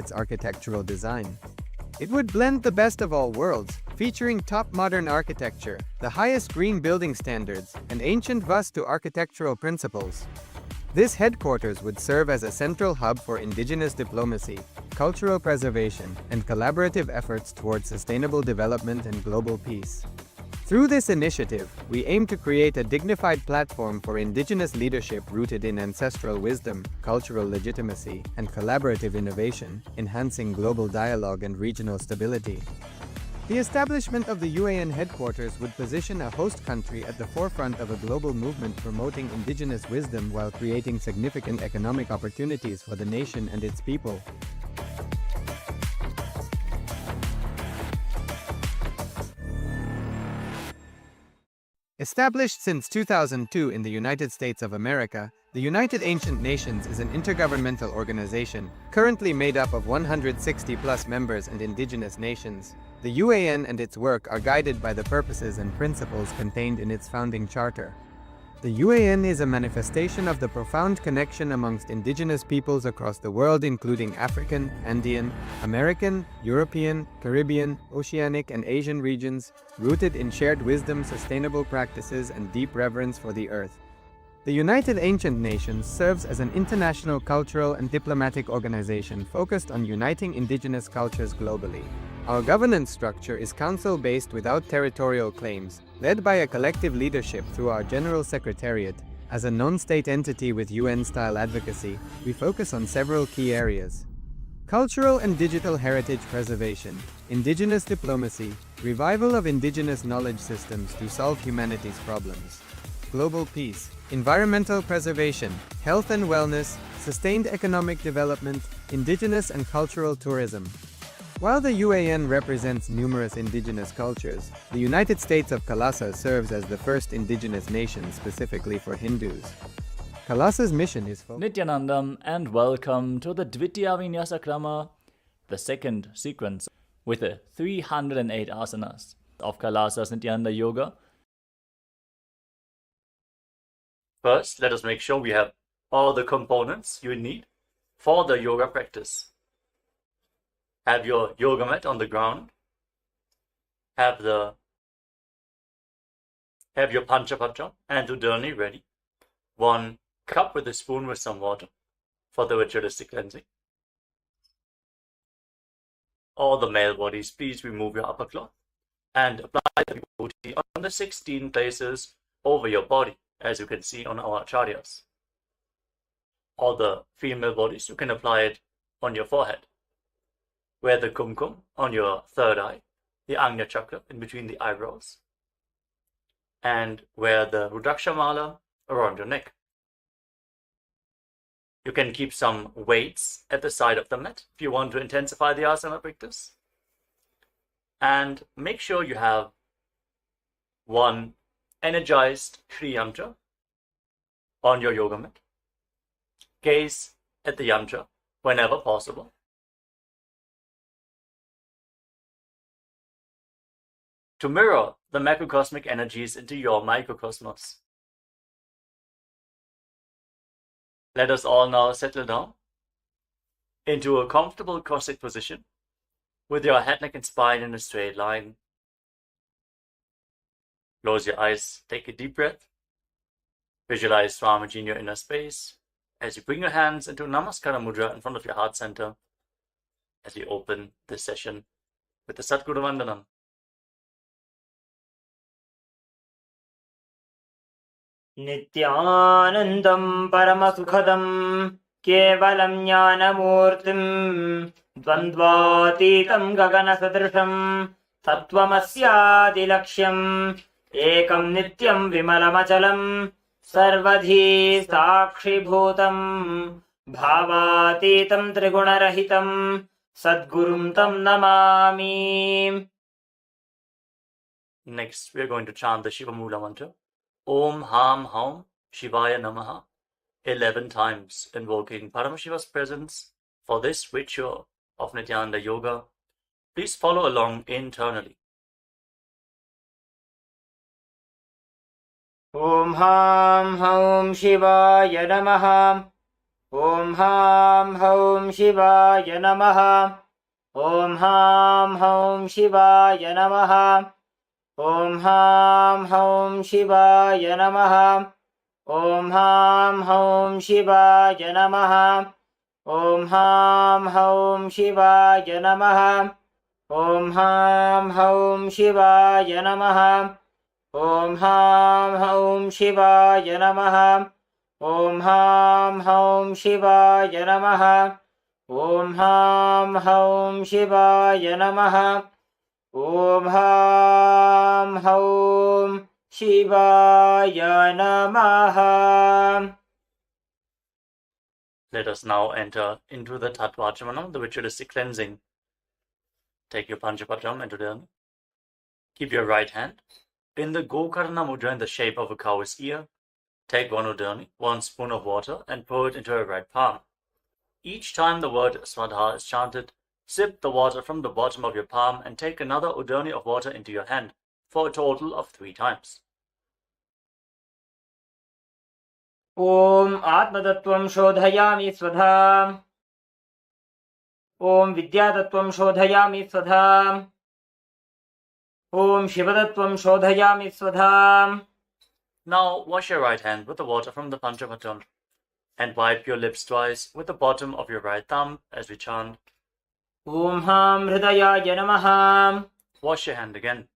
its architectural design. It would blend the best of all worlds, featuring top modern architecture, the highest green building standards, and ancient Vastu architectural principles. This headquarters would serve as a central hub for indigenous diplomacy, cultural preservation, and collaborative efforts towards sustainable development and global peace. Through this initiative, we aim to create a dignified platform for indigenous leadership rooted in ancestral wisdom, cultural legitimacy, and collaborative innovation, enhancing global dialogue and regional stability. The establishment of the UAN headquarters would position a host country at the forefront of a global movement promoting indigenous wisdom while creating significant economic opportunities for the nation and its people. Established since 2002 in the United States of America, the United Ancient Nations is an intergovernmental organization, currently made up of 160+ members and indigenous nations. The UAN and its work are guided by the purposes and principles contained in its founding charter. The UAN is a manifestation of the profound connection amongst indigenous peoples across the world, including African, Andean, American, European, Caribbean, Oceanic, and Asian regions, rooted in shared wisdom, sustainable practices, and deep reverence for the earth. The United Ancient Nations serves as an international cultural and diplomatic organization focused on uniting indigenous cultures globally. Our governance structure is council-based without territorial claims, led by a collective leadership through our General Secretariat. As a non-state entity with UN-style advocacy, we focus on several key areas: cultural and digital heritage preservation, indigenous diplomacy, revival of indigenous knowledge systems to solve humanity's problems, global peace, environmental preservation, health and wellness, sustained economic development, indigenous and cultural tourism. While the UAN represents numerous indigenous cultures, the United States of Kalasa serves as the first indigenous nation specifically for Hindus. Kalasa's mission is Nityanandam, and welcome to the Dvitiya Vinyasa Krama, the second sequence with the 308 asanas of Kalasa's Nityananda Yoga. First, let us make sure we have all the components you need for the yoga practice. Have your yoga mat on the ground. Have your Panchapacha and Udani ready. 1 cup with a spoon with some water for the ritualistic cleansing. All the male bodies, please remove your upper cloth and apply the vibhuti on the 16 places over your body, as you can see on our acharyas. All the female bodies, you can apply it on your forehead. Wear the kumkum on your third eye, the Agnya chakra in between the eyebrows, and wear the Rudraksha mala around your neck. You can keep some weights at the side of the mat if you want to intensify the asana practice. And make sure you have 1 energized Shri Yantra on your yoga mat. Gaze at the yantra whenever possible. To mirror the macrocosmic energies into your microcosmos. Let us all now settle down into a comfortable cross-legged position with your head, neck, and spine in a straight line. Close your eyes, take a deep breath. Visualize Swamiji in your inner space as you bring your hands into Namaskara Mudra in front of your heart center as we open this session with the Satguru Vandanam. Nityanandam Paramasukhadam Kevalam Jnanamurtim Dvandvatitam Gaganasadrisham Tattvamasyadilaksham Ekam Nityam Vimalamachalam Sarvadhi Sakshibhutam Bhavatitam Trigunarahitam Sadgurum Tam Namami. Next, we are going to chant the Shiva Mula mantra. Om Ham Haum Shivaya Namaha 11 times, invoking Paramashiva's presence for this ritual of Nityananda Yoga. Please follow along internally. Om Ham Haum Shivaya Namaha ॐ हां हौं शिवाय नमः। ॐ हां हौं शिवाय नमः। ॐ हां हौं शिवाय नमः। ॐ हां हौं शिवाय नमः। ॐ हां हौं शिवाय नमः। ॐ हां हौं शिवाय नमः। ॐ हां हौं शिवाय नमः। ॐ हां हौं शिवाय नमः। ॐ हां हौं शिवाय नमः। ॐ हां हौं शिवाय नमः। Let us now enter into the Tattvachmanam, the ritualistic cleansing. Take your Panchapatam and Udani. Keep your right hand in the Gokarna Mudra in the shape of a cow's ear. Take one Udani, 1 spoon of water, and pour it into your right palm. Each time the word Swadha is chanted, sip the water from the bottom of your palm and take another Udani of water into your hand, for a total of 3 times. ॐ आत्मतत्त्वं शोधयामि स्वधा। ॐ विद्यातत्त्वं शोधयामि स्वधा। ॐ शिवतत्त्वं शोधयामि स्वधा। Now wash your right hand with the water from the Panchapatam and wipe your lips twice with the bottom of your right thumb as we chant. ॐ हां हृदयाय नमः। Wash your hand again.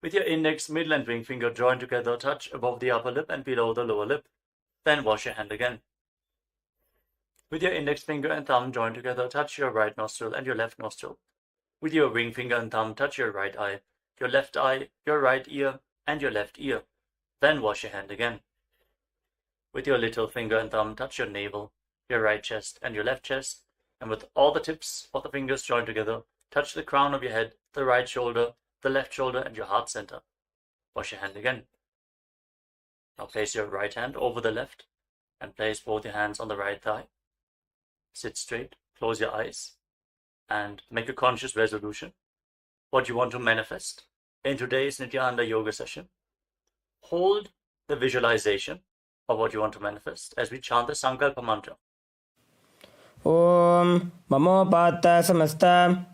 With your index, middle and ring finger joined together, touch above the upper lip and below the lower lip. Then wash your hand again. With your index finger and thumb joined together, touch your right nostril and your left nostril. With your ring finger and thumb, touch your right eye, your right ear, and your left ear. Then wash your hand again. With your little finger and thumb, touch your navel, your right chest, and your left chest. And with all the tips of the fingers joined together, touch the crown of your head, the right shoulder, the left shoulder, and your heart center. Wash your hand again. Now place your right hand over the left and place both your hands on the right thigh. Sit straight, close your eyes, and make a conscious resolution. What you want to manifest in today's Nityananda Yoga session. Hold the visualization of what you want to manifest as we chant the Sankalpa mantra. ॐ ममोपात्त समस्त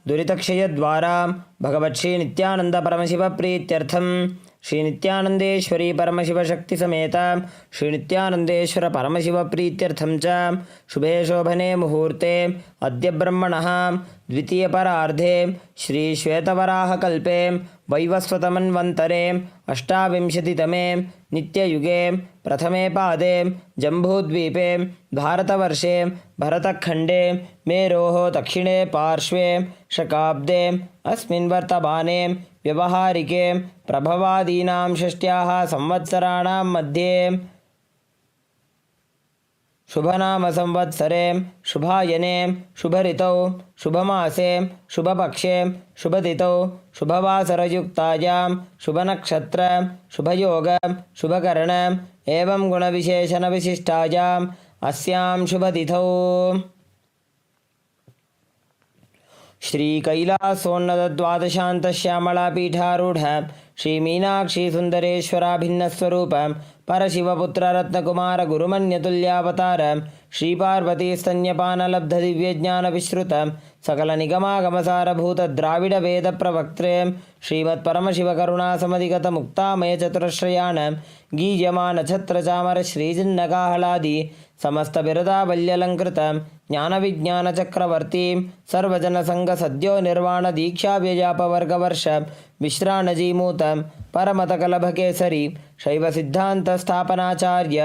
दुरितक्षयद्वारा भगवत्श्री नित्यानंद परमशिव प्रीत्यर्थं श्री नित्यानंदेश्वरी परमशिव शक्ति समेत श्री नित्यानंदेश्वर परमशिव प्रीत्यर्थं च शुभे शोभने मुहूर्ते अद्य ब्रह्मणः द्वितीय परार्धे श्री श्वेतवराह कल्पे वैवस्वतमन्वन्तरे अष्टाविंशतितमे नित्ययुगे प्रथमे पादे जम्बूद्वीपे भारतवर्षे भरतखण्डे मेरोः दक्षिणे पार्श्वे शकाब्दे अस्मिन् वर्तमाने व्यवहारिके प्रभवादीनां षष्ट्याः संवत्सराणां मध्ये शुभनाम संवत्सरे शुभायने शुभऋतौ शुभमासे शुभपक्षे शुभतिथौ शुभवासरयुक्तायां शुभनक्षत्र शुभयोग शुभकर्ण एवं गुणविशेषणविशिष्टायाम् अस्यां शुभतिथौ श्रीकैलासोन्नतद्वादशान्तश्यामलापीठारूढ श्रीमीनाक्षीसुन्दरेश्वराभिन्नस्वरूप परशिवपुत्ररत्नकुमार गुरुमन्यतुल्यावतार श्रीपार्वतीस्तन्यपानलब्धदिव्यज्ञानविश्रुत सकलनिगमागमसारभूतद्राविडवेदप्रवक्त्रे श्रीमत्परमशिवकरुणासमधिगतमुक्तामयचतुरश्रयान् गीयमानछत्रचामर श्रीजिन्नकाहलादि समस्तबिरदावल्यलङ्कृत ज्ञानविज्ञानचक्रवर्ती सर्वजनसङ्गसद्यो निर्वाणदीक्षाव्यजापवर्गवर्ष विश्राणजीमूत परमतकलभकेसरी शैवसिद्धान्तस्थापनाचार्य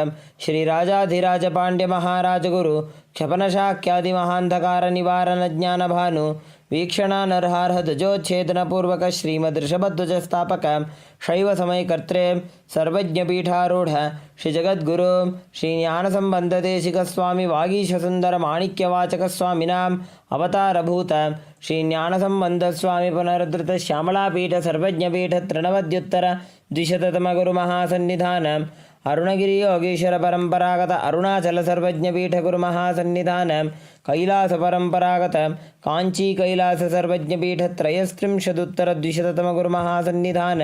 श्रीराजाधिराजपाण्ड्यमहाराजगुरु क्षपनशाक्यादिमहान्धकारनिवारणज्ञानभानु वीक्षणानर्हार्हध्वजोच्छेदनपूर्वक श्रीमदृषभध्वजस्थापक शैवसमयकर्त्रे सर्वज्ञपीठारूढ श्रीजगद्गुरु श्रीज्ञानसम्बन्धदेशिकस्वामी वागीशसुन्दरमाणिक्यवाचकस्वामिनाम् अवतारभूत श्रीज्ञानसम्बन्धस्वामी पुनरुद्धृतश्यामलापीठ सर्वज्ञपीठ तृणवद्युत्तर द्विशततमगुरुमहासन्निधान अरुणगिरि योगीश्वर परंपरागत अरुणाचल सर्वज्ञपीठ गुरु महासन्निधान कैलास परंपरागत कांची कैलास सर्वज्ञपीठ त्रयस्त्रिंशदुत्तर द्विशततम गुरु महासन्निधान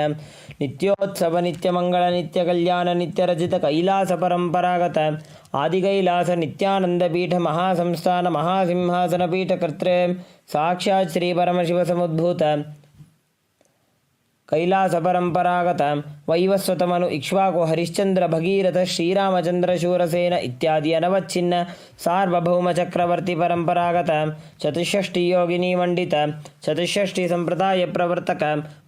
नित्योत्सव नित्यमंगल नित्य कल्याण नित्यरजित कैलास परंपरागत आदि कैलास नित्यानंद पीठ महासंस्थान महासिंहासन पीठ कर्तृ साक्षात् श्री परमशिव समुद्भूत कैलास परंपरागत वैवस्वतमनु इक्ष्वाकु हरिश्चंद्र भगीरथ श्रीरामचंद्र शूरसेन इत्यादि अनवच्छिन्न सार्वभौम चक्रवर्ती परंपरागत चतुष्षष्टि योगिनी मंडित चतुष्षष्टि संप्रदाय प्रवर्तक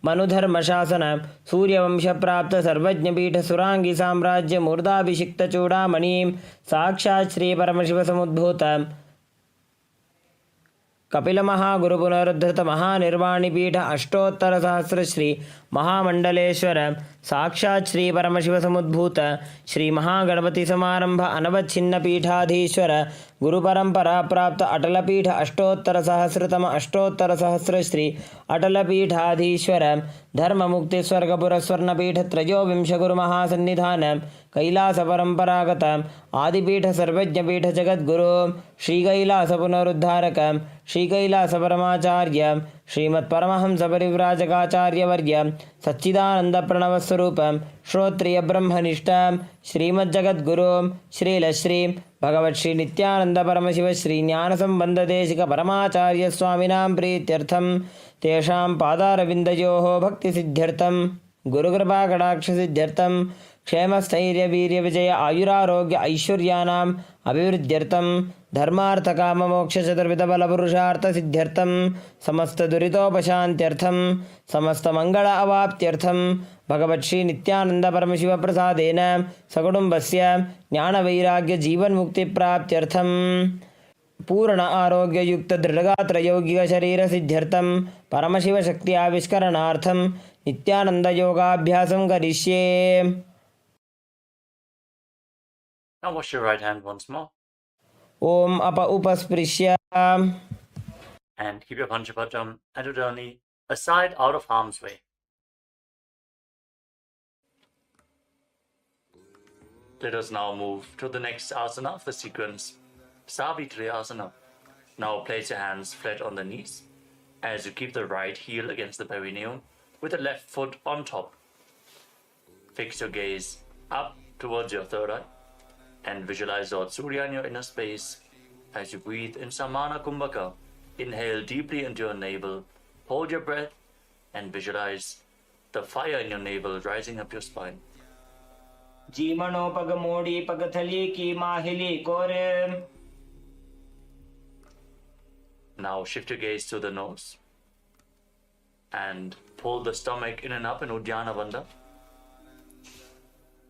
मनुधर्म शासन सूर्यवंश प्राप्त सर्वज्ञ पीठ सुरांगी साम्राज्य मूर्धाभिषिक्त चूड़ामणि साक्षात् श्री परमशिव समुद्भूत कपिल महागुरु पुनरुद्धृत महानिर्वाणी पीठ अष्टोत्तर सहस्र श्री महामंडलेश्वर साक्षात् श्री परमशिव समुद्भूत श्री महागणपति समारंभ अनवच्छिन्न पीठाधीश्वर गुरु परंपरा प्राप्त अटल पीठ अष्टोत्तर सहस्रतम अष्टोत्तर सहस्र श्री अटल पीठाधीश्वर धर्म मुक्ति स्वर्गपुर स्वर्ण पीठ त्रयोविंश गुरु महासन्निधान कैलास परंपरागत आदिपीठ सर्वज्ञ पीठ जगद्गुरु श्री कैलास पुनरुद्धारक श्री कैलास परमाचार्य श्रीमत् परमहंस परिव्राजकाचार्य वर्य सच्चिदानंद प्रणव स्वरूप श्रोत्रिय ब्रह्मनिष्ठ श्रीमज्जगद्गुरु श्रीलश्री भगवत् श्री नित्यानंद परमशिव श्री ज्ञान संबंध देशिक परमाचार्य स्वामिनां प्रीत्यर्थं तेषां पादारविन्दयोः भक्ति सिद्ध्यर्थं गुरुकृपा कटाक्ष सिद्ध्यर्थं क्षेमस्थैर्य वीर्य विजय आयुरारोग्य ऐश्वर्यानाम् अभिवृद्ध्यर्थं धर्मार्थ काम मोक्ष चतुर्विध बल पुरुषार्थ सिद्ध्यर्थं समस्त दुरितोपशान्त्यर्थं समस्त मंगल अवाप्त्यर्थं भगवत् श्री नित्यानंद परमशिव प्रसादेन सकुटुम्बस्य ज्ञान वैराग्य जीवन मुक्ति प्राप्त्यर्थं पूर्ण आरोग्य युक्त दृढ़गात्र यौगिक शरीर सिद्ध्यर्थं परमशिव शक्ति आविष्करणार्थं नित्यानंद योगाभ्यासं करिष्ये. Now wash your right hand once more. Om apa upasprishya. And keep your Panchapatam and Udani aside out of harm's way. Let us now move to the next asana of the sequence, Savitri Asana. Now place your hands flat on the knees as you keep the right heel against the perineum with the left foot on top. Fix your gaze up towards your third eye and visualize Lord Surya in your inner space as you breathe in Samana Kumbhaka. Inhale deeply into your navel, hold your breath and visualize the fire in your navel rising up your spine. जीमनो पग मोड़ी पगथली की माहिली कोरे. Now shift your gaze to the nose and pull the stomach in and up in Uddiyana Bandha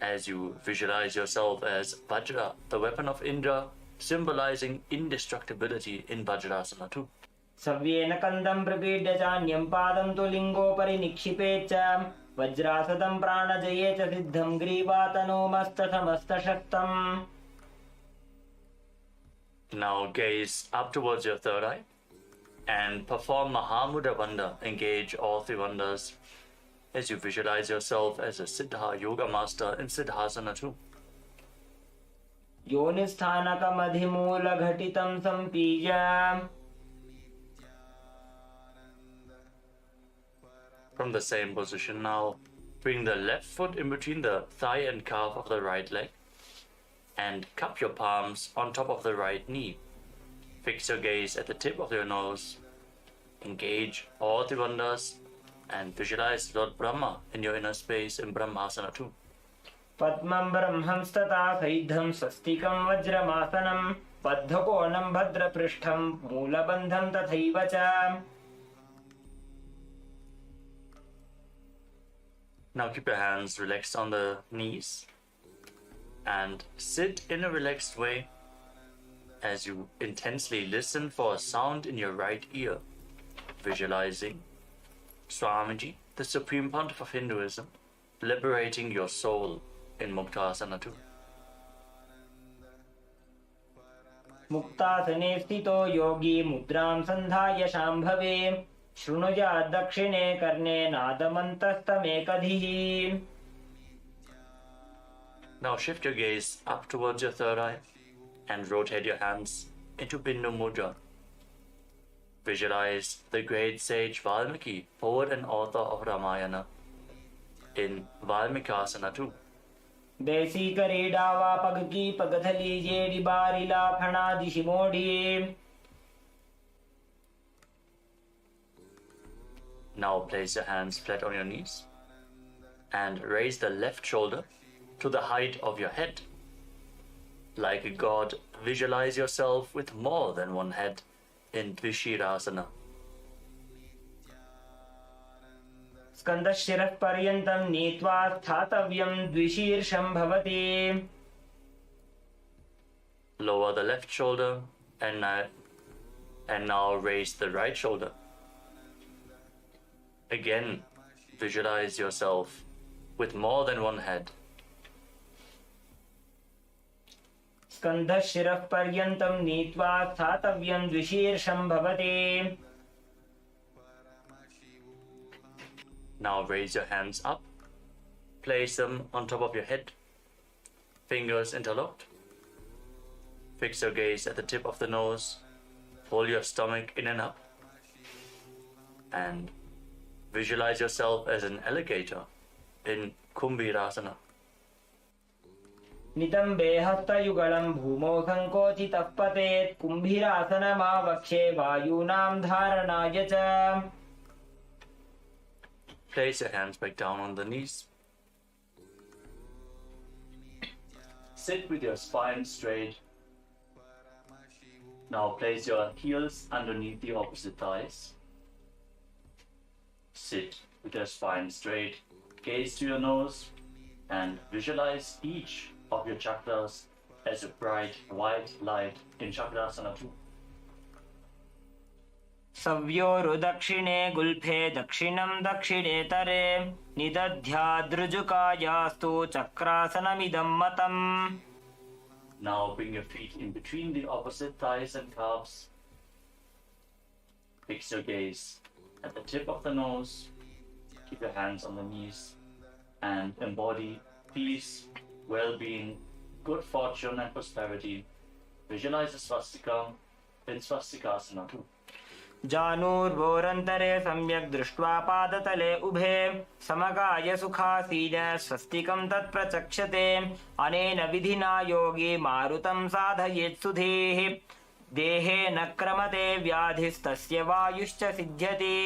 as you visualize yourself as Vajra, the weapon of Indra, symbolizing indestructibility in Vajrasana too. सव्येन कंदं प्रपीड्य चान्यं पादं तु लिङ्गोपरि निक्षिपेत् च वज्रासदं प्राणजये च सिद्धं ग्रीवातनोमस्तसमस्तशक्तम्. Now gaze up towards your third eye and perform Mahamudra Bandha. Engage all three bandhas as you visualize yourself as a Siddha Yoga Master in Siddhasana too. योनिस्थानकमधिमूलघटितं सम्पीय From the same position now, bring the left foot in between the thigh and calf of the right leg and cup your palms on top of the right knee. Fix your gaze at the tip of your nose. Engage all the bandhas and visualize Lord Brahma in your inner space in Brahmasana too. पद्मं ब्रह्मंस्तथा सैद्धं स्वस्तिकं वज्रमासनं बद्धकोणं भद्रपृष्ठं मूलबन्धं तथैव च. Now keep your hands relaxed on the knees and sit in a relaxed way as you intensely listen for a sound in your right ear, visualizing Swamiji, the Supreme Pontiff of Hinduism, liberating your soul in Muktasana too. मुक्तासने स्थितो योगी मुद्रां संधाय शाम्भवे शृणुयात् दक्षिणे कर्णे नादमन्तस्तमेकधिः. Now shift your gaze up towards your third eye and rotate your hands into Bindu Mudra. Visualize the great sage Valmiki, poet and author of Ramayana, in Valmikasana too. देसी करेडावा पग की पगथली JD बारिला फणा दिशि मोड़िए. Now place your hands flat on your knees and raise the left shoulder to the height of your head. Like a god, visualize yourself with more than one head in Dvishirasana. स्कंदः शिरः पर्यन्तं नीत्वा स्थातव्यं द्विशीर्षं भवति. Lower the left shoulder and now raise the right shoulder. Again, visualize yourself with more than one head. स्कंदः शिरः पर्यन्तं नीत्वा स्थातव्यं द्विशीर्षं भवति. Now raise your hands up, place them on top of your head, fingers interlocked. Fix your gaze at the tip of the nose, pull your stomach in and up, and visualize yourself as an alligator in Kumbhirasana. नितम्बे हस्तयुगलं भूमौ सङ्कोचितः पतेत्. कुम्भीरासनमावक्षे वायूनां धारणाय च. Place your hands back down on the knees. Sit with your spine straight. Now place your heels underneath the opposite thighs. Sit with your spine straight, gaze to your nose, and visualize each of your chakras as a bright white light in Chakrasana 2. सव्योरुदक्षिणे गुल्फे दक्षिणं दक्षिणेतरे. निदध्यादृजुकायास्तु चक्रासनमिदं मतम्. Now bring your feet in between the opposite thighs and calves. Fix your gaze at the tip of the nose. Keep your hands on the knees and embody peace, well-being, good fortune and prosperity. Visualize a swastika in Swastikasana 2. जानूर्वोरन्तरे सम्यक् दृष्ट्वा पादतले उभे. समकाय सुखासीन स्वस्तिकं तत्प्रचक्षते. अनेन विधिना योगी मारुतं साधयेत् सुधीः. देहे न क्रमते व्याधिस्तस्य वायुश्च सिद्ध्यति.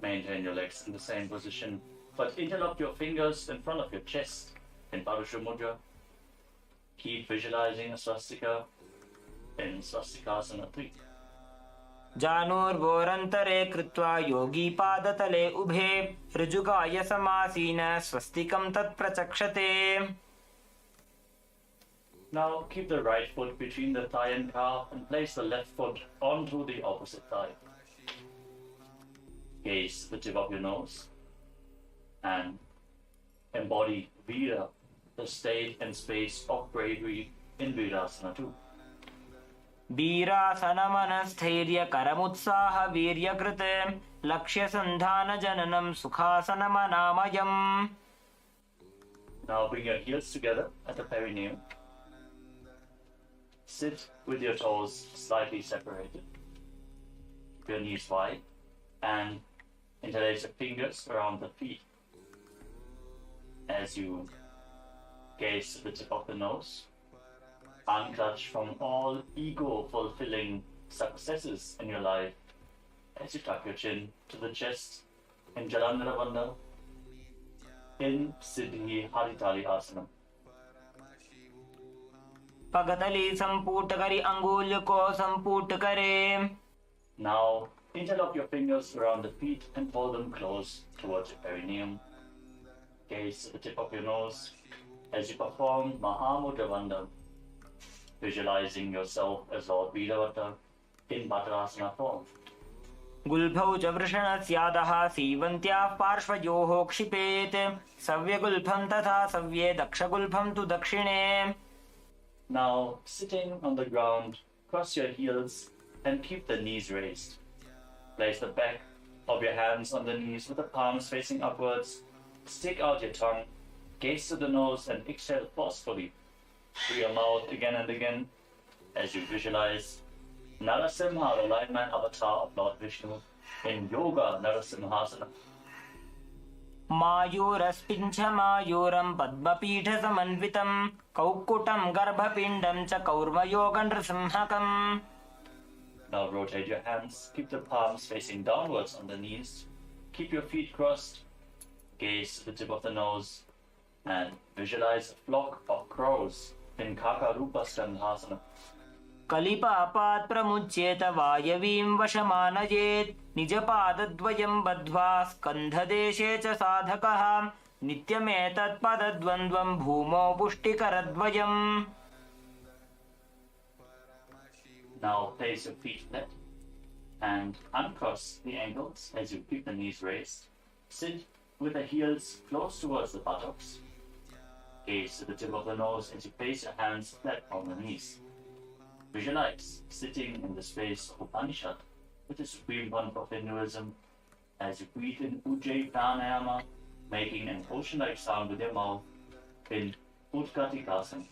Maintain your legs in the same position, but interlock your fingers in front of your chest in Parusha Mudra. Keep visualizing a swastika in Swastikasana 3. जानूर्वोरन्तरे कृत्वा योगी पादतले उभे. ऋजुकाय समासीन स्वस्तिकं तत्प्रचक्षते. Now keep the right foot between the thigh and calf and place the left foot onto the opposite thigh. Gaze the tip of your nose and embody Vira, the state and space of bravery in Virasana 2. वीरासनमनस्थैर्य करमुत्साह वीर्यकृत. लक्ष्यसन्धान जननं सुखासनमनामयम्. Now bring your heels together at the perineum. Sit with your toes slightly separated. Keep your knees wide and interlace your fingers around the feet. As you gaze to the tip of the nose, unclutch from all ego-fulfilling successes in your life as you tuck your chin to the chest in Jalandhara Bandha in Siddhi Haritali Asana. पगतली संपूट करी अंगुल को संपूट करे. Now interlock your fingers around the feet and pull them close towards your perineum. Gaze at the tip of your nose as you perform Mahamudra Bandha, visualizing yourself as Lord Veeravata in Bhadrasana form. गुल्फौ च वृषणस्यादः सीवन्त्याः पार्श्वयोः क्षिपेत्. सव्यगुल्फं तथा सव्ये दक्षगुल्फं तु दक्षिणे. Now sitting on the ground, cross your heels and keep the knees raised. Place the back of your hands on the knees with the palms facing upwards. Stick out your tongue. Gaze to the nose and exhale forcefully through your mouth again and again as you visualize Narasimha, the light-man avatar of Lord Vishnu, in Yoga Narasimhasana. मायूरस्पिञ्छमायूरं पद्मपीठसमन्वितं कौक्कुटं गर्भपिण्डं च कौर्मयोगनृसिंहकम्. Now rotate your hands, keep the palms facing downwards on the knees, keep your feet crossed, gaze to the tip of the nose, and visualize a flock of crows in Kakarupa Skandhasana. कलिपापात् प्रमुच्येत वायवीं वशमानयेत् निजपादद्वयं बद्ध्वा स्कन्धदेशे च साधकः नित्यमेतत्पदद्वन्द्वं भूमौ पुष्टिकरद्वयम्. Now place your feet flat and uncross the ankles as you keep the knees raised. Sit with the heels close towards the buttocks. Gaze to the tip of the nose as you place your hands flat on the knees. Visualize sitting in the space of Upanishad with the Supreme Pontiff of Hinduism as you breathe in Ujjayi Pranayama, making an ocean-like sound with your mouth in Utkatikasana.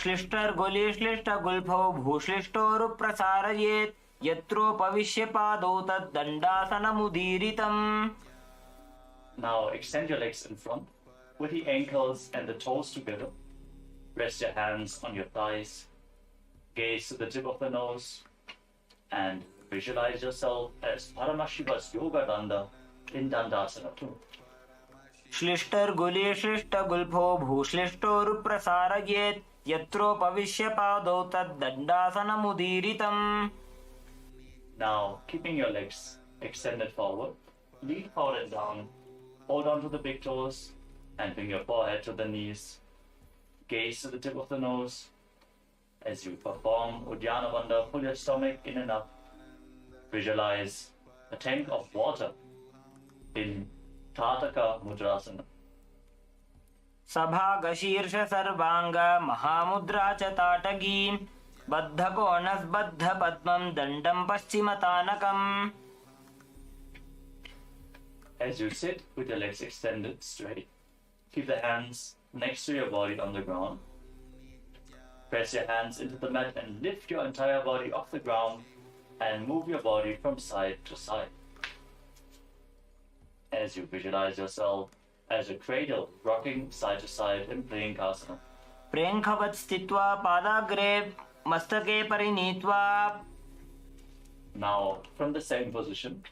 श्लिष्टर्गुलिश्लिष्टगुल्फौ भूश्लिष्टोरुप्रसारयेत् यत्रोपविश्य पादौ तद्दण्डासनमुदीरितम्. Now extend your legs in front with the ankles and the toes together. Rest your hands on your thighs. Gaze to the tip of the nose and visualize yourself as Paramashiva's Yoga Danda in Dandasana 2. श्लिष्टर्गुलिश्लिष्टगुल्फौ भूश्लिष्टोरुप्रसारयेत् यत्रोपविश्य पादौ तद्दण्डासनमुदीरितम्. Now, keeping your legs extended forward, lean forward and down, hold on to the big toes, and bring your forehead to the knees. Gaze to the tip of the nose. As you perform Uddiyana Bandha, pull your stomach in and up. Visualize a tank of water in Tataka Mudrasana. सभागशीर्ष सर्वांग महामुद्रा च ताटकीं बद्धकोणस्बद्धपद्मं दण्डं पश्चिमतानकम्. As you sit with your legs extended straight, keep the hands next to your body on the ground. Press your hands into the mat and lift your entire body off the ground and move your body from side to side. As you visualize yourself as a cradle rocking side to side in Priyankasana. प्रेङ्खवत् स्थित्वा पादाग्रे मस्तके परिनीत्वा. Now, from the same position,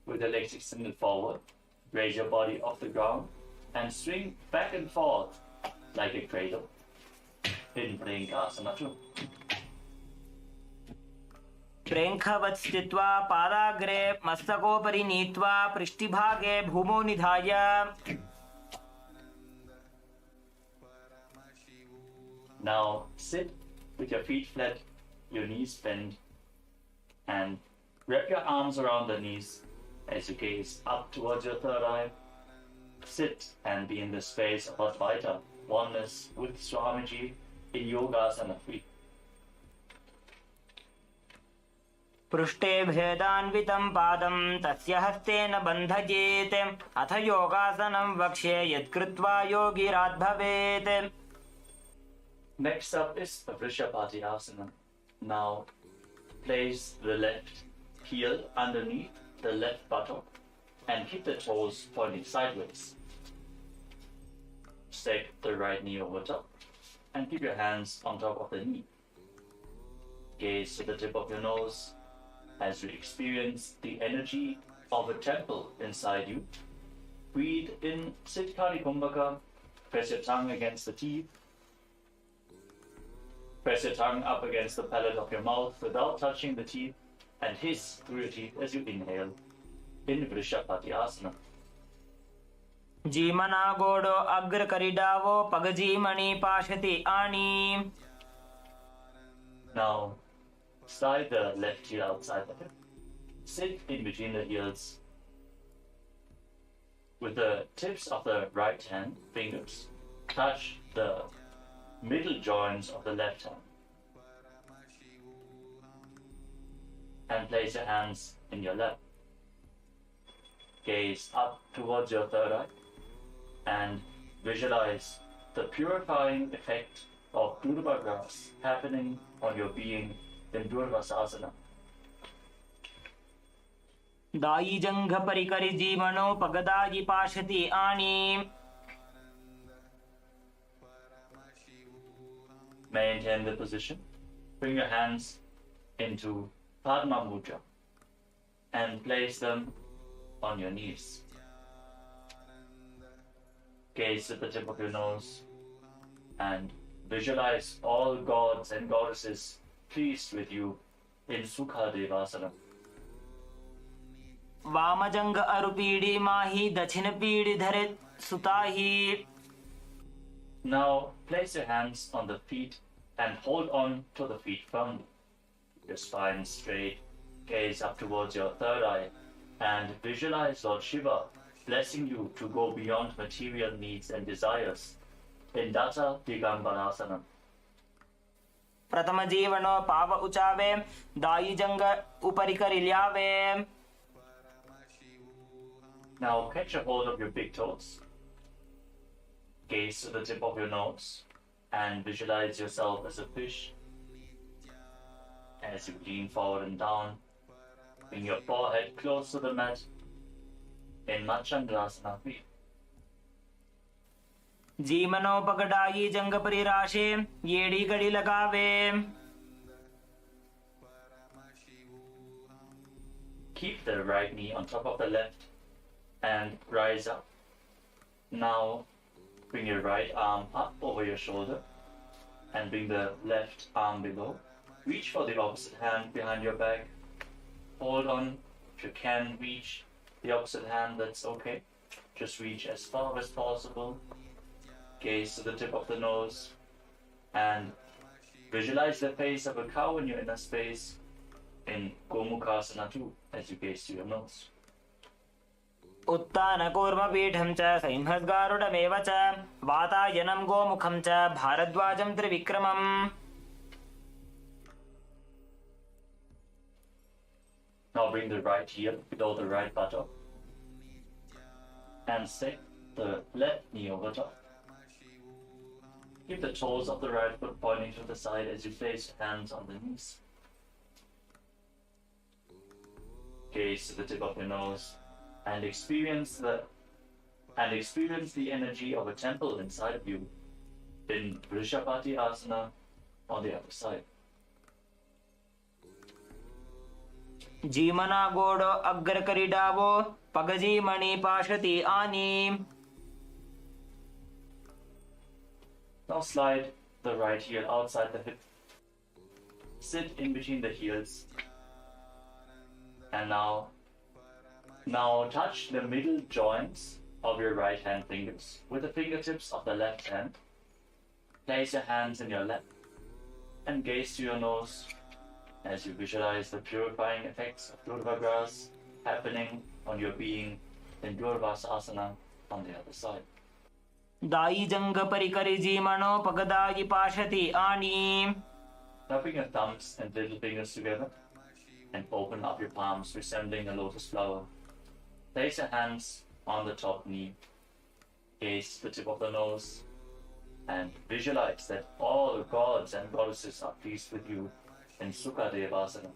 with your legs extended forward, raise your body off the ground and swing back and forth like a cradle in Priyankasana 2. प्रेङ्खवत् स्थित्वा पादाग्रे मस्तकोपरि नीत्वा पृष्ठभागे भूमौ निधाय. Now sit with your feet flat, your knees bent, and wrap your arms around the knees as you gaze up towards your third eye. Sit and be in the space of Advaita, oneness with Swamiji in Yogasana 3. पृष्ठे भेदान्वितं पादं तस्य हस्तेन बन्धयेत् अथ योगासनं वक्ष्ये यत्कृत्वा योगिराद्भवेत्. Next up is Vrishapati-asana. Now place the left heel underneath the left buttock and keep the toes pointing sideways. Stake the right knee over top and keep your hands on top of the knee. Gaze to the tip of your nose as you experience the energy of a temple inside you. Breathe in Siddhkari Kumbhaka. Press your tongue against the teeth. Press your tongue up against the palate of your mouth without touching the teeth and hiss through your teeth as you inhale in Vrishapati-asana. जीमना गोडो अग्रकरिडावो पगजीमणि पाशति आणी. Now, slide the left heel outside the hip. Sit in between the heels with the tips of the right hand fingers. Touch the middle joints of the left hand. And place your hands in your lap. Gaze up towards your third eye and visualize the purifying effect of Durva grass happening on your being in Durvasasana. दायी जंघ परिकरि जीवनो पगदायी पाशति आनी. Maintain the position. Bring your hands into Padma Mudra and place them on your knees. Gaze at the tip of your nose and visualize all gods and goddesses pleased with you in Sukha Devasana. वाम जंघ अरुपीड़ी माही दक्षिण पीड़ी धरे सुताही. Now place your hands on the feet and hold on to the feet firmly. Your spine straight, gaze up towards your third eye and visualize Lord Shiva blessing you to go beyond material needs and desires in Datta Digambarasana. प्रथम जीवनो पाव उचावे दायी जंघ उपरि करि ल्यावे. Now catch a hold of your big toes. Gaze to the tip of your nose and visualize yourself as a fish. As you lean forward and down, bring your forehead close to the mat in Machandrasana. जीवनो पगडाई जंघ परि राशे येड़ी गड़ी लगावे. Keep the right knee on top of the left and rise up. Now bring your right arm up over your shoulder and bring the left arm below. Reach for the opposite hand behind your back. Hold on. If you can reach the opposite hand, that's okay. Just reach as far as possible. Gaze to the tip of the nose and visualize the face of a cow in your inner space in Gomukhasana 2 as you gaze to your nose. उत्तान कूर्म पीठं च सिंहद्गारुडमेव च वातायनं गोमुखं च भारद्वाजं त्रिविक्रमम्. Now bring the right heel below the right buttock and set the left knee over top. Keep the toes of the right foot pointing to the side as you place your hands on the knees. Gaze to the tip of your nose and experience the energy of a temple inside of you in Vrishabhati Asana on the other side. जीमना गोड़ो अग्र करि Davos पगजी मणि पाशति आनी. Now slide the right heel outside the hip. Sit in between the heels. And now touch the middle joints of your right hand fingers with the fingertips of the left hand. Place your hands in your lap and gaze to your nose as you visualize the purifying effects of Durva grass happening on your being in Durvasasana on the other side. दायी जंघ परि करि जीमनो पगदायी पाशति आनी. Now bring your thumbs and little fingers together and open up your palms resembling a lotus flower. Place your hands on the top knee. Gaze to the tip of the nose and visualize that all gods and goddesses are pleased with you in Sukha Devasana.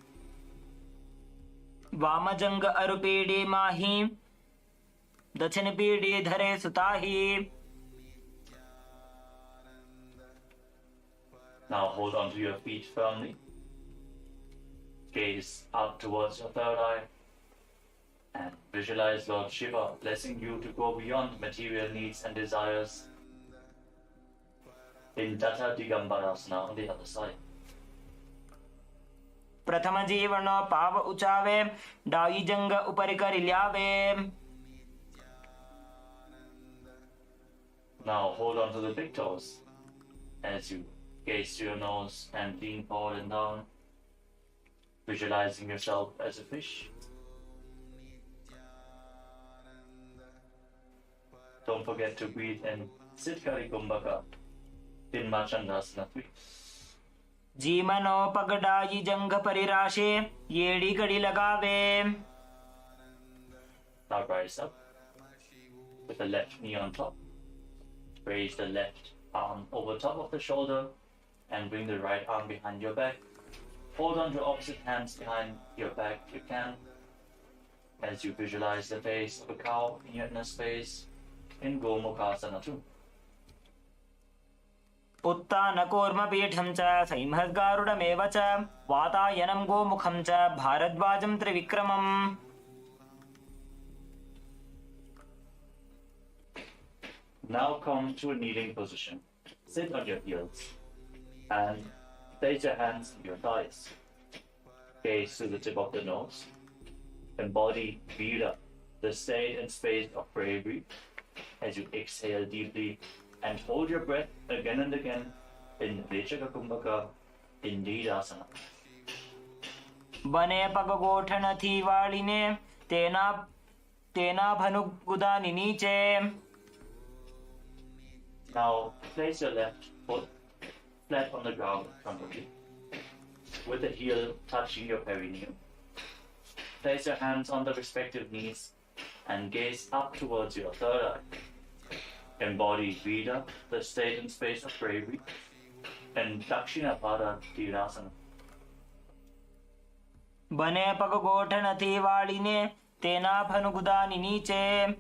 वाम जंघ अरुपीड़ी माही दक्षिण पीड़ी धरे सुताही. Now hold on to your feet firmly. Gaze up towards your third eye and visualize Lord Shiva blessing you to go beyond material needs and desires in Datta Digambarasana on the other side. प्रथम जीवनो पाव उचावे दायी जंघ उपरि करि ल्यावे. Now hold on to the big toes as you gaze to your nose and lean forward and down, visualizing yourself as a fish. Don't forget to breathe in Siddhkari Kumbhaka in Machandasana 3. जीमनो पगडायी जंघ परि राशे येड़ी गड़ी लगावे. Now rise up with the left knee on top raise the left arm over top of the shoulder and bring the right arm behind your back. Hold on to opposite hands behind your back if you can, as you visualize the face of a cow in your inner space in Gomukhasana 2. उत्तानकूर्मपीठं च सैंहद्गारुडमेव च वातायनं गोमुखं च भारद्वाजं त्रिविक्रमम्. Now come to a kneeling position. Sit on your heels and place your hands on your thighs. Gaze to the tip of the nose. Embody Vira, the state and space of bravery, as you exhale deeply and hold your breath again and again in Vechaka Kumbhaka in Nidasana. बने पगगोठन थी वालिने तेना तेना भनुगुदानि नीचे. Now place your left foot flat on the ground in front of you, with the heel touching your perineum. Place your hands on the respective knees and gaze up towards your third eye. Embody Vida, the state and space of bravery, and Dakshinapada Tirasana. बने पगगोठन थी वालिने तेना भनुगुदानि नीचे.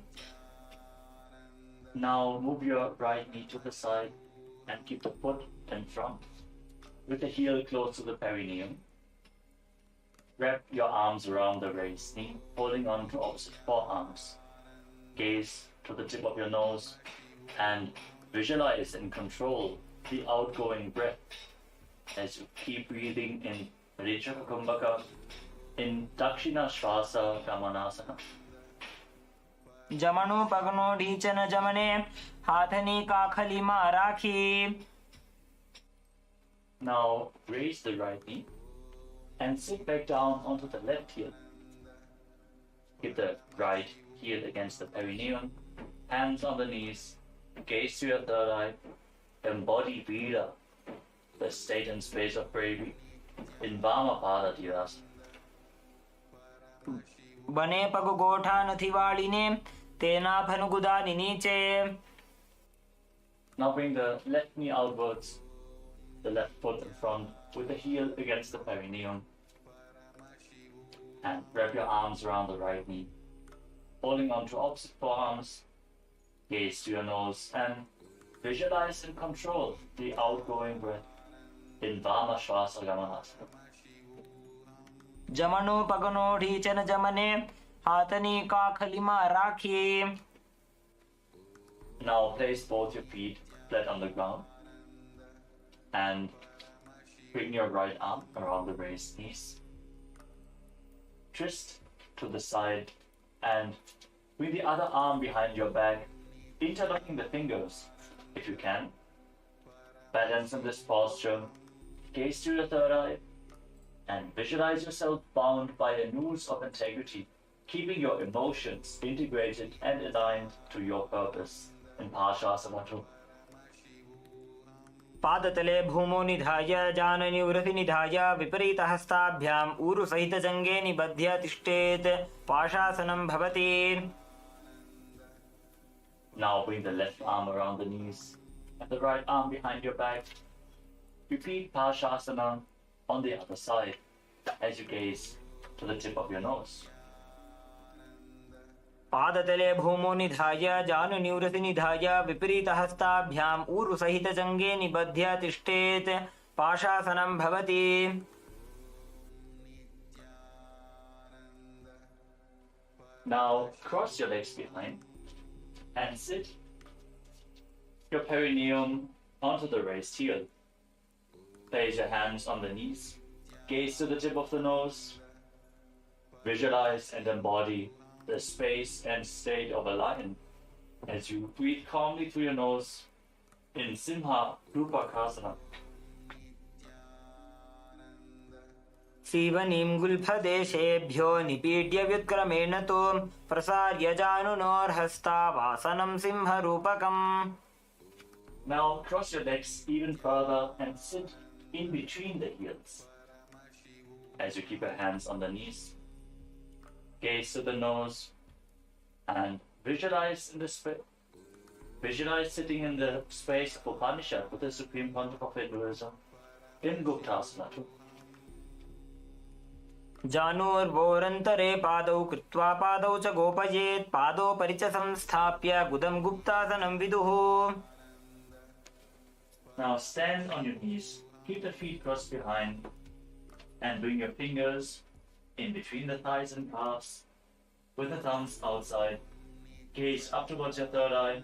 Now move your right knee to the side and keep the foot in front, with the heel close to the perineum. Wrap your arms around the raised knee, holding on to opposite forearms. Gaze to the tip of your nose and visualize and control the outgoing breath as you keep breathing in Rechaka Kumbhaka in Dakshina Shvasa Gamanasana. जमणो पगनो ढीचन जमने हाथनी काखली मां राखी. Now raise the right knee and sit back down onto the left heel. Keep the right heel against the perineum, hands on the knees, gaze to your third eye, embody Vira, the state and space of bravery, in Vamapada Tirasana. बने पगगोठन थी वालिने तेना भनुगुदानि नीचे. Now bring the left knee outwards, the left foot in front, with the heel against the perineum, and wrap your arms around the right knee, holding on to opposite forearms. Gaze to your nose and visualize and control the outgoing breath in Vama Shvasa Gamanasana. जमणो पगनो ढीचन जमने हाथनी काखली मां राखी. Now place both your feet flat on the ground and bring your right arm around the raised knees. Twist to the side and bring the other arm behind your back, interlocking the fingers if you can. Balance in this posture. Gaze to your third eye and visualize yourself bound by a noose of integrity, keeping your emotions integrated and aligned to your purpose in Parshasana 2. पादतले भूमो निधाय जाननिवृति निधाय विपरीतहस्ताभ्याम् ऊरुसहितजङ्गे निबध्य तिष्ठेत्. पाशासनं भवति. Now bring the left arm around the knees and the right arm behind your back. Repeat Parshasana on the other side as you gaze to the tip of your nose. पादतले भूमो निधाय जानुनिवृति निधाय विपरीतहस्ताभ्याम् ऊरुसहितजङ्गे निबध्य तिष्ठेत्. पाशासनं भवति. Now cross your legs behind and sit your perineum onto the raised heel. Place your hands on the knees, gaze to the tip of the nose, visualize and embody the space and state of a lion as you breathe calmly through your nose in Simha Rupakasana. सीवनीं गुल्फदेशेभ्यो निपीड्य व्युत्क्रमेण तु प्रसार्य जानुनोर्हस्तावासनं सिंहरूपकम्. Now cross your legs even further and sit in between the heels. As you keep your hands on the knees, gaze to the nose and visualize in the visualize sitting in the space of Upanishad with the Supreme Pontiff of Hinduism in Guptasana too. जानूर्वोरन्तरे पादौ कृत्वा पादौ च गोपयेत् पादोपरि च संस्थाप्य गुदं गुप्तासनं विदुः. Now stand on your knees, keep the feet crossed behind, and bring your fingers in between the thighs and calves, with the thumbs outside. Gaze up towards your third eye,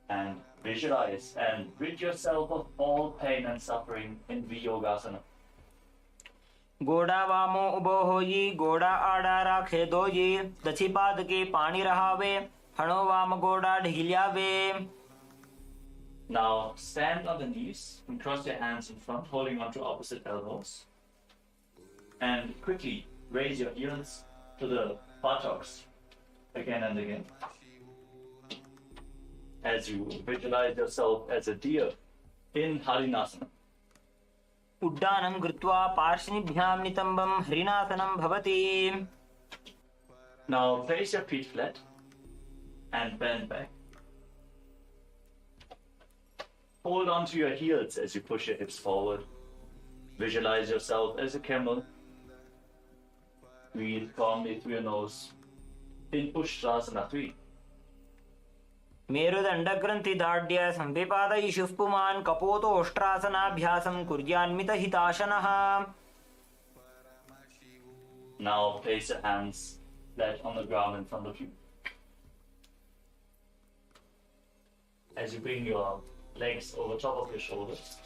and visualize and rid yourself of all pain and suffering in Viyogasana. गोड़ा वामो उबो होई गोड़ा आड़ा राखे दोई दछि पाद के पानी रहावे हणो वाम गोड़ा ढील्यावे. Now stand on the knees and cross your hands in front, holding onto opposite elbows. And quickly raise your heels to the buttocks again and again. As you visualize yourself as a deer in Harinasana. उड्डानं कृत्वा पार्श्वनिभ्यां नितम्बं हरिणासनं भवति. Now place your feet flat and bend back. Hold on to your heels as you push your hips forward. Visualize yourself as a camel. Breathe calmly through your nose in Ushtrasana 3. मेरुदण्डग्रन्थिदाढ्य संविपादयिषुः पुमान् कपोतोष्ट्रासनाभ्यासं कुर्यान्मितहिताशनः. Now place your hands flat on the ground in front of you. As you bring your legs over top of your shoulders.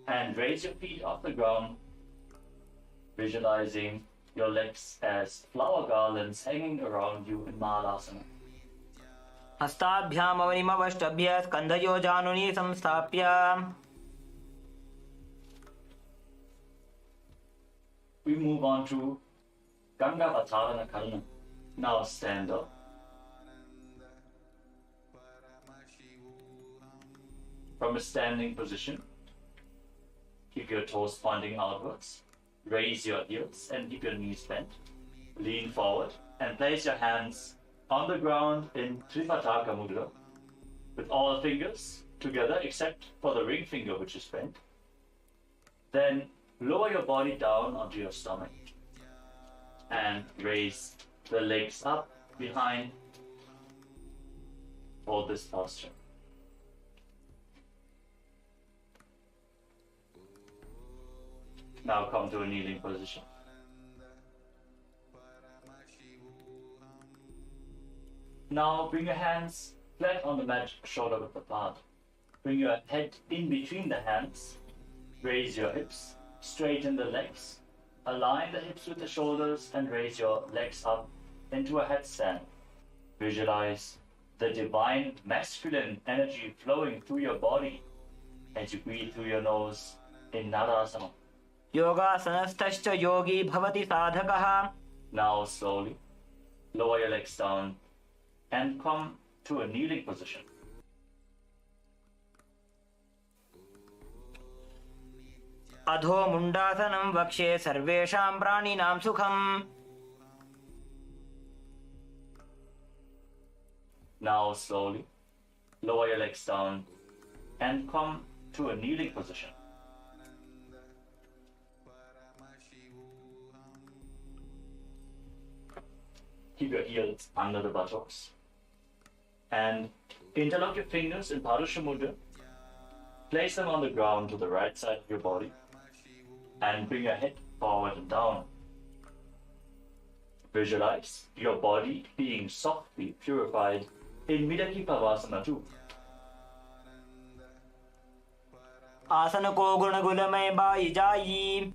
And raise your feet off the ground, visualizing your legs as flower garlands hanging around you in Mahalasana. हस्ताभ्याम् अवनिमवष्टभ्य स्कन्धयो जानुनी संस्थाप्य. We move on to Ganga Vatarana Karna. Now stand up. From a standing position, keep your toes pointing outwards. Raise your heels and keep your knees bent. Lean forward and place your hands on the ground in Tripataka Mudra with all fingers together except for the ring finger which is bent. Then lower your body down onto your stomach and raise the legs up behind for this posture. Now come to a kneeling position. Now bring your hands flat on the mat, shoulder width apart. Bring your head in between the hands. Raise your hips, straighten the legs. Align the hips with the shoulders and raise your legs up into a headstand. Visualize the divine masculine energy flowing through your body as you breathe through your nose in Narasana. योगासनस्थश्च योगी भवति साधकः. Now slowly lower your legs down and come to a kneeling position. अधो मुण्डासनं वक्ष्ये सर्वेषां प्राणिनां सुखम्. Now slowly lower your legs down and come to a kneeling position. Keep your heels under the buttocks and interlock your fingers in Parusha Mudra. Place them on the ground to the right side of your body and bring your head forward and down. Visualize your body being softly purified in Midaki Pavasana 2. आसन को गुणगुलमय by जाई.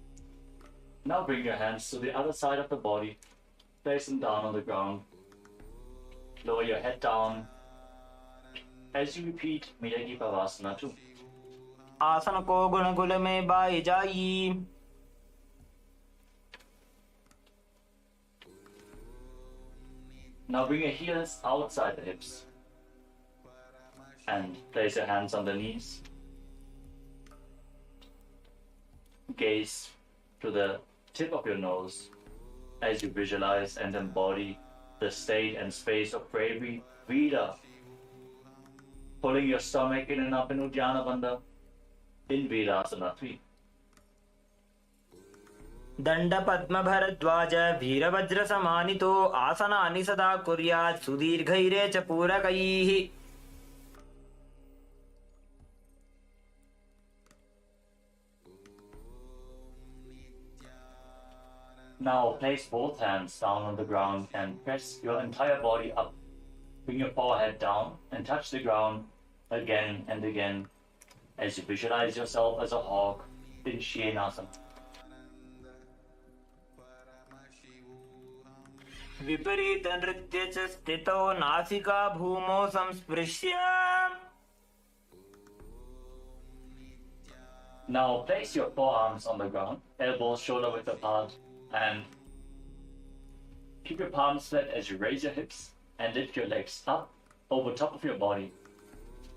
Now bring your hands to the other side of the body. Place them down on the ground. Lower your head down as you repeat Midaki Pavasana 2. आसन को गुणगुलमय by जाई. Now bring your heels outside the hips and place your hands on the knees. Gaze to the tip of your nose as you visualize and embody the state and space of bravery, Vira. Pulling your stomach in and up in Uddiyana Bandha in Virasana 3. दंड पद्म भरद्वाज वीरवज्र समानितो आसनानि सदा कुर्यात् सुदीर्घैरे च पूरकैः. Now place both hands down on the ground and press your entire body up. Bring your forehead down and touch the ground again and again as you visualize yourself as a hawk in Shenasana. विपरीत नृत्य च स्थितो नासिका भूमौ संस्पृश्य. Now place your forearms on the ground, elbows shoulder width apart, and keep your palms flat as you raise your hips and lift your legs up over top of your body.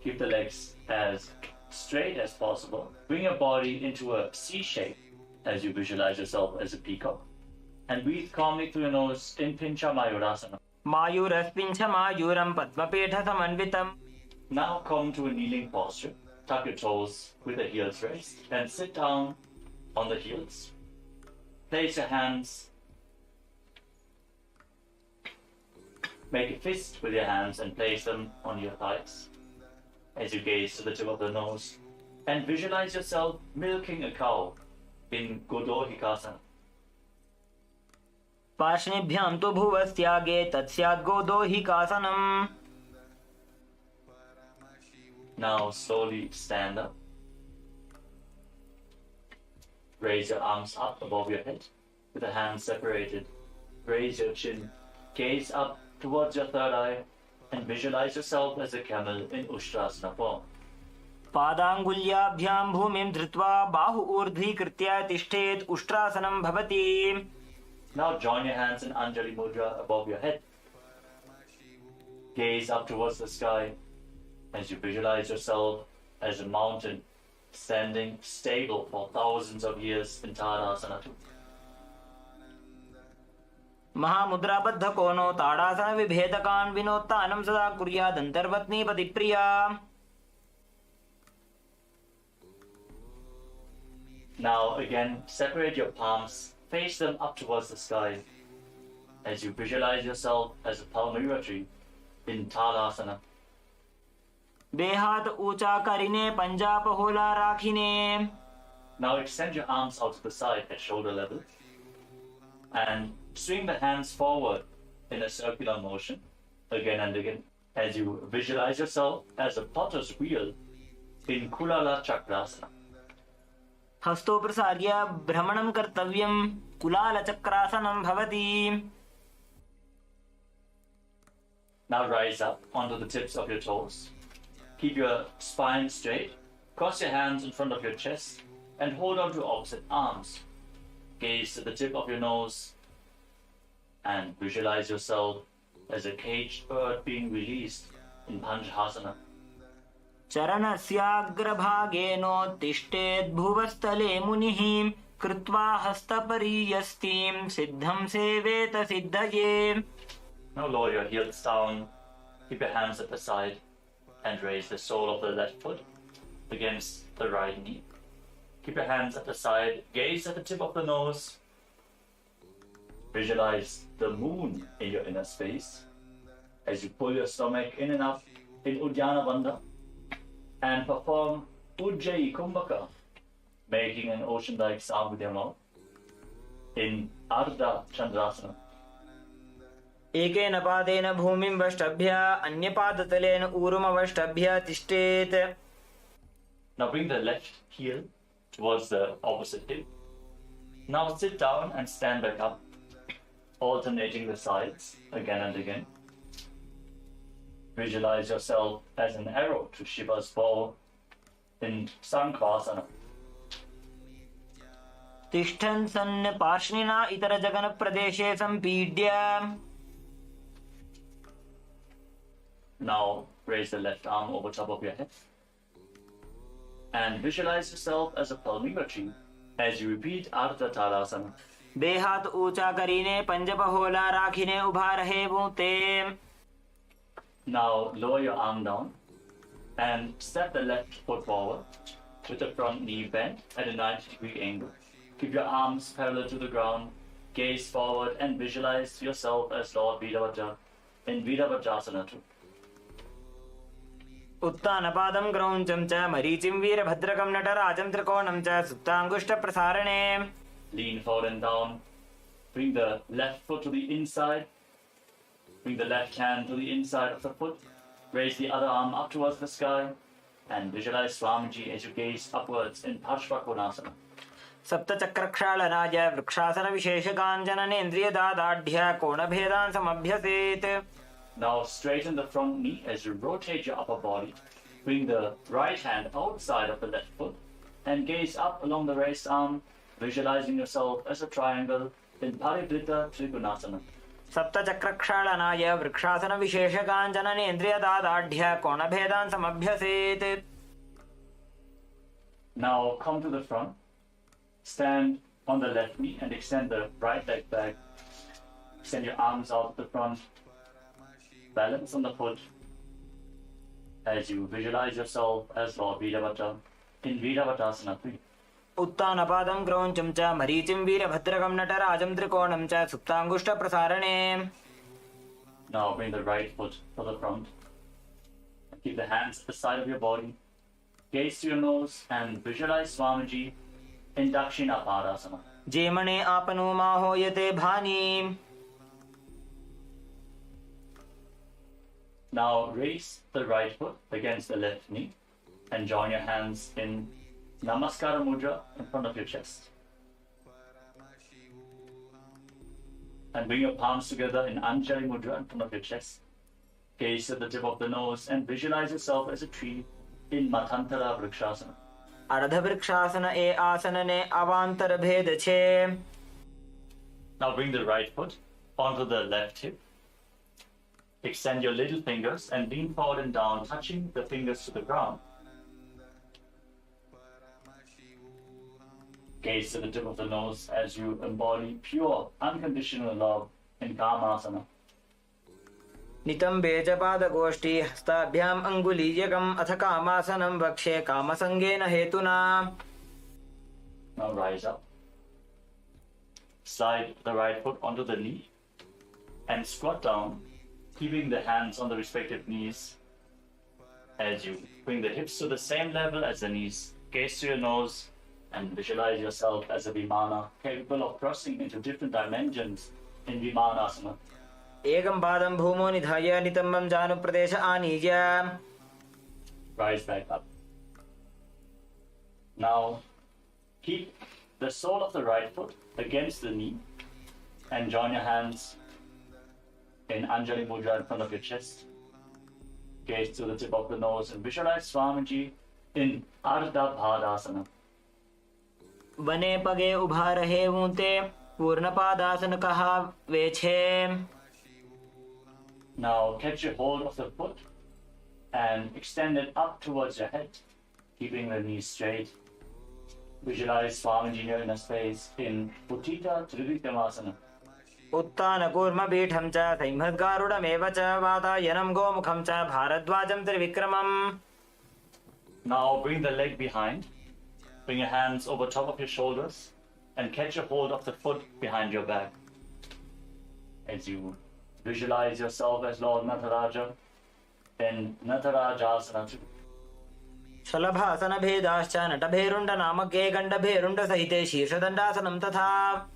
Keep the legs as straight as possible. Bring your body into a C shape as you visualize yourself as a peacock. And breathe calmly through your nose in Pincha Mayurasana. मायूरस्पिञ्छ मायूरं पद्मपीठ समन्वितम्. Now come to a kneeling posture. Tuck your toes with the heels raised and sit down on the heels. Place your hands. Make a fist with your hands and place them on your thighs as you gaze to the tip of the nose and visualize yourself milking a cow in Godohikasana. पार्ष्णिभ्यां तु भुवस्यागे तत्स्यात् गोदोहिकासनम्. Now slowly stand up. Raise your arms up above your head with the hands separated. Raise your chin. Gaze up towards your third eye and visualize yourself as a camel in Ushtrasana form. पादाङ्गुल्याभ्यां भूमिं धृत्वा बाहु ऊर्ध्वीकृत्य तिष्ठेत् उष्ट्रासनं भवति. Now join your hands in Anjali Mudra above your head. Gaze up towards the sky as you visualize yourself as a mountain standing stable for thousands of years in Tadasana. महामुद्राबद्ध कोनो ताड़ासन विभेदकान् विनोत्तानं सदा कुर्यात् अन्तर्पत्नी पतिप्रिया. Now again, separate your palms, face them up towards the sky as you visualize yourself as a palmyra tree in Talasana. बेहात ऊंचा करिने पंजा पहोला राखिने. Now extend your arms out to the side at shoulder level and swing the hands forward in a circular motion again and again as you visualize yourself as a potter's wheel in Kulala Chakrasana. हस्तो प्रसार्य भ्रमणं कर्तव्यं कुलालचक्रासनं भवति. Now rise up onto the tips of your toes. Keep your spine straight. Cross your hands in front of your chest and hold on to opposite arms. Gaze to the tip of your nose and visualize yourself as a caged bird being released in Panchasana. चरणस्याग्रभागेनोत्तिष्ठेत् भुवस्थले मुनिः कृत्वा हस्तपरीयस्तीं सिद्धं सेवेत सिद्धये. Now lower your heels down. Keep your hands at the side and raise the sole of the left foot against the right knee. Keep your hands at the side. Gaze at the tip of the nose. Visualize the moon in your inner space as you pull your stomach in and up in Uddiyana Bandha and perform Ujjayi Kumbhaka, making an ocean-like sound with your mouth in Ardha Chandrasana. एकेन पादेन भूमिं वष्टभ्य अन्यपादतलेन ऊरुमवष्टभ्य तिष्ठेत्. Now bring the left heel towards the opposite hip. Now sit down and stand back up, alternating the sides again and again. Visualize yourself as an arrow to Shiva's bow in Sankhasana. तिष्ठन् सन् पार्ष्णिना इतरजगनप्रदेशे सम्पीड्य. Now raise the left arm over top of your head and visualize yourself as a palmyra tree as you repeat Ardha Talasana. બે હાથ ઊંચા કરીને પંજ પહોલા રાખીને ઊભા રહેવું તે. Now lower your arm down and step the left foot forward with the front knee bent at a 90-degree angle. Keep your arms parallel to the ground, gaze forward and visualize yourself as Lord Virabhadra in Virabhadrasana 2. उत्तानपादं क्रौञ्चं च मरीचिं वीरभद्रकं नटराजं त्रिकोणं च सुप्ताङ्गुष्ठप्रसारणे. Lean forward and down. Bring the left foot to the inside. Bring the left hand to the inside of the foot. Raise the other arm up towards the sky and visualize Swamiji as you gaze upwards in Parshvakonasana. सप्तचक्रक्षालनाय वृक्षासनविशेषकाञ्चननेन्द्रियदादाढ्य कोणभेदान् समभ्यसेत्. Now straighten the front knee as you rotate your upper body. Bring the right hand outside of the left foot and gaze up along the raised arm, visualizing yourself as a triangle in Parivrita Trikonasana. सप्तचक्रक्षालनाय वृक्षासनविशेषकाञ्चननेन्द्रियदादाढ्य कोणभेदान् समभ्यसेत्. Now come to the front. Stand on the left knee and extend the right leg back. Extend your arms out the front. Balance on the foot as you visualize yourself as Lord Virabhadra in Virabhadrasana 3. उत्तानपादं क्रौञ्चं च मरीचिं वीरभद्रकं नटराजं त्रिकोणं च सुप्ताङ्गुष्ठप्रसारणे. Now bring the right foot to the front. Keep the hands at the side of your body. Gaze to your nose and visualize Swamiji in Dakshina Padasana. जेमणे आपनो माहोयते भानी. Now raise the right foot against the left knee and join your hands in Namaskara Mudra in front of your chest. And bring your palms together in Anjali Mudra in front of your chest. Gaze at the tip of the nose and visualize yourself as a tree in Matantara Vrikshasana. अर्धवृक्षासन ए आसनने अवान्तर भेद छे. Now bring the right foot onto the left hip. Extend your little fingers and lean forward and down, touching the fingers to the ground. Gaze to the tip of the nose as you embody pure, unconditional love in Kamasana. नितम्बे च पादगोष्ठी हस्ताभ्याम् अङ्गुलीयकम् अथ कामासनं वक्षे कामसङ्गेन हेतुना. Now rise up. Slide the right foot onto the knee and squat down, keeping the hands on the respective knees as you bring the hips to the same level as the knees. Gaze to your nose and visualize yourself as a Vimana capable of crossing into different dimensions in Vimanasana. एकं पादं भूमौ निधाय नितम्बं जानुप्रदेश आनीय. Rise back up. Now keep the sole of the right foot against the knee and join your hands in Anjali Mudra in front of your chest. Gaze to the tip of the nose and visualize Swamiji in Ardha Bhadasana. बने पगे उभा रहेऊं ते पूर्णपादासन कहा वे छे. Now catch a hold of the foot and extend it up towards your head, keeping the knees straight. Visualize Swamiji near in a space in Uttita Trivikramasana. उत्तानकूर्मपीठं च संहद्गारुडमेव च वातायनं गोमुखं च भारद्वाजं त्रिविक्रमम्. Now bring the leg behind. Bring your hands over top of your shoulders and catch a hold of the foot behind your back. As you visualize yourself as Lord Nataraja in Natarajasana 2. शलभासन भेदाश्च नटभेरुण्ड नामके गण्डभेरुण्ड सहिते शीर्षदण्डासनं तथा.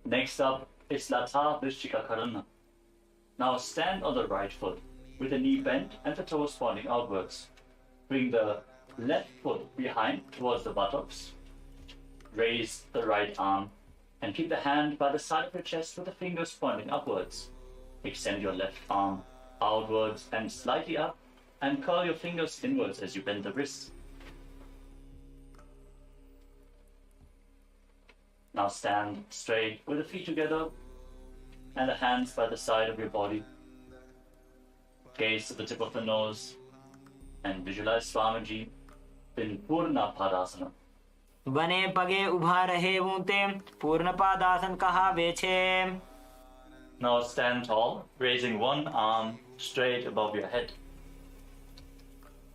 Next up is Lata Vrishchika Karana. Now stand on the right foot with the knee bent and the toes pointing outwards. Bring the left foot behind towards the buttocks. Raise the right arm and keep the hand by the side of your chest with the fingers pointing upwards. Extend your left arm outwards and slightly up and curl your fingers inwards as you bend the wrists. Now stand straight with the feet together and the hands by the side of your body. Gaze to the tip of the nose and visualize Swamiji in Purna Padasana. बने पगे उभा रहे ऊंते पूर्ण पादासन कहावे छे. Now stand tall, raising one arm straight above your head.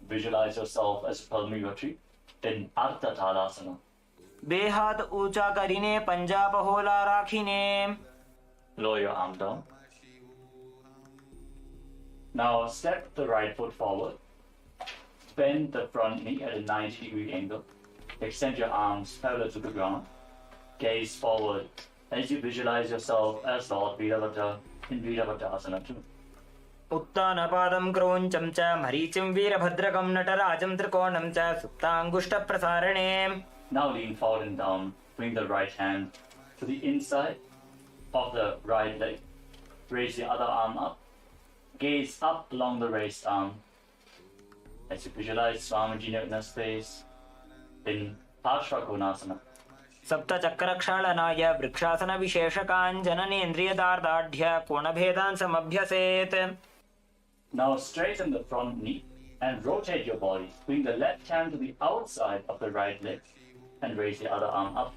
Visualize yourself as a palmyra tree in Ardha Tadasana. બે હાથ ઊંચા કરીને પંજા પહોલા રાખીને. Lower your arm down. Now step the right foot forward. Bend the front knee at a 90-degree angle. Extend your arms parallel to the ground. Gaze forward as you visualize yourself as Lord Virabhadra in Virabhadrasana 2. उत्तानपादं क्रौञ्चं च मरीचिं वीरभद्रकं नटराजं त्रिकोणं च सुप्ताङ्गुष्ठप्रसारणे. Now lean forward and down. Bring the right hand to the inside of the right leg. Raise the other arm up. Gaze up along the raised arm as you visualize Swamiji in a space in Parshvakonasana. सप्तचक्रक्षालनाय वृक्षासनविशेषकाञ्जननेन्द्रियदार्ढ्य कोणभेदान् समभ्यसेत्. Now straighten the front knee and rotate your body. Bring the left hand to the outside of the right leg and raise the other arm up.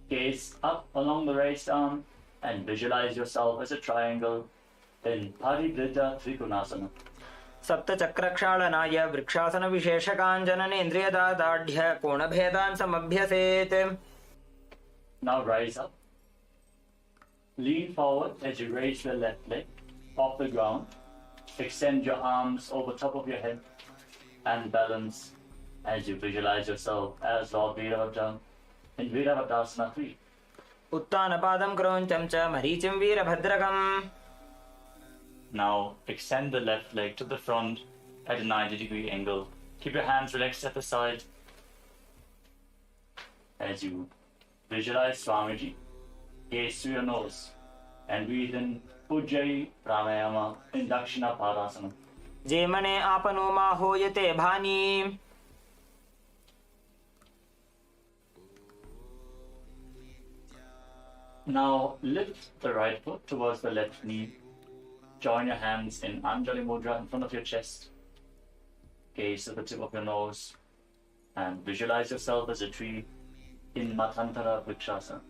Gaze up along the raised arm and visualize yourself as a triangle in Parivritta Trikonasana. सप्तचक्रक्षालनाय वृक्षासनविशेषकाञ्जननेन्द्रियदार्ढ्य कोणभेदान् समभ्यसेत्. Now rise up. Lean forward as you raise your left leg off the ground. Extend your arms over top of your head and balance as you visualize yourself as Lord Virabhadra in Virabhadrasana 3. उत्तानपादं क्रौञ्चं च मरीचिं वीरभद्रकम्. Now extend the left leg to the front at a 90-degree angle. Keep your hands relaxed at the side as you visualize Swamiji. Gaze through your nose and breathe in Ujjayi Pranayama in Dakshina Padasana. जे मने आपनो मा होयते भानी. Now lift the right foot towards the left knee. Join your hands in Anjali Mudra in front of your chest. Gaze to the tip of your nose and visualize yourself as a tree in Matantara Vrikshasana.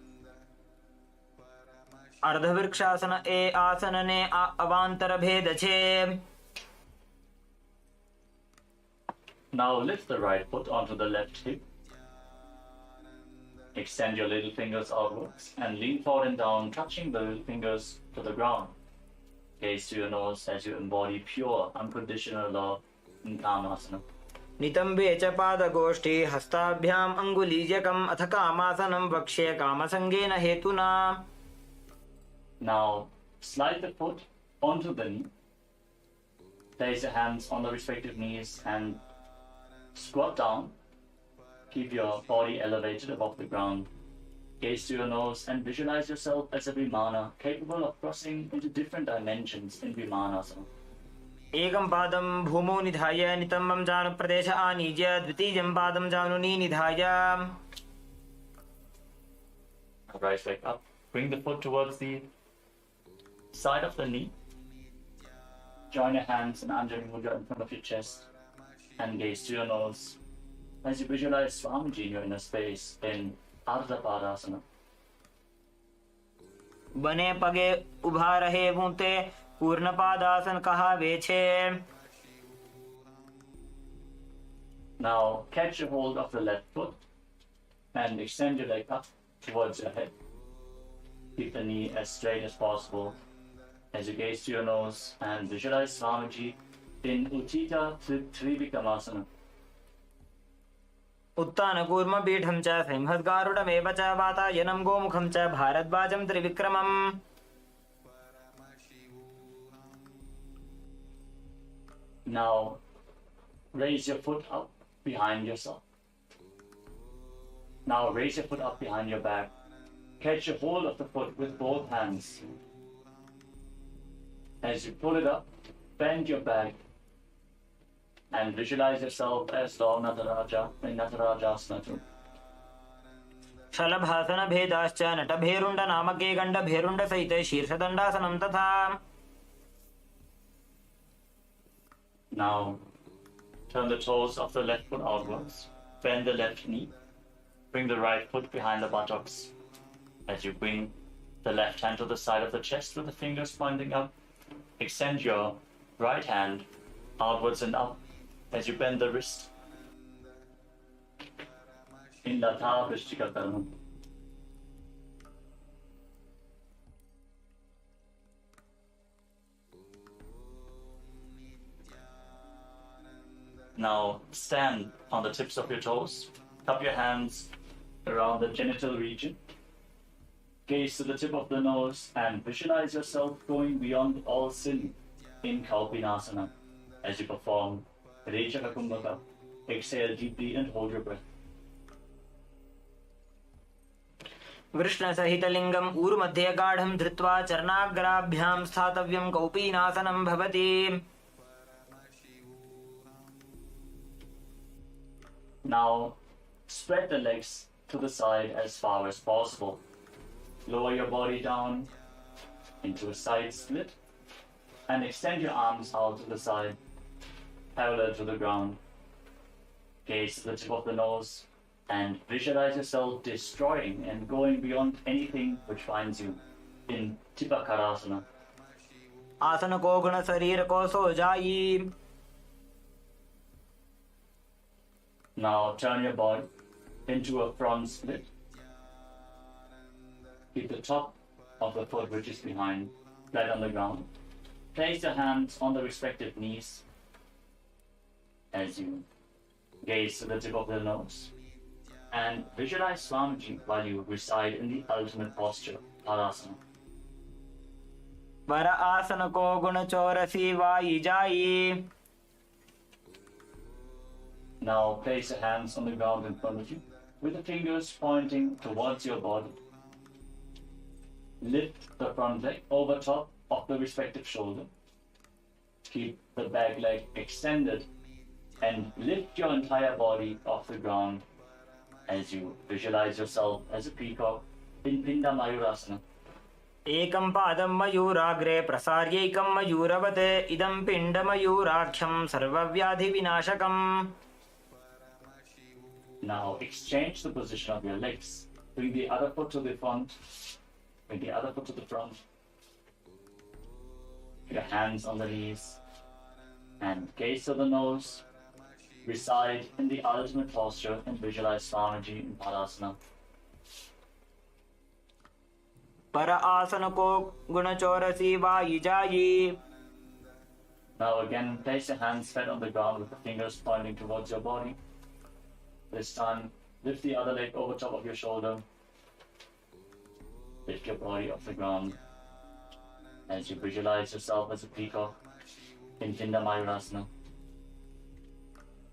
अर्धवृक्षासन ए आसनने अवांतर भेद छे. Now lift the right foot onto the left hip. Extend your little fingers outwards and lean forward and down, touching the little fingers to the ground. Gaze to your nose as you embody pure, unconditional love in Kamasana. नितंबे च पादगोष्ठी हस्ताभ्याम् अङ्गुलीयकम् अथ कामासनं वक्ष्ये कामसङ्गेन हेतुना. Now slide the foot onto the knee. Place your hands on the respective knees and squat down. Keep your body elevated above the ground. Gaze to your nose and visualize yourself as a Vimana capable of crossing into different dimensions in Vimanasana. एकं पादं भूमौ निधाय नितम्बं जानुप्रदेश आनीय द्वितीयं पादं जानुनी निधाय. Rise back up. Bring the foot towards the side of the knee. Join your hands in Anjali Mudra in front of your chest and gaze to your nose as you visualize Swamiji in your inner space in Ardha Padasana. बने पगे उभा रहे ऊंते पूर्ण पादासन कहावे छे. Now catch a hold of the left foot and extend your leg up towards your head. Keep the knee as straight as possible as you gaze to your nose and visualize Swamiji in Uttita Trivikramasana. उत्तानकूर्मपीठं च सिंहद्गारुडमेव च वातायनं गोमुखं च भारद्वाजं त्रिविक्रमम्. Now raise your foot up behind yourself. Now raise your foot up behind your back. Catch a hold of the foot with both hands. As you pull it up, bend your back and visualize yourself as Lord Nataraja in Natarajasana 2. शलभासन भेदाश्च नटभेरुण्ड नामके गण्ड भेरुण्ड सहिते शीर्षदण्डासनं तथा. Now turn the toes of the left foot outwards. Bend the left knee. Bring the right foot behind the buttocks as you bring the left hand to the side of the chest with the fingers pointing up. Extend your right hand outwards and up as you bend the wrist. In Latha Vrishtika Karma. Now stand on the tips of your toes. Cup your hands around the genital region. Gaze to the tip of the nose and visualize yourself going beyond all sin in Kalpinasana as you perform Rechaka Kumbhaka. Exhale deeply and hold your breath. वृष्णसहितलिङ्गम् ऊरुमध्ये गाढं धृत्वा चरणाग्राभ्यां स्थातव्यं कौपीनासनं भवति. Now spread the legs to the side as far as possible. Lower your body down into a side split and extend your arms out to the side, parallel to the ground. Gaze to the tip of the nose and visualize yourself destroying and going beyond anything which finds you in Tipakarasana. आसन को गुण शरीर को सो जाई. Now turn your body into a front split. Keep the top of the foot which is behind flat on the ground. Place your hands on the respective knees as you gaze to the tip of the nose and visualize Swamiji while you reside in the ultimate posture, Parasana. वर आसन को गुण चौरसी Y जाई. Now place your hands on the ground in front of you with the fingers pointing towards your body. Lift the front leg over top of the respective shoulder. Keep the back leg extended and lift your entire body off the ground as you visualize yourself as a peacock in Pinda Mayurasana. एकं पादं मयूराग्रे प्रसार्यैकं मयूरवते इदं पिण्डमयूराख्यं सर्वव्याधिविनाशकम्. Now exchange the position of your legs. Bring the other foot to the front. Bring the other foot to the front. Your hands on the knees. And gaze to the nose. Reside in the ultimate posture and visualize Swamiji in Padasana. पर आसन को गुण चौरसी Y जाई. Now again, place your hands flat on the ground with the fingers pointing towards your body. This time, lift the other leg over top of your shoulder. Lift your body off the ground as you visualize yourself as a peacock in Pinda Mayurasana.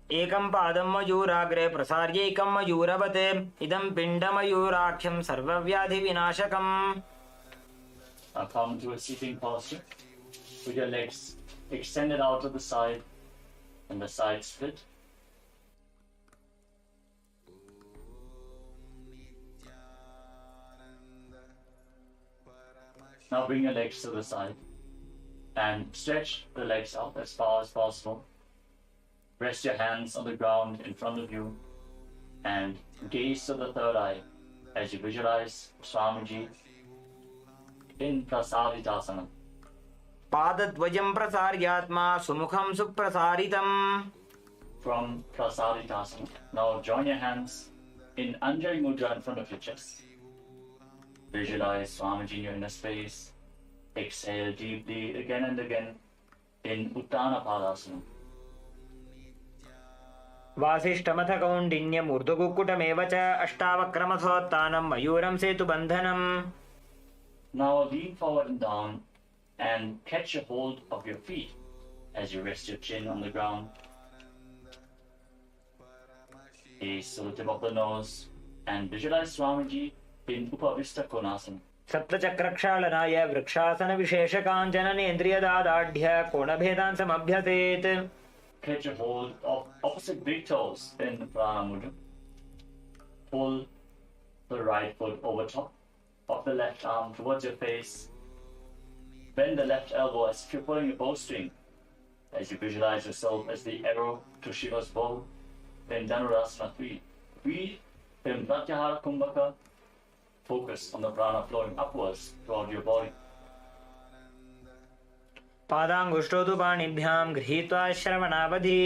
एकं पादं मयूराग्रे प्रसार्यैकं मयूरवते इदं पिण्डमयूराख्यं सर्वव्याधिविनाशकम्. Now come to a sitting posture with your legs extended out to the side and the side split. Now bring your legs to the side and stretch the legs out as far as possible. Rest your hands on the ground in front of you and gaze to the third eye as you visualize Swamiji in Prasaritasana. पादद्वयं प्रसार्यात्मा सुमुखं सुप्रसारितम्. From Prasaritasana, now join your hands in Anjali Mudra in front of your chest. Visualize Swamiji in your inner space. Exhale deeply again and again in Uttana Padasana. वासिष्ठमथ कौण्डिन्यमूर्ध्वकुक्कुटमेव च अष्टावक्रमसोत्तानं मयूरं सेतुबन्धनम्. Now lean forward and down and catch a hold of your feet as you rest your chin on the ground. Gaze to the tip of the nose and visualize Swamiji in Upavista Konasana. सप्तचक्रक्षालनाय वृक्षासनविशेषकाञ्चननेन्द्रियदादाढ्य कोणभेदान् समभ्यसेत्. Catch a hold of opposite big toes in Prana Mudra. Pull the right foot over top of the left arm towards your face. Bend the left elbow as if you're pulling a bowstring as you visualize yourself as the arrow to Shiva's bow. Then Dhanurasana 3. Breathe In Pratyahara Kumbhaka, focus on the prana flowing upwards throughout your body. पादाङ्गुष्ठौ तु पाणिभ्यां गृहीत्वा श्रवणावधि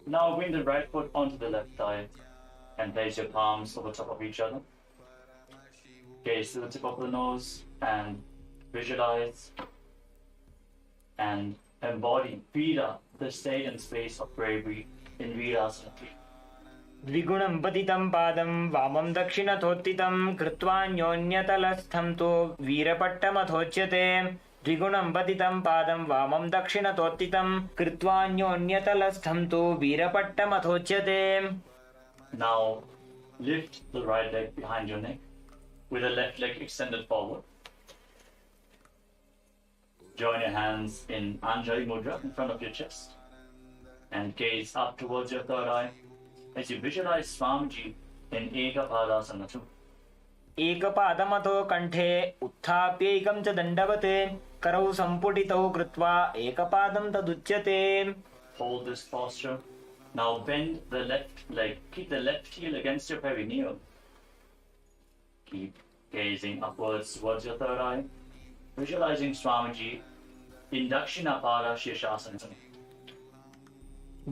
Now bring the right foot onto the left thigh and place your palms over top of each other. Gaze to the tip of the nose and visualize and embody Vira, the state and space of bravery in Virasana. द्विगुणं पतितं पादं वामं दक्षिणथोत्थितं कृत्वान्योन्यतलस्थं तु वीरपट्टमथोच्यते द्विगुणं पतितं पादं वामं दक्षिणथोत्थितं कृत्वान्योन्यतलस्थं तु वीरपट्टमथोच्यते. Now lift the right leg behind your neck with the left leg extended forward. Join your hands in Anjali Mudra in front of your chest and gaze up towards your third eye as you visualize Swamiji in Ekapadasana 2. एकपादमथो कण्ठे उत्थाप्यैकं च दण्डवत् करौ सम्पुटितौ कृत्वा एकपादं तदुच्यते. Hold this posture. Now bend the left leg. Keep the left heel against your perineum. Keep gazing upwards towards your third eye, visualizing Swamiji in Dakshinapada Shirshasana.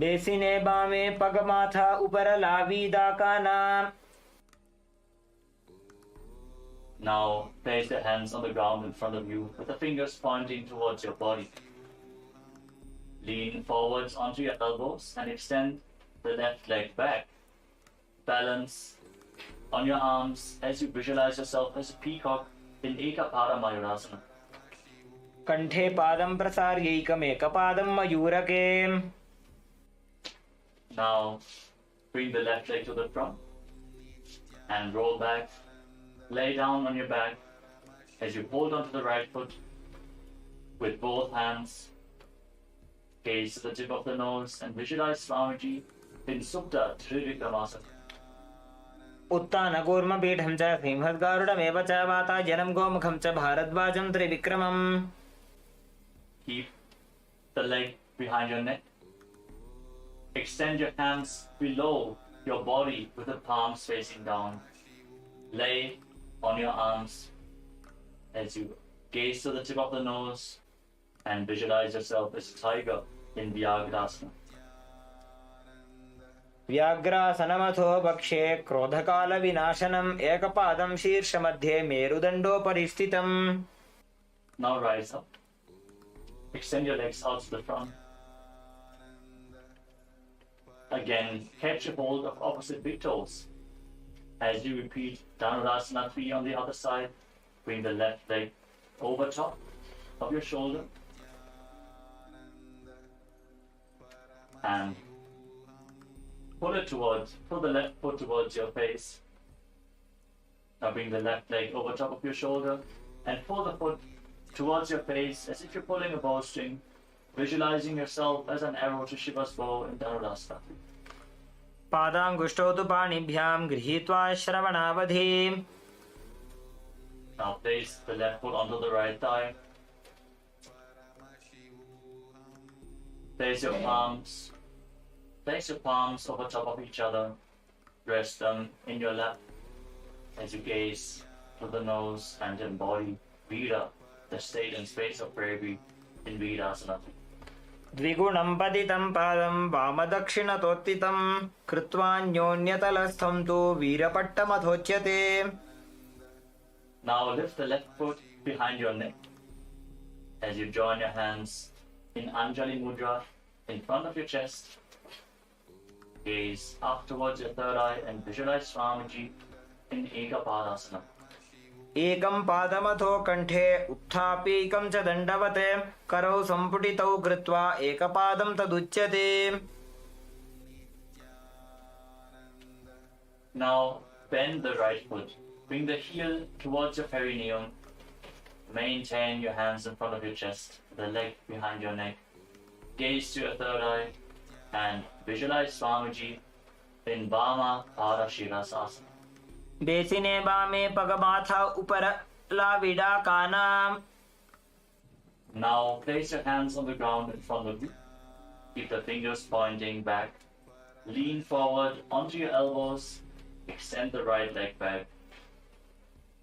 बेसिने बामे पगमाथा उपर लावीदाकाना. Now place the hands on the ground in front of you with the fingers pointing towards your body. Lean forwards onto your elbows and extend the left leg back. Balance on your arms as you visualize yourself as a peacock in Ekapada Mayurasana. कण्ठे पादं प्रसार्यैकमेकपादं मयूरके. Now bring the left leg to the front and roll back. Lay down on your back as you hold onto the right foot with both hands. Gaze to the tip of the nose and visualize Swamiji in Supta Trivikramasana. उत्तानकूर्मपीठं च सिंहद्गारुडमेव च वातायनं गोमुखं च भारद्वाजं त्रिविक्रमम्. Keep the leg behind your neck. Extend your hands below your body with the palms facing down. Lay on your arms as you gaze to the tip of the nose and visualize yourself as a tiger in Vyagrasana. व्याघ्रासनमथो भक्षे क्रोधकालविनाशनम् एकपादं शीर्षमध्ये मेरुदण्डोपरि स्थितम्. Now rise up. Extend your legs out to the front. Again, catch a hold of opposite big toes. As you repeat Dhanurasana 3 on the other side, bring the left leg over top of your shoulder and pull the left foot towards your face. Now bring the left leg over top of your shoulder and pull the foot towards your face as if you're pulling a bowstring, visualizing yourself as an arrow to Shiva's bow in Dhanurasana. पादाङ्गुष्ठौ तु पाणिभ्यां गृहीत्वा श्रवणावधि. Now place the left foot onto the right thigh. Place your palms over top of each other. Rest them in your lap as you gaze to the nose and embody Vira, the state and space of bravery in Virasana. द्विगुणं पतितं पादं वामदक्षिणतोत्थितं कृत्वान्योन्यतलस्थं तु वीरपट्टमथोच्यते. Now lift the left foot behind your neck as you join your hands in Anjali Mudra in front of your chest. Gaze up towards your third eye and visualize Swamiji in Ekapadasana. एकं पादमथो कण्ठे उत्थाप्यैकं च दण्डवत् करौ सम्पुटितौ कृत्वा एकपादं तदुच्यते. Now bend the right foot. Bring the heel towards your perineum. Maintain your hands in front of your chest, the leg behind your neck. Gaze to your third eye and visualize Swamiji in Vama Parashirasasana. बेसिने बामे पगमाथा उपर लाविडाकाना. Now place your hands on the ground in front of you Keep the fingers pointing back. Lean forward onto your elbows. Extend the right leg back.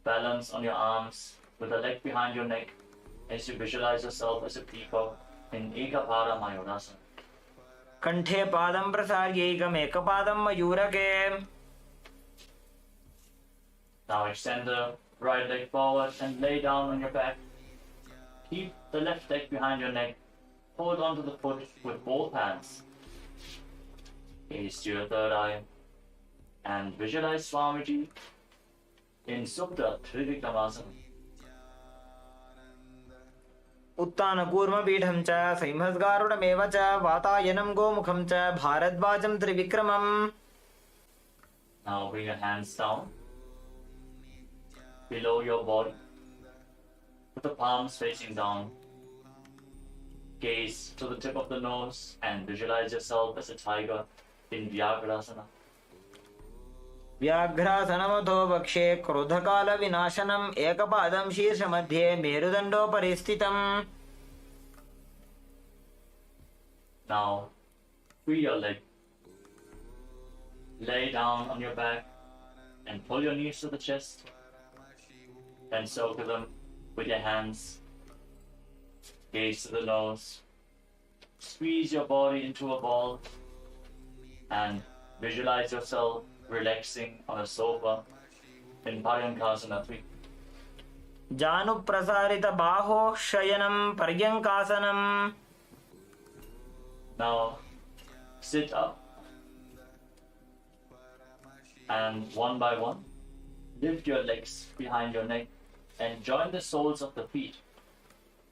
Balance on your arms with the leg behind your neck as you visualize yourself as a peacock in Ekapada Mayurasana. कंठे पादं प्रसार्यैकम् एकपादं मयूरके. Now extend the right leg forward and lay down on your back. Keep the left leg behind your neck. Hold onto the foot with both hands. Gaze to your third eye and visualize Swamiji in Supta Trivikramasana. उत्तानकूर्मपीठं च संहस्गारुडमेव च वातायनं गोमुखं च भारद्वाजं त्रिविक्रमम्. Now bring your hands down below your body with the palms facing down. Gaze to the tip of the nose and visualize yourself as a tiger in Vyagrasana. व्याघ्रासनमथो वक्षे क्रोधकालविनाशनम् एकपादं शीर्षमध्ये मेरुदण्डोपरि स्थितम्. Now free your leg. Lay down on your back and pull your knees to the chest and circle them with your hands. Gaze to the nose. Squeeze your body into a ball and visualize yourself relaxing on a sofa in Paryankasana 3. जानुप्रसारितबाहो शयनं पर्यङ्कासनम्. Now sit up and one by one lift your legs behind your neck and join the soles of the feet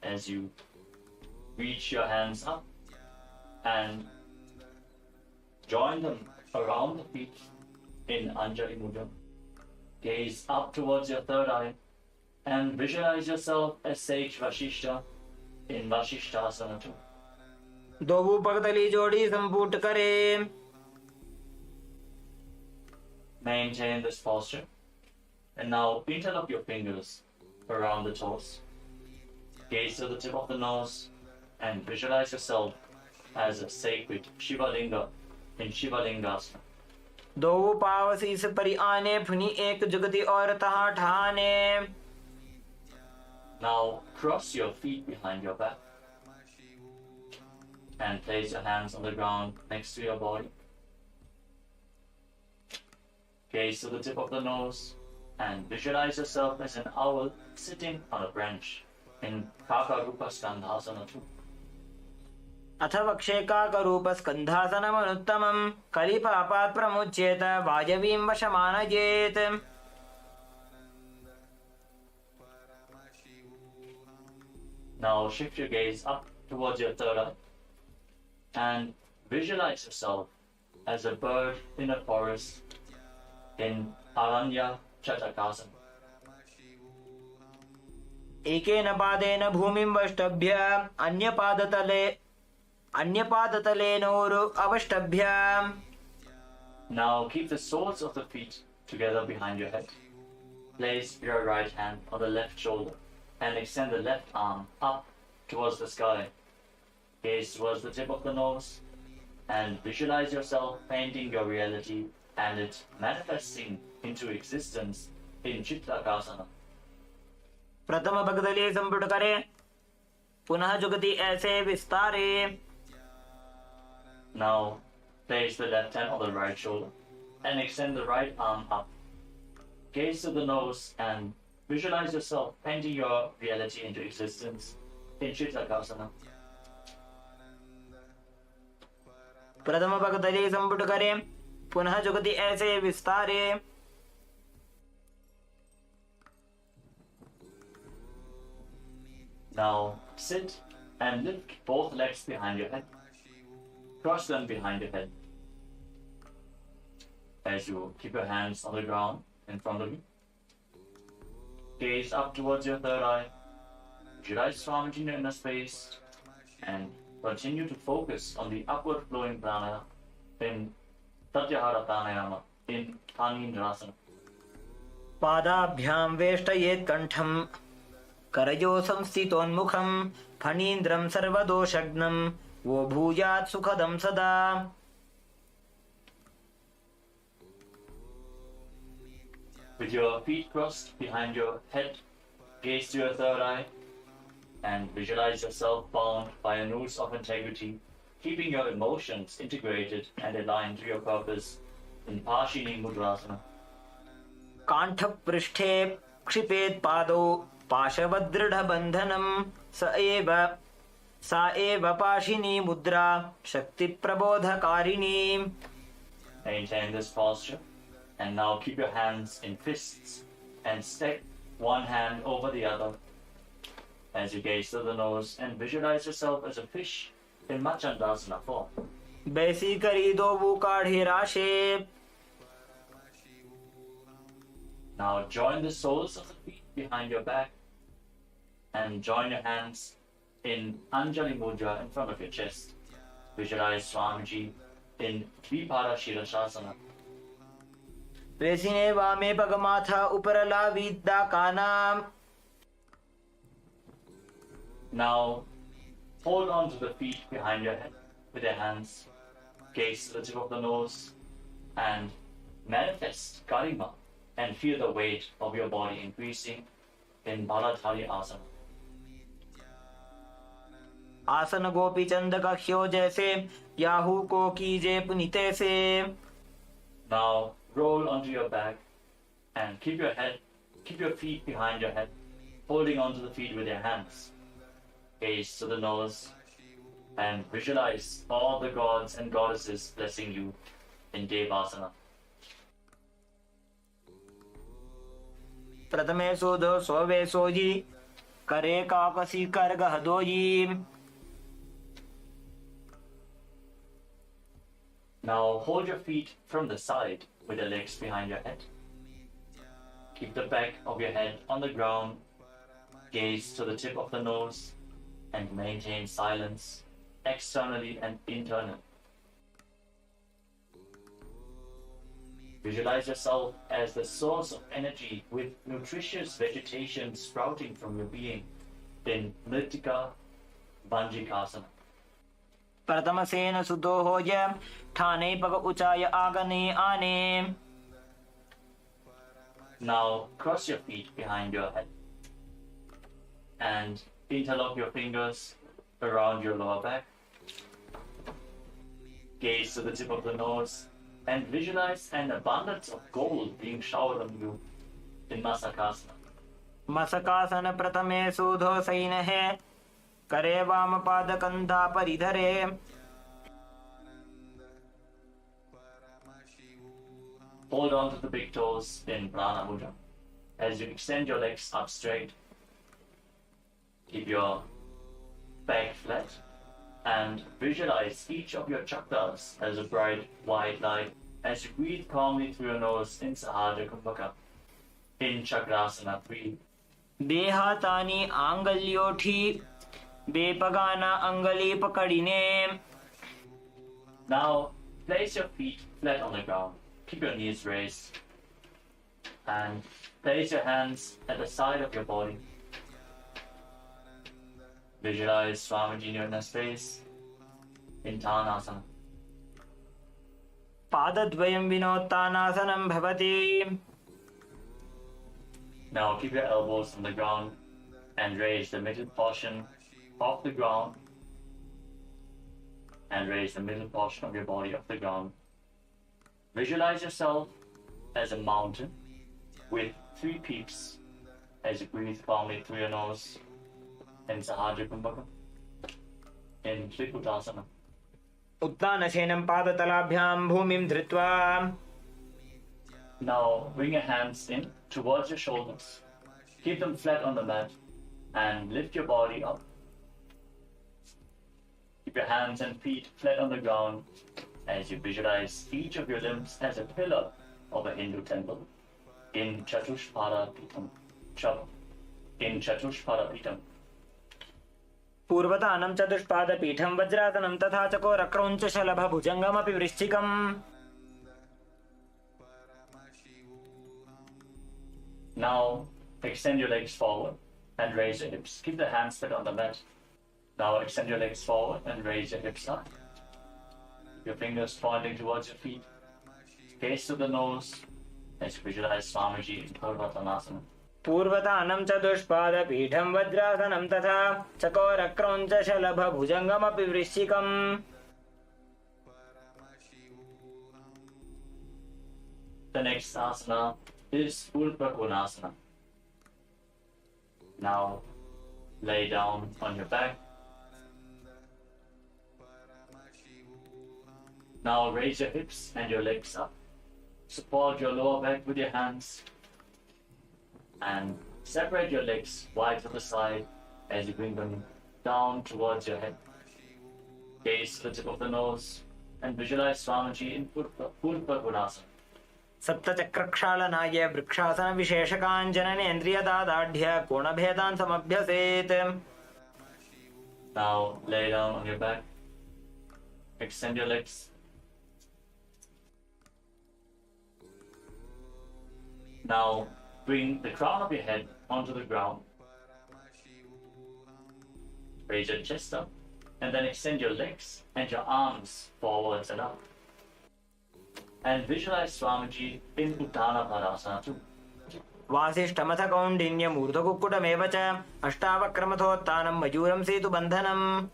as you reach your hands up and join them around the feet in Anjali Mudra. Gaze up towards your third eye and visualize yourself as Sage Vashishta in Vashishtasana 2. दोवू पगतली जोड़ी संपूट करे. Maintain this posture and now interlock your fingers around the toes. Gaze to the tip of the nose and visualize yourself as a sacred Shivalinga in Shivalingasana. दोवू पाव शीस परि आने फुनी एक जुगती और तहा ठाने. Now cross your feet behind your back and place your hands on the ground next to your body. Gaze to the tip of the nose and visualize yourself as an owl sitting on a branch in Kakarupa Skandhasana 2. अथ वक्षे काकरूपस्कन्धासनमनुत्तमम्. कलिपापात् प्रमुच्येत वायवीं वशमानयेत्. Now shift your gaze up towards your third eye and visualize yourself as a bird in a forest in Aranya Chatakasana. एकेन पादेन भूमिं वष्टभ्य अन्यपादतलेनोरु अवष्टभ्य. Now keep the soles of the feet together behind your head. Place your right hand on the left shoulder and extend the left arm up towards the sky. Gaze towards the tip of the nose and visualize yourself painting your reality and it manifesting into existence in Chittakasana. प्रथम भगदली संपुट करे. पुनः जुगति ऐसे विस्तारे. Now place the left hand on the right shoulder and extend the right arm up. Gaze to the nose and visualize yourself painting your reality into existence in Chittakasana. प्रथम भगदली संपुट करे. पुनः जुगति ऐसे विस्तारे. Now sit and lift both legs behind your head. Cross them behind your head. As you keep your hands on the ground in front of you. Gaze up towards your third eye. Visualize Swamiji in inner space and continue to focus on the upward flowing prana in Tatyahara Pranayama in Panindrasana. पादाभ्यां वेष्टयेत् कण्ठम्. करयो संस्थितोन्मुखम्. फणीन्द्रं सर्वदोषग्नं वो भूयात् सुखदं सदा. With your feet crossed behind your head, gaze to your third eye, and visualize yourself bound by a noose of integrity, keeping your emotions integrated and aligned to your purpose in Pashini Mudrasana. काण्ठपृष्ठे क्षिपेत् पादौ पाशवदृढबन्धनं सा एव पाशिनी मुद्रा शक्तिप्रबोधकारिणी. Maintain this posture, and now keep your hands in fists and stack one hand over the other as you gaze to the nose and visualize yourself as a fish in Machandasana form. बैसी करी दो वो काढ़े राशे. Now join the soles of the feet behind your back and join your hands in Anjali Mudra in front of your chest. Visualize Swamiji in Dvipada Shirashasana. प्रेसिने वामे पगमाथा उपरला विद्या कानाम. Now hold on to the feet behind your head with your hands. Gaze to the tip of the nose and manifest Garima and feel the weight of your body increasing in Baladhari Asana. आसन गोपी चंद कख्यो जैसे Yahoo को कीजे पुनीते से. Now roll onto your back and keep your feet behind your head, holding onto the feet with your hands. Gaze to the nose and visualize all the gods and goddesses blessing you in Devasana. प्रथमे सोधो सोवे सोजी करे काकसी कर गहदोजी. Now hold your feet from the side with your legs behind your head. Keep the back of your head on the ground. Gaze to the tip of the nose and maintain silence externally and internally. Visualize yourself as the source of energy with nutritious vegetation sprouting from your being in Mritika Banjikasana. प्रथम सेन सुतो हो ज ठाने पग ऊंचाई आगने आने. Now cross your feet behind your head and interlock your fingers around your lower back. Gaze to the tip of the nose and visualize an abundance of gold being showered on you in Masakasana. मसकासन प्रथमे सुधो San है करे वाम पाद कंधा परिधरे. Hold on to the big toes in Prana Mudra as you extend your legs up straight. Keep your back flat and visualize each of your chakras as a bright white light as you breathe calmly through your nose in Sahadra Kumbhaka. In Chakrasana, breathe. देहातानी आंगल्योठी बेपगाना अंगली पकड़िने. Now place your feet flat on the ground. Keep your knees raised and place your hands at the side of your body. Visualize Swamiji in your space in Tanasana. पादद्वयं विनोत्तानासनं भवति. Now keep your elbows on the ground and raise the middle portion of the ground and raise the middle portion of your body off the ground. Visualize yourself as a mountain with 3 peaks as you breathe calmly through your nose in Sahadra Kumbhaka in Triputasana. उत्तानशयनं पादतलाभ्यां भूमिं धृत्वा. Now bring your hands in towards your shoulders. Keep them flat on the mat and lift your body up. Keep your hands and feet flat on the ground as you visualize each of your limbs as a pillar of a Hindu temple in Chatushpada Pitam. In Chatushpada Pitam. पूर्वतानं चतुष्पादपीठं वज्रासनं तथा चकोरक्रौञ्च शलभभुजङ्गमपि वृश्चिकम्. Now extend your legs forward and raise your hips. Keep the hands flat on the mat Now extend your legs forward and raise your hips up. Your fingers pointing towards your feet. Gaze to the nose as you visualize Swamiji in Purvatanasana. पूर्वतानं चतुष्पादपीठं वज्रासनं तथा चकोरक्रौञ्चशलभभुजङ्गमपि वृश्चिकम्. The next asana is SuperConsciousness. Now lay down on your back. Now raise your hips and your legs up. Support your lower back with your hands. And separate your legs wide to the side as you bring them down towards your head. Gaze to the tip of the nose and visualize Swamiji in SuperConsciousness. सप्तचक्रक्षालनाय vrikshasana विशेषकाञ्चनेन्द्रियदादाढ्य कोणभेदान् समभ्यसेत्. Now lay down on your back. Extend your legs. Now bring the crown of your head onto the ground. Raise your chest up and then extend your legs and your arms forwards and up. And visualize Swamiji in Uttana Padasana too. वासिष्ठमथ कौण्डिन्यमूर्धकुक्कुटमेव च अष्टावक्रमथोत्थानं मयूरं सेतुबन्धनम्.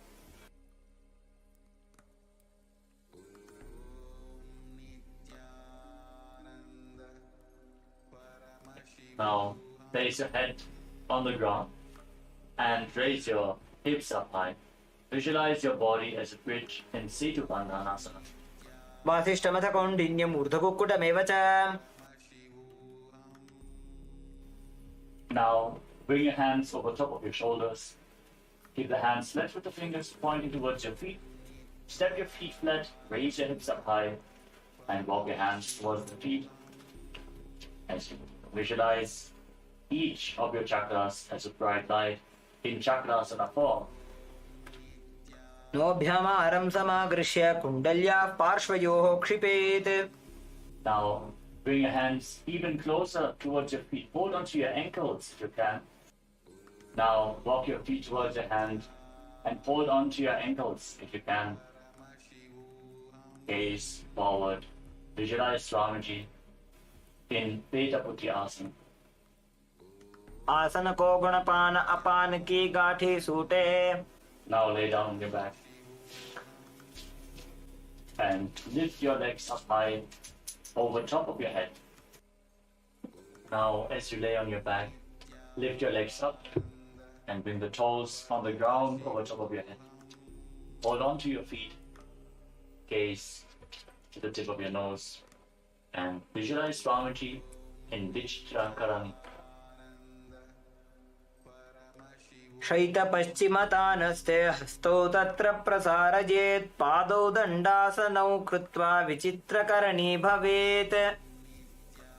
Now place your head on the ground and raise your hips up high. Visualize your body as a bridge in Setubandhanasana. वासिष्ठमथ कौण्डिन्यमूर्धकुक्कुटमेव च. Now bring your hands over top of your shoulders. Keep the hands flat with the fingers pointing towards your feet. Step your feet flat, raise your hips up high, and walk your hands towards the feet. As you visualize each of your chakras as a bright light in Chakrasana form. नोभ्यामारं समागृह्य कुण्डल्याः पार्श्वयोः क्षिपेत्. Now bring your hands even closer towards your feet. Hold onto your ankles if you can. Now walk your feet towards your hand and hold onto your ankles if you can. Gaze forward. Visualize Swamiji in Beta Buddhi Asana. आसन को गुणपान अपान की गाठी सूटे. Now lay down on your back. And lift your legs up high over top of your head. Now as you lay on your back, lift your legs up and bring the toes on the ground over top of your head. Hold on to your feet. Gaze to the tip of your nose and visualize Swamiji in Vichtrakarani. शैतपश्चिमतानस्ते हस्तौ तत्र प्रसारयेत्. पादौ दण्डासनौ कृत्वा विचित्रकरणी भवेत्.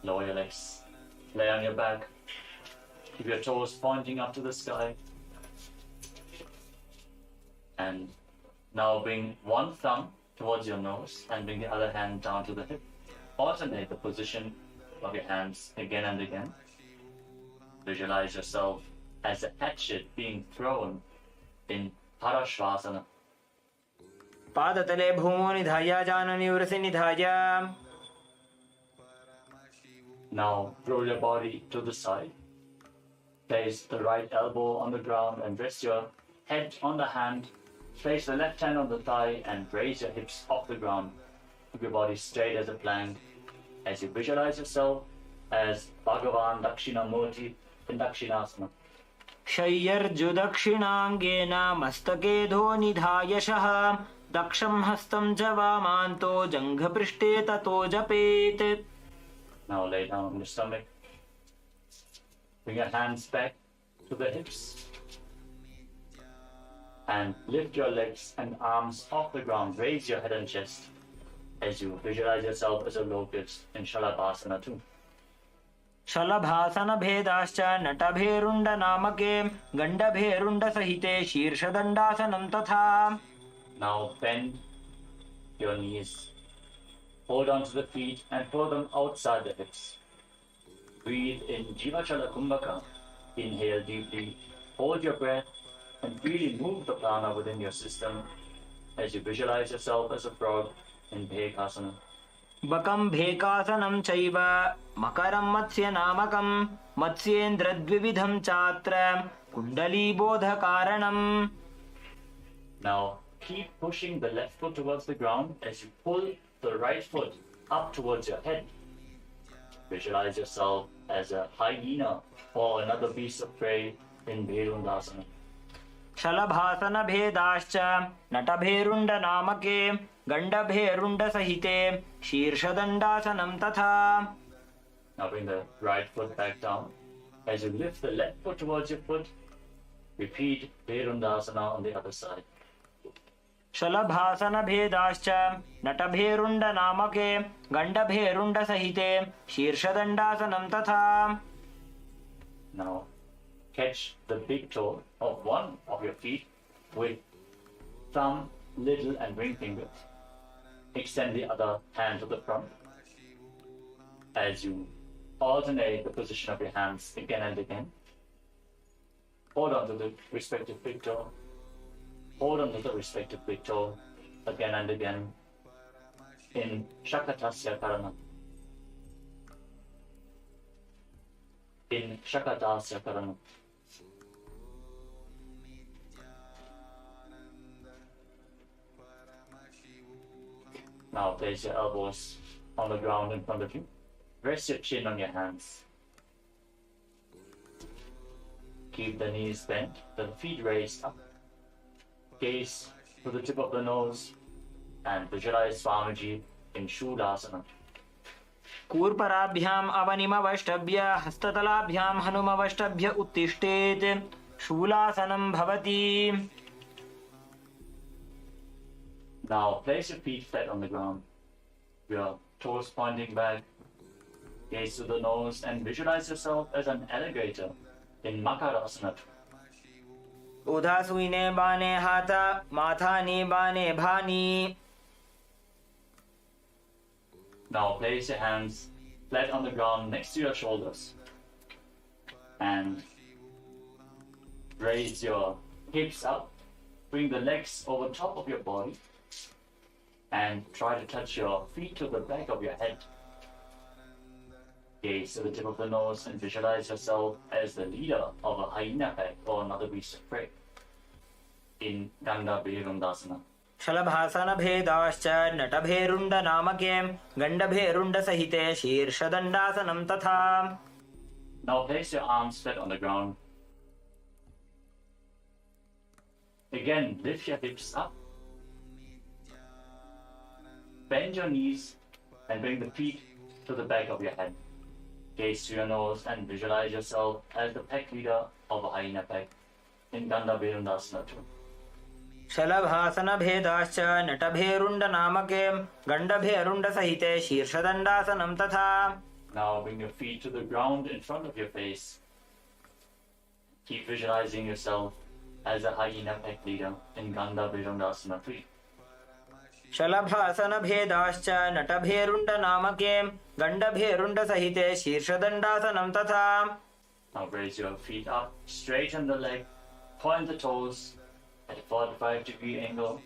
Lower your legs. Lay on your back. Keep your toes pointing up to the sky. And now bring one thumb towards your nose and bring the other hand down to the hip. Alternate the position of your hands again and again. Visualize yourself as a hatchet being thrown in Parashvasana. पादतले भूमौ निधाय जाननि उरसि निधाय. Now roll your body to the side. Place the right elbow on the ground and rest your head on the hand. Place the left hand on the thigh and raise your hips off the ground. Keep your body straight as a plank as you visualize yourself as Bhagavan Gangadhara Murthy in Dakshinasana. शय्यर्जुदक्षिणाङ्गेन मस्तके धो निधायशः. दक्षं हस्तं च वामान्तो जङ्घपृष्ठे ततो जपेत्. Now lay down on your stomach. Bring your hands back to the hips. And lift your legs and arms off the ground. Raise your head and chest as you visualize yourself as a locust in Shalabhasana too. शलभासन भेदाश्च नटभेरुण्ड नामके गण्डभेरुण्ड सहिते शीर्षदण्डासनं तथा. Now bend your knees. Hold on to the feet and pull them outside the hips. Breathe in Jivachala Kumbhaka. Inhale deeply. Hold your breath and freely move the prana within your system as you visualize yourself as a frog in Bhekasana. बकं भेकासनं चैव मकरं मत्स्यनामकं मत्स्येन्द्रद्विविधं चात्र कुण्डलीबोधकारणम्. Now keep pushing the left foot towards the ground as you pull the right foot up towards your head. Visualize yourself as a hyena or another beast of prey in Bherundasana. शलभासन भेदाश्च नटभेरुण्ड नामके गण्डभेरुण्ड सहिते शीर्षदण्डासनं तथा. Now bring the right foot back down. As you lift the left foot towards your foot, repeat Bherundasana on the other side. शलभासन भेदाश्च नटभेरुण्ड नामके गण्डभेरुण्ड सहिते शीर्षदण्डासनं तथा. Now catch the big toe of one of your feet with thumb, little and ring fingers. Extend the other hand to the front as you alternate the position of your hands again and again. Hold on to the respective big toe. Hold on to the respective big toe again and again in Shakatasya Karana. In Shakatasya Karana. Now place your elbows on the ground in front of you. Rest your chin on your hands. Keep the knees bent, the feet raised up. Gaze to the tip of the nose and visualize Swamiji in Shulasana. कूर्पराभ्याम् अवनिमवष्टभ्य हस्ततलाभ्यां हनुमवष्टभ्य उत्तिष्ठेत् शूलासनं भवति. Now place your feet flat on the ground. Your toes pointing back. Gaze to the nose and visualize yourself as an alligator in Makarasana. उदासूने बाने हाथ माथानि बाने भानि. Now place your hands flat on the ground next to your shoulders and raise your hips up. Bring the legs over top of your body and try to touch your feet to the back of your head. Gaze to the tip of the nose and visualize yourself as the leader of a hyena pack or another beast of prey in Ganda Bherundasana. शलभासन भेदाश्च नटभेरुण्ड नामके गण्डभेरुण्ड सहिते शीर्षदण्डासनं तथा. Now place your arms flat on the ground. Again, lift your hips up. Bend your knees and bring the feet to the back of your head. Gaze to your nose and visualize yourself as the pack leader of a hyena pack in Ganda Bherundasana too. शलभासन भेदाश्च नटभेरुण्ड नामके गण्डभेरुण्ड सहिते शीर्षदण्डासनं तथा. Now bring your feet to the ground in front of your face. Keep visualizing yourself as a hyena pack leader in Ganda Bherundasana 3. शलभासन भेदाश्च नटभेरुण्ड नामके गण्डभेरुण्ड सहिते शीर्षदण्डासनं तथा. Now raise your feet up, straighten the leg, point the toes at a 45-degree angle,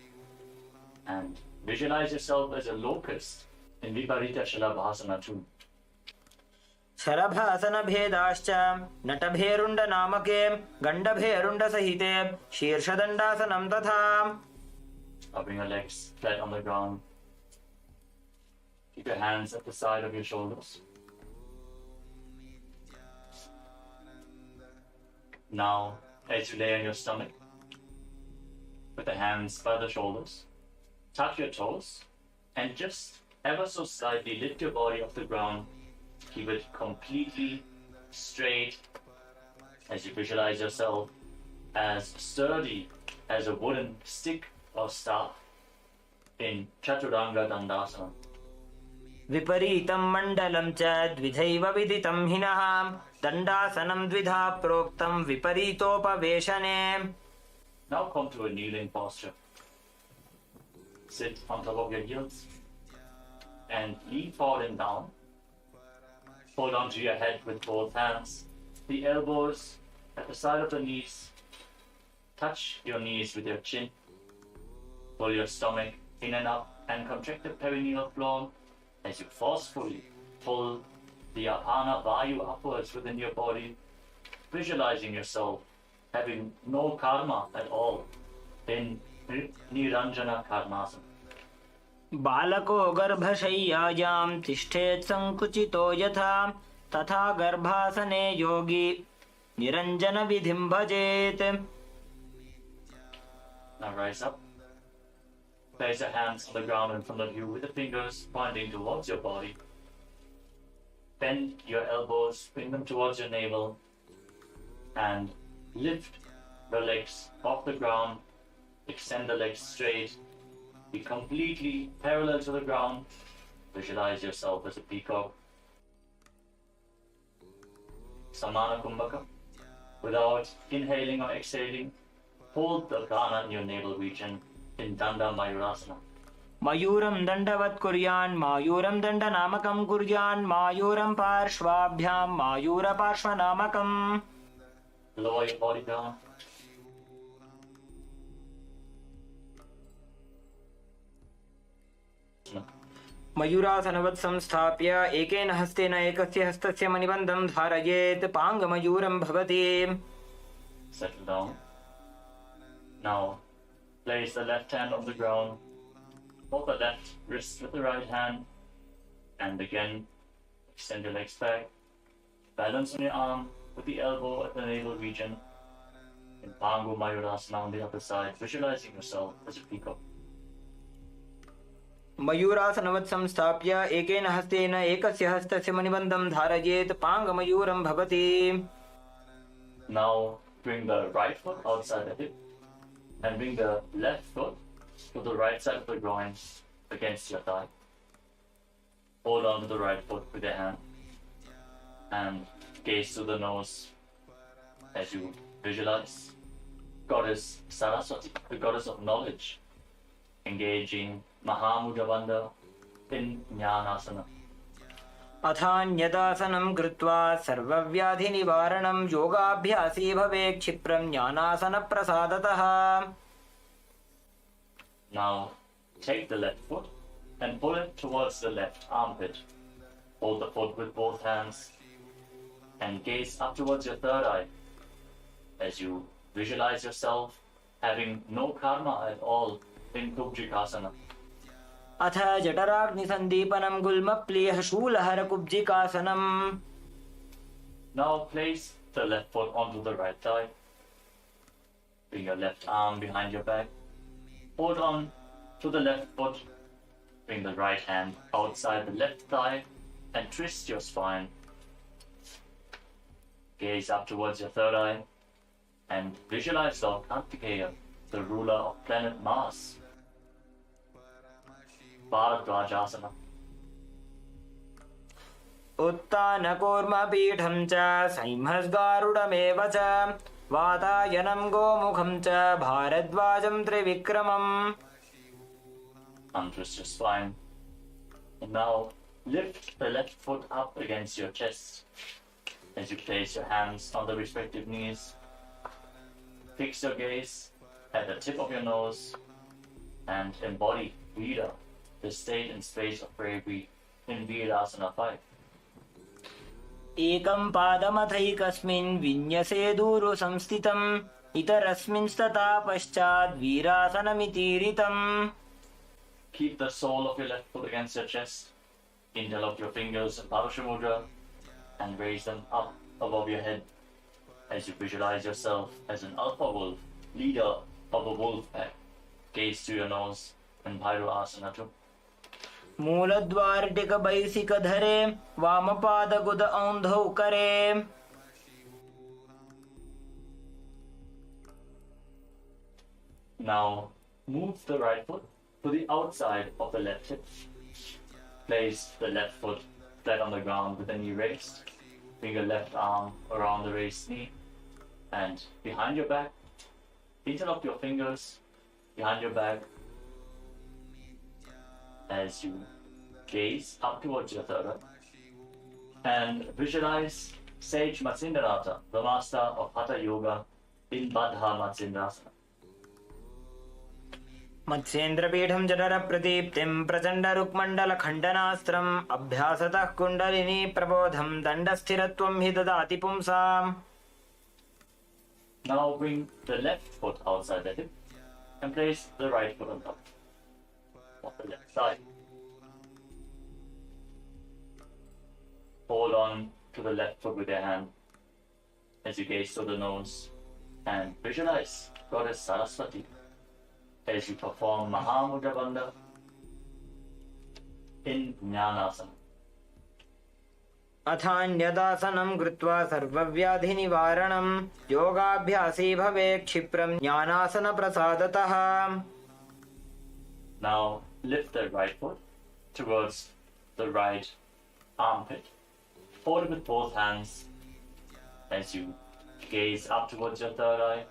and visualize yourself as a locust in Viparita Shalabhasana 2. शलभासन भेदाश्च नटभेरुण्ड नामके गण्डभेरुण्ड सहिते शीर्षदण्डासनं तथा. Now bring your legs flat on the ground. Keep your hands at the side of your shoulders. Now, as you lay on your stomach, with the hands by the shoulders, tuck your toes, and just ever so slightly lift your body off the ground. Keep it completely straight as you visualize yourself as sturdy as a wooden stick or staff in Chaturanga Dandasana. विपरीतं मण्डलं च द्विधैव विदितं हिनः दण्डासनं द्विधा प्रोक्तं विपरीतोपवेशने. Now come to a kneeling posture. Sit on top of your heels and lean forward and down. Hold on to your head with both hands, the elbows at the side of the knees, touch your knees with your chin. Pull your stomach in and up and contract the perineal floor as you forcefully pull the apana vayu upwards within your body, visualizing yourself having no karma at all in Niranjana Karmasana. बालको गर्भशय्यायां तिष्ठेत् संकुचितो यथा तथा गर्भासने योगी निरञ्जन विधिं भजेत्. Now rise up. Place your hands on the ground in front of you with the fingers pointing towards your body. Bend your elbows, bring them towards your navel, and lift the legs off the ground. Extend the legs straight. Be completely parallel to the ground. Visualize yourself as a peacock. Samana Kumbhaka. Without inhaling or exhaling, hold the prana in your navel region in Danda Mayurasana. मयूरं दण्डवत् कुर्यान् मायूरं दण्डनामकं कुर्यान् मायूरं पार्श्वाभ्यां मायूरपार्श्वनामकम्. Lower your body down. मयूरासनवत् संस्थाप्य एकेन हस्तेन एकस्य हस्तस्य मणिबन्धं धारयेत् पाङ्गमयूरं भवति. Settle down. Now, place the left hand on the ground. Hold the left wrist with the right hand. And again, extend your legs back. Balance on your arm with the elbow at the navel region. In Pangu Mayurasana on the other side, visualizing yourself as a peacock. मयूरासनवत् संस्थाप्य एकेन हस्तेन एकस्य हस्तस्य मणिबन्धं धारयेत् पाङ्गमयूरं भवति. Now, bring the right foot outside the hip and bring the left foot to the right side of the groin against your thigh. Hold on to the right foot with your hand and gaze to the nose as you visualize Goddess Saraswati, the goddess of knowledge, engaging Mahamudravanda in Jnanasana. अथान्यदासनं कृत्वा सर्वव्याधिनिवारणं योगाभ्यासी भवेत् क्षिप्रं ज्ञानासनप्रसादतः. Now take the left foot and pull it towards the left armpit. Hold the foot with both hands and gaze up towards your third eye as you visualize yourself having no karma at all in Kubjikasana. अथ जठराग्निसन्दीपनं गुल्मप्लीह शूलहरकुब्जिकासनम्. Now place the left foot onto the right thigh. Bring your left arm behind your back. Hold on to the left foot. Bring the right hand outside the left thigh and twist your spine. Gaze up towards your third eye and visualize Lord Kartikeya, the ruler of planet Mars. Bharadwajasana. उत्तानकूर्मपीठं च संहस्गारुडमेव च वातायनं गोमुखं च भारद्वाजं त्रिविक्रमम्. Untwist your spine. And now lift the left foot up against your chest as you place your hands on the respective knees. Fix your gaze at the tip of your nose and embody Vida, the state and space of bravery in Virasana 5. एकं पादमथैकस्मिन् विन्यसेदूरु संस्थितम् इतरस्मिंस्तथा पश्चात् वीरासनमितीरितम्. Keep the sole of your left foot against your chest. Interlock your fingers in Paramashivoham and raise them up above your head as you visualize yourself as an alpha wolf, leader of a wolf pack. Gaze to your nose in Bhairasana 2. मूलद्वारिटिकबैसिकधरे वामपादगुद औन्धौ करे. Now move the right foot to the outside of the left hip. Place the left foot flat on the ground with the knee raised. Bring your left arm around the raised knee and behind your back. Interlock your fingers behind your back as you gaze up towards your third eye and visualize Sage Matsindrata, the master of Hatha Yoga, in Baddha Matsindrasana. मत्स्येन्द्रपीठं जठरप्रदीप्तिं प्रचण्डरुक्मण्डलखण्डनास्त्रम् अभ्यासतः kundalini प्रबोधं दण्डस्थिरत्वं हि ददाति पुंसाम्. Now bring the left foot outside the hip and place the right foot on top of the left side. Hold on to the left foot with your hand as you gaze to the nose and visualize Goddess Saraswati as you perform Mahamudra Bandha in Jnanasana. अथान्यदासनं कृत्वा सर्वव्याधिनिवारणं योगाभ्यासी भवे क्षिप्रं ज्ञानासनप्रसादतः. Now lift the right foot towards the right armpit. Hold it with both hands as you gaze up towards your third eye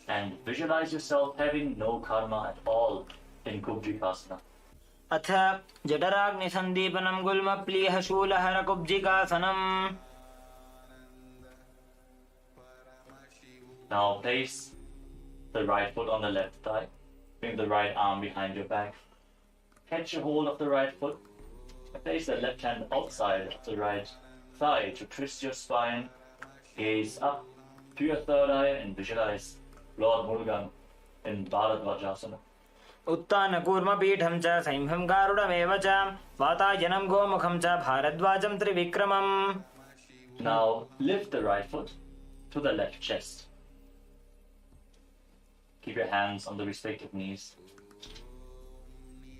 and visualize yourself having no karma at all in Kubjikasana. अथ जठराग्निसन्दीपनं गुल्मप्लीहशूलहरकुब्जिकासनम्. Now place the right foot on the left thigh. Bring the right arm behind your back. Catch a hold of the right foot. And place the left hand outside of the right thigh to twist your spine. Gaze up to your third eye and visualize Lord Murugan in Bharadvajasana. उत्तानकूर्मपीठं च सैंहं गारुडमेव च वातायनं गोमुखं च भारद्वाजं त्रिविक्रमम्. Now lift the right foot to the left chest. Keep your hands on the respective knees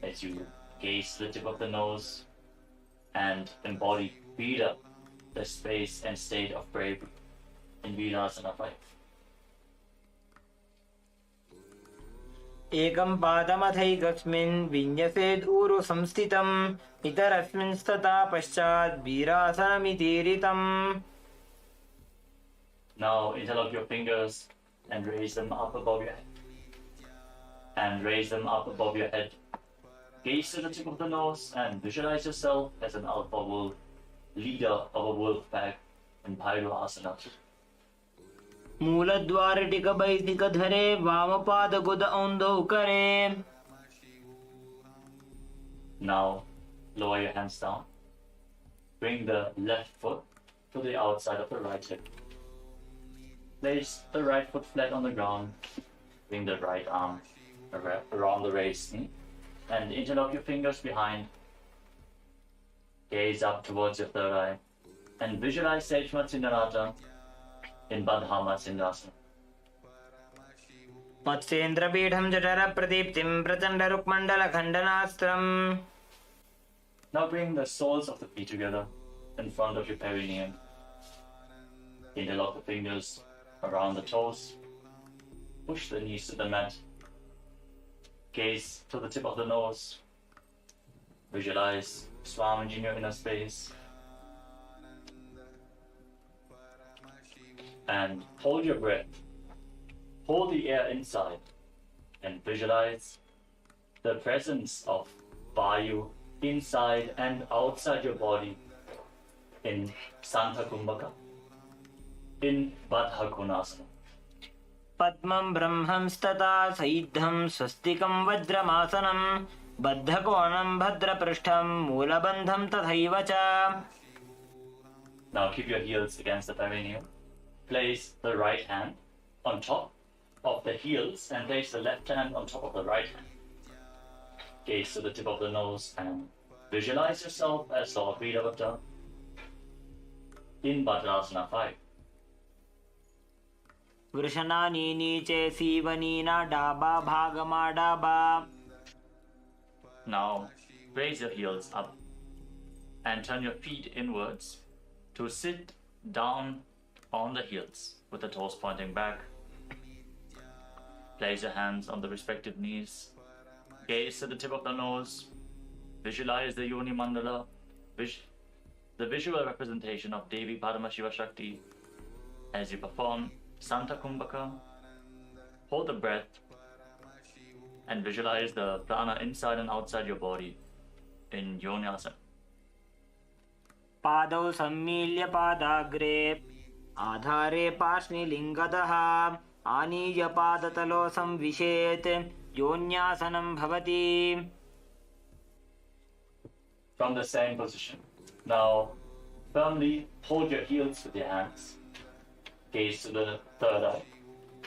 as you gaze to the tip of the nose and embody Vida, the space and state of bravery in Virasana 5. एकं पादमथैकस्मिन् विन्यसेद् ऊरु संस्थितम् इतरस्मिंस्तथा पश्चात् वीरासनमितीरितम्. Now interlock your fingers and raise them up above your head. Gaze to the tip of the nose and visualize yourself as an alpha wolf, leader of a wolf pack in Bhairasana. मूलद्वारटिकबैदिकधरे वामपादगुद औन्दौ करे. Now lower your hands down. Bring the left foot to the outside of the right hip. Place the right foot flat on the ground. Bring the right arm around the raised knee and interlock your fingers behind. Gaze up towards your third eye and visualize Sejmatsindranata in Badhamasindasana. मत्स्येन्द्रपीठं जठरप्रदीप्तिं प्रचण्डरुक्मण्डलखण्डनास्त्रम्. Now bring the soles of the feet together in front of your perineum. Interlock the fingers around the toes. Push the knees to the mat. Gaze to the tip of the nose. Visualize Swamiji in your inner space. And hold your breath. Hold the air inside and visualize the presence of Vayu inside and outside your body in Santa Kumbhaka, in Badhakonasana. पद्मं ब्रह्मंस्तथा सैद्धं स्वस्तिकं वज्रमासनं बद्धकोणं भद्रपृष्ठं मूलबन्धं तथैव च. Now keep your heels against the perineum. Place the right hand on top of the heels and place the left hand on top of the right hand. Gaze to the tip of the nose and visualize yourself as Lord Vidavata in Bhadrasana 5. वृषणानि नीचे सीवनीना डाबा भागमा डाबा. Now raise your heels up and turn your feet inwards to sit down on the heels with the toes pointing back. Place your hands on the respective knees. Gaze to the tip of the nose. Visualize the Yoni Mandala, the visual representation of Devi Paramashiva Shakti as you perform Santa Kumbhaka. Hold the breath and visualize the prana inside and outside your body in Yonyasana. पादौ सम्मील्य पादाग्रे आधारे पार्ष्णिलिङ्गतः आनीय पादतलो संविशेत् योन्यासनं भवति. From the same position. Now, firmly hold your heels with your hands. Gaze to the third eye.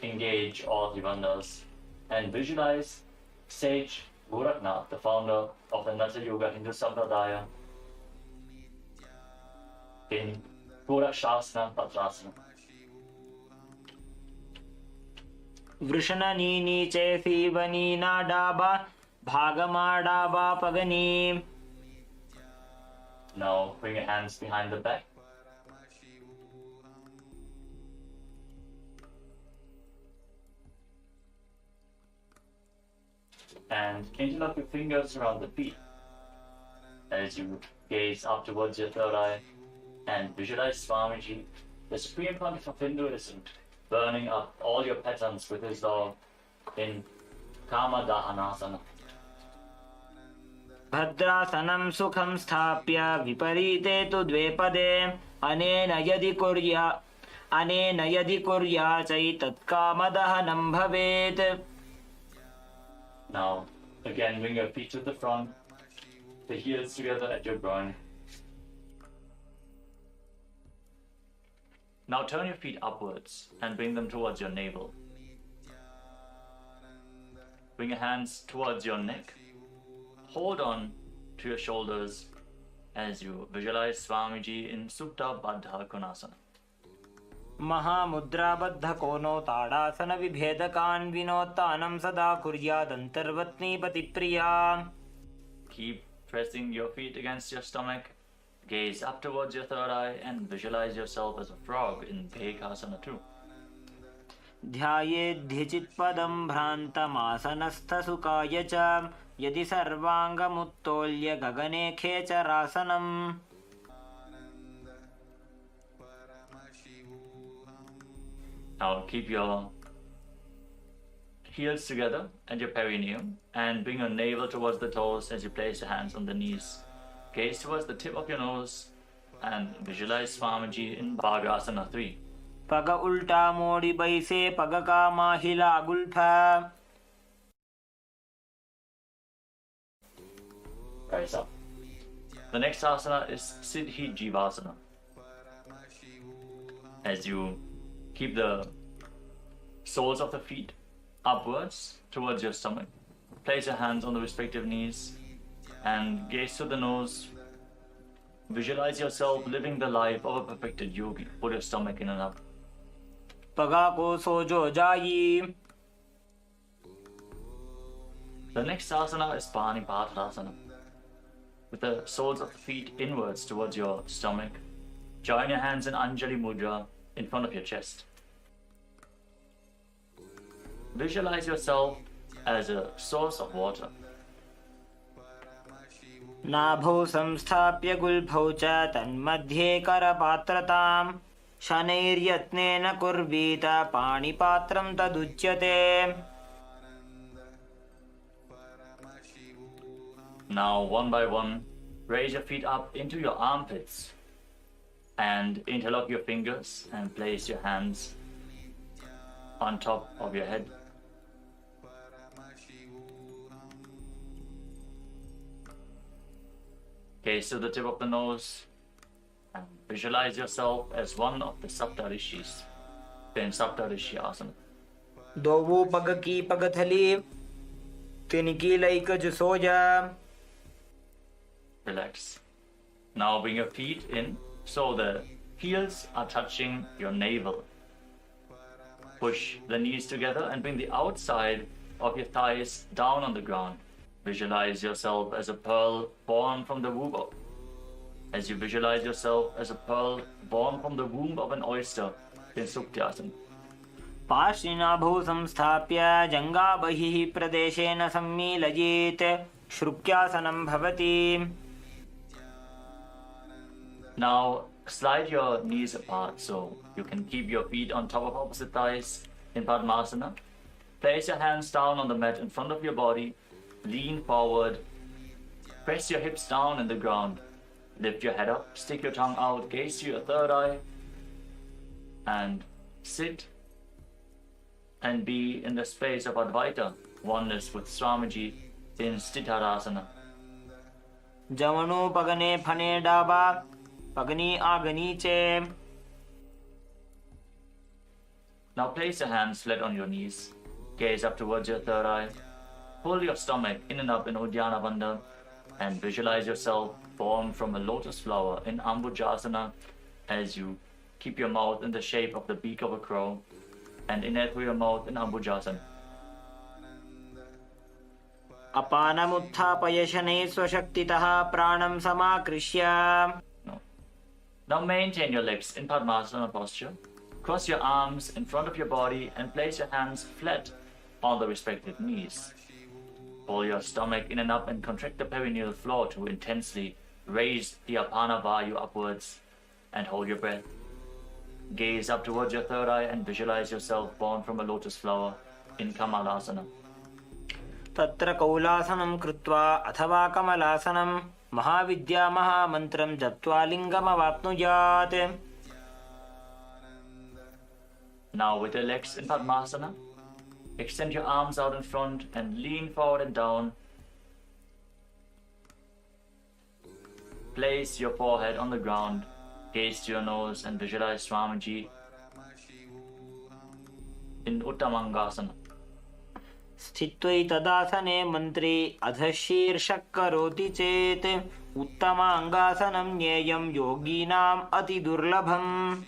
Engage all the wonders. And visualize Sage Gorakhnath, the founder of the Natha Yoga Hindu Sampradaya, in Gorakshasana Patrasana. वृषणनीनी चैफीवनी नाडाबा भागमाडाबा पगनी. Now bring your hands behind the back. And interlock your fingers around the feet as you gaze up towards your third eye and visualize Swamiji, the Supreme Pontiff of Hinduism, burning up all your patterns with his love in Kama Dahanasana. भद्रासनं सुखं स्थाप्य विपरीते तु द्वेपदे अनेन यदि कुर्या चैतत्कामदहनं भवेत्. Now, again, bring your feet to the front, the heels together at your groin. Now turn your feet upwards and bring them towards your navel. Bring your hands towards your neck. Hold on to your shoulders as you visualize Swamiji in Supta Baddha Konasana. महामुद्राबद्ध कोनो ताड़ासन विभेदकान् विनोत्तानं सदा कुर्यादन्तर्वत्नीपतिप्रिया. Keep pressing your feet against your stomach. Gaze up towards your third eye and visualize yourself as a frog in Bhekasana too. ध्यायेद्धिचित्पदं भ्रान्तमासनस्थसुखाय च यदि सर्वाङ्गमुत्तोल्य गगने खेचरासनम्. Now keep your heels together at your perineum and bring your navel towards the toes as you place your hands on the knees. Gaze towards the tip of your nose and visualize Swamiji in Bhagasana 3. पग उल्टा मोड़ी बैसे पग का माहिला गुल्फा. Rise up. The next asana is Siddhi Jivasana. As you keep the soles of the feet upwards towards your stomach, place your hands on the respective knees and gaze to the nose. Visualize yourself living the life of a perfected yogi. Put your stomach in and up. पगा को सोजो जाई. The next asana is Panipatrasana. With the soles of the feet inwards towards your stomach, join your hands in Anjali Mudra in front of your chest. Visualize yourself as a source of water. नाभौ संस्थाप्य गुल्फौ च तन्मध्ये करपात्रताम् शनैर्यत्नेन कुर्वीत पाणिपात्रं तदुच्यते. Now, one by one, raise your feet up into your armpits and interlock your fingers and place your hands on top of your head. Gaze to the tip of the nose and visualize yourself as one of the Saptarishis in Saptarishi Asana. दोवो पग की पगथली तिनकी lack जुसोजा. Relax. Now bring your feet in so the heels are touching your navel. Push the knees together and bring the outside of your thighs down on the ground. Visualize yourself as a pearl born from the womb of, as you visualize yourself as a pearl born from the womb of an oyster in Suktyasana. पार्श्विनाभौ संस्थाप्य जंगा बहिः प्रदेशेन सम्मीलयेत् श्रुक्यासनं भवति. Now slide your knees apart so you can keep your feet on top of opposite thighs in Padmasana. Place your hands down on the mat in front of your body. Lean forward. Press your hips down in the ground. Lift your head up. Stick your tongue out. Gaze to your third eye. And sit and be in the space of Advaita oneness with Swamiji in Sthitarasana. जमनु पगने फने डाबा पगनी आगनी चे. Now place your hands flat on your knees. Gaze up towards your third eye. Pull your stomach in and up in Uddiyana Bandha and visualize yourself formed from a lotus flower in Ambujasana as you keep your mouth in the shape of the beak of a crow and inhale through your mouth in Ambujasana. अपानमुत्थापय शनैः स्वशक्तितः प्राणं समाकृष्य. Now maintain your legs in Padmasana posture. Cross your arms in front of your body and place your hands flat on the respective knees. Pull your stomach in and up and contract the perineal floor to intensely raise the Apana Vayu upwards and hold your breath. Gaze up towards your third eye and visualize yourself born from a lotus flower in Kamalasana. तत्र कौलासनं कृत्वा अथवा कमलासनं महाविद्या महामन्त्रं जप्त्वा लिङ्गमवाप्नुयात्. Now with your legs in Padmasana, extend your arms out in front and lean forward and down. Place your forehead on the ground, gaze to your nose and visualize Swamiji in Uttamangasana. स्थित्वैतदासने मन्त्रे अधशीर्षः करोति चेत् उत्तमाङ्गासनं ज्ञेयं योगीनाम् अतिदुर्लभम्.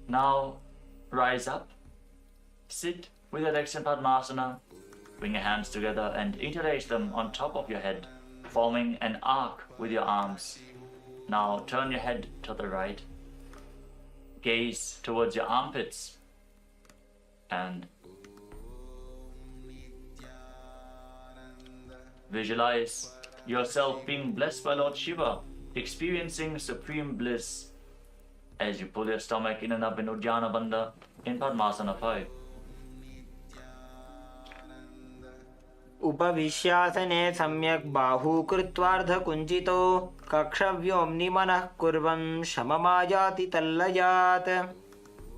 Now rise up, sit with your legs in Padmasana, bring your hands together and interlace them on top of your head, forming an arc with your arms. Now turn your head to the right, gaze towards your armpits and visualize yourself being blessed by Lord Shiva, experiencing supreme bliss as you pull your stomach in and up in Uddiyana Bandha in Padmasana 5. उपविश्यासने सम्यक् बाहू कृत्वार्धकुञ्चितो कक्षव्योम्नि मनः कुर्वन् शममायाति तल्लयात्.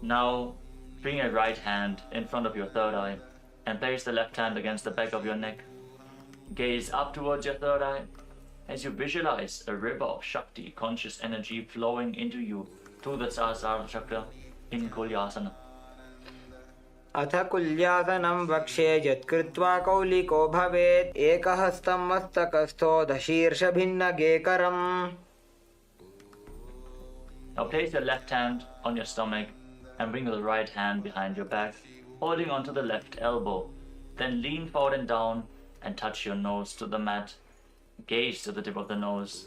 Now bring your right hand in front of your third eye and place the left hand against the back of your neck. Gaze up towards your third eye as you visualize a river of Shakti, conscious energy flowing into you through the Sahasrara chakra in Kulyasana. अथ कुल्यासनं वक्षे यत्कृत्वा कौलिको भवेत् एकहस्तं मस्तकस्थो दशीर्षभिन्नगेकरम्. Now place your left hand on your stomach and bring the right hand behind your back, holding onto the left elbow. Then lean forward and down and touch your nose to the mat. Gaze to the tip of the nose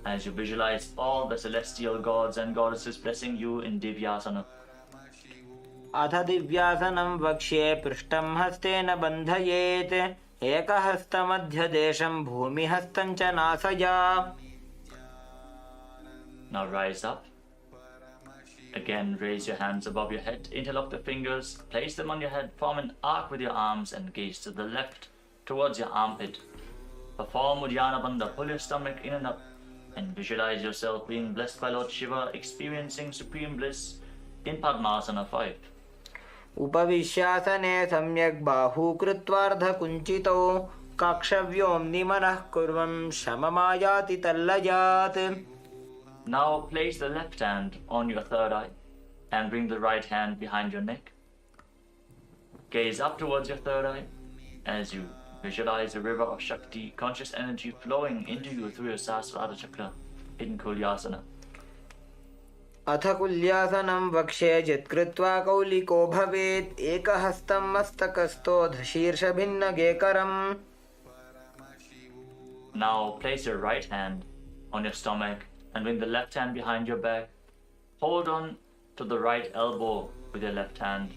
as you visualize all the celestial gods and goddesses blessing you in Divyasana. अथ दिव्यासनं वक्ष्ये पृष्ठं हस्तेन बन्धयेत् एकहस्तमध्यदेशं भूमिहस्तं च नासया. Now rise up. Again, raise your hands above your head, interlock the fingers, place them on your head, form an arc with your arms and gaze to the left towards your armpit. Perform Uddiyana Bandha, pull your stomach in and up and visualize yourself being blessed by Lord Shiva, experiencing supreme bliss in Padmasana 5. उपविश्यासने सम्यक् बाहू कृत्वार्धकुञ्चितो कक्षव्योम्नि मनः कुर्वन् शममायाति तल्लयात्. Now place the left hand on your third eye and bring the right hand behind your neck. Gaze up towards your third eye as you visualize a river of Shakti, conscious energy flowing into you through your Sahasrara chakra in Kulyasana. अथ कुल्यासनं वक्ष्ये यत्कृत्वा कौलिको भवेत् एकहस्तं मस्तकस्थो दशीर्षभिन्नगेकरम्. Now place your right hand on your stomach and bring the left hand behind your back. Hold on to the right elbow with your left hand.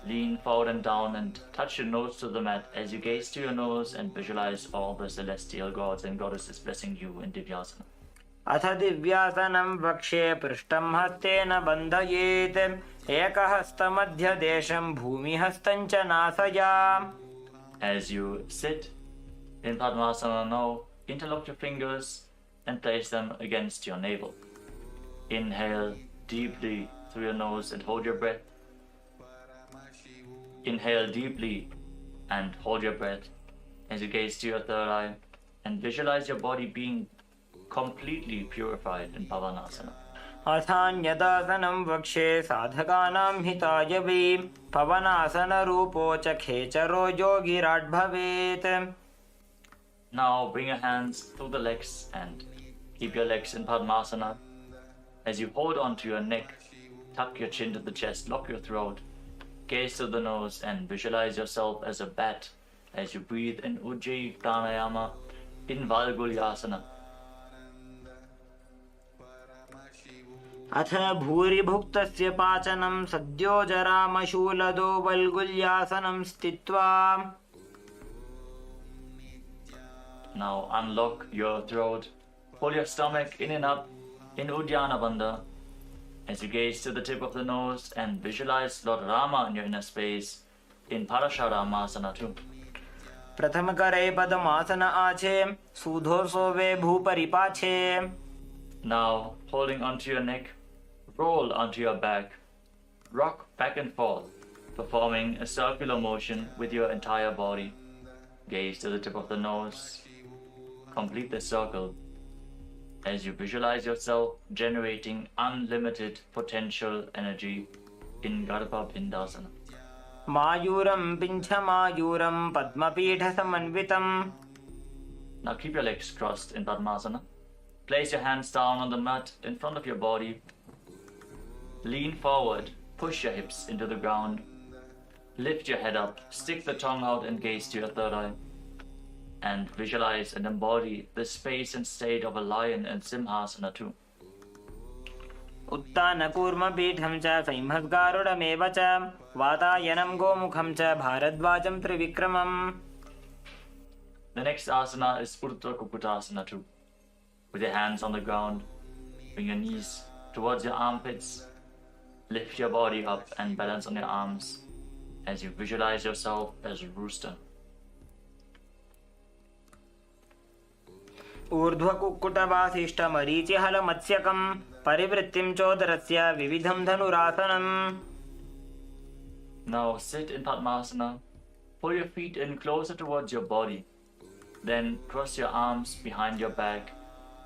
Lean forward and down and touch your nose to the mat as you gaze to your nose and visualize all the celestial gods and goddesses blessing you in Divyasana. अथ दिव्यासनं वक्ष्ये पृष्ठं हस्तेन बन्धयेत् एकहस्तमध्यदेशं भूमिहस्तं च नासया. As you sit in Padmasana now, interlock your fingers and place them against your navel. Inhale deeply through your nose and hold your breath. Inhale deeply and hold your breath as you gaze to your third eye and visualize your body being completely purified in Pavanasana. अथान्यदासनं वक्षे साधकानां हिताय वै पवनासनरूपो च खेचरो योगिराट् भवेत्. Now bring your hands through the legs and keep your legs in Padmasana. As you hold onto your neck, tuck your chin to the chest, lock your throat, gaze to the nose and visualize yourself as a bat as you breathe in Ujjayi Pranayama in Valgulyasana. अथ भूरिभुक्तस्य पाचनं सद्यो जरामशूलदो वल्गुल्यासनं स्थित्वा. Now unlock your throat, pull your stomach in and up in Uddiyana Bandha as you gaze to the tip of the nose and visualize Lord Rama in your inner space in Parasharamasana too. प्रथमकरे पद्मासन आछे सूधोसो वे भूपरि पाछे. Now holding onto your neck, roll onto your back, rock back and forth, performing a circular motion with your entire body. Gaze to the tip of the nose, complete the circle as you visualize yourself generating unlimited potential energy in Garbha Bindasana. मायूरं पिञ्छमायूरं पद्मपीठसमन्वितम्. Now keep your legs crossed in Padmasana. Place your hands down on the mat in front of your body. Lean forward, push your hips into the ground. Lift your head up, stick the tongue out and gaze to your third eye. And visualize and embody the space and state of a lion in Simhasana too. उत्तानकूर्मपीठं च सैंहद्गारुडमेव च वातायनं गोमुखं च भारद्वाजं त्रिविक्रमम्. The next asana is Urdhva Kukutasana too. With your hands on the ground, bring your knees towards your armpits, lift your body up and balance on your arms as you visualize yourself as a rooster. ऊर्ध्वकुक्कुटवासिष्ठमरीचिहलमत्स्यकं परिवृत्तिं चोदरस्य विविधं धनुरासनम्. Now sit in Padmasana, pull your feet in closer towards your body, then cross your arms behind your back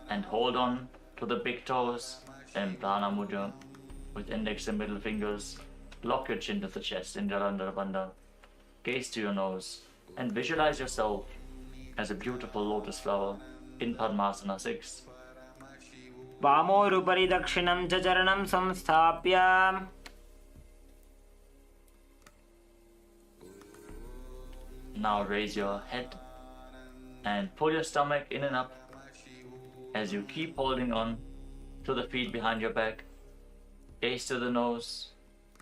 and hold on to the big toes in Prana Mudra with index and middle fingers. Lock your chin to the chest in Jalandhara Bandha. Gaze to your nose and visualize yourself as a beautiful lotus flower in Padmasana 6. वामोरुपरि दक्षिणं च चरणं संस्थाप्य. Now raise your head and pull your stomach in and up as you keep holding on to the feet behind your back. Gaze to the nose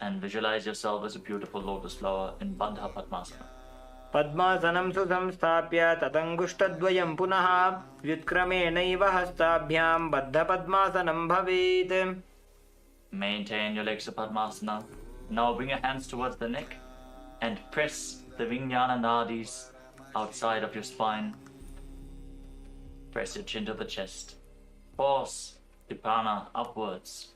and visualize yourself as a beautiful lotus flower in Bandha Padmasana. पद्मासनं सुसंस्थाप्य तदङ्गुष्ठद्वयं पुनः व्युत्क्रमेणैव हस्ताभ्यां बद्धपद्मासनं भवेत्. Maintain your legs to Padmasana. Now bring your hands towards the neck and press the Vijnana Nadis outside of your spine. Press your chin to the chest. Force the prana upwards.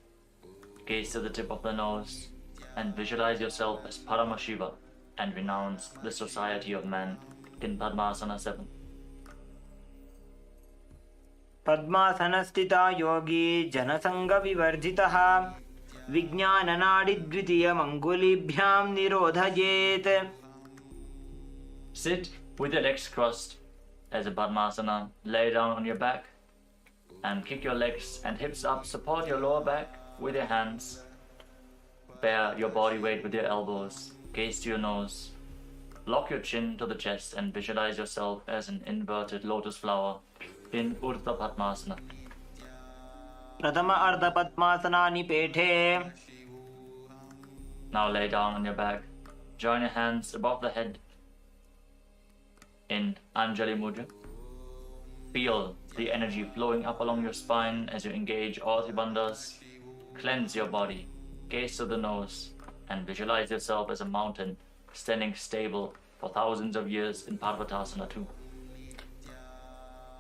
Gaze to the tip of the nose and visualize yourself as Paramashiva and renounce the society of man in Padmasana 7. पद्मासनस्थिता Yogi जनसङ्गविवर्जितः विज्ञाननाडिद्वितीयमङ्गुलीभ्यां निरोधयेत्. Sit with your legs crossed as a Padmasana. Lay down on your back and kick your legs and hips up. Support your lower back with your hands. Bear your body weight with your elbows. Gaze to your nose. Lock your chin to the chest and visualize yourself as an inverted lotus flower in Urdhva Padmasana. प्रथम अर्धपद्मासनानि पेठे. Now lay down on your back. Join your hands above the head in Anjali Mudra. Feel the energy flowing up along your spine as you engage all the bandhas. Cleanse your body. Gaze to the nose and visualize yourself as a mountain standing stable for thousands of years in Parvatasana 2.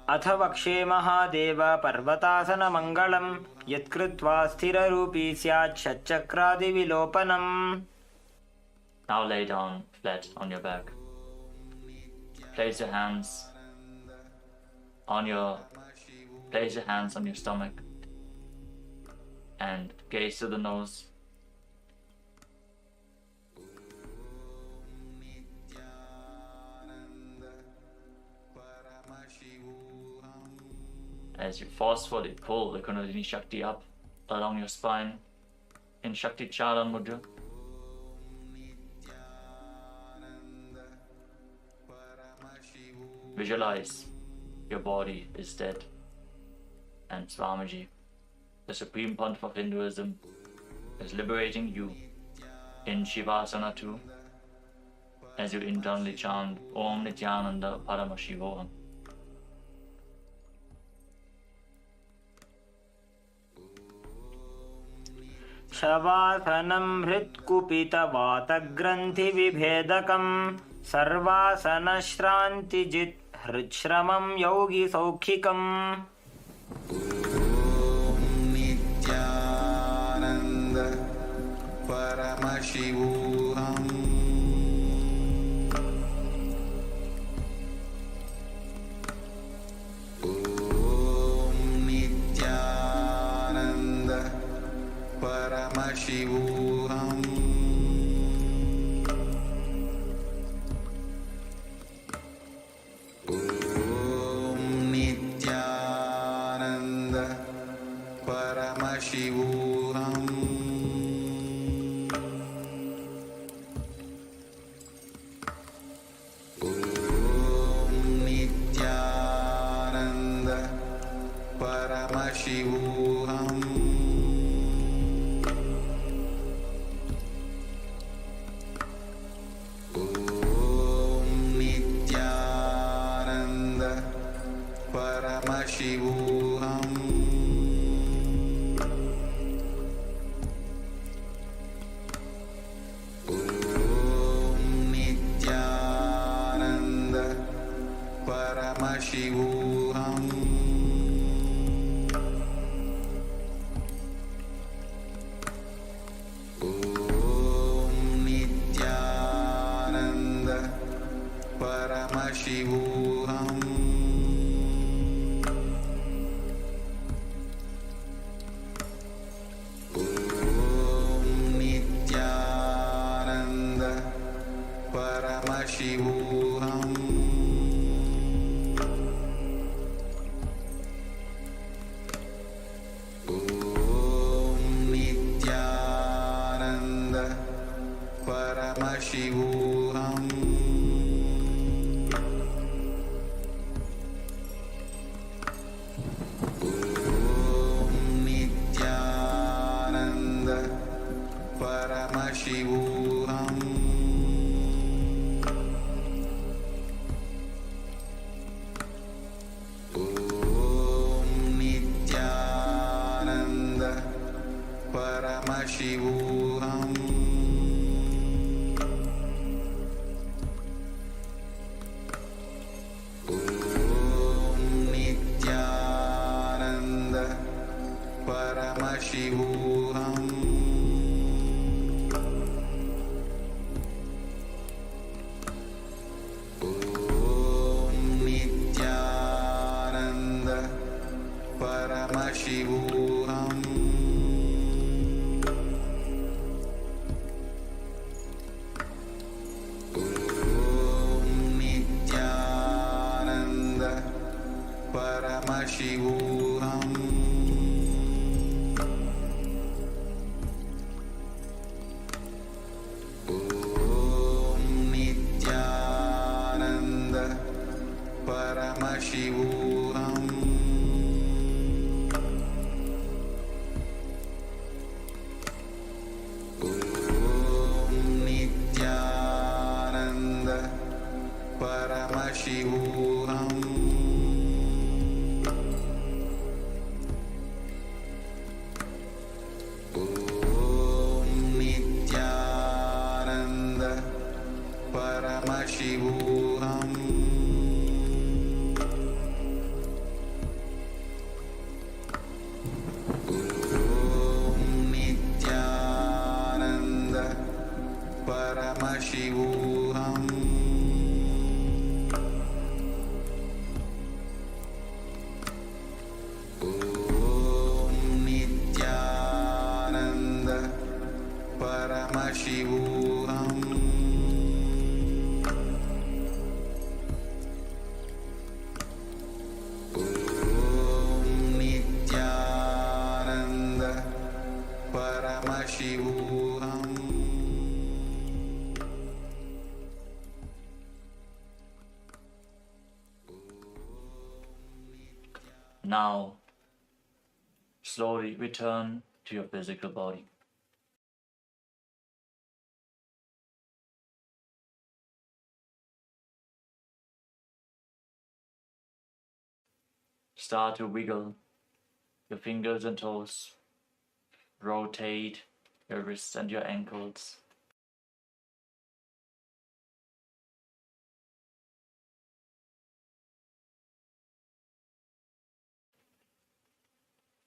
अथ वक्षे महादेव पर्वतासनमङ्गलं यत्कृत्वा स्थिररूपी स्यात् षट्चक्रादिविलोपनम्. Now lay down flat on your back. Place your hands on your stomach and gaze to the nose. As you forcefully pull the Kundalini Shakti up along your spine in Shakti Charan Mudra. Visualize your body is dead, and Swamiji, the Supreme Pontiff of Hinduism, is liberating you in Shivasana 2 as you internally chant Om Nityananda Paramashivoham. शवासनं हृत्कुपितवातग्रन्थिविभेदकं सर्वासनश्रान्तिजित् हृच्छ्रमं योगिसौखिकम् Nityanand परमशिवोऽहम् Paramashivoham Om Nityananda Paramashivoham Om Nityananda Paramashivoham Paramashivoham Om Nityananda Paramashivoham Om Nityananda Paramashivoham Paramashivoham Om Nityananda Paramashivoham Om Nityananda Paramashivoham Paramashivoham Om Nityananda Paramashivoham Om Nityananda Paramashivoham Paramashivoham Om Nityananda Paramashivoham Paramashivoham. Now, slowly return to your physical body. Start to wiggle your fingers and toes. Rotate your wrists and your ankles.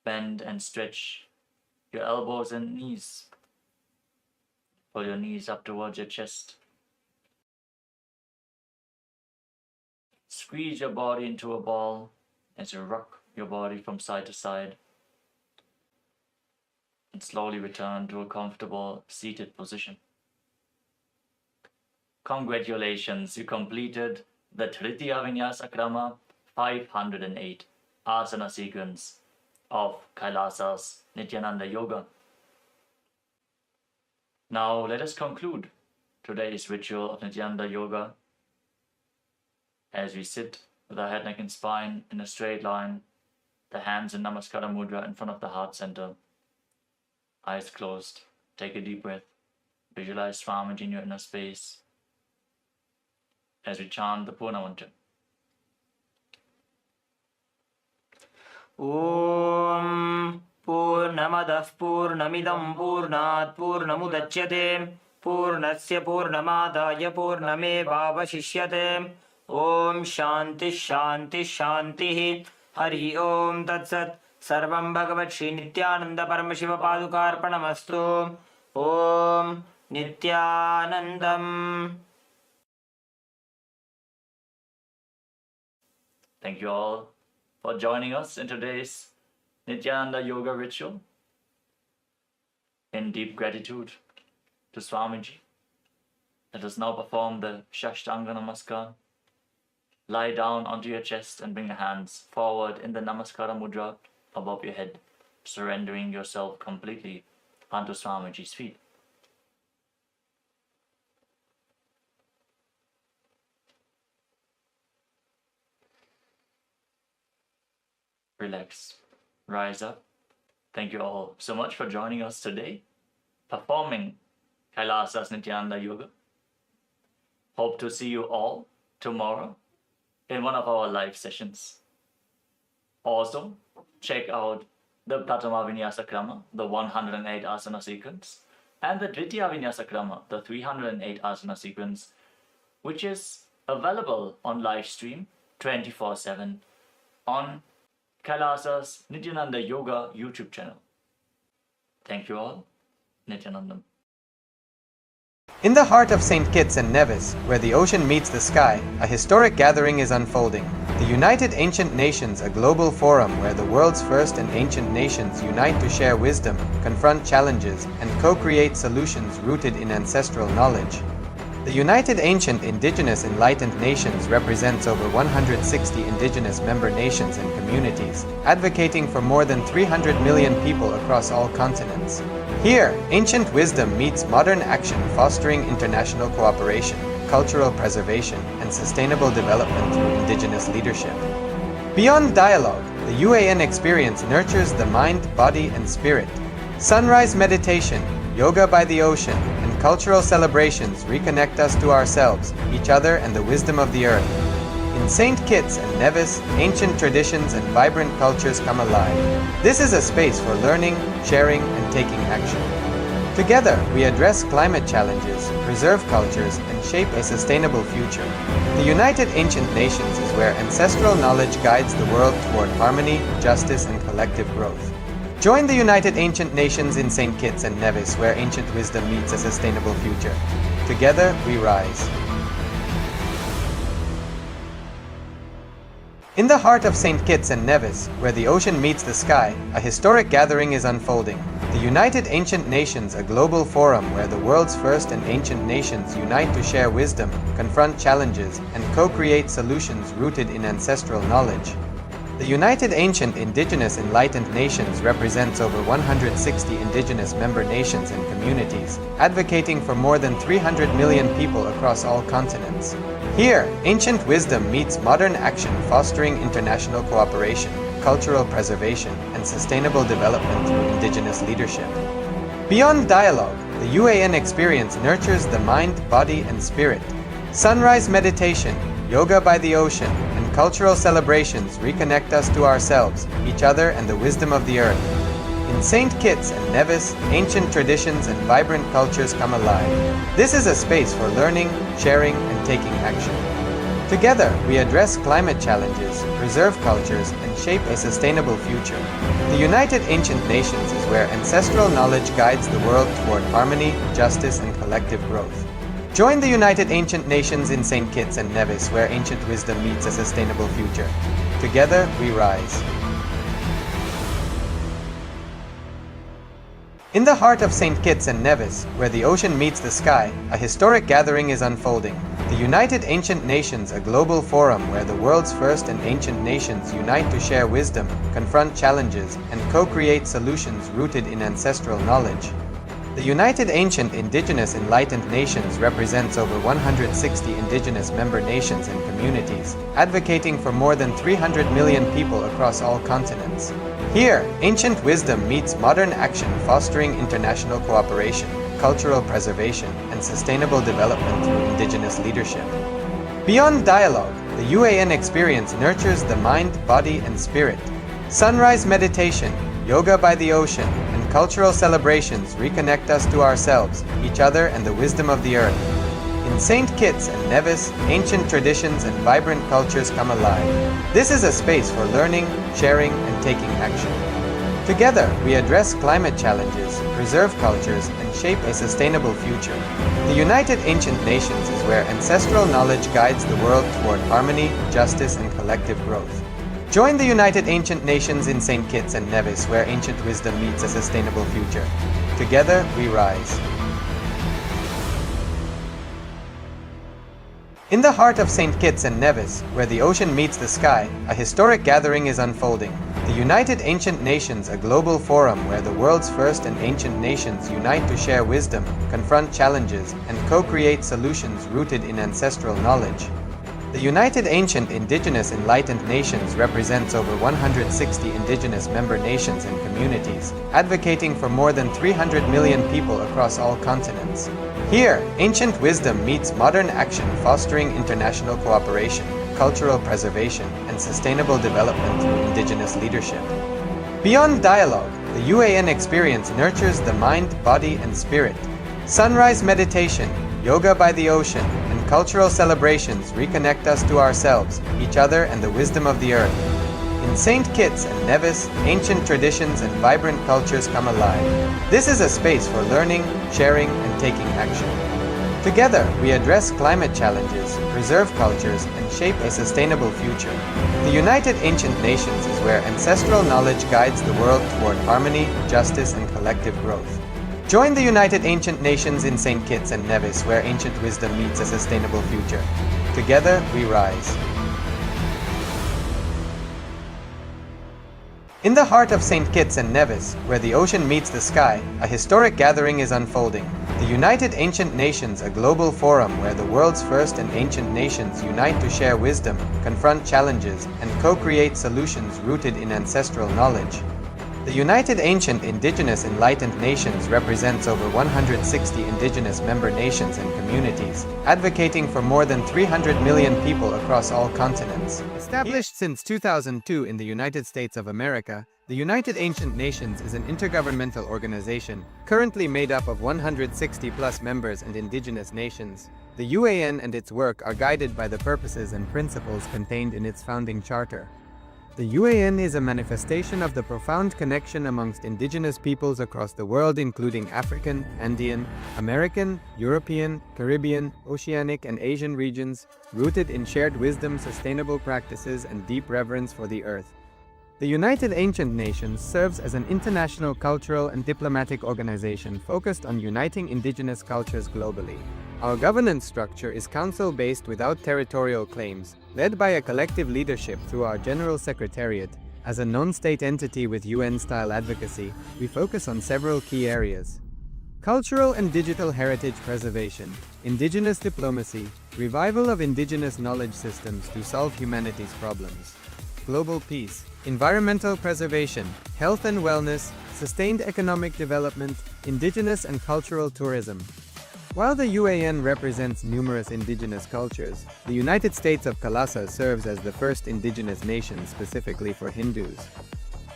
Bend and stretch your elbows and knees. Pull your knees up towards your chest. Squeeze your body into a ball as you rock your body from side to side. And slowly return to a comfortable seated position. Congratulations, you completed the Tritiya Vinyasa Krama 508 asana sequence of Kailasa's Nityananda Yoga. Now let us conclude today's ritual of Nityananda Yoga as we sit with our head, neck and spine in a straight line, the hands in Namaskara Mudra in front of the heart center. Eyes closed. Take a deep breath. Visualize Swamiji in your inner space as we chant the Purna Mantra. ॐ पूर्णमदः पूर्णमिदं पूर्णात् पूर्णमुदच्यते पूर्णस्य पूर्णमादाय पूर्णमेवावशिष्यते ॐ शान्तिः शान्तिः शान्तिः हरिः ॐ तत्सत् सर्वं भगवत् श्री नित्यानंद परमशिव पादुकार्पणमस्तु ॐ नित्यानन्दम्. Thank you all for joining us in today's Nityananda Yoga ritual. In deep gratitude to Swamiji, let us now perform the Shashtanga Namaskar. Lie down onto your chest and bring your hands forward in the Namaskara Mudra above your head, surrendering yourself completely onto Swamiji's feet. Relax. Rise up. Thank you all so much for joining us today, performing Kailasa's Nityananda Yoga. Hope to see you all tomorrow in one of our live sessions. Also, check out the Pratama Vinyasa Krama, the 108 asana sequence, and the Dvitiya Vinyasa Krama, the 308 asana sequence, which is available on live stream 24/7 on Kailasa's Nityananda Yoga YouTube channel. Thank you all. Nityanandam. In the heart of St. Kitts and Nevis, where the ocean meets the sky, a historic gathering is unfolding. The United Ancient Nations, a global forum where the world's first and ancient nations unite to share wisdom, confront challenges, and co-create solutions rooted in ancestral knowledge. The United Ancient Indigenous Enlightened Nations represents over 160 indigenous member nations and communities, advocating for more than 300 million people across all continents. Here, ancient wisdom meets modern action, fostering international cooperation, cultural preservation, and sustainable development through indigenous leadership. Beyond dialogue, the UAN experience nurtures the mind, body, and spirit. Sunrise meditation, yoga by the ocean, and cultural celebrations reconnect us to ourselves, each other, and the wisdom of the earth. In St. Kitts and Nevis, ancient traditions and vibrant cultures come alive. This is a space for learning, sharing, and taking action. Together, we address climate challenges, preserve cultures, and shape a sustainable future. The United Ancient Nations is where ancestral knowledge guides the world toward harmony, justice, and collective growth. Join the United Ancient Nations in St. Kitts and Nevis, where ancient wisdom meets a sustainable future. Together, we rise. In the heart of St. Kitts and Nevis, where the ocean meets the sky, a historic gathering is unfolding. The United Ancient Nations, a global forum where the world's first and ancient nations unite to share wisdom, confront challenges, and co-create solutions rooted in ancestral knowledge. The The United Ancient Indigenous Enlightened Nations represents over 160 indigenous member nations and communities, advocating for more than 300 million people across all continents. Here, ancient wisdom meets modern action, fostering international cooperation, cultural preservation, and sustainable development through indigenous leadership. Beyond dialogue, the UAN experience nurtures the mind, body, and spirit. Sunrise meditation, yoga by the ocean, and cultural celebrations reconnect us to ourselves, each other, and the wisdom of the earth. In St. Kitts and Nevis, ancient traditions and vibrant cultures come alive. This is a space for learning, sharing, and taking action. Together, we address climate challenges, preserve cultures, and shape a sustainable future. The United Ancient Nations is where ancestral knowledge guides the world toward harmony, justice, and collective growth. Join the United Ancient Nations in St. Kitts and Nevis, where ancient wisdom meets a sustainable future. Together, we rise. In the heart of St. Kitts and Nevis, where the ocean meets the sky, a historic gathering is unfolding. The United Ancient Nations, a global forum where the world's first and ancient nations unite to share wisdom, confront challenges, and co-create solutions rooted in ancestral knowledge. The United Ancient Indigenous Enlightened Nations represents over 160 indigenous member nations and communities, advocating for more than 300 million people across all continents. Here, ancient wisdom meets modern action, fostering international cooperation, cultural preservation, and sustainable development through indigenous leadership. Beyond dialogue, the UAN experience nurtures the mind, body, and spirit. Sunrise meditation, yoga by the ocean, and cultural celebrations reconnect us to ourselves, each other, and the wisdom of the earth. In St. Kitts and Nevis, ancient traditions and vibrant cultures come alive. This is a space for learning, sharing, and taking action. Together, we address climate challenges, preserve cultures, and shape a sustainable future. The United Ancient Nations is where ancestral knowledge guides the world toward harmony, justice, and collective growth. Join the United Ancient Nations in St. Kitts and Nevis, where ancient wisdom meets a sustainable future. Together, we rise. In the heart of St. Kitts and Nevis, where the ocean meets the sky, a historic gathering is unfolding. The United Ancient Nations, a global forum where the world's first and ancient nations unite to share wisdom, confront challenges, and co-create solutions rooted in ancestral knowledge. The United Ancient Indigenous Enlightened Nations represents over 160 indigenous member nations and communities, advocating for more than 300 million people across all continents. Here, ancient wisdom meets modern action, fostering international cooperation, cultural preservation, and sustainable development through indigenous leadership. Beyond dialogue, the UAN experience nurtures the mind, body, and spirit. Sunrise meditation, yoga by the ocean, and cultural celebrations reconnect us to ourselves, each other, and the wisdom of the earth. In St. Kitts and Nevis, ancient traditions and vibrant cultures come alive. This is a space for learning, sharing, and taking action. Together, we address climate challenges, preserve cultures, and shape a sustainable future. The United Ancient Nations is where ancestral knowledge guides the world toward harmony, justice, and collective growth. Join the United Ancient Nations in St. Kitts and Nevis, where ancient wisdom meets a sustainable future. Together, we rise. In the heart of St. Kitts and Nevis, where the ocean meets the sky, a historic gathering is unfolding. The United Ancient Nations, a global forum where the world's first and ancient nations unite to share wisdom, confront challenges, and co-create solutions rooted in ancestral knowledge. The United Ancient Indigenous Enlightened Nations represents over 160 indigenous member nations and communities, advocating for more than 300 million people across all continents. Established since 2002 in the United States of America, the United Ancient Nations is an intergovernmental organization, currently made up of 160+ members and indigenous nations. The UAN and its work are guided by the purposes and principles contained in its founding charter. The UAN is a manifestation of the profound connection amongst indigenous peoples across the world, including African, Andean, American, European, Caribbean, Oceanic, and Asian regions, rooted in shared wisdom, sustainable practices, and deep reverence for the earth. The United Ancient Nations serves as an international cultural and diplomatic organization focused on uniting indigenous cultures globally. Our governance structure is council-based without territorial claims, led by a collective leadership through our General Secretariat. As a non-state entity with UN-style advocacy, we focus on several key areas: cultural and digital heritage preservation, indigenous diplomacy, revival of indigenous knowledge systems to solve humanity's problems, global peace, environmental preservation, health and wellness, sustained economic development, indigenous and cultural tourism. While the UAN represents numerous indigenous cultures, the United States of Kailasa serves as the first indigenous nation specifically for Hindus.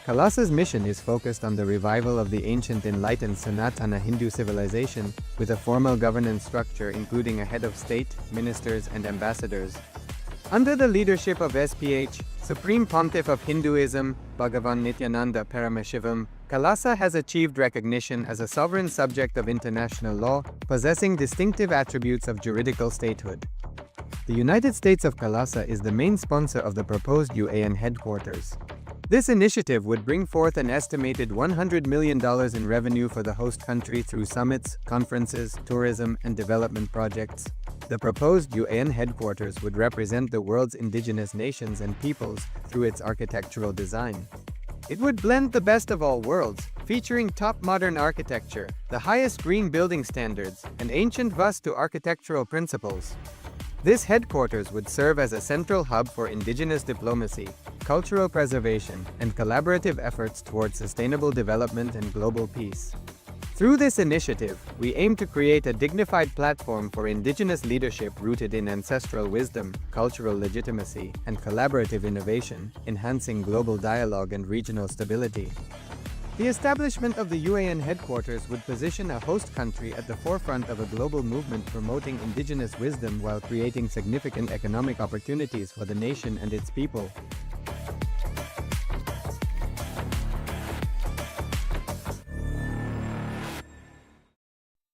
Kailasa's mission is focused on the revival of the ancient enlightened Sanatana Hindu civilization, with a formal governance structure including a head of state, ministers, and ambassadors. Under the leadership of SPH, Supreme Pontiff of Hinduism, Bhagavan Paramashivoham, Kailasa has achieved recognition as a sovereign subject of international law, possessing distinctive attributes of juridical statehood. The United States of Kailasa is the main sponsor of the proposed UAN headquarters. This initiative would bring forth an estimated $100 million in revenue for the host country through summits, conferences, tourism, and development projects. The proposed UAN headquarters would represent the world's indigenous nations and peoples through its architectural design. It would blend the best of all worlds, featuring top modern architecture, the highest green building standards, and ancient Vastu architectural principles. This headquarters would serve as a central hub for indigenous diplomacy, cultural preservation, and collaborative efforts towards sustainable development and global peace. Through this initiative, we aim to create a dignified platform for indigenous leadership rooted in ancestral wisdom, cultural legitimacy, and collaborative innovation, enhancing global dialogue and regional stability. The establishment of the UAN headquarters would position a host country at the forefront of a global movement promoting indigenous wisdom while creating significant economic opportunities for the nation and its people.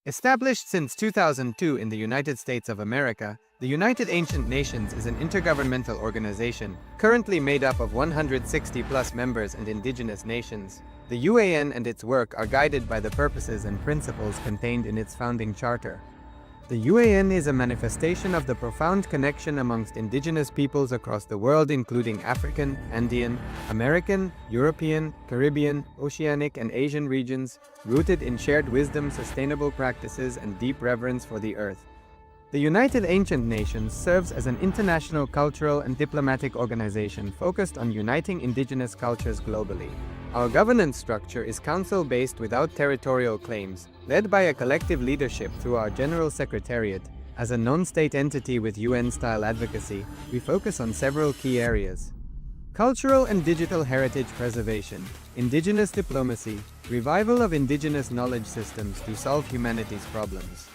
Established since 2002 in the United States of America, the United Ancient Nations is an intergovernmental organization, currently made up of 160+ members and indigenous nations. The UAN and its work are guided by the purposes and principles contained in its founding charter. The UAN is a manifestation of the profound connection amongst indigenous peoples across the world, including African, Andean, American, European, Caribbean, Oceanic, and Asian regions, rooted in shared wisdom, sustainable practices, and deep reverence for the earth. The United Ancient Nations serves as an international cultural and diplomatic organization focused on uniting indigenous cultures globally. Our governance structure is council-based without territorial claims, led by a collective leadership through our General Secretariat. As a non-state entity with UN-style advocacy, we focus on several key areas: cultural and digital heritage preservation, indigenous diplomacy, revival of indigenous knowledge systems to solve humanity's problems,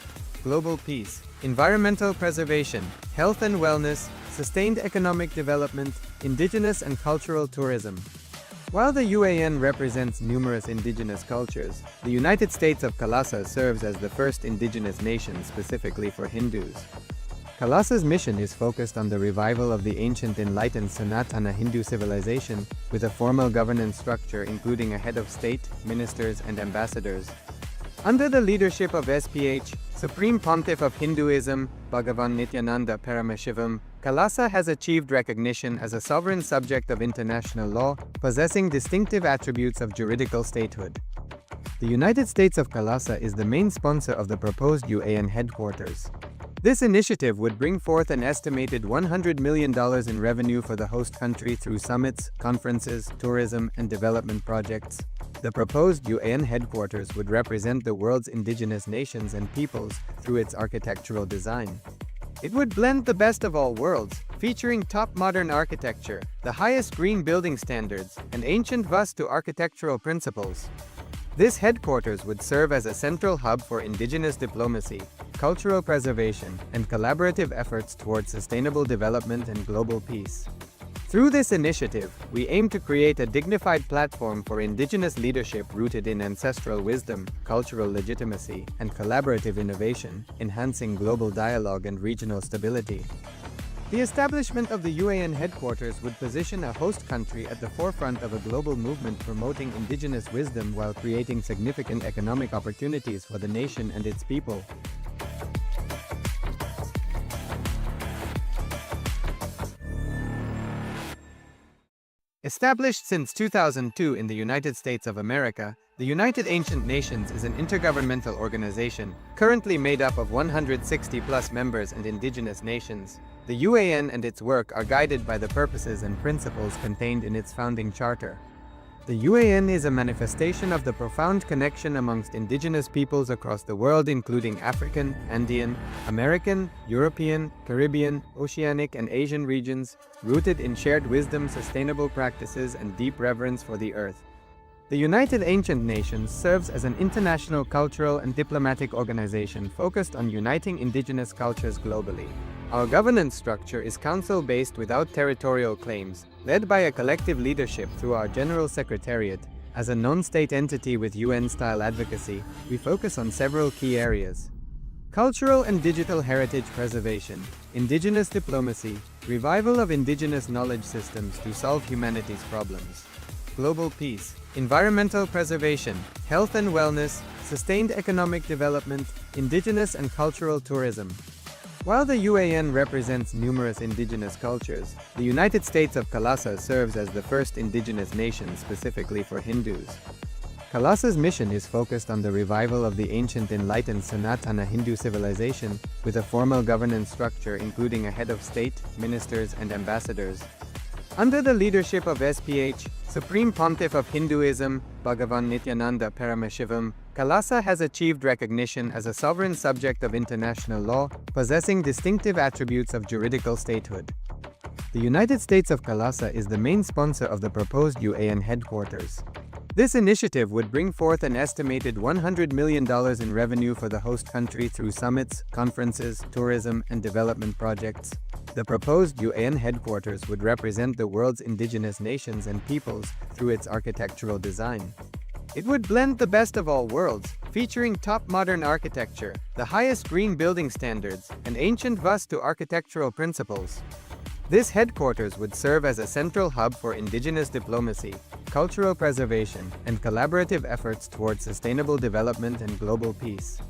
global peace, environmental preservation, health and wellness, sustained economic development, indigenous and cultural tourism. While the UAN represents numerous indigenous cultures, the United States of Kailasa serves as the first indigenous nation specifically for Hindus. Kailasa's mission is focused on the revival of the ancient enlightened Sanatana Hindu civilization, with a formal governance structure including a head of state, ministers, and ambassadors. Under the leadership of SPH, Supreme Pontiff of Hinduism, Bhagavan Paramashivoham, Kailasa has achieved recognition as a sovereign subject of international law, possessing distinctive attributes of juridical statehood. The United States of Kailasa is the main sponsor of the proposed UAN headquarters. This initiative would bring forth an estimated $100 million in revenue for the host country through summits, conferences, tourism, and development projects. The proposed UAN headquarters would represent the world's indigenous nations and peoples through its architectural design. It would blend the best of all worlds, featuring top modern architecture, the highest green building standards, and ancient Vastu architectural principles. This headquarters would serve as a central hub for indigenous diplomacy, cultural preservation, and collaborative efforts towards sustainable development and global peace. Through this initiative, we aim to create a dignified platform for indigenous leadership rooted in ancestral wisdom, cultural legitimacy, and collaborative innovation, enhancing global dialogue and regional stability. The establishment of the UAN headquarters would position a host country at the forefront of a global movement promoting indigenous wisdom while creating significant economic opportunities for the nation and its people. Established since 2002 in the United States of America, the United Ancient Nations is an intergovernmental organization, currently made up of 160+ members and indigenous nations. The UAN and its work are guided by the purposes and principles contained in its founding charter. The UAN is a manifestation of the profound connection amongst indigenous peoples across the world, including African, Andean, American, European, Caribbean, Oceanic, and Asian regions, rooted in shared wisdom, sustainable practices, and deep reverence for the earth. The United Ancient Nations serves as an international cultural and diplomatic organization focused on uniting indigenous cultures globally. Our governance structure is council-based without territorial claims, led by a collective leadership through our General Secretariat. As a non-state entity with UN-style advocacy, we focus on several key areas: cultural and digital heritage preservation, indigenous diplomacy, revival of indigenous knowledge systems to solve humanity's problems, global peace, environmental preservation, health and wellness, sustained economic development, indigenous and cultural tourism. While the UAN represents numerous indigenous cultures, the United States of Kailasa serves as the first indigenous nation specifically for Hindus. Kailasa's mission is focused on the revival of the ancient enlightened Sanatana Hindu civilization, with a formal governance structure including a head of state, ministers, and ambassadors. Under the leadership of SPH, Supreme Pontiff of Hinduism, Bhagavan Paramashivoham, Kailasa has achieved recognition as a sovereign subject of international law, possessing distinctive attributes of juridical statehood. The United States of Kailasa is the main sponsor of the proposed UAN headquarters. This initiative would bring forth an estimated $100 million in revenue for the host country through summits, conferences, tourism, and development projects. The proposed UAN headquarters would represent the world's indigenous nations and peoples through its architectural design. It would blend the best of all worlds, featuring top modern architecture, the highest green building standards, and ancient Vastu architectural principles. This headquarters would serve as a central hub for indigenous diplomacy, cultural preservation, and collaborative efforts towards sustainable development and global peace.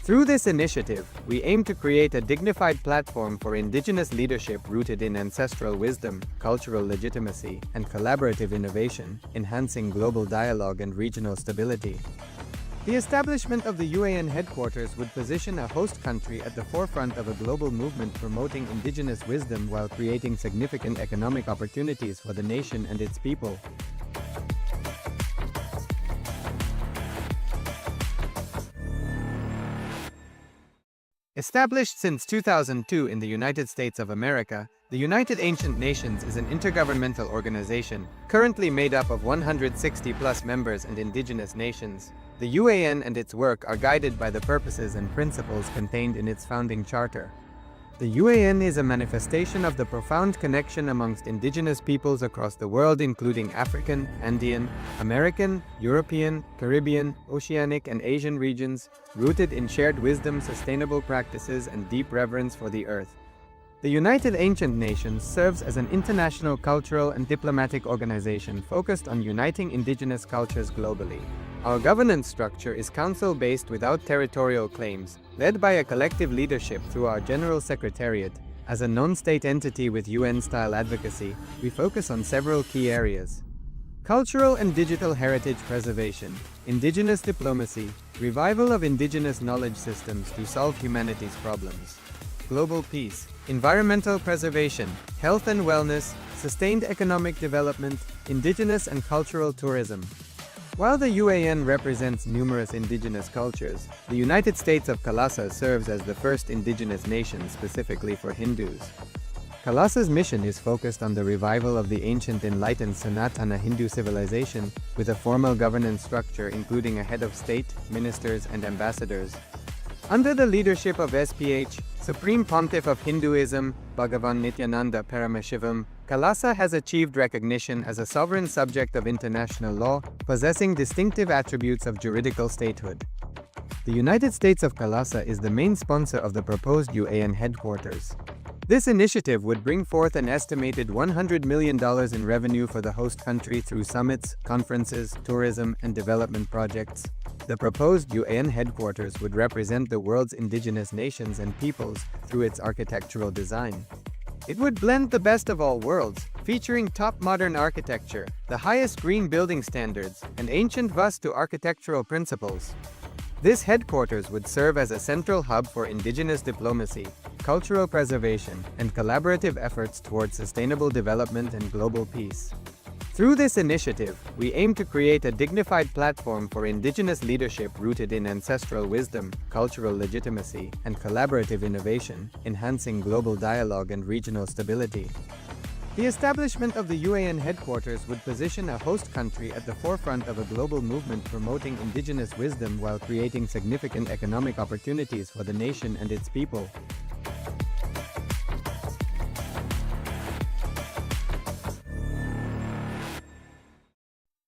Through this initiative, we aim to create a dignified platform for indigenous leadership rooted in ancestral wisdom, cultural legitimacy, and collaborative innovation, enhancing global dialogue and regional stability. The establishment of the UAN headquarters would position a host country at the forefront of a global movement promoting indigenous wisdom while creating significant economic opportunities for the nation and its people. Established since 2002 in the United States of America, the United Ancient Nations is an intergovernmental organization, currently made up of 160+ members and indigenous nations. The UAN and its work are guided by the purposes and principles contained in its founding charter. The UAN is a manifestation of the profound connection amongst indigenous peoples across the world, including African, Andean, American, European, Caribbean, Oceanic, and Asian regions, rooted in shared wisdom, sustainable practices, and deep reverence for the earth. The United Ancient Nations serves as an international cultural and diplomatic organization focused on uniting indigenous cultures globally. Our governance structure is council-based without territorial claims, led by a collective leadership through our General Secretariat. As a non-state entity with UN-style advocacy, we focus on several key areas: cultural and digital heritage preservation, indigenous diplomacy, revival of indigenous knowledge systems to solve humanity's problems, global peace, environmental preservation, health and wellness, sustained economic development, indigenous and cultural tourism. While the UAN represents numerous indigenous cultures, the United States of Kailasa serves as the first indigenous nation specifically for Hindus. Kailasa's mission is focused on the revival of the ancient enlightened Sanatana Hindu civilization, with a formal governance structure including a head of state, ministers, and ambassadors. Under the leadership of SPH, Supreme Pontiff of Hinduism, Bhagavan Paramashivoham, Kailasa has achieved recognition as a sovereign subject of international law, possessing distinctive attributes of juridical statehood. The United States of Kailasa is the main sponsor of the proposed UAN headquarters. This initiative would bring forth an estimated $100 million in revenue for the host country through summits, conferences, tourism, and development projects. The proposed UAN headquarters would represent the world's indigenous nations and peoples through its architectural design. It would blend the best of all worlds, featuring top modern architecture, the highest green building standards, and ancient Vastu architectural principles. This headquarters would serve as a central hub for indigenous diplomacy, cultural preservation, and collaborative efforts towards sustainable development and global peace. Through this initiative, we aim to create a dignified platform for indigenous leadership rooted in ancestral wisdom, cultural legitimacy, and collaborative innovation, enhancing global dialogue and regional stability. The establishment of the UAN headquarters would position a host country at the forefront of a global movement promoting indigenous wisdom while creating significant economic opportunities for the nation and its people.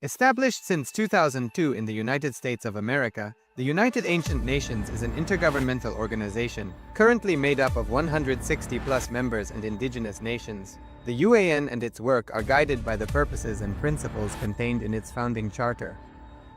Established since 2002 in the United States of America, the United Ancient Nations is an intergovernmental organization, currently made up of 160+ members and indigenous nations. The UAN and its work are guided by the purposes and principles contained in its founding charter.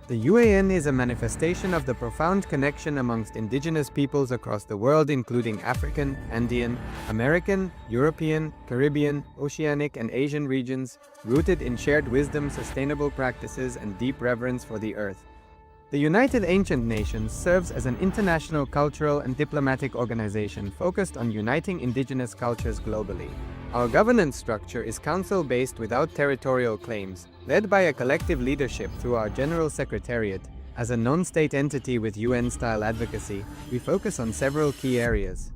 The UAN is a manifestation of the profound connection amongst indigenous peoples across the world, including African, Andean, American, European, Caribbean, Oceanic, and Asian regions, rooted in shared wisdom, sustainable practices, and deep reverence for the earth. The United Ancient Nations serves as an international cultural and diplomatic organization focused on uniting indigenous cultures globally. Our governance structure is council-based without territorial claims, led by a collective leadership through our General Secretariat. As a non-state entity with UN-style advocacy, we focus on several key areas: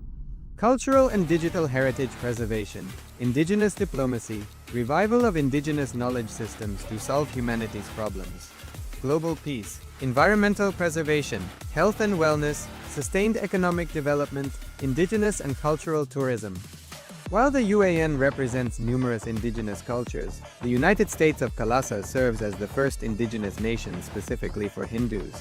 cultural and digital heritage preservation, indigenous diplomacy, revival of indigenous knowledge systems to solve humanity's problems, global peace, environmental preservation, health and wellness, sustained economic development, indigenous and cultural tourism. While the UAN represents numerous indigenous cultures, the United States of Kailasa serves as the first indigenous nation specifically for Hindus.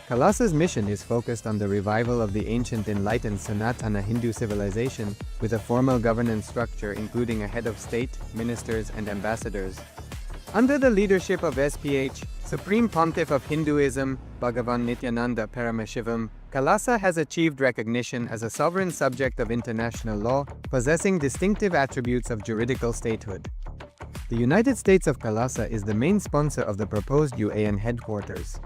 Kailasa's mission is focused on the revival of the ancient enlightened Sanatana Hindu civilization, with a formal governance structure including a head of state, ministers, and ambassadors. Under the leadership of SPH, Supreme Pontiff of Hinduism, Bhagavan Paramashivoham, Kailasa has achieved recognition as a sovereign subject of international law, possessing distinctive attributes of juridical statehood. The United States of Kailasa is the main sponsor of the proposed UAN headquarters.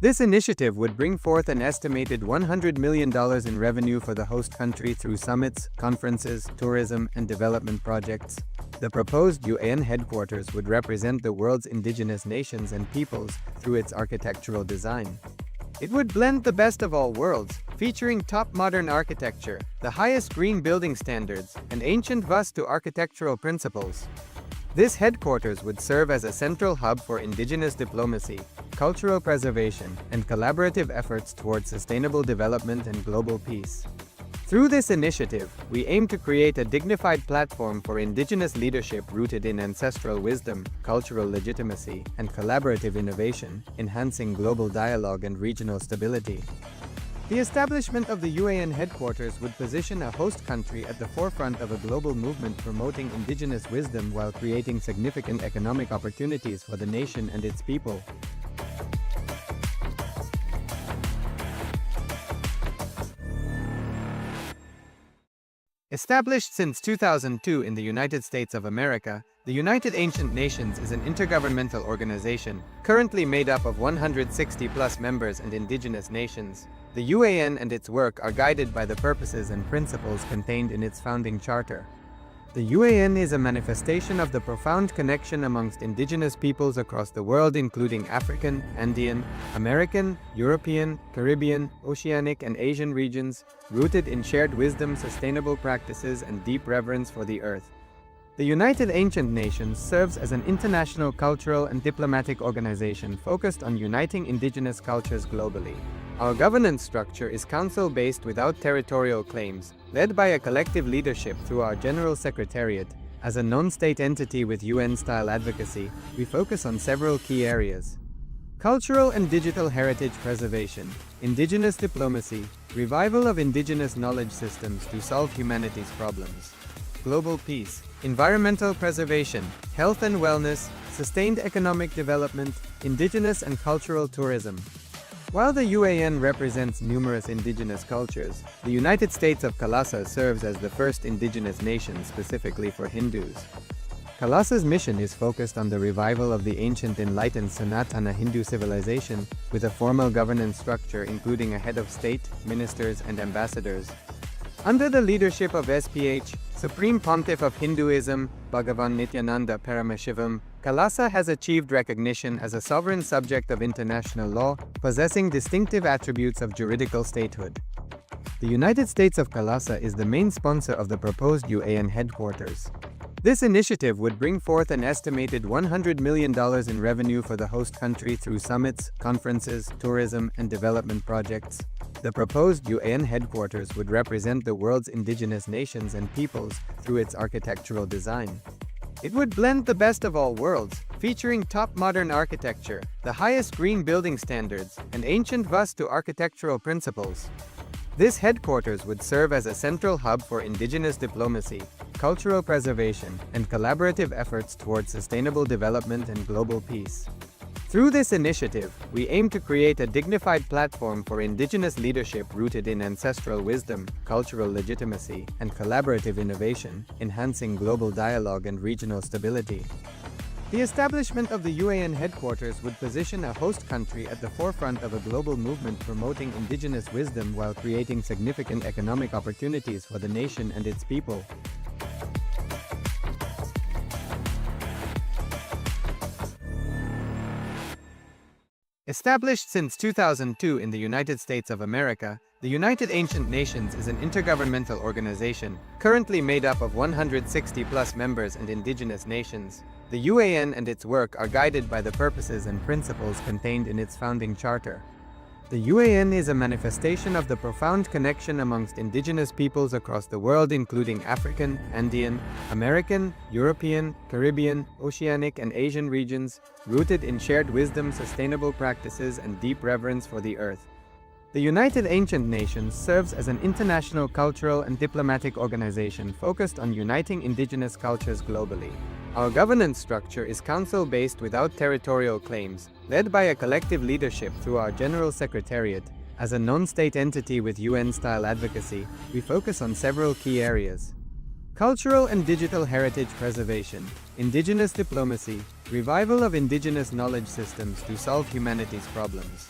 This initiative would bring forth an estimated $100 million in revenue for the host country through summits, conferences, tourism, and development projects. The proposed UAN headquarters would represent the world's indigenous nations and peoples through its architectural design. It would blend the best of all worlds, featuring top modern architecture, the highest green building standards, and ancient Vastu architectural principles. This headquarters would serve as a central hub for indigenous diplomacy, cultural preservation, and collaborative efforts towards sustainable development and global peace. Through this initiative, we aim to create a dignified platform for indigenous leadership rooted in ancestral wisdom, cultural legitimacy, and collaborative innovation, enhancing global dialogue and regional stability. The establishment of the UAN headquarters would position a host country at the forefront of a global movement promoting indigenous wisdom while creating significant economic opportunities for the nation and its people. Established since 2002 in the United States of America, the United Ancient Nations is an intergovernmental organization, currently made up of 160+ members and indigenous nations. The UAN and its work are guided by the purposes and principles contained in its founding charter. The UAN is a manifestation of the profound connection amongst indigenous peoples across the world, including African, Andean, American, European, Caribbean, Oceanic, and Asian regions, rooted in shared wisdom, sustainable practices, and deep reverence for the earth. The United Ancient Nations serves as an international cultural and diplomatic organization focused on uniting indigenous cultures globally. Our governance structure is council-based without territorial claims, led by a collective leadership through our General Secretariat. As a non-state entity with UN-style advocacy, we focus on several key areas: cultural and digital heritage preservation, indigenous diplomacy, revival of indigenous knowledge systems to solve humanity's problems, global peace, environmental preservation, health and wellness, sustained economic development, indigenous and cultural tourism. While the UAN represents numerous indigenous cultures, the United States of Kailasa serves as the first indigenous nation specifically for Hindus. Kailasa's mission is focused on the revival of the ancient enlightened Sanatana Hindu civilization, with a formal governance structure including a head of state, ministers, and ambassadors. Under the leadership of SPH, Supreme Pontiff of Hinduism, Bhagavan Paramashivoham, Kailasa has achieved recognition as a sovereign subject of international law, possessing distinctive attributes of juridical statehood. The United States of Kailasa is the main sponsor of the proposed UAN headquarters. This initiative would bring forth an estimated $100 million in revenue for the host country through summits, conferences, tourism, and development projects. The proposed UAN headquarters would represent the world's indigenous nations and peoples through its architectural design. It would blend the best of all worlds, featuring top modern architecture, the highest green building standards, and ancient Vastu architectural principles. This headquarters would serve as a central hub for indigenous diplomacy, cultural preservation, and collaborative efforts towards sustainable development and global peace. Through this initiative, we aim to create a dignified platform for indigenous leadership rooted in ancestral wisdom, cultural legitimacy, and collaborative innovation, enhancing global dialogue and regional stability. The establishment of the UAN headquarters would position a host country at the forefront of a global movement promoting indigenous wisdom while creating significant economic opportunities for the nation and its people. Established since 2002 in the United States of America, the United Ancient Nations is an intergovernmental organization, currently made up of 160+ members and indigenous nations. The UAN and its work are guided by the purposes and principles contained in its founding charter. The UAN is a manifestation of the profound connection amongst indigenous peoples across the world, including African, Andean, American, European, Caribbean, Oceanic, and Asian regions, rooted in shared wisdom, sustainable practices, and deep reverence for the earth. The United Ancient Nations serves as an international cultural and diplomatic organization focused on uniting indigenous cultures globally. Our governance structure is council-based without territorial claims, led by a collective leadership through our General Secretariat. As a non-state entity with UN-style advocacy, we focus on several key areas: cultural and digital heritage preservation, indigenous diplomacy, revival of indigenous knowledge systems to solve humanity's problems,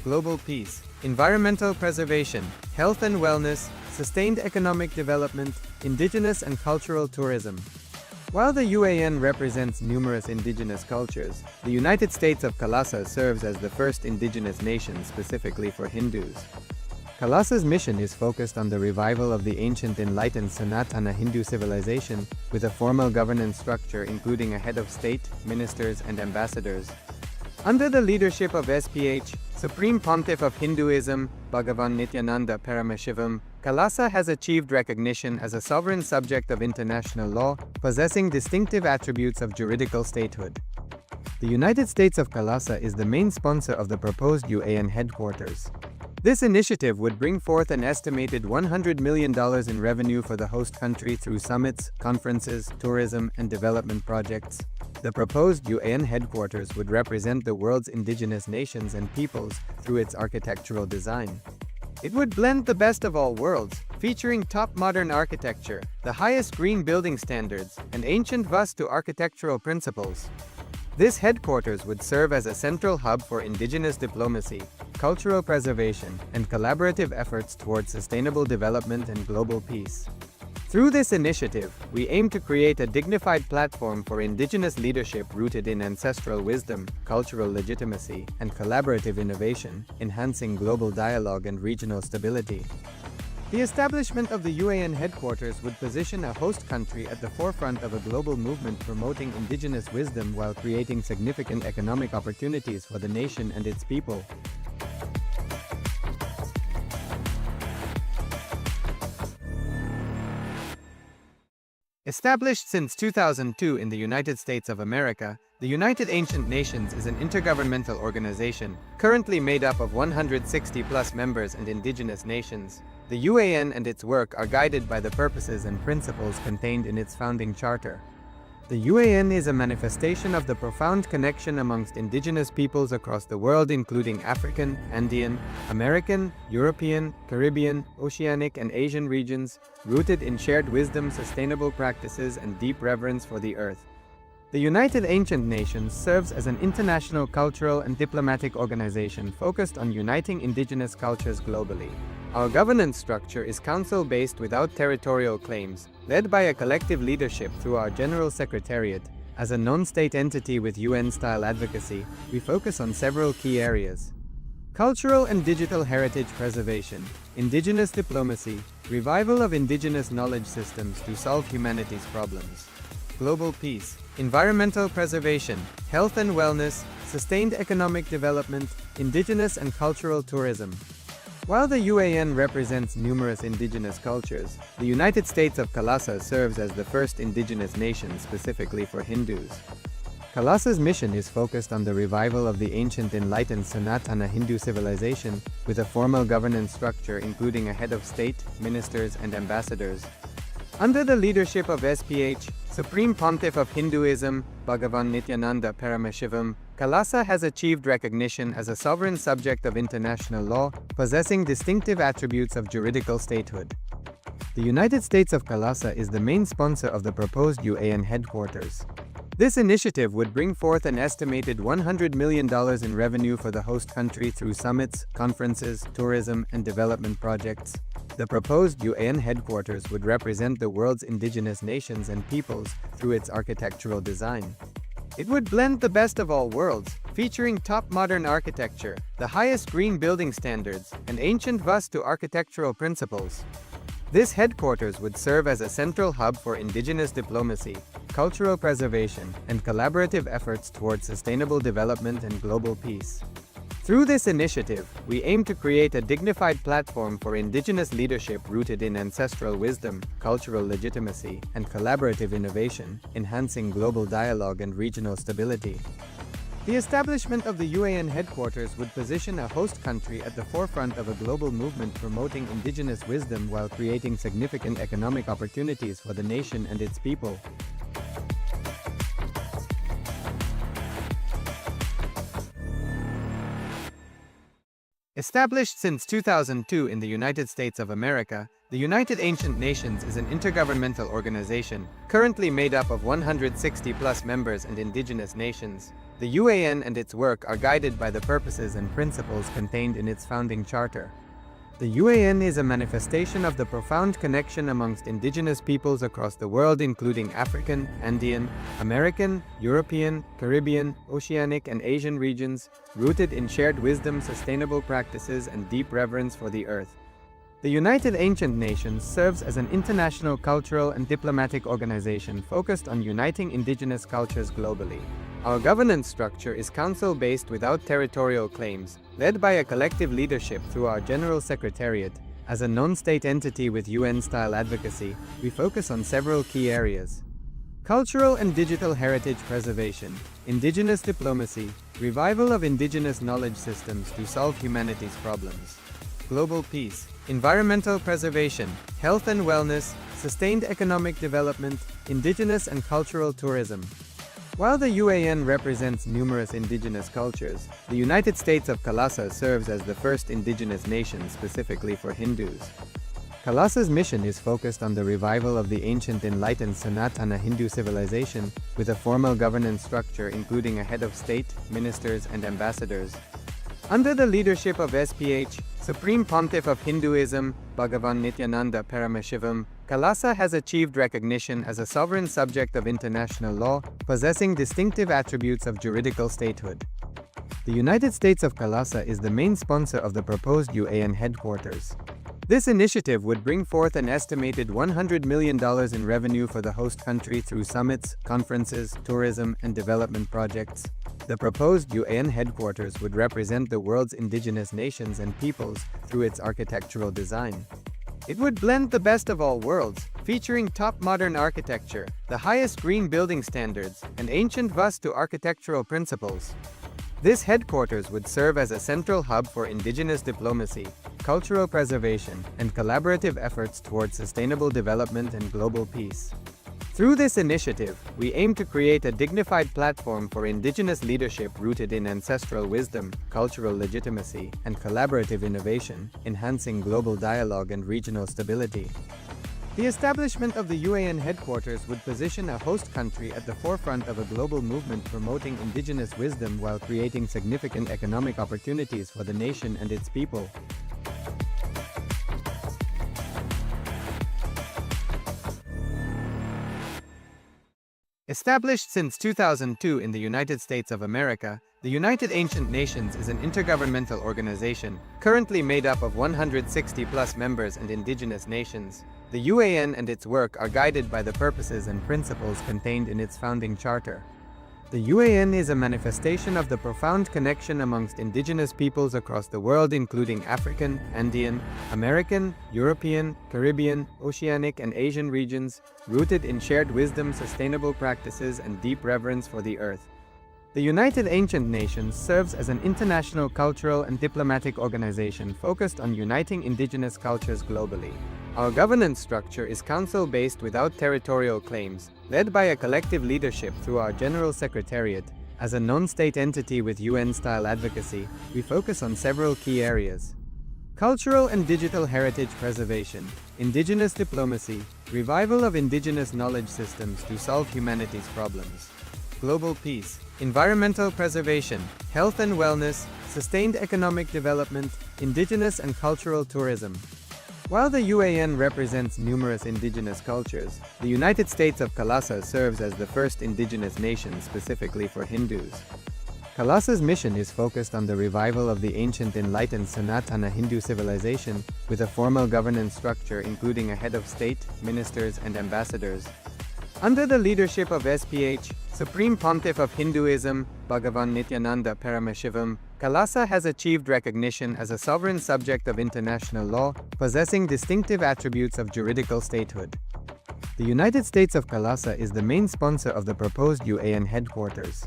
global peace, environmental preservation, health and wellness, sustained economic development, indigenous and cultural tourism. While the UAN represents numerous indigenous cultures, the United States of Kailasa serves as the first indigenous nation specifically for Hindus. Kailasa's mission is focused on the revival of the ancient enlightened Sanatana Hindu civilization, with a formal governance structure including a head of state, ministers, and ambassadors. Under the leadership of SPH, Supreme Pontiff of Hinduism, Bhagavan Paramashivoham, Kailasa has achieved recognition as a sovereign subject of international law, possessing distinctive attributes of juridical statehood. The United States of Kailasa is the main sponsor of the proposed UAN headquarters. This initiative would bring forth an estimated $100 million in revenue for the host country through summits, conferences, tourism, and development projects. The proposed UAN headquarters would represent the world's indigenous nations and peoples through its architectural design. It would blend the best of all worlds, featuring top modern architecture, the highest green building standards, and ancient Vastu architectural principles. This headquarters would serve as a central hub for indigenous diplomacy, cultural preservation, and collaborative efforts towards sustainable development and global peace. Through this initiative, we aim to create a dignified platform for indigenous leadership rooted in ancestral wisdom, cultural legitimacy, and collaborative innovation, enhancing global dialogue and regional stability. The establishment of the UAN headquarters would position a host country at the forefront of a global movement promoting indigenous wisdom while creating significant economic opportunities for the nation and its people. Established since 2002 in the United States of America, the United Ancient Nations is an intergovernmental organization, currently made up of 160+ members and indigenous nations. The UAN and its work are guided by the purposes and principles contained in its founding charter. The UAN is a manifestation of the profound connection amongst indigenous peoples across the world, including African, Andean, American, European, Caribbean, Oceanic, and Asian regions, rooted in shared wisdom, sustainable practices, and deep reverence for the earth. The United Ancient Nations serves as an international cultural and diplomatic organization focused on uniting indigenous cultures globally. Our governance structure is council-based without territorial claims, led by a collective leadership through our General Secretariat. As a non-state entity with UN-style advocacy, we focus on several key areas: cultural and digital heritage preservation, indigenous diplomacy, revival of indigenous knowledge systems to solve humanity's problems, global peace, environmental preservation, health and wellness, sustained economic development, indigenous and cultural tourism. While the UAN represents numerous indigenous cultures, the United States of Kailasa serves as the first indigenous nation specifically for Hindus. Kailasa's mission is focused on the revival of the ancient enlightened Sanatana Hindu civilization, with a formal governance structure including a head of state, ministers, and ambassadors. Under the leadership of SPH, Supreme Pontiff of Hinduism, Bhagavan Paramashivoham, Kailasa has achieved recognition as a sovereign subject of international law, possessing distinctive attributes of juridical statehood. The United States of Kailasa is the main sponsor of the proposed UAN headquarters. This initiative would bring forth an estimated $100 million in revenue for the host country through summits, conferences, tourism, and development projects. The proposed UAN headquarters would represent the world's indigenous nations and peoples through its architectural design. It would blend the best of all worlds, featuring top modern architecture, the highest green building standards, and ancient Vastu architectural principles. This headquarters would serve as a central hub for indigenous diplomacy, cultural preservation, and collaborative efforts towards sustainable development and global peace. Through this initiative, we aim to create a dignified platform for indigenous leadership rooted in ancestral wisdom, cultural legitimacy, and collaborative innovation, enhancing global dialogue and regional stability. The establishment of the UAN headquarters would position a host country at the forefront of a global movement promoting indigenous wisdom while creating significant economic opportunities for the nation and its people. Established since 2002 in the United States of America, the United Ancient Nations is an intergovernmental organization, currently made up of 160+ members and indigenous nations. The UAN and its work are guided by the purposes and principles contained in its founding charter. The UAN is a manifestation of the profound connection amongst indigenous peoples across the world, including African, Andean, American, European, Caribbean, Oceanic, and Asian regions, rooted in shared wisdom, sustainable practices, and deep reverence for the earth. The United Ancient Nations serves as an international cultural and diplomatic organization focused on uniting indigenous cultures globally. Our governance structure is council-based without territorial claims, led by a collective leadership through our General Secretariat. As a non-state entity with UN-style advocacy, we focus on several key areas: cultural and digital heritage preservation, indigenous diplomacy, revival of indigenous knowledge systems to solve humanity's problems, global peace, environmental preservation, health and wellness, sustained economic development, indigenous and cultural tourism. While the UAN represents numerous indigenous cultures, the United States of Kailasa serves as the first indigenous nation specifically for Hindus. Kailasa's mission is focused on the revival of the ancient enlightened Sanatana Hindu civilization, with a formal governance structure including a head of state, ministers, and ambassadors. Under the leadership of SPH, Supreme Pontiff of Hinduism, Bhagavan Paramashivoham, Kailasa has achieved recognition as a sovereign subject of international law, possessing distinctive attributes of juridical statehood. The United States of Kailasa is the main sponsor of the proposed UAN headquarters. This initiative would bring forth an estimated $100 million in revenue for the host country through summits, conferences, tourism, and development projects. The proposed UAN headquarters would represent the world's indigenous nations and peoples through its architectural design. It would blend the best of all worlds, featuring top modern architecture, the highest green building standards, and ancient Vastu architectural principles. This headquarters would serve as a central hub for indigenous diplomacy, cultural preservation, and collaborative efforts towards sustainable development and global peace. Through this initiative, we aim to create a dignified platform for indigenous leadership rooted in ancestral wisdom, cultural legitimacy, and collaborative innovation, enhancing global dialogue and regional stability. The establishment of the UAN headquarters would position a host country at the forefront of a global movement promoting indigenous wisdom while creating significant economic opportunities for the nation and its people. Established since 2002 in the United States of America, the United Ancient Nations is an intergovernmental organization, currently made up of 160+ members and indigenous nations. The UAN and its work are guided by the purposes and principles contained in its founding charter. The UAN is a manifestation of the profound connection amongst indigenous peoples across the world, including African, Andean, American, European, Caribbean, Oceanic, and Asian regions, rooted in shared wisdom, sustainable practices, and deep reverence for the earth. The United Ancient Nations serves as an international cultural and diplomatic organization focused on uniting indigenous cultures globally. Our governance structure is council-based without territorial claims, led by a collective leadership through our General Secretariat. As a non-state entity with UN-style advocacy, we focus on several key areas: cultural and digital heritage preservation, indigenous diplomacy, revival of indigenous knowledge systems to solve humanity's problems, global peace, environmental preservation, health and wellness, sustained economic development, indigenous and cultural tourism. While the UAN represents numerous indigenous cultures, the United States of Kailasa serves as the first indigenous nation specifically for Hindus. Kailasa's mission is focused on the revival of the ancient enlightened Sanatana Hindu civilization, with a formal governance structure including a head of state, ministers, and ambassadors. Under the leadership of SPH, Supreme Pontiff of Hinduism, Bhagavan Nityananda Paramashivoham, Kailasa has achieved recognition as a sovereign subject of international law, possessing distinctive attributes of juridical statehood. The United States of Kailasa is the main sponsor of the proposed UAN headquarters.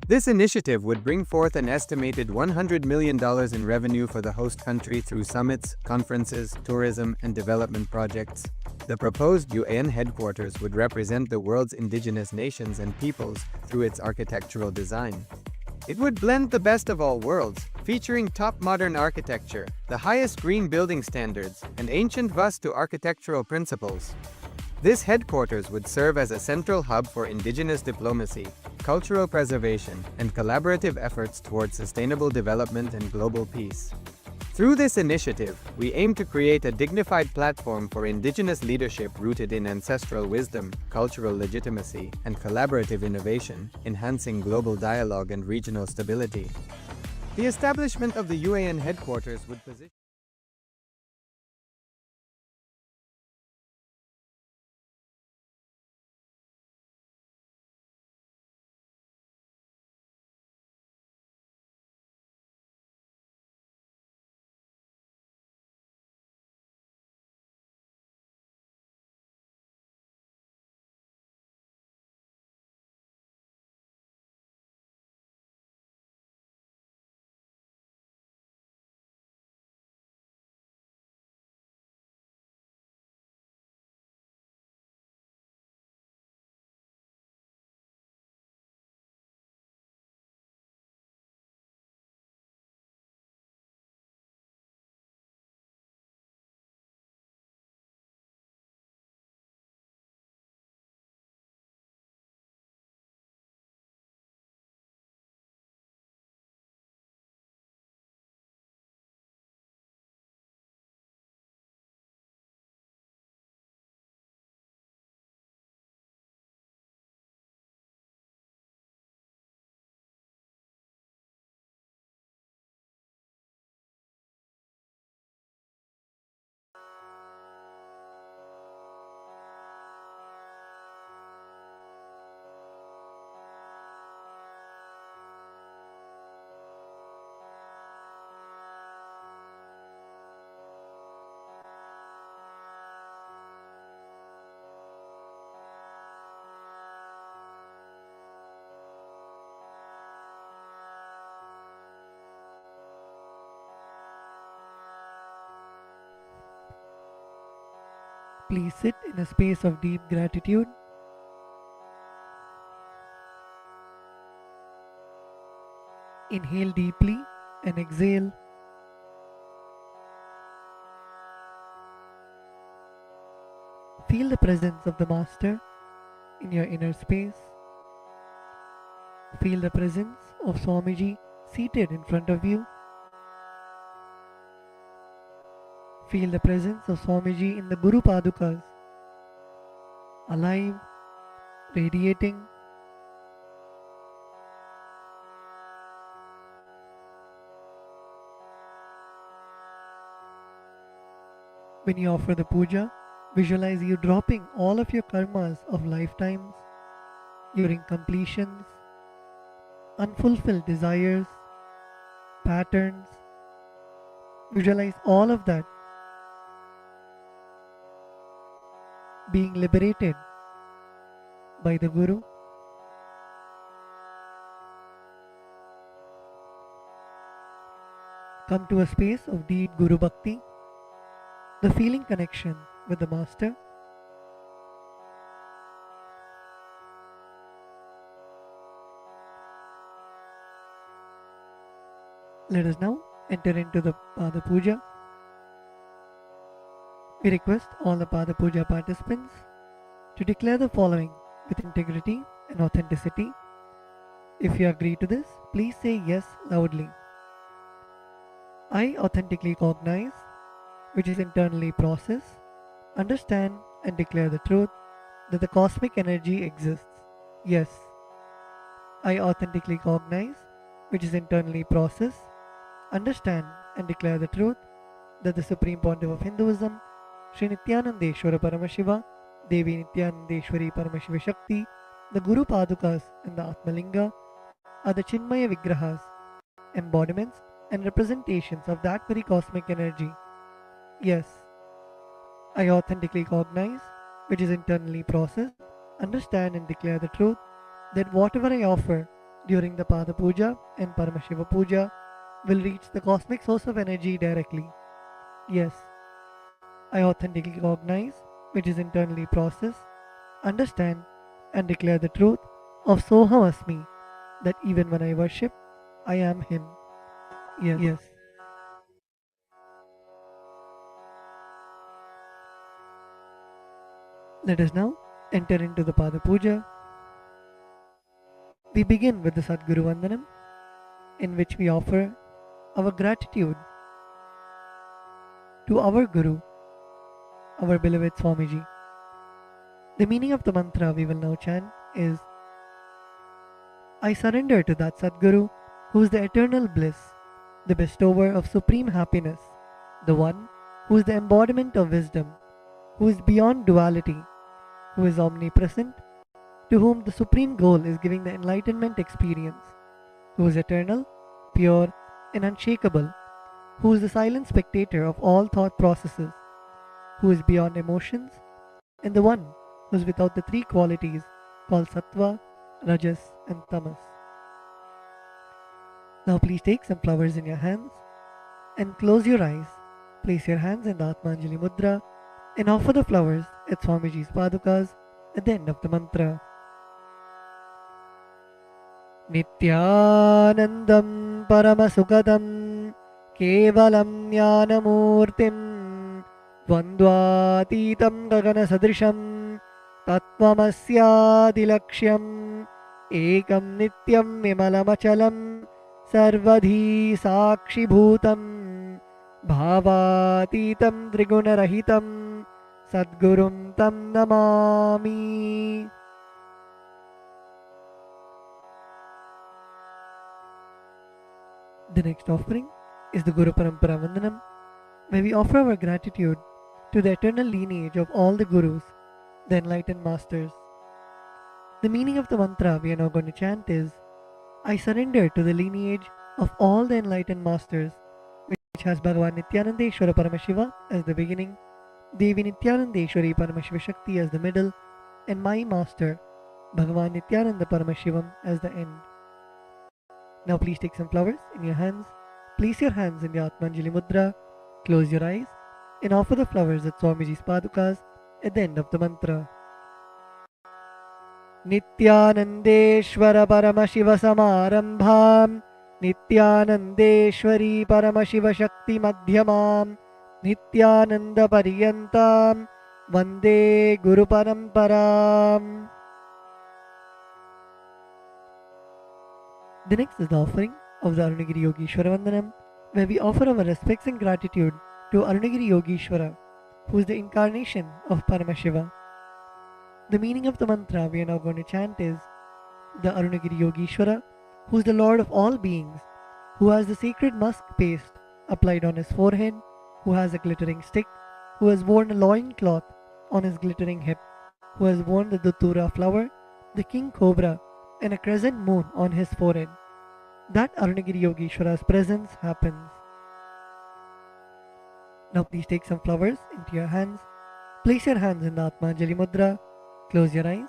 This initiative would bring forth an estimated $100 million in revenue for the host country through summits, conferences, tourism, and development projects. The proposed UAN headquarters would represent the world's indigenous nations and peoples through its architectural design. It would blend the best of all worlds, featuring top modern architecture, the highest green building standards, and ancient Vastu architectural principles. This headquarters would serve as a central hub for indigenous diplomacy, cultural preservation, and collaborative efforts towards sustainable development and global peace. Through this initiative, we aim to create a dignified platform for indigenous leadership rooted in ancestral wisdom, cultural legitimacy, and collaborative innovation, enhancing global dialogue and regional stability. The establishment of the UAN headquarters would position Please sit in a space of deep gratitude. Inhale deeply and exhale. Feel the presence of the Master in your inner space. Feel the presence of Swamiji seated in front of you. Feel the presence of Swamiji in the Guru Padukas, alive, radiating. When you offer the puja, visualize you dropping all of your karmas of lifetimes, your incompletions, unfulfilled desires, patterns. Visualize all of that being liberated by the Guru. Come to a space of deep Guru Bhakti, the feeling connection with the Master. Let us now enter into the Pada Puja. We request all the Pada Puja participants to declare the following with integrity and authenticity. If you agree to this, please say yes loudly. I authentically cognize, which is internally process, understand and declare the truth that the cosmic energy exists. Yes. I authentically cognize, which is internally process, understand and declare the truth that the Supreme Pontiff of Hinduism, Sri Nityanandeshwara Paramashiva, Devi Nityanandeshwari Paramashiva Shakti, the Guru Padukas and the Atmalinga are the Chinmaya Vigrahas, embodiments and representations of that very cosmic energy. Yes, I authentically cognize, which is internally processed, understand and declare the truth that whatever I offer during the Pada Puja and Paramashiva Puja will reach the cosmic source of energy directly. Yes, I authentically cognize, which is internally processed, understand and declare the truth of Soham Asmi, that even when I worship, I am Him. Yes. Let us now enter into the Pada Puja. We begin with the Sadguru Vandanam, in which we offer our gratitude to our Guru, our beloved Swamiji. The meaning of the mantra we will now chant is, I surrender to that Sadguru who is the eternal bliss, the bestower of supreme happiness, the one who is the embodiment of wisdom, who is beyond duality, who is omnipresent, to whom the supreme goal is giving the enlightenment experience, who is eternal, pure and unshakable, who is the silent spectator of all thought processes, who is beyond emotions, and the one who is without the three qualities called Sattva, Rajas and Tamas. Now please take some flowers in your hands and close your eyes. Place your hands in the Atmanjali Mudra and offer the flowers at Swamiji's Padukas at the end of the mantra. Nityanandam Paramasukadam Kevalam Jnanamurtim Dvandvatitam Gagana Sadrisham Tattvamasyaadilaksham Ekam Nityam Vimalamachalam Sarvadhi Sakshibhutam Bhavatitam Trigunarahitam Sadgurum Tam Namami. The next offering is the Guru Parampara Vandanam, where we offer our gratitude to the eternal lineage of all the Gurus, the enlightened masters. The meaning of the mantra we are now going to chant is, I surrender to the lineage of all the enlightened masters, which has Bhagavan Nityanandeshwara Paramashiva as the beginning, Devi Nityanandeshwari Paramashiva Shakti as the middle, and my master, Bhagavan Nityananda Paramashivam as the end. Now please take some flowers in your hands, place your hands in the Atmanjali Mudra, close your eyes, and offer the flowers at Swamiji's Padukas at the end of the mantra. Nityanandeshwara Paramashiva Samarambham Nityanandeshwari Paramashiva Shakti Madhyamam Nityananda Pariyantam Vande Guru Paramparam. The next is the offering of the Arunagiri Yogeshwara Vandanam, where we offer our respects and gratitude to Arunagiri Yogeshwara, who is the incarnation of Paramashiva. The meaning of the mantra we are now going to chant is: the Arunagiri Yogeshwara, who is the Lord of all beings, who has the sacred musk paste applied on his forehead, who has a glittering stick, who has worn a loin cloth on his glittering hip, who has worn the Datura flower, the king cobra, and a crescent moon on his forehead. That Arunagiri Yogeshwara's presence happens. Now please take some flowers into your hands, place your hands in the Atmanjali Mudra, close your eyes,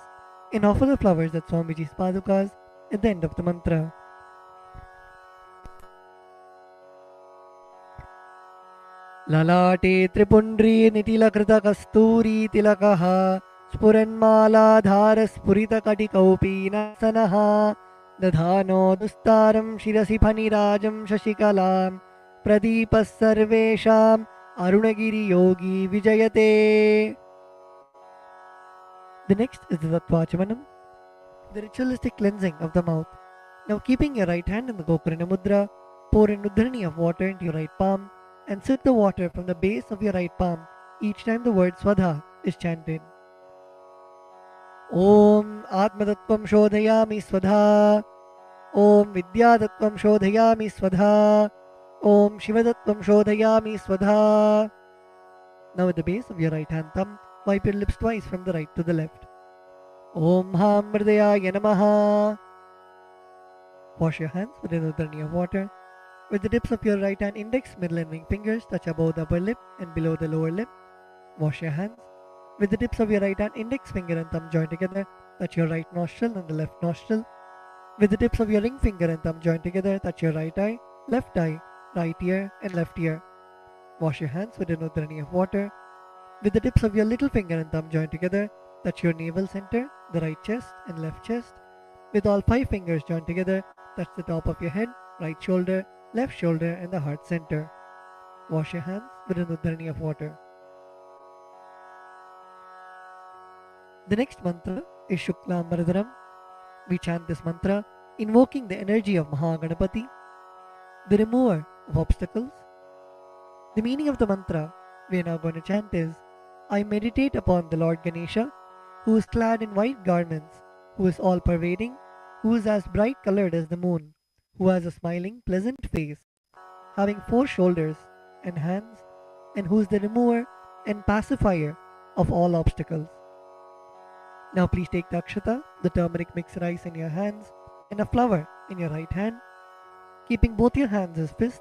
and offer the flowers at Swamiji's Padukas at the end of the mantra. Lalate Tripundri Nitilakrita Kasturi Tilakaha Spuranmala Spurita Katikaupi Nasanaha Dadhano Dustaram Shirasi Phanirajam Shashikalam Pradipas Sarvesham Arunagiri Yogi Vijayate. The next is the Tattvachamanam, the ritualistic cleansing of the mouth. Now keeping your right hand in the Gokarna Mudra, pour an Udharani of water into your right palm and sip the water from the base of your right palm each time the word Swadha is chanted. Om Atmatattvam Shodhayami Swadha. Om Vidyatattvam Shodhayami Swadha. Om Shivatattvam Shodhayami Swadha. Now at the base of your right hand thumb, wipe your lips twice from the right to the left. Om Ham Mridayaya Namaha. Wash your hands with an Udharani of water. With the tips of your right hand index, middle and ring fingers touch above the upper lip and below the lower lip. Wash your hands. With the tips of your right hand index finger and thumb joined together, touch your right nostril and the left nostril. With the tips of your ring finger and thumb joined together, touch your right eye, right ear and left ear. Wash your hands with an Udharani of water. With the tips of your little finger and thumb joined together, touch your navel center, the right chest and left chest. With all 5 fingers joined together, touch the top of your head, right shoulder, left shoulder and the heart center. Wash your hands with an Udharani of water. The next mantra is Shuklam Varadaram. We chant this mantra invoking the energy of Mahaganapati, the remover of obstacles. The meaning of the mantra we are now going to chant is: I meditate upon the Lord Ganesha, who is clad in white garments, who is all-pervading, who is as bright colored as the moon, who has a smiling, pleasant face, having 4 shoulders and hands, and who is the remover and pacifier of all obstacles. Now please take the akshata, the turmeric mixed rice in your hands, and a flower in your right hand. Keeping both your hands as fists,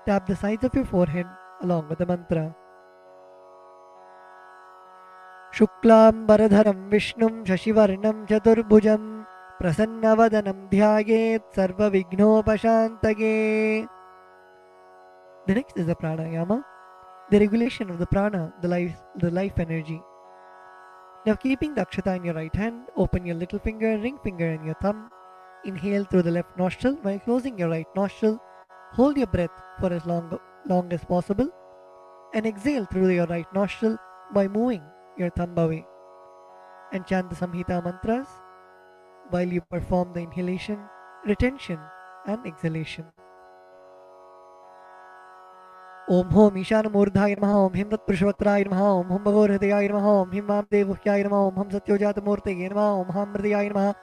tap the sides of your forehead along with the mantra. Shuklam Varadharam Vishnum Shashivarnam Chaturbhujam Prasannavadanam Dhyayet Sarva Vignopashantage. The next is the pranayama, the regulation of the prana, the life energy. Now keeping the akshata in your right hand, open your little finger, ring finger and your thumb. Inhale through the left nostril while closing your right nostril. Hold your breath for as long as possible and exhale through your right nostril by moving your thumb away. And chant the Samhita mantras while you perform the inhalation, retention and exhalation. Om Hom Ishanamurdhaya Namaha, Om Him Tatpurushavatraya Namaha, Om Hum Bhagavadhidaya Namaha, Om Him Vamdevuhyaya Namaha, Om Hum Satyojatamurtaya Namaha, Om Ham Mridayaya Namaha,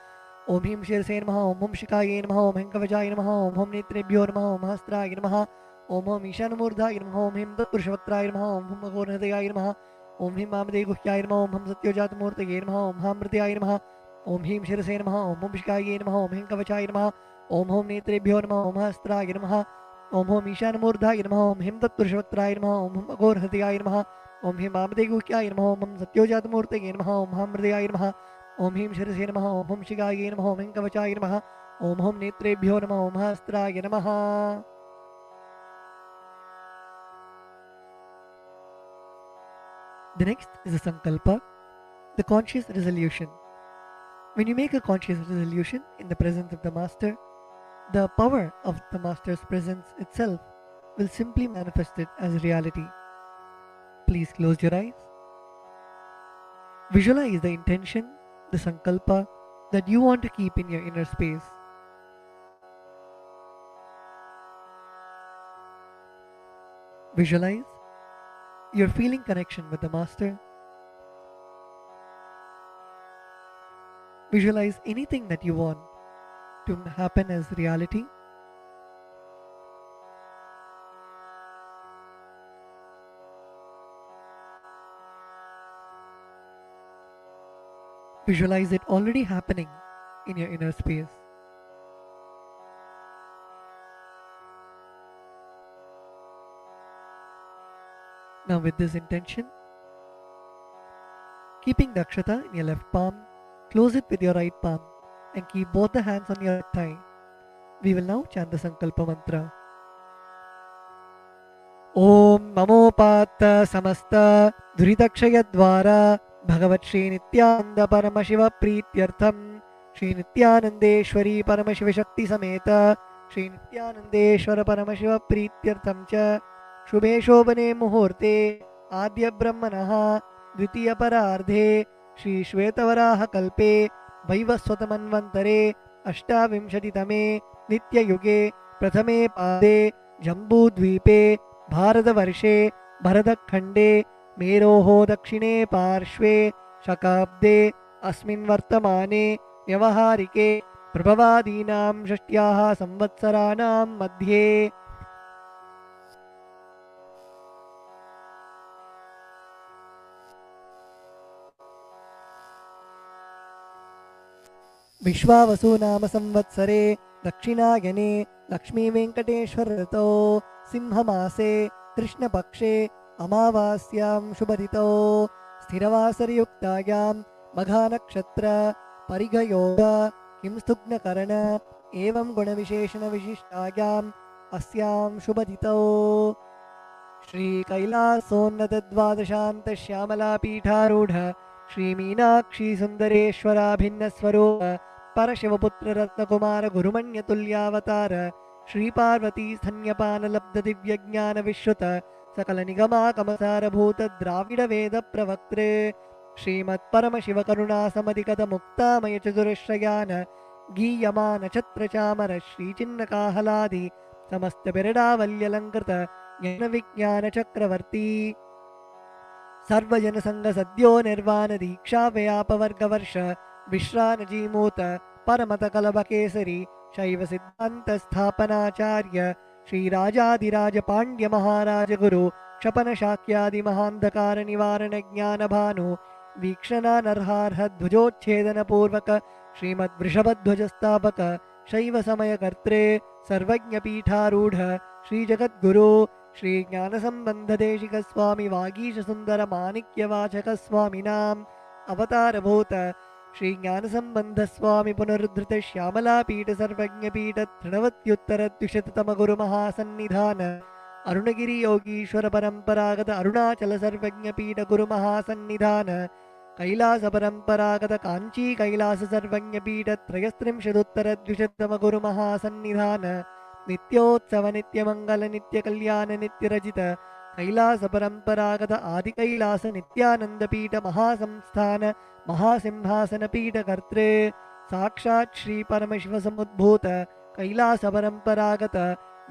Om Him Shirase Namaha, Om Hum Shikaya Namaha, Om Him Kavachaya Namaha, Om Hum Netrebhyo Namaha, Om Hastraya Namaha, Om Hom Ishanamurdhaya Namaha, Om Him Tatpurushavatraya Namaha, Om Hum Bhagavadhidaya Namaha, Om Him Vamdevuhyaya Namaha, Om Hum Satyojatamurtaya Namaha, Om Ham Mridayaya Namaha, Om Him Shirase Namaha, Om Hum Shikaya Namaha, Om Him Kavachaya Namaha, Om Hum Netrebhyo Namaha, Om Hastraya Namaha, Om Hom Ishanamurdhaya Namaha, Om Him Tatpurushavatraya Namaha, Om Hum Bhagavadhidaya Namaha, Om Him Vamdevuhyaya Namaha, Om Hum Satyojatamurtaya Namaha, Om Ham Mridayaya Namaha, Om Him Shirase Namaha, Om Hum Shikaya Namaha, Om Him Kavachaya Namaha, Om Hum Netrebhyo Namaha, Om Hastraya Namaha. The next is the Sankalpa, the conscious resolution. When you make a conscious resolution in the presence of the Master, the power of the Master's presence itself will simply manifest it as reality. Please close your eyes. Visualize the intention, the sankalpa that you want to keep in your inner space. Visualize your feeling connection with the Master. Visualize anything that you want to happen as reality. Visualize it already happening in your inner space. Now with this intention, keeping the akshata in your left palm, close it with your right palm and keep both the hands on your right thigh. We will now chant the Sankalpa mantra. Om Mamopatta Samasta Duridakshayadvara Bhagavat Shri Nityananda Paramashiva Prityartham Shri Nityanandeshwari Paramashiva Shakti Sameta Shri Nityanandeshwara Paramashiva Prityartham Cha Shubhe Shobhane Muhurte Adya Brahmanaha Dvitiya Parardhe Shri Shvetavaraha Kalpe Vaivaswatamanvantare Ashtavimshatitame Nitya Yuge Prathame Pade Jambudvipe भारतवर्षे भरतखण्डे मेरोः दक्षिणे पार्श्वे शकाब्दे अस्मिन् वर्तमाने व्यवहारिके प्रभवादीनां षष्ट्याः संवत्सराणां मध्ये विश्वावसु नाम संवत्सरे दक्षिणायने लक्ष्मीवेङ्कटेश्वर ऋतौ सिंहमासे कृष्णपक्षे अमावास्यां शुभतिथौ स्थिरवासरयुक्तायां मघानक्षत्र परिघयोग किंस्तुग्नकरण एवं गुणविशेषणविशिष्टायाम् अस्यां शुभतिथौ श्रीकैलासोन्नतद्वादशान्तश्यामलापीठारूढ श्रीमीनाक्षी सुन्दरेश्वराभिन्नस्वरूप परशिवपुत्ररत्नकुमार गुरुमण्यतुल्यावतार श्रीपार्वती स्तन्यपानलब्धदिव्यज्ञानविश्रुत सकलनिगमाकमसारभूत द्राविडवेदप्रवक्त्रे श्रीमत्परमशिवकरुणासमधिगतमुक्तामयचतुरश्रयान गीयमानछत्रचामर श्रीचिन्नकाहलादि समस्तबिरडावल्यलङ्कृत ज्ञानविज्ञानचक्रवर्ती सर्वजनसङ्गसद्यो निर्वाणदीक्षाव्यापवर्गवर्ष विश्रानजीमूत परमतकलभकेसरी शैव सिद्धान्तस्थापनाचार्य श्रीराजाधिराज पाण्ड्य महाराज गुरु क्षपनशाक्यादि महान्धकार निवारण ज्ञानभानु वीक्षणानर्हार्ह ध्वजोच्छेदनपूर्वक श्रीमद्वृषभध्वजस्थापक शैव समयकर्त्रे सर्वज्ञपीठारूढ श्रीजगद्गुरु श्रीज्ञानसम्बन्धदेशिक स्वामी वागीशसुन्दर माणिक्यवाचक स्वामिनाम् अवतारभूत श्री ज्ञानसंबंध स्वामी पुनरुद्धृत श्यामलापीठ सर्वज्ञपीठ तृणवत्युत्तरद्विशततम गुरु महासन्निधान अरुणगिरि योगीश्वर परंपरागत अरुणाचल सर्वज्ञपीठ गुरु महासन्निधान कैलास परंपरागत कांची कैलास सर्वज्ञपीठ त्रयस्त्रिंशदुत्तरद्विशततम गुरु महासन्निधान नित्योत्सव नित्यमंगल नित्यकल्याण नित्यरजित कैलास परंपरागत आदि कैलास नित्यानंदपीठ महासंस्थान महासिंहासन पीठ कर्त्रे साक्षात् श्री परमशिव समुद्भूत कैलास परंपरागत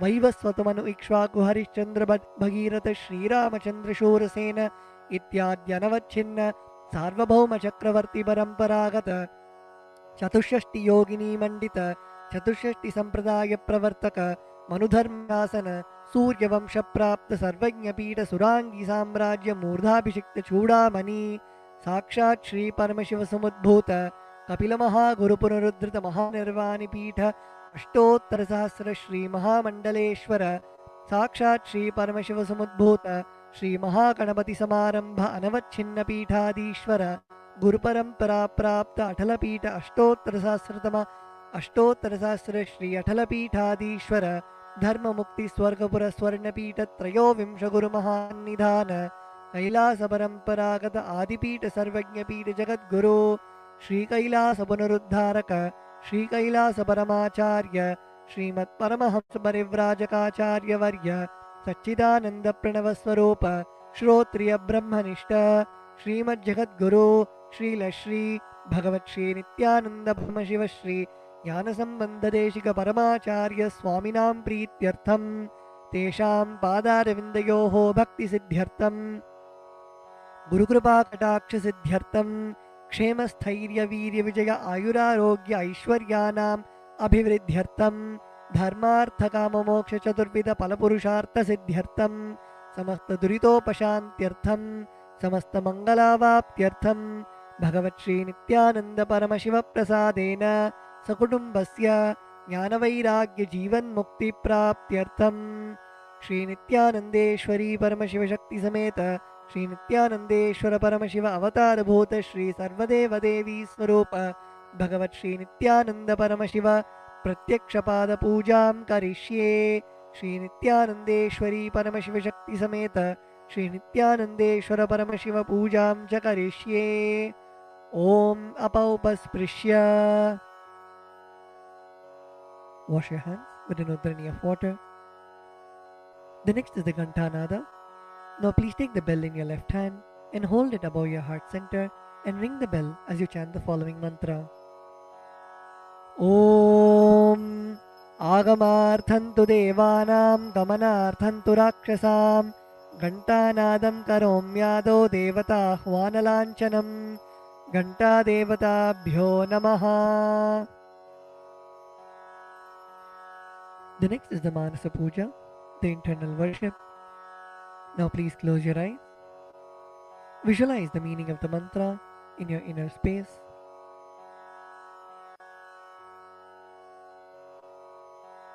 वैवस्वतमनु इक्ष्वाकु हरिश्चंद्र भगीरथ श्रीरामचंद्र शूरसेन इत्याद्यनवच्छिन्न सार्वभौम चक्रवर्ती परंपरागत चतुष्षष्टि योगिनी मंडित चतुष्षष्टि संप्रदाय प्रवर्तक मनुधर्मासन सूर्यवंश प्राप्त सर्वज्ञपीठ सुरांगी साम्राज्य मूर्धाभिषिक्त चूड़ामणि साक्षात् श्री परमशिव समुद्भूत कपिल महागुरु पुनरुद्धृत महानिर्वाणि पीठ अष्टोत्तर सहस्र श्री महामंडलेश्वर साक्षात् श्री परमशिव समुद्भूत श्री महागणपति समारंभ अनवच्छिन्न पीठाधीश्वर गुरुपरंपरा प्राप्त अटलपीठ अष्टोत्तर सहस्र श्री अटलपीठाधीश्वर धर्म मुक्ति स्वर्गपुर स्वर्णपीठ त्रयोविंश गुरु महानिधान कैलास परंपरागत आदिपीठ सर्वज्ञपीठ जगद्गुरु श्री कैलास पुनरुद्धारक श्री कैलास परमाचार्य श्रीमत् परमहंस परिव्राजकाचार्य वर्य सच्चिदानंद प्रणव स्वरूप श्रोत्रिय ब्रह्मनिष्ठ श्रीमज्जगद्गुरु श्रीलश्री भगवत्श्री नित्यानंद परमशिव श्री ज्ञानसंबंधदेशिक परमाचार्य स्वामिनां प्रीत्यर्थं तेषां पादारविन्दयोः भक्तिसिद्ध्यर्थं गुरुकृपाकटाक्षसिद्ध्यर्थं क्षेमस्थैर्यवीर्यविजय आयुरारोग्य ऐश्वर्याणाम् अभिवृद्ध्यर्थं धर्मार्थकाममोक्षचतुर्विधफलपुरुषार्थसिद्ध्यर्थं समस्तदुरितोपशान्त्यर्थं समस्तमङ्गलावाप्त्यर्थं भगवत्श्री नित्यानन्दपरमशिवप्रसादेन सकुटुम्बस्य ज्ञानवैराग्यजीवन्मुक्तिप्राप्त्यर्थं श्रीनित्यानन्देश्वरी परमशिवशक्तिसमेत श्रीनित्यानन्देश्वर परमशिव अवतारभूत श्री सर्वदेवदेवी स्वरूप भगवत् श्री नित्यानंद परमशिव प्रत्यक्षपाद पूजां करिष्ये। श्री नित्यानन्देश्वरी परमशिव शक्ति समेत श्री नित्यानन्देश्वर परमशिव पूजां च करिष्ये। ओम अपौपस्पृश्य wash your hands with an udrani of water. The next is the Ghantanada. Now please take the bell in your left hand and hold it above your heart center and ring the bell as you chant the following mantra. Om Agamarthantu Devanam Gamanarthantu Rakshasam Ghantanadam Karomyado Devata Hvanalanchanam Ghanta Devatabhyo Namaha. The next is the Manasa Puja, the internal worship. Now please close your eyes. Visualize the meaning of the mantra in your inner space.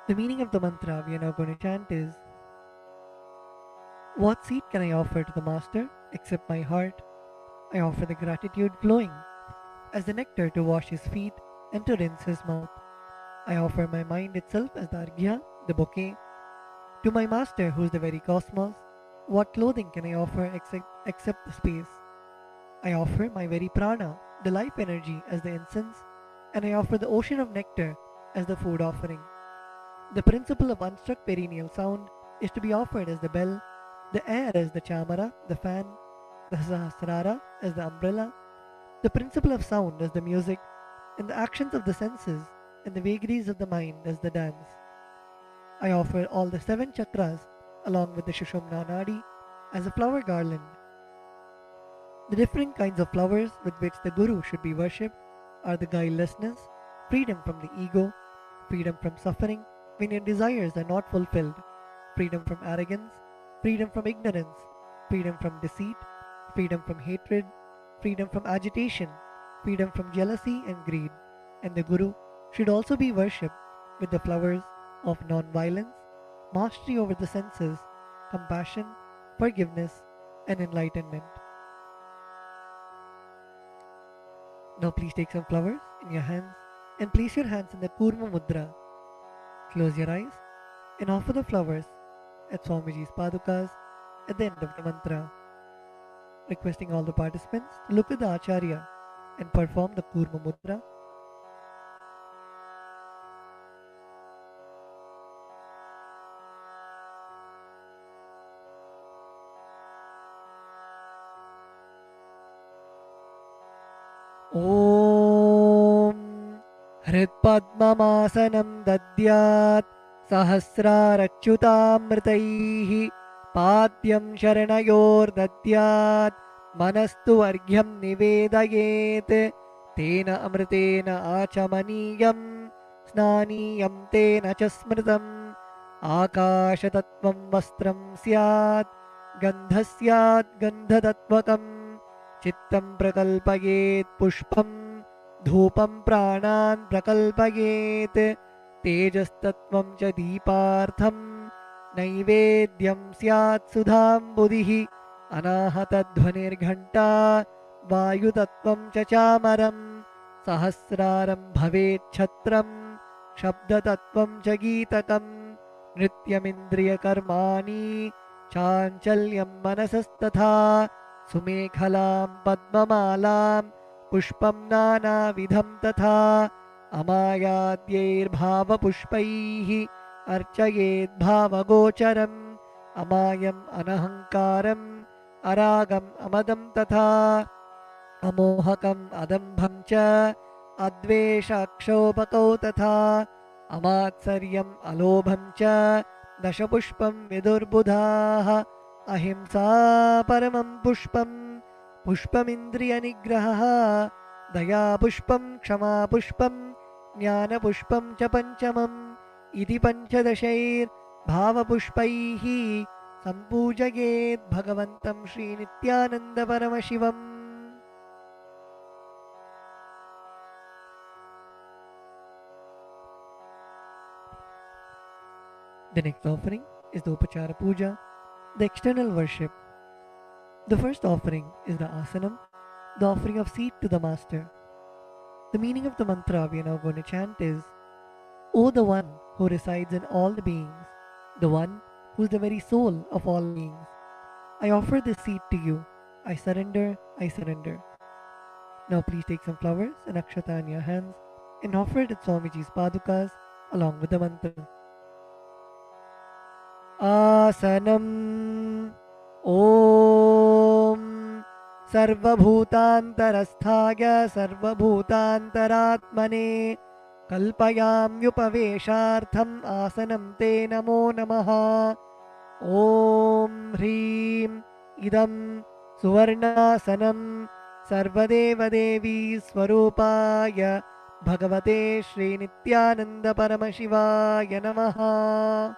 The meaning of the mantra we are now going to chant is: what seed can I offer to the Master except my heart? I offer the gratitude flowing as the nectar to wash his feet and to rinse his mouth. I offer my mind itself as the arghya, the bouquet. To my Master who is the very cosmos, what clothing can I offer except the space? I offer my very prana, the life energy, as the incense, and I offer the ocean of nectar as the food offering. The principle of unstruck perennial sound is to be offered as the bell, the air as the chamara, the fan, the sahasrara as the umbrella, the principle of sound as the music, and the actions of the senses and the vagaries of the mind as the dance. I offer all the 7 chakras along with the Shushumna Nadi as a flower garland. The different kinds of flowers with which the Guru should be worshipped are the guilelessness, freedom from the ego, freedom from suffering when your desires are not fulfilled, freedom from arrogance, freedom from ignorance, freedom from deceit, freedom from hatred, freedom from agitation, freedom from jealousy and greed. And the Guru should also be worshipped with the flowers of non-violence, mastery over the senses, compassion, forgiveness, and enlightenment. Now please take some flowers in your hands and place your hands in the Kurma Mudra. Close your eyes and offer the flowers at Swamiji's Padukas at the end of the mantra. Requesting all the participants to look at the Acharya and perform the Kurma Mudra. Om Hritpadmamasanam dadyat sahasrarachyutamritaihi padyam sharanayor dadyat manastu argyam nivedayet tena amritena achamaniyam snaniyam tena chasmritam akashatattvam vastram syat gandhasyat gandhatatvakam चित्तं प्रकल्पयेत् पुष्पं धूपं प्राणान् प्रकल्पयेत् तेजस्तत्त्वं च दीपार्थं नैवेद्यं स्यात् सुधाम्बुधिः अनाहतध्वनिर्घण्टा वायुतत्त्वं च चामरं सहस्रारं भवेत् छत्रं शब्दतत्त्वं च गीतकं नृत्यमिन्द्रियकर्माणि चाञ्चल्यं मनसस्तथा सुमेखलां पद्ममालां पुष्पं नानाविधं तथा अमायाद्यैर्भावपुष्पैः अर्चयेद्भावगोचरम् अमायम् अनहङ्कारम् अरागम् अमदं तथा अमोहकम् अदम्भं च अद्वेषक्षोभकौ तथा अमात्सर्यम् अलोभं च दशपुष्पं विदुर्बुधाः अहिंसा परमं पुष्पं पुष्पमिन्द्रियनिग्रहः दयापुष्पं क्षमापुष्पं ज्ञानपुष्पं च पञ्चमम् इति पञ्चदशैर्भावपुष्पैः सम्पूजयेत् भगवन्तं श्रीनित्यानन्दपरमशिवम्. The next offering is the Upachara Puja, the external worship. The first offering is the Asanam, the offering of seat to the Master. The meaning of the mantra we are now going to chant is, O the One who resides in all the beings, the One who is the very soul of all beings, I offer this seat to you. I surrender, I surrender. Now please take some flowers and akshata in your hands and offer it at Swamiji's padukas along with the mantra. Asanam Om Sarvabhutantarasthaya Sarvabhutantaratmane Kalpayamyupaveshartham Asanam Te Namo Namaha. Om Hrim Idam Suvarnasanam Sarvadeva Devi Swarupaya Bhagavate Shri Nityananda Paramashivaya Namaha.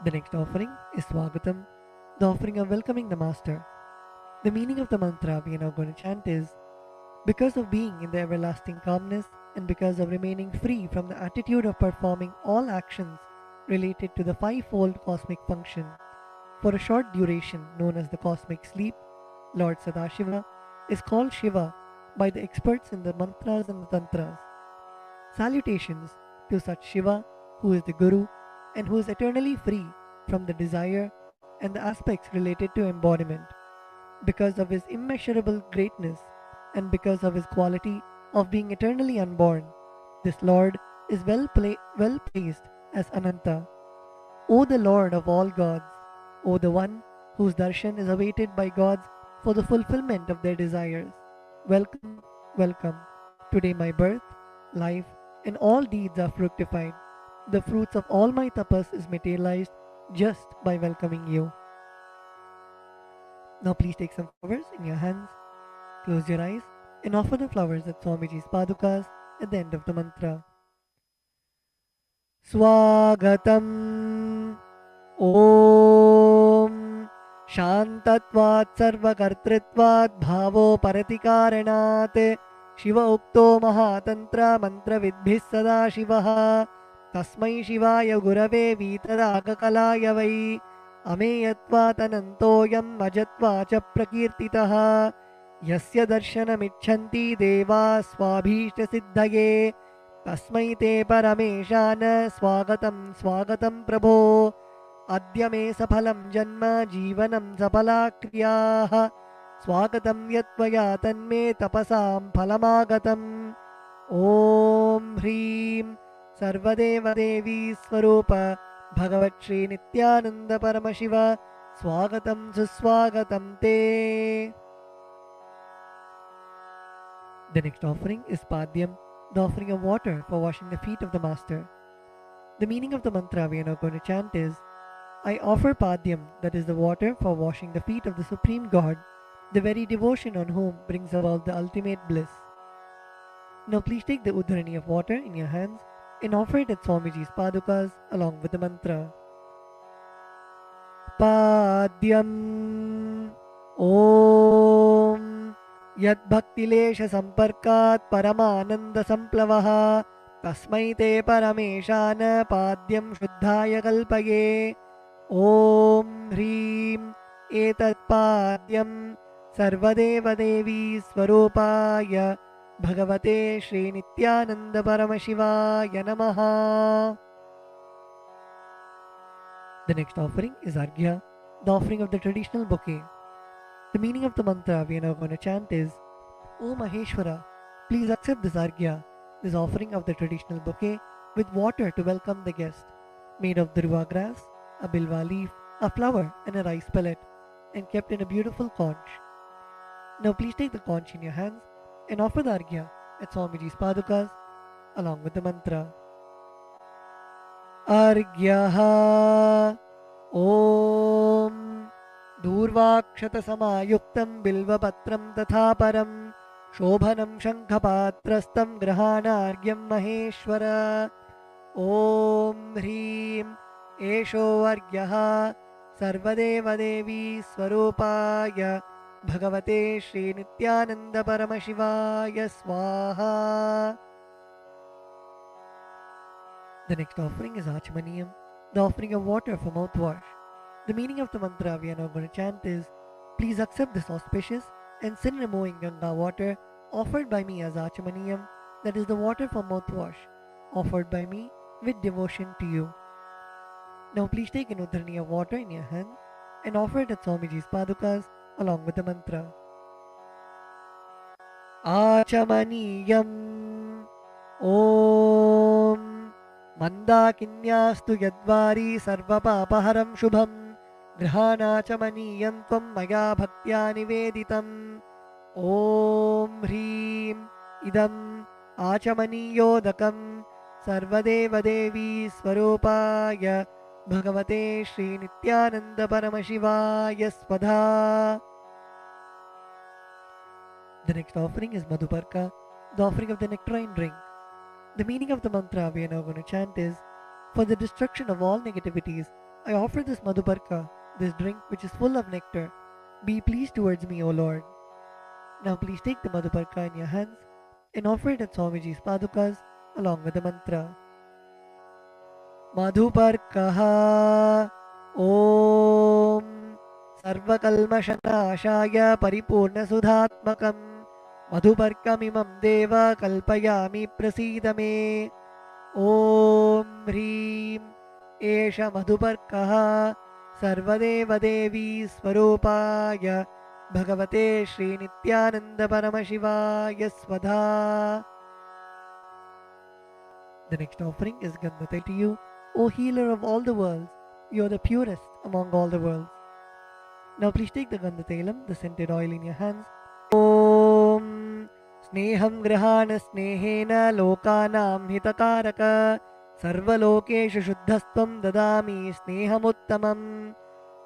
The next offering is Swagatam, the offering of welcoming the Master. The meaning of the mantra we are now going to chant is, because of being in the everlasting calmness and because of remaining free from the attitude of performing all actions related to the fivefold cosmic function, for a short duration known as the cosmic sleep, Lord Sadashiva is called Shiva by the experts in the mantras and the tantras. Salutations to such Shiva who is the Guru and who is eternally free from the desire and the aspects related to embodiment. Because of his immeasurable greatness and because of his quality of being eternally unborn, this Lord is well placed as Ananta. O the Lord of all gods, O the One whose darshan is awaited by gods for the fulfillment of their desires, welcome, welcome. Today my birth, life, and all deeds are fructified. The fruits of all my tapas is materialized just by welcoming you. Now please take some flowers in your hands, close your eyes, and offer the flowers at Swamiji's padukas at the end of the mantra. Swagatam Om Shantatvat Sarvakartritvat Bhavo Paratikaranat Shiva Ukto Mahatantra Mantra Vidbhis Sada Shivaha Tasmai Shivaya Gurave Vitadakakalaya Vai Ameyatvat Anantoyam Majatvacha Prakirtitaha Yasya Darshanamichanti Deva Swabhishta Siddhaye Tasmai Te Parameshana Swagatam Swagatam Prabho Adya Me Saphalam Janma Jivanam Sapala Kriyaha Swagatam Yatvaya Tanme Tapasam Phalamagatam Om Hrim Sarvadeva Devi Swarupa Bhagavat Shri Nityananda Paramashiva Swagatam Suswagatam Te. The next offering is Padyam, the offering of water for washing the feet of the Master. The meaning of the mantra we are now going to chant is, I offer Padyam, that is the water for washing the feet of the Supreme God, the very devotion on whom brings about the ultimate bliss. Now please take the udharani of water in your hands and offer it at Swamiji's padukas along with the mantra. Padyam Om Yad Bhaktilesha Samparkat Paramananda Samplavaha Tasmai Te Parameshana Padyam Shuddhaya Kalpaye Om Hrim Etat Padyam Sarvadeva Devi Swarupaya Bhagavate Shri Nityananda Paramashivaya Namaha. The next offering is Arghya, the offering of the traditional bouquet. The meaning of the mantra we are now going to chant is, O Maheshwara, please accept this Arghya, this offering of the traditional bouquet with water to welcome the guest, made of durva grass, a bilwa leaf, a flower and a rice pellet. and kept in a beautiful conch. Now please take the conch in your hands and offer the arghya at Swamiji's padukas along with the mantra. Arghyaha Om Durvakshatasamayuktam Bilvapatram Tatha Param Shobhanam Shankhapatrastam Grahanargyam Maheshwara Om Hrim Esho Argyaha Sarvadeva Devi Swarupaya Bhagavate Shri Nityananda Paramashivaya Swaha. The next offering is Achamaniyam, the offering of water for mouthwash. The meaning of the mantra we are now going to chant is, please accept this auspicious and sin-removing Ganga water offered by me as Achamaniyam, that is the water for mouthwash, offered by me with devotion to you. Now please take an udharani of water in your hand and offer it at Swamiji's padukas along with the mantra. Achamaniyam Om Mandakinyastu yadvari sarvapapaharam shubham grihanachamaniyam tvam maya bhaktya niveditam. Om Hrim Idam Achamaniyodakam Sarvadeva Devi Swarupaya Bhagavate Shri Nityananda Paramashivaya Swadha. The next offering is Madhuparka, the offering of the nectarine drink. The meaning of the mantra we are now going to chant is, for the destruction of all negativities, I offer this Madhuparka, this drink which is full of nectar. Be pleased towards me, O Lord. Now please take the Madhuparka in your hands and offer it at Swamiji's padukas along with the mantra. Madhuparkaha Om Sarvakalmashanashaya Paripurna Sudhatmakam Madhuparkamimam Deva Kalpayami Prasidame. Om Hrim Esha Madhuparkaha Sarvadeva Devi Swarupaya Bhagavate Shri Nityananda Paramashivaya Swadha. The next offering is Gandhatai to you, O healer of all the worlds. You are the purest among all the worlds. Now please take the Gandhatailam, the scented oil in your hands. Om Sneham Grahana Snehena Lokanam Hitakaraka Sarvalokeshu Shuddhastvam Dadami Snehamuttamam.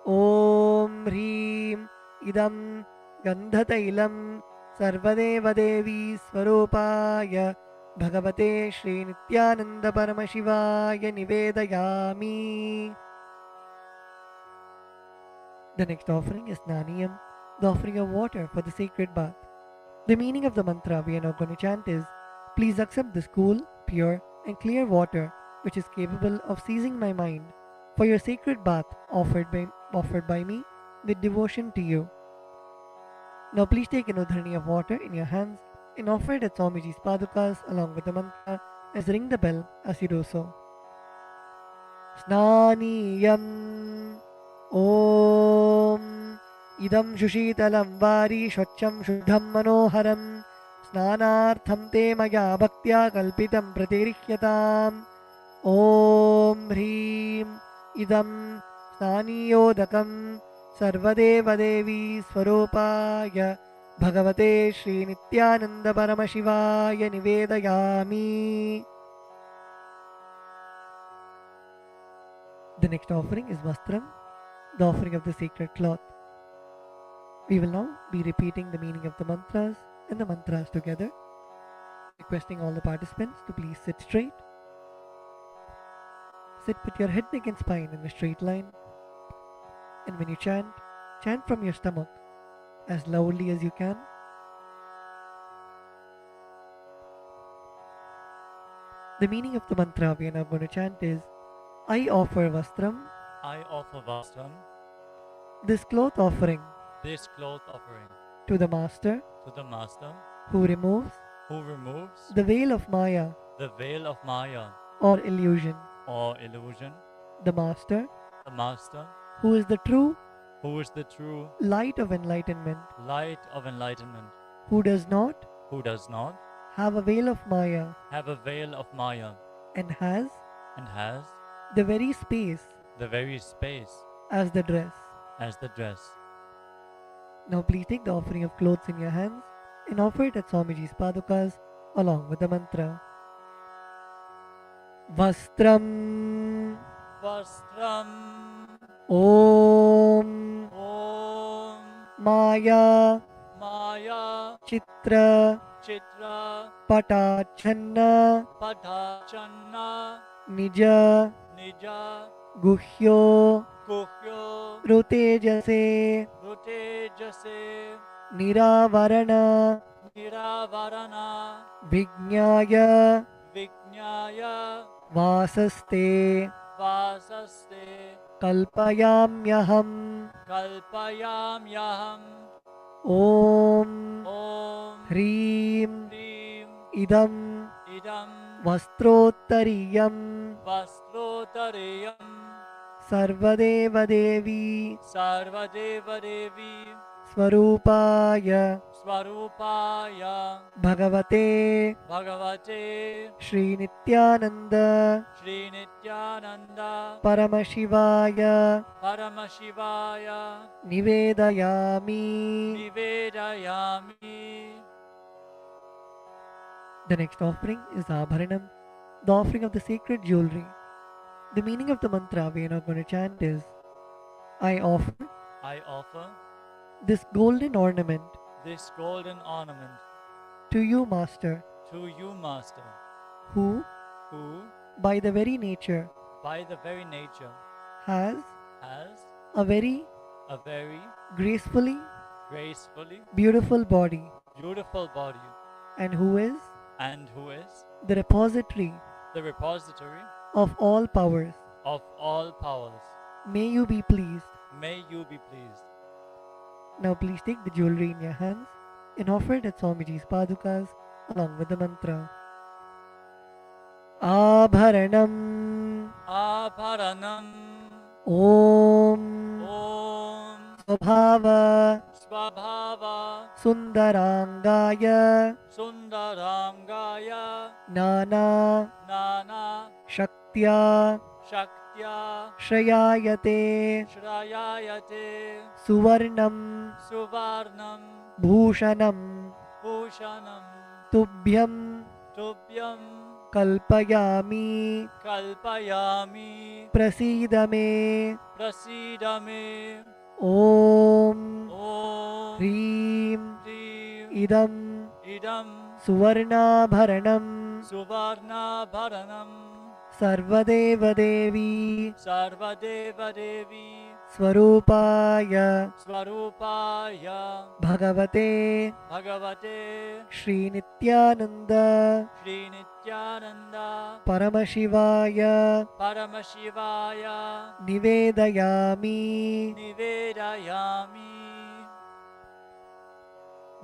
Om Hrim Idam Gandhatailam Sarvadeva Devi Swarupaya Bhagavate Shri Nityananda Paramashivaya Nivedayami. The next offering is Naniyam, the offering of water for the sacred bath. The meaning of the mantra we are now going to chant is, please accept this cool, pure and clear water which is capable of seizing my mind for your sacred bath offered by me with devotion to you. Now please take an udharani of water in your hands and offer it at Swamiji's padukas along with the mantra as ring the bell as you do so. Snaniyam Om Idam Shushitalam Vari Shvacham Shuddham Manoharam Snanartham Te Maya Bhaktya Kalpitam Pratirihyatam. Om Hrim Idam Snaniyodakam Sarvadeva Devi Swarupaya Bhagavate Shri Nityananda Paramashivaya Nivedayami. The next offering is Vastram, the offering of the sacred cloth. We will now be repeating the meaning of the mantras and the mantras together, requesting all the participants to please sit straight. Sit with your head, neck and spine in a straight line. And when you chant, chant from your stomach as loudly as you can. The meaning of the mantra we are now going to chant is, I offer Vastram, I offer Vastram, this cloth offering, this cloth offering, to the Master to the Master, who removes who removes the veil of Maya the veil of Maya or illusion. or illusion, The Master the Master, who is the true who is the true light of enlightenment, light of enlightenment, who does not who does not have a veil of Maya have a veil of Maya and has and has the very space the very space as the dress. as the dress. Now please take the offering of clothes in your hands and offer it at Swamiji's padukas along with the mantra. Vastram Vastram Om Om Maya Maya Chitra Chitra Patachanna Padachanna Nija Nija Guhyo Kuhyo Rutejase Rute Jase Niravarana Niravarana Vijnaya Vijnaya Vasaste Vasaste Kalpayamyaham Kalpayamyaham Om Om Hrim Hrim Idam Idam Vastrottariyam Vastrotarayam Sarvadeva Devi Sarvadeva Devi Swarupaya Swarupaya Bhagavate Bhagavate Shri Nityananda Shri Nityananda Paramashivaya Paramashivaya Nivedayami. Nivedayami. The next offering is Abharanam, the offering of the sacred jewelry. The meaning of the mantra we are now going to chant is I offer I offer this golden ornament this golden ornament to you, Master, to you, Master, who, who, by the very nature, by the very nature, has has a very a very gracefully gracefully beautiful body, beautiful body, and who is and who is the repository the repository of all powers. of all powers. May you be pleased. May you be pleased. Now please take the jewelry in your hands and offer it at Swamiji's padukas along with the mantra. Abharanam Abharanam Om Om Swabhava Swabhava Sundarangaya Sundarangaya Nana Nana Shaktya Shaktya Shrayayate Shrayayate Suvarnam Suvarnam Bhushanam Bhushanam Tubhyam Tubhyam Kalpayami Kalpayami Prasidame Prasidame Om Om Hrim Hrim Idam Idam Suvarnabharanam Suvarna Bharanam Sarvadeva Devi Sarvadeva Devi Swarupaya Swarupaya Bhagavate Bhagavate Shri Nityananda Shri Nityananda Paramashivaya Paramashivaya Nivedayami. Nivedayami.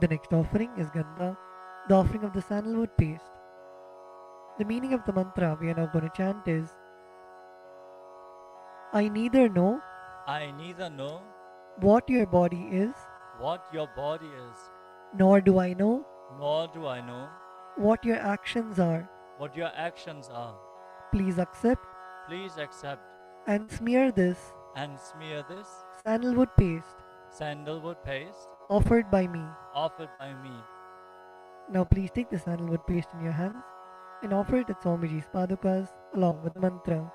The next offering is Gandha, the offering of the sandalwood paste. The meaning of the mantra we are now going to chant is I neither know I neither know what your body is, what your body is, nor do I know nor do I know what your actions are. what your actions are. Please accept Please accept and smear this and smear this sandalwood paste sandalwood paste offered by me. offered by me. Now please take the sandalwood paste in your hands and offer it at Swamiji's padukas along with the mantra.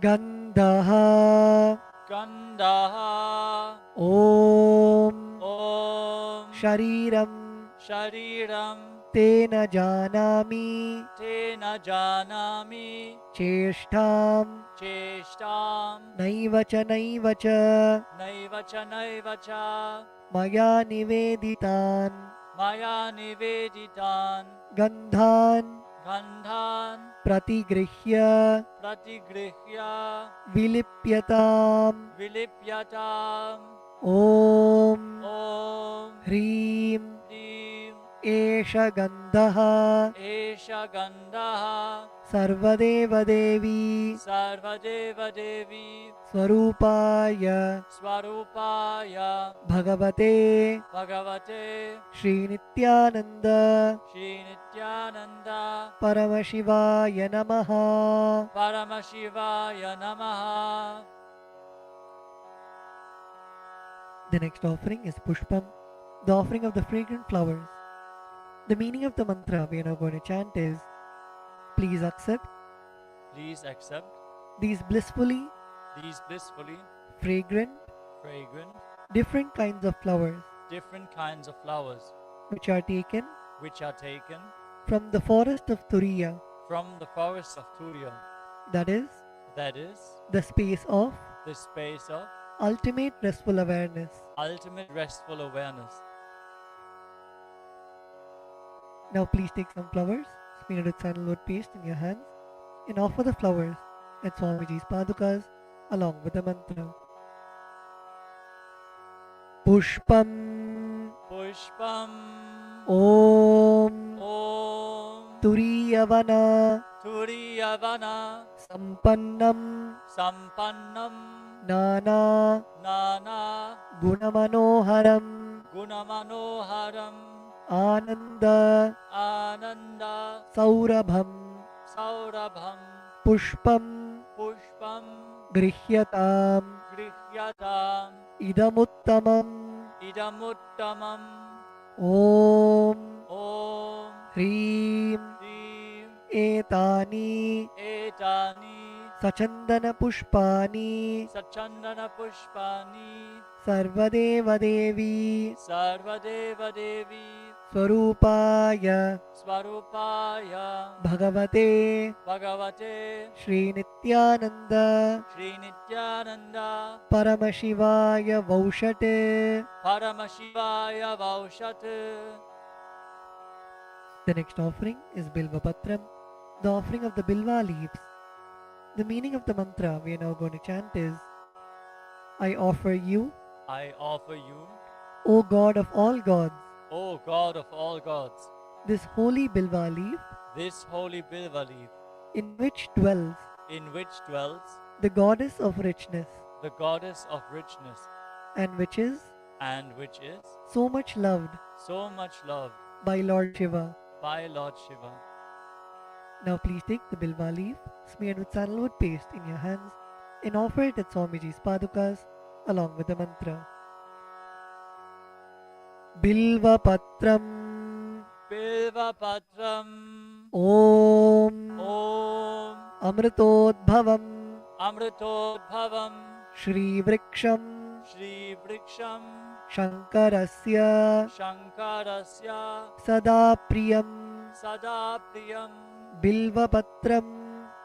Gandha Gandaha Om Om Shariram Shariram Tena Janami Tena Janami Cheshtam Cheshtam Naivacha Naivacha Naivacha Naivacha Maya Niveditan Maya Niveditan Gandhan Gandhan Pratigrihya Pratigrihya Vilipyatam Vilipyatam Om Om Hrim Hrim Esha Gandha Esha Gandaha Sarvadeva Devi Sarvadeva Devi Swarupaya Swarupaya Bhagavate Bhagavate Shri Nityananda Shri Nityananda Paramashivaya Namaha. Paramashivaya Namaha. The next offering is Pushpam, the offering of the fragrant flowers. The meaning of the mantra we are now going to chant is, please accept Please accept these blissfully these blissfully fragrant, fragrant, different kinds of flowers different kinds of flowers which are taken which are taken from the forest of Turiya, from the forests of Turiya, that is, that is, the space of the space of ultimate restful awareness. ultimate restful awareness. Now please take some flowers, smeared with sandalwood paste in your hands, and offer the flowers at Swamiji's padukas along with the mantra. Pushpam Pushpam Om Om Turiyavana Turiyavana Sampannam Sampannam Nana Nana Gunamanoharam Gunamanoharam Ananda Ananda Saurabham Saurabham Pushpam Pushpam Grihyatam Grihyatam Idamuttamam Idamuttamam Om Om Hrim Hrim Etani Etani Sachandana Pushpani Sachandana Pushpani Sarvadeva Devi Sarvadeva Devi Swarupaya Swarupaya Bhagavate Bhagavate Shri Nityananda Shri Nityananda Paramashivaya Vaushate. Paramashivaya Vaushat. The next offering is Bilva Patram, the offering of the Bilva leaves. The meaning of the mantra we are now going to chant is, I offer you, I offer you, O God of all gods, O God of all gods, this holy Bilva leaf this holy Bilva leaf, in which dwells in which dwells the goddess of richness, the goddess of richness, and which is and which is so much loved so much loved by Lord Shiva. by Lord Shiva. Now please take the Bilva leaf smeared with sandalwood paste in your hands and offer it at Swamiji's padukas along with the mantra. Bilva Patram Bilva Patram Om Om Amritodbhavam Amritodbhavam Shri Vriksham Shri Vriksham Shankarasya Shankarasya Sada Priyam Sada Priyam Bilva Patram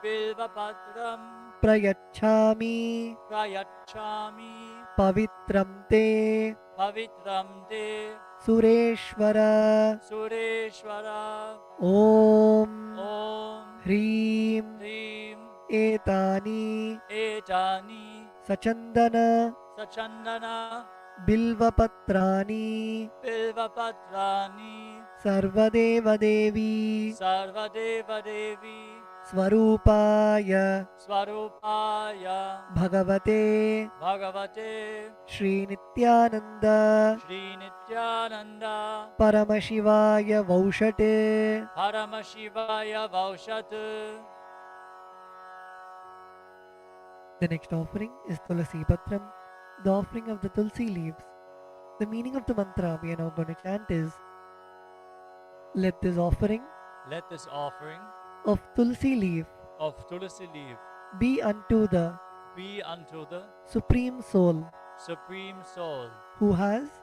Bilva Patram Prayachami Prayachami Pavitram Te Pavitram Te Sureshwara Sureshwara Om Om Hrim Hrim Etani Etani Sachandana Sachandana Bilvapatrani Bilva Patrani Sarvadeva Devi Sarvadeva Devi Swarupaya Swarupaya Bhagavate Bhagavate Shri Nityananda Shri Nityananda Paramashivaya Vaushate. Paramashivaya Vaushat. The next offering is Tulasi Patram, the offering of the Tulsi leaves. The meaning of the mantra we are now going to chant is, let this offering Let this offering of Tulsi leaf of Tulasi leaf be unto the be unto the Supreme Soul Supreme Soul who has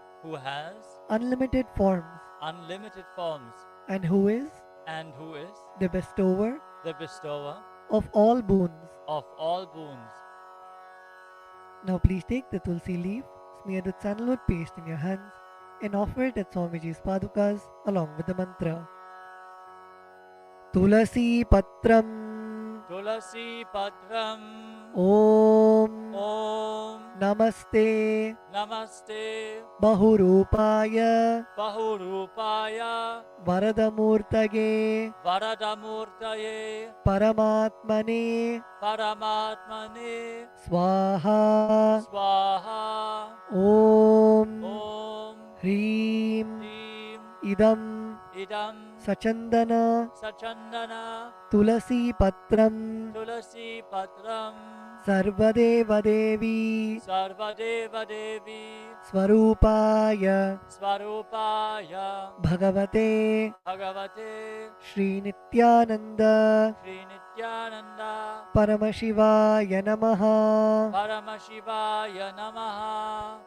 unlimited forms unlimited forms and who is and who is the bestower the bestower of all boons. of all boons. Now please take the Tulsi leaf smeared with sandalwood paste in your hands and offer it at Swamiji's padukas along with the mantra. Tulasi Patram Tulasi Patram Om Om Namaste Namaste Bahurupaya Bahurupaya Varadamurtage Varadamurtaye Paramatmane Paramatmane Swaha Swaha Om Om Hrim Hrim Idam Idam Sachandana Sachandana Tulasi Patram Tulasi Patram Sarvadeva Devi Sarvadeva Devi Swarupaya Svarupaya Bhagavate Bhagavate Shri Nityananda Sri Nityananda Paramashivaya Namaha. Paramashivaya Namaha.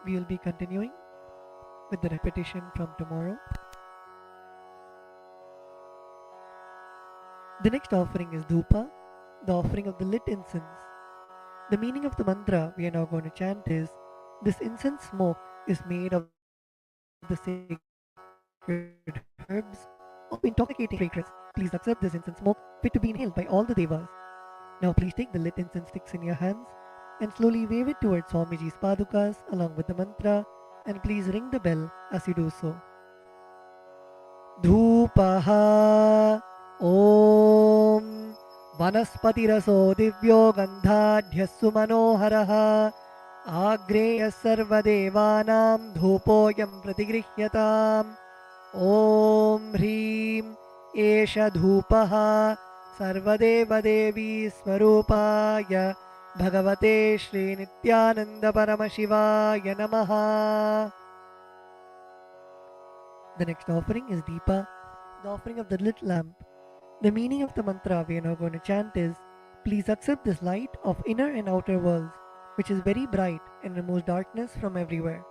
We will be continuing with the repetition from tomorrow. The next offering is Dhupa, the offering of the lit incense. The meaning of the mantra we are now going to chant is, this incense smoke is made of the sacred herbs of intoxicating fragrance. Please accept this incense smoke fit to be inhaled by all the devas. Now please take the lit incense sticks in your hands and slowly wave it towards Swamiji's padukas along with the mantra, and please ring the bell as you do so. Dhupaha Om Vanaspatiraso Divyo Gandhadhyassu Manoharaha Agreyas Sarvadevanam Dhupoyam Pratigrihyatam Om Hrim Esha Dhupaha Sarvadeva Devi Swarupaya Bhagavate Shri Nityananda Paramashivaya Namaha. The next offering is Deepa, the offering of the lit lamp. The meaning of the mantra we are now going to chant is, please accept this light of inner and outer worlds, which is very bright and removes darkness from everywhere.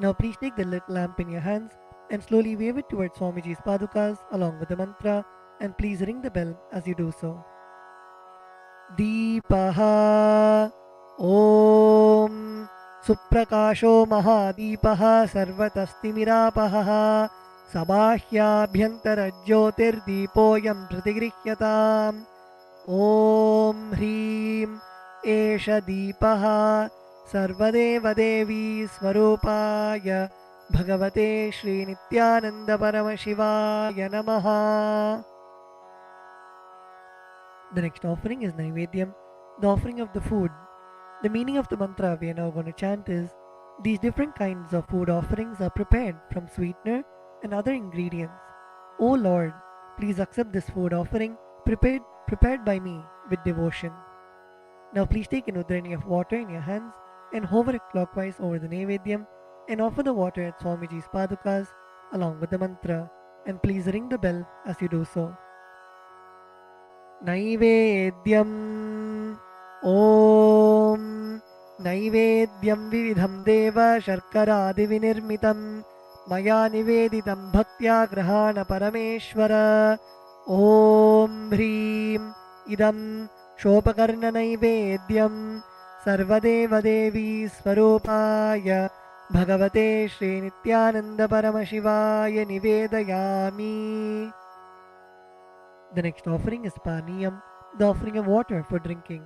Now please take the lit lamp in your hands and slowly wave it towards Swamiji's padukas along with the mantra, and please ring the bell as you do so. Deepaha Om Suprakasho Mahadipaha Sarvatastimiراpaha Sabāhyābhyantara Jyotirdeepoyam Pratigrihyatam Om Hrim Esha Deepaha Sarvadeva Devi Swarupaya Bhagavate Shri Nityananda Paramashivaya Namaha. The next offering is Naivedyam, the offering of the food. The meaning of the mantra we are now going to chant is, these different kinds of food offerings are prepared from sweetener and other ingredients. O Lord, please accept this food offering prepared by me with devotion. Now please take an udrani of water in your hands and hover it clockwise over the Naivedyam and offer the water at Swamiji's padukas along with the mantra, and please ring the bell as you do so. Naivedyam Om Naivedyam Vividham Deva Sharkaradi Vinirmitam Maya Niveditam Bhaktya Grahana Parameshwara Om Hrim Idam Shopakarna Naivedyam Sarvadeva Devi Swarupaya Bhagavate Shri Nityananda Paramashivaya Nivedayami. The next offering is Paniyam, the offering of water for drinking.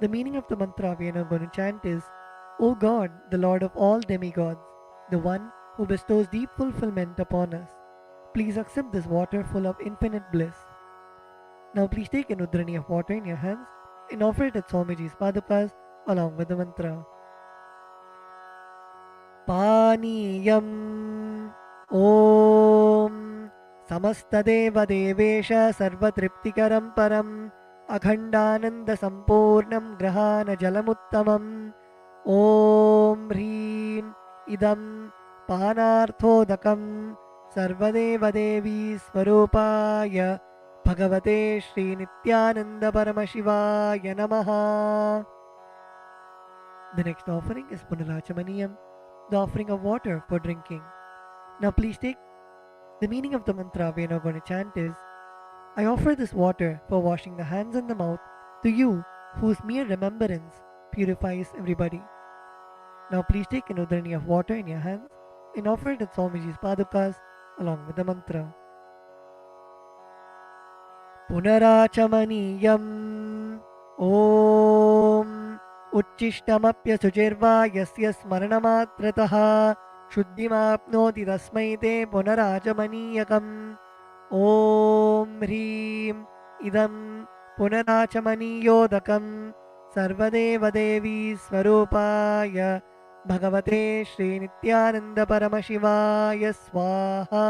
The meaning of the mantra we are now going to chant is, O God, the Lord of all demigods, the one who bestows deep fulfillment upon us, please accept this water full of infinite bliss. Now please take an udrani of water in your hands and offer it at Swamiji's padukas along with the mantra. Paniyam Om Samastadeva Devesha Sarvatriptikaram Param Akhandananda Sampurnam Grahana Jalamuttamam Om Hrim Idam Panarthodakam Sarvadeva Devi Swarupaya Bhagavate Shri Nityananda Paramashivaya Namaha. The next offering is Punarachamaniyam, the offering of water for drinking. Now please take the meaning of the mantra we are now going to chant is, I offer this water for washing the hands and the mouth to you, whose mere remembrance purifies everybody. Now please take an udrani of water in your hands and offer it at Swamiji's padukas along with the mantra. Punarachamaniyam Om Uchishtamapya Sujirva Yasya Smaranamatrataha Shuddhimapnoti Tasmai Te Punarachamaniyakam Om Hrim Idam पुनराचमनीयोदकं सर्वदेवदेवी स्वरूपाय भगवते श्रीनित्यानन्दपरमशिवाय स्वाहा.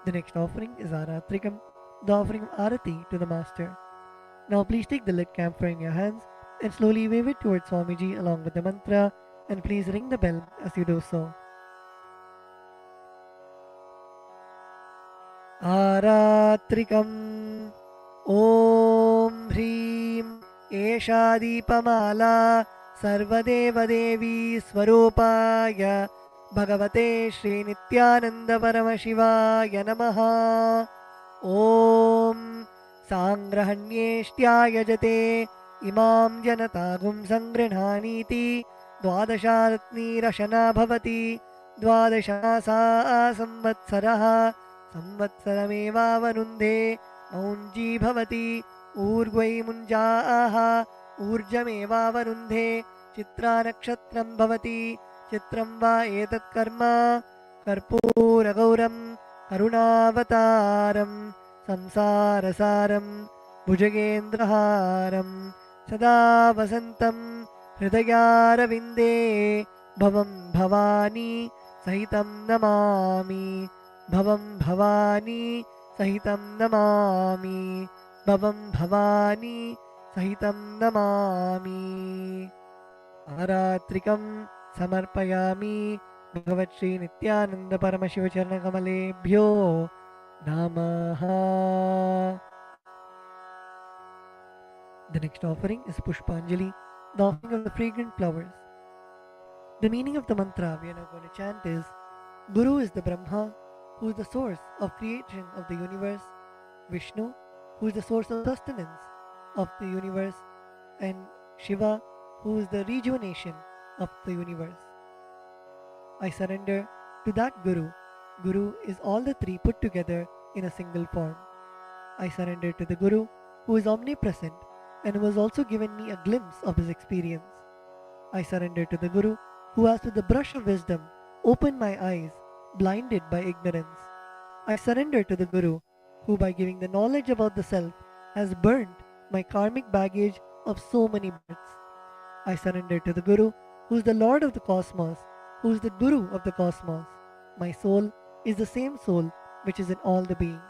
The next offering is Aratrikam, the offering of Arati to the Master. Now please take the lit camphor in your hands and slowly wave it towards Swamiji along with the mantra, and please ring the bell as you do so. Aratrikam Om Hreem Esha Deepamala Sarvadevadevi Swarupaya Bhagavate Shri Nityananda Paramashivaya Namaha. Om Sangrahanyeshtya Jate Imam Janatagum Sangrinhaniti Dwadasharatni Rashana Bhavati Dwadashasa Samvatsaraha Samvatsarameva Varunde Maunji Bhavati Urgvai Munjaaha Urjameva Varunde Chitra Nakshatram Bhavati Chitram Va Etat Karma Karpura Gauram Karunavataram Samsarasaram Bhujagendraharam Sada Vasantam Hridayaravinde Bhavam Bhavani Sahitam Namami Bhavam Bhavani Sahitam Namami Bhavam Bhavani Sahitam Namami. Aratrikam Samarpayami Bhagavat Shri Nityananda Paramashiva Charana Kamalebhyo Namaha. The next offering is Pushpanjali, the offering of the fragrant flowers. The meaning of the mantra we are now going to chant is: Guru is the Brahma, who is the source of creation of the universe, Vishnu, who is the source of sustenance of the universe, and Shiva, who is the rejuvenation of the universe. I surrender to that Guru. Guru is all the three put together in a single form. I surrender to the Guru, who is omnipresent and who has also given me a glimpse of his experience. I surrender to the Guru, who has with the brush of wisdom opened my eyes, blinded by ignorance. I surrender to the Guru, who by giving the knowledge about the self has burnt my karmic baggage of so many births. I surrender to the Guru, who is the Lord of the cosmos, who is the Guru of the cosmos. My soul is the same soul which is in all the beings.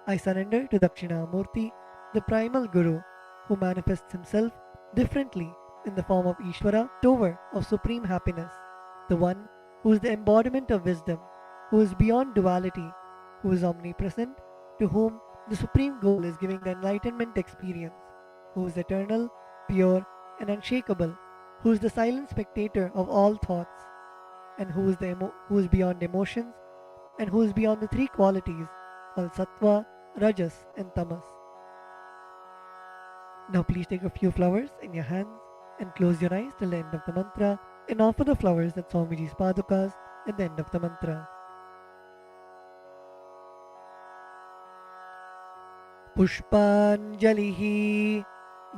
I surrender to Dakshinamurti, the primal Guru, who manifests himself differently in the form of Ishvara, doer of supreme happiness, the one who is the embodiment of wisdom, who is beyond duality, who is omnipresent, to whom the supreme goal is giving the enlightenment experience, who is eternal, pure, and unshakable, who is the silent spectator of all thoughts, and who is beyond emotions, and who is beyond the three qualities called Sattva, Rajas, and Tamas. Now please take a few flowers in your hands and close your eyes till the end of the mantra and offer the flowers at Swamiji's Padukas at the end of the mantra. Pushpanjalihi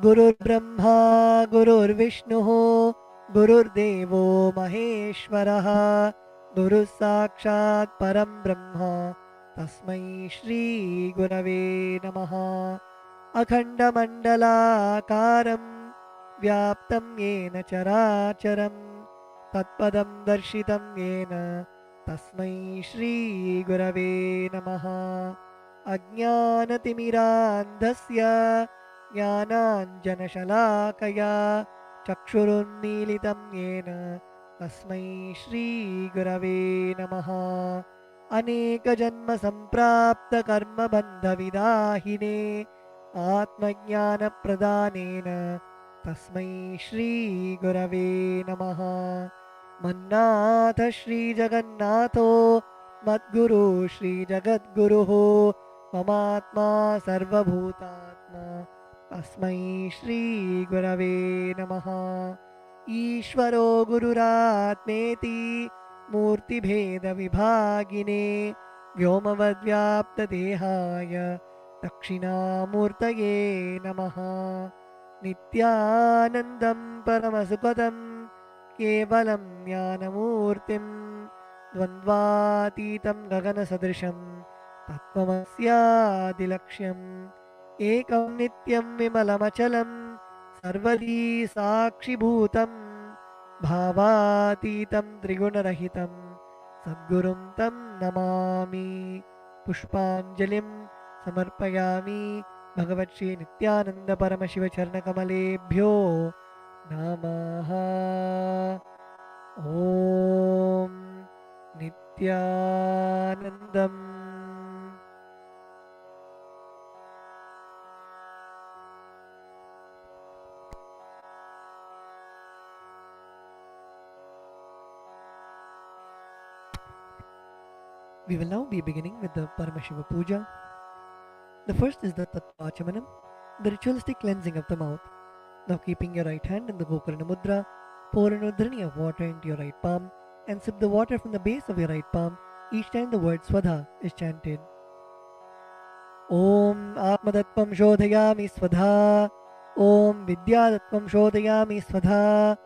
Gurur Brahma Gurur Vishnu Gurur Devo Maheshwaraha Guru Sakshat Param Brahma Tasmai Shri Gurave Namaha. Akhanda Mandala Karam Vyaptam Yena Characharam Tatpadam Darshitam Yena Tasmai Shri Gurave Namaha. Ajnanatimirandhasya Jnananjanashalakaya Chakshurunmilitam Yena Tasmai Shri Gurave Namaha. Aneka Janma Samprapta Karma Bandha Vidahine Atmajnana Pradhanena Tasmai Shri Gurave Namaha. Mannatha Shri Jagannatho Madguru Shri Jagadguruho Mamatma Sarvabhutatma Tasmai Shri Gurave Namaha. Ishvaro Gururatmeti Murti Bheda Vibhagine Vyomavadvyapta Dehaya Dakshinamurtaye Namaha. Nityanandam Paramasukadam Kevalam Jnanamurtim Dvandvatitam Gagana Sadrisham तत्त्वमस्यादिलक्ष्यम् एकं नित्यं विमलमचलं सर्वधी साक्षिभूतं भावातीतं त्रिगुणरहितं सद्गुरुं तं नमामि पुष्पाञ्जलिं समर्पयामि भगवत्श्री नित्यानन्द परमशिव चरणकमलेभ्यो नमः ॐ नित्यानन्दम् We will now be beginning with the Paramashiva Puja. The first is the Tattvachamanam, the ritualistic cleansing of the mouth. Now keeping your right hand in the Gokarna Mudra, pour an udhrani of water into your right palm and sip the water from the base of your right palm each time the word Swadha is chanted. Om Atmadattvam Shodhayami Swadha, Om Vidyadattvam Shodhayami Swadha,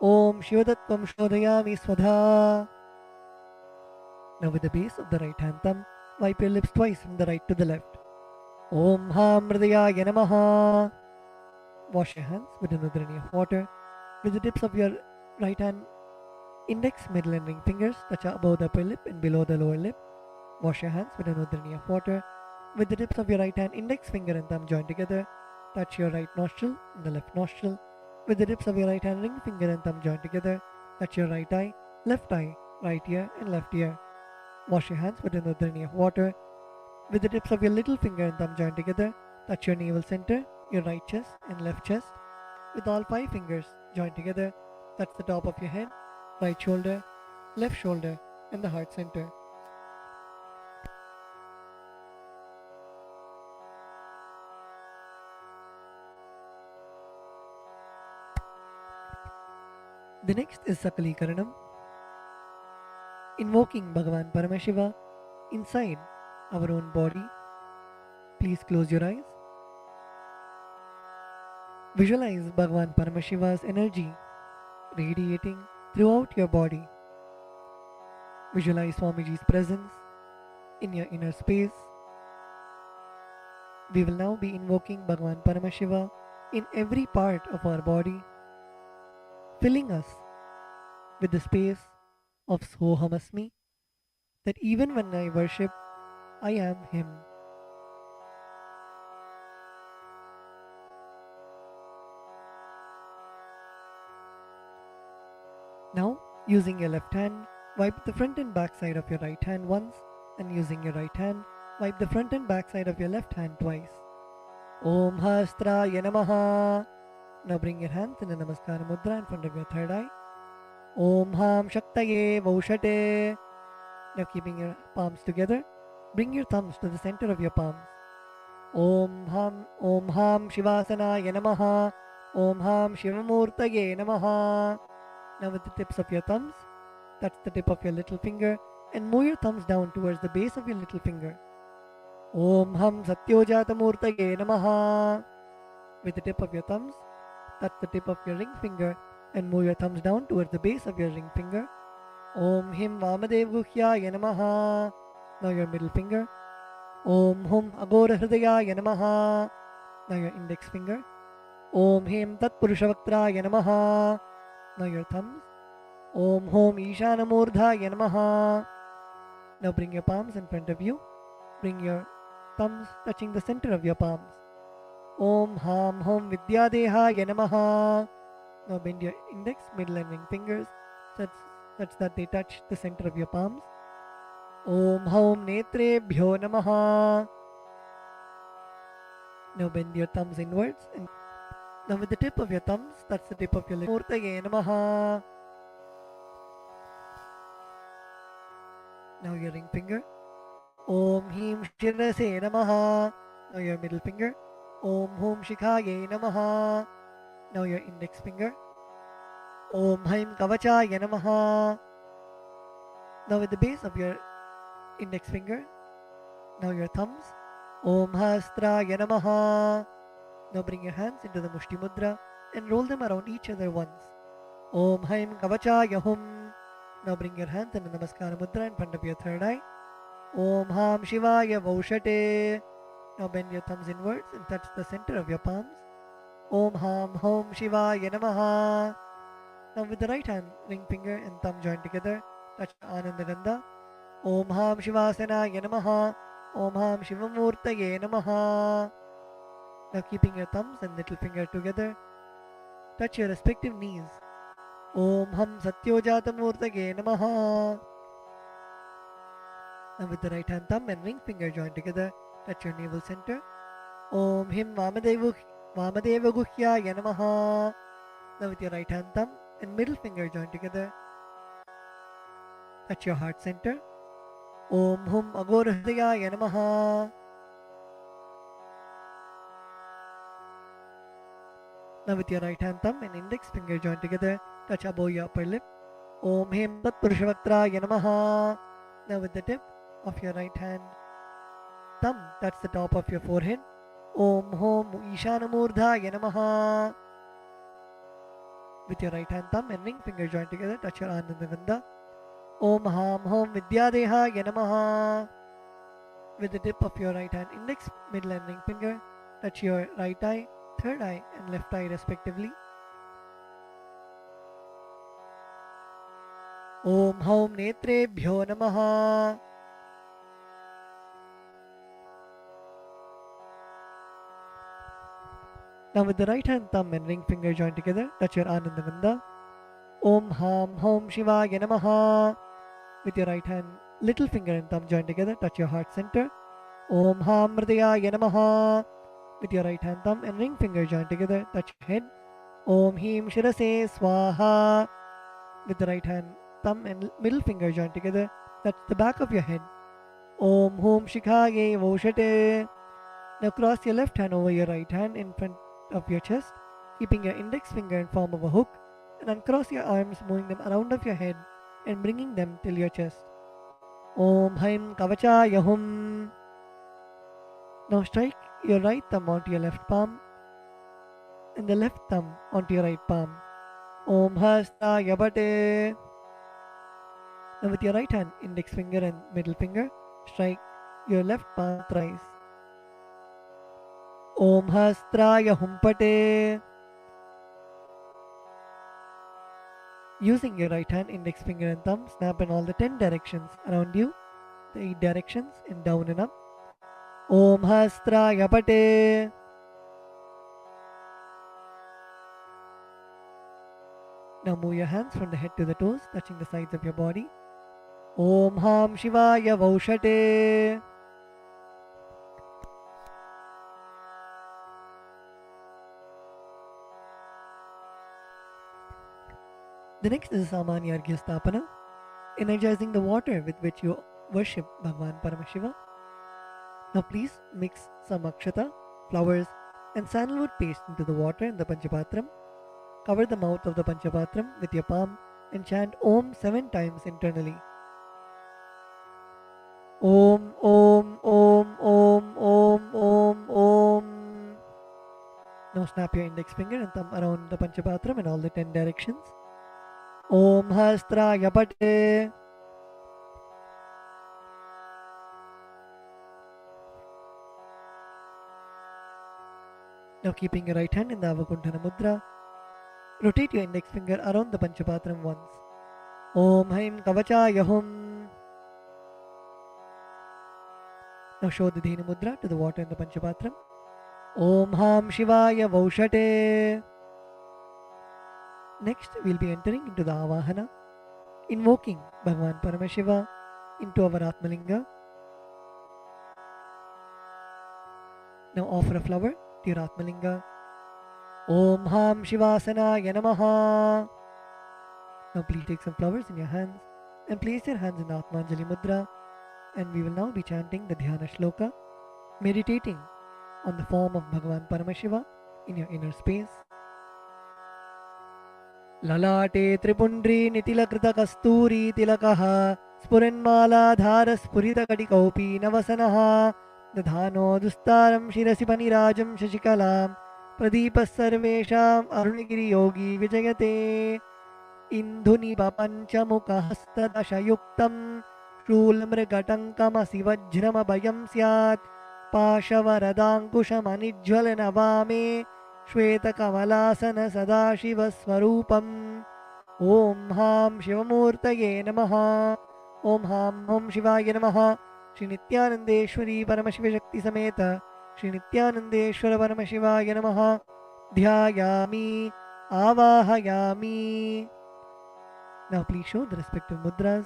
Om Shivadattvam Shodhayami Swadha. Now with the base of the right hand thumb, wipe your lips twice from the right to the left. Om Ham Hridayaya Namaha. Wash your hands with an udhrani of water. With the tips of your right hand index, middle and ring fingers touch above the upper lip and below the lower lip. Wash your hands with an udhrani of water. With the tips of your right hand index finger and thumb joined together, touch your right nostril and the left nostril. With the tips of your right hand ring finger and thumb joined together, touch your right eye, right ear and left ear. Wash your hands with an udhrani of water. With the tips of your little finger and thumb joined together, touch your navel center, your right chest and left chest. With all 5 fingers joined together, touch the top of your head, right shoulder, left shoulder and the heart center. The next is Sakalikaranam, invoking Bhagavan Paramashiva inside our own body. Please close your eyes. Visualize Bhagavan Paramashiva's energy radiating throughout your body. Visualize Swamiji's presence in your inner space. We will now be invoking Bhagavan Paramashiva in every part of our body, filling us with the space of Sohamasmi, that even when I worship, I am Him. Now, using your left hand, wipe the front and back side of your right hand once, and using your right hand, wipe the front and back side of your left hand twice. Om Hastraya Namaha. Now bring your hands in the Namaskara Mudra in front of your third eye. Om Ham Shaktaye Vaushate. Now keeping your palms together, bring your thumbs to the center of your palms. Om Ham Shivasanaya Namaha. Om Ham Shivamurtaye Namaha. Now with the tips of your thumbs, touch the tip of your little finger and move your thumbs down towards the base of your little finger. Om Ham Satyojatamurtaye Namaha. With the tip of your thumbs, touch the tip of your ring finger and move your thumbs down towards the base of your ring finger. Om Him Vamadevuhyaya Namaha. Now your middle finger. Om Hum Agora Hridayaya Namaha. Now your index finger. Om Him Tat Purushavaktraya Namaha. Now your thumbs. Om Hom Ishanamurdhaya Namaha. Now bring your palms in front of you. Bring your thumbs touching the center of your palms. Om Ham Hom Vidyadehaya Namaha. Now bend your index, middle and ring fingers such that they touch the center of your palms. Om Hom Netrebhyo Namaha. Now bend your thumbs inwards and now with the tip of your thumbs, touch the tip of your lip. Murtaye Namaha. Now your ring finger. Om Him Shirase Namaha. Now your middle finger. Om Hum Shikhaye Namaha. Now your index finger. Om Haim Kavachaya Namaha. Now with the base of your index finger. Now your thumbs. Om Hastraya Namaha. Now bring your hands into the Mushti Mudra and roll them around each other once. Om Haim Kavachaya Hum. Now bring your hands in the Namaskara Mudra in front of your third eye. Om Ham Shivaya Vaushate. Now bend your thumbs inwards and touch the center of your palms. Om Ham Hom Shivaya Namaha. Now with the right hand, ring finger and thumb joined together, touch Ananda Gandha. Om Ham Shivasanaya Namaha. Om Ham Shivamurtaye Namaha. Now keeping your thumbs and little finger together, touch your respective knees. Om Ham Satyojatamurtaye Namaha. Now with the right hand thumb and ring finger joined together, touch your navel center. Om Him Vamadeva Guhyaya Namaha. Now with your right hand thumb and middle finger joined together, touch your heart center. Om Hum Agorahridaya Namaha. Now with your right hand thumb and index finger joined together, touch above your upper lip. Om Him Tat Purushavatraya Namaha. Now with the tip of your right hand thumb, touch the top of your forehead. Om Hom Ishanamurdhaya Namaha. With your right hand thumb and ring finger joined together, touch your Ananda Gandha. Om Ham Hom Vidyadehaya Namaha. With the tip of your right hand index, middle and ring finger, touch your right eye, third eye and left eye respectively. Om Hom Netrebhyo Namaha. Now with the right hand thumb and ring finger joined together, touch your Ananda Gandha. Om Ham Hom Shivaya Namaha. With your right hand little finger and thumb joined together, touch your heart center. Om Ham Hridayaya Namaha. With your right hand thumb and ring finger joined together, touch your head. Om Him Shirase Swaha. With the right hand thumb and middle finger joined together, touch the back of your head. Om Hum Shikhaye Voshate. Now cross your left hand over your right hand in front of your chest, keeping your index finger in form of a hook, and uncross your arms, moving them around of your head and bringing them till your chest. Om Haim Kavachaya Hum. Now strike your right thumb onto your left palm and the left thumb onto your right palm. Om Hastaya Bate. Now with your right hand, index finger and middle finger, strike your left palm thrice. Om Hastraya Humpate. Using your right hand, index finger and thumb, snap in all the 10 directions around you, the 8 directions and down and up. Om Hastraya Pate. Now move your hands from the head to the toes, touching the sides of your body. Om Ham Shivaya Vaushate. The next is Samanya Arghya Stapana, energizing the water with which you worship Bhagavan Paramashiva. Now please mix some akshata, flowers and sandalwood paste into the water in the Panchapatram. Cover the mouth of the Panchapatram with your palm and chant Om 7 times internally. Om Om Om Om Om Om Om. Now snap your index finger and thumb around the Panchapatram in all the 10 directions. Om Hastraya Pate. Now keeping your right hand in the Avakuntana Mudra, rotate your index finger around the Panchapatram once. Om Haim Kavachaya Hum. Now show the Dhenu Mudra to the water in the Panchapatram. Om Ham Shivaya Vaushate. Next, we'll be entering into the Avahana, invoking Bhagavan Paramashiva into our Atmalinga. Now offer a flower to your Atmalinga. Om Ham Shivasanaya Namaha. Now please take some flowers in your hands and place your hands in the Atmanjali Mudra, and we will now be chanting the Dhyana Shloka, meditating on the form of Bhagavan Paramashiva in your inner space. Lalate Tripundri Nitilakೃತ Kasturi Tilakaha Spuranmala Spurita Kadikaupi Navasanaha Dadhano Dustaram Shirasi Panirajam Shashikalam Pradipas Sarvesham Arunagiri Yogi Vijayate Indhuni Papancha Mukha Hasta Dashayuktam शूलमृगटङ्कमसि वज्रमभयं स्यात् पाशवरदाङ्कुशमनिज्ज्वलनवामे श्वेतकमलासन सदाशिवस्वरूपम् ॐ हां शिवमूर्तये नमः ॐ हां हं शिवाय नमः श्री नित्यानंदेश्वरी परमशिवशक्ति समेत श्री नित्यानंदेश्वर परमशिवाय नमः ध्यायामि आवाहयामि. Now please show the respective mudras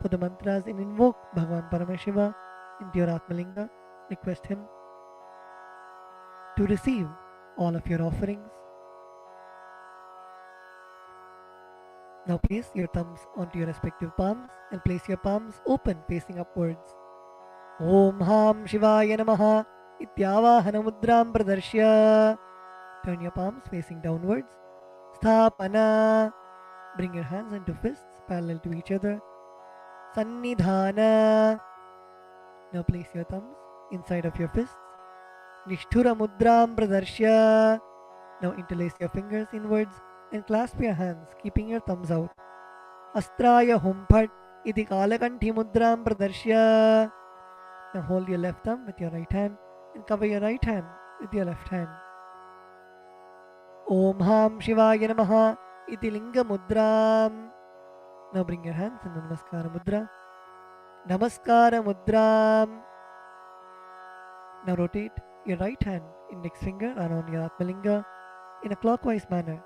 for the mantras and invoke Bhagavan Paramashiva into your Atmalinga. Request him to receive all of your offerings. Now place your thumbs onto your respective palms and place your palms open facing upwards. Om Ham Shivaya Namaha Ityavahana Mudram Pradarshya. Turn your palms facing downwards. Sthapana. Bring your hands into fists parallel to each other. Sannidhana. Now place your thumbs inside of your fists. Nishthura Mudram Pradarshya. Now interlace your fingers inwards and clasp your hands, keeping your thumbs out. Astraya Humphat Iti Kalakanthi Mudram Pradarshya. Now hold your left thumb with your right hand and cover your right hand with your left hand. Om Ham Shivaya Namaha Iti Linga Mudram. Now bring your hands in the Namaskara Mudra. Namaskara Mudram. Now rotate your right hand index finger around your Atmalinga in a clockwise manner.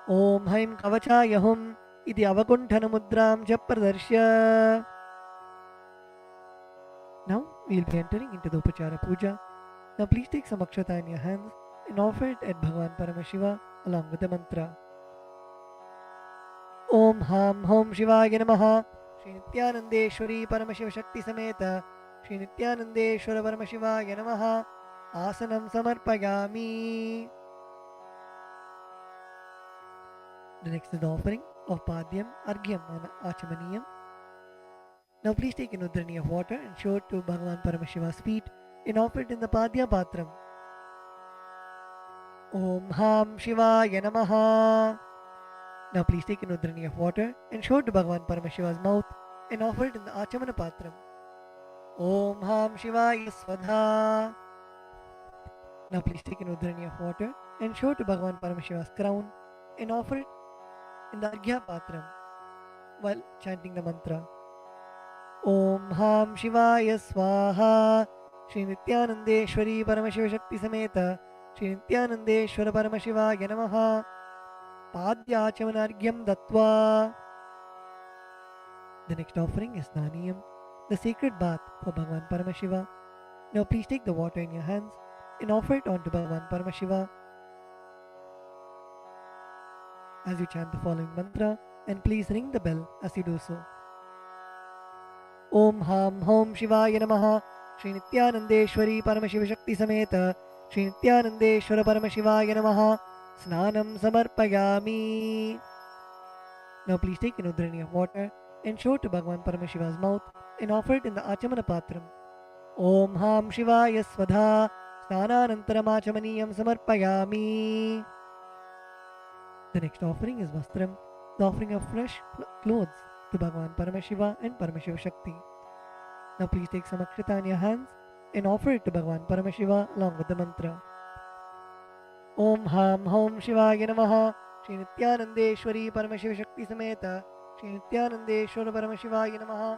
Om Haim Kavachaya Hum Iti Avakunthana Mudram Japradarshya. Now we will be entering into the Upachara Puja. Now please take some akshata in your hands and offer it at Bhagavan Paramashiva along with the mantra. Om Ham Hom Shivaya Namaha Shri Nityanandeshwari Paramashiva Shakti Sameta Shri Nityanandeshwara Paramashivaya Namaha Asanam Samarpayami. The next is the offering of Padyam, Argyam and Achamaniyam. Now please take an udrani of water and show it to Bhagavan Paramashiva's feet and offer it in the Padya Patram. Om Ham Shivaya Namaha. Now please take an udrani of water and show it to Bhagavan Paramashiva's mouth and offer it in the Achamana Patram. Om Ham Shivaya Swadha. Now please take an udrani of water and show it to Bhagavan Paramashiva's crown and offer it in the Arghya Patram while chanting the mantra. Om Ham Shivaya Swaha Shri Nityanandeshwari Paramashiva Shakti Sameta Shri Nityanandeshwara Paramashivaya Namaha Padyachamanargyam Dattva. The next offering is Naniyam, the sacred bath for Bhagavan Paramashiva. Now please take the water in your hands and offer it onto Bhagavan Paramashiva as you chant the following mantra, and please ring the bell as you do so. Om Ham Hom Shivaya Namaha Shri Nityanandeshwari Paramashiva Shakti Sameta Shri Nityanandeshwara Paramashivaya Namaha Snanam Samarpayami. Now please take an udrani of water and show it to Bhagavan Paramashiva's mouth and offer it in the Achamana Patram. Om Ham Shivaya Swadha Snananantaram Achamaniyam Samarpayami. The next offering is Vastram, the offering of fresh clothes to Bhagavan Paramashiva and Paramashiva Shakti. Now please take some akshata in your hands and offer it to Bhagavan Paramashiva along with the mantra. Om Ham Hom Shivaya Namaha Shri Nityanandeshwari Paramashiva Shakti Sameta Shri Nityanandeshwara Paramashivaya Namaha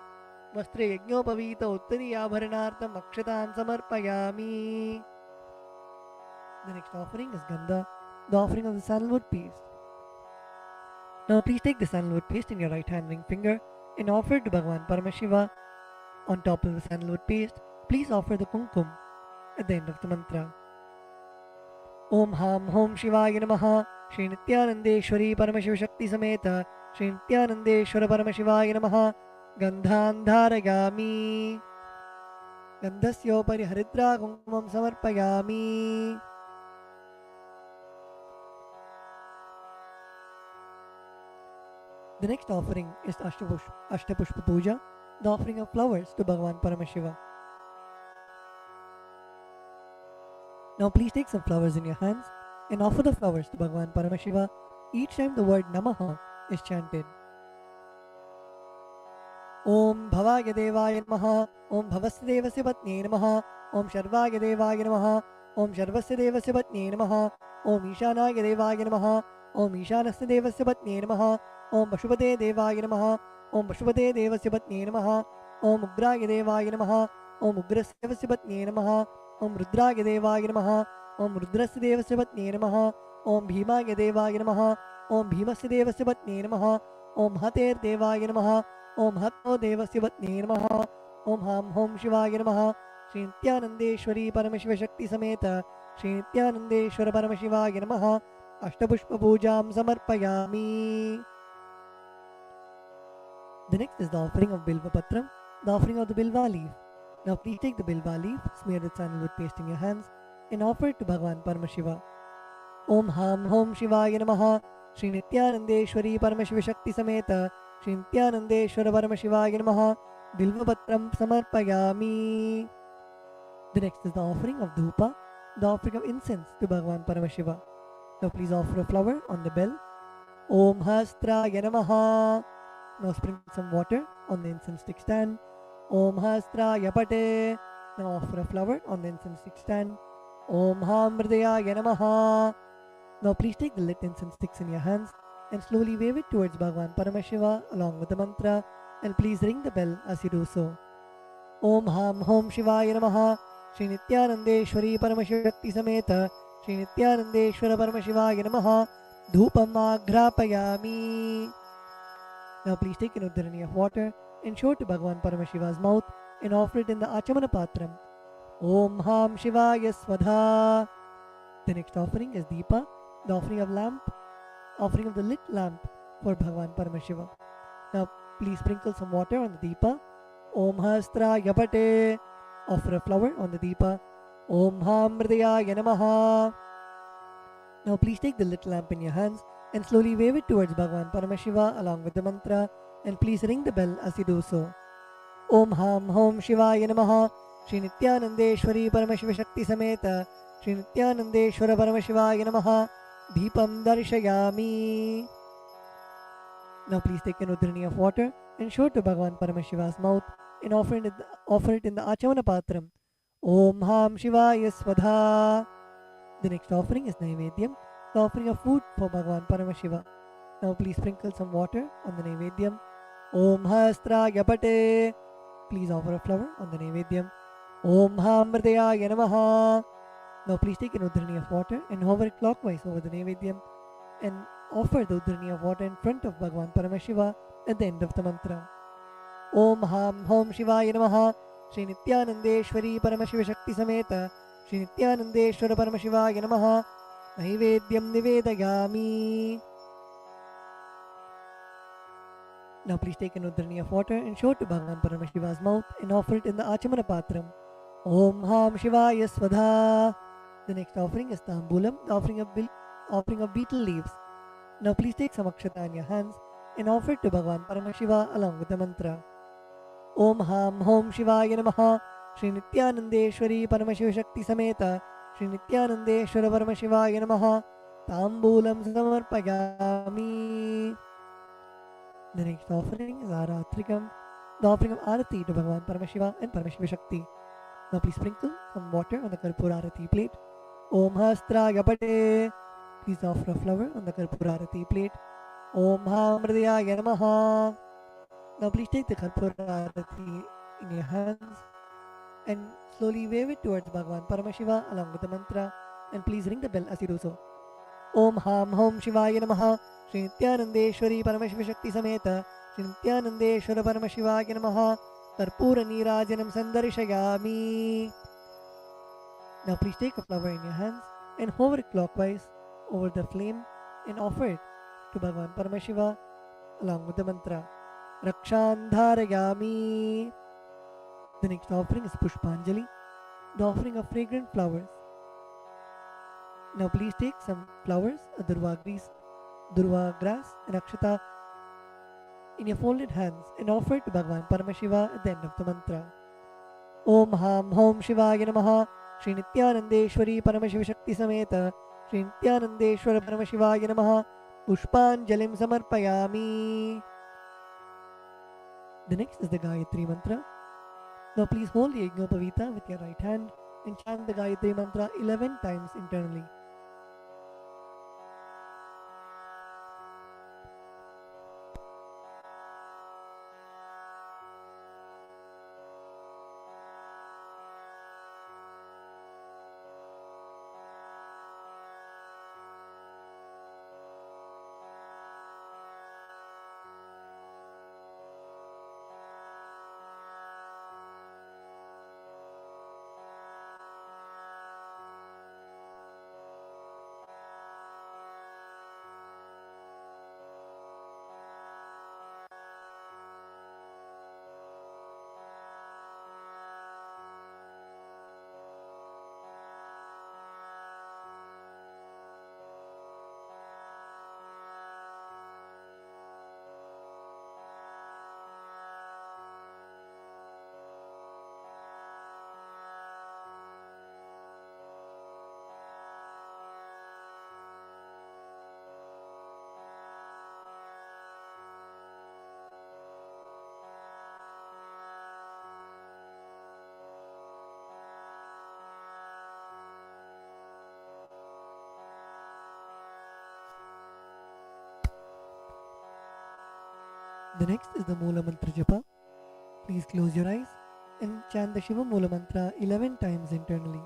Vastre Yajnopavita Uttari Abharanartham Akshatan Samarpayami. The next offering is Gandha, the offering of the sandalwood paste. Now please take the sandalwood paste in your right hand ring finger and offer it to Bhagavan Paramashiva. On top of the sandalwood paste, please offer the kumkum at the end of the mantra. Om Ham Hom Shivaya Namaha Shri Nityanandeshwari Paramashiva Shakti Sameta Shri Nityanandeshwara Paramashivaya Namaha Gandhan Dharayami. Gandhasyopari Haridra Kumkumam Samarpayami. The next offering is Ashtapushpa Puja, the offering of flowers to Bhagavan Paramashiva. Now please take some flowers in your hands and offer the flowers to Bhagavan Paramashiva each time the word Namaha is chanted. Om Bhavaya Devaya Namaha. Om Bhavasya Devasya Patnye Namaha. Om Sharvaya Devaya Namaha. Om Sharvasya Devasya Patnye Namaha. Om Ishanaya Devaya Namaha. Om Ishanasya Devasya Patnye Namaha. Om Pashupate Devaya Namaha. Om Pashupate Devasya Patnye Namaha. Om Ugraya Devaya Namaha. Om Ugrasya Devasya Patnye Namaha. Om Rudraya Devaya Namaha. Om Rudrasya Devasya Patnye Namaha. Om Bhimaya Devaya Namaha. Om Bhimasya Devasya Patnye Namaha. Om Hater Devaya Namaha. Om Hatto Devasya Patnye Namaha. Om Ham Hom Shivaya Namaha. Shri Nityanandeshwari Paramashiva Shakti Sameta Shri Nityanandeshwara Paramashivaya Namaha. Ashtapushpa Pujam Samarpayami. The next is the offering of Bilva Patram, the offering of the Bilva leaf. Now please take the Bilva leaf, smear the sandalwood paste in your hands, and offer it to Bhagavan Paramashiva. Om Ham Hom Shivaya Namaha. Shri Nityanandeshwari Paramashiva Shakti Sameta Shri Nityanandeshwara Paramashivaya Namaha. Bilva Patram Samarpayami. The next is the offering of Dhupa, the offering of incense to Bhagavan Paramashiva. Now please offer a flower on the bell. Om Hastraya Namaha. Now sprinkle some water on the incense stick stand. Om Hastraya Pate. Now offer a flower on the incense stick stand. Om Hamridaya Namaha. Now please take the lit incense sticks in your hands and slowly wave it towards Bhagavan Paramashiva along with the mantra, and please ring the bell as you do so. Om Ham Hom Shivaya Namaha. Shri Nityanandeshwari Paramashiva Shakti Sameta Shri Nityanandeshwara Paramashivaya Namaha. Dhupam Agrapayami. Now please take an uddarani of water and show it to Bhagavan Paramashiva's mouth and offer it in the Achamana Patram. Om Ham Shivaya Swadha. The next offering is Deepa, the offering of lamp, offering of the lit lamp for Bhagavan Paramashiva. Now please sprinkle some water on the Deepa. Om Hastraya Pate. Offer a flower on the Deepa. Om Hamridaya Namaha. Now please take the lit lamp in your hands and slowly wave it towards Bhagavan Paramashiva along with the mantra, and please ring the bell as you do so. Om Ham Hom Shivaya Namaha. Shri Nityanandeshwari Paramashiva Shakti Sameta Shri Nityanandeshwara Paramashivaya Namaha. Deepam Darshayami. Now please take an uddarani of water and show it to Bhagavan Paramashiva's mouth and offer it in the Achamana Patram. Om Ham Shivaya Swadha. The next offering is Naivedyam, the offering of food for Bhagavan Paramashiva. Now please sprinkle some water on the Naivedyam. Om Hastraya Pate. Please offer a flower on the Naivedyam. Om Hamridaya Namaha. Now please take an uddarani of water and hover it clockwise over the Naivedyam and offer the uddarani of water in front of Bhagavan Paramashiva at the end of the mantra. Om Ham Hom Shivaya Namaha. Shri Nityanandeshwari Paramashiva Shakti Sameta Shri Nityanandeshwara Paramashivaya Namaha. Naivedyam Nivedayami. Now please take an uddarani of water and show it to Bhagavan Paramashiva's mouth and offer it in the Achamana Patram. Om Ham Shivaya Swadha. The next offering is Tambulam, the offering of beetle leaves. Now please take some akshata in your hands and offer it to Bhagavan Paramashiva along with the mantra. Om Ham Hom Shivaya Namaha. Shri Nityanandeshwari Paramashiva Shakti Sameta Shri Nityanandeshwara Paramashivaya Namaha. Tambulam Samarpayami. The next offering is Aratrikam, the offering of Arati to Bhagavan Paramashiva and Paramashiva Shakti. Now please sprinkle some water on the Karpura Arati plate. Om Hastraya Pate. Please offer a flower on the Karpura Arati plate. Om Hamridaya Namaha. Now please take the Karpura Arati in your hands and slowly wave it towards Bhagavan Paramashiva along with the mantra, and please ring the bell as you do so. Om Ham Hom Shivaya Namaha. Shri Nityanandeshwari Paramashiva Shakti Sameta Shri Nityanandeshwara Paramashivaya Namaha. Karpura Nirajanam Sandarishayami. Now please take a flower in your hands and hover it clockwise over the flame and offer it to Bhagavan Paramashiva along with the mantra. Rakshandharayami. The next offering is Pushpanjali, the offering of fragrant flowers. Now please take some flowers, durva grass and akshata in your folded hands and offer it to Bhagavan Paramashiva at the end of the mantra. Om Ham Hom Shivaya Namaha. Shri Nityanandeshwari Paramashiva Shakti Sameta Shri Nityanandeshwara Paramashivaya Namaha. Pushpanjalim Samarpayami. The next is the Gayatri mantra. Now please hold the Yajnopavita with your right hand and chant the Gayatri mantra 11 times internally. The next is the Moola Mantra Japa. Please close your eyes and chant the Shiva Moola Mantra 11 times internally.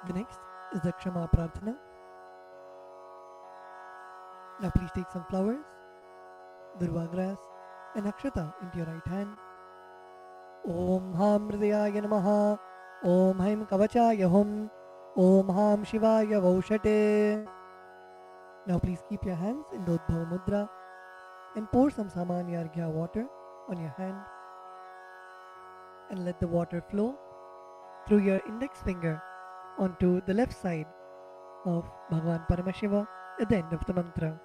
The next is the Kshama Prarthana. Now please take some flowers, durva grass and akshata into your right hand. Om Ham Hridayaya Namaha. Om Haim Kavachaya Hum. Om Ham Shivaya Vaushate. Now please keep your hands in Dodbhava Mudra and pour some Samanya Arghya water on your hand and let the water flow through your index finger onto the left side of Bhagavan Paramashiva at the end of the mantra.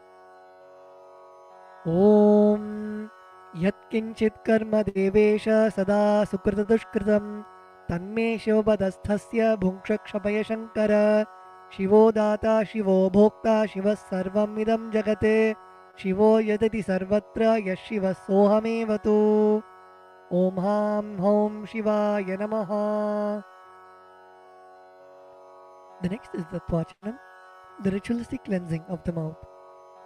Om Yat Kinchit Karma Devesha Sada Sukrita Dushkritam Tanme Shivabadasthasya Bhunkshakshabaya Shankara Shivo Data Shivo Bhokta Shiva Sarvam Idam Jagate Shivo Yadati Sarvatra Yashiva Sohamevatu. Om Ham Hom Shivaya Namaha. The next is the Tvachanam, the ritualistic cleansing of the mouth.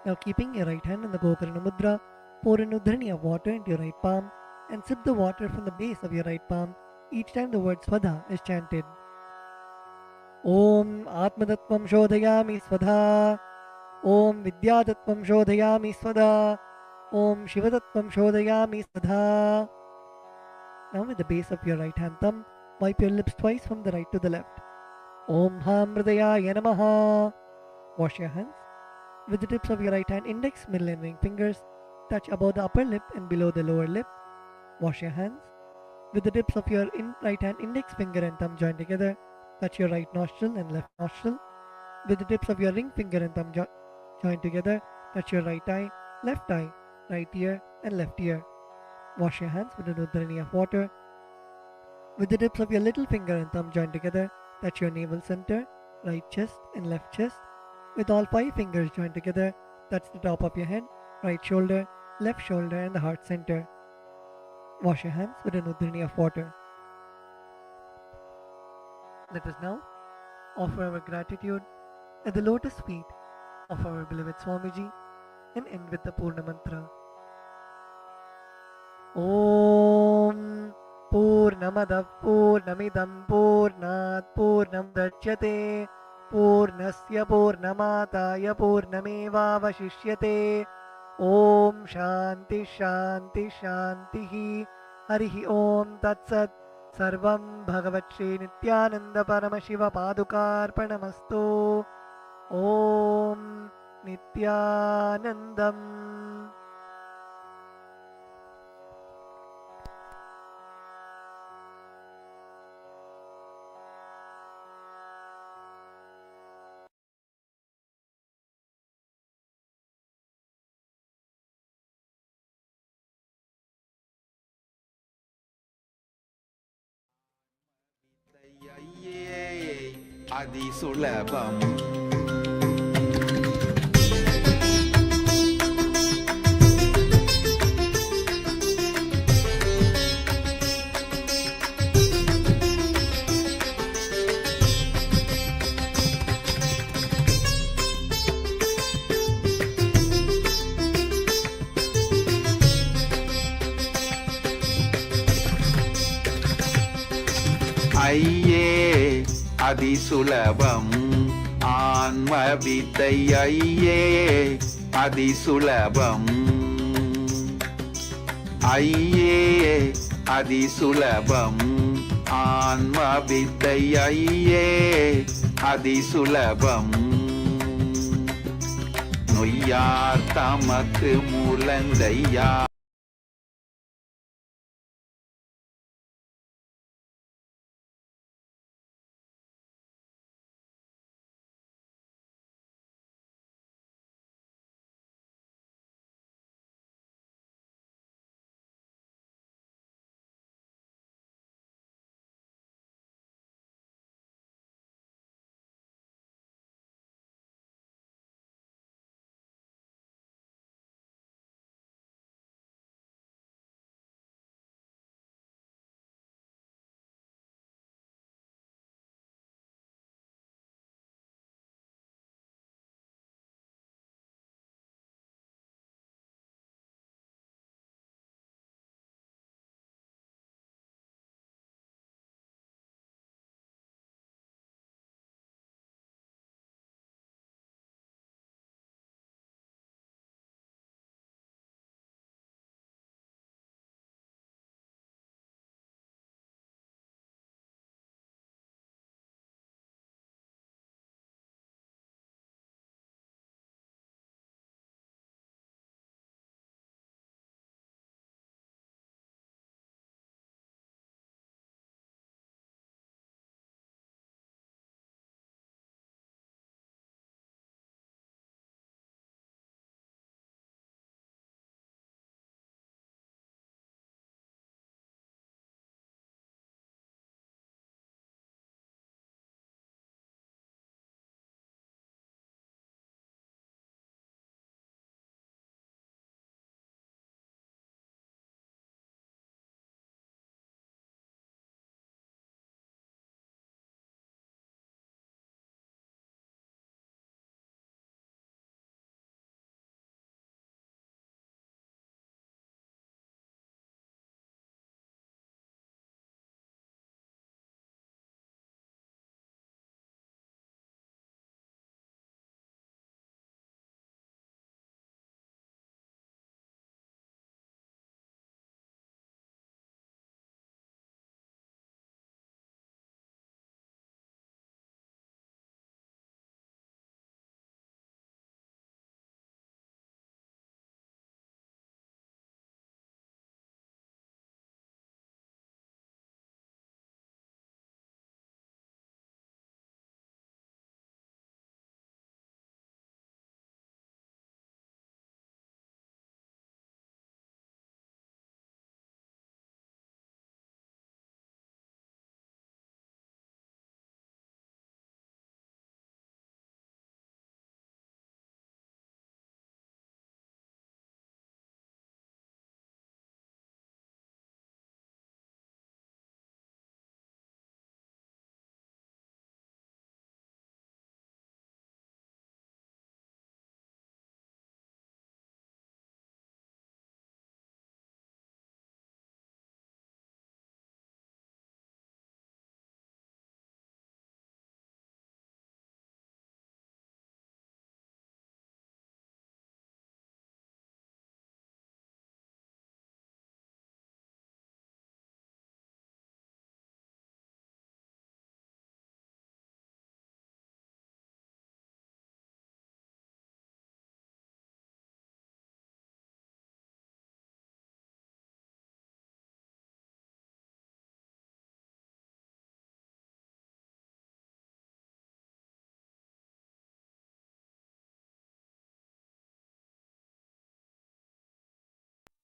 Now keeping your right hand in the Gokarna Mudra, pour an udhrani of water into your right palm and sip the water from the base of your right palm each time the word Svadha is chanted. Om Atmadattvam Shodhayami Svadha. Om Vidyadattvam Shodhayami Svadha. Om Shivadattvam Shodhayami Svadha. Now with the base of your right hand thumb, wipe your lips twice from the right to the left. Om Ham Hridayaya Namaha. Wash your hands. With the tips of your right hand index, middle and ring fingers, touch above the upper lip and below the lower lip. Wash your hands. With the tips of your right hand index finger and thumb joined together, touch your right nostril and left nostril. With the tips of your ring finger and thumb joined together, touch your right eye, right ear and left ear. Wash your hands with an udhrani of water. With the tips of your little finger and thumb joined together, touch your navel center, right chest and left chest. With all 5 fingers joined together, touch the top of your head, right shoulder, left shoulder and the heart center. Wash your hands with an udhrani of water. Let us now offer our gratitude at the lotus feet of our beloved Swamiji and end with the Purna Mantra. Om पूर्णमदः पूर्णमिदं पूर्णात् पूर्णमुदच्यते पूर्णस्य पूर्णमादाय पूर्णमेवावशिष्यते ॐ शान्ति शान्ति शान्तिः हरिः ॐ तत्सत् सर्वं भगवत्श्री नित्यानन्द परमशिव पादुकार्पणमस्तु ॐ नित्यानन्दम् అతి సులభం అయ్యే అతి సులభం ఆన్మ విద్యయ్యే అతి సులభం అయ్యే అతి సులభం ఆన్మ విద్యయ్యే అతి సులభం நொய்யார் தமக்கு முழந்தையா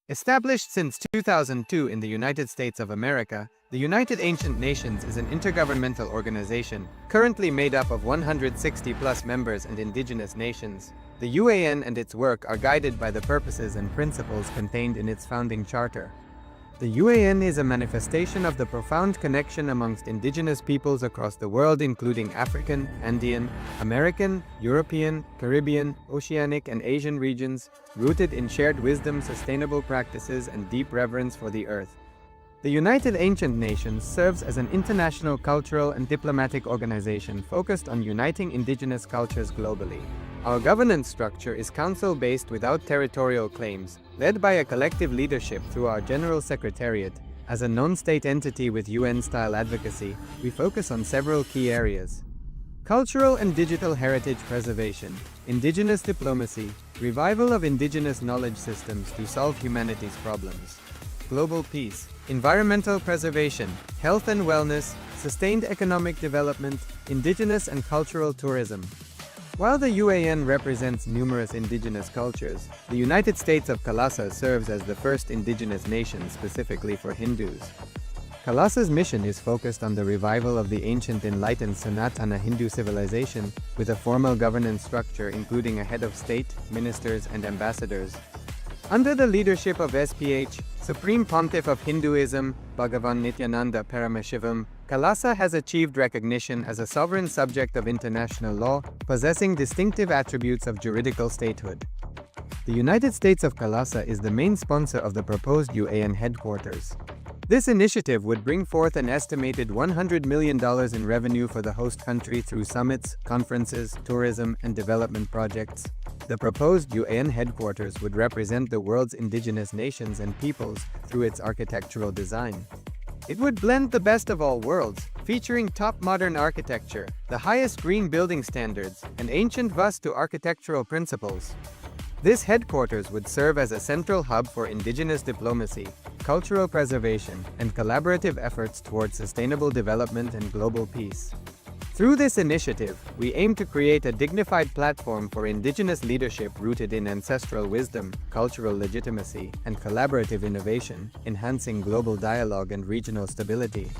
Established since 2002 in the United States of America, the United Ancient Nations is an intergovernmental organization, currently made up of 160+ members and indigenous nations. The UAN and its work are guided by the purposes and principles contained in its founding charter. The UAN is a manifestation of the profound connection amongst indigenous peoples across the world, including African, Andean, American, European, Caribbean, Oceanic, and Asian regions, rooted in shared wisdom, sustainable practices, and deep reverence for the earth. The United Ancient Nations serves as an international cultural and diplomatic organization focused on uniting indigenous cultures globally. Our governance structure is council-based without territorial claims, led by a collective leadership through our General Secretariat. As a non-state entity with UN-style advocacy, we focus on several key areas: cultural and digital heritage preservation, indigenous diplomacy, revival of indigenous knowledge systems to solve humanity's problems, global peace, environmental preservation, health and wellness, sustained economic development, indigenous and cultural tourism. While the UAN represents numerous indigenous cultures, the United States of Kailasa serves as the first indigenous nation specifically for Hindus. Kailasa's mission is focused on the revival of the ancient enlightened Sanatana Hindu civilization, with a formal governance structure including a head of state, ministers, and ambassadors. Under the leadership of SPH, Supreme Pontiff of Hinduism, Bhagavan Paramashivoham, Kailasa has achieved recognition as a sovereign subject of international law, possessing distinctive attributes of juridical statehood. The United States of Kailasa is the main sponsor of the proposed UAN headquarters. This initiative would bring forth an estimated $100 million in revenue for the host country through summits, conferences, tourism, and development projects. The proposed UAN headquarters would represent the world's indigenous nations and peoples through its architectural design. It would blend the best of all worlds, featuring top modern architecture, the highest green building standards, and ancient Vastu architectural principles. This headquarters would serve as a central hub for indigenous diplomacy, cultural preservation, and collaborative efforts towards sustainable development and global peace. Through this initiative, we aim to create a dignified platform for indigenous leadership rooted in ancestral wisdom, cultural legitimacy, and collaborative innovation, enhancing global dialogue and regional stability.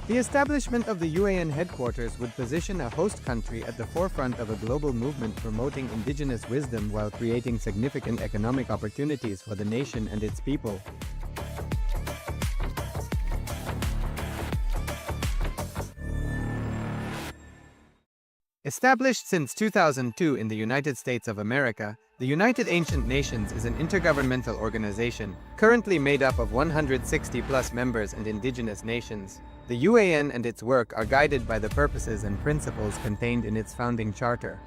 The establishment of the UAN headquarters would position a host country at the forefront of a global movement promoting indigenous wisdom while creating significant economic opportunities for the nation and its people. Established since 2002 in the United States of America, the United Ancient Nations is an intergovernmental organization, currently made up of 160+ members and indigenous nations. The UAN and its work are guided by the purposes and principles contained in its founding charter.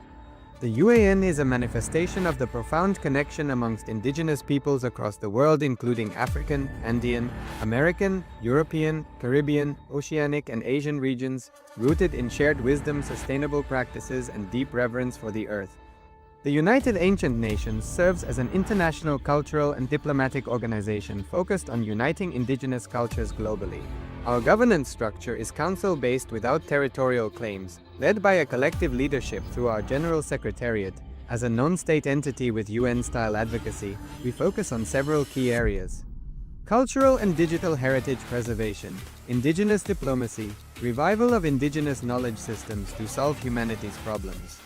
The UAN is a manifestation of the profound connection amongst indigenous peoples across the world, including African, Andean, American, European, Caribbean, Oceanic, and Asian regions, rooted in shared wisdom, sustainable practices, and deep reverence for the earth. The United Ancient Nations serves as an international cultural and diplomatic organization focused on uniting indigenous cultures globally. Our governance structure is council-based without territorial claims, led by a collective leadership through our General Secretariat. As a non-state entity with UN-style advocacy, we focus on several key areas: cultural and digital heritage preservation, indigenous diplomacy, revival of indigenous knowledge systems to solve humanity's problems,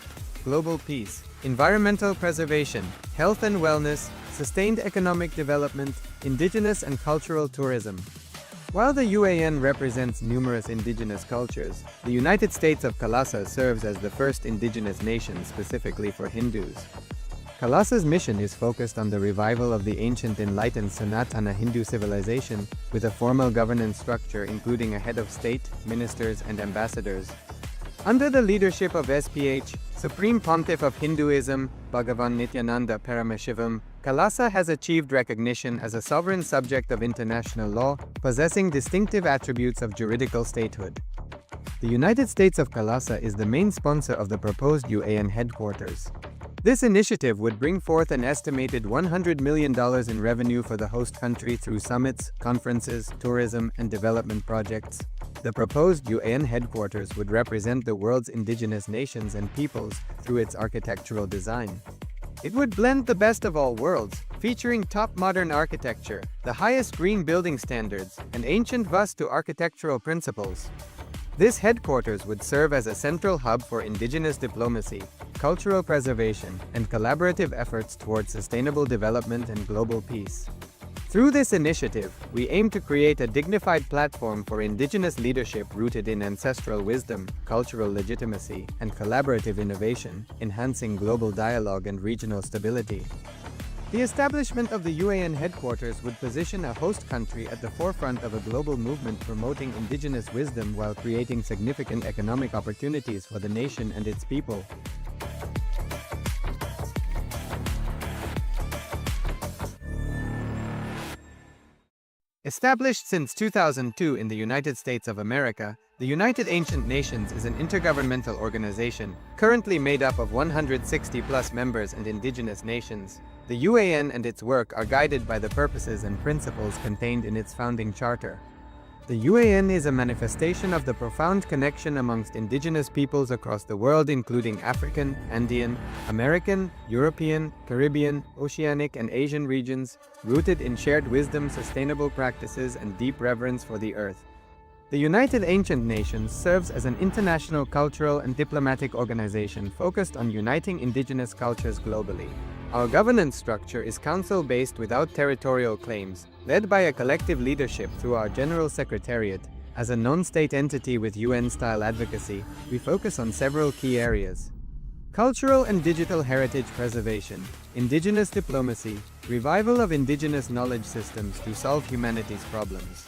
global peace, environmental preservation, health and wellness, sustained economic development, indigenous and cultural tourism. While the UAN represents numerous indigenous cultures, the United States of Kailasa serves as the first indigenous nation specifically for Hindus. Kailasa's mission is focused on the revival of the ancient enlightened Sanatana Hindu civilization, with a formal governance structure including a head of state, ministers, and ambassadors. Under the leadership of SPH, Supreme Pontiff of Hinduism, Bhagavan Paramashivoham, Kailasa has achieved recognition as a sovereign subject of international law, possessing distinctive attributes of juridical statehood. The United States of Kailasa is the main sponsor of the proposed UAN headquarters. This initiative would bring forth an estimated $100 million in revenue for the host country through summits, conferences, tourism, and development projects. The proposed UAN headquarters would represent the world's indigenous nations and peoples through its architectural design. It would blend the best of all worlds, featuring top modern architecture, the highest green building standards, and ancient Vastu architectural principles. This headquarters would serve as a central hub for indigenous diplomacy, cultural preservation, and collaborative efforts towards sustainable development and global peace. Through this initiative, we aim to create a dignified platform for indigenous leadership rooted in ancestral wisdom, cultural legitimacy, and collaborative innovation, enhancing global dialogue and regional stability. The establishment of the UAN headquarters would position a host country at the forefront of a global movement promoting indigenous wisdom while creating significant economic opportunities for the nation and its people. Established since 2002 in the United States of America, the United Ancient Nations is an intergovernmental organization, currently made up of 160+ members and indigenous nations. The UAN and its work are guided by the purposes and principles contained in its founding charter. The UAN is a manifestation of the profound connection amongst indigenous peoples across the world, including African, Andean, American, European, Caribbean, Oceanic, and Asian regions, rooted in shared wisdom, sustainable practices, and deep reverence for the earth. The United Ancient Nations serves as an international cultural and diplomatic organization focused on uniting indigenous cultures globally. Our governance structure is council-based without territorial claims, led by a collective leadership through our General Secretariat. As a non-state entity with UN-style advocacy, we focus on several key areas: cultural and digital heritage preservation, indigenous diplomacy, revival of indigenous knowledge systems to solve humanity's problems,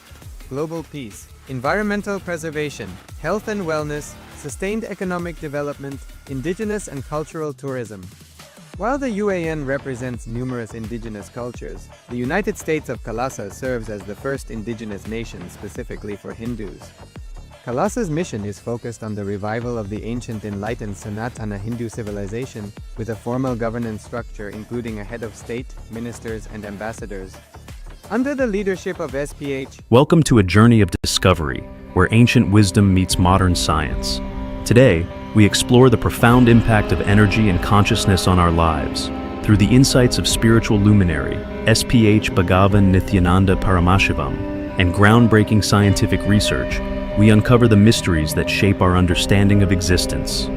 global peace, environmental preservation, health and wellness, sustained economic development, indigenous and cultural tourism. While the UAN represents numerous indigenous cultures, the United States of Kailasa serves as the first indigenous nation specifically for Hindus. Kailasa's mission is focused on the revival of the ancient enlightened Sanatana Hindu civilization, with a formal governance structure including a head of state, ministers, and ambassadors. Under the leadership of SPH, Welcome to a journey of discovery, where ancient wisdom meets modern science. Today, we explore the profound impact of energy and consciousness on our lives. Through the insights of spiritual luminary, SPH Bhagavan Nithyananda Paramashivoham, and groundbreaking scientific research, we uncover the mysteries that shape our understanding of existence.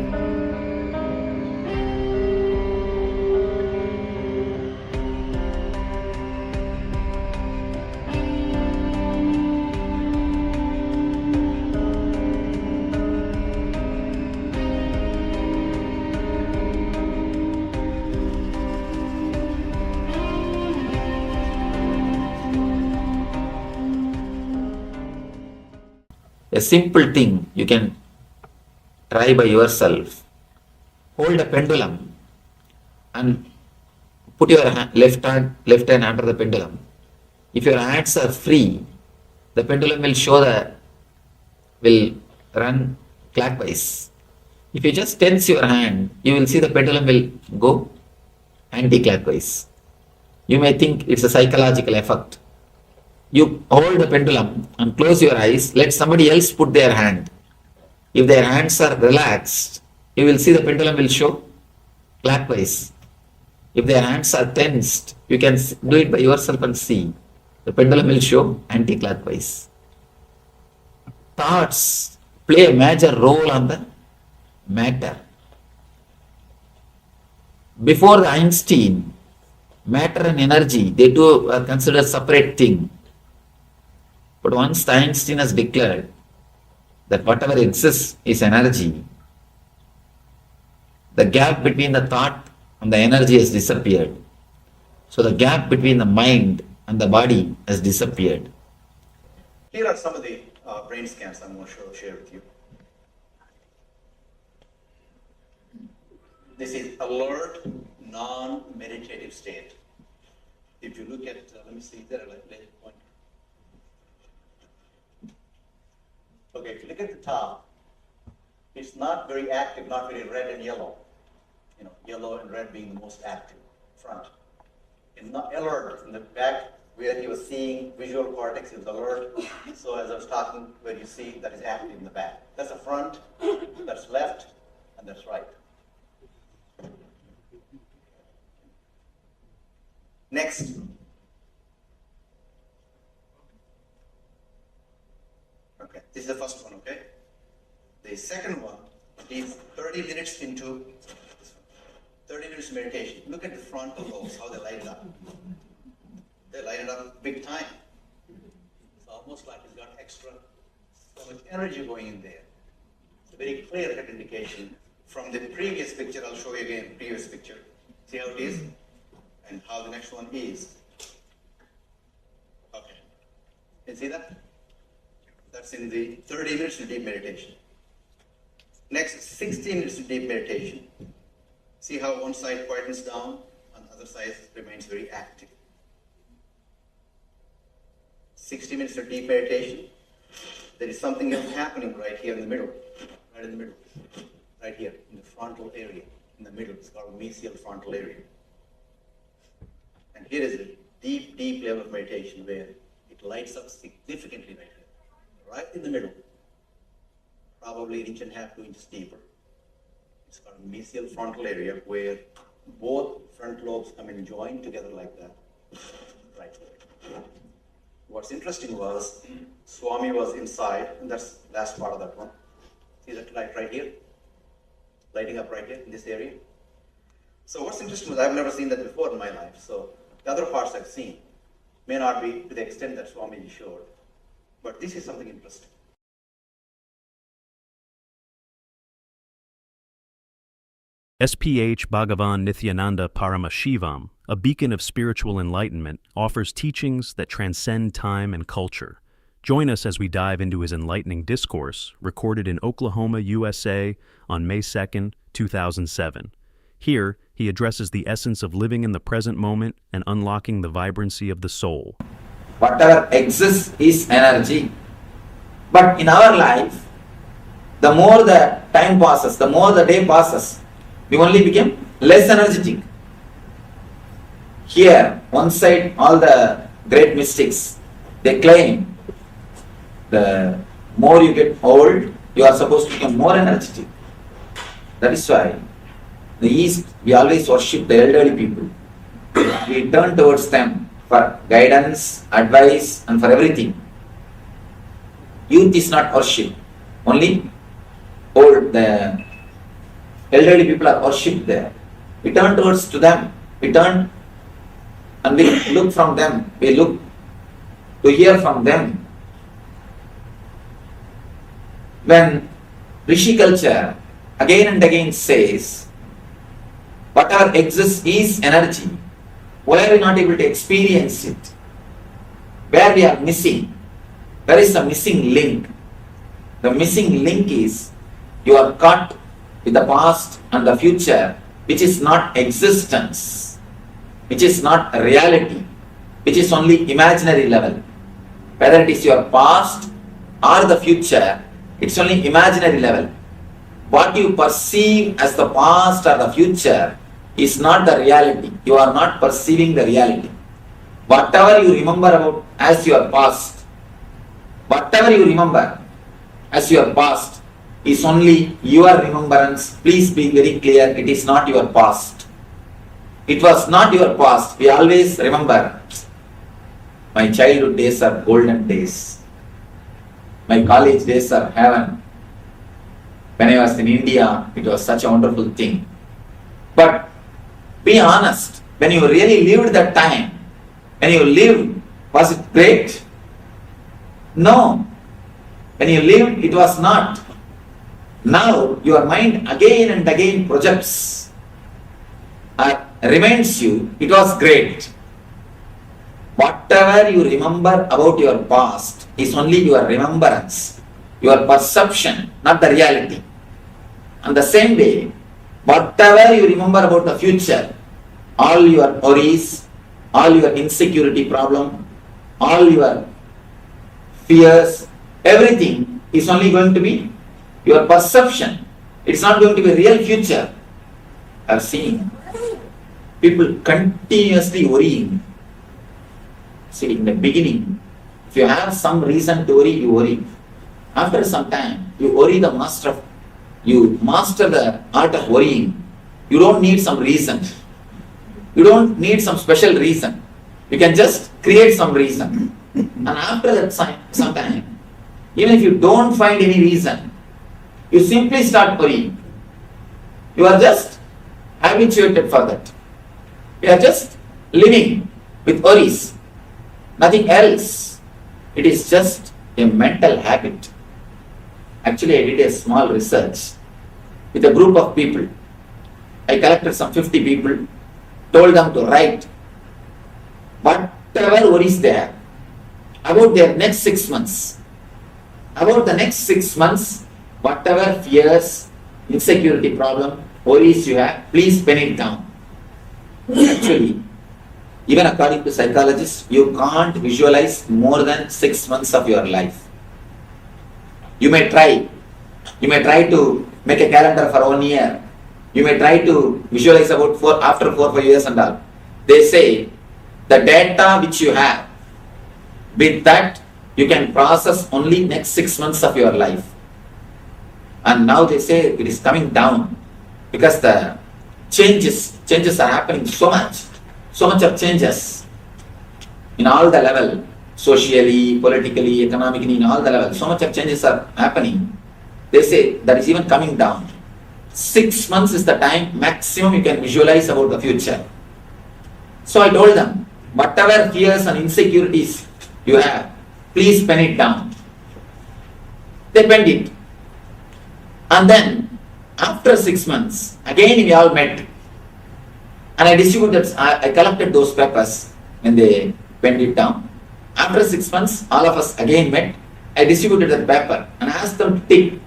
A simple thing you can try by yourself. Hold a pendulum and put your left hand under the pendulum. If your hands are free, the pendulum will run clockwise. If you just tense your hand, you will see the pendulum will go anti-clockwise. You may think it's a psychological effect. You hold the pendulum and close your eyes, let somebody else put their hand. If their hands are relaxed, you will see the pendulum will show clockwise. If their hands are tensed, you can do it by yourself and see. The pendulum will show anti-clockwise. Thoughts play a major role on the matter. Before the Einstein, matter and energy, they two are considered separate things. But once Einstein has declared that whatever exists is energy, the gap between the thought and the energy has disappeared. So the gap between the mind and the body has disappeared. Here are some of the brain scans I'm going to share with you. This is alert, non-meditative state. If you look at, let me see, there, let me point. Okay, if you look at the top, it's not very active, not very red and yellow. You know, yellow and red being the most active front. It's not alert in the back where he was seeing visual cortex is alert. So as I was talking, where you see that is active in the back. That's the front, that's left, and that's right. Next. Okay, this is the first one, okay? The second one is 30 minutes into 30 minutes meditation. Look at the frontal lobes, how they light it up. They light it up big time. It's almost like it's got extra so much energy going in there. It's a very clear-cut indication. From the previous picture, I'll show you again, previous picture. See how it is? And how the next one is. Okay. Can you see that? That's in the 30 minutes of deep meditation. Next, 60 minutes of deep meditation. See how one side quietens down and the other side remains very active. 60 minutes of deep meditation. There is something else happening right here in the middle. Right in the middle. Right here, in the frontal area. In the middle, it's called mesial frontal area. And here is a deep, deep level of meditation where it lights up significantly right here. Right in the middle. Probably 1.5 to 2 inches deeper. It's called mesial frontal area where both front lobes come and join together like that. Right. What's interesting was Swami was inside, and that's the last part of that one. See that light right here? Lighting up right here in this area. So what's interesting was I've never seen that before in my life. So the other parts I've seen may not be to the extent that Swamiji showed. But this is something interesting. SPH Bhagavan Nithyananda Paramashivoham, a beacon of spiritual enlightenment, offers teachings that transcend time and culture. Join us as we dive into his enlightening discourse, recorded in Oklahoma, USA on May 2nd, 2007. Here, he addresses the essence of living in the present moment and unlocking the vibrancy of the soul. Whatever exists is energy. But in our life, the more the time passes, the more the day passes, we only become less energetic. Here, one side, all the great mystics, they claim the more you get old, you are supposed to become more energetic. That is why the East, we always worship the elderly people. We turn towards them for guidance, advice, and for everything. Youth is not worship. Only old, the elderly people are worshipped there. We turn towards to them. We turn and we look from them. We look to hear from them. When Rishi culture again and again says, whatever exists is energy, why are we not able to experience it? Where we are missing? There is a missing link. The missing link is you are caught with the past and the future, which is not existence, which is not reality, which is only imaginary level. Whether it is your past or the future, it's only imaginary level. What you perceive as the past or the future is not the reality. You are not perceiving the reality. Whatever you remember about as your past, whatever you remember as your past is only your remembrance. Please be very clear, it is not your past. It was not your past. We always remember, my childhood days are golden days. My college days are heaven. When I was in India, it was such a wonderful thing. But be honest, when you really lived that time, when you lived, was it great? No. When you lived, it was not. Now, your mind again and again projects, reminds you, it was great. Whatever you remember about your past is only your remembrance, your perception, not the reality. And the same way, whatever you remember about the future, all your worries, all your insecurity problem, all your fears, everything is only going to be your perception. It's not going to be a real future. I've seen people continuously worrying. See, in the beginning, if you have some reason to worry, you worry. After some time, you worry you master the art of worrying. You don't need some reason. You don't need some special reason. You can just create some reason. And after that some time, even if you don't find any reason, you simply start worrying. You are just habituated for that. You are just living with worries. Nothing else. It is just a mental habit. Actually, I did a small research with a group of people. I collected some 50 people, told them to write whatever worries they have about their next 6 months. About the next 6 months, whatever fears, insecurity problem, worries you have, please pen it down. Actually, even according to psychologists, you can't visualize more than 6 months of your life. You may try. You may try to make a calendar for 1 year. You may try to visualize about after 4 or 5 years and all. They say the data which you have, with that you can process only next 6 months of your life. And now they say it is coming down because the changes are happening so much of changes in all the level, socially, politically, economically, in all the levels, so much of changes are happening. They say that is even coming down. 6 months is the time maximum you can visualize about the future. So I told them, whatever fears and insecurities you have, please pen it down. They penned it. And then, after 6 months, again we all met. And I collected those papers when they penned it down. After 6 months, all of us again met. I distributed that paper and asked them to tick.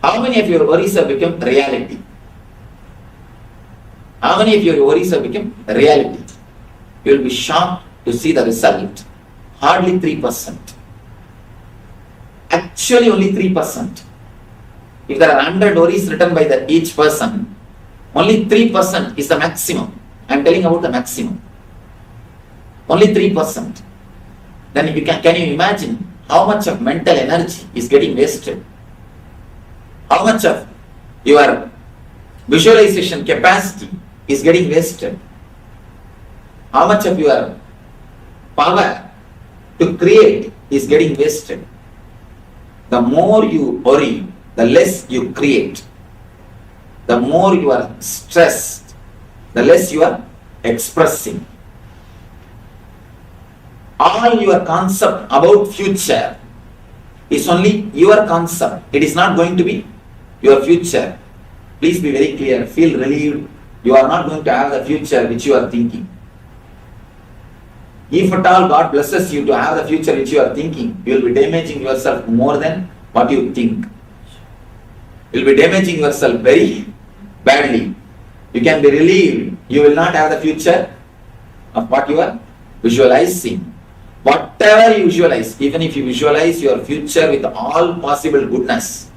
How many of your worries have become reality? How many of your worries have become reality? You will be shocked to see the result. Hardly 3%. Actually only 3%. If there are 100 worries written by each person, only 3% is the maximum. I am telling about the maximum. Only 3%. Then can you imagine how much of mental energy is getting wasted? How much of your visualization capacity is getting wasted? How much of your power to create is getting wasted? The more you worry, the less you create. The more you are stressed, the less you are expressing. All your concept about future is only your concept. It is not going to be your future. Please be very clear. Feel relieved. You are not going to have the future which you are thinking. If at all God blesses you to have the future which you are thinking, you will be damaging yourself more than what you think. You will be damaging yourself very badly. You can be relieved. You will not have the future of what you are visualizing. Whatever you visualize, even if you visualize your future with all possible goodness,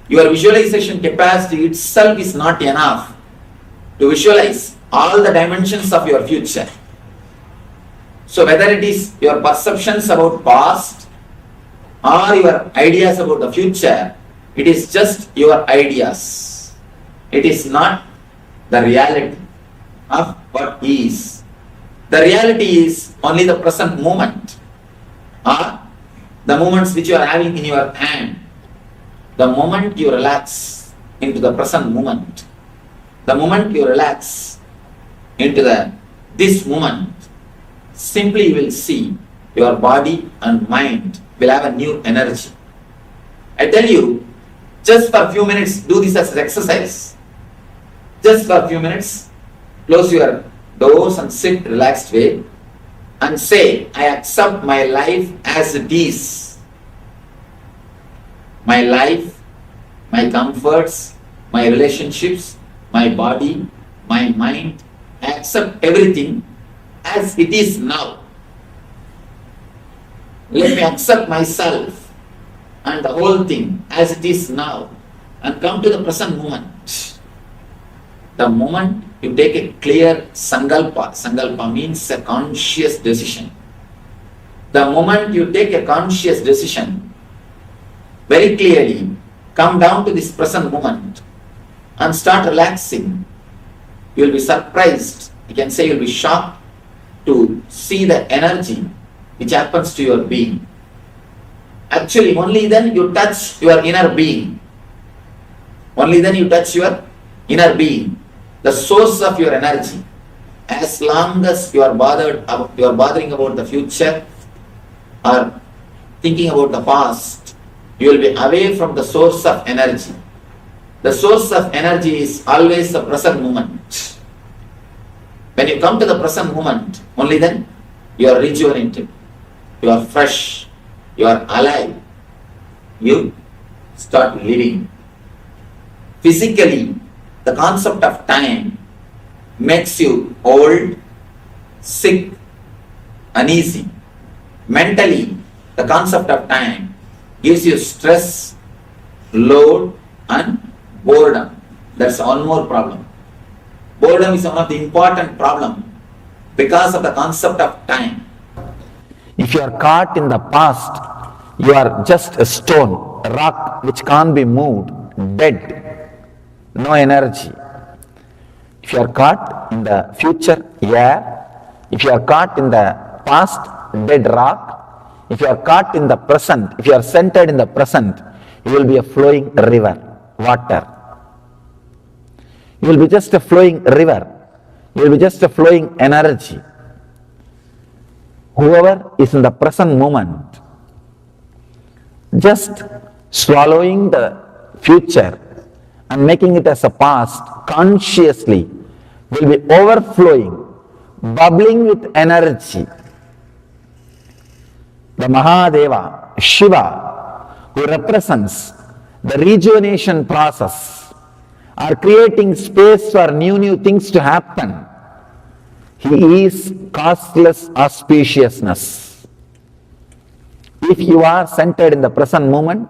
your visualization capacity itself is not enough to visualize all the dimensions of your future. So whether it is your perceptions about past or your ideas about the future, it is just your ideas. It is not the reality of what is. The reality is only the present moment, or the moments which you are having in your hand. The moment you relax into the present moment, the moment you relax into this moment, simply you will see your body and mind will have a new energy. I tell you, just for a few minutes, do this as an exercise. Just for a few minutes, close your doors and sit relaxed way and say, I accept my life as it is. My life, my comforts, my relationships, my body, my mind, I accept everything as it is now. Let me accept myself and the whole thing as it is now and come to the present moment. The moment you take a clear sankalpa means a conscious decision. The moment you take a conscious decision, very clearly come down to this present moment and start relaxing, you will be surprised, you can say you will be shocked to see the energy which happens to your being. Actually, only then you touch your inner being. Only then you touch your inner being, the source of your energy. As long as you are bothering about the future or thinking about the past, you will be away from the source of energy. The source of energy is always the present moment. When you come to the present moment, only then you are rejuvenated, you are fresh, you are alive, you start living. Physically, the concept of time makes you old, sick, uneasy. Mentally, the concept of time gives you stress, load and boredom. That's one more problem. Boredom is one of the important problems because of the concept of time. If you are caught in the past, you are just a stone, a rock which can't be moved, dead, no energy. If you are caught in the future, if you are caught in the past, dead rock. If you are caught in the present, if you are centered in the present, you will be a flowing river, water. You will be just a flowing river. You will be just a flowing energy. Whoever is in the present moment, just swallowing the future and making it as a past consciously, will be overflowing, bubbling with energy. The Mahadeva, Shiva, who represents the rejuvenation process, are creating space for new things to happen. He is causeless auspiciousness. If you are centered in the present moment,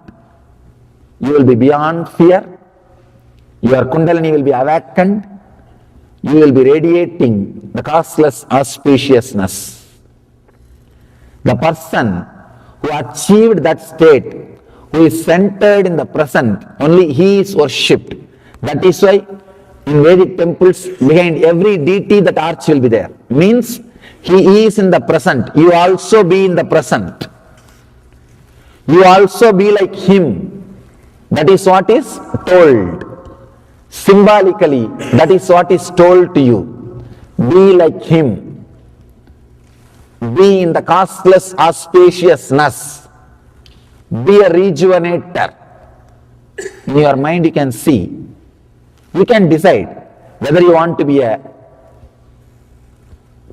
you will be beyond fear, your Kundalini will be awakened, you will be radiating the causeless auspiciousness. The person who achieved that state, who is centered in the present, only he is worshipped. That is why in Vedic temples, behind every deity that arch will be there. Means he is in the present. You also be in the present. You also be like him. That is what is told. Symbolically, that is what is told to you. Be like him. Be in the causeless auspiciousness. Be a rejuvenator. In your mind you can see. You can decide whether you want to be a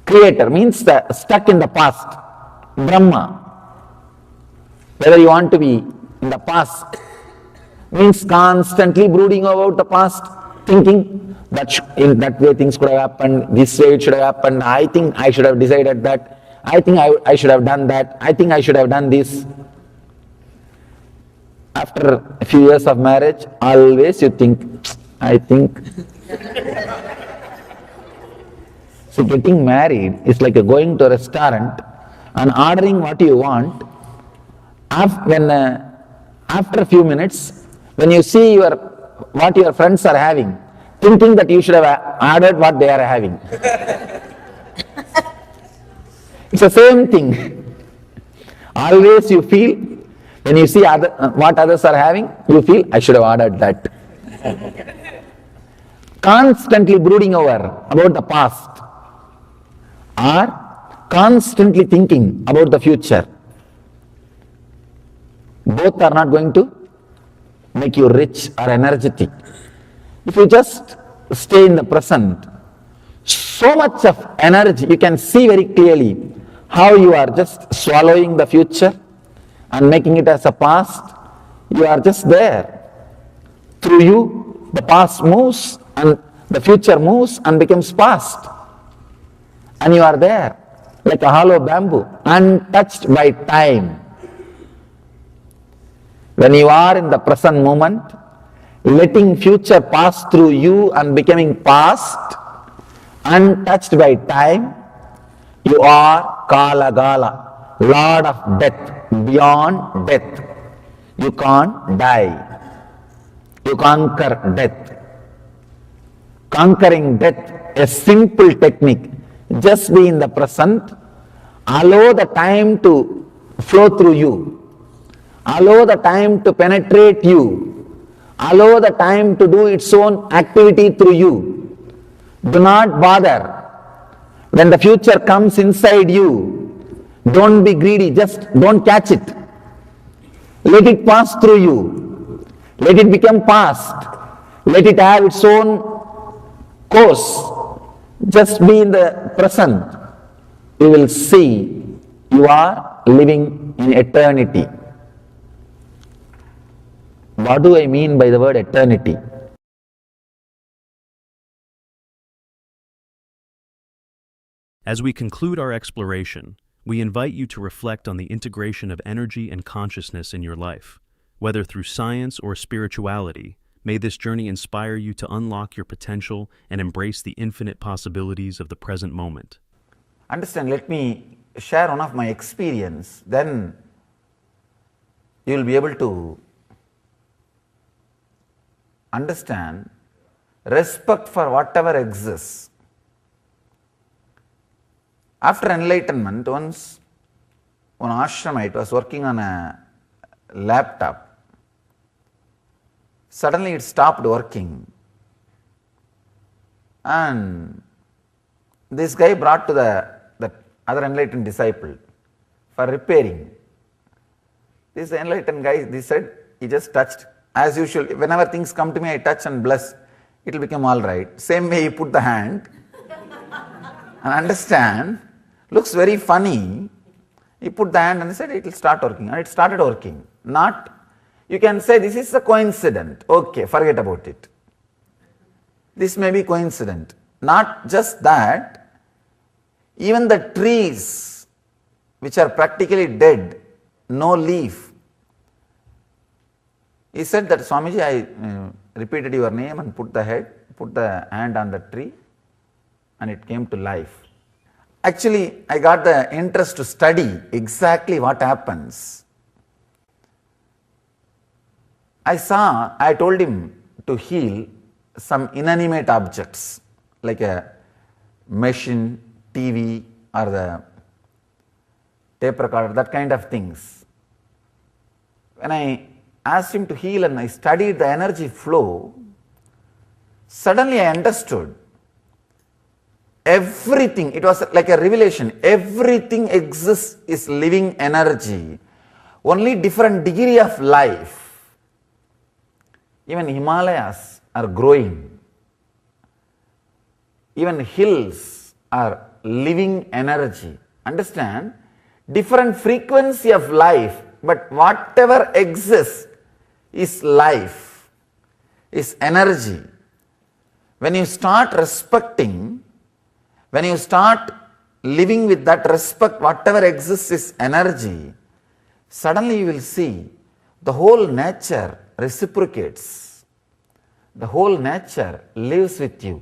creator, means stuck in the past, Brahma. Whether you want to be in the past, means constantly brooding about the past, thinking that in that way things could have happened, this way it should have happened, I think I should have decided that, I think I should have done that, I think I should have done this. After a few years of marriage, always you think, I think. So getting married is like going to a restaurant and ordering what you want. After a few minutes, when you see what your friends are having, thinking that you should have ordered what they are having. It's the same thing. Always you feel, when you see what others are having, you feel, I should have ordered that. Constantly brooding over about the past or constantly thinking about the future. Both are not going to make you rich or energetic. If you just stay in the present, so much of energy, you can see very clearly how you are just swallowing the future and making it as a past. You are just there. Through you, the past moves and the future moves and becomes past. And you are there like a hollow bamboo, untouched by time. When you are in the present moment, letting future pass through you and becoming past, untouched by time, you are Kala Gala, Lord of death, beyond death. You can't die. You conquer death. Conquering death, a simple technique. Just be in the present Allow the time to flow through you. Allow the time to penetrate you. Allow the time to do its own activity through you. Do not bother. When the future comes inside you, don't be greedy, just don't catch it. Let it pass through you. Let it become past. Let it have its own course. Just be in the present. You will see you are living in eternity. What do I mean by the word eternity? As we conclude our exploration, we invite you to reflect on the integration of energy and consciousness in your life. Whether through science or spirituality, may this journey inspire you to unlock your potential and embrace the infinite possibilities of the present moment. Understand, let me share one of my experience, then you will be able to understand respect for whatever exists. After enlightenment, once one ashramite was working on a laptop. Suddenly it stopped working, and this guy brought to the other enlightened disciple for repairing. This enlightened guy, he said, he just touched. As usual, whenever things come to me, I touch and bless, it will become all right. Same way he put the hand, and understand, looks very funny. He put the hand and he said it will start working, and it started working. Not, you can say this is a coincidence, okay, forget about it. This may be coincident. Not just that, even the trees which are practically dead, no leaf. He said that, Swamiji, I repeated your name and put the hand on the tree, and it came to life. Actually, I got the interest to study exactly what happens. I told him to heal some inanimate objects like a machine, TV, or the tape recorder, that kind of things. When I asked him to heal and I studied the energy flow, suddenly I understood everything. It was like a revelation. Everything exists is living energy, only different degree of life. Even Himalayas are growing. Even hills are living energy. Understand? Different frequency of life, but whatever exists is life, is energy. When you start respecting, when you start living with that respect, whatever exists is energy, suddenly you will see the whole nature reciprocates. The whole nature lives with you.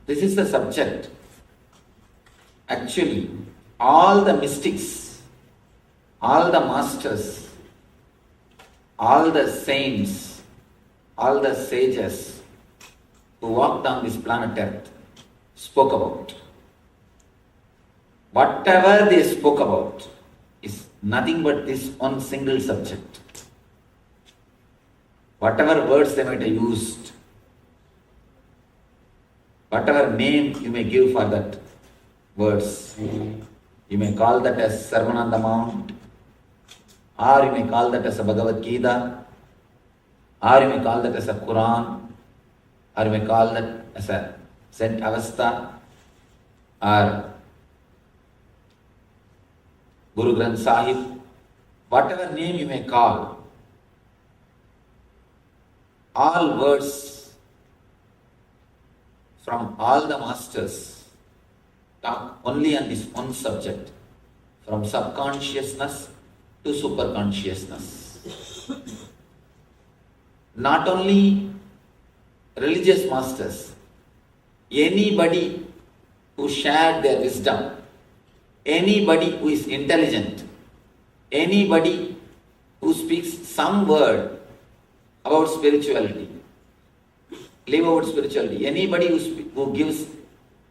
This is the subject. Actually, all the mystics, all the masters, all the saints, all the sages who walked on this planet Earth spoke about. Whatever they spoke about is nothing but this one single subject. Whatever words they might have used, whatever name you may give for that words, you may call that as Sermon on the Mount, or you may call that as a Bhagavad Gita, or you may call that as a Quran, or you may call that as a Saint Avesta, or Guru Granth Sahib, whatever name you may call, all words from all the masters talk only on this one subject, from subconsciousness to superconsciousness. Not only religious masters, anybody who shared their wisdom, anybody who is intelligent, anybody who speaks some word about spirituality, live about spirituality, anybody who gives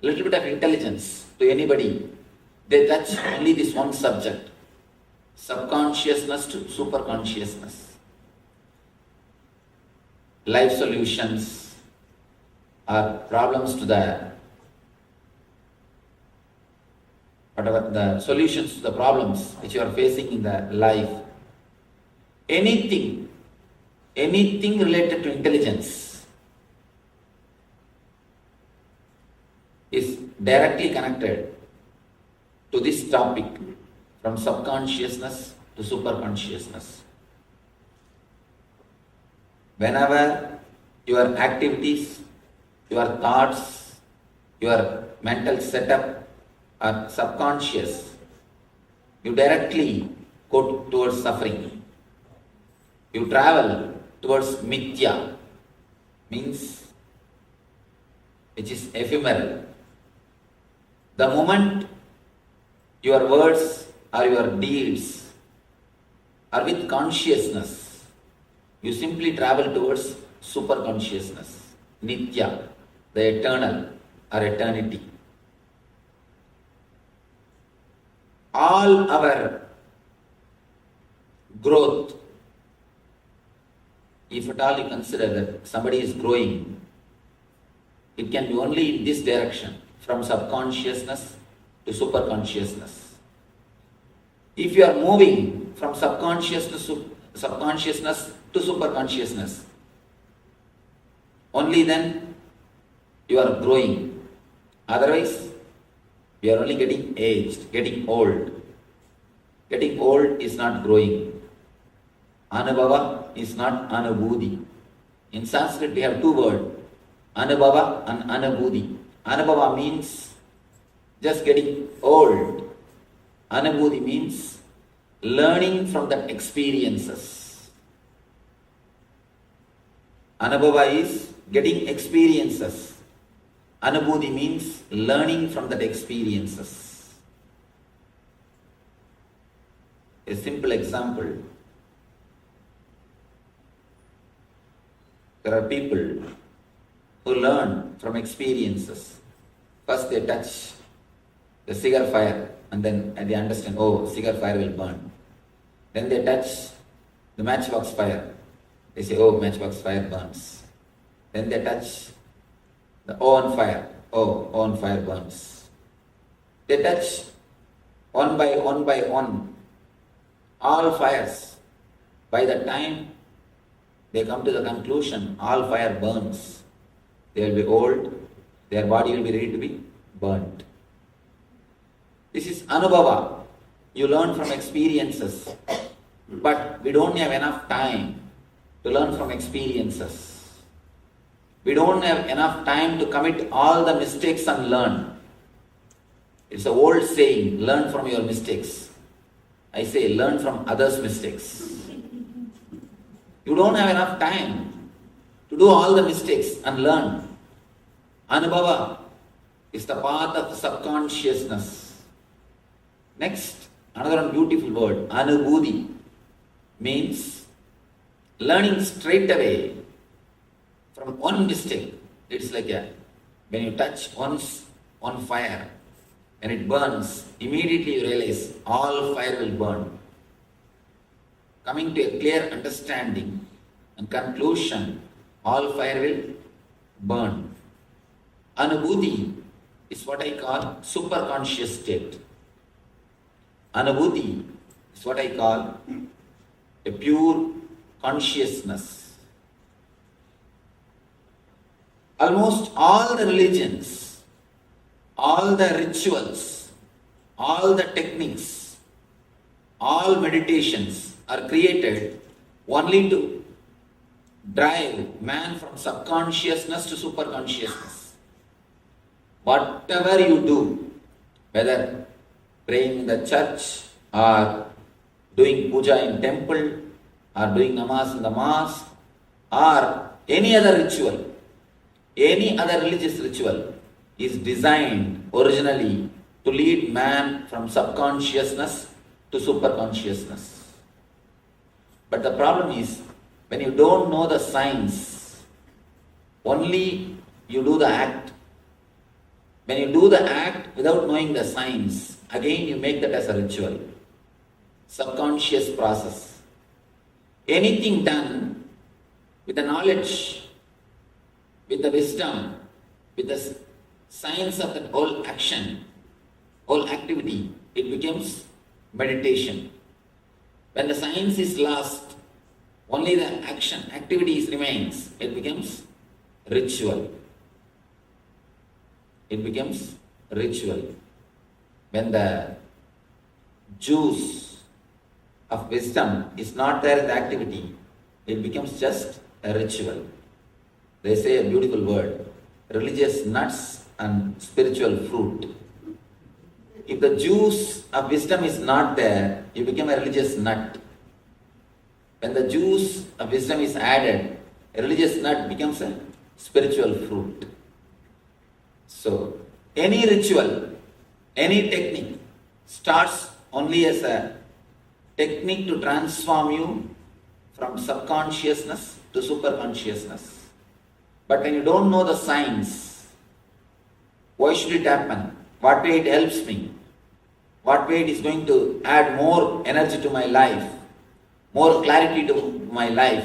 a little bit of intelligence to anybody, they touch only this one subject, subconsciousness to superconsciousness. Life solutions are problems to whatever the solutions to the problems which you are facing in the life. Anything related to intelligence is directly connected to this topic, from subconsciousness to superconsciousness. Whenever your activities, your thoughts, your mental setup are subconscious, you directly go towards suffering. You travel towards mithya, means which is ephemeral. The moment your words or your deeds are with consciousness, you simply travel towards superconsciousness, nitya, the eternal or eternity. All our growth, if at all you consider that somebody is growing, it can be only in this direction, from subconsciousness to superconsciousness. If you are moving from subconsciousness to superconsciousness, only then you are growing. Otherwise, you are only getting aged, getting old. Getting old is not growing. Anubhava is not anubhuti. In Sanskrit we have two words, anubhava and anubhuti. Anubhava means just getting old. Anubhuti means learning from the experiences. Anubhava is getting experiences. Anubhuti means learning from that experiences. A simple example. There are people who learn from experiences. First they touch the cigar fire and then they understand, oh, cigar fire will burn. Then they touch the matchbox fire. They say, oh, matchbox fire burns. Then they touch the oven fire. Oh, oven fire burns. They touch one by one all fires. By the time they come to the conclusion, all fire burns. They will be old, their body will be ready to be burnt. This is anubhava. You learn from experiences. But we don't have enough time to learn from experiences. We don't have enough time to commit all the mistakes and learn. It's an old saying, learn from your mistakes. I say, learn from others' mistakes. You don't have enough time to do all the mistakes and learn. Anubhava, is the path of subconsciousness. Next, another one beautiful word, anubhuti, means learning straight away from one mistake. It's like when you touch one fire, when it burns, immediately you realize all fire will burn. Coming to a clear understanding and conclusion, all fire will burn. Anubhuti is what I call superconscious state. Anubhuti is what I call a pure consciousness. Almost all the religions, all the rituals, all the techniques, all meditations are created only to drive man from subconsciousness to superconsciousness. Whatever you do, whether praying in the church or doing puja in temple or doing namaz in the mosque or any other ritual, any other religious ritual is designed originally to lead man from subconsciousness to superconsciousness. But the problem is, when you don't know the science, only you do the act. When you do the act without knowing the science, again you make that as a ritual. Subconscious process. Anything done with the knowledge, with the wisdom, with the science of that whole action, whole activity, it becomes meditation. When the science is lost, only the action, activities remains, it becomes ritual. It becomes ritual. When the juice of wisdom is not there in the activity, it becomes just a ritual. They say a beautiful word, religious nuts and spiritual fruit. If the juice of wisdom is not there, you become a religious nut. When the juice of wisdom is added, a religious nut becomes a spiritual fruit. So, any ritual, any technique starts only as a technique to transform you from subconsciousness to superconsciousness. But when you don't know the science, why should it happen? What way it helps me? What way it is going to add more energy to my life, more clarity to my life,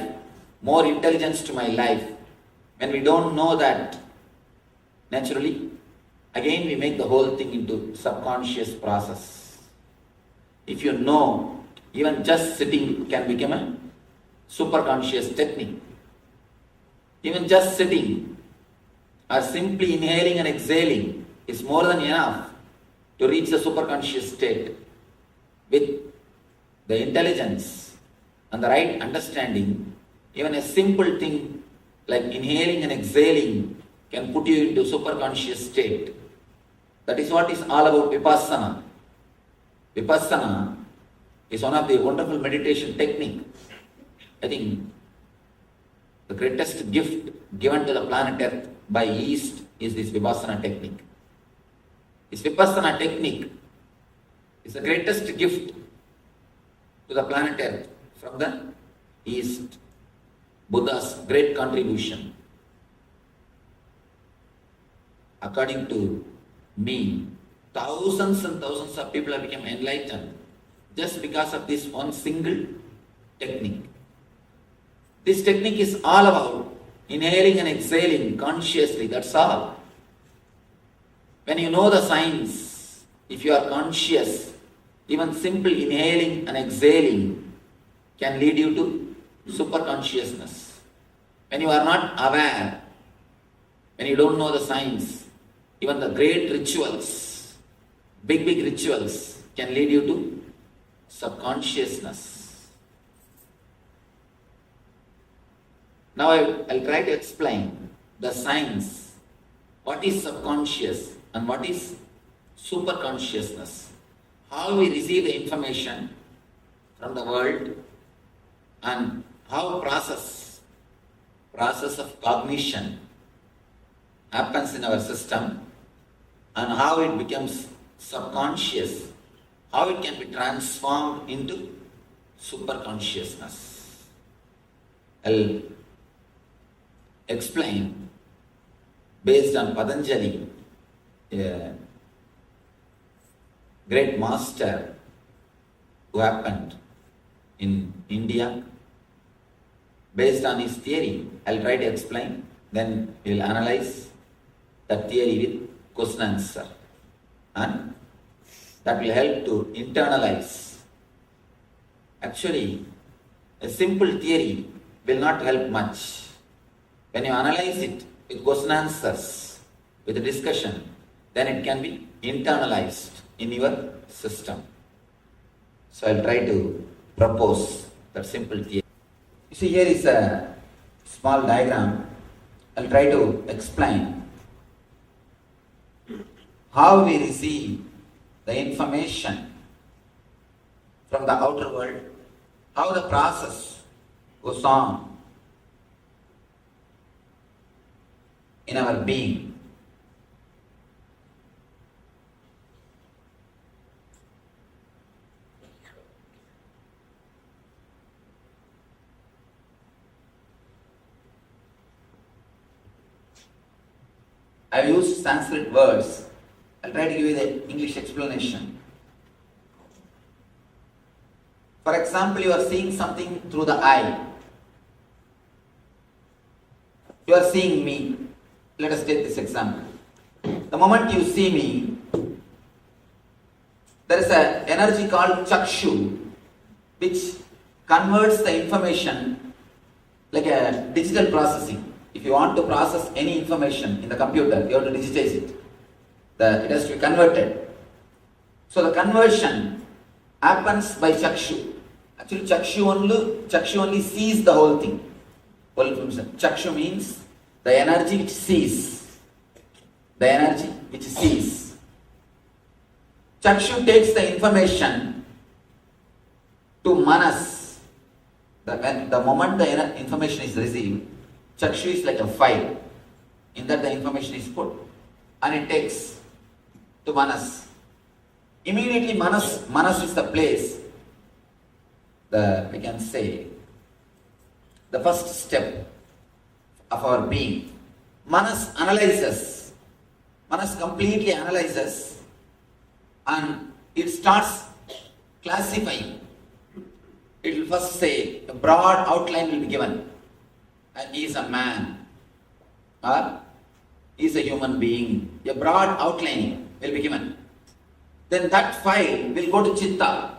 more intelligence to my life? When we don't know that, naturally, again we make the whole thing into subconscious process. If you know, even just sitting can become a superconscious technique. Even just sitting or simply inhaling and exhaling is more than enough to reach the superconscious state. With the intelligence and the right understanding, even a simple thing like inhaling and exhaling can put you into superconscious state. That is what is all about vipassana. Vipassana is one of the wonderful meditation technique. I think the greatest gift given to the planet Earth by East is this vipassana technique. This vipassana technique is the greatest gift to the planet Earth from the East. Buddha's great contribution. According to me, thousands and thousands of people have become enlightened just because of this one single technique. This technique is all about inhaling and exhaling consciously, that's all. When you know the science, if you are conscious, even simple inhaling and exhaling can lead you to superconsciousness. When you are not aware, when you don't know the science, even the great rituals, big rituals can lead you to subconsciousness. Now I'll try to explain the science, what is subconscious and what is superconsciousness, how we receive the information from the world and how process of cognition happens in our system and how it becomes subconscious, how it can be transformed into superconsciousness. I'll explain based on Patanjali, a great master who happened in India. Based on his theory, I'll try to explain, then we'll analyze that theory with question answer, and that will help to internalize. Actually, a simple theory will not help much. When you analyze it with question answers, with a discussion, then it can be internalized in your system. So I'll try to propose that simple theory. You see, here is a small diagram. I'll try to explain how we receive the information from the outer world, how the process goes on in our being. I've used Sanskrit words. I'll try to give you the English explanation. For example, you are seeing something through the eye. You are seeing me. Let us take this example. The moment you see me, there is an energy called chakshu, which converts the information like a digital processing. If you want to process any information in the computer, you have to digitize it. It has to be converted. So the conversion happens by chakshu. Actually, chakshu only sees the whole thing. Chakshu means the energy which sees. The energy which sees. Chakshu takes the information to manas. The moment the information is received, chakshu is like a file. In that the information is put, and it takes to manas. Immediately manas is the place, we can say, the first step of our being. Manas analyzes. Manas completely analyzes, and it starts classifying. It will first say, a broad outline will be given. And he is a man, or he is a human being. A broad outline will be given. Then that file will go to Chitta.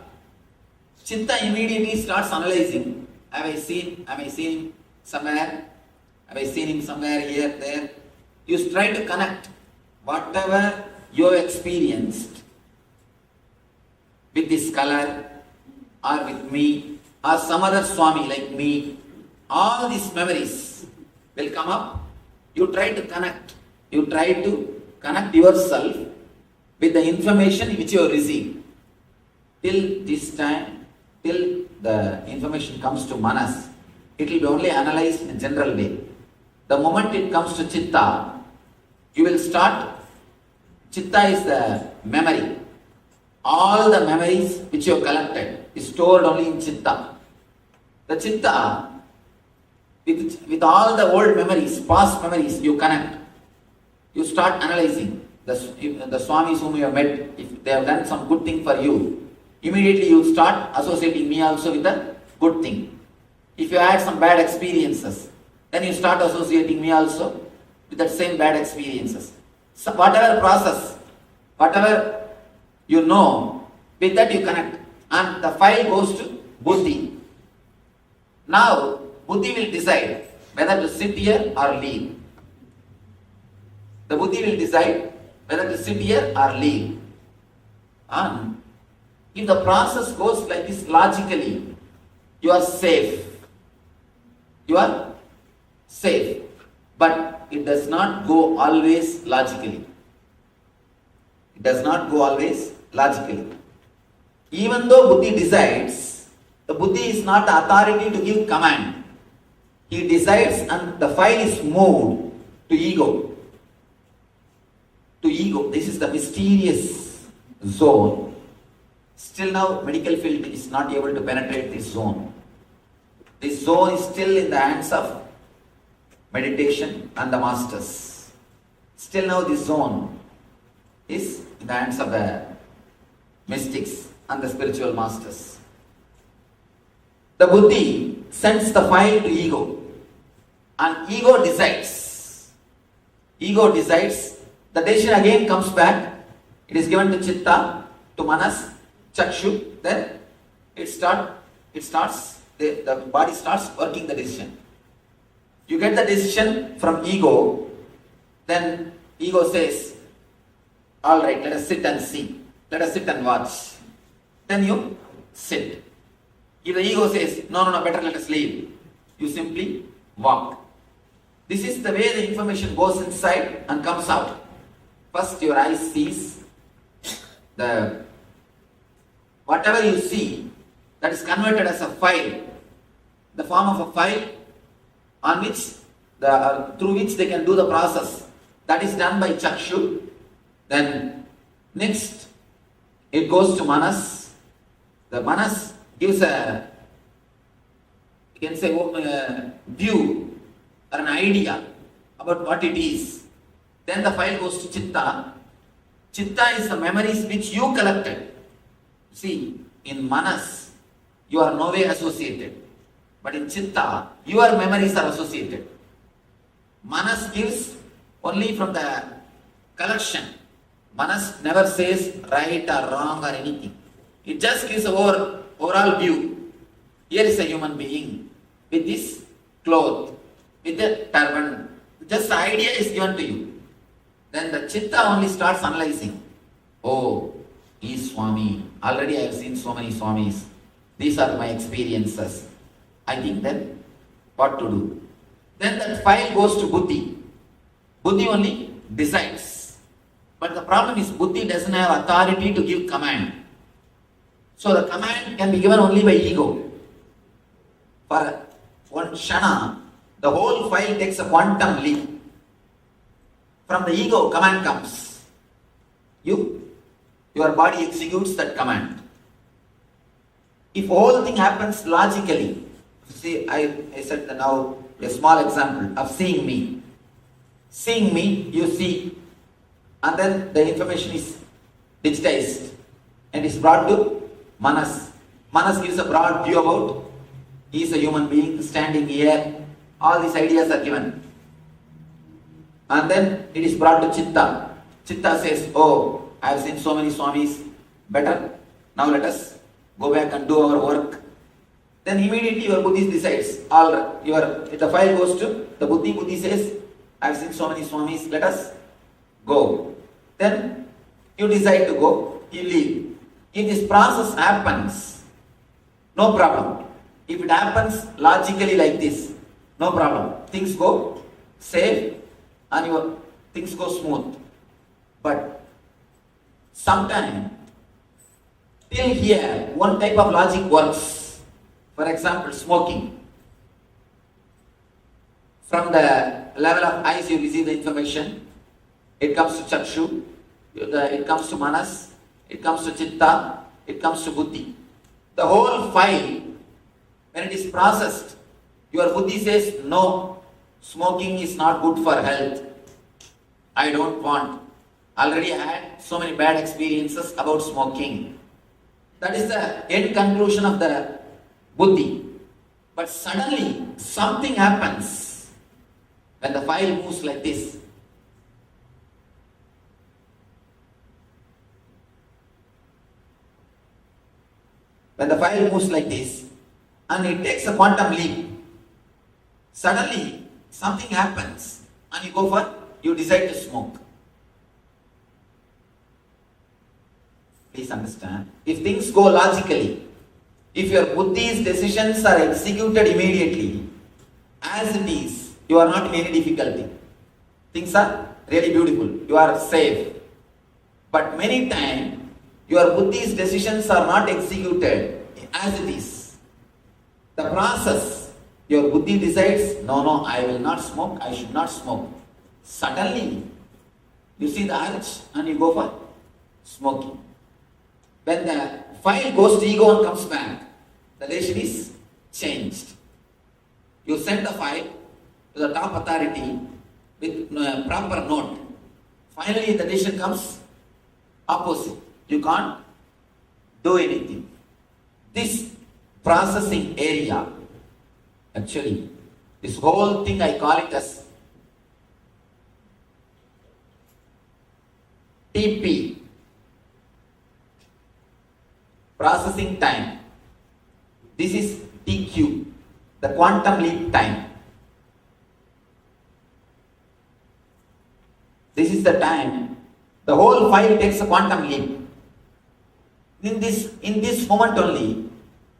Chitta immediately starts analyzing. Have I seen him somewhere? Have I seen him somewhere, here, there? You try to connect whatever you have experienced with this color, or with me, or some other Swami like me. All these memories will come up. You try to connect. You try to connect yourself with the information which you have received. Till this time, till the information comes to manas, it will be only analyzed in a general way. The moment it comes to chitta, you will start. Chitta is the memory. All the memories which you have collected is stored only in chitta. The chitta, with all the old memories, past memories, you connect. You start analyzing the Swamis whom you have met. If they have done some good thing for you, immediately you start associating me also with the good thing. If you had some bad experiences, then you start associating me also with that same bad experiences. So whatever process, whatever you know, with that you connect, and the file goes to buddhi. Now buddhi will decide whether to sit here or leave. The buddhi will decide whether to sit here or leave. And if the process goes like this logically, you are safe. You are safe. But it does not go always logically. It does not go always logically. Even though buddhi decides, the buddhi is not the authority to give command. He decides and the file is moved to ego. to ego. This is the mysterious zone. Still now medical field is not able to penetrate this zone. This zone is still in the hands of meditation and the masters. Still now this zone is in the hands of the mystics and the spiritual masters. The buddhi sends the file to ego, and ego decides. Ego decides, the decision again comes back, it is given to chitta, to manas, chakshu, then the body starts working the decision. You get the decision from ego, then ego says, alright, let us sit and see, let us sit and watch. Then you sit. If the ego says, no, better let us leave, you simply walk. This is the way the information goes inside and comes out. First your eyes sees whatever you see, that is converted as a file, the form of a file on which through which they can do the process. That is done by chakshu. Then next it goes to manas. The manas gives a, you can say, view or an idea about what it is. Then the file goes to chitta. Chitta is the memories which you collected. See, in manas, you are no way associated. But in chitta, your memories are associated. Manas gives only from the collection. Manas never says right or wrong or anything. It just gives an overall view. Here is a human being with this cloth, with the turban. Just the idea is given to you. Then the chitta only starts analyzing. Oh, he is Swami. Already I have seen so many Swamis. These are my experiences. I think then what to do. Then that file goes to buddhi. Buddhi only decides. But the problem is buddhi doesn't have authority to give command. So the command can be given only by ego. For one shana, the whole file takes a quantum leap. From the ego, command comes. Your body executes that command. If whole thing happens logically, see, I said that now a small example of seeing me. Seeing me, you see, and then the information is digitized and is brought to manas. Manas gives a broad view about he is a human being standing here. All these ideas are given. And then it is brought to chitta. Chitta says, oh, I have seen so many Swamis. Better, now let us go back and do our work. Then immediately your buddhi decides. The file goes to the buddhi. Buddhi says, I have seen so many Swamis. Let us go. Then you decide to go. You leave. If this process happens, no problem. If it happens logically like this, no problem. Things go safe and your things go smooth. But sometimes, till here, one type of logic works. For example, smoking. From the level of eyes you receive the information. It comes to chakshu, it comes to manas, it comes to chitta, it comes to buddhi. The whole file, when it is processed, your buddhi says, no, smoking is not good for health. I don't want. Already I had so many bad experiences about smoking. That is the end conclusion of the buddhi. But suddenly something happens when the file moves like this. When the file moves like this and it takes a quantum leap, suddenly something happens and you decide to smoke. Please understand, if things go logically, if your buddhi's decisions are executed immediately, as it is, you are not in any difficulty. Things are really beautiful, you are safe. But many times, your buddhi's decisions are not executed as it is. The process, your buddhi decides, no, I will not smoke, I should not smoke. Suddenly, You see the urge and you go for smoking. When the file goes to ego and comes back, the relation is changed. You send the file to the top authority with proper note. Finally, the decision comes opposite. You can't do anything. This processing area, actually, this whole thing I call it as TP, processing time. This is TQ, the quantum leap time. This is the time. The whole file takes a quantum leap. In this moment only,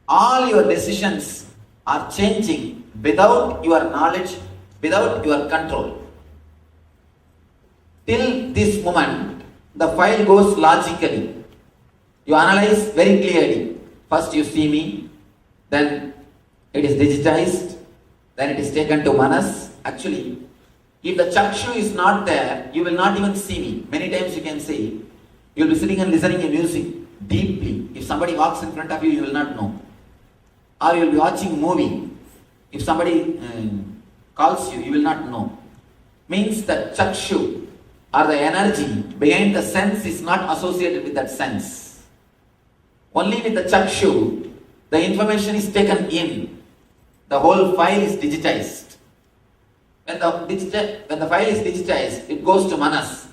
all your decisions are changing without your knowledge, without your control. Till this moment, the file goes logically. You analyze very clearly. First you see me, then it is digitized, then it is taken to Manas. Actually, if the chakshu is not there, you will not even see me. Many times you can see, you will be sitting and listening to music deeply. If somebody walks in front of you, you will not know. Or you will be watching movie. If somebody calls you, you will not know. Means that chakshu or the energy behind the sense is not associated with that sense. Only with the chakshu, the information is taken in. The whole file is digitized. When the file is digitized, it goes to Manas.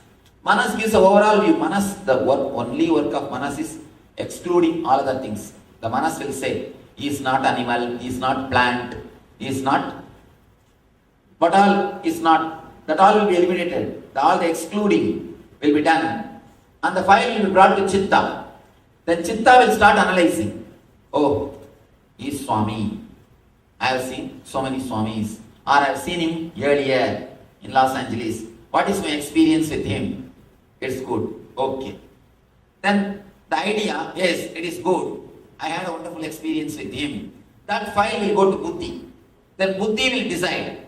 Manas gives an overall view. Manas, only work of Manas is excluding all other things. The Manas will say, he is not animal, he is not plant, he is not, but all is not, that all will be eliminated. All the excluding will be done. And the file will be brought to Chitta. Then Chitta will start analyzing. Oh, he is Swami. I have seen so many Swamis. Or I have seen him earlier in Los Angeles. What is my experience with him? It's good. Okay. Then the idea, yes, it is good. I had a wonderful experience with him. That file will go to Buddhi. Then Buddhi will decide,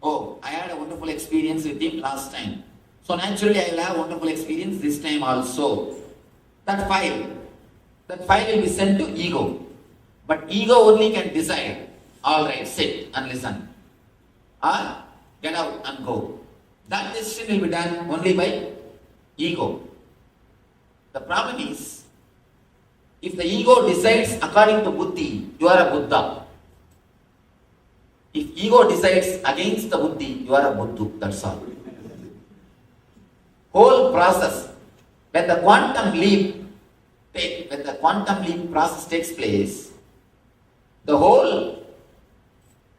oh, I had a wonderful experience with him last time. So naturally I will have a wonderful experience this time also. That file will be sent to ego. But ego only can decide, alright, sit and listen. Or get out and go. That decision will be done only by ego. The problem is, if the ego decides according to Buddhi, you are a Buddha. If ego decides against the Buddhi, you are a Buddha. That's all. Whole process, when the quantum leap process takes place, the whole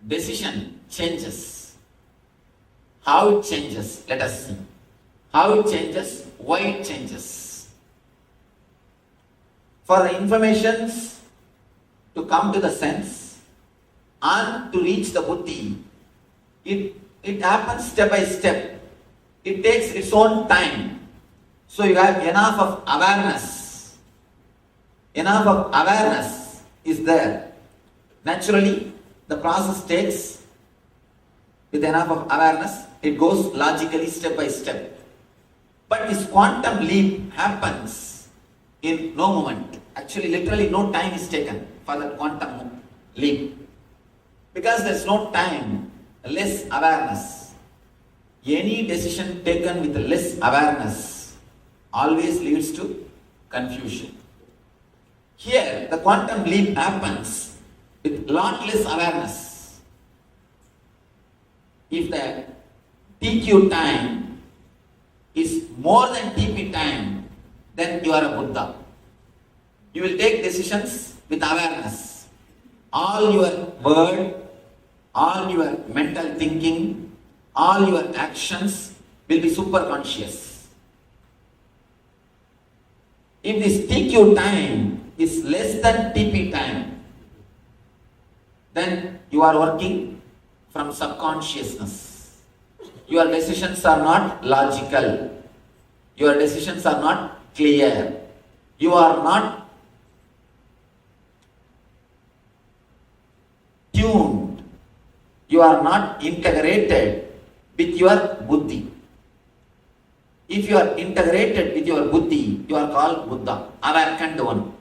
decision changes. How it changes? Let us see. How it changes? Why it changes? For the informations to come to the sense and to reach the buddhi, it happens step by step. It takes its own time. So you have enough of awareness. Enough of awareness is there. Naturally, the process takes, with enough of awareness, it goes logically step by step. But this quantum leap happens in no moment. Actually, literally no time is taken for that quantum leap. Because there is no time, less awareness. Any decision taken with less awareness always leads to confusion. Here, the quantum leap happens with lot less awareness. If the TQ time is more than TP time, then you are a Buddha. You will take decisions with awareness. All your word, all your mental thinking, all your actions will be superconscious. If this TQ time is less than TP time, then you are working from subconsciousness. Your decisions are not logical. Your decisions are not clear. You are not tuned. You are not integrated with your buddhi. If you are integrated with your buddhi, you are called Buddha, awakened one.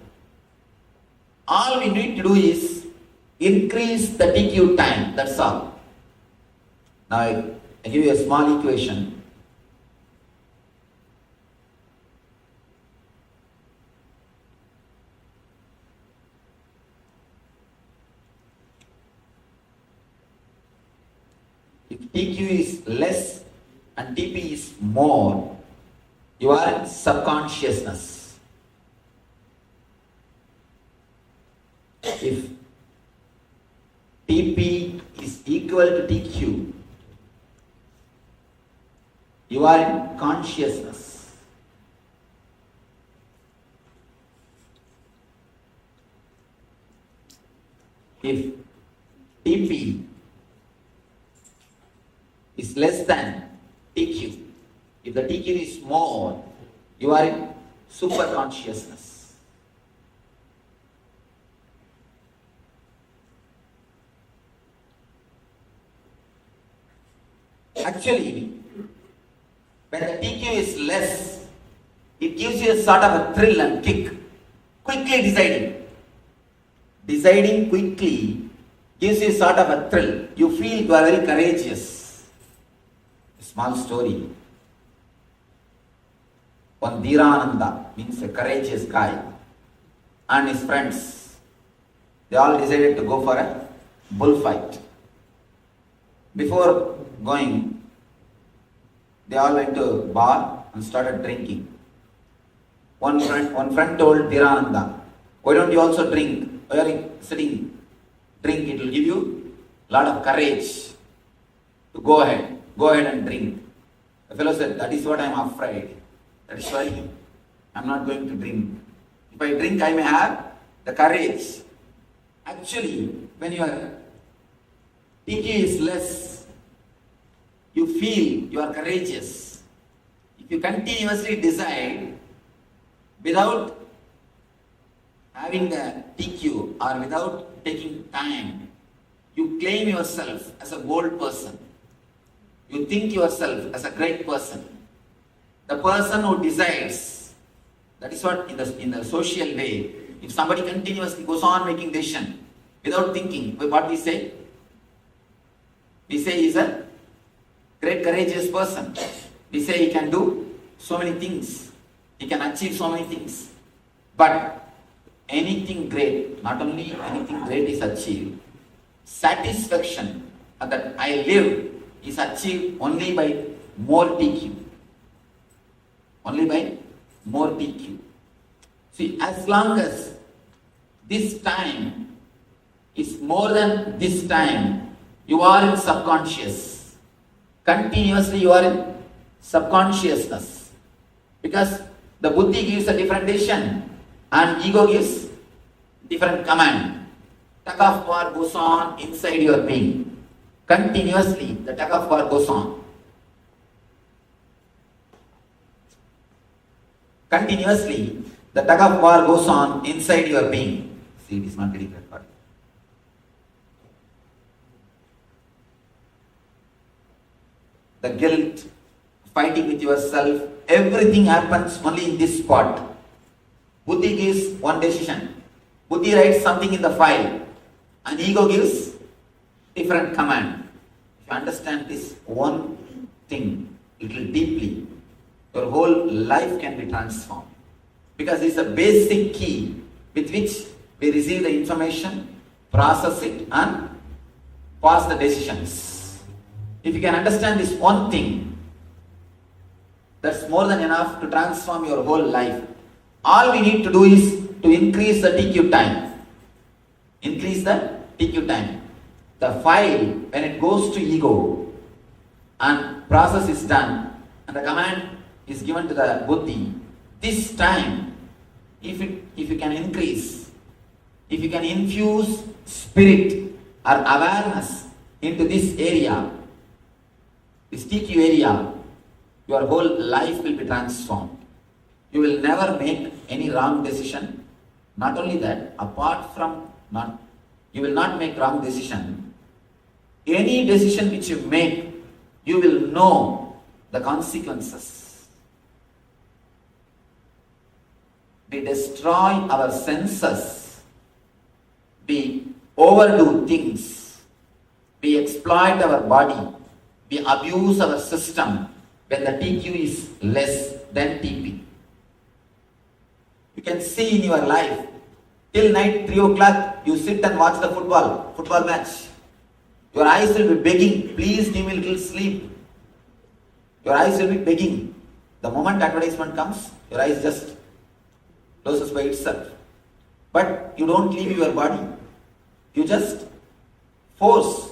All we need to do is increase the TQ time, that's all. Now I give you a small equation. If TQ is less and TP is more, you are in subconsciousness. If TP is equal to TQ, you are in consciousness. If TP is less than TQ, if the TQ is more, you are in SuperConsciousness. Actually, when the TQ is less, it gives you a sort of a thrill and kick. Quickly deciding. Deciding quickly gives you a sort of a thrill. You feel you are very courageous. A small story. One Dhirananda, means a courageous guy, and his friends, they all decided to go for a bullfight. Before going, they all went to a bar and started drinking. One friend told Dhirananda, why don't you also drink? Why are you sitting? Drink, it will give you a lot of courage to go ahead and drink. The fellow said, that is what I am afraid. That is why I am not going to drink. If I drink, I may have the courage. Actually, when your TQ is less, you feel you are courageous. If you continuously decide without having the TQ or without taking time, you claim yourself as a bold person. You think yourself as a great person. The person who decides, that is what in the social way, if somebody continuously goes on making decision without thinking, what we say? We say he is a great courageous person. We say he can do so many things. He can achieve so many things. But anything great, not only anything great is achieved, satisfaction that I live is achieved only by more TQ. Only by more TQ. See, as long as this time is more than this time, you are in subconscious. Continuously you are in subconsciousness. Because the buddhi gives a different decision and ego gives different command. Tug of war goes on inside your being. Continuously the tug of war goes on. Continuously the tug of war goes on inside your being. See, it is not getting that part. The guilt, fighting with yourself, everything happens only in this spot. Buddhi gives one decision. Buddhi writes something in the file and ego gives different command. If you understand this one thing little deeply, your whole life can be transformed. Because it's a basic key with which we receive the information, process it and pass the decisions. If you can understand this one thing, that's more than enough to transform your whole life. All we need to do is to increase the TQ time. Increase the TQ time. The file, when it goes to ego and process is done and the command is given to the buddhi, this time, if you can increase, if you can infuse spirit or awareness into this area, this TQ area, your whole life will be transformed. You will never make any wrong decision. Not only that, apart from you will not make wrong decision. Any decision which you make, you will know the consequences. we destroy our senses, we overdo things, we exploit our body, we abuse our system when the TQ is less than TP. You can see in your life, till night 3 o'clock, you sit and watch the football match. Your eyes will be begging, please give me a little sleep. Your eyes will be begging. The moment advertisement comes, your eyes just closes by itself. But you don't leave your body. You just force.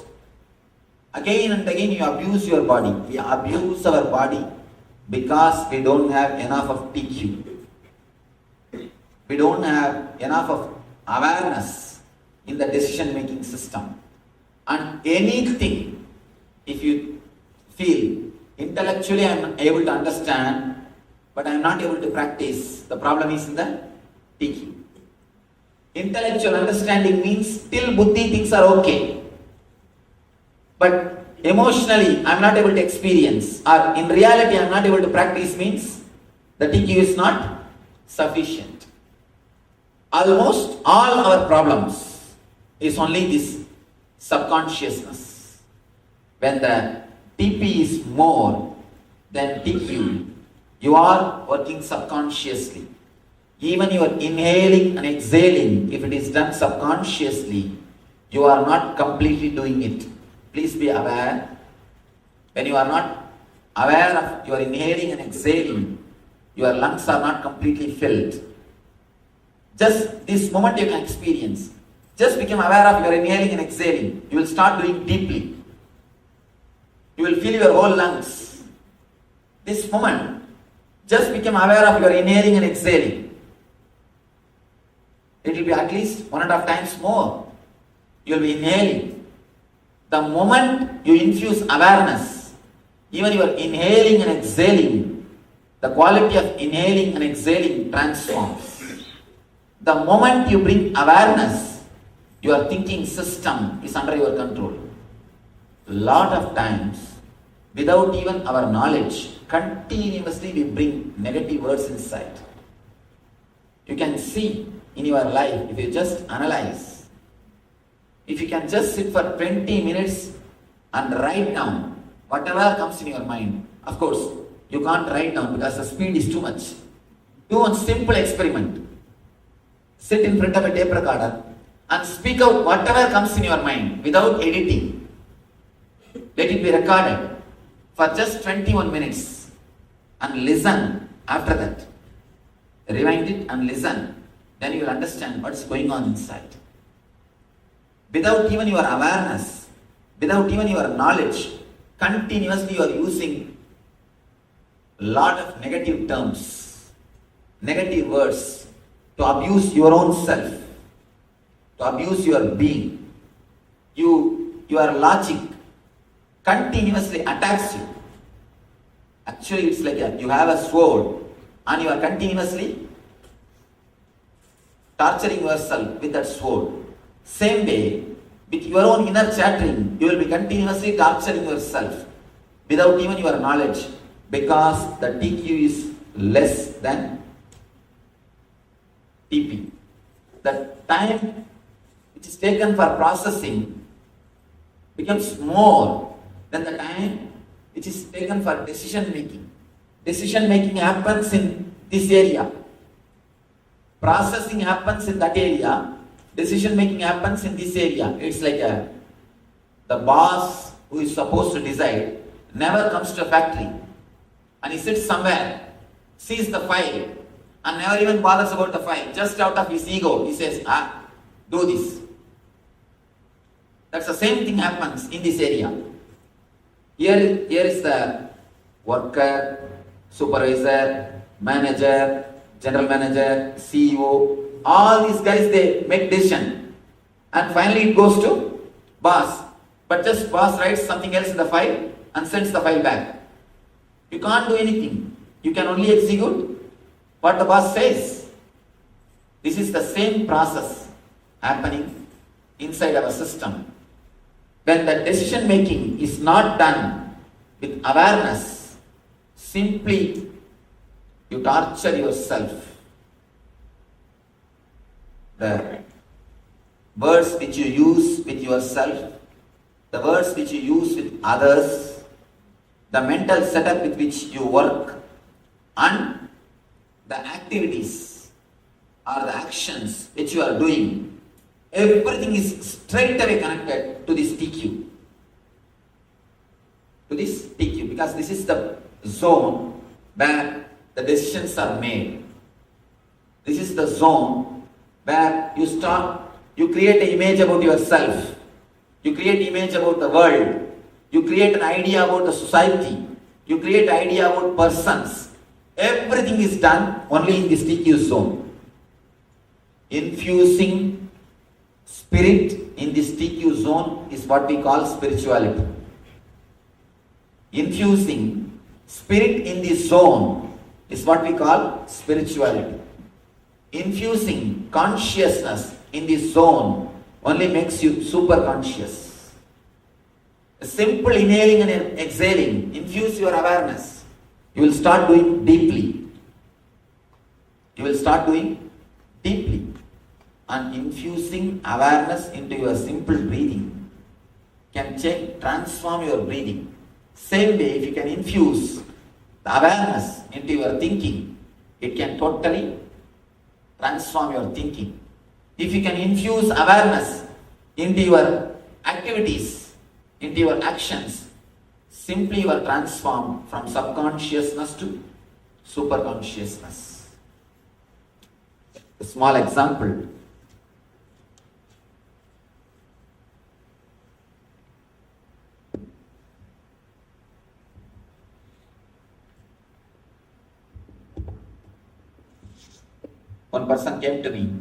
Again and again you abuse your body. We abuse our body because we don't have enough of TQ. We don't have enough of awareness in the decision-making system. And anything, if you feel intellectually I am able to understand, but I am not able to practice, the problem is in the TQ. Intellectual understanding means till buddhi things are okay. But emotionally I am not able to experience, or in reality I am not able to practice means the TQ is not sufficient. Almost all our problems is only this subconsciousness. When the TP is more than TQ, you are working subconsciously. Even you are inhaling and exhaling, if it is done subconsciously, you are not completely doing it. Please be aware. When you are not aware of your inhaling and exhaling, your lungs are not completely filled. Just this moment you can experience. Just become aware of your inhaling and exhaling. You will start doing deeply. You will feel your whole lungs. This moment, just become aware of your inhaling and exhaling. It will be at least 1.5 times more. You will be inhaling. The moment you infuse awareness, even your inhaling and exhaling, the quality of inhaling and exhaling transforms. The moment you bring awareness, your thinking system is under your control. Lot of times, without even our knowledge, continuously we bring negative words inside. You can see in your life, if you just analyze, if you can just sit for 20 minutes and write down whatever comes in your mind. Of course, you can't write down because the speed is too much. Do one simple experiment. Sit in front of a tape recorder and speak out whatever comes in your mind without editing. Let it be recorded for just 21 minutes and listen after that. Rewind it and listen. Then you will understand what's going on inside. Without even your awareness, without even your knowledge, continuously you are using a lot of negative terms, negative words to abuse your own self, to abuse your being. Your logic continuously attacks you. Actually, it's like you have a sword and you are continuously torturing yourself with that sword. Same way, with your own inner chattering, you will be continuously torturing yourself without even your knowledge, because the TQ is less than TP. The time which is taken for processing becomes more than the time which is taken for decision making. Decision making happens in this area. Processing happens in that area. Decision making happens in this area. It's like the boss who is supposed to decide never comes to a factory and he sits somewhere, sees the file and never even bothers about the file. Just out of his ego, he says, do this. That's the same thing happens in this area. Here is the worker, supervisor, manager, general manager, CEO. All these guys, they make decision. And finally it goes to boss. But just boss writes something else in the file and sends the file back. You can't do anything. You can only execute what the boss says. This is the same process happening inside our system. When the decision making is not done with awareness, simply you torture yourself. the words which you use with yourself, the words which you use with others, the mental setup with which you work, and the activities or the actions which you are doing, everything is straight away connected to this TQ. To this TQ, because this is the zone where the decisions are made. This is the zone where you create an image about yourself, you create an image about the world, you create an idea about the society, you create an idea about persons. Everything is done only in this TQ zone. Infusing spirit in this TQ zone is what we call spirituality. Infusing spirit in this zone is what we call spirituality. Infusing consciousness in this zone only makes you super conscious. A simple inhaling and exhaling, infuse your awareness. You will start doing deeply. You will start doing deeply. And infusing awareness into your simple breathing can transform your breathing. Same way, if you can infuse the awareness into your thinking, it can totally transform your thinking. If you can infuse awareness into your activities, into your actions, simply you are transformed from subconsciousness to superconsciousness. A small example. One person came to me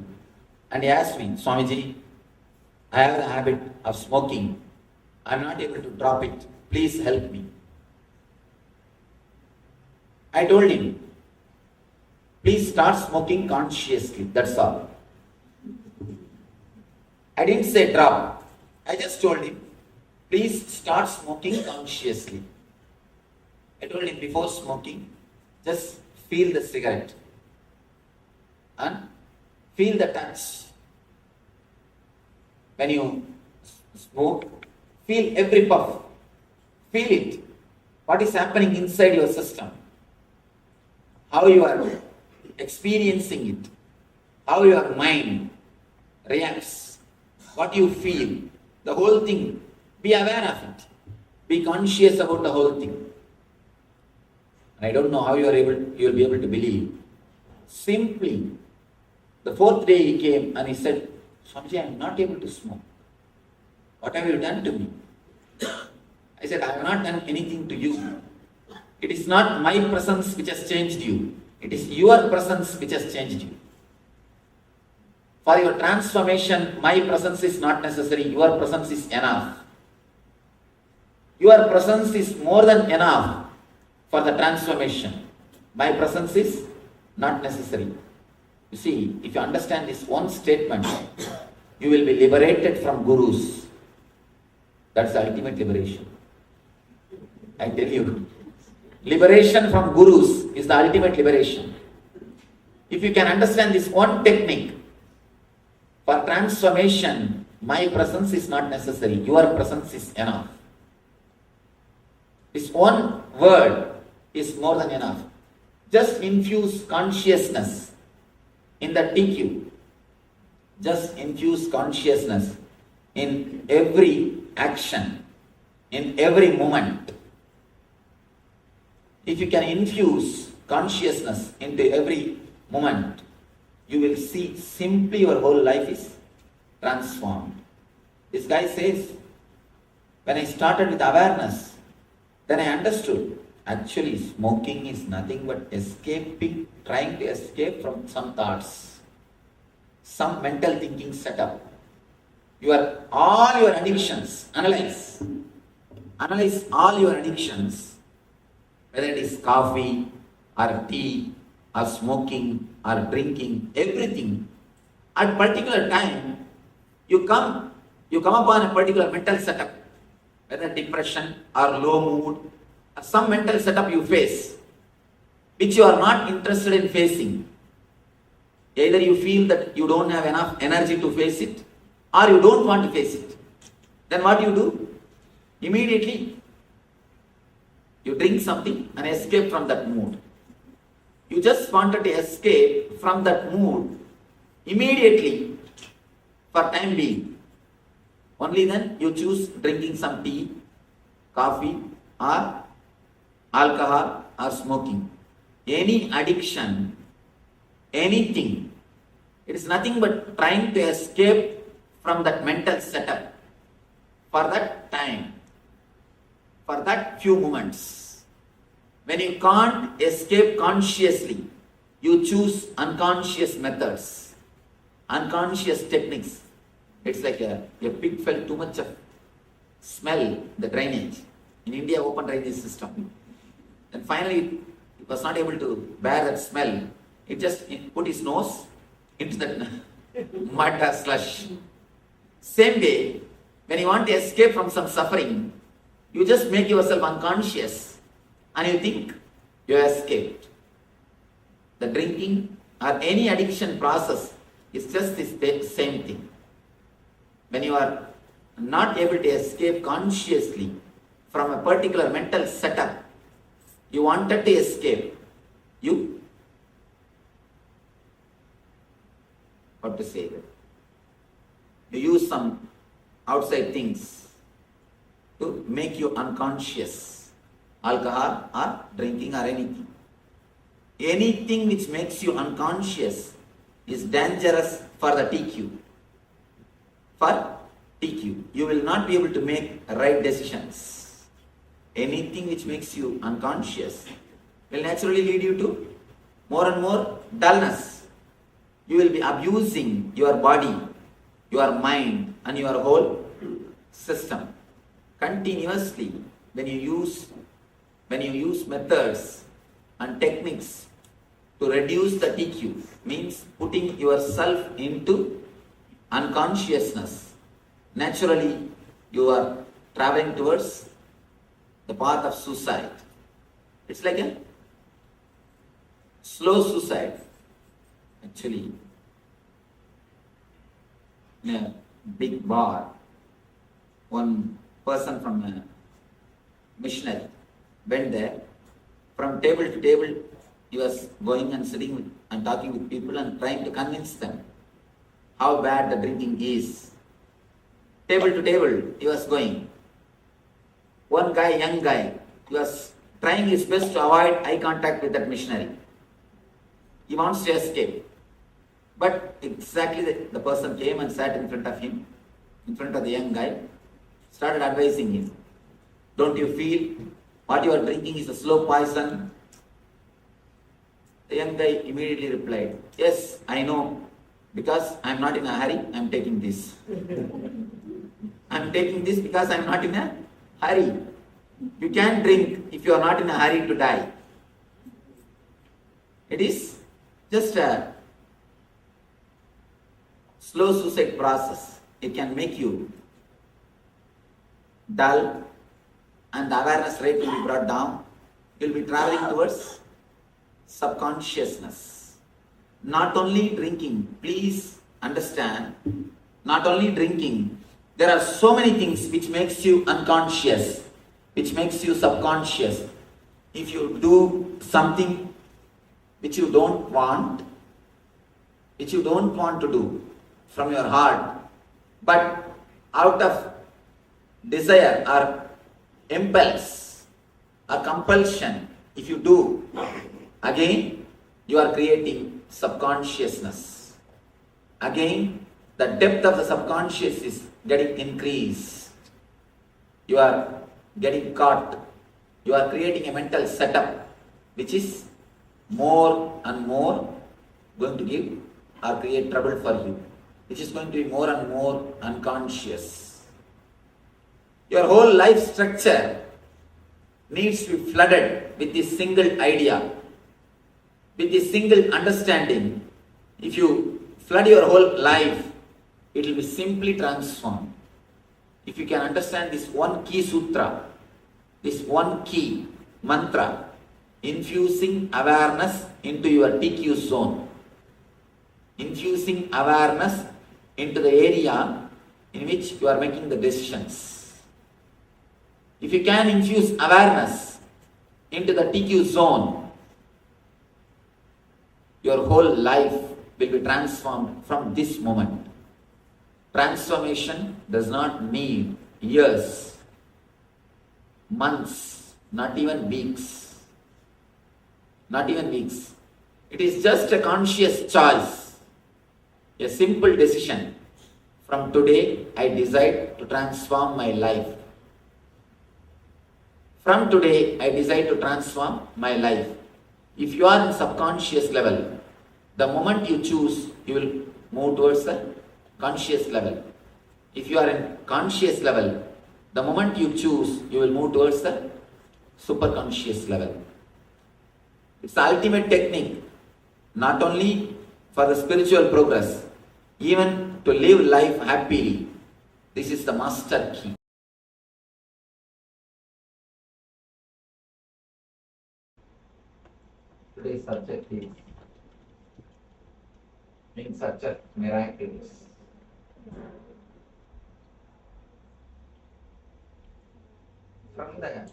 and he asked me, Swamiji, I have the habit of smoking. I am not able to drop it. Please help me. I told him, please start smoking consciously. That's all. I didn't say drop. I just told him, please start smoking consciously. I told him, before smoking, just feel the cigarette and feel the touch. When you smoke, feel every puff. Feel it. What is happening inside your system? How you are experiencing it. How your mind reacts. What you feel. The whole thing. Be aware of it. Be conscious about the whole thing. I don't know how you will be able to believe. Simply, the fourth day he came and he said, Swamiji, I am not able to smoke. What have you done to me? I said, I have not done anything to you. It is not my presence which has changed you. It is your presence which has changed you. For your transformation, my presence is not necessary. Your presence is enough. Your presence is more than enough for the transformation. My presence is not necessary. You see, if you understand this one statement, you will be liberated from gurus. That's the ultimate liberation. I tell you, liberation from gurus is the ultimate liberation. If you can understand this one technique, for transformation, my presence is not necessary. Your presence is enough. This one word is more than enough. Just infuse consciousness in the TQ. Just infuse consciousness in every action, in every moment. If you can infuse consciousness into every moment, you will see simply your whole life is transformed. This guy says, when I started with awareness, then I understood actually smoking is nothing but escaping, trying to escape from some thoughts, some mental thinking setup. All your addictions, analyze all your addictions, whether it is coffee or tea or smoking or drinking, everything. At particular time, you come upon a particular mental setup, whether depression or low mood, or some mental setup you face, which you are not interested in facing. Either you feel that you don't have enough energy to face it, or you don't want to face it. Then what do? Immediately, you drink something and escape from that mood. You just wanted to escape from that mood immediately for time being. Only then you choose drinking some tea, coffee, or alcohol, or smoking. Any addiction, anything, it is nothing but trying to escape from that mental setup for that time, for that few moments. When you can't escape consciously, you choose unconscious methods, unconscious techniques. It's like a pig felt too much of smell, the drainage. In India, open drainage system. And finally, it was not able to bear that smell. It just put his nose into that mud or slush. Same way, when you want to escape from some suffering, you just make yourself unconscious and you think you escaped. The drinking or any addiction process is just the same thing. When you are not able to escape consciously from a particular mental setup, you wanted to escape, you use some outside things to make you unconscious, alcohol or drinking or anything. Anything which makes you unconscious is dangerous for the TQ. For TQ, you will not be able to make right decisions. Anything which makes you unconscious will naturally lead you to more and more dullness. You will be abusing your body, your mind and your whole system continuously. When you use methods and techniques to reduce the TQ, means putting yourself into unconsciousness, naturally you are traveling towards the path of suicide. It's like a slow suicide. Actually, in a big bar, one person from a missionary went there. From table to table, he was going and sitting and talking with people and trying to convince them how bad the drinking is. Table to table, he was going. One guy, young guy, he was trying his best to avoid eye contact with that missionary. He wants to escape. But exactly the person came and sat in front of him, in front of the young guy, started advising him. Don't you feel what you are drinking is a slow poison? The young guy immediately replied, yes, I know, because I am not in a hurry, I am taking this. I am taking this because I am not in a hurry. You can drink if you are not in a hurry to die. It is just a slow suicide process. It can make you dull and the awareness rate will be brought down. You will be traveling towards subconsciousness. Not only drinking, please understand, not only drinking, there are so many things which makes you unconscious, which makes you subconscious. If you do something which you don't want to do from your heart, but out of desire or impulse or compulsion, if you do, again you are creating subconsciousness. Again, the depth of the subconscious is getting increased. You are getting caught. You are creating a mental setup which is more and more going to give or create trouble for you, which is going to be more and more unconscious. Your whole life structure needs to be flooded with this single idea, with this single understanding. If you flood your whole life, it will be simply transformed. If you can understand this one key sutra, this one key mantra, infusing awareness into your TQ zone, infusing awareness into the area in which you are making the decisions. If you can infuse awareness into the TQ zone, your whole life will be transformed from this moment. Transformation does not need years, months, not even weeks. Not even weeks. It is just a conscious choice, a simple decision. From today, I decide to transform my life. From today, I decide to transform my life. If you are in subconscious level, the moment you choose, you will move towards the conscious level. If you are in conscious level, the moment you choose, you will move towards the superconscious level. It's the ultimate technique, not only for the spiritual progress, even to live life happily. This is the master key. Today's subject is in such a miraculous. From the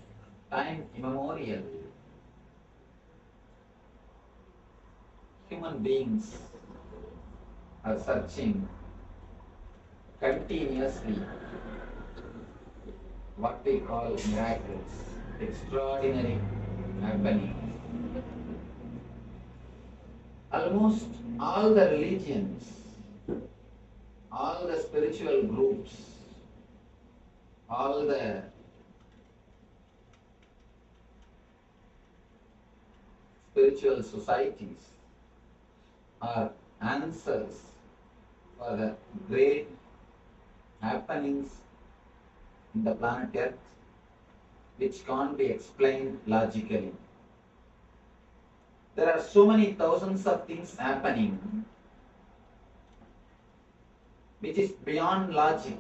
time immemorial, human beings are searching continuously what we call miracles, extraordinary happenings. Almost all the religions, all the spiritual groups, all the spiritual societies are answers for the great happenings in the planet Earth which can't be explained logically. There are so many thousands of things happening which is beyond logic.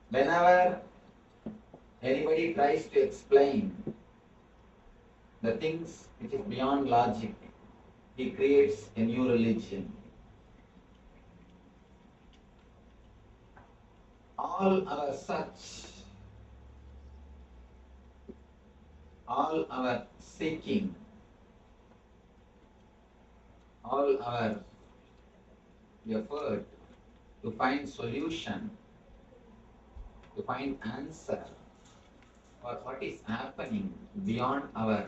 Whenever anybody tries to explain the things which is beyond logic, he creates a new religion. All our search, all our seeking, all our effort to find solution, to find answer for what is happening beyond our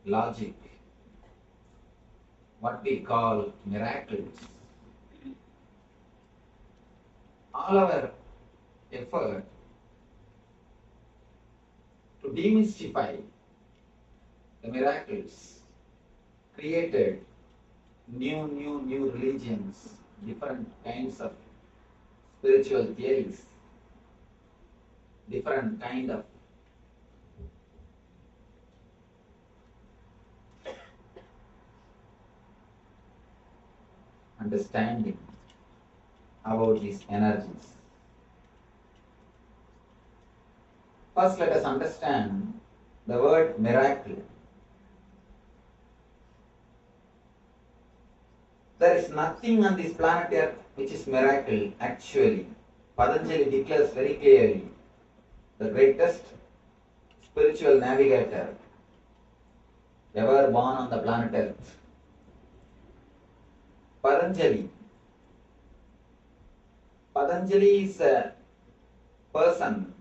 logic, what we call miracles. All our effort to demystify the miracles created new religions, different kinds of spiritual theories, different kind of understanding about these energies. First, let us understand the word miracle. There is nothing on this planet Earth which is miracle actually. Patanjali declares very clearly, the greatest spiritual navigator ever born on the planet Earth. Patanjali is a person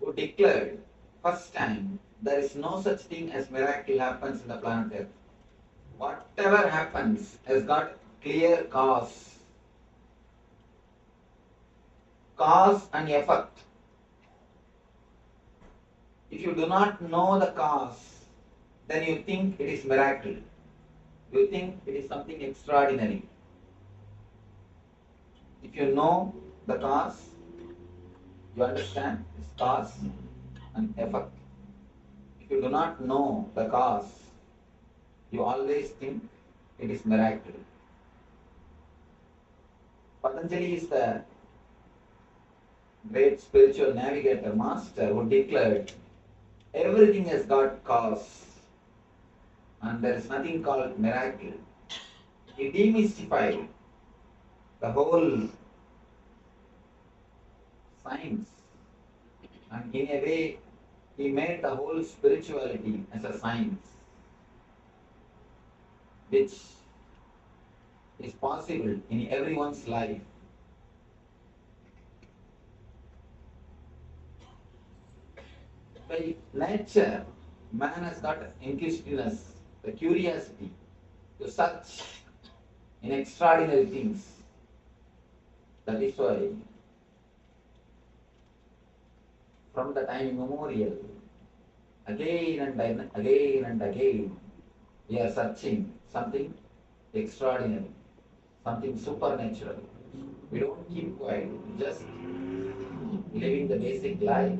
who declared first time there is no such thing as miracle happens in the planet Earth. Whatever happens has got clear cause. Cause and effect. If you do not know the cause, then you think it is miracle. You think it is something extraordinary. If you know the cause, you understand its cause and effect. If you do not know the cause, you always think it is miracle. Patanjali is the great spiritual navigator master who declared everything has got cause and there is nothing called miracle. He demystified the whole science, and in a way he made the whole spirituality as a science, which is possible in everyone's life. By nature, man has got inquisitiveness, the curiosity to search in extraordinary things. That is why, from the time immemorial, again and again, we are searching something extraordinary, something supernatural. We don't keep quiet, just living the basic life.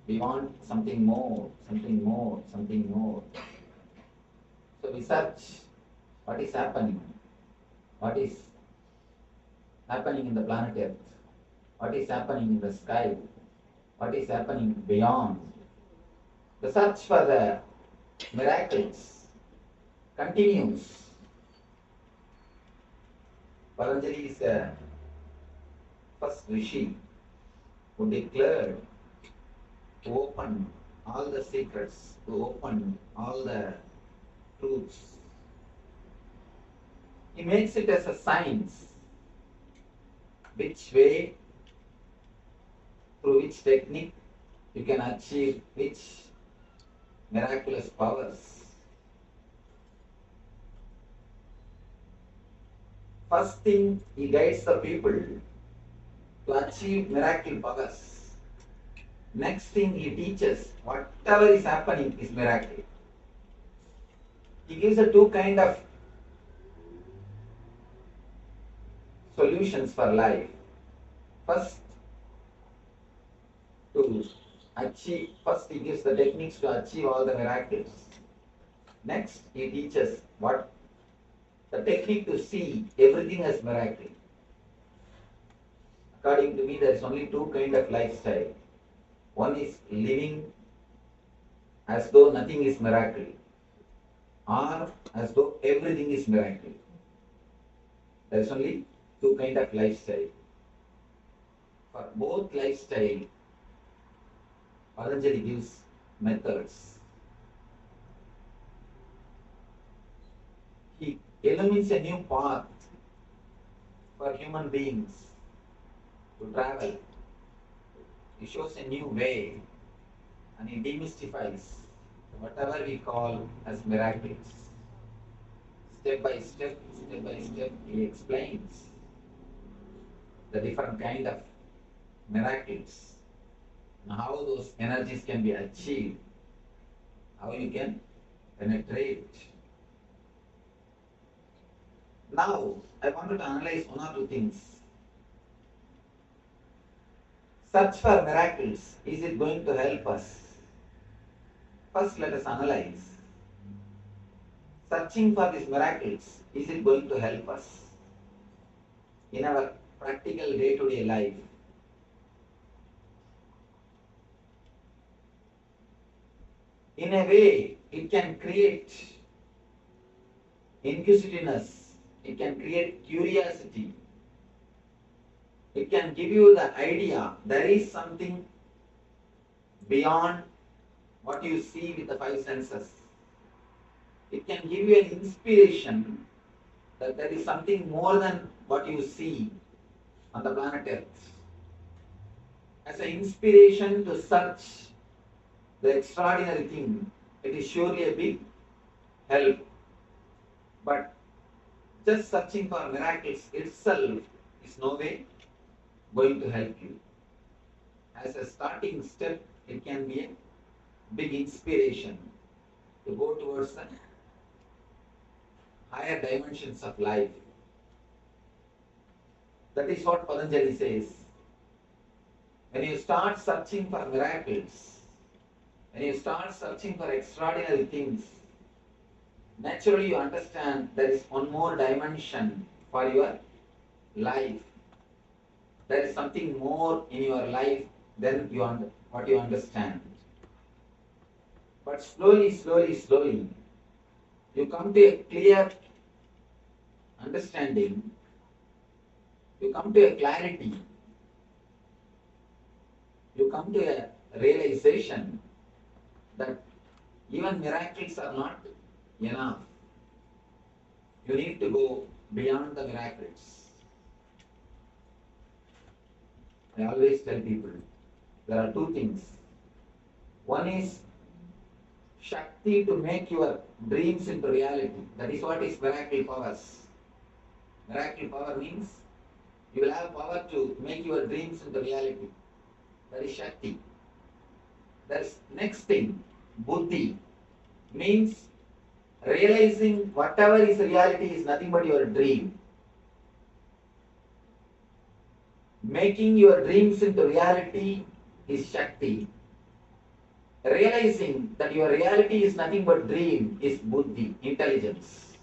We want something more, something more, something more. So we search what is happening, what is happening in the planet Earth, what is happening in the sky, what is happening beyond. The search for the miracles continues. Patanjali is the first rishi who declared to open all the secrets, to open all the truths. He makes it as a science. Which way, through which technique you can achieve which miraculous powers. First thing, he guides the people to achieve miracle powers. Next thing, he teaches whatever is happening is miracle. He gives the two kind of solutions for life. First, he gives the techniques to achieve all the miracles. Next, he teaches what the technique to see everything as miracle. According to me, there is only two kind of lifestyle. One is living as though nothing is miracle, or as though everything is miracle. There is only two kind of lifestyle. For both lifestyle, Patanjali gives methods. He illumines a new path for human beings to travel. He shows a new way, and he demystifies whatever we call as miracles. Step by step, he explains the different kind of miracles and how those energies can be achieved, how you can penetrate. Now, I wanted to analyze one or two things. Search for miracles, is it going to help us? First, let us analyze. Searching for these miracles, is it going to help us in our practical day-to-day life? In a way, it can create inquisitiveness, it can create curiosity, it can give you the idea there is something beyond what you see with the five senses. It can give you an inspiration that there is something more than what you see on the planet Earth. As an inspiration to search the extraordinary thing, it is surely a big help. But just searching for miracles itself is no way going to help you. As a starting step, it can be a big inspiration to go towards the higher dimensions of life. That is what Patanjali says. When you start searching for miracles, when you start searching for extraordinary things, naturally you understand there is one more dimension for your life. There is something more in your life than what you understand. But slowly, you come to a clear understanding, you come to a clarity, you come to a realization that even miracles are not enough. You need to go beyond the miracles. I always tell people, there are two things. One is Shakti to make your dreams into reality. That is what is miracle powers. Miracle power means you will have power to make your dreams into reality. That is Shakti. That's next thing. Buddhi means realizing whatever is reality is nothing but your dream. Making your dreams into reality is Shakti. Realizing that your reality is nothing but dream is Buddhi, intelligence.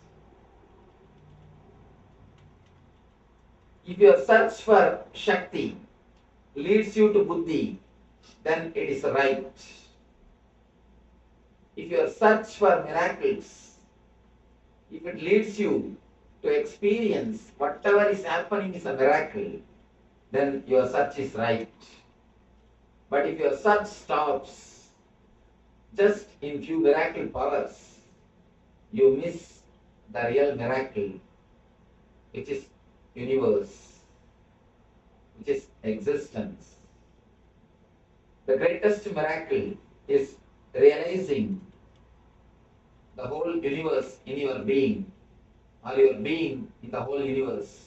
If your search for Shakti leads you to Buddhi, then it is right. If your search for miracles, if it leads you to experience whatever is happening is a miracle, then your search is right. But if your search stops just in few miracle powers, you miss the real miracle, which is universe, which is existence. The greatest miracle is realizing the whole universe in your being, or your being in the whole universe.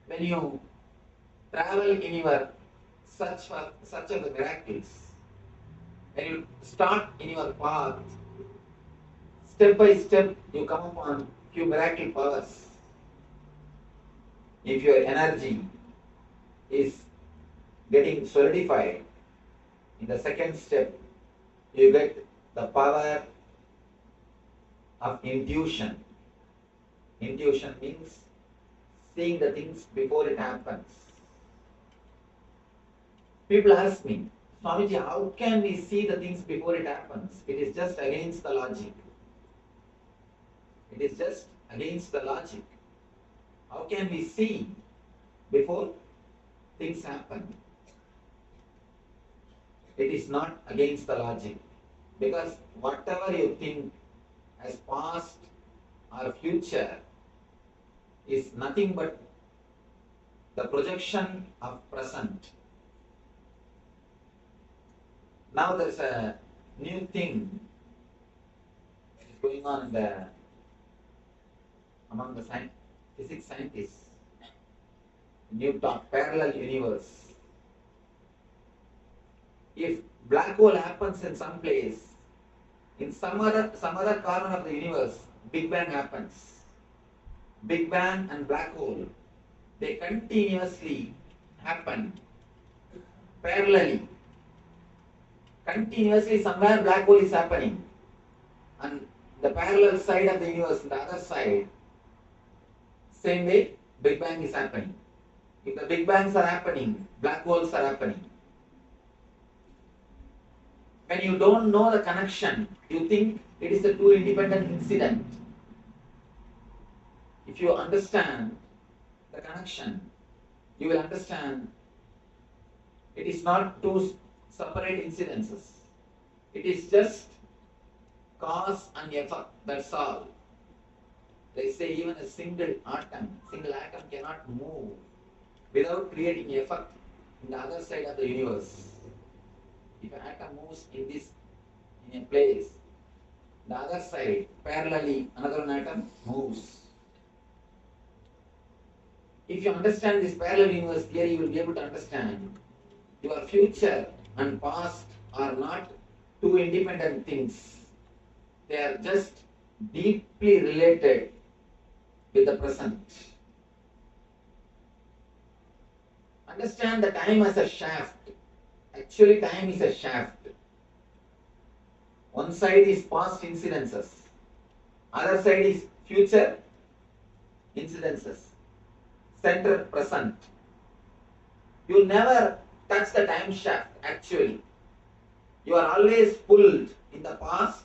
When you travel in your search of the miracles, when you start in your path, step by step you come upon few miracle powers. If your energy is getting solidified, in the second step you get the power of intuition. Intuition means seeing the things before it happens. People ask me, Swamiji, how can we see the things before it happens? It is just against the logic. It is just against the logic. How can we see before things happen? It is not against the logic. Because whatever you think as past or future is nothing but the projection of present. Now there is a new thing going on among the physics scientists. New talk, parallel universe. If black hole happens in some place, in some other corner of the universe, Big Bang happens. Big Bang and black hole, they continuously happen parallelly. Continuously somewhere black hole is happening, and the parallel side of the universe, the other side, same way Big Bang is happening. If the Big Bangs are happening, black holes are happening. When you don't know the connection, you think it is a two independent incident. If you understand the connection, you will understand it is not two separate incidences. It is just cause and effect, that's all. They say even a single atom cannot move without creating effect in the other side of the universe. If an atom moves in a place, the other side, parallelly, another atom moves. If you understand this parallel universe theory, you will be able to understand your future and past are not two independent things. They are just deeply related with the present. Understand the time as a shaft. Actually, time is a shaft. One side is past incidences, other side is future incidences. Center present. You never touch the time shaft actually. You are always pulled in the past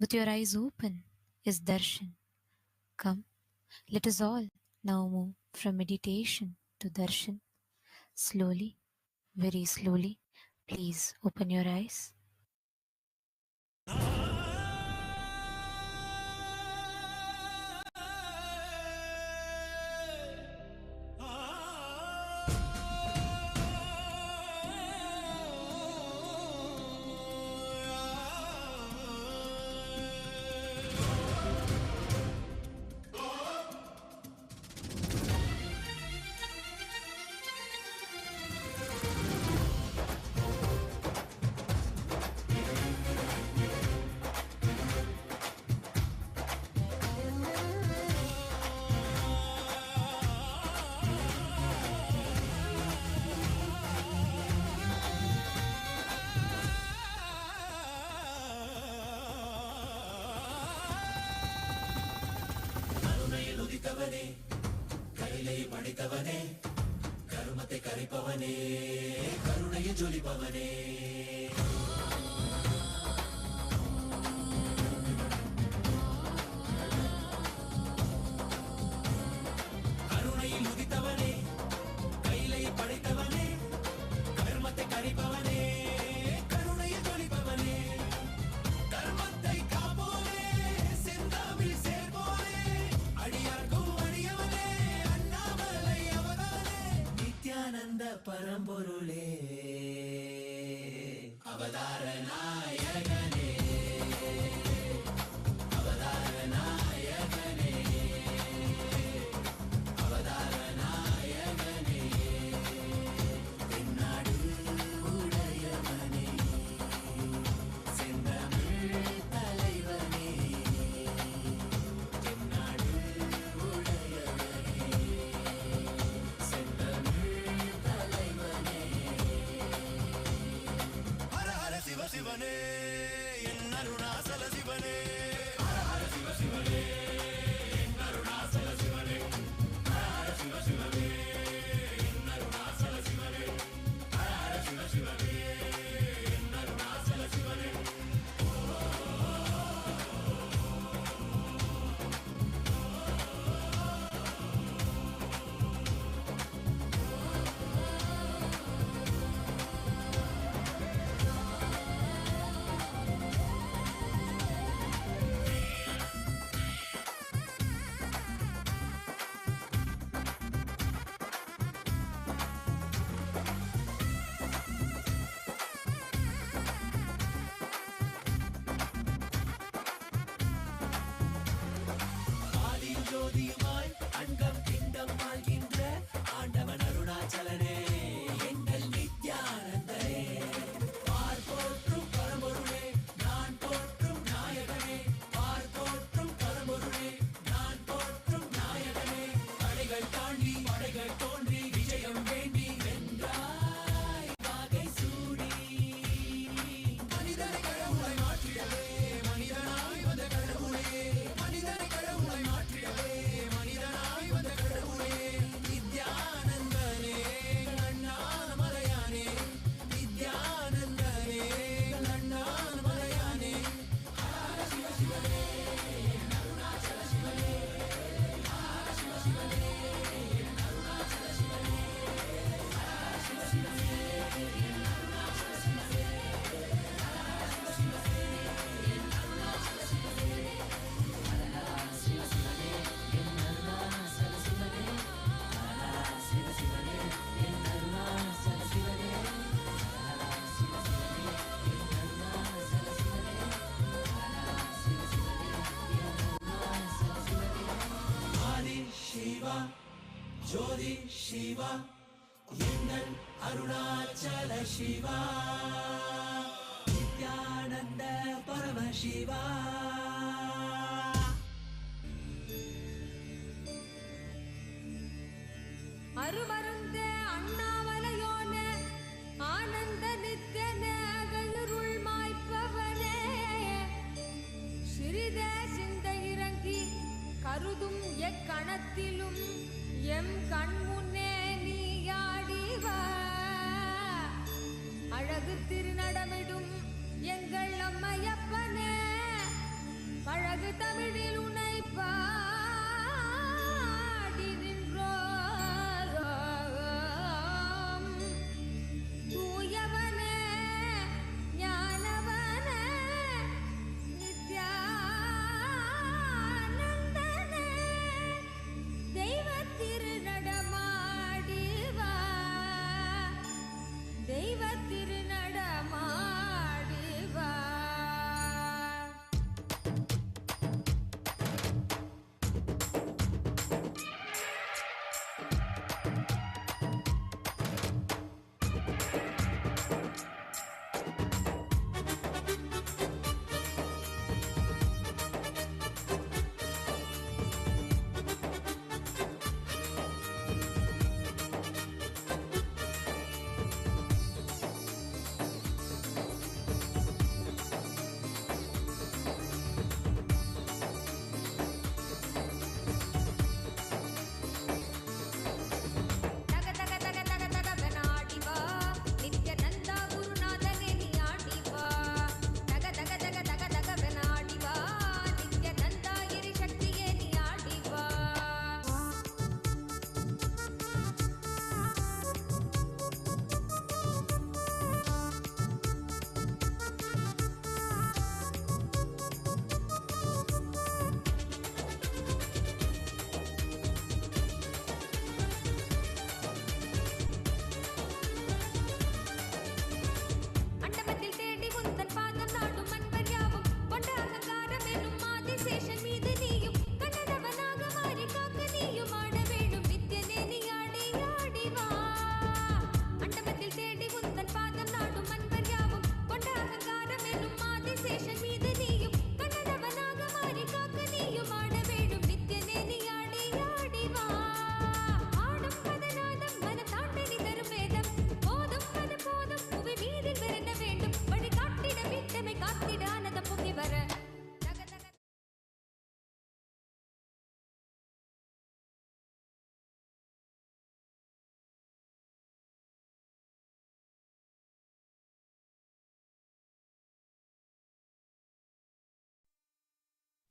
with your eyes open, is darshan. Come, let us all now move from meditation to darshan. Slowly, very slowly, please open your eyes. அருமருந்தே அண்ணாமலையோனே ஆனந்த நித்யனே அகலுருள் மாய்ப்பவனே சிறிதே சிந்தை இறங்கி கருதும் எக்கணத்திலும் M கண்முன்னே நீயாடிவ அழகு திருநடமிடும் எங்கள் அம்மையப்பனே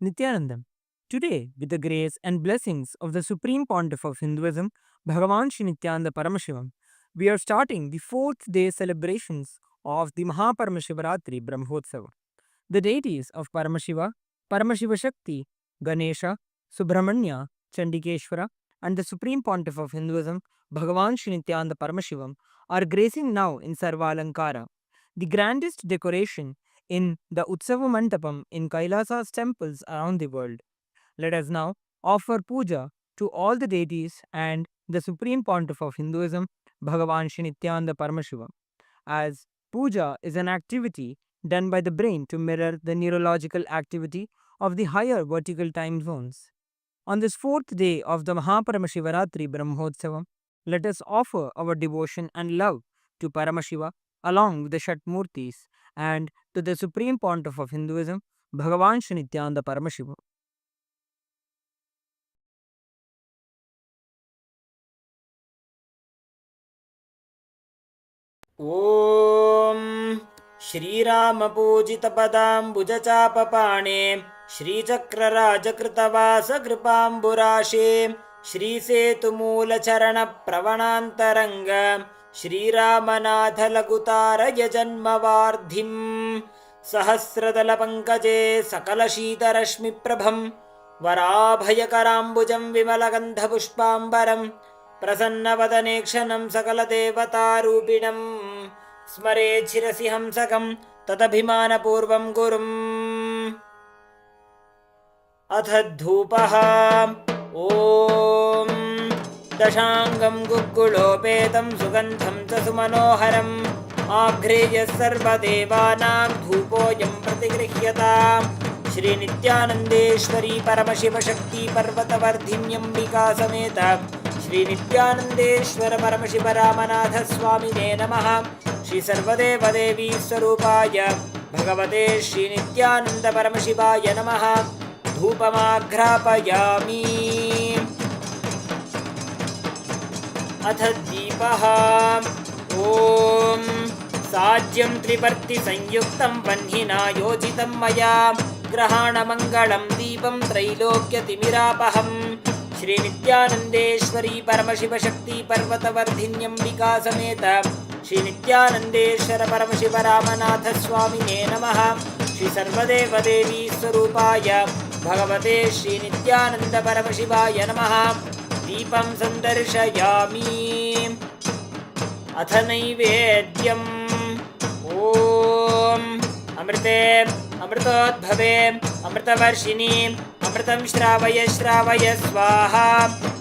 Nityanandam. Today, with the grace and blessings of the Supreme Pontiff of Hinduism, Bhagavan Shri Nityananda Paramashivam, we are starting the 4th day celebrations of the Mahaparamashivratri Brahmotsava. The deities of Paramashiva, Paramashiva Shakti, Ganesha, Subramanya, Chandikeshwara, and the Supreme Pontiff of Hinduism, Bhagavan Shri Nityananda Paramashivam, are gracing now in Sarvalankara, the grandest decoration in the Utsava Mandapam in Kailasa's temples around the world. Let us now offer puja to all the deities and the Supreme Pontiff of Hinduism, Bhagavan Shri Nityananda Paramashivam, as puja is an activity done by the brain to mirror the neurological activity of the higher vertical time zones. On this 4th day of the Mahaparamashivratri Brahmotsavam, let us offer our devotion and love to Paramashiva along with the Shatmurtis and to the Supreme Pontiff of Hinduism, Bhagavan Shri Nityananda Paramashiva. ॐ श्रीरामपूजितपदाम्बुजचापपाणे श्रीचक्रराजकृतवासकृपाम्बुराशे श्रीसेतुमूलचरणप्रवणान्तरङ्ग श्रीरामनाथलघुतारय जन्मवार्धिम् सहस्रदलपङ्कजे सकलशीतरश्मिप्रभं वराभयकराम्बुजं विमलगन्धपुष्पाम्बरम् प्रसन्नवदनेक्षणं सकलदेवतारूपिणं स्मरेत् शिरसि हंसकं तदभिमानपूर्वं गुरुम् अथ धूपः ॐ दशाङ्गं गुग्गुलोपेतं सुगन्धं च सुमनोहरम् आघ्रेयः सर्वदेवानां धूपोऽयं प्रतिगृह्यताम् श्रीनित्यानन्देश्वरी परमशिवशक्ति पर्वतवर्धिन्यम्बिका समेत श्रीनित्यानन्देश्वर परमशिव रामनाथ स्वामिने नमः। श्री सर्वदेवदेवी स्वरूपाय भगवते श्रीनित्यानन्द परमशिवाय नमः। धूपमाघ्रापयामि। अथ दीपः ॐ साज्यं त्रिवर्तिसंयुक्तं वह्निना योजितं मया ग्रहाणमङ्गलं दीपं त्रैलोक्यतिमिरापहम् श्रीनित्यानन्देश्वरी परमशिवशक्ति पर्वतवर्धिन्यम्बिका समेत श्रीनित्यानन्देश्वर परमशिव रामनाथ स्वामिने नमः। श्री सर्वदेवदेवी स्वरूपाय भगवते श्रीनित्यानन्द परमशिवाय नमः। दीपं सन्दर्शयामि। अथ नैवेद्यम् ॐ अमृते अमृतोद्भवे अमृतवर्षिणी अमृतं श्रावय श्रावय स्वाहा।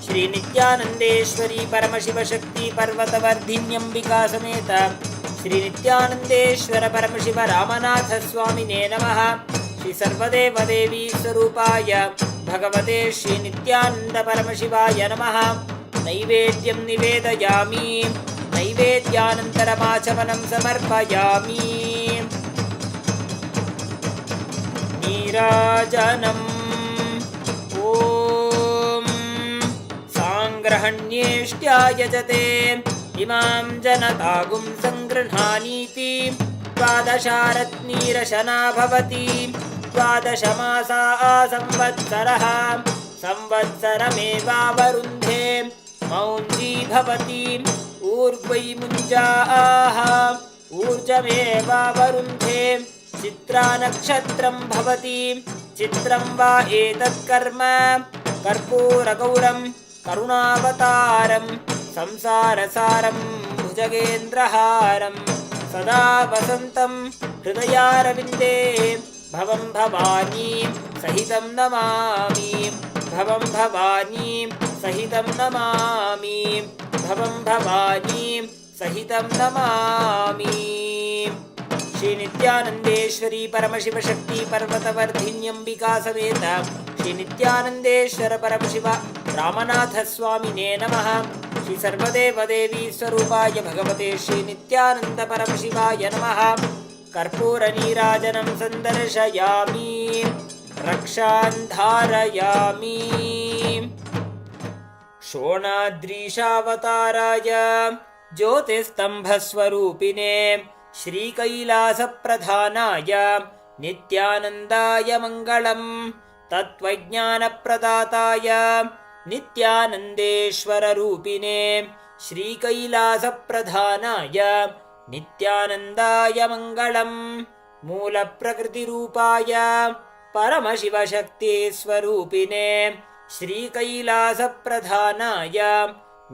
श्रीनित्यानन्देश्वरी परमशिवशक्ति पर्वतवर्धिन्यम्बिका समेत श्रीनित्यानन्देश्वर परमशिव रामनाथ स्वामिने नमः। श्री सर्वदेवदेवी स्वरूपाय भगवते श्रीनित्यानन्द परमशिवाय नमः। नैवेद्यं निवेदयामि। नैवेद्यानन्तरमाचमनं समर्पयामि। नीराजनम् ॐ साङ्ग्रहण्येष्ट्यायजते इमां जनतागुं सङ्गृह्णानीति द्वादशारत्नीरशना भवति। द्वादशमासा संवत्सरः संवत्सरमेवावरुन्धे मौञ्जी भवति। ऊर्ध्वै मुञ्जाः ऊर्जमेवावरुन्धे चित्रा नक्षत्रं भवति। चित्रं वा एतत् कर्म कर्पूरगौरं करुणावतारं संसारसारं भुजगेन्द्रहारं सदा वसन्तं हृदयारविन्दे भवं भवानी सहितं नमामि। भवं भवानी सहितं नमामि। भवं भवानी सहितं नमामि। श्रीनित्यानन्देश्वरी परमशिवशक्ति पर्वतवर्धिन्यम्बिका समेत श्रीनित्यानन्देश्वर परमशिव रामनाथ स्वामिने नमः। श्री सर्वदेवदेवी स्वरूपाय भगवते श्रीनित्यानन्द परमशिवाय नमः। कर्पूरनीराजनं सन्दर्शयामि। रक्षान् धारयामि। शोणाद्रीशावताराय ज्योतिस्तम्भस्वरूपिणे श्रीकैलासप्रधानाय नित्यानन्दाय मङ्गलम्। तत्त्वज्ञानप्रदाताय नित्यानन्देश्वररूपिणे श्रीकैलासप्रधानाय नित्यानन्दाय मङ्गलम् मूलप्रकृतिरूपाय परमशिवशक्तिस्वरूपिणे श्रीकैलासप्रधानाय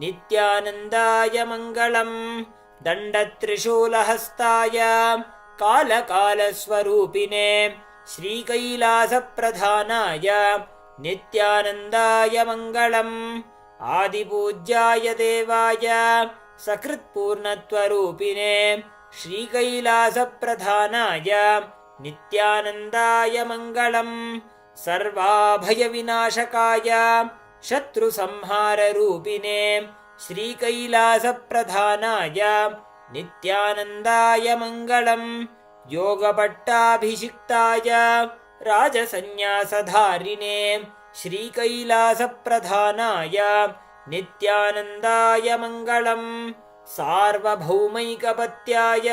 नित्यानन्दाय मङ्गलम् दण्डत्रिशूलहस्ताय कालकालस्वरूपिणे श्रीकैलासप्रधानाय नित्यानन्दाय मङ्गलम् आदिपूज्याय देवाय सकृत्पूर्णत्वरूपिणे श्रीकैलासप्रधानाय नित्यानन्दाय मङ्गलम् सर्वाभयविनाशकाय शत्रुसंहाररूपिणे श्रीकैलासप्रधानाय नित्यानन्दाय मङ्गलम् योगपट्टाभिषिक्ताय राजसन्न्यासधारिणे श्रीकैलासप्रधानाय नित्यानन्दाय मङ्गलम् सार्वभौमैकपत्याय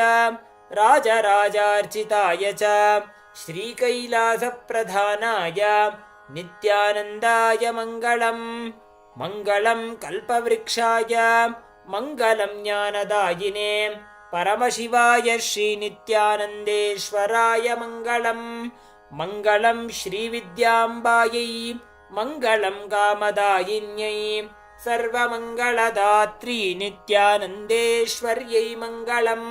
राजराजार्चिताय च श्रीकैलासप्रधानाय नित्यानन्दाय मङ्गलम् मङ्गलम् कल्पवृक्षाय मङ्गलम् ज्ञानदायिने परमशिवाय श्रीनित्यानन्देश्वराय मङ्गलम् मङ्गलम् श्रीविद्याम्बायै मङ्गलम् कामदायिन्यै सर्वमङ्गलदात्री नित्यानन्देश्वर्यै मङ्गलम्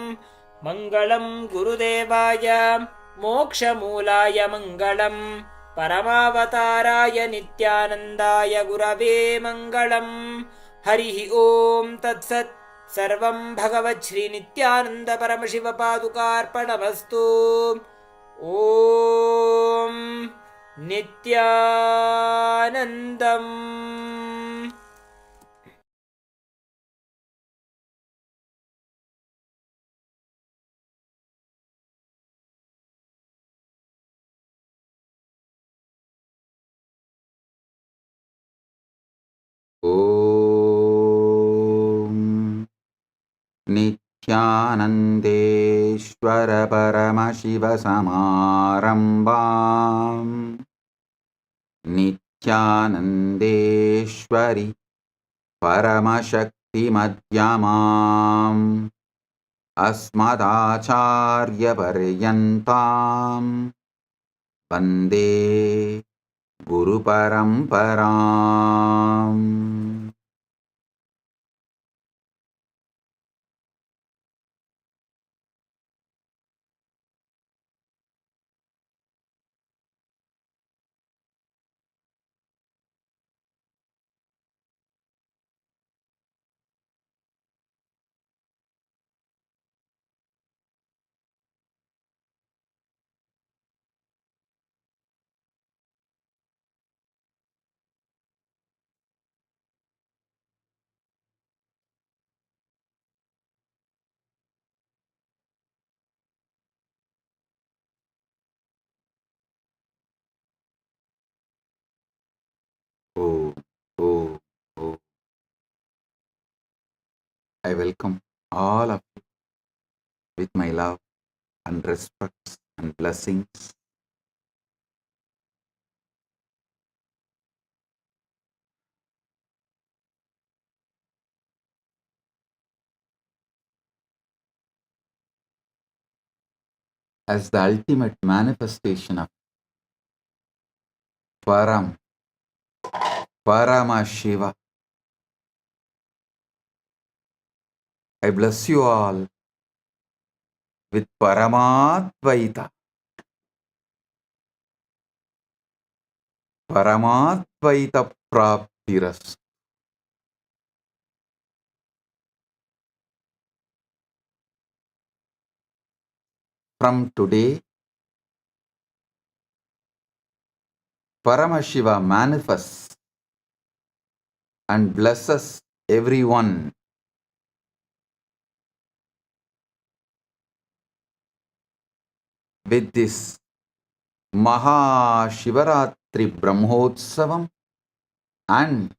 मङ्गलम् गुरुदेवाय मोक्षमूलाय मङ्गलम् परमावताराय नित्यानन्दाय गुरवे मङ्गलम् हरिः ॐ तत्सत् सर्वं भगवच्छ्रीनित्यानन्द परमशिवपादुकार्पणमस्तु ॐ नित्यानन्दम् नित्यानन्देश्वर परमशिवसमारम्भाम् नित्यानन्देश्वरि परमशक्तिमध्यमाम् अस्मदाचार्यपर्यन्ताम् वन्दे गुरुपरम्पराम् Oh, oh, oh. I welcome all of you with my love and respect and blessings. As the ultimate manifestation of Paramashiva, I bless you all with Paramadvaita. Paramadvaita Praptiras. From today, Paramashiva manifests and blesses everyone with this Maha Shivaratri Brahmotsavam and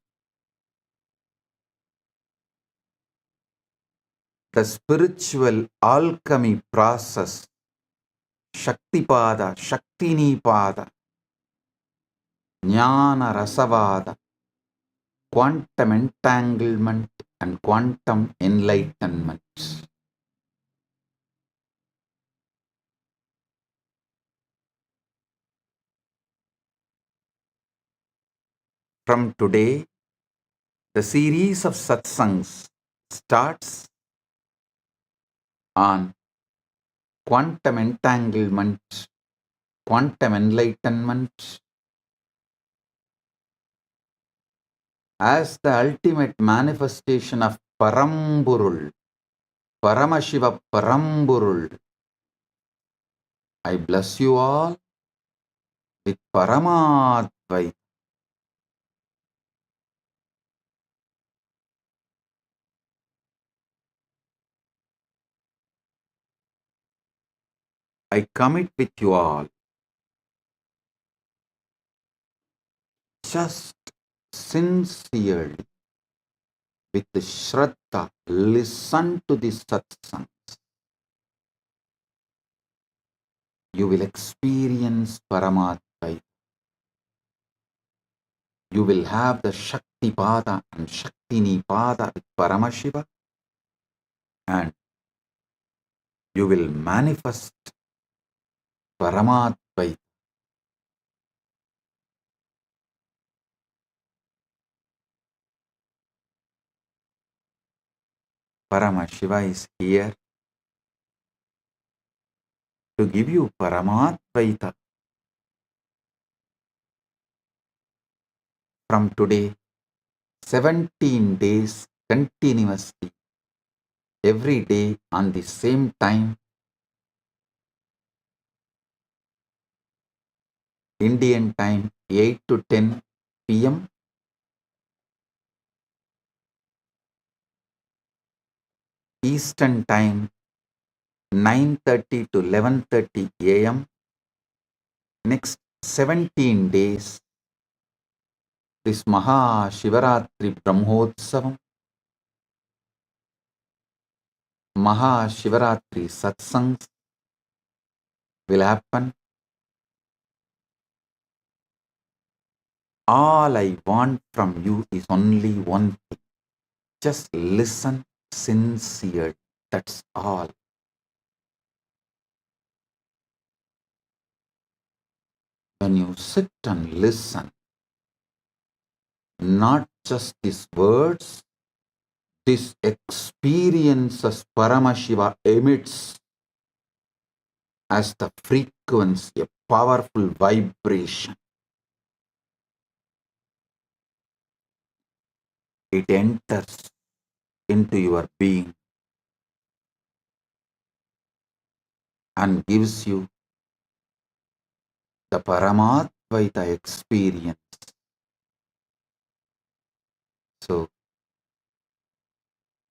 the spiritual alchemy process Shaktipada, Shaktinipada, Jnana Rasavada, quantum entanglement and quantum enlightenment. From today, the series of satsangs starts on quantum entanglement, quantum enlightenment as the ultimate manifestation of Paramburul, Paramashiva Paramburul. I bless you all with Paramadvaita. I commit with you all. Just sincerely, with Shraddha, listen to this satsang. You will experience Paramadvaita. You will have the Shakti Pada and Shaktini Pada with Paramashiva, and you will manifest Paramadvaita. Paramashiva is here to give you Paramadvaita. From today, 17 days continuously, every day on the same time, Indian time 8 to 10 p.m., Eastern time 9:30 to 11:30 a.m. Next 17 days, this Maha Shivaratri Brahmotsavam, Maha Shivaratri Satsangs will happen. All I want from you is only one thing. Just listen sincere. That's all. When you sit and listen, not just these words, this experiences Paramashiva emits as the frequency, a powerful vibration. It enters into your being and gives you the Paramadvaita experience. So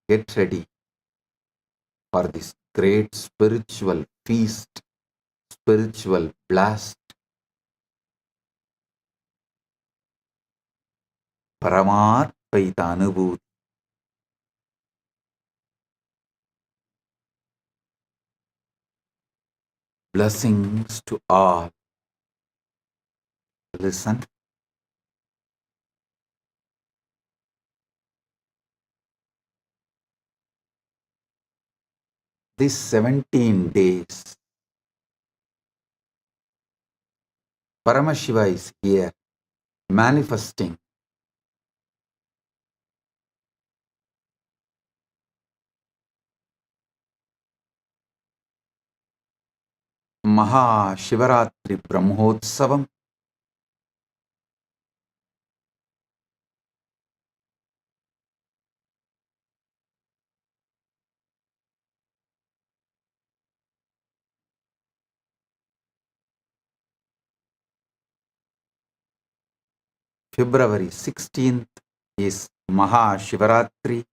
get ready for this great spiritual feast, spiritual blast. Paramadvaita Anubhuti. Blessings to all. Listen. These 17 days, Paramashiva is here manifesting Maha Shivaratri Brahmotsavam. February 16th is Maha Shivaratri.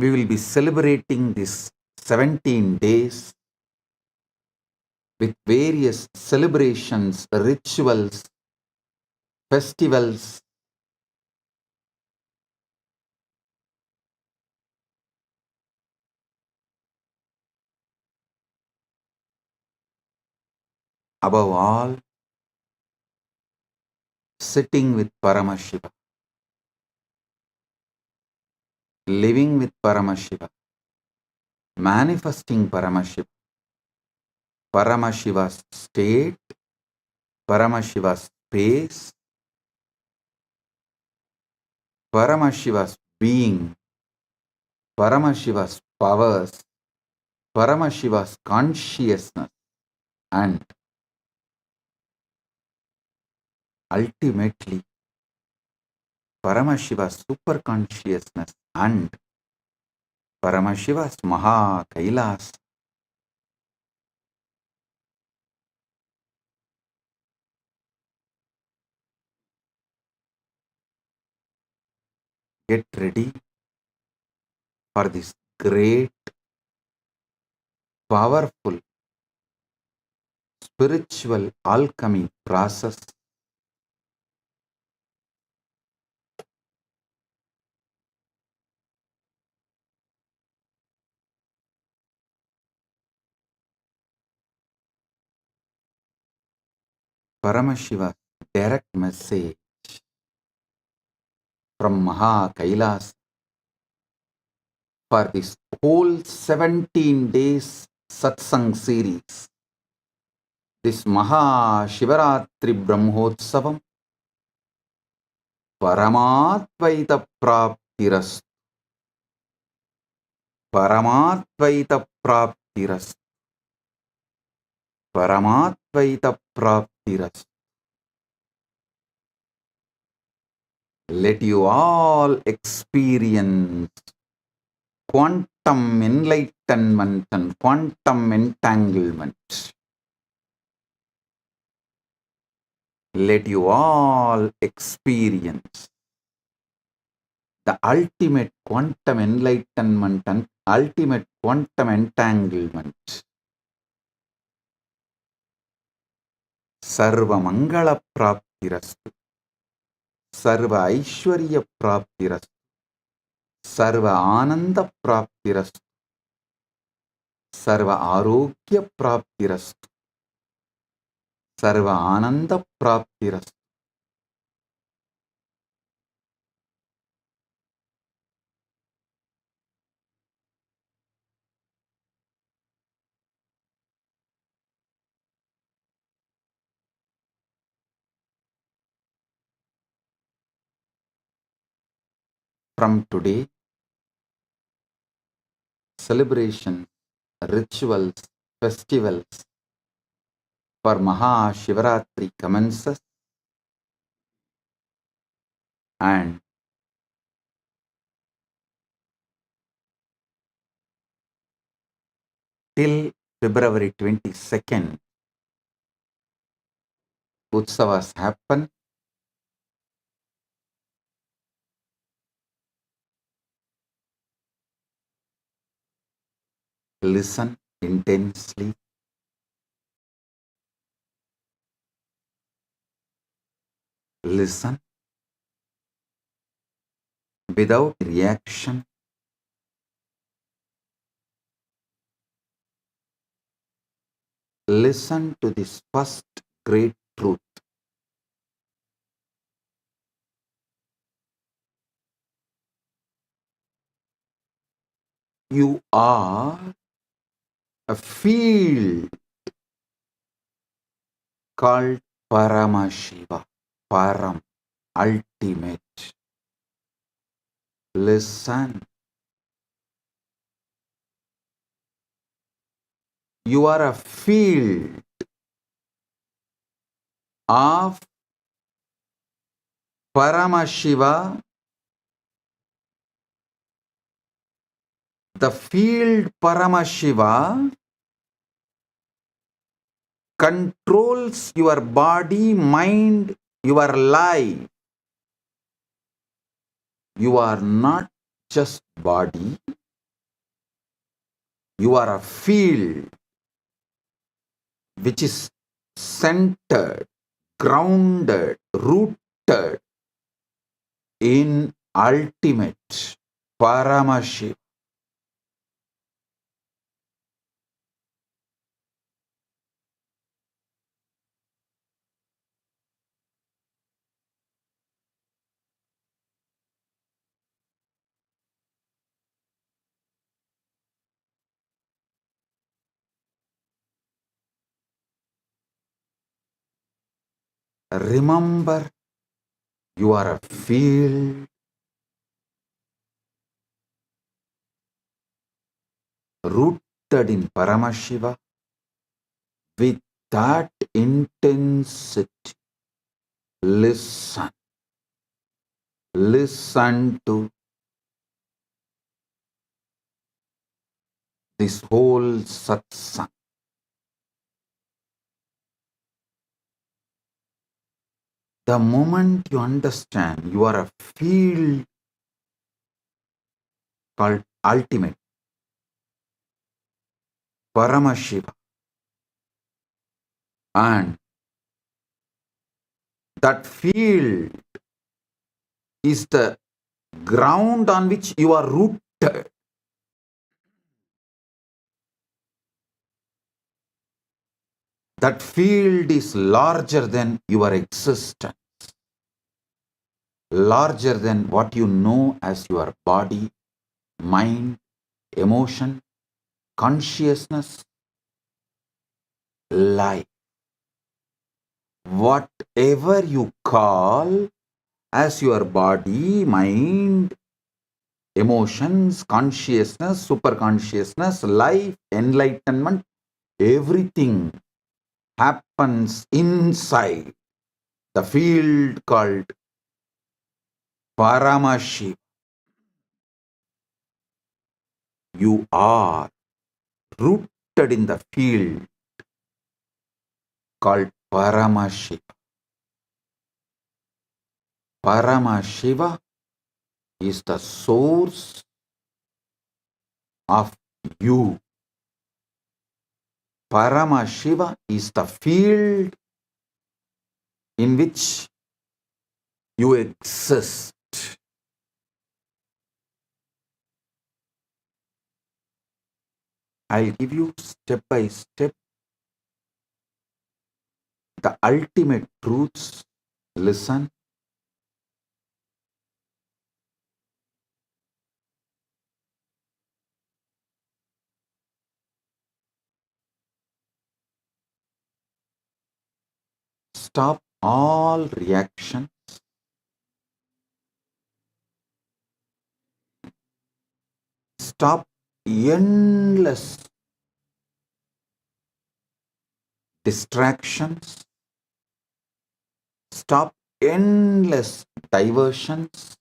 We will be celebrating this 17 days with various celebrations, rituals, festivals. Above all, sitting with Paramashiva, living with Paramashiva, manifesting Paramashiva, Paramashiva's state, Paramashiva's space, Paramashiva's being, Paramashiva's powers, Paramashiva's consciousness, and ultimately Paramashiva's superconsciousness and Paramashiva's Maha Kailas. Get ready for this great, powerful, spiritual alchemy process. Paramashiva's direct message from Maha Kailas for this whole 17 days satsang series, this Maha Shivaratri Brahmotsavam, Paramatvaita Praptirastu, Paramatvaita Praptirastu, Paramatvaita Praptirastu. Let you all experience quantum enlightenment and quantum entanglement. Let you all experience the ultimate quantum enlightenment and ultimate quantum entanglement. Sarva Mangala Praptirastu, Sarva Aishwarya Praptirastu, Sarva Ananda Praptirastu, Sarva Arogya Praptirastu, Sarva Ananda Praptirastu. From today, celebrations, rituals, festivals for Maha Shivaratri commences, and till February 22nd, Utsavas happen. Listen intensely. Listen without reaction. Listen to this first great truth. You are a field called Paramashiva, Param, ultimate. Listen. You are a field of Paramashiva. The field Paramashiva controls your body, mind, your life. You are not just body. You are a field which is centered, grounded, rooted in ultimate Paramashiva. Remember, you are a field rooted in Paramashiva with that intensity. Listen. Listen to this whole satsang. The moment you understand you are a field called ultimate, Paramashiva, and that field is the ground on which you are rooted. That field is larger than your existence, larger than what you know as your body, mind, emotion, consciousness, life. Whatever you call as your body, mind, emotions, consciousness, superconsciousness, life, enlightenment, everything happens inside the field called Paramashiva. You are rooted in the field called Paramashiva. Paramashiva is the source of you. Paramashiva is the field in which you exist. I'll give you step by step the ultimate truths. Listen. Stop all reactions. Stop endless distractions. Stop endless diversions.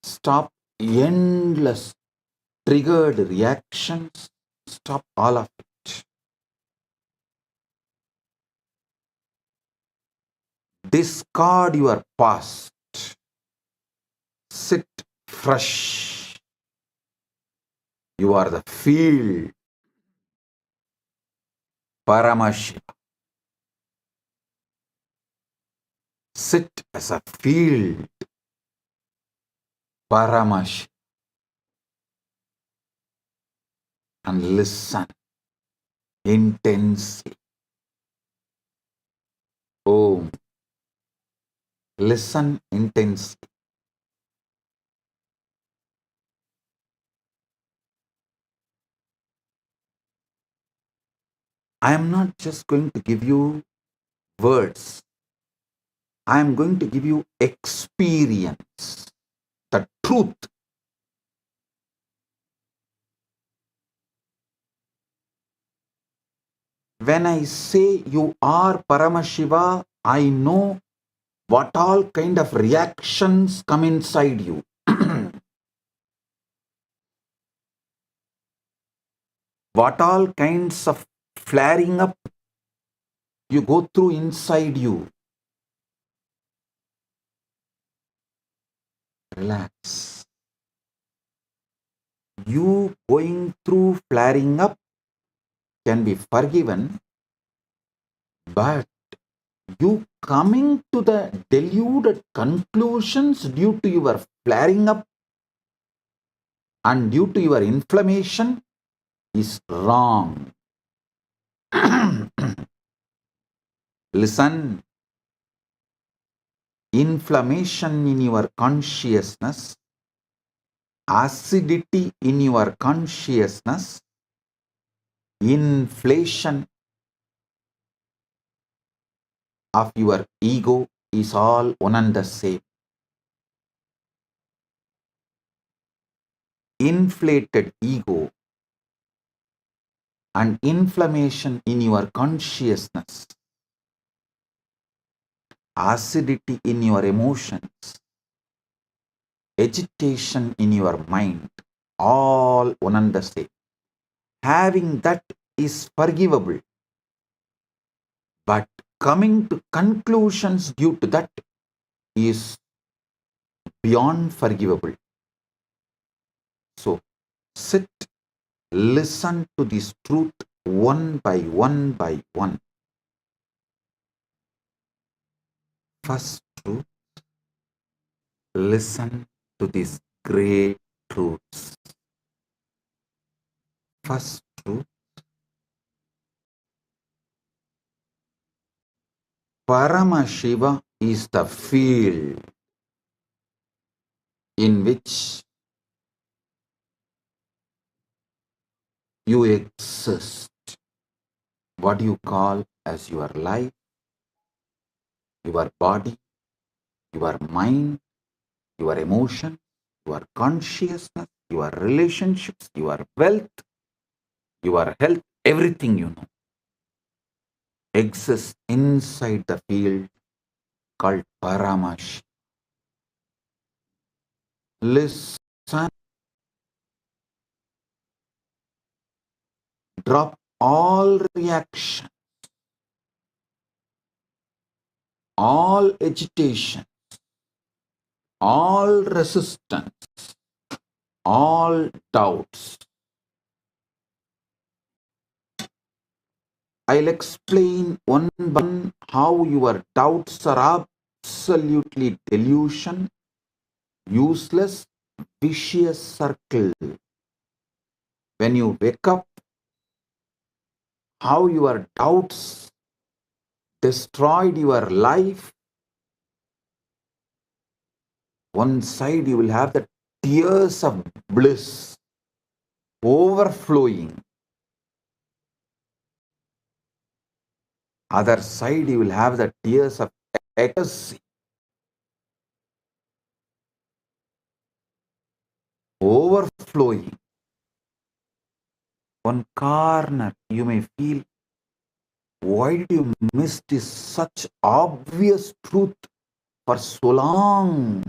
Stop endless triggered reactions. Stop all of it. Discard your past. Sit fresh. You are the field. Paramashiva. Sit as a field. Paramashiva. And listen intensely. Oh, listen intensely. I am not just going to give you words. I am going to give you experience, the truth. When I say you are Paramashiva, I know what all kind of reactions come inside you. What all kinds of flaring up you go through inside you. Relax. You going through flaring up can be forgiven, but you coming to the deluded conclusions due to your flaring up and due to your inflammation is wrong. Listen, inflammation in your consciousness, acidity in your consciousness, inflation of your ego is all one and the same. Inflated ego and inflammation in your consciousness, acidity in your emotions, agitation in your mind, all one and the same. Having that is forgivable, but coming to conclusions due to that is beyond forgivable. So sit, listen to this truth one by one by one. First truth, listen to these great truths. First truth, Paramashiva is the field in which you exist. What you call as your life, your body, your mind, your emotion, your consciousness, your relationships, your wealth, your health, everything you know exists inside the field called Paramash. Listen, drop all reaction, all agitation, all resistance, all doubts. I'll explain one by one how your doubts are absolutely delusion, useless, vicious circle. When you wake up, how your doubts destroyed your life. One side you will have the tears of bliss overflowing. Other side you will have the tears of ecstasy overflowing. One corner you may feel, why did you miss this such obvious truth for so long?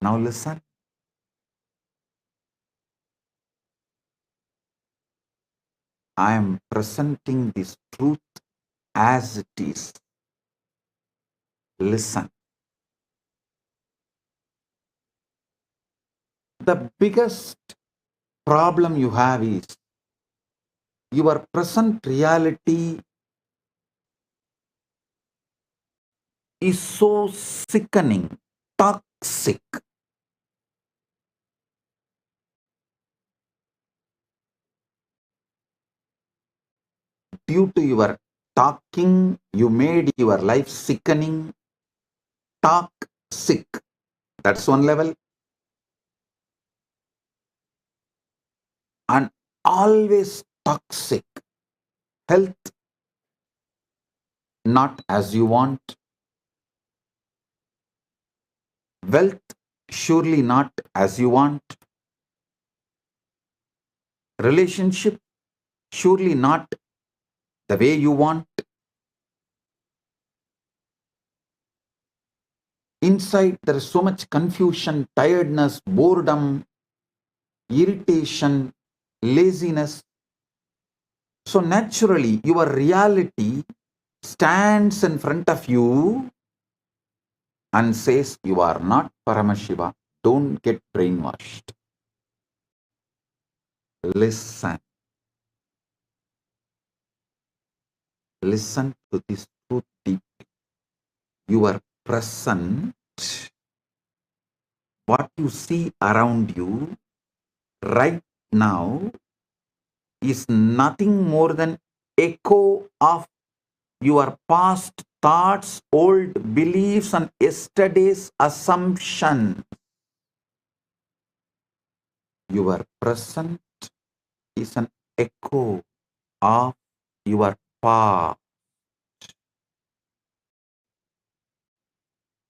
Now listen. I am presenting this truth as it is. Listen. The biggest problem you have is your present reality is so sickening, toxic. Due to your talking, you made your life sickening, toxic. That's one level. And always toxic. Health, not as you want. Wealth, surely not as you want. Relationship, surely not the way you want. Inside there is so much confusion, tiredness, boredom, irritation, laziness. So naturally your reality stands in front of you and says you are not Paramashiva. Don't get brainwashed. Listen. Listen to this truth deeply. You are present. What you see around you right now is nothing more than echo of your past thoughts, old beliefs, and yesterday's assumption. Your present is an echo of your past.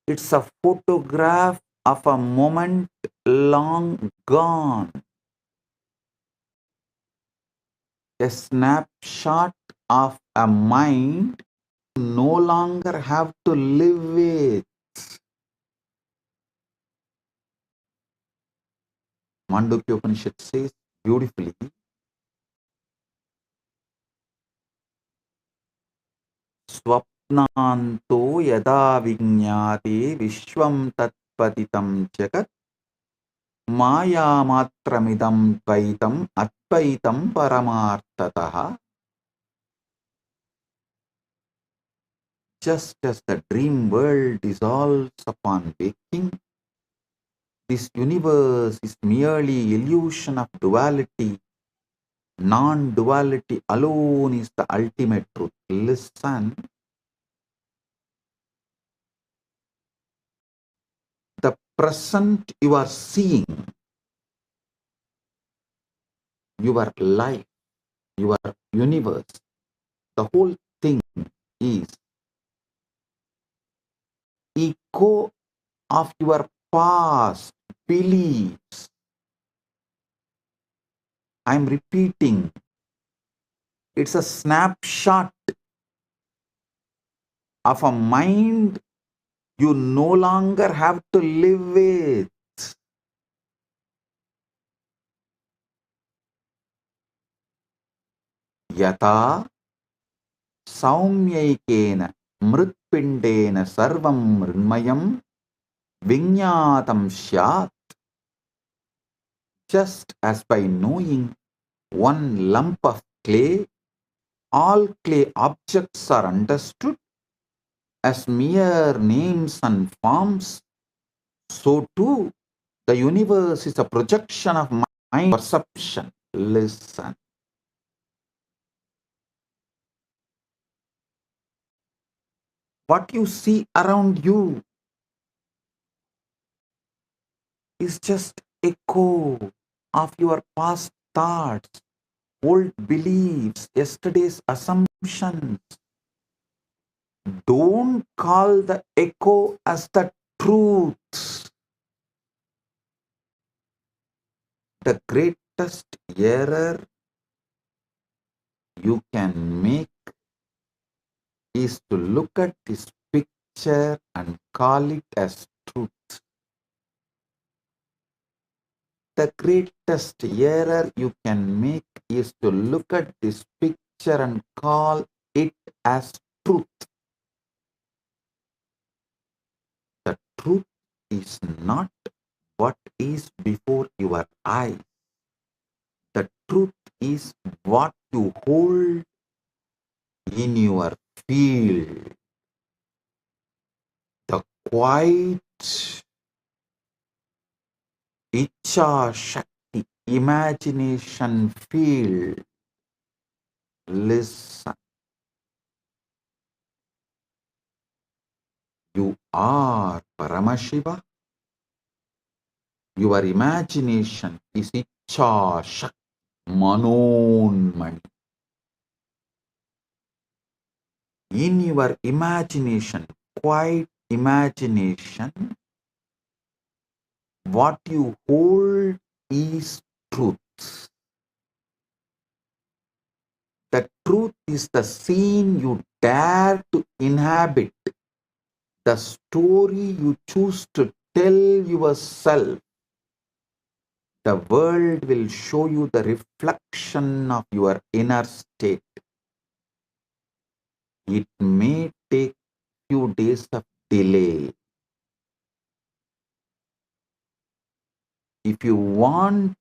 It's a photograph of a moment long gone, a snapshot of a mind you no longer have to live with. Mandukya Upanishad says beautifully, Swapnanto yada vignate vishwam tatpatitam jagat maya matramidam dvaitam advaitam paramartataha. Just as the dream world dissolves upon waking, this universe is merely illusion of duality. Non-duality alone is the ultimate truth. Listen, the present you are seeing, your life, your universe, the whole thing is echo of your past beliefs. I'm repeating, it's a snapshot of a mind you no longer have to live with. Yata saumyaikena mritpindena sarvam mrinmayam vinyatam syat. Just as by knowing one lump of clay, all clay objects are understood as mere names and forms, so too the universe is a projection of mind perception. Listen. What you see around you is just echo of your past thoughts, old beliefs, yesterday's assumptions. Don't call the echo as the truth. The greatest error you can make is to look at this picture and call it as truth. The greatest error you can make is to look at this picture and call it as truth. The truth is not what is before your eyes. The truth is what you hold in your field. The quiet Icha Shakti imagination field. Listen. You are Paramashiva. Your imagination is Icha Shakti Manonmani. In your imagination, quiet imagination, what you hold is truth. The truth is the scene you dare to inhabit, the story you choose to tell yourself. The world will show you the reflection of your inner state. It may take few days of delay. If you want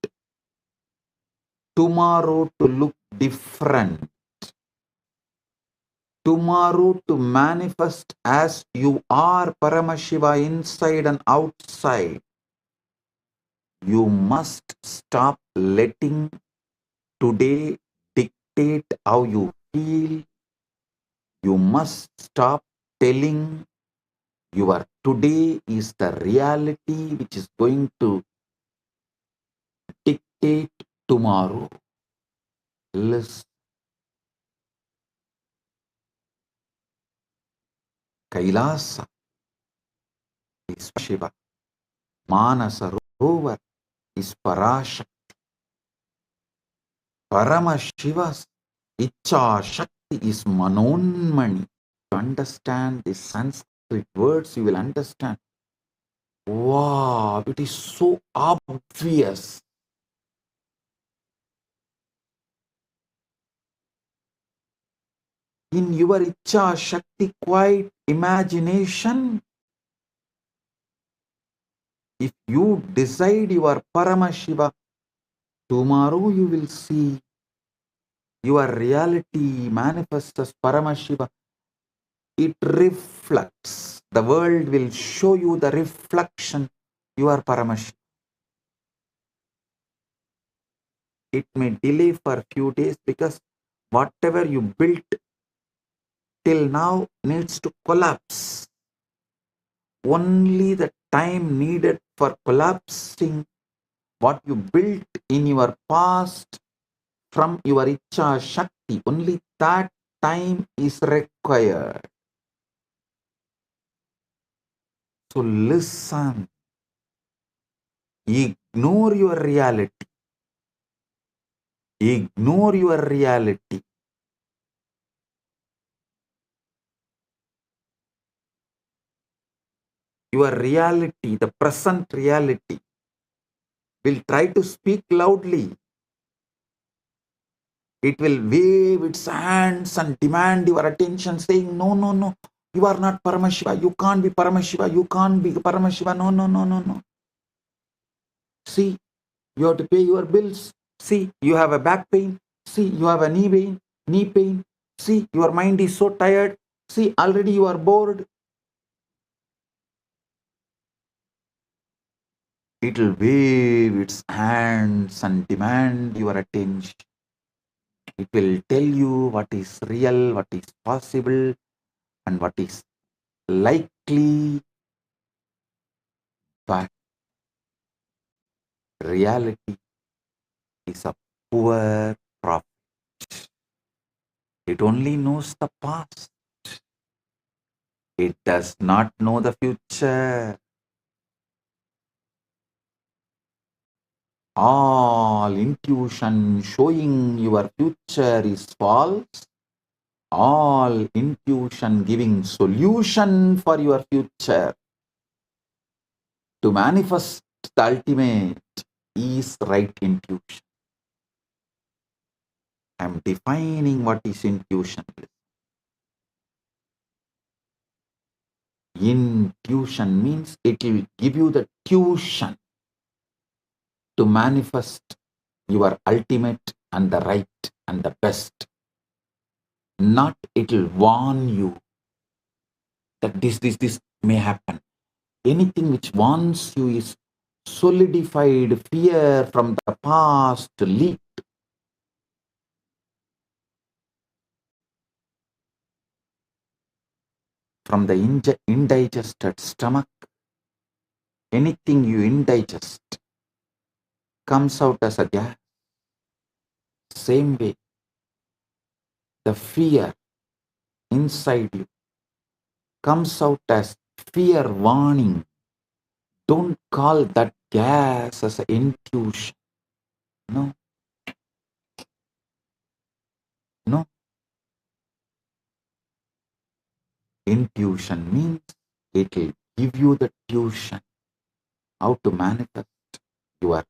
tomorrow to look different, tomorrow to manifest as you are Paramashiva inside and outside, you must stop letting today dictate how you feel. You must stop telling your today is the reality which is going to dictate tomorrow. Listen. Kailasa is Shiva. Manasa Rovar is Parashakti. Paramashiva's Icha Shakti is Manonmani. To understand the Sanskrit words, you will understand. Wow, it is so obvious. In your Icha Shakti, quiet imagination, if you decide your Paramashiva, tomorrow you will see your reality manifests as Paramashiva. It reflects. The world will show you the reflection. You are Paramashiva. It may delay for a few days because whatever you built till now needs to collapse. Only the time needed for collapsing what you built in your past from your Icha Shakti, only that time is required. So listen, ignore your reality. Ignore your reality. Your reality, the present reality, will try to speak loudly. It will wave its hands and demand your attention, saying, no, no, no, you are not Paramashiva. You can't be Paramashiva. You can't be Paramashiva. No, no, no, no, no. See, you have to pay your bills. See, you have a back pain. See, you have a knee pain. See, your mind is so tired. See, already you are bored. It will wave its hands and demand your attention. It will tell you what is real, what is possible, and what is likely. But reality is a poor prophet. It only knows the past. It does not know the future. All intuition showing your future is false. All intuition giving solution for your future to manifest the ultimate is right intuition. I am defining what is intuition. Intuition means it will give you the tuition to manifest your ultimate and the right and the best. Not it will warn you that this may happen. Anything which warns you is solidified fear from the past leaked. From the indigested stomach, anything you indigest comes out as a gas. Same way, the fear inside you comes out as fear warning. Don't call that gas as an intuition. No. No. Intuition means it will give you the tuition how to manifest your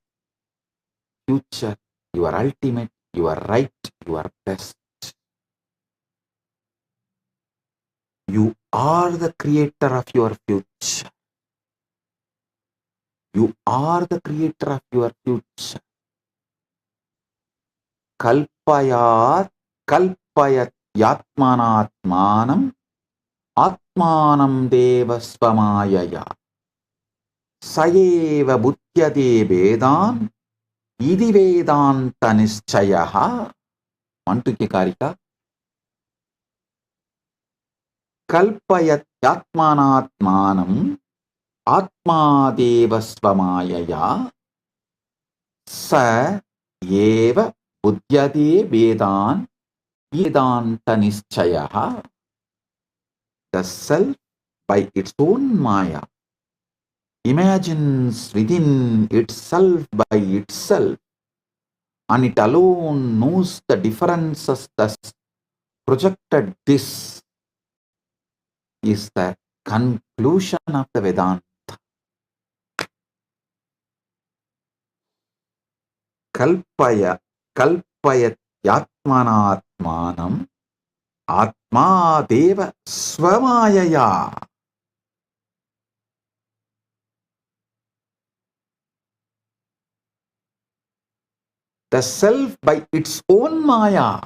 future, your ultimate, your right, your best. You are the creator of your future. You are the creator of your future. Kalpayat yatmanatmanam atmanam devasvamayaya sayeva buddhyate vedan idi vedanta nischayaha. Mantukya Karika. Kalpayat yatmanatmanam atma devasvamayaya sa eva Buddhyade Vedanta Nischayaha. The self by its own Maya imagines within itself by itself, and it alone knows the differences thus projected. This is the conclusion of the Vedanta. Kalpayat yatmanatmanam atma deva swamayaya. The self by its own Maya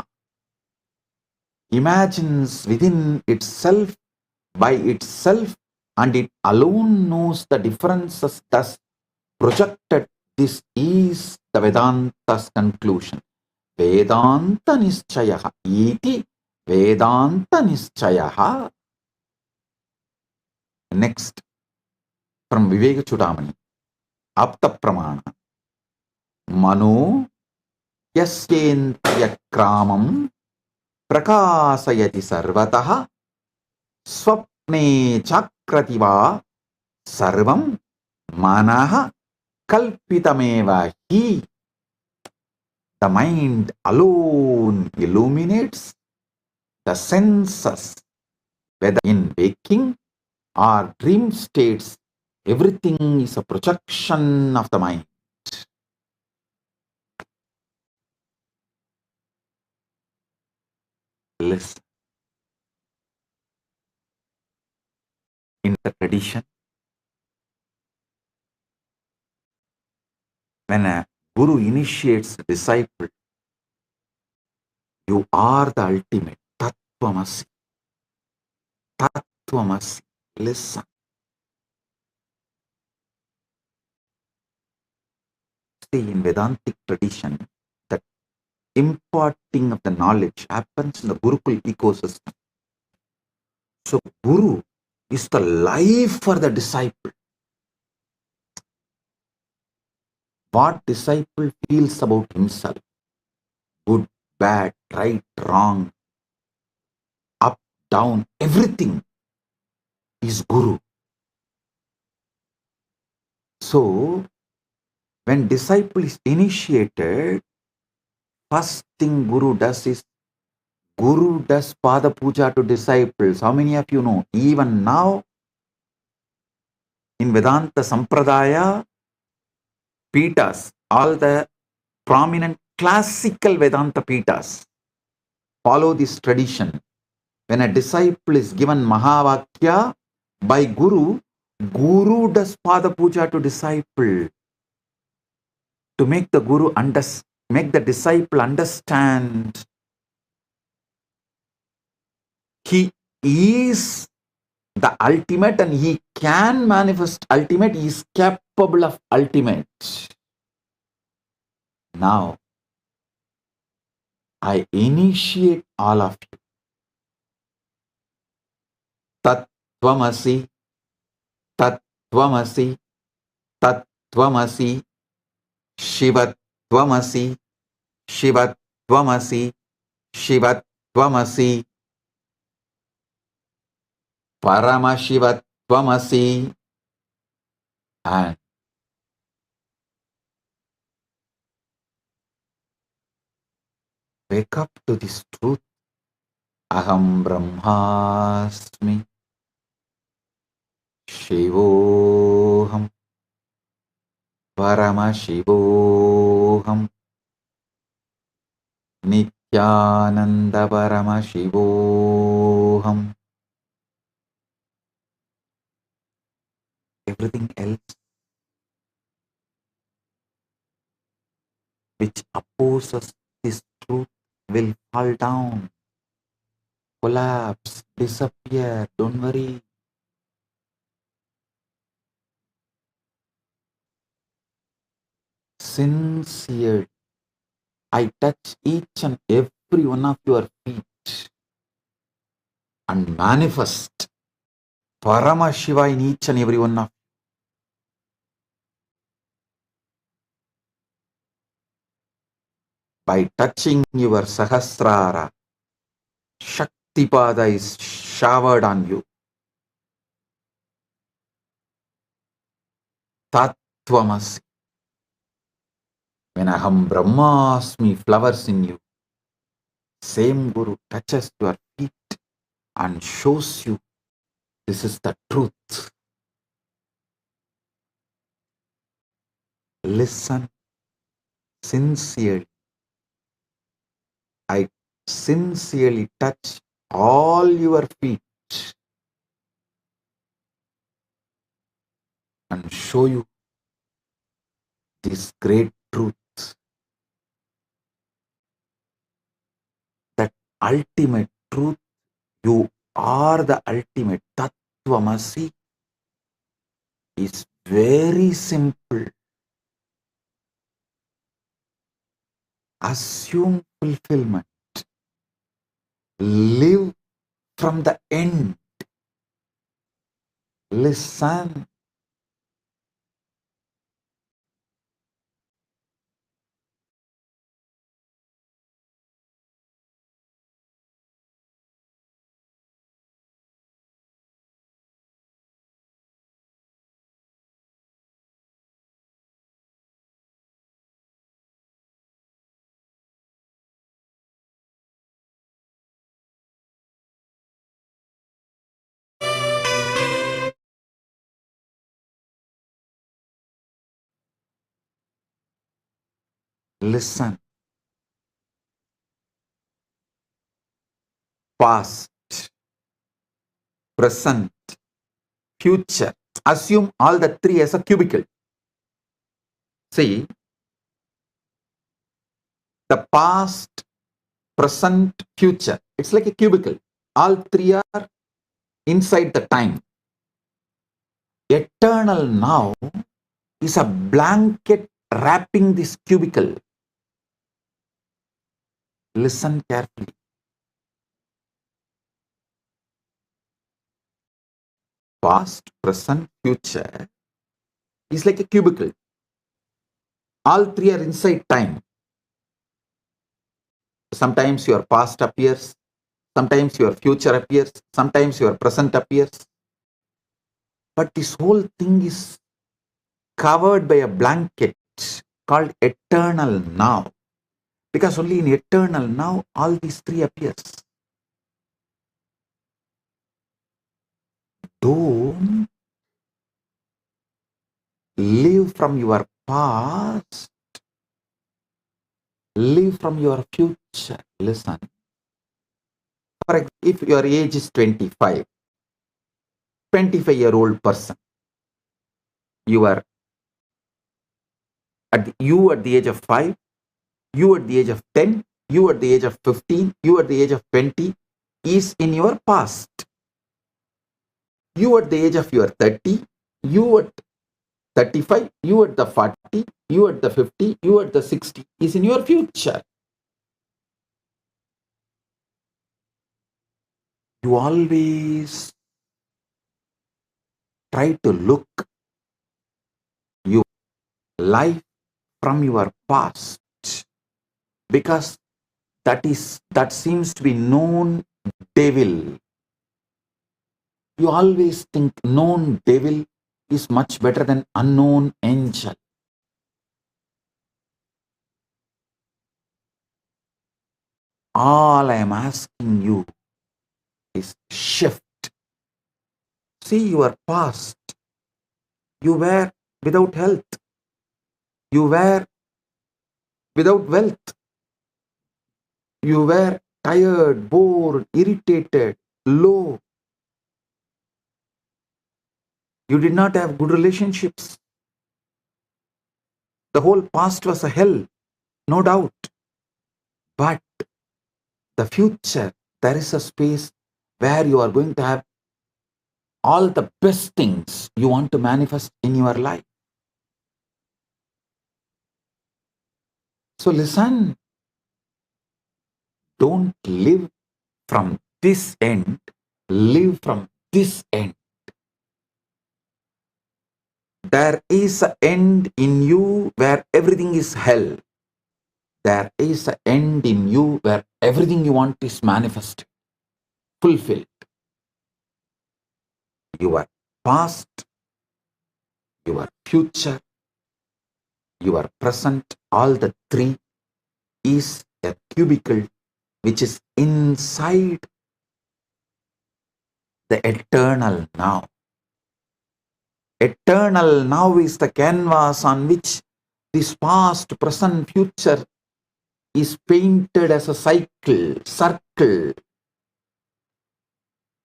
imagines within itself by itself, and it alone knows the differences thus projected. This is the Vedanta's conclusion. Vedanta Nischayaha iti Vedanta Nischayaha. Next, from Viveka Chudamani, Apta Pramana. Mano yasyendriya kramam prakasayati sarvataha swapne chakrativa sarvam manaha kalpitameva hi. The mind alone illuminates the senses, whether in waking or dream states. Everything is a projection of the mind. Listen. In the tradition, when a guru initiates a disciple, you are the ultimate. Tattvamasi. Tattvamasi. Listen. See, in Vedantic tradition, the imparting of the knowledge happens in the Gurukul ecosystem. So, Guru is the life for the disciple. What disciple feels about himself, good, bad, right, wrong, up, down, everything is Guru. So, when disciple is initiated, first thing Guru does is, Guru does Pada Puja to disciples. How many of you know? Even now, in Vedanta Sampradaya, Pitas, all the prominent classical Vedanta Pitas follow this tradition. When a disciple is given Mahavakya by Guru, Guru does Pada Puja to disciple to make the Guru make the disciple understand he is the ultimate and he can manifest ultimate, he is capable of ultimate. Now, I initiate all of you. Tattvamasi, Tattvamasi, Tattvamasi, Shivatvamasi, Shivatvamasi, Shivatvamasi, Paramashivoham, and wake up to this truth. Aham Brahmasmi, Shivoham, Paramashivoham, Nityananda Paramashivoham. Everything else which opposes this truth will fall down, collapse, disappear. Don't worry. Sincere. I touch each and every one of your feet and manifest Paramashiva in each and every one of you. By touching your Sahasrara, Shaktipada is showered on you. Tattvamasi. When Aham Brahmasmi flowers in you, same Guru touches your feet and shows you this is the truth. Listen sincerely. I sincerely touch all your feet and show you this great truth, that ultimate truth. You are the ultimate. Tattvamasi is very simple. Assume fulfillment. Live from the end. Listen. Listen. Past, present, future. Assume all the three as a cubicle. See, the past, present, future. It's like a cubicle. All three are inside the time. Eternal now is a blanket wrapping this cubicle. Listen carefully. Past, present, future is like a cubicle. All three are inside time. Sometimes your past appears, sometimes your future appears, sometimes your present appears. But this whole thing is covered by a blanket called eternal now. Because only in eternal now all these three appears. Don't live from your past. Live from your future. Listen. For example, if your age is 25, 25-year-old person, you are at the age of 5, you at the age of 10, you at the age of 15, you at the age of 20 is in your past. You at the age of your 30, you at 35, you at the 40, you at the 50, you at the 60 is in your future. You always try to look your life from your past, because that seems to be known devil. You always think known devil is much better than unknown angel. All I am asking you is shift. See your past. You were without health. You were without wealth. You were tired, bored, irritated, low. You did not have good relationships. The whole past was a hell, no doubt. But the future, there is a space where you are going to have all the best things you want to manifest in your life. So listen, don't live from this end, live from this end. There is an end in you where everything is hell. there is an end in you where everything you want is manifested, fulfilled. Your past, your future, your present, all the three is a cubicle which is inside the eternal now. Eternal now is the canvas on which this past, present, future is painted as a circle.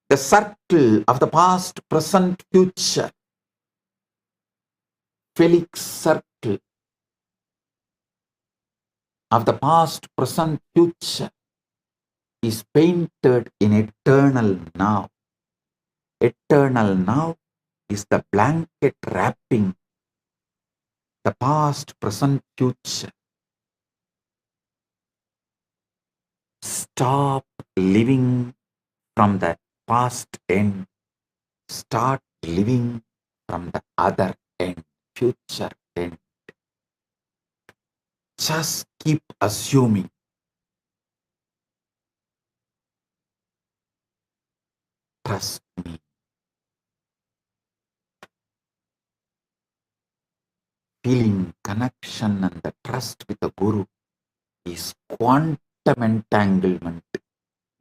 The circle of the past, present, future. Felix circle of the past, present, future is painted in eternal now. Eternal now is the blanket wrapping the past, present, future. Stop living from the past end. Start living from the other end, future end. Just keep assuming. Trust me. Feeling connection and the trust with the Guru is quantum entanglement,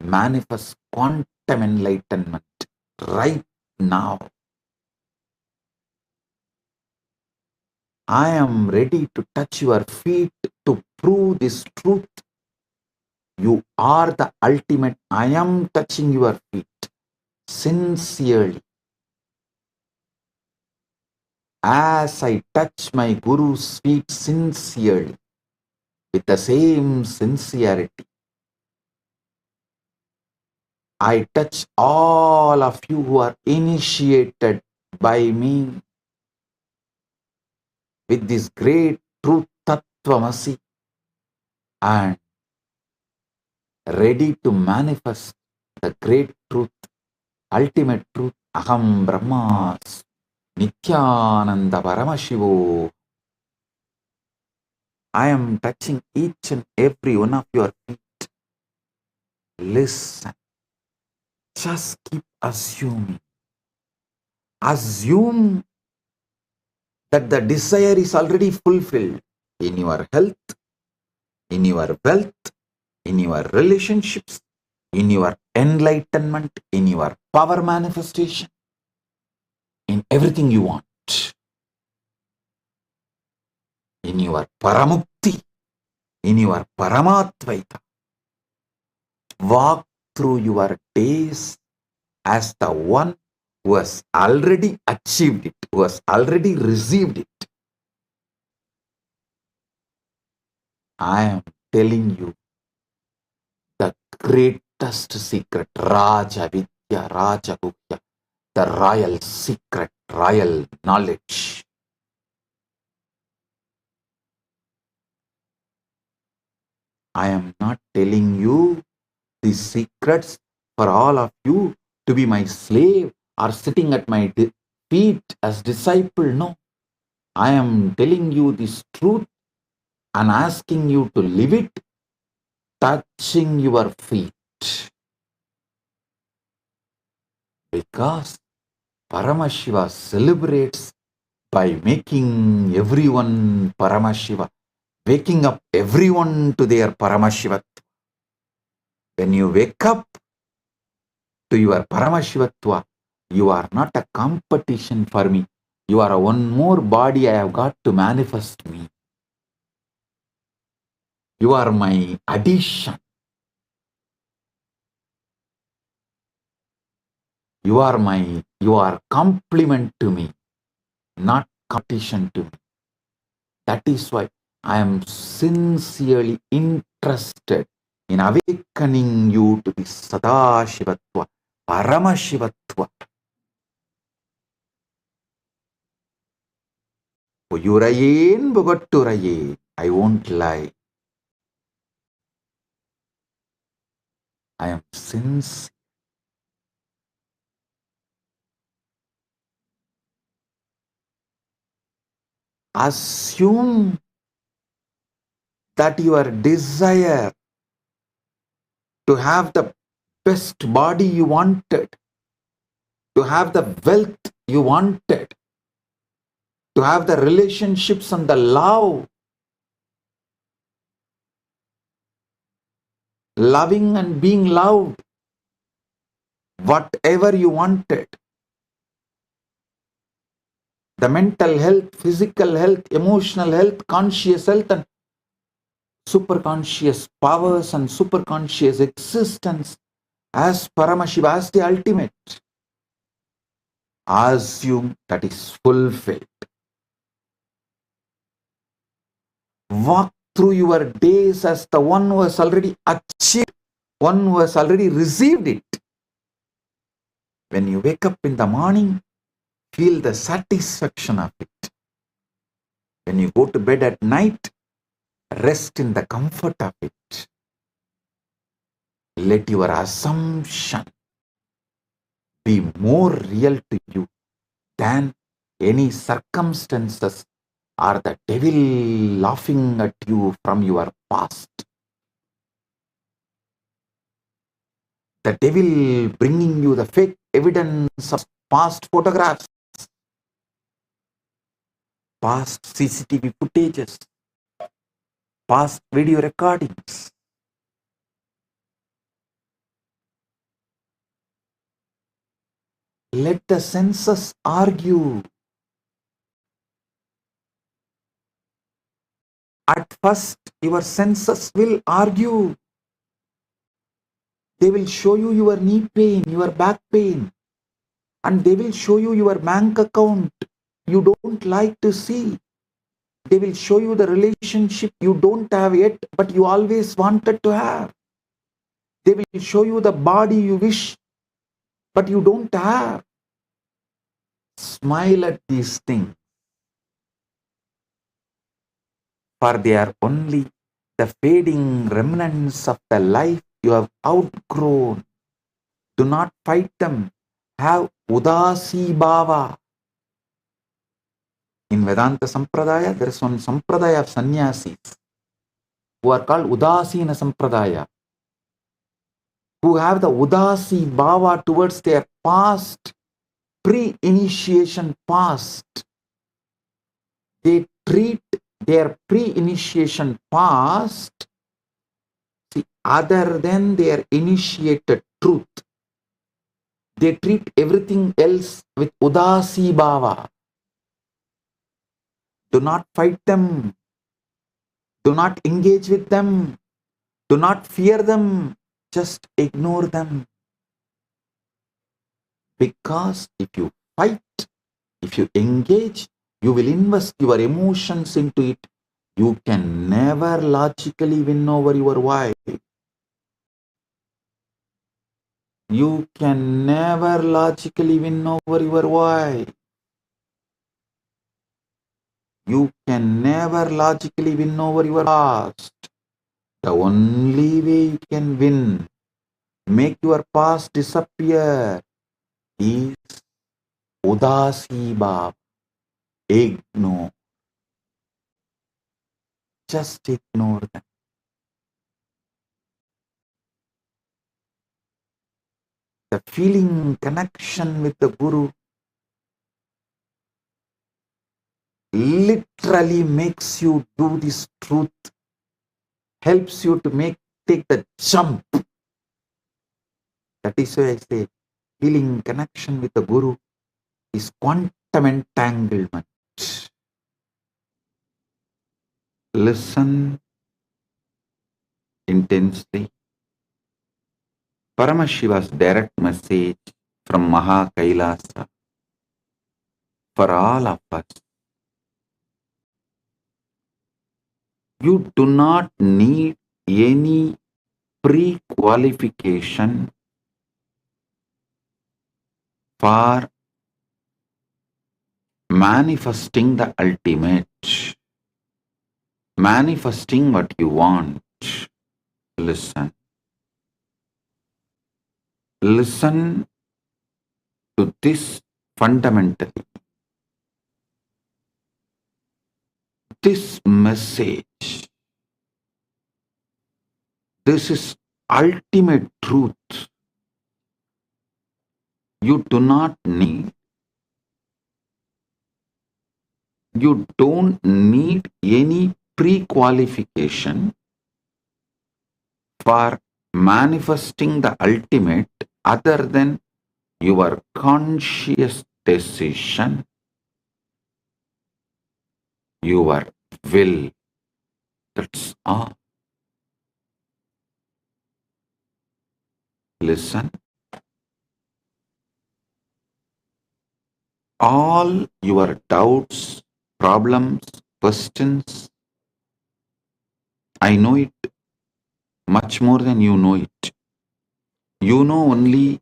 manifest quantum enlightenment right now. I am ready to touch your feet to prove this truth. You are the ultimate. I am touching your feet sincerely. As I touch my Guru's feet sincerely, with the same sincerity, I touch all of you who are initiated by me with this great truth, Tattvamasi, and ready to manifest the great truth, ultimate truth, Aham Brahmas, Nityananda Paramashivo. I am touching each and every one of your feet. Listen. Just keep assuming. Assume that the desire is already fulfilled in your health, in your wealth, in your relationships, in your enlightenment, in your power manifestation, in everything you want, in your paramukti, in your paramatvaita. Walk through your days as the one who has already achieved it, who has already received it. I am telling you the greatest secret, Raja Vidya, Raja Gupta, the royal secret, royal knowledge. I am not telling you these secrets for all of you to be my slave or sitting at my feet as disciple. No. I am telling you this truth and asking you to live it, touching your feet. Because Paramashiva celebrates by making everyone Paramashiva, waking up everyone to their Paramashivatva. When you wake up to your Paramashivatva, you are not a competition for me. You are one more body I have got to manifest me. You are my addition. You are complement to me, not competition to me. That is why I am sincerely interested in awakening you to this Sadashivatva, Paramashivatva. Puyurayen Bugatturaye. I won't lie. I am sincere. Assume that your desire to have the best body you wanted, to have the wealth you wanted, to have the relationships and the love, loving and being loved, whatever you wanted, the mental health, physical health, emotional health, conscious health, and superconscious powers and superconscious existence as Paramashiva, as the ultimate. Assume that is fulfilled. Walk through your days as the one who has already achieved, one who has already received it. When you wake up in the morning, feel the satisfaction of it. When you go to bed at night, rest in the comfort of it. Let your assumption be more real to you than any circumstances or the devil laughing at you from your past. The devil bringing you the fake evidence of past photographs, past CCTV footages, past video recordings. Let the senses argue. At first, your senses will argue. They will show you your knee pain, your back pain, and they will show you your bank account you don't like to see. They will show you the relationship you don't have yet, but you always wanted to have. They will show you the body you wish, but you don't have. Smile at these things, for they are only the fading remnants of the life you have outgrown. Do not fight them. Have udasi bhava. In Vedanta Sampradaya, there is one Sampradaya of sannyasis who are called Udasina Sampradaya, who have the Udasi bhava towards their past, pre-initiation past. They treat their pre-initiation past other than their initiated truth. They treat everything else with Udasi bhava. Do not fight them. Do not engage with them. Do not fear them. Just ignore them. Because if you fight, if you engage, you will invest your emotions into it. You can never logically win over your wife. You can never logically win over your wife. You can never logically win over your past. The only way you can win, make your past disappear, is Udasi bhava. Ignore. Just ignore them. The feeling connection with the Guru literally makes you do this truth, helps you to take the jump. That is why I say feeling connection with the Guru is quantum entanglement. Listen intensely. Paramashiva's direct message from Maha Kailasa for all of us. You do not need any pre-qualification for manifesting the ultimate, manifesting what you want. Listen. Listen to this fundamentally. This message This is ultimate truth. You do not need, you don't need any pre-qualification for manifesting the ultimate other than your conscious decision, your will. That's all. Listen. All your doubts, problems, questions, I know it much more than you know it. You know only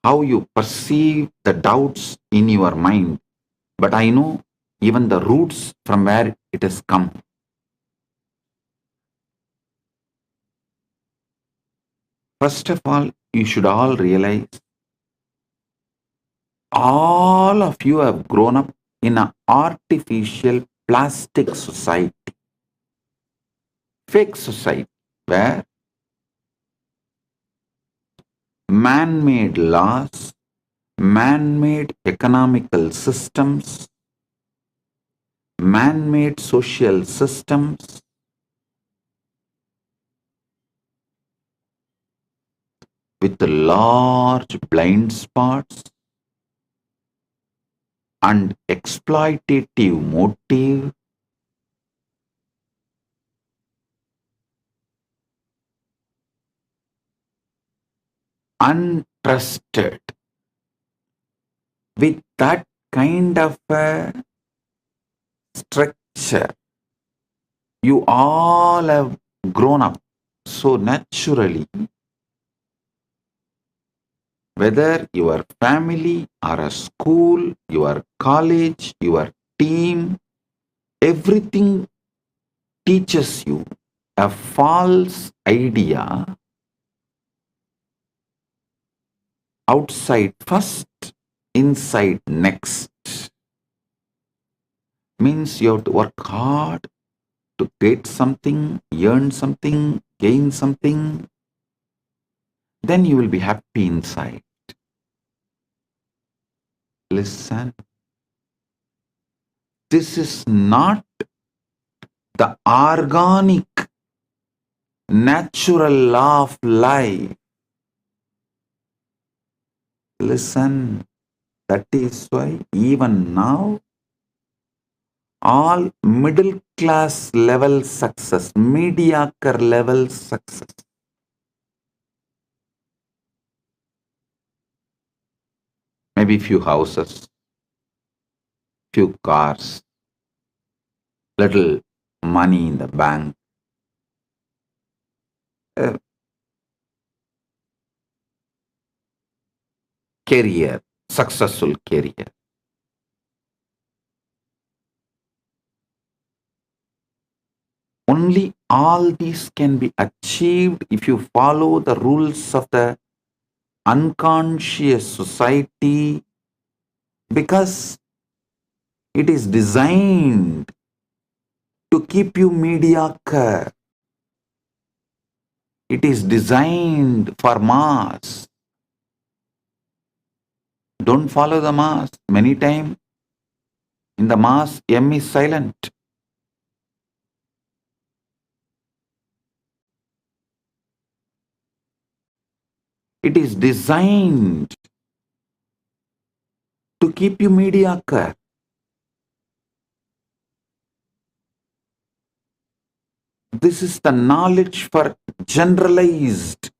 how you perceive the doubts in your mind, but I know even the roots from where it has come. First of all, you should all realize all of you have grown up in an artificial plastic society, fake society, where man-made laws, man-made economical systems, man-made social systems, with large blind spots and exploitative motive, untrusted, with that kind of a structure, you all have grown up so naturally. Whether your family or a school, your college, your team, everything teaches you a false idea. Outside first, inside next. Means you have to work hard to get something, earn something, gain something. Then you will be happy inside. Listen. This is not the organic, natural law of life. Listen. That is why even now, all middle class level success, mediocre level success, maybe few houses, few cars, little money in the bank, career, successful career. Only all these can be achieved if you follow the rules of the unconscious society, because it is designed to keep you mediocre. It is designed for mass. Don't follow the mass. Many times in the mass, M is silent. It is designed to keep you mediocre. This is the knowledge for generalized.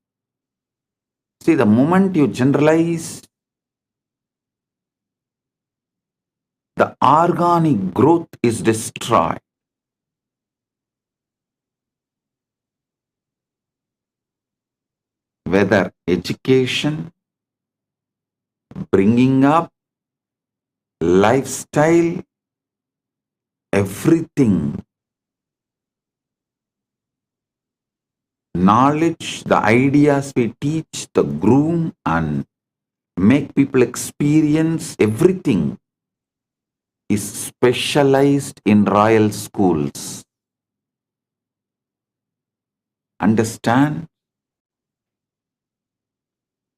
See, the moment you generalize, the organic growth is destroyed. Whether education, bringing up, lifestyle, everything. Knowledge, the ideas we teach, the groom and make people experience, everything is specialized in royal schools. Understand?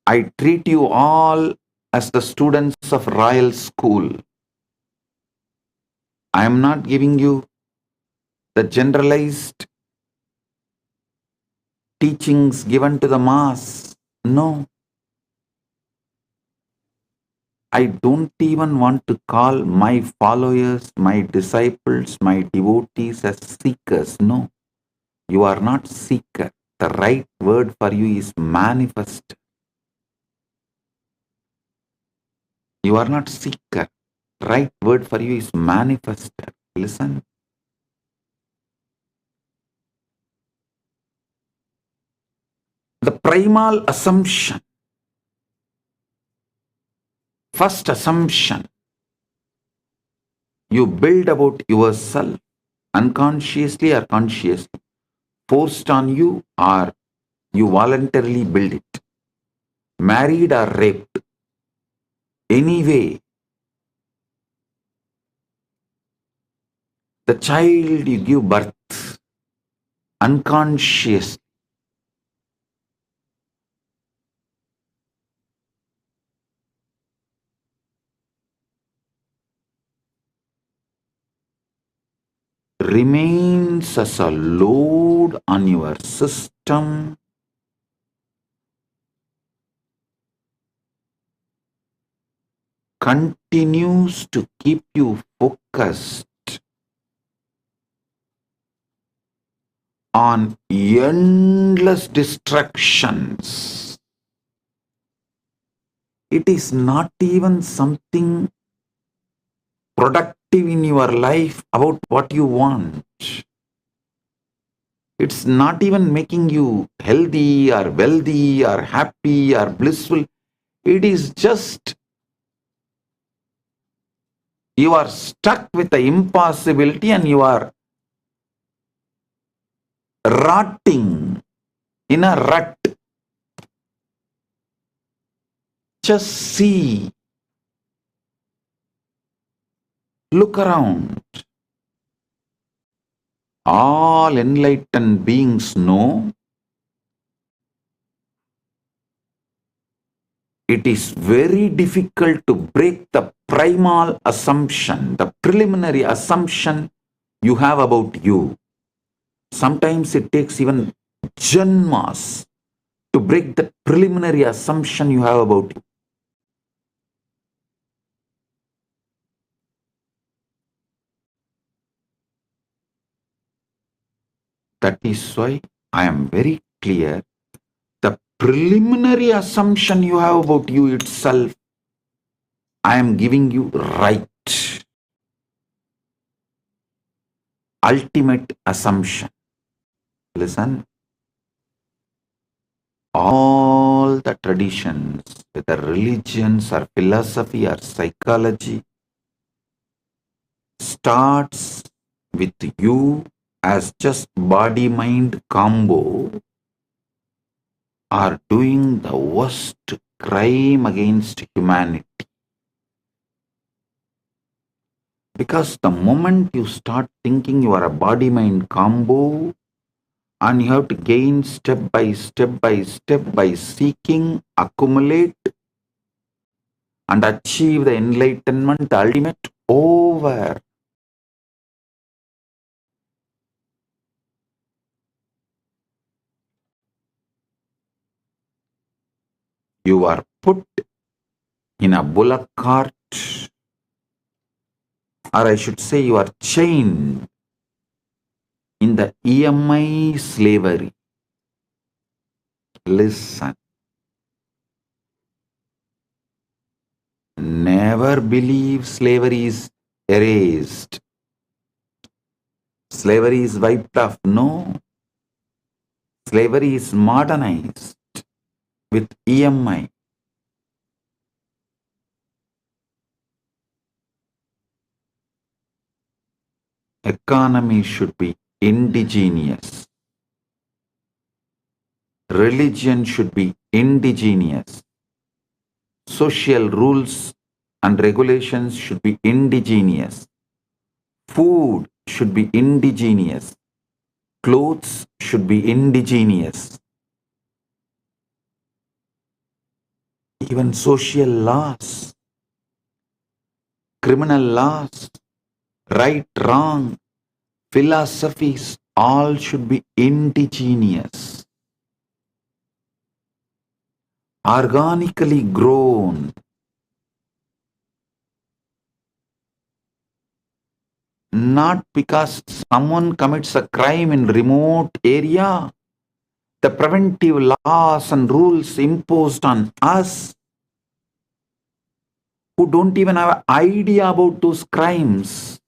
I treat you all as the students of Royal School. I am not giving you the generalized teachings given to the mass. No. I don't even want to call my followers, my disciples, my devotees as seekers. No. You are not seeker. The right word for you is manifest. You are not seeker. Right word for you is manifester. Listen. The primal assumption, first assumption you build about yourself, unconsciously or consciously, forced on you or you voluntarily build it, married or raped, anyway, the child you give birth, unconsciously, remains as a load on your system, continues to keep you focused on endless distractions. It is not even something productive in your life about what you want. It's not even making you healthy or wealthy or happy or blissful. It is just you are stuck with the impossibility and you are rotting in a rut. Just see, look around. All enlightened beings know it is very difficult to break the primal assumption, the preliminary assumption you have about you. Sometimes it takes even janmas to break the preliminary assumption you have about you. That is why I am very clear. The preliminary assumption you have about you itself, I am giving you right. Ultimate assumption. Listen. All the traditions, whether religions or philosophy or psychology, starts with you as just body-mind combo are doing the worst crime against humanity. Because the moment you start thinking you are a body-mind combo and you have to gain step by step by seeking, accumulate and achieve the enlightenment, the ultimate, over. You are put in a bullock cart, or I should say you are chained in the EMI slavery. Listen. Never believe slavery is erased. Slavery is wiped off. No. Slavery is modernized with EMI. Economy should be indigenous. Religion should be indigenous. Social rules and regulations should be indigenous. Food should be indigenous. clothes should be indigenous. Even social laws, criminal laws, right, wrong, philosophies, all should be indigenous, organically grown. Not because someone commits a crime in remote area, the preventive laws and rules imposed on us who don't even have an idea about those crimes.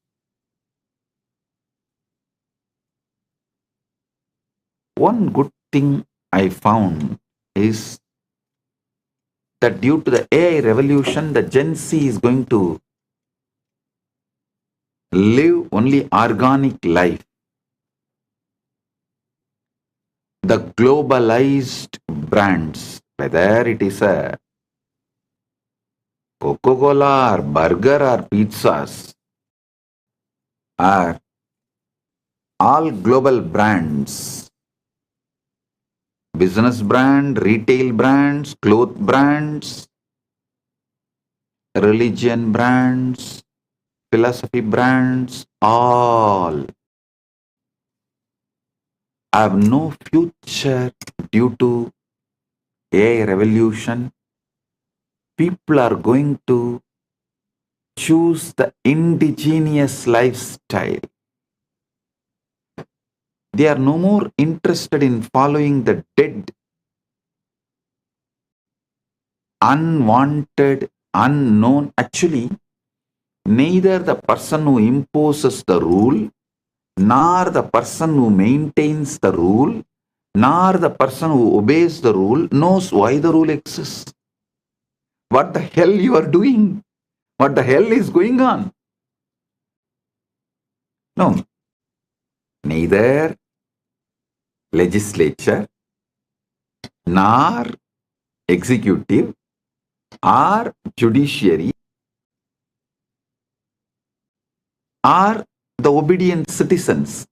One good thing I found is that due to the AI revolution, the Gen Z is going to live only organic life. The globalized brands, whether it is a Coca-Cola or burger or pizzas, are all global brands. Business brand, retail brands, cloth brands, religion brands, philosophy brands, all have no future due to AI revolution. People are going to choose the indigenous lifestyle. They are no more interested in following the dead, unwanted, unknown. Actually, neither the person who imposes the rule, nor the person who maintains the rule, nor the person who obeys the rule knows why the rule exists. What the hell you are doing? What the hell is going on? No, neither legislature nor executive or judiciary or the obedient citizens,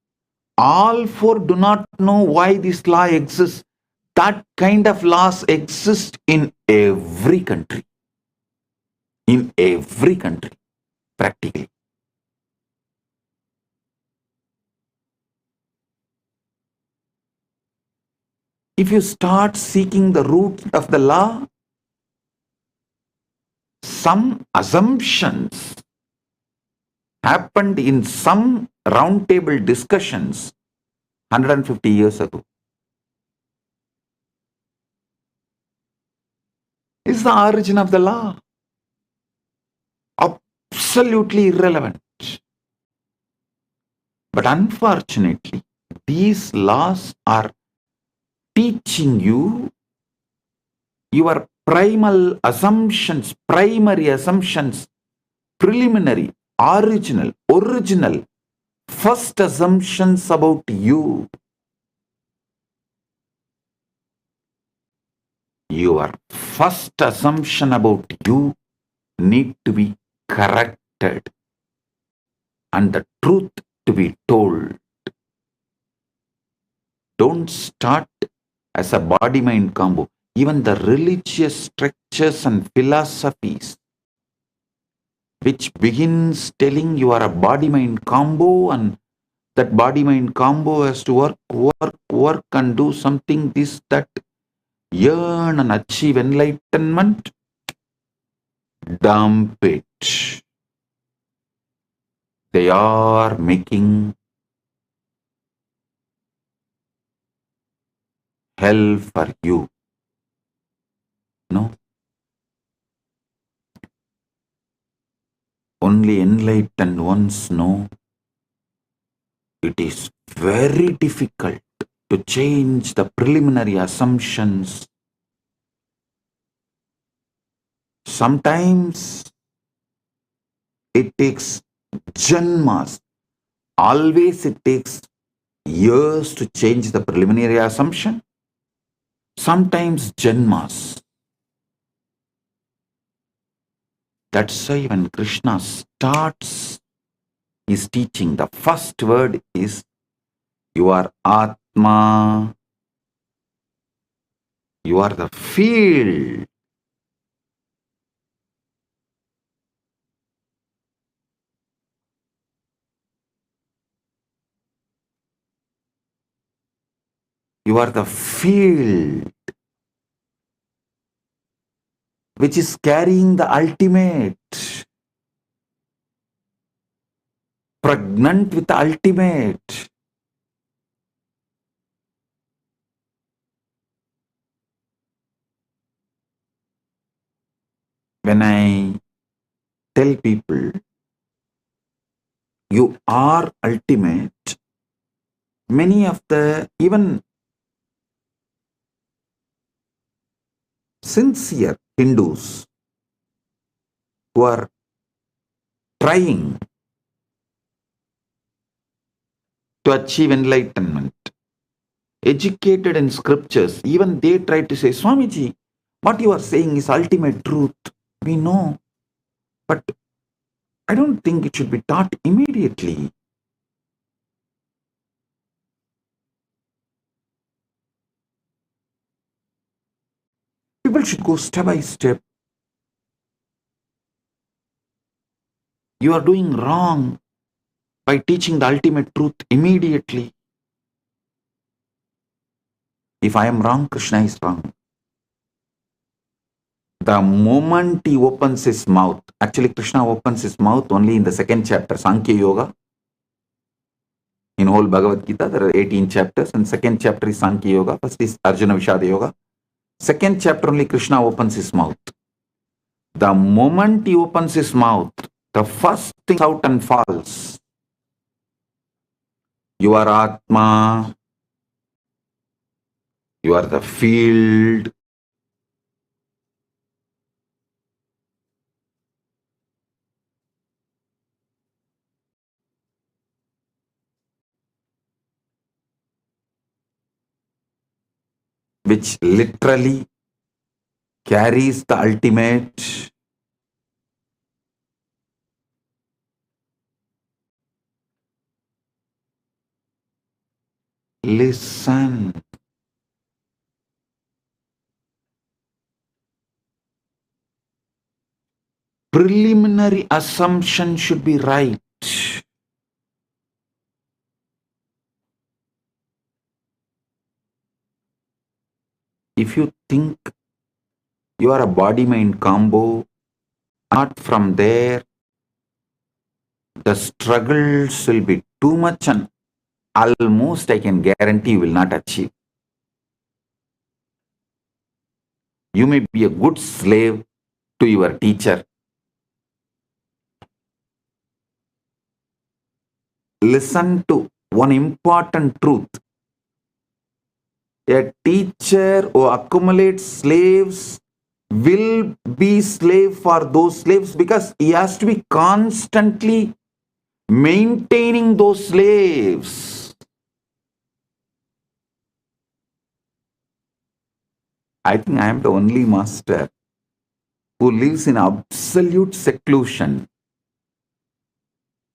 all four do not know why this law exists. That kind of laws exist in every country. In every country, practically. If you start seeking the root of the law, some assumptions happened in some roundtable discussions 150 years ago. Is the origin of the law absolutely irrelevant. But unfortunately, these laws are teaching you your primal assumptions, primary assumptions, preliminary, original, first assumptions about you. Your first assumption about you need to be corrected and the truth to be told. Don't start as a body-mind combo. Even the religious structures and philosophies which begins telling you are a body-mind combo and that body-mind combo has to work and do something, this, that, yearn and achieve enlightenment, dump it. They are making hell for you. No. Only enlightened ones know it is very difficult to change the preliminary assumptions. Sometimes it takes janmas. Always it takes years to change the preliminary assumption. Sometimes janmas. That's why when Krishna starts his teaching, the first word is You are Atma. You are the field. You are the field which is carrying the ultimate, pregnant with the ultimate. When I tell people, you are ultimate, many of the even sincere Hindus who are trying to achieve enlightenment, educated in scriptures, even they try to say, Swamiji, what you are saying is ultimate truth. We know, but I don't think it should be taught immediately. People should go step by step. You are doing wrong by teaching the ultimate truth immediately. If I am wrong, Krishna is wrong. The moment he opens his mouth, actually Krishna opens his mouth only in the second chapter, Sankhya Yoga. In whole Bhagavad Gita, there are 18 chapters, and second chapter is Sankhya Yoga. First is Arjuna Vishada Yoga. Second chapter only Krishna opens his mouth. The moment he opens his mouth, the first thing out and falls. You are Atma. You are the field. Which literally carries the ultimate. Listen. Preliminary assumption should be right. If you think you are a body-mind combo, not from there, the struggles will be too much and almost I can guarantee you will not achieve. You may be a good slave to your teacher. Listen to one important truth. A teacher who accumulates slaves will be slave for those slaves because he has to be constantly maintaining those slaves. I think I am the only master who lives in absolute seclusion,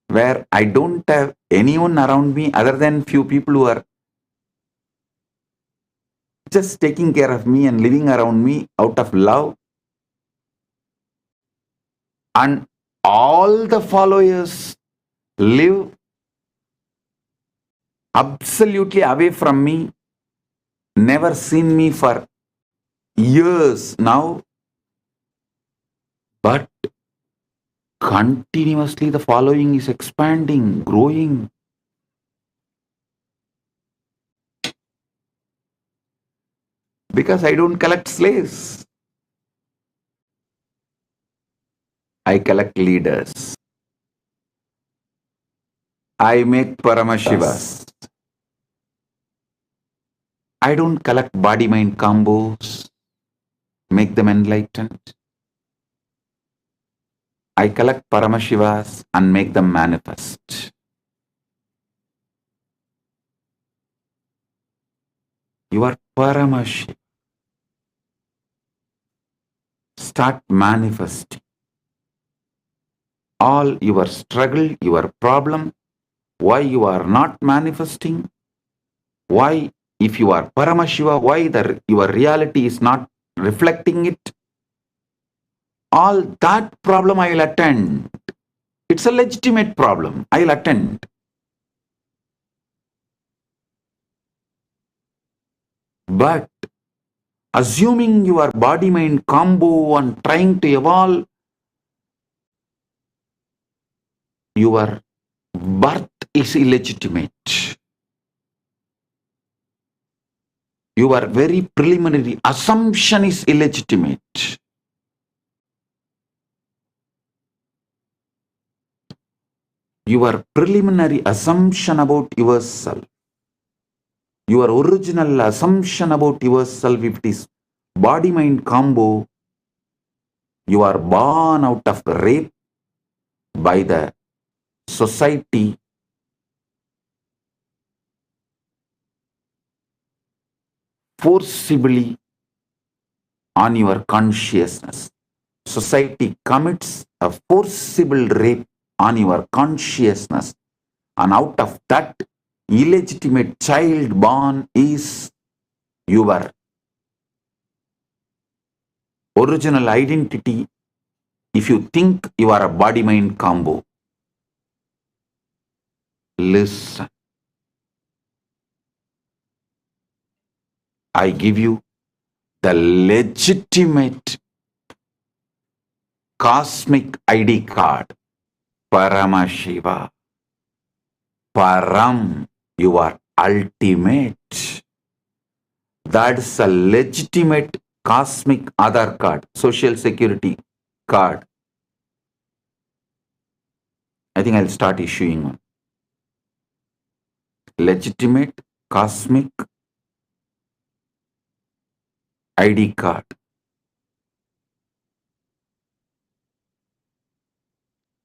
where I don't have anyone around me other than few people who are just taking care of me and living around me out of love. And all the followers live absolutely away from me, never seen me for years now, but continuously the following is expanding, growing. Because I don't collect slaves. I collect leaders. I make Paramashivas. I don't collect body-mind combos, make them enlightened. I collect Paramashivas and make them manifest. You are Paramashiva. Start manifesting. All your struggle, your problem, why you are not manifesting, Why, if you are Paramashiva, why your reality is not reflecting it? All that problem I will attend. It's a legitimate problem. I will attend. But assuming your body-mind combo and trying to evolve, your birth is illegitimate. Your very preliminary assumption is illegitimate. Your preliminary assumption about yourself, your original assumption about yourself, if it is body-mind combo, you are born out of rape by the society, forcibly on your consciousness. Society commits a forcible rape on your consciousness, and out of that illegitimate child born is your original identity. If you think you are a body-mind combo, listen. I give you the legitimate cosmic ID card, Paramashiva. Param, you are ultimate. That's a legitimate cosmic Aadhaar card, social security card. I think I'll start issuing one. Legitimate cosmic ID card.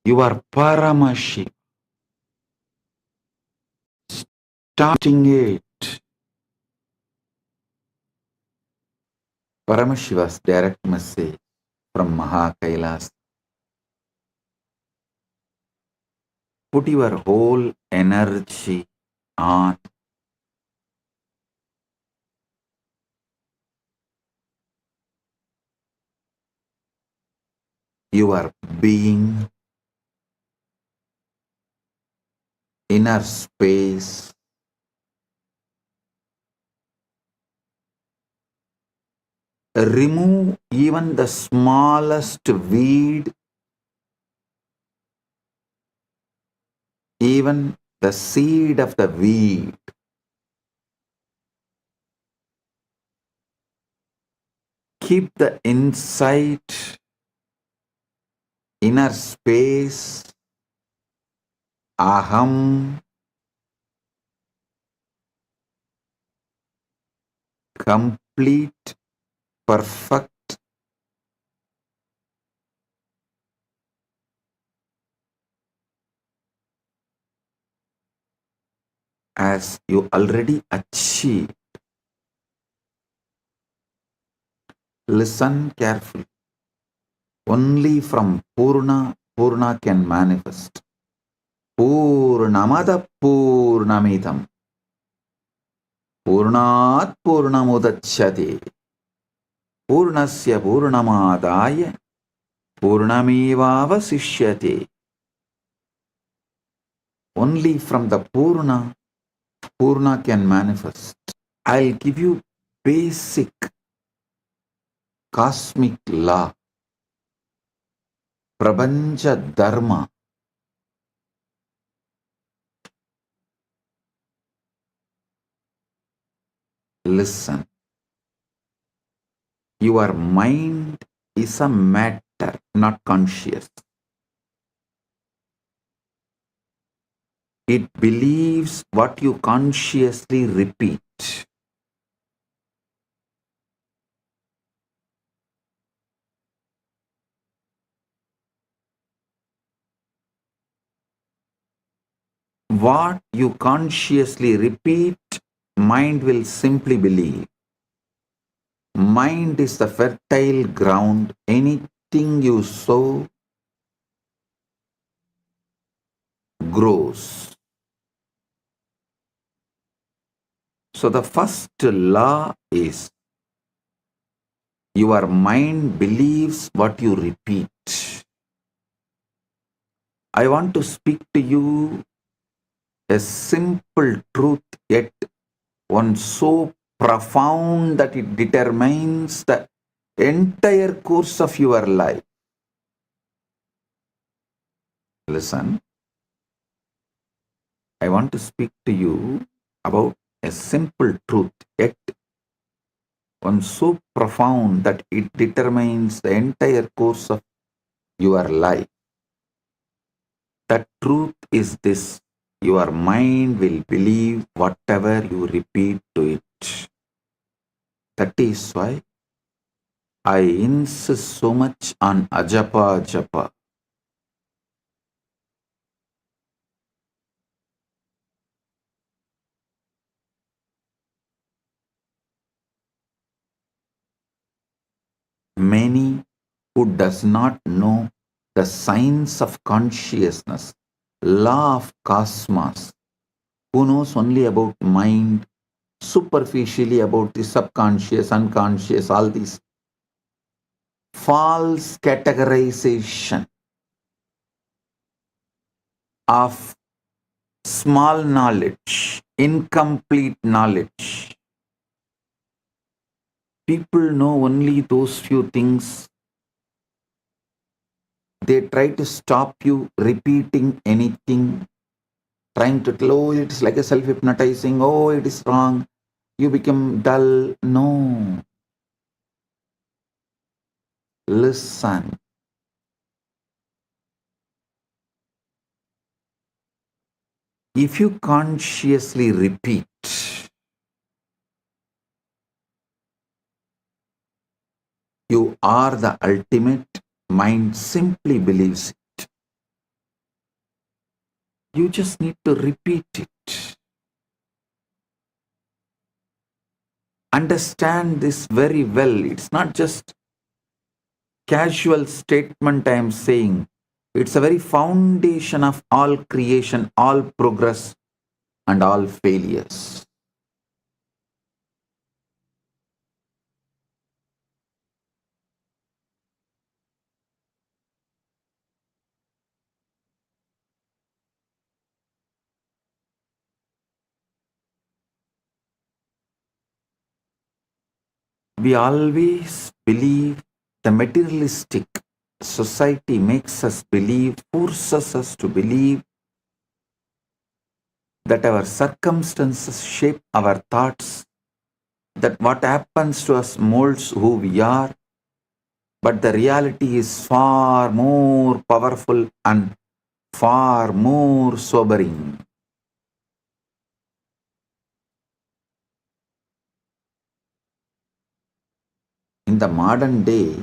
You are Paramashiva. Starting it. Paramashiva's direct message from Maha Kailas. Put your whole energy on your being, inner space, remove even the smallest weed, even the seed of the weed. Keep the insight, inner space, aham, complete, perfect, as you already achieved. Listen carefully. Only from Purna, Purna can manifest. Purnamada Purnamidam. Purnat Purnamudachyate. Purnasya Purnamadaya. Purnamevavasishyate. Only from the Purna, Purna can manifest. I'll give you basic cosmic law, Prabanja Dharma. Listen. Your mind is a matter, not conscious. It believes what you consciously repeat. What you consciously repeat, mind will simply believe. Mind is the fertile ground. Anything you sow grows. So the first law is your mind believes what you repeat. I want to speak to you a simple truth, yet one so profound that it determines the entire course of your life. Listen, I want to speak to you about a simple truth, yet one so profound that it determines the entire course of your life. The truth is this: your mind will believe whatever you repeat to it. That is why I insist so much on ajapa japa. Many who does not know the science of consciousness, law of cosmos, who knows only about mind, superficially about the subconscious, unconscious, all these false categorization of small knowledge, incomplete knowledge. People know only those few things. They try to stop you repeating anything, trying to tell, oh, it's like a self-hypnotizing, oh, it is wrong, you become dull. No. Listen. If you consciously repeat, you are the ultimate, mind simply believes it. You just need to repeat it. Understand this very well. It's not just casual statement I am saying. It's a very foundation of all creation, all progress, and all failures. We always believe the materialistic society makes us believe, forces us to believe that our circumstances shape our thoughts, that what happens to us molds who we are, but the reality is far more powerful and far more sobering. In the modern day,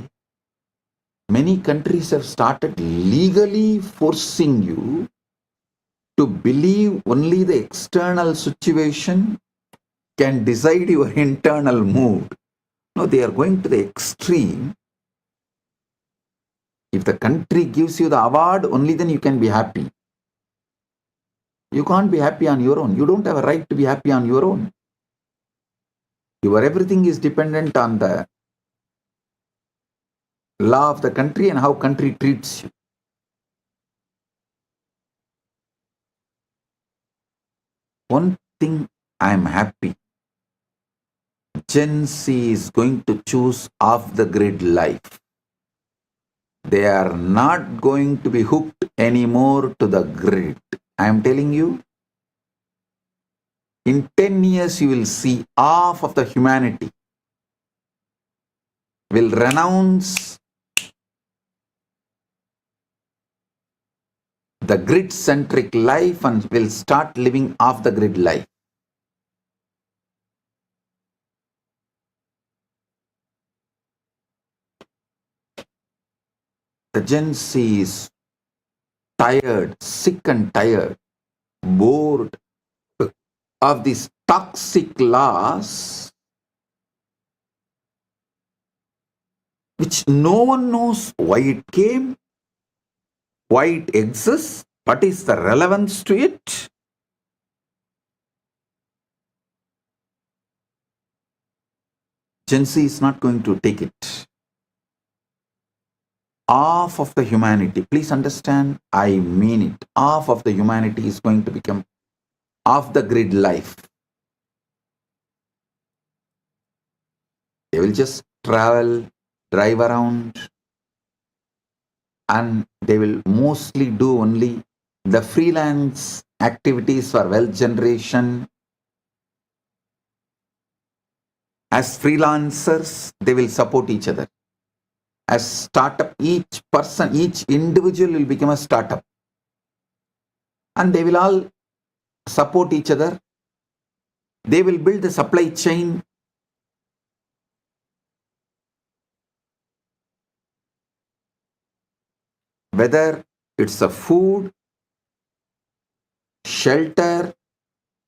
many countries have started legally forcing you to believe only the external situation can decide your internal mood. No, they are going to the extreme. If the country gives you the award, only then you can be happy. You can't be happy on your own. You don't have a right to be happy on your own. Your everything is dependent on the law of the country and how country treats you. One thing I am happy. Gen Z is going to choose off the grid life. They are not going to be hooked anymore to the grid. I am telling you, in 10 years you will see half of the humanity will renounce the grid-centric life and will start living off the grid life. The Gen Z is tired, sick and tired, bored of these toxic laws which no one knows why it came, why it exists, what is the relevance to it. Gen Z is not going to take it. Half of the humanity, please understand, I mean it, half of the humanity is going to become off the grid life. They will just travel, drive around, and they will mostly do only the freelance activities for wealth generation. As freelancers, they will support each other. As startup, each person, each individual will become a startup. And they will all support each other. They will build the supply chain. Whether it's a food, shelter,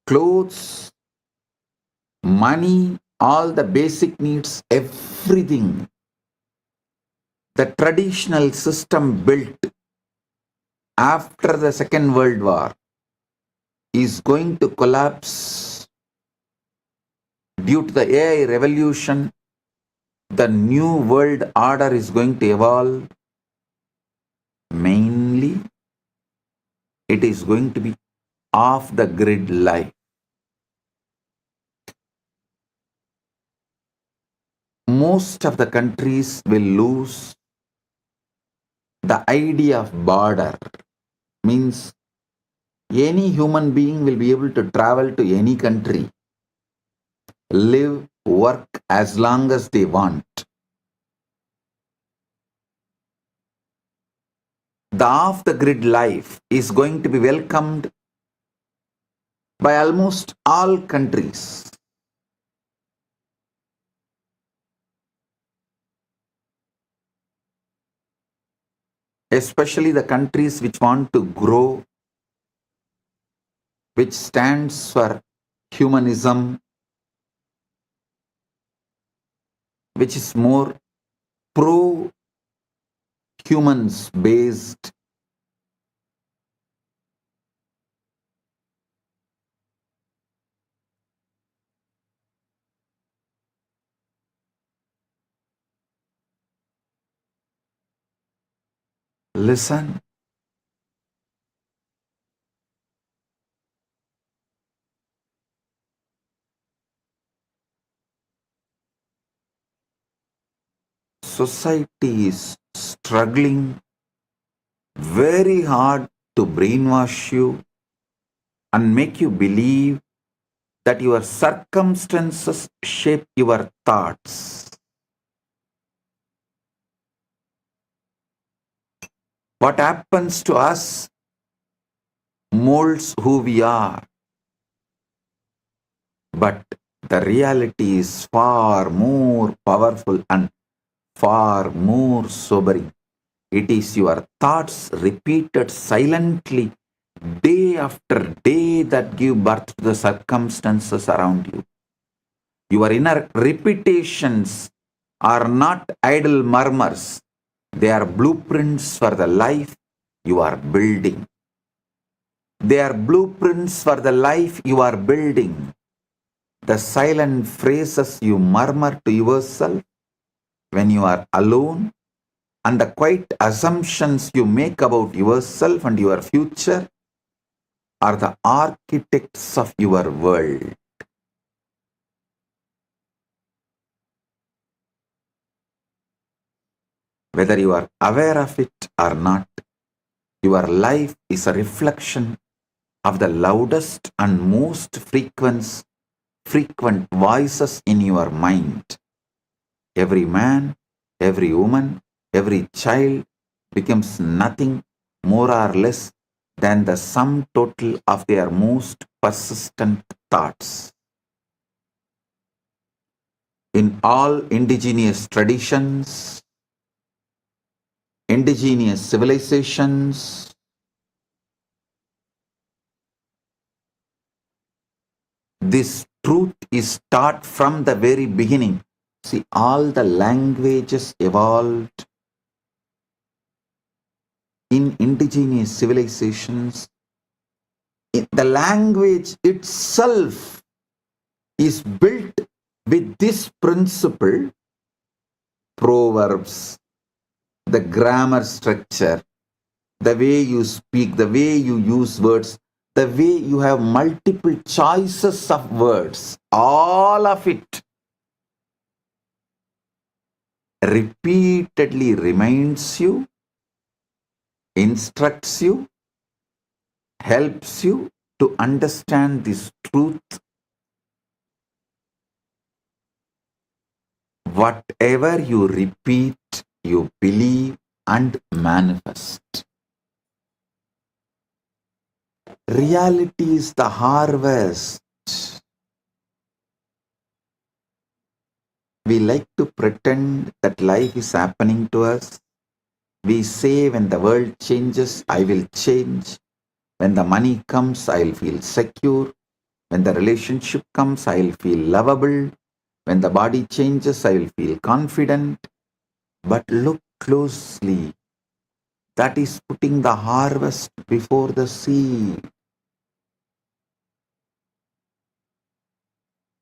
clothes, money, all the basic needs, everything. The traditional system built after the Second World War is going to collapse due to the AI revolution. The new world order is going to evolve. Mainly, it is going to be off the grid life. Most of the countries will lose the idea of border. Means any human being will be able to travel to any country, live, work as long as they want. The off-the-grid life is going to be welcomed by almost all countries. Especially the countries which want to grow, which stands for humanism, which is more pro-humans based. Listen. Society is struggling very hard to brainwash you and make you believe that your circumstances shape your thoughts. What happens to us molds who we are. But the reality is far more powerful and far more sobering. It is your thoughts repeated silently day after day that give birth to the circumstances around you. Your inner repetitions are not idle murmurs. They are blueprints for the life you are building. They are blueprints for the life you are building. The silent phrases you murmur to yourself when you are alone, and the quiet assumptions you make about yourself and your future are the architects of your world. Whether you are aware of it or not, your life is a reflection of the loudest and most frequent voices in your mind. Every man, every woman, every child becomes nothing more or less than the sum total of their most persistent thoughts. In all indigenous traditions, indigenous civilizations, this truth is taught from the very beginning. See, all the languages evolved in indigenous civilizations. The language itself is built With this principle, proverbs, the grammar structure, the way you speak, the way you use words, the way you have multiple choices of words, all of it repeatedly reminds you, instructs you, helps you to understand this truth. Whatever you repeat, you believe and manifest. Reality is the harvest. We like to pretend that life is happening to us. We say, when the world changes, I will change. When the money comes, I'll feel secure. When the relationship comes, I'll feel lovable. When the body changes, I will feel confident. But look closely. That is putting the harvest before the seed.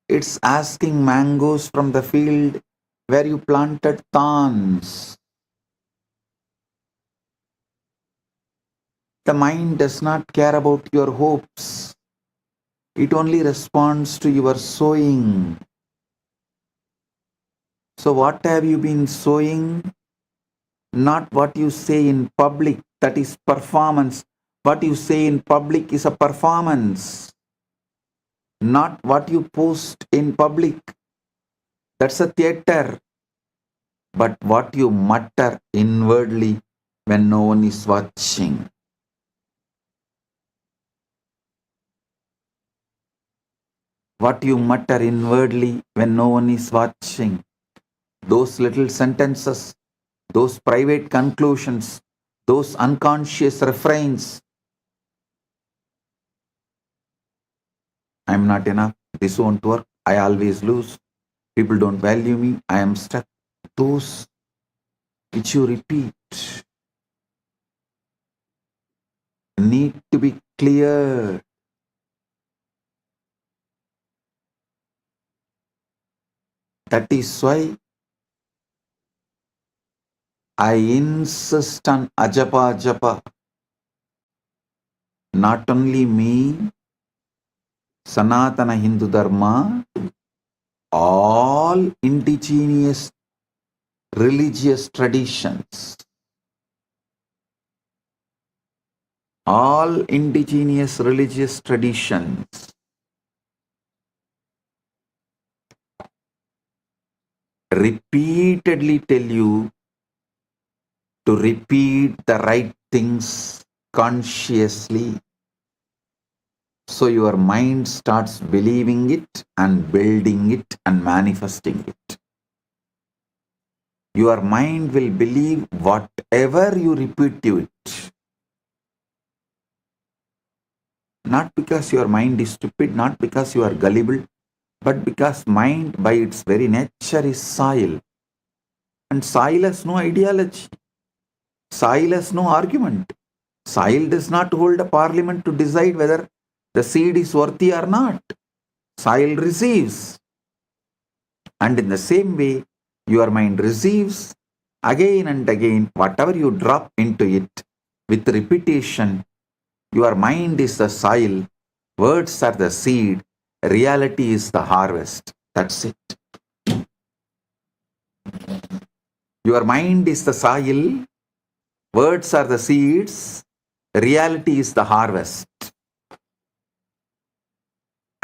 It's asking mangoes from the field where you planted thorns. The mind does not care about your hopes. It only responds to your sowing. So what have you been sowing? Not what you say in public, that is performance. What you say in public is a performance. Not what you post in public, that's a theater. But what you mutter inwardly when no one is watching. What you mutter inwardly when no one is watching. Those little sentences, those private conclusions, those unconscious refrains. I'm not enough, this won't work, I always lose, people don't value me, I am stuck. Those which you repeat need to be cleared. That is why I insist on ajapa japa. Not only me, Sanatana Hindu Dharma, all indigenous religious traditions, all indigenous religious traditions repeatedly tell you to repeat the right things consciously. So your mind starts believing it and building it and manifesting it. Your mind will believe whatever you repeat to it. Not because your mind is stupid, not because you are gullible, but because mind by its very nature is soil. And soil has no ideology. Soil has no argument. Soil does not hold a parliament to decide whether the seed is worthy or not. Soil receives. And in the same way, your mind receives again and again whatever you drop into it with repetition. Your mind is the soil, words are the seed, reality is the harvest. That's it. Your mind is the soil, words are the seeds, reality is the harvest.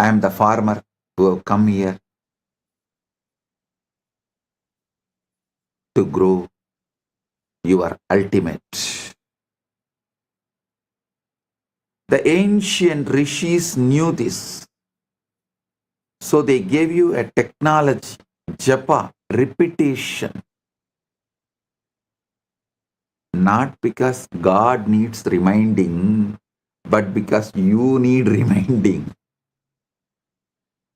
I am the farmer who have come here to grow your ultimate. The ancient rishis knew this. So they gave you a technology, japa, repetition. Not because God needs reminding, but because you need reminding.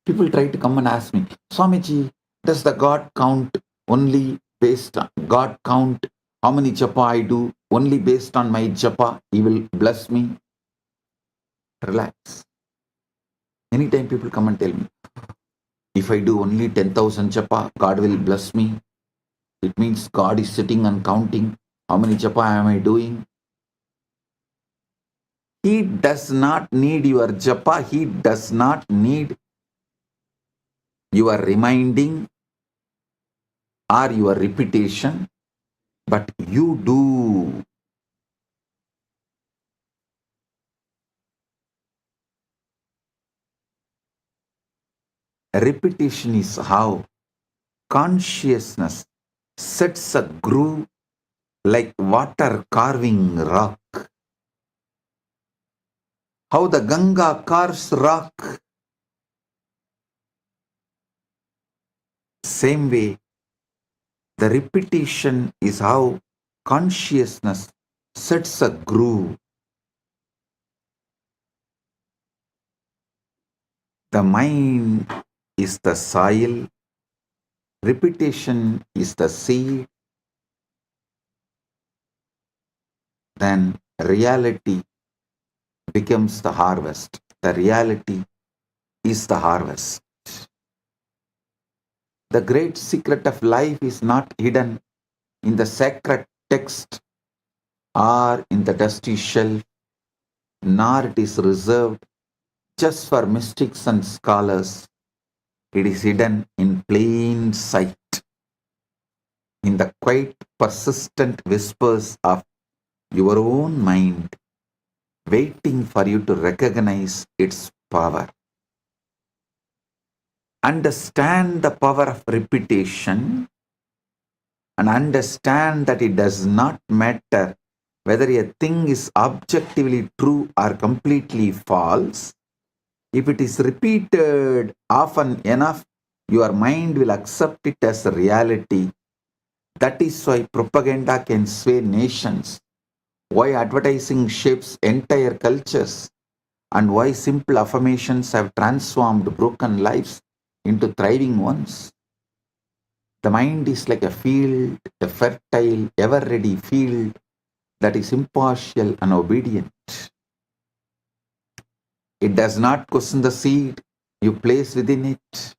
People try to come and ask me, Swamiji, does the God count only based on God count how many japa I do only based on my japa? He will bless me. Relax. Anytime people come and tell me, If I do only 10,000 japa, God will bless me. It means God is sitting and counting how many japa am I doing. He does not need your japa. He does not need your reminding or your repetition, but you do. Repetition is how consciousness sets a groove like water carving rock. How the Ganga carves rock. Same way, the repetition is how consciousness sets a groove. The mind is the soil, repetition is the seed, then reality becomes the harvest. The reality is the harvest. The great secret of life is not hidden in the sacred text or in the dusty shelf, nor it is reserved just for mystics and scholars. It is hidden in plain sight, in the quiet, persistent whispers of your own mind, waiting for you to recognize its power. Understand the power of repetition and understand that it does not matter whether a thing is objectively true or completely false. If it is repeated often enough, your mind will accept it as a reality. That is why propaganda can sway nations, why advertising shapes entire cultures, and why simple affirmations have transformed broken lives into thriving ones. The mind is like a field, a fertile, ever-ready field that is impartial and obedient. It does not question the seed you place within it.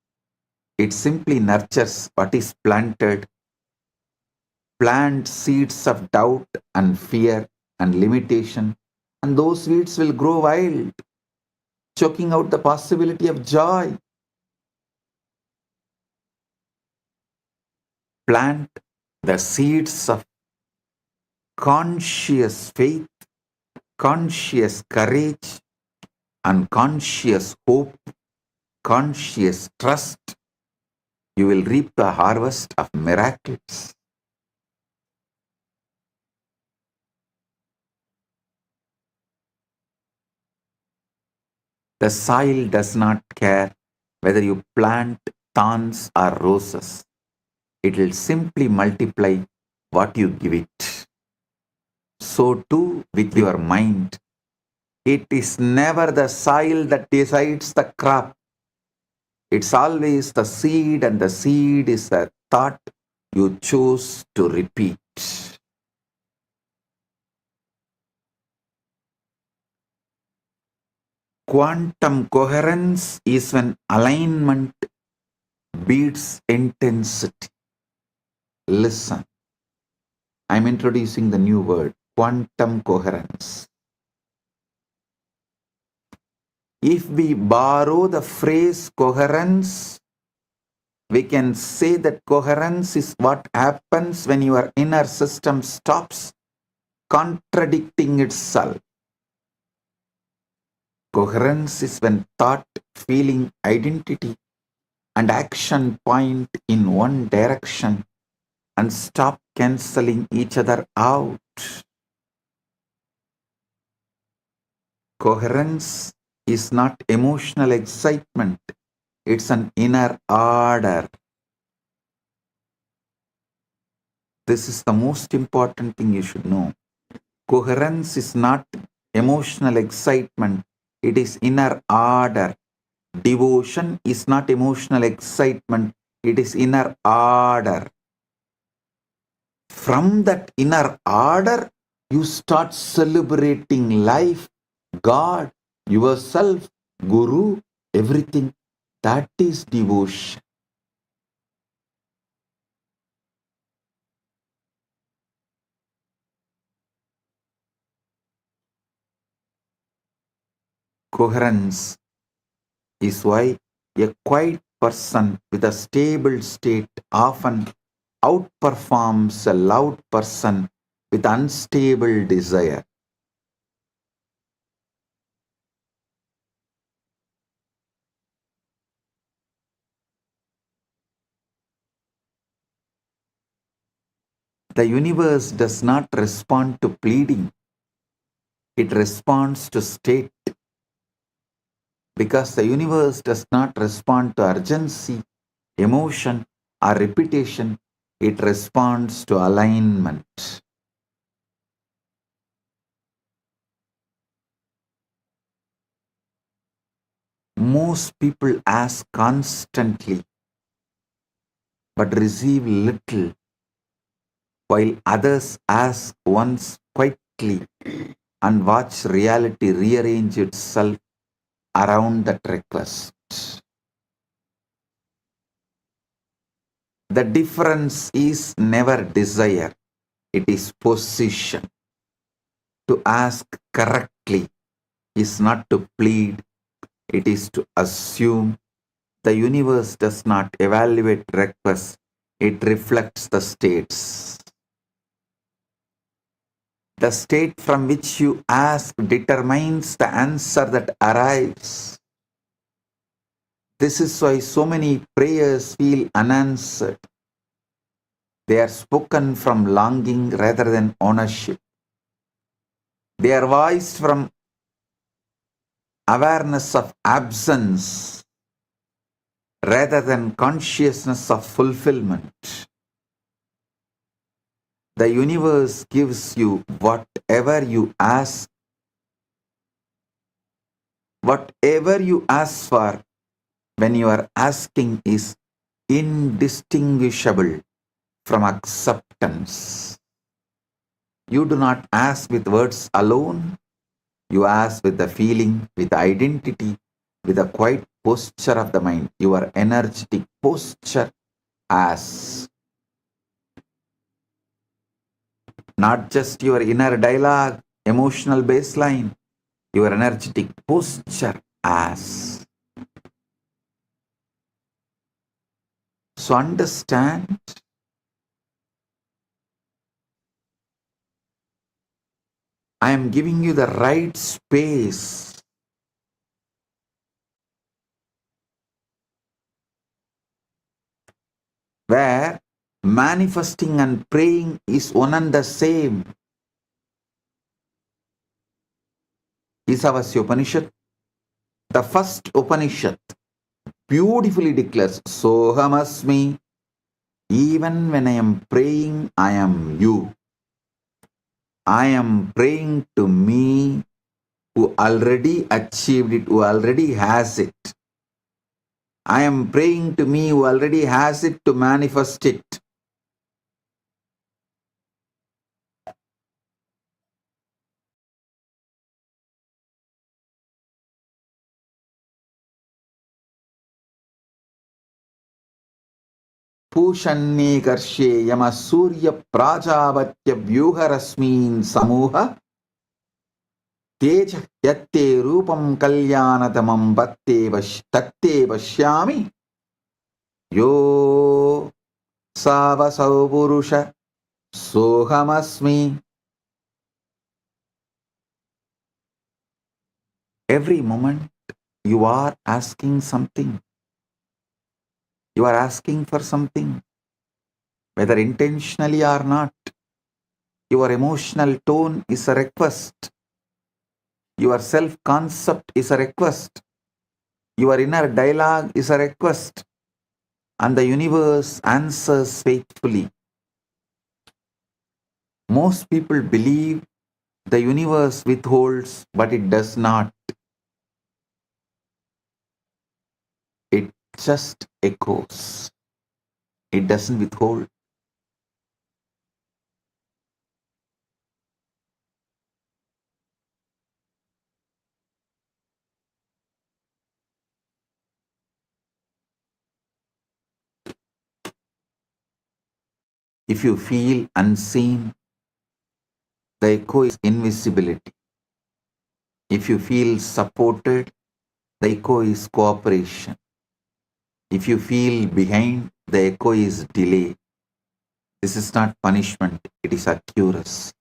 It simply nurtures what is planted. Plant seeds of doubt and fear and limitation, and those weeds will grow wild, choking out the possibility of joy. Plant the seeds of conscious faith, conscious courage, and conscious hope, conscious trust. You will reap the harvest of miracles. The soil does not care whether you plant thorns or roses. It will simply multiply what you give it. So too with your mind. It is never the soil that decides the crop. It's always the seed, and the seed is the thought you choose to repeat. Quantum coherence is when alignment beats intensity. Listen, I'm introducing the new word, quantum coherence. If we borrow the phrase coherence, we can say that coherence is what happens when your inner system stops contradicting itself. Coherence is when thought, feeling, identity, and action point in one direction and stop cancelling each other out. Coherence is not emotional excitement, it's an inner order. This is the most important thing you should know. Coherence is not emotional excitement, it is inner order. Devotion is not emotional excitement, it is inner order. From that inner order, you start celebrating life, God, yourself, Guru, everything. That is devotion. Coherence is why a quiet person with a stable state often outperforms a loud person with unstable desire. The universe does not respond to pleading, it responds to state. Because the universe does not respond to urgency, emotion, or repetition, it responds to alignment. Most people ask constantly but receive little, while others ask once quietly and watch reality rearrange itself around that request. The difference is never desire, it is position. To ask correctly is not to plead, it is to assume. The universe does not evaluate requests, it reflects the states. The state from which you ask determines the answer that arrives. This is why so many prayers feel unanswered. They are spoken from longing rather than ownership. They are voiced from awareness of absence rather than consciousness of fulfillment. The universe gives you whatever you ask. Whatever you ask for when you are asking is indistinguishable from acceptance. You do not ask with words alone. You ask with the feeling, with the identity, with the quiet posture of the mind. Your energetic posture as not just your inner dialogue, emotional baseline, your energetic posture as. So understand, I am giving you the right space where manifesting and praying is one and the same. Isavasya Upanishad, the first Upanishad, beautifully declares, Sohamasmi, even when I am praying, I am you. I am praying to me who already achieved it, who already has it. I am praying to me who already has it to manifest it. Pushanye karshe yama surya prajavatya vyuharasmin samuha teja yatte rupam kalyanatamam tatte vashyami yo savasau purusha sohamasmi. Every moment you are asking something. You are asking for something, whether intentionally or not. Your emotional tone is a request. Your self-concept is a request. Your inner dialogue is a request. And the universe answers faithfully. Most people believe the universe withholds, but it does not. It just echoes. It doesn't withhold. If you feel unseen, the echo is invisibility. If you feel supported, the echo is cooperation. If you feel behind, the echo is delay. This is not punishment, it is accuracy.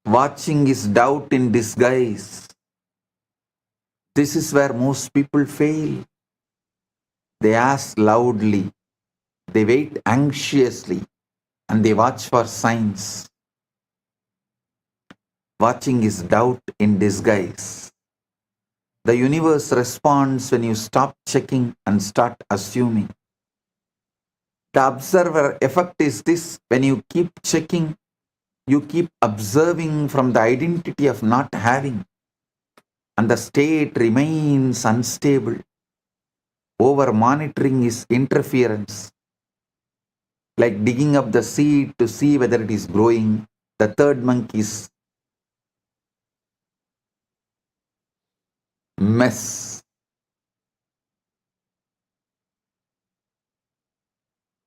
Watching is doubt in disguise. This is where most people fail. They ask loudly, they wait anxiously, and they watch for signs. Watching is doubt in disguise. The universe responds when you stop checking and start assuming. The observer effect is this: when you keep checking, you keep observing from the identity of not having, and the state remains unstable. Over monitoring is interference, like digging up the seed to see whether it is growing. The third monk is mess.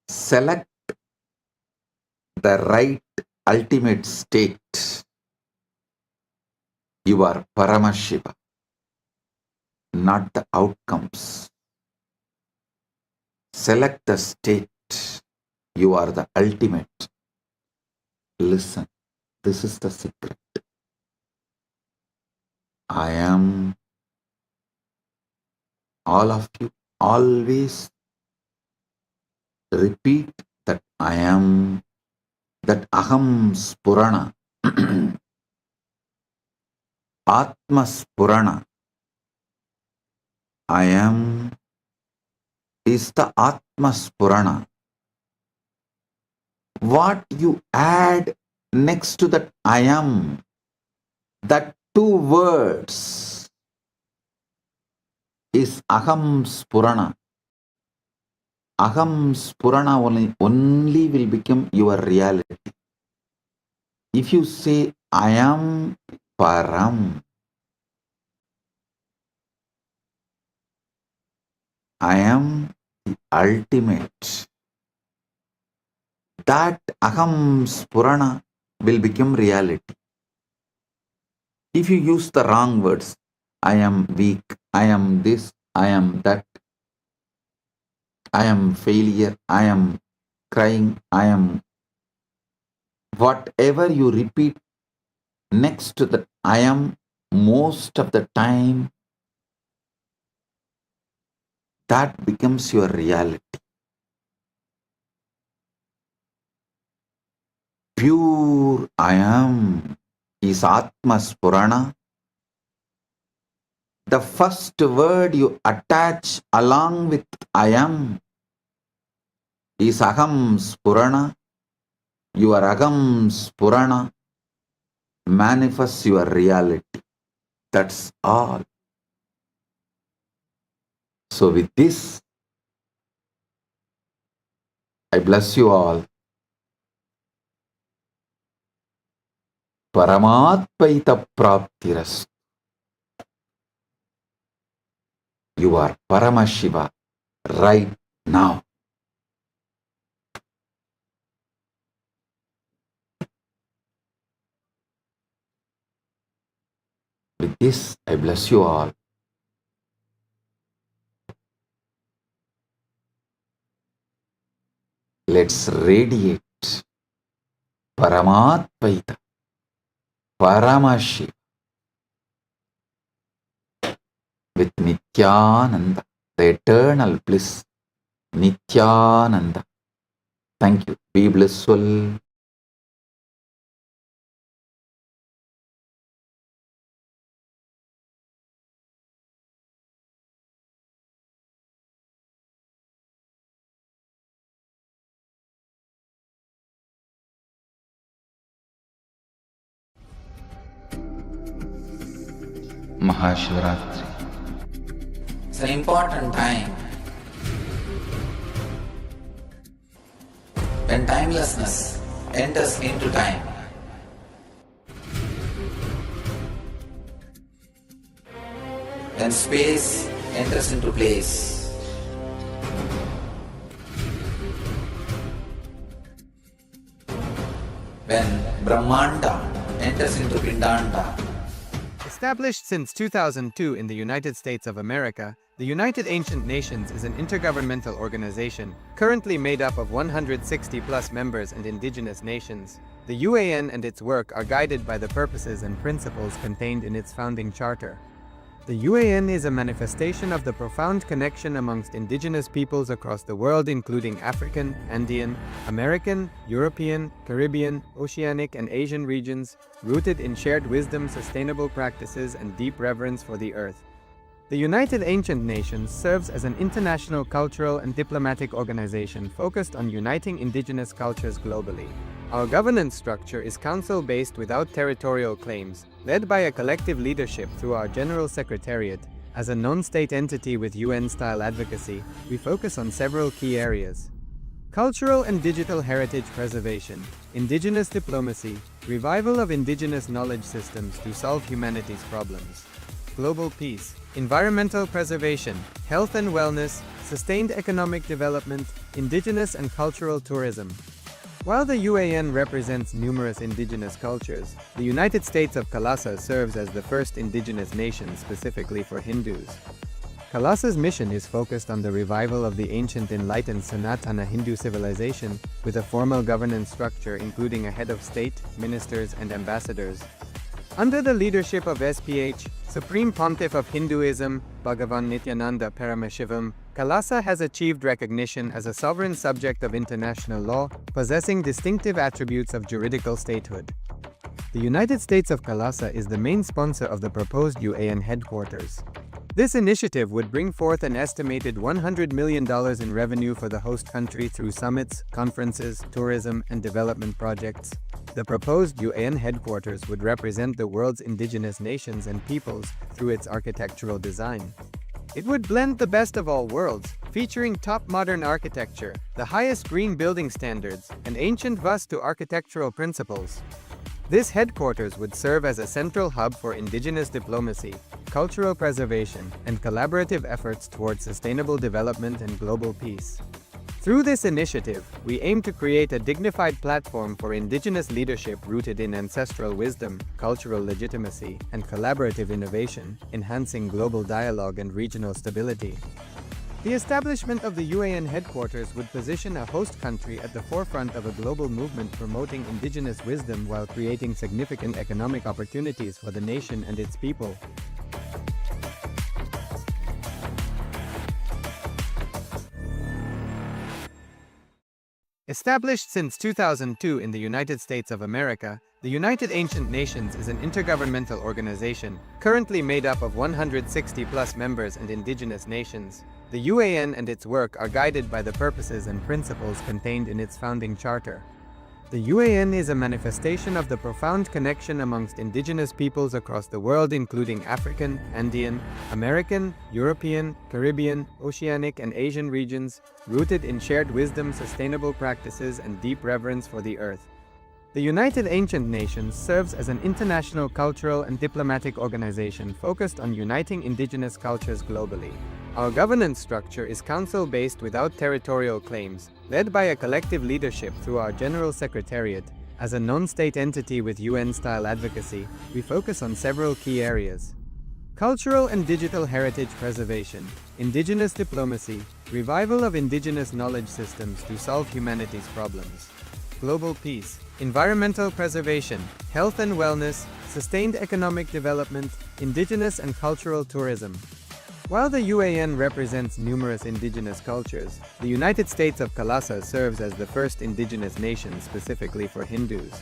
Select the right ultimate state. You are Paramashiva, not the outcomes. Select the state. You are the ultimate. Listen, this is the secret. I am. All of you always repeat that I am, that Aham Spurana, Atma Spurana. I am is the Atma Spurana. What you add next to that I am, that two words is Aham Spurana. Aham Spurana only will become your reality. If you say I am Param, I am the ultimate, that Aham Spurana will become reality. If you use the wrong words, I am weak, I am this, I am that, I am failure, I am crying, I am, whatever you repeat next to that I am, most of the time, that becomes your reality. Pure I am is Atma Spurana. The first word you attach along with I am is Aham Spurana. Your Aham Spurana manifests your reality. That's all. So with this, I bless you all. Paramatpaita Praptiras. You are Paramashiva right now. With this, I bless you all. Let's radiate Paramatpaita, Paramashiva with Nityananda, the eternal bliss, Nityananda. Thank you. Be blissful. Mahashivaratri. It's an important time when timelessness enters into time. When space enters into place. Brahmanda enters into Pindanda. Established since 2002 in the United States of America, the United Ancient Nations is an intergovernmental organization, currently made up of 160+ members and indigenous nations. The UAN and its work are guided by the purposes and principles contained in its founding charter. The UAN is a manifestation of the profound connection amongst indigenous peoples across the world, including African, Andean, American, European, Caribbean, Oceanic, and Asian regions, rooted in shared wisdom, sustainable practices, and deep reverence for the earth. The United Ancient Nations serves as an international cultural and diplomatic organization focused on uniting indigenous cultures globally. Our governance structure is council-based without territorial claims, led by a collective leadership through our General Secretariat. As a non-state entity with UN-style advocacy, we focus on several key areas: cultural and digital heritage preservation, indigenous diplomacy, revival of indigenous knowledge systems to solve humanity's problems, global peace, environmental preservation, health and wellness, sustained economic development, indigenous and cultural tourism. While the UAN represents numerous indigenous cultures, the United States of Kailasa serves as the first indigenous nation specifically for Hindus. Kailasa's mission is focused on the revival of the ancient enlightened Sanatana Hindu civilization with a formal governance structure including a head of state, ministers, and ambassadors. Under the leadership of SPH, Supreme Pontiff of Hinduism, Bhagavan Paramashivoham, Kailasa has achieved recognition as a sovereign subject of international law, possessing distinctive attributes of juridical statehood. The United States of Kailasa is the main sponsor of the proposed UAN headquarters. This initiative would bring forth an estimated $100 million in revenue for the host country through summits, conferences, tourism, and development projects. The proposed UAN headquarters would represent the world's indigenous nations and peoples through its architectural design. It would blend the best of all worlds, featuring top modern architecture, the highest green building standards, and ancient Vastu architectural principles. This headquarters would serve as a central hub for indigenous diplomacy, cultural preservation, and collaborative efforts towards sustainable development and global peace. Through this initiative, we aim to create a dignified platform for indigenous leadership rooted in ancestral wisdom, cultural legitimacy, and collaborative innovation, enhancing global dialogue and regional stability. The establishment of the UAN headquarters would position a host country at the forefront of a global movement promoting indigenous wisdom while creating significant economic opportunities for the nation and its people. Established since 2002 in the United States of America, the United Ancient Nations is an intergovernmental organization, currently made up of 160+ members and indigenous nations. The UAN and its work are guided by the purposes and principles contained in its founding charter. The UAN is a manifestation of the profound connection amongst indigenous peoples across the world, including African, Andean, American, European, Caribbean, Oceanic, and Asian regions, rooted in shared wisdom, sustainable practices, and deep reverence for the earth. The United Ancient Nations serves as an international cultural and diplomatic organization focused on uniting indigenous cultures globally. Our governance structure is council-based without territorial claims, led by a collective leadership through our General Secretariat. As a non-state entity with UN-style advocacy, we focus on several key areas: cultural and digital heritage preservation, indigenous diplomacy, revival of indigenous knowledge systems to solve humanity's problems, global peace, environmental preservation, health and wellness, sustained economic development, indigenous and cultural tourism. While the UAN represents numerous indigenous cultures, the United States of Kailasa serves as the first indigenous nation specifically for Hindus.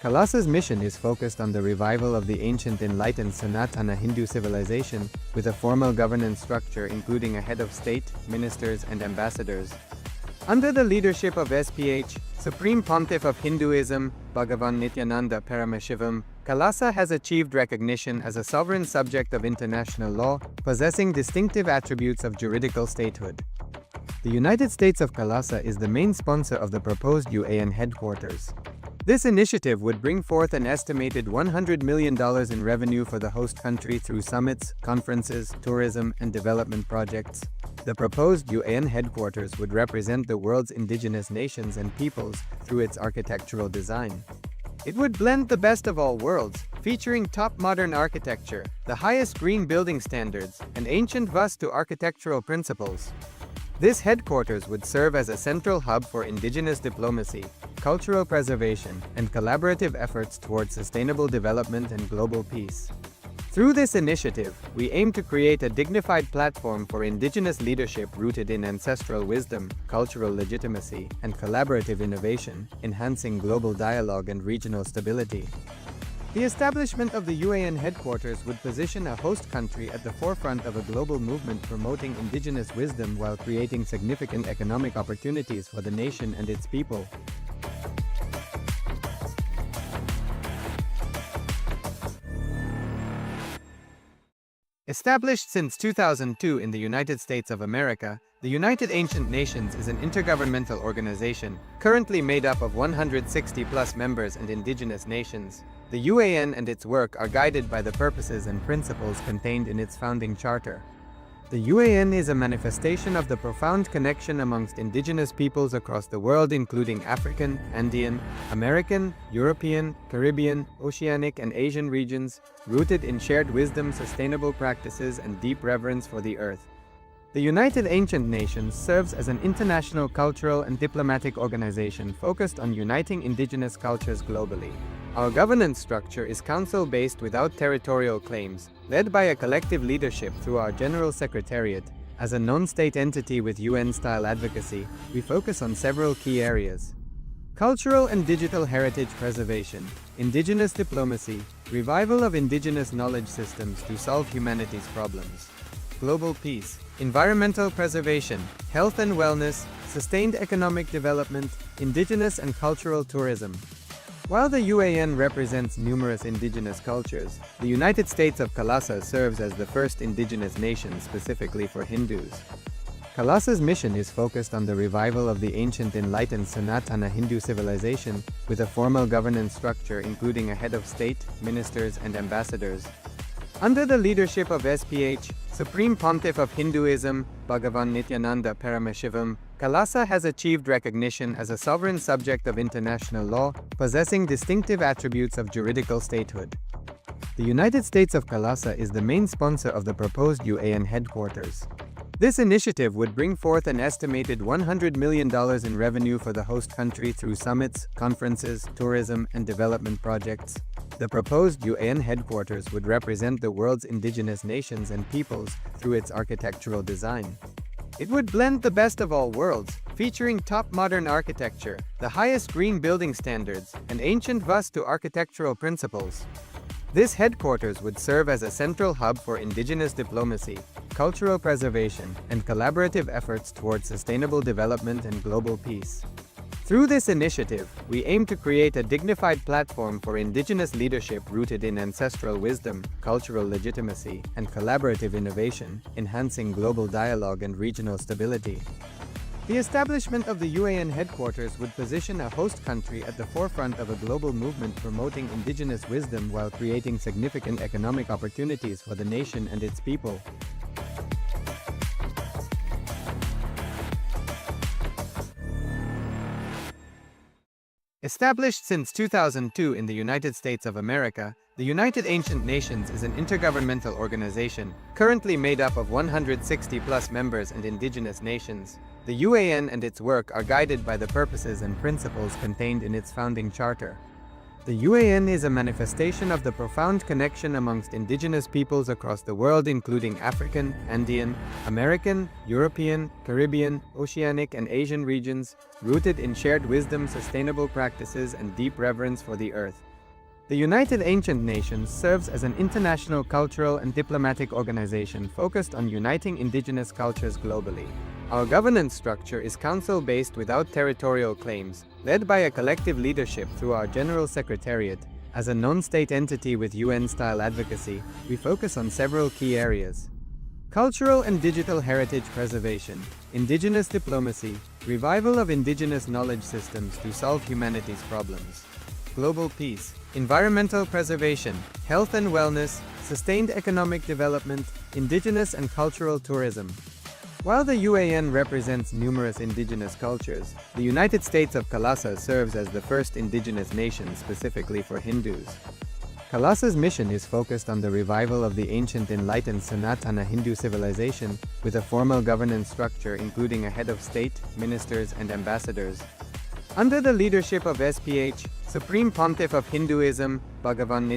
Kailasa's mission is focused on the revival of the ancient enlightened Sanatana Hindu civilization with a formal governance structure including a head of state, ministers, and ambassadors. Under the leadership of SPH, Supreme Pontiff of Hinduism, Bhagavan Paramashivoham, Kailasa has achieved recognition as a sovereign subject of international law, possessing distinctive attributes of juridical statehood. The United States of Kailasa is the main sponsor of the proposed UAN headquarters. This initiative would bring forth an estimated $100 million in revenue for the host country through summits, conferences, tourism, and development projects. The proposed UAN headquarters would represent the world's indigenous nations and peoples through its architectural design. It would blend the best of all worlds, featuring top modern architecture, the highest green building standards, and ancient Vastu architectural principles. This headquarters would serve as a central hub for indigenous diplomacy, cultural preservation, and collaborative efforts towards sustainable development and global peace. Through this initiative, we aim to create a dignified platform for indigenous leadership rooted in ancestral wisdom, cultural legitimacy, and collaborative innovation, enhancing global dialogue and regional stability. The establishment of the UAN headquarters would position a host country at the forefront of a global movement promoting indigenous wisdom while creating significant economic opportunities for the nation and its people. Established since 2002 in the United States of America, the United Ancient Nations is an intergovernmental organization, currently made up of 160+ members and indigenous nations. The UAN and its work are guided by the purposes and principles contained in its founding charter. The UAN is a manifestation of the profound connection amongst indigenous peoples across the world, including African, Andean, American, European, Caribbean, Oceanic, and Asian regions, rooted in shared wisdom, sustainable practices, and deep reverence for the earth. The United Ancient Nations serves as an international cultural and diplomatic organization focused on uniting indigenous cultures globally. Our governance structure is council-based without territorial claims, led by a collective leadership through our General Secretariat. As a non-state entity with UN-style advocacy, we focus on several key areas: cultural and digital heritage preservation, indigenous diplomacy, revival of indigenous knowledge systems to solve humanity's problems, global peace, environmental preservation, health and wellness, sustained economic development, indigenous and cultural tourism. While the UAN represents numerous indigenous cultures, the United States of Kalasa serves as the first indigenous nation specifically for Hindus. Kalasa's mission is focused on the revival of the ancient enlightened Sanatana Hindu civilization, with a formal governance structure including a head of state, ministers, and ambassadors. Under the leadership of SPH, Supreme Pontiff of Hinduism, Bhagavan Nityananda Paramashivoham, Kalasa has achieved recognition as a sovereign subject of international law, possessing distinctive attributes of juridical statehood. The United States of Kalasa is the main sponsor of the proposed UAN headquarters. This initiative would bring forth an estimated $100 million in revenue for the host country through summits, conferences, tourism, and development projects. The proposed UAN headquarters would represent the world's indigenous nations and peoples through its architectural design. It would blend the best of all worlds, featuring top modern architecture, the highest green building standards, and ancient Vastu architectural principles. This headquarters would serve as a central hub for indigenous diplomacy, cultural preservation, and collaborative efforts towards sustainable development and global peace. Through this initiative, we aim to create a dignified platform for indigenous leadership rooted in ancestral wisdom, cultural legitimacy, and collaborative innovation, enhancing global dialogue and regional stability. The establishment of the UAN headquarters would position a host country at the forefront of a global movement promoting indigenous wisdom while creating significant economic opportunities for the nation and its people. Established since 2002 in the United States of America, the United Ancient Nations is an intergovernmental organization, currently made up of 160+ members and indigenous nations. The UAN and its work are guided by the purposes and principles contained in its founding charter. The UAN is a manifestation of the profound connection amongst indigenous peoples across the world, including African, Andean, American, European, Caribbean, Oceanic, and Asian regions, rooted in shared wisdom, sustainable practices, and deep reverence for the earth. The United Ancient Nations serves as an international cultural and diplomatic organization focused on uniting indigenous cultures globally. Our governance structure is council-based without territorial claims, led by a collective leadership through our General Secretariat. As a non-state entity with UN-style advocacy, we focus on several key areas: cultural and digital heritage preservation, indigenous diplomacy, revival of indigenous knowledge systems to solve humanity's problems, global peace, environmental preservation, health and wellness, sustained economic development, indigenous and cultural tourism. While the UAN represents numerous indigenous cultures, the United States of Kailasa serves as the first indigenous nation specifically for Hindus. Kailasa's mission is focused on the revival of the ancient enlightened Sanatana Hindu civilization, with a formal governance structure including a head of state, ministers, and ambassadors. Under the leadership of SPH, Supreme Pontiff of Hinduism, Bhagavan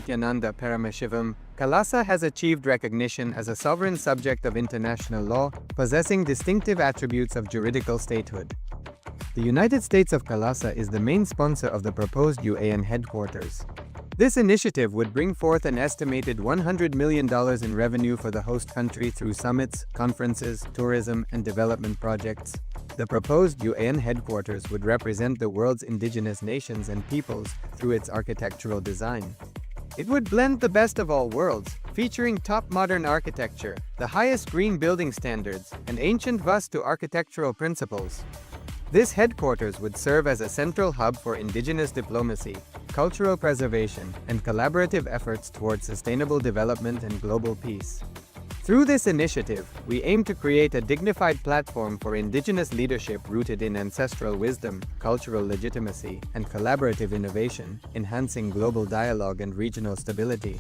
Paramashivoham, Kailasa has achieved recognition as a sovereign subject of international law, possessing distinctive attributes of juridical statehood. The United States of Kailasa is the main sponsor of the proposed UAN headquarters. This initiative would bring forth an estimated $100 million in revenue for the host country through summits, conferences, tourism, and development projects. The proposed UAN headquarters would represent the world's indigenous nations and peoples through its architectural design. It would blend the best of all worlds, featuring top modern architecture, the highest green building standards, and ancient Vastu architectural principles. This headquarters would serve as a central hub for indigenous diplomacy, cultural preservation, and collaborative efforts towards sustainable development and global peace. Through this initiative, we aim to create a dignified platform for indigenous leadership rooted in ancestral wisdom, cultural legitimacy, and collaborative innovation, enhancing global dialogue and regional stability.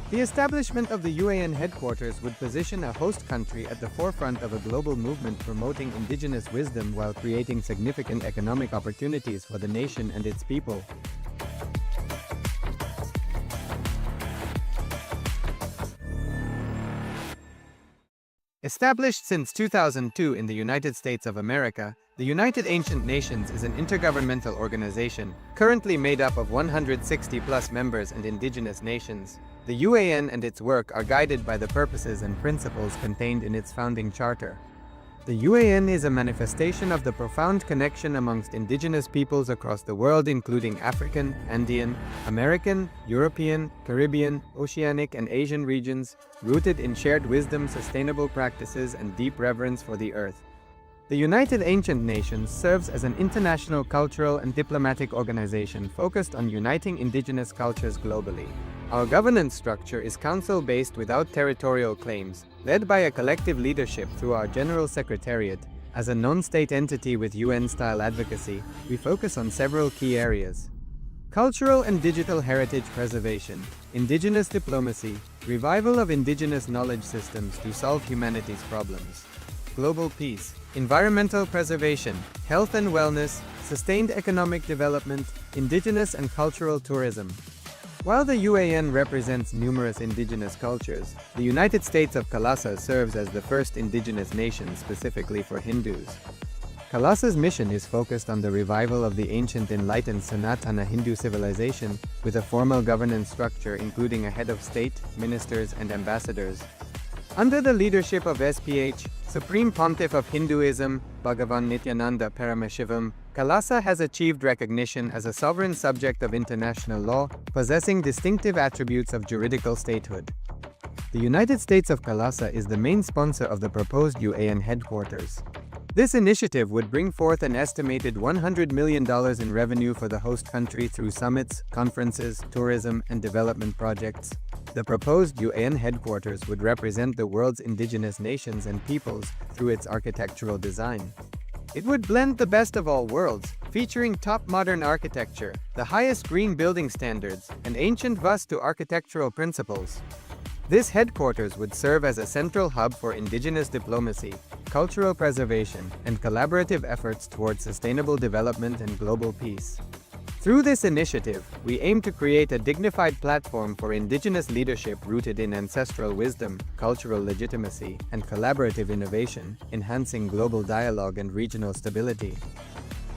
The establishment of the UAN headquarters would position a host country at the forefront of a global movement promoting indigenous wisdom while creating significant economic opportunities for the nation and its people. Established since 2002 in the United States of America, the United Ancient Nations is an intergovernmental organization, currently made up of 160+ members and indigenous nations. The UAN and its work are guided by the purposes and principles contained in its founding charter. The UAN is a manifestation of the profound connection amongst indigenous peoples across the world, including African, Andean, American, European, Caribbean, Oceanic, and Asian regions, rooted in shared wisdom, sustainable practices, and deep reverence for the earth. The United Ancient Nations serves as an international cultural and diplomatic organization focused on uniting indigenous cultures globally. Our governance structure is council-based without territorial claims, led by a collective leadership through our General Secretariat. As a non-state entity with UN-style advocacy, we focus on several key areas: cultural and digital heritage preservation, indigenous diplomacy, revival of indigenous knowledge systems to solve humanity's problems, global peace, environmental preservation, health and wellness, sustained economic development, indigenous and cultural tourism. While the UAN represents numerous indigenous cultures, the United States of Kailasa serves as the first indigenous nation specifically for Hindus. Kailasa's mission is focused on the revival of the ancient enlightened Sanatana Hindu civilization, with a formal governance structure including a head of state, ministers, and ambassadors. Under the leadership of SPH, Supreme Pontiff of Hinduism, Bhagavan Paramashivoham, Kailasa has achieved recognition as a sovereign subject of international law, possessing distinctive attributes of juridical statehood. The United States of Kailasa is the main sponsor of the proposed UAN headquarters. This initiative would bring forth an estimated $100 million in revenue for the host country through summits, conferences, tourism, and development projects. The proposed UAN headquarters would represent the world's indigenous nations and peoples through its architectural design. It would blend the best of all worlds, featuring top modern architecture, the highest green building standards, and ancient Vastu architectural principles. This headquarters would serve as a central hub for indigenous diplomacy, cultural preservation, and collaborative efforts towards sustainable development and global peace. Through this initiative, we aim to create a dignified platform for indigenous leadership rooted in ancestral wisdom, cultural legitimacy, and collaborative innovation, enhancing global dialogue and regional stability.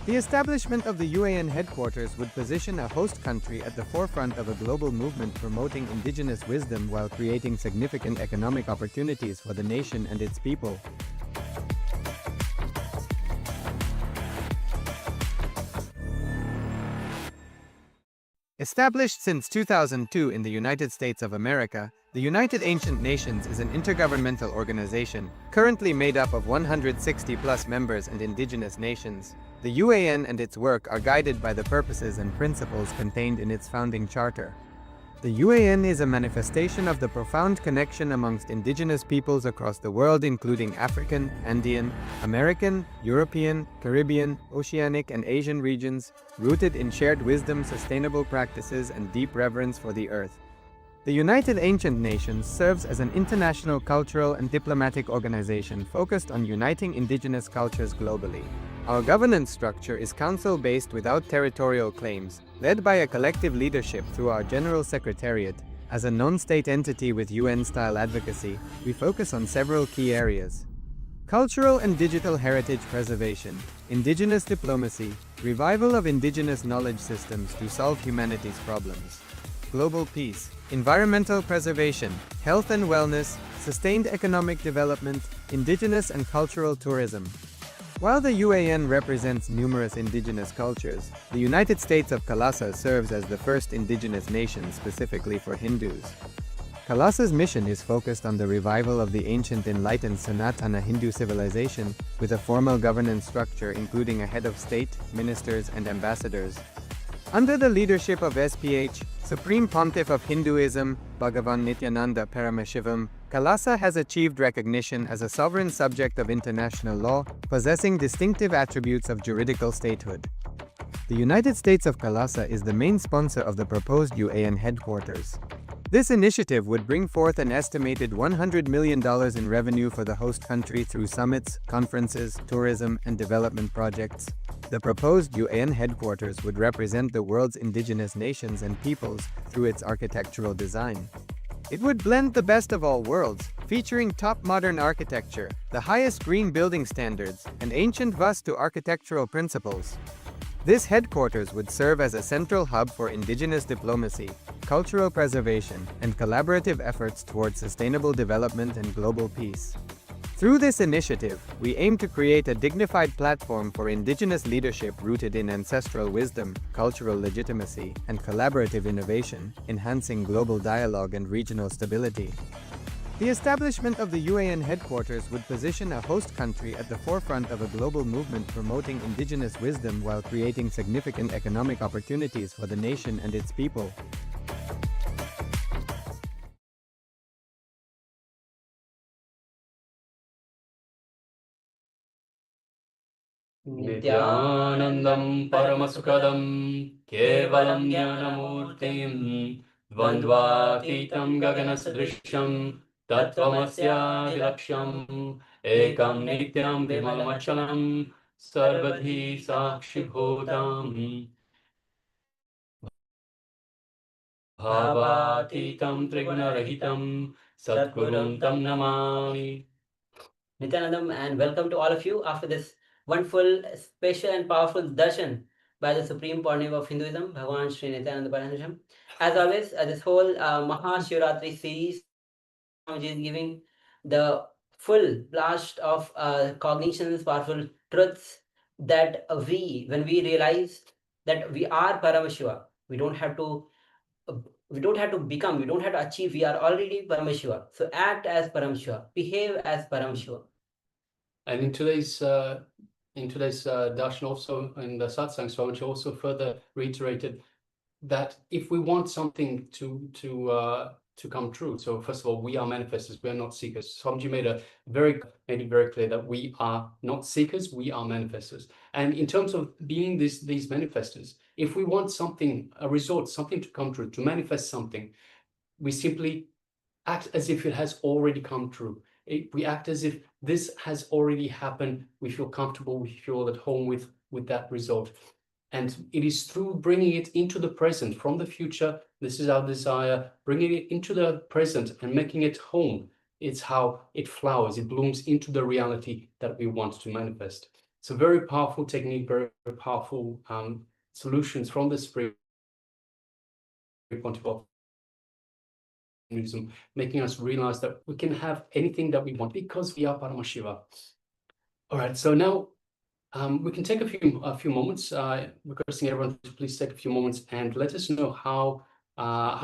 The establishment of the UAN headquarters would position a host country at the forefront of a global movement promoting indigenous wisdom while creating significant economic opportunities for the nation and its people. Established since 2002 in the United States of America, the United Ancient Nations is an intergovernmental organization, currently made up of 160+ members and indigenous nations. The UAN and its work are guided by the purposes and principles contained in its founding charter. The UAN is a manifestation of the profound connection amongst indigenous peoples across the world, including African, Andean, American, European, Caribbean, Oceanic, and Asian regions, rooted in shared wisdom, sustainable practices, and deep reverence for the earth. The United Ancient Nations serves as an international cultural and diplomatic organization focused on uniting indigenous cultures globally. Our governance structure is council-based without territorial claims, led by a collective leadership through our General Secretariat. As a non-state entity with UN-style advocacy, we focus on several key areas: cultural and digital heritage preservation, indigenous diplomacy, revival of indigenous knowledge systems to solve humanity's problems, global peace, environmental preservation, health and wellness, sustained economic development, indigenous and cultural tourism. While the UAN represents numerous indigenous cultures, the United States of Kailasa serves as the first indigenous nation specifically for Hindus. Kailasa's mission is focused on the revival of the ancient enlightened Sanatana Hindu civilization with a formal governance structure including a head of state, ministers, and ambassadors. Under the leadership of SPH, Supreme Pontiff of Hinduism, Bhagavan Nityananda Paramashivoham, Kailasa has achieved recognition as a sovereign subject of international law, possessing distinctive attributes of juridical statehood. The United States of Kailasa is the main sponsor of the proposed UAN headquarters. This initiative would bring forth an estimated $100 million in revenue for the host country through summits, conferences, tourism, and development projects. The proposed UAN headquarters would represent the world's indigenous nations and peoples through its architectural design. It would blend the best of all worlds, featuring top modern architecture, the highest green building standards, and ancient Vastu architectural principles. This headquarters would serve as a central hub for indigenous diplomacy, cultural preservation, and collaborative efforts towards sustainable development and global peace. Through this initiative, we aim to create a dignified platform for indigenous leadership rooted in ancestral wisdom, cultural legitimacy, and collaborative innovation, enhancing global dialogue and regional stability. The establishment of the UAN headquarters would position a host country at the forefront of a global movement promoting indigenous wisdom while creating significant economic opportunities for the nation and its people. Nityanandam Paramasukadam Kevalam Jnanamurtim Dvandvatitam Gaganasadrisham Tattvamasya Vilaksham Ekam Nityam Vimalachalam Sarvadhi Sakshibhutam Bhavatitam Trigunarahitam Satgurum Tam Namami. Nityanandam, and welcome to all of you after this wonderful, special and powerful darshan by the Supreme Pontiff of Hinduism, Bhagavan Sri Nityananda Paramasham. As always, this whole Mahashivratri series, which is giving the full blast of cognitions, powerful truths that when we realize that we are Paramashiva, we don't have to become, we don't have to achieve, we are already Paramashiva. So act as Paramashiva, behave as Paramashiva. And in today's darshan also, in the satsang, Swamiji also further reiterated that if we want something to come true, so first of all, we are manifestors, we are not seekers. Swamiji made it very clear that we are not seekers, we are manifestors. And in terms of being these manifestors, if we want something, a result, something to come true, to manifest something, we simply act as if it has already come true. We act as if this has already happened. We feel comfortable, we feel at home with that result. And it is through bringing it into the present from the future, this is our desire, bringing it into the present and making it home. It's how it flowers, it blooms into the reality that we want to manifest. It's a very powerful technique, very powerful solutions from the Supreme Pontiff of Hinduism, making us realize that we can have anything that we want because we are Paramashiva. All right, so now we can take a few moments, requesting everyone to please take a few moments and let us know how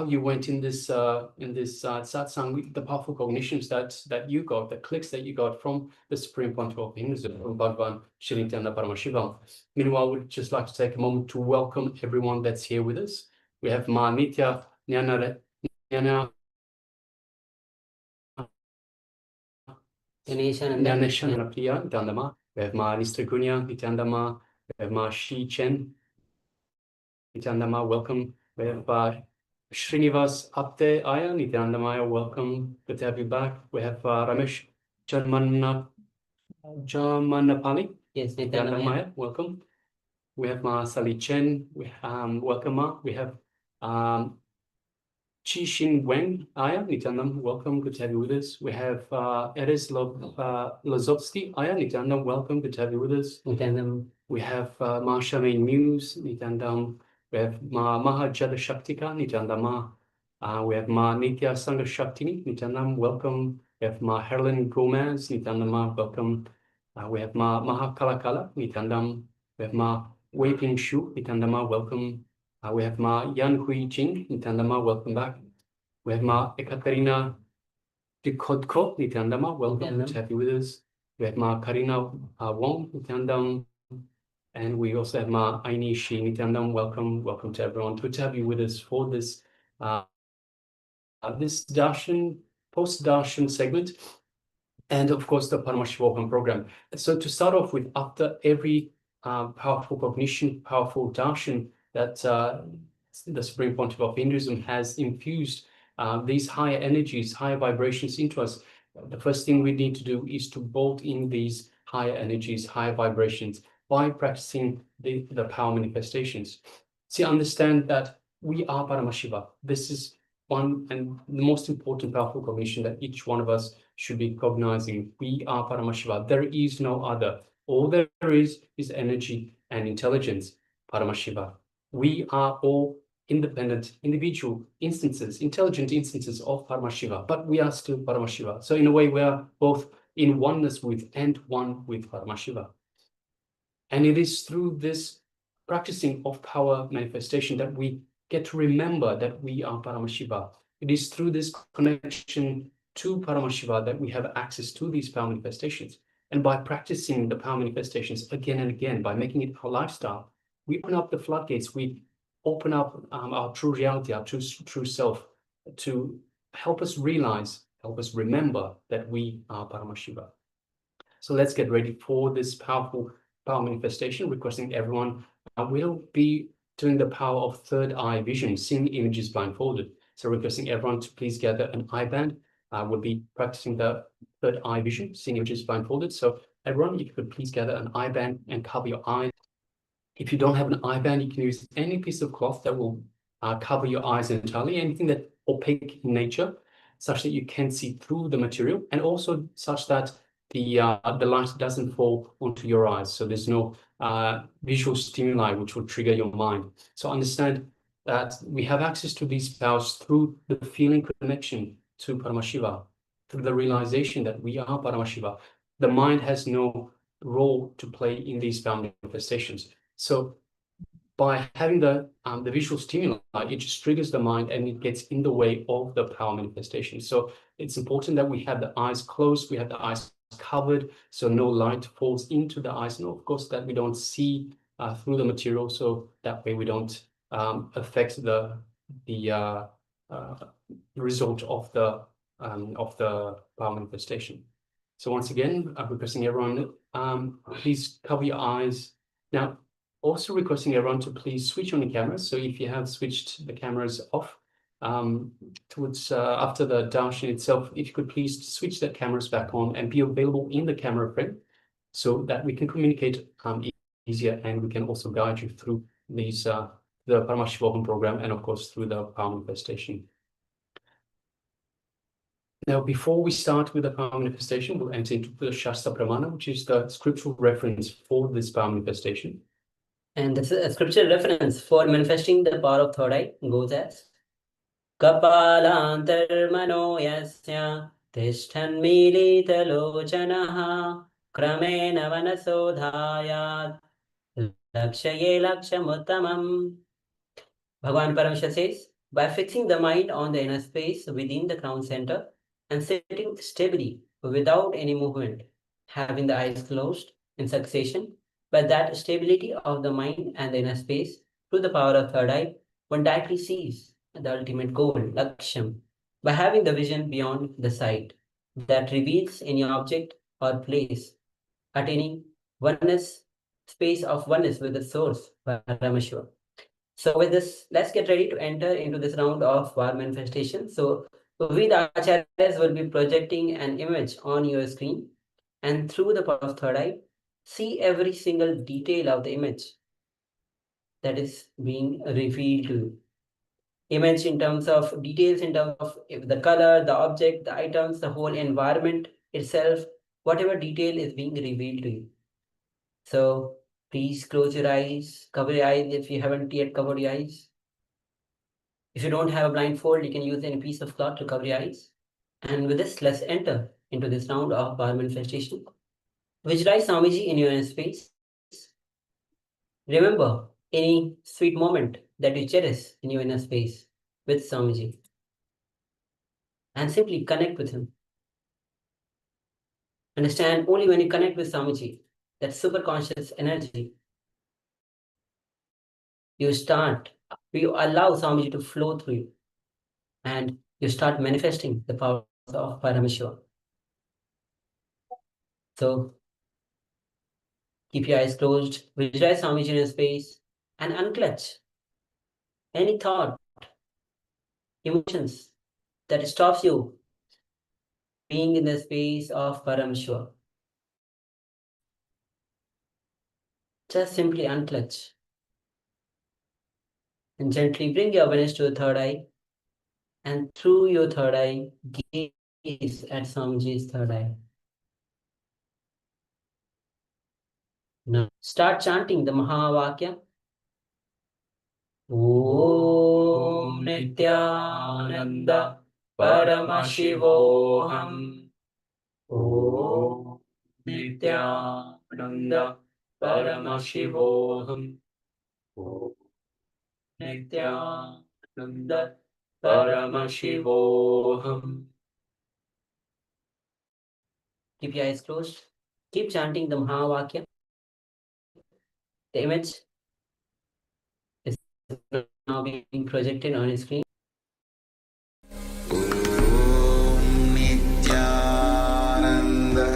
you went in this satsang, the powerful cognitions that you got, the clicks that you got from the Supreme Pontiff of Hinduism, from Bhagavan Sri Nityananda Paramashivoham. Meanwhile, we'd just like to take a moment to welcome everyone that's here with us. We have Ma Nitya Nyanare Yana Nyaneshan Priya Dandama, we have Ma Nistrikunya Nitandama, we have Ma Shi Chen Nitandama, welcome. We have Srinivas Apte Aya Nitandamaya, welcome. Good to have you back. We have Ramesh Jamanapali. Yes, Nitandamaya, welcome. We have Ma Sali Chen, welcome Ma. We have Chi Shin Weng Aya Nitandam, welcome, good to have you with us. We have Eres Lozovsky Aya Nitandam, welcome, good to have you with us. Nitandam. We have Ma Shamain Muse Nitandam. We have Ma Mahajada Shaktika Nitandama. We have Ma Nitya Sangha Shaktini Nitandam, welcome. We have Ma Helen Gomez Nitandama, welcome. We have Ma Mahakalakala Nitandam. We have Ma Weiping Shu Nitandama, welcome. We have Ma Yan Hui Jing Nitandama, welcome back. We have Ma Ekaterina Dikodko Nitandama, welcome, good to have you with us. We have Ma Karina Wong Nitandam. And we also have Ma Aini Shi Nitandam, welcome to everyone. Good to have you with us for this this Darshan, post-Darshan segment, and of course the Paramashivoham program. So to start off with, after every powerful cognition, powerful Darshan that the Supreme Pontiff of Hinduism has infused these higher energies, higher vibrations into us, the first thing we need to do is to bolt in these higher energies, higher vibrations by practicing the power manifestations. See, understand that we are Paramashiva. This is one and the most important powerful cognition that each one of us should be cognizing. We are Paramashiva. There is no other. All there is energy and intelligence, Paramashiva. We are all independent, individual instances, intelligent instances of Paramashiva, but we are still Paramashiva. So in a way, we are both in oneness with and one with Paramashiva. And it is through this practicing of power manifestation that we get to remember that we are Paramashiva. It is through this connection to Paramashiva that we have access to these power manifestations. And by practicing the power manifestations again and again, by making it our lifestyle, we open up the floodgates, we open up our true reality, our true self, to help us realize, help us remember that we are Paramashiva. So let's get ready for this powerful power manifestation, requesting everyone will be doing the power of third eye vision, seeing images blindfolded. So requesting everyone to please gather an eye band. We'll be practicing the third eye vision, seeing images blindfolded. So everyone, if you could please gather an eye band and cover your eyes. If you don't have an eye band, you can use any piece of cloth that will cover your eyes entirely, anything that's opaque in nature, such that you can see through the material, and also such that the light doesn't fall onto your eyes. So there's no visual stimuli which will trigger your mind. So understand that we have access to these powers through the feeling connection to Paramashiva, through the realization that we are Paramashiva. The mind has no role to play in these power manifestations. So by having the visual stimuli, it just triggers the mind and it gets in the way of the power manifestation. So it's important that we have the eyes closed, we have the eyes covered, so no light falls into the eyes, and of course that we don't see through the material, so that way we don't affect the result of the power manifestation. So once again, I'm requesting everyone, please cover your eyes. Now, also requesting everyone to please switch on the cameras. So if you have switched the cameras off, towards after the darshan itself, if you could please switch the cameras back on and be available in the camera frame, so that we can communicate easier, and we can also guide you through these the Paramashivoham program, and of course through the power manifestation. Now, before we start with the power manifestation, we'll enter into the Shastra Pramana, which is the scriptural reference for this power manifestation. And the scriptural reference for manifesting the power of third eye goes as Kapalantarmano yasya tishthanmilitalochanaha kramena vanasodhayat lakshaye lakshamuttamam. Bhagavan Paramashiva says, by fixing the mind on the inner space within the crown center and sitting stably without any movement, having the eyes closed in succession, by that stability of the mind and the inner space, through the power of third eye, one directly sees the ultimate goal, Laksham, by having the vision beyond the sight that reveals any object or place, attaining oneness, space of oneness with the source, Paramashiva. So with this, let's get ready to enter into this round of war manifestation. So we, the acharyas, will be projecting an image on your screen, and through the power of third eye, see every single detail of the image that is being revealed to you. Image in terms of details, in terms of the color, the object, the items, the whole environment itself, whatever detail is being revealed to you. So please close your eyes, cover your eyes if you haven't yet covered your eyes. If you don't have a blindfold, you can use any piece of cloth to cover your eyes. And with this, let's enter into this round of power manifestation. Visualize Swamiji in your inner space. Remember any sweet moment that you cherish in your inner space with Swamiji. And simply connect with him. Understand, only when you connect with Swamiji, that super conscious energy, you allow Swamiji to flow through you, and you start manifesting the power of Paramashiva. So keep your eyes closed, visualize Swamiji in your space, and unclutch any thought, emotions that stops you being in the space of Paramashiva. Just simply unclutch and gently bring your awareness to the third eye, and through your third eye, gaze at Swamiji's third eye. Now start chanting the Mahavakya. Om Nityananda Paramashivoham. Om Nityananda Paramashivoham. Om Nityananda Paramashivoham. Keep your eyes closed. Keep chanting the Mahavakya. The image is now being projected on your screen. Om Nityananda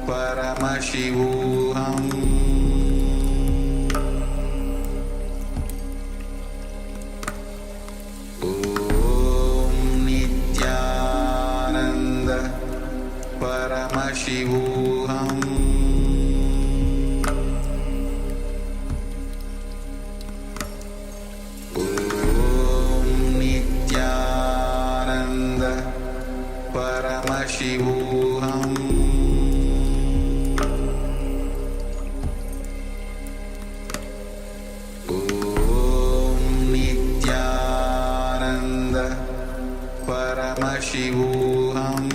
Paramashivoham. Om Nityananda Paramashivoham. Paramashivoham. Om Nityananda Paramashivoham.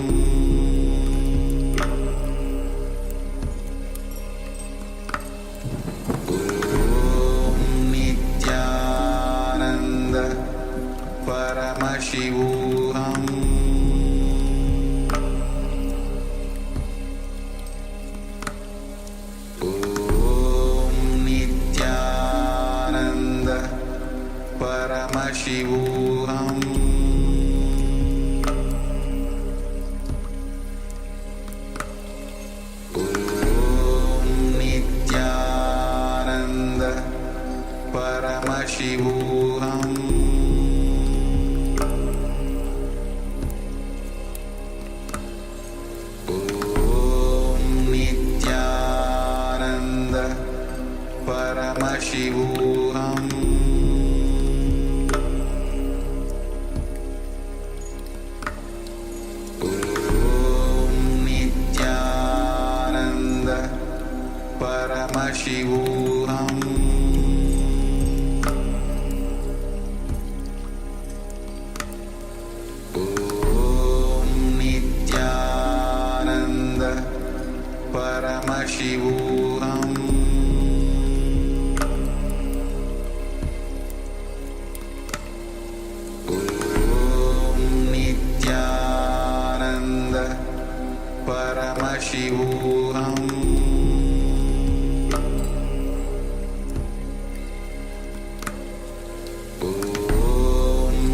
Om Nityananda Paramashivoham. Paramashivoham. Om Nityananda Paramashivoham. Om Nityananda Paramashivoham. Paramashivoham. Om Nityananda Paramashivoham. Om Nityananda Paramashivoham. Om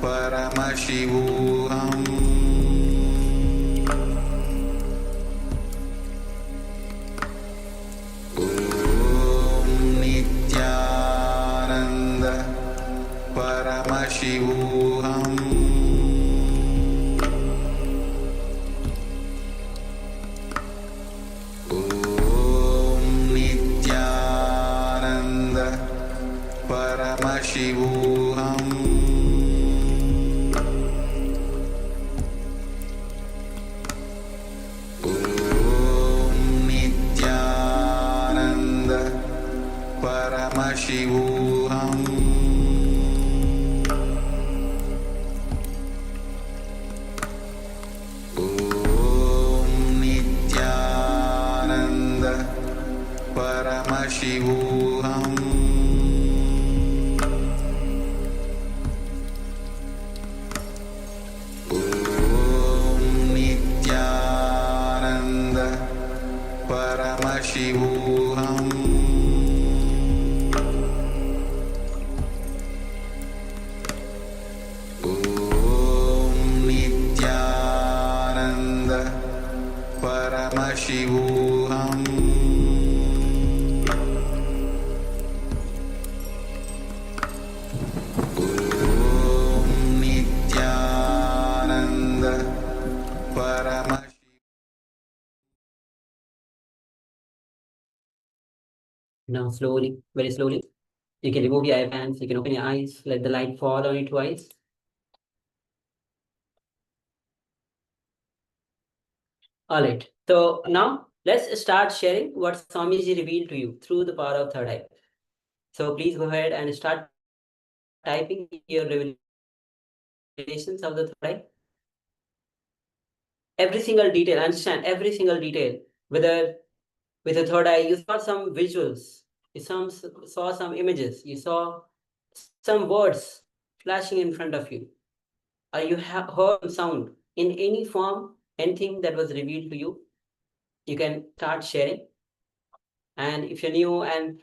Paramashivoham. Om Nityananda Paramashivoham. Om Nityananda Paramashivoham. Om Nityananda Paramashivoham. Om Nityananda Paramashivoham. Om Nityananda Paramashivoham. Om Nityananda Paramashivoham. Om Nityananda Paramashivoham. Now slowly, very slowly, you can remove your eye bands, you can open your eyes, let the light fall on your two eyes. Alright, so now let's start sharing what Swamiji revealed to you through the power of third eye. So please go ahead and start typing your revelations of the third eye. Every single detail, understand every single detail. Whether with the third eye, you saw some visuals, you saw some images, you saw some words flashing in front of you, or you have heard sound in any form, anything that was revealed to you, you can start sharing. And if you're new and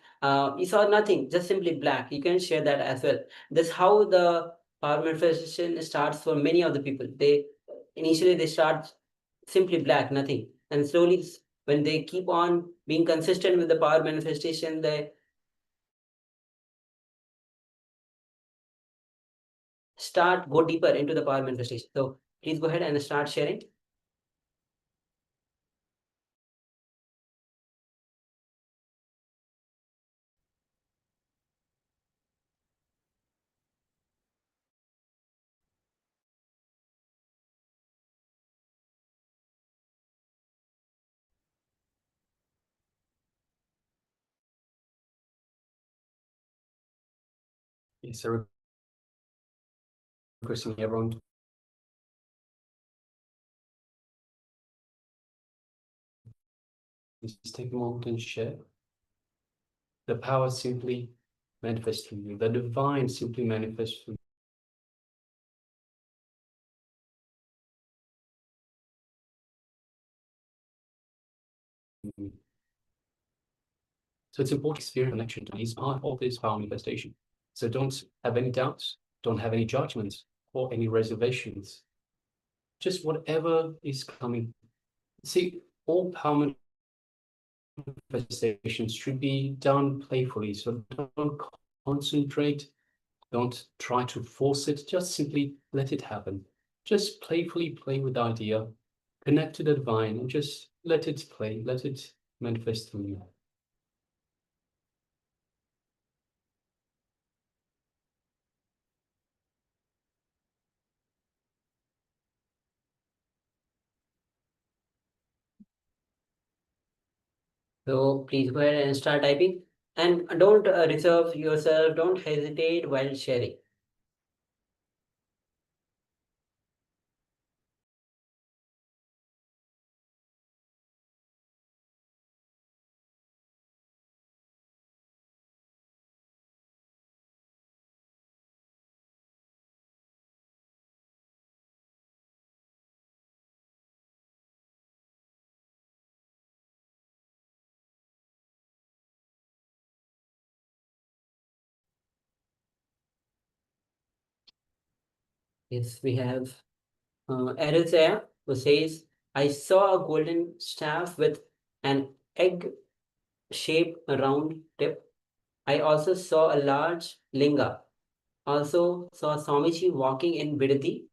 you saw nothing, just simply black, you can share that as well. That's how the power manifestation starts for many of the people. They initially they start simply black, nothing, and slowly when they keep on being consistent with the power manifestation, they go deeper into the power manifestation. So please go ahead and start sharing. Yes, sir. Requesting everyone to just take a moment and share. The power simply manifests through you. The divine simply manifests through you. So it's important to experience connection to these part of this power manifestation. So don't have any doubts, don't have any judgments or any reservations. Just whatever is coming. See, all power manifestations should be done playfully. So don't concentrate, don't try to force it, just simply let it happen. Just playfully play with the idea, connect to the divine, and just let it play, let it manifest through you. So please go ahead and start typing, and don't reserve yourself, don't hesitate while sharing. Yes, we have Eritrea, who says, I saw a golden staff with an egg-shaped round tip. I also saw a large linga. Also saw Swamiji walking in Bidati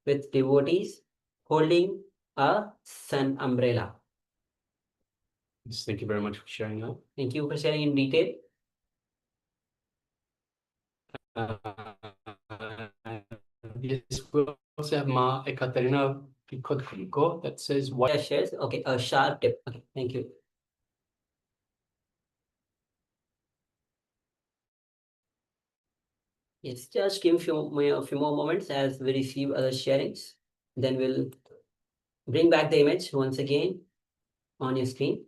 with devotees holding a sun umbrella. Yes, thank you very much for sharing that. Thank you for sharing in detail. Yes, we also have Ma Ekaterina Pikotko that says, "What?" Yeah, shares. Okay, a sharp tip. Okay, thank you. Yes, just give a few more moments as we receive other sharings. Then we'll bring back the image once again on your screen.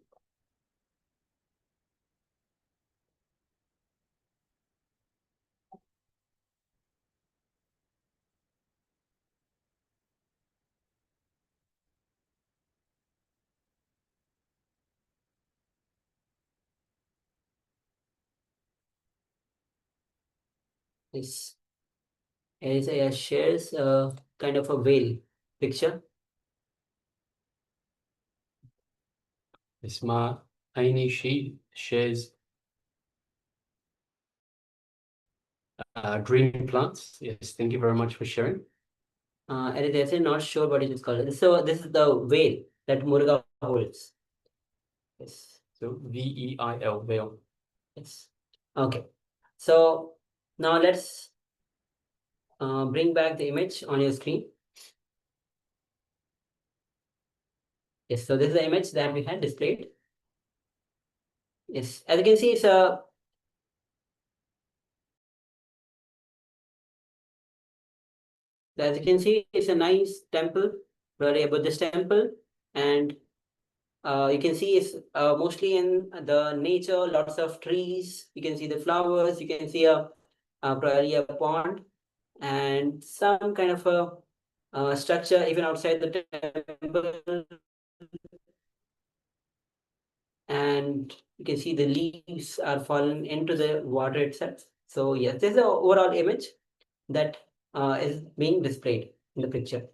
Yes. As shares kind of a whale picture. Yes, Ma Aini she shares green plants. Yes, thank you very much for sharing. And they're actually not sure what it is called. So this is the whale that Muruga holds. Yes. So V-E-I-L, veil. Yes. Okay. So now let's bring back the image on your screen. Yes, so this is the image that we had displayed. Yes, as you can see, it's a nice temple, very Buddhist temple, and you can see it's mostly in the nature, lots of trees. You can see the flowers. You can see probably a pond and some kind of a structure even outside the temple. And you can see the leaves are fallen into the water itself. So yes, this is the overall image that is being displayed in the picture.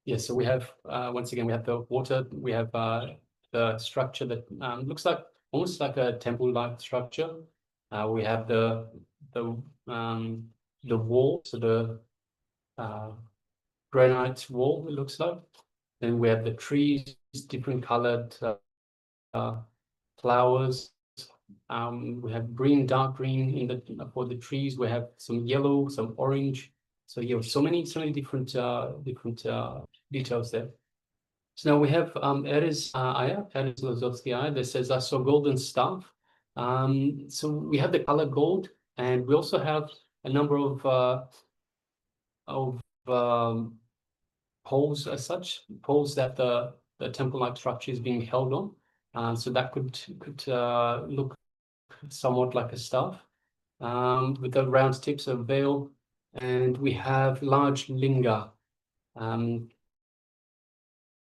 Yes, so we have, once again, we have the water, we have the structure that looks like, almost like a temple-like structure. We have the wall, so the granite wall, it looks like. Then we have the trees, different colored flowers. We have green, dark green in the for the trees. We have some yellow, some orange. So you have so many different details there. So now we have Eris Aya, Eris Lazovsky Aya, that says I saw golden staff. So we have the color gold, and we also have a number of poles as such, poles that the temple-like structure is being held on. So that could look somewhat like a staff, with the round tips of veil, and we have large linga. You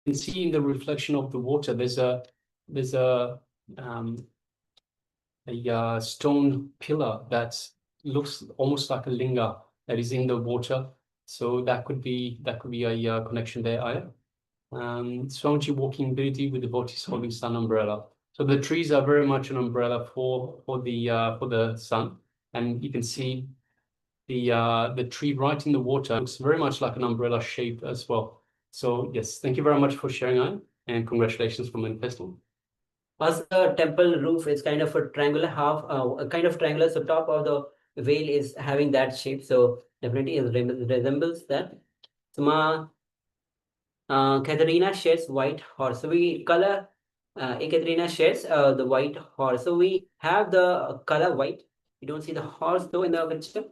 can see in the reflection of the water, there's a stone pillar that looks almost like a linga that is in the water. So that could be a connection there. Swamiji walking Biriti with devotees holding sun umbrella. So the trees are very much an umbrella for the sun, and you can see the tree right in the water looks very much like an umbrella shape as well. So yes, thank you very much for sharing, Ian, and congratulations for manifesting. Also, the temple roof is kind of a triangular triangular. So top of the veil is having that shape. So definitely it resembles that. So Katerina shades white horse. So we color Katerina shades the white horse. So we have the color white. We don't see the horse though in the picture.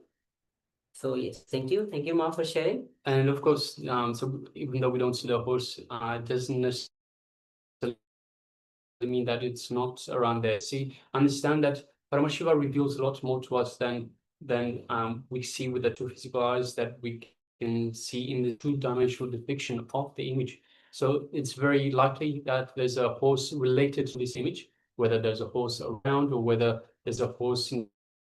So yes, thank you, Ma, for sharing. And of course, so even though we don't see the horse, it doesn't necessarily mean that it's not around there. See, understand that Paramashiva reveals a lot more to us than we see with the two physical eyes that we can see in the two-dimensional depiction of the image. So it's very likely that there's a horse related to this image, whether there's a horse around or whether there's a horse in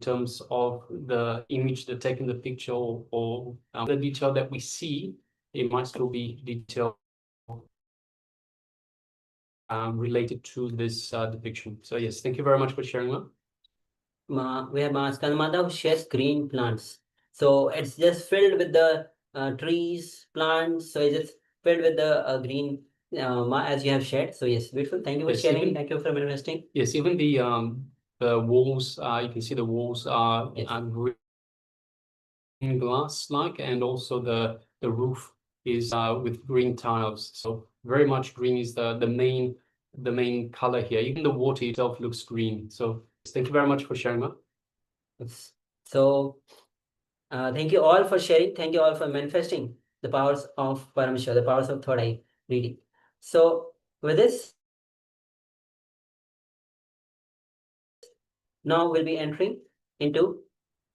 terms of the image that's taken the picture, or the detail that we see, it might still be detail related to this depiction. So yes, thank you very much for sharing that. We have Skandamata who shares green plants. So it's just filled with the trees, plants. So it's just filled with the green as you have shared. So yes, beautiful. Thank you for sharing. Thank you for manifesting. Yes, even the walls, you can see the walls are green glass-like, and also the roof is with green tiles. So very much green is the main color here. Even the water itself looks green. So thank you very much for sharing that. So thank you all for sharing. Thank you all for manifesting the powers of Paramashiva, the powers of third eye reading. So with this, now we'll be entering into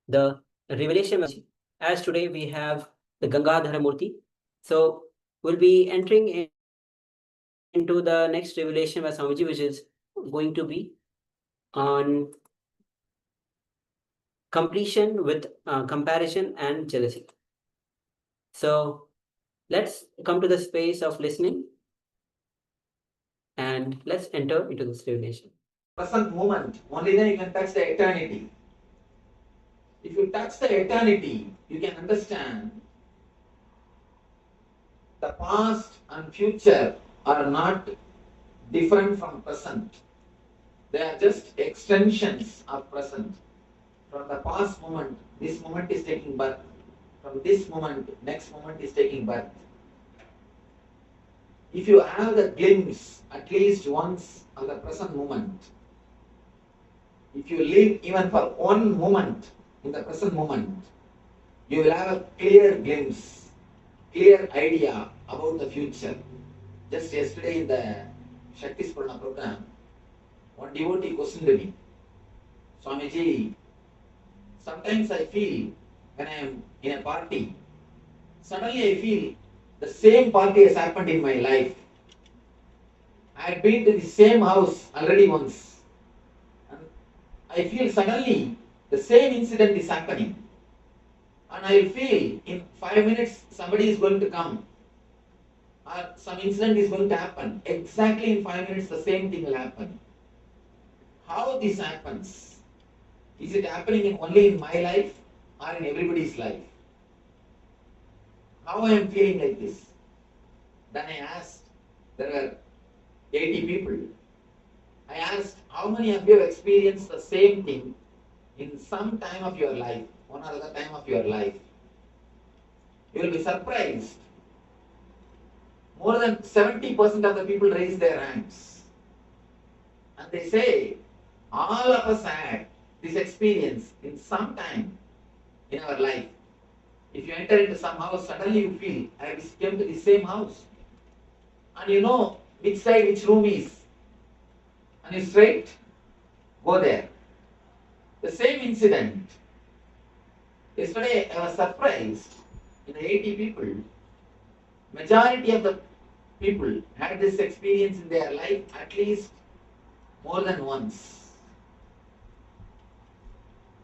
the revelation. As today we have the Gangadhara Murthy. So we'll be entering into the next revelation by Swamiji, which is going to be on completion with comparison and jealousy. So let's come to the space of listening and let's enter into this revelation. Present moment, only then you can touch the eternity. If you touch the eternity, you can understand the past and future are not different from present. They are just extensions of present. From the past moment, this moment is taking birth. From this moment, next moment is taking birth. If you have the glimpse at least once of the present moment, if you live even for one moment in the present moment, you will have a clear glimpse, clear idea about the future. Just yesterday in the Shakti Spurna program, one devotee questioned me, Swamiji, sometimes I feel when I am in a party, suddenly I feel the same party has happened in my life. I had been to the same house already once. And I feel suddenly the same incident is happening. And I feel in 5 minutes somebody is going to come. Or some incident is going to happen. Exactly in 5 minutes the same thing will happen. How this happens? Is it happening only in my life or in everybody's life? How I am feeling like this? Then I asked, there were 80 people. I asked, how many of you have experienced the same thing in some time of your life, one or other time of your life? You will be surprised. More than 70% of the people raise their hands. And they say, all of us had this experience in some time in our life. If you enter into some house, suddenly you feel, I came to the same house. And you know which side, which room is. And you straight go there. The same incident. Yesterday I was surprised, in the 80 people, majority of the people had this experience in their life at least more than once.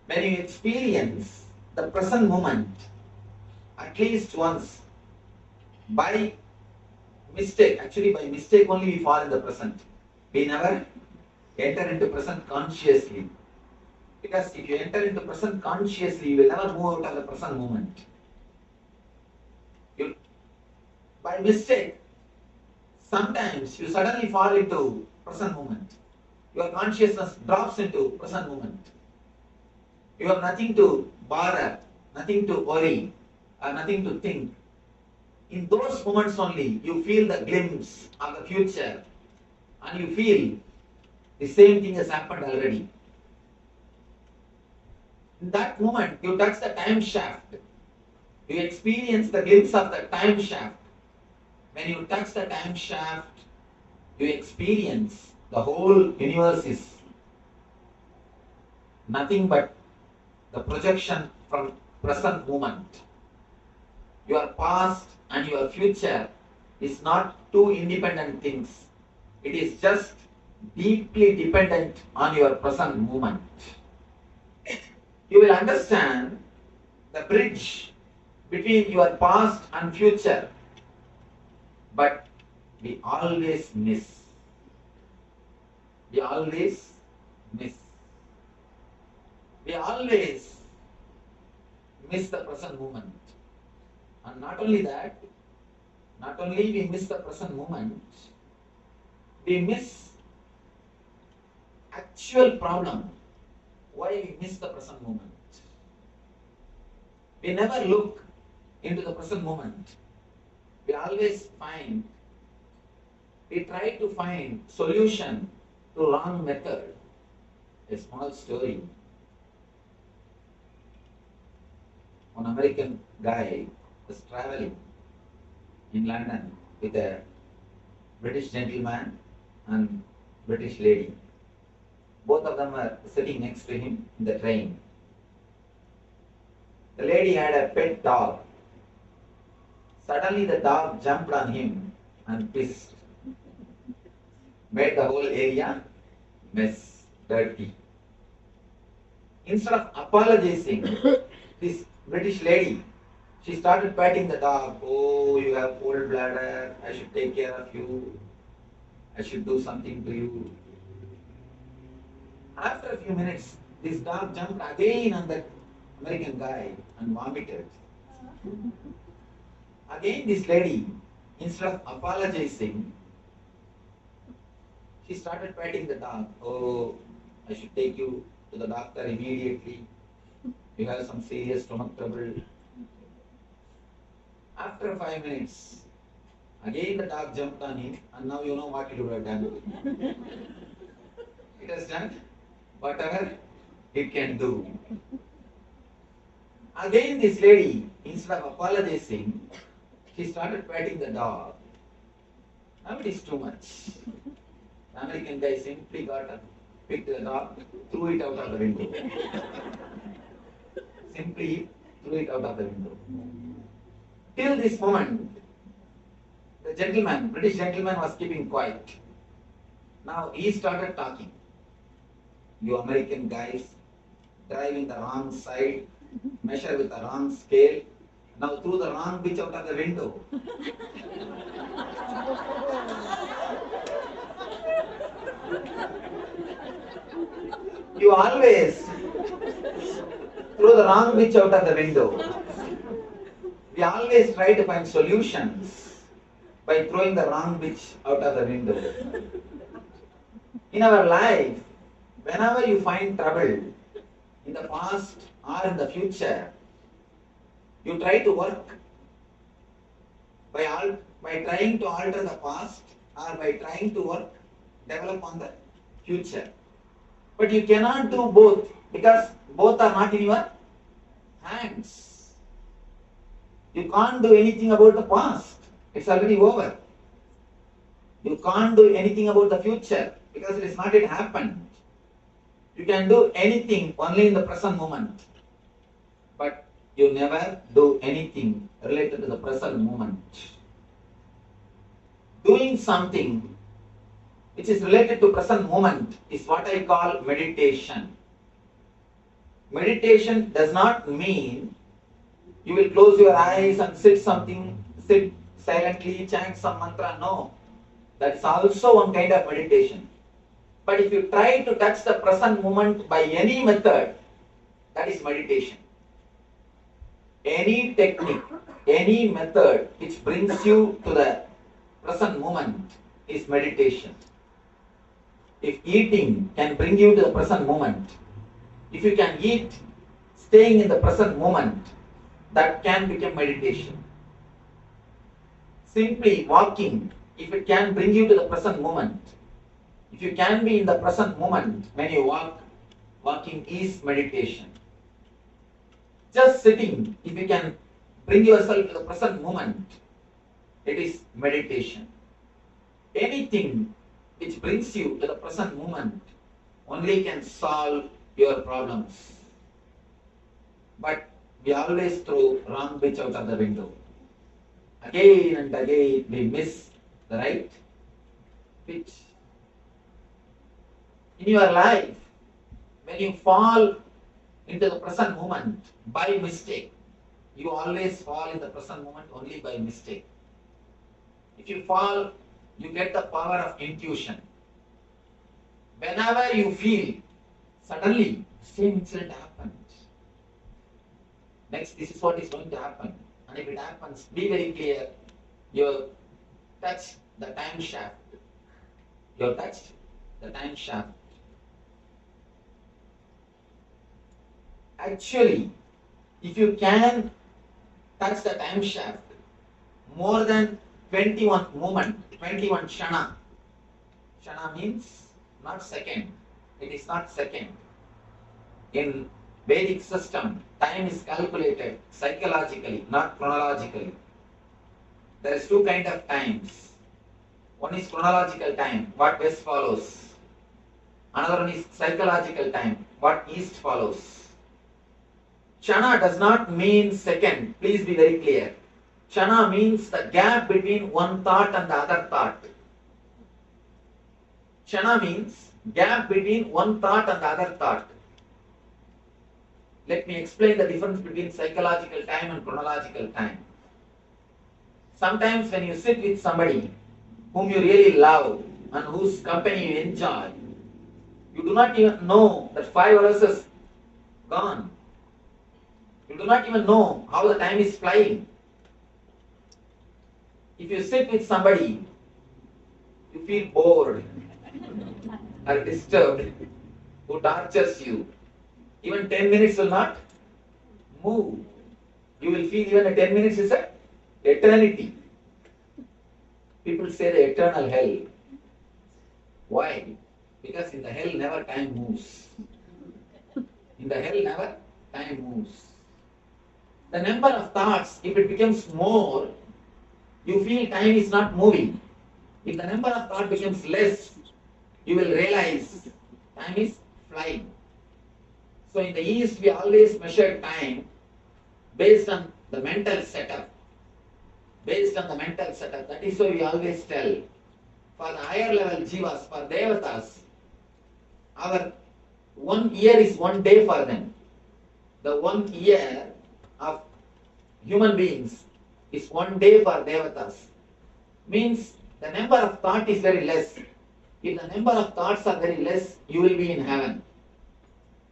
When you experience the present moment at least once, by mistake, actually by mistake only we fall in the present. We never enter into present consciously. Because if you enter into present consciously, you will never move out of the present moment. By mistake, sometimes you suddenly fall into present moment. Your consciousness drops into present moment. You have nothing to bother, nothing to worry, or nothing to think. In those moments only, you feel the glimpse of the future, and you feel the same thing has happened already. In that moment, you touch the time shaft. You experience the glimpse of the time shaft. When you touch the time shaft, you experience the whole universe is nothing but the projection from present moment. Your past and your future is not two independent things. It is just deeply dependent on your present moment. you will understand the bridge between your past and future. But we always miss. We always miss. We always miss the present moment. And not only that, not only we miss the present moment, we miss actual problem. Why we miss the present moment? We never look into the present moment. We always we try to find solution to wrong method. A small story. One American guy was traveling in London with a British gentleman and British lady. Both of them were sitting next to him in the train. The lady had a pet dog. Suddenly the dog jumped on him and pissed. Made the whole area mess, dirty. Instead of apologizing, this British lady, she started patting the dog. Oh, you have cold bladder. I should take care of you. I should do something to you. After a few minutes, this dog jumped again on that American guy and vomited. Again, this lady, instead of apologizing, she started patting the dog. Oh, I should take you to the doctor immediately. You have some serious stomach trouble. After 5 minutes, again the dog jumped on him, and now you know what it would have done. It has done whatever it can do. Again this lady, instead of apologizing, she started patting the dog. Now it is too much. The American guy simply got up, picked the dog, threw it out of the window. Simply threw it out of the window. Till this moment, the gentleman, British gentleman, was keeping quiet. Now he started talking. You American guys drive in the wrong side, measure with the wrong scale, now threw the wrong bitch out of the window. You always throw the wrong bitch out of the window. We always try to find solutions by throwing the wrong bitch out of the window. In our life, whenever you find trouble in the past or in the future, you try to work by trying to alter the past or by trying to develop on the future. But you cannot do both because both are not in your hands. You can't do anything about the past. It's already over. You can't do anything about the future because it is not yet happened. You can do anything only in the present moment. But you never do anything related to the present moment. Doing something which is related to present moment is what I call meditation. Meditation does not mean you will close your eyes and sit silently, chant some mantra. No. That's also one kind of meditation. But if you try to touch the present moment by any method, that is meditation. Any technique, any method which brings you to the present moment is meditation. If eating can bring you to the present moment, if you can eat staying in the present moment, that can become meditation. Simply walking, if it can bring you to the present moment, if you can be in the present moment when you walk, walking is meditation. Just sitting, if you can bring yourself to the present moment, it is meditation. Anything which brings you to the present moment only can solve your problems. But we always throw wrong bitch out of the window. Again and again we miss the right pitch. In your life, when you fall into the present moment by mistake. You always fall in the present moment only by mistake. If you fall, you get the power of intuition. Whenever you feel, suddenly, same incident happens. Next, this is what is going to happen. And if it happens, be very clear. You touch the time shaft. You touched the time shaft. Actually, if you can touch the time shaft more than 21 moment, 21 shana. Shana means not second. It is not second. In Vedic system, time is calculated psychologically, not chronologically. There is two kinds of times. One is chronological time, what west follows. Another one is psychological time, what east follows. Chana does not mean second. Please be very clear. Chana means the gap between one thought and the other thought. Chana means gap between one thought and the other thought. Let me explain the difference between psychological time and chronological time. Sometimes when you sit with somebody whom you really love and whose company you enjoy, you do not even know that 5 hours is gone. You do not even know how the time is flying. If you sit with somebody, you feel bored or disturbed, who tortures you, even 10 minutes will not move. You will feel even a 10 minutes is an eternity. People say the eternal hell. Why? Because in the hell never time moves. In the hell never time moves. The number of thoughts, if it becomes more, you feel time is not moving. If the number of thoughts becomes less, you will realize time is flying. So in the East, we always measure time based on the mental setup. Based on the mental setup. That is why we always tell, for the higher level jivas, for devatas, our 1 year is 1 day for them. The 1 year of human beings is 1 day for devatas. Means the number of thought is very less. If the number of thoughts are very less, you will be in heaven.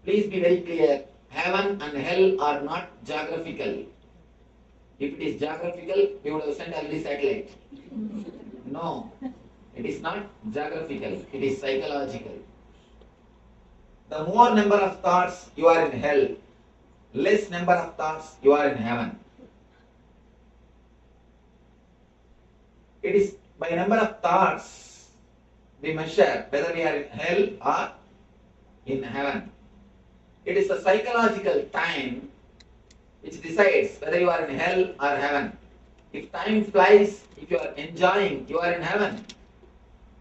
Please be very clear, heaven and hell are not geographical. If it is geographical, we would have sent already satellite. No, it is not geographical, it is psychological. The more number of thoughts you are in hell, less number of thoughts you are in heaven. It is by number of thoughts we measure whether we are in hell or in heaven. It is the psychological time which decides whether you are in hell or heaven. If time flies, if you are enjoying, you are in heaven.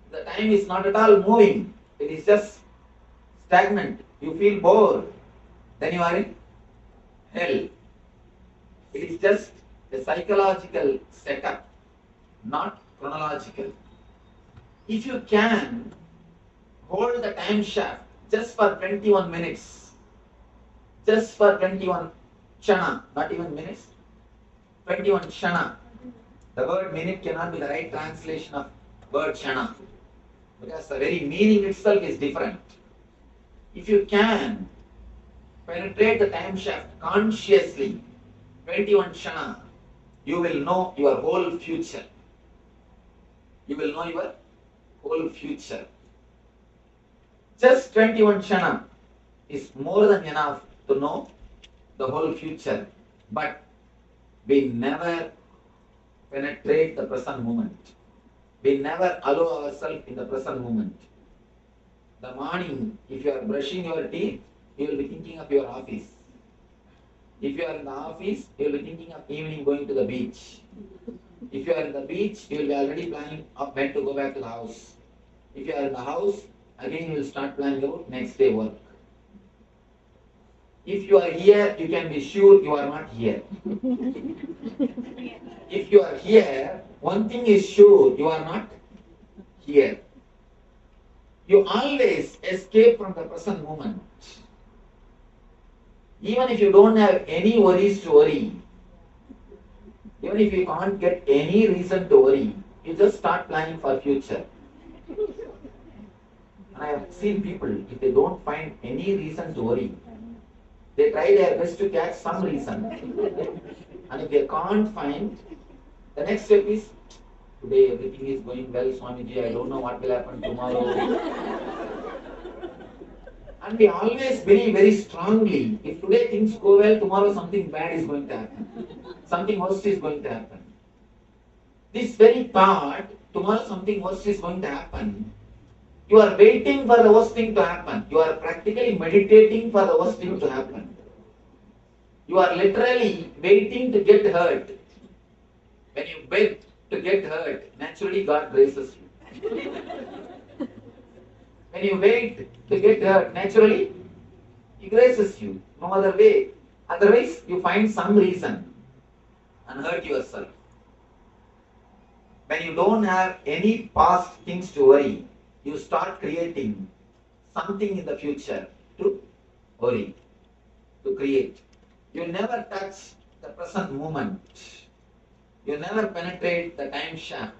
If the time is not at all moving, it is just stagnant, you feel bored, then you are in hell. It is just a psychological setup, not chronological. If you can hold the time shaft just for 21 minutes, just for 21 shana, not even minutes, 21 shana. The word minute cannot be the right translation of word shana, because the very meaning itself is different. If you can penetrate the time shaft consciously, 21 shana, you will know your whole future. You will know your whole future. Just 21 shana is more than enough to know the whole future, but we never penetrate the present moment. We never allow ourselves in the present moment. The morning, if you are brushing your teeth, you will be thinking of your office. If you are in the office, you will be thinking of evening going to the beach. If you are in the beach, you will be already planning of when to go back to the house. If you are in the house, again you will start planning about next day work. If you are here, you can be sure you are not here. If you are here, one thing is sure, you are not here. You always escape from the present moment. Even if you don't have any worries to worry, even if you can't get any reason to worry, you just start planning for future. And I have seen people, if they don't find any reason to worry, they try their best to catch some reason. And if they can't find, the next step is, today everything is going well, Swamiji, I don't know what will happen tomorrow. And we always believe very strongly, if today things go well, tomorrow something bad is going to happen. Something worse is going to happen. This very part, tomorrow something worse is going to happen, you are waiting for the worst thing to happen. You are practically meditating for the worst thing to happen. You are literally waiting to get hurt. When you beg to get hurt, naturally God graces you. When you wait to get hurt, naturally He graces you. No other way. Otherwise, you find some reason and hurt yourself. When you don't have any past things to worry, you start creating something in the future to worry, to create. You never touch the present moment. You never penetrate the time shaft.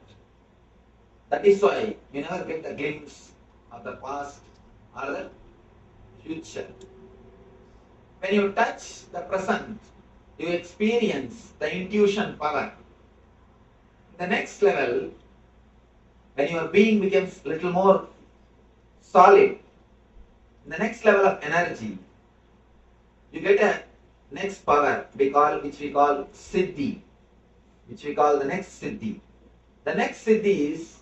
That is why you never get a glimpse of the past or the future. When you touch the present, you experience the intuition power. The next level, when your being becomes a little more solid, the next level of energy, you get a next power which we call Siddhi, which we call the next Siddhi. The next Siddhi is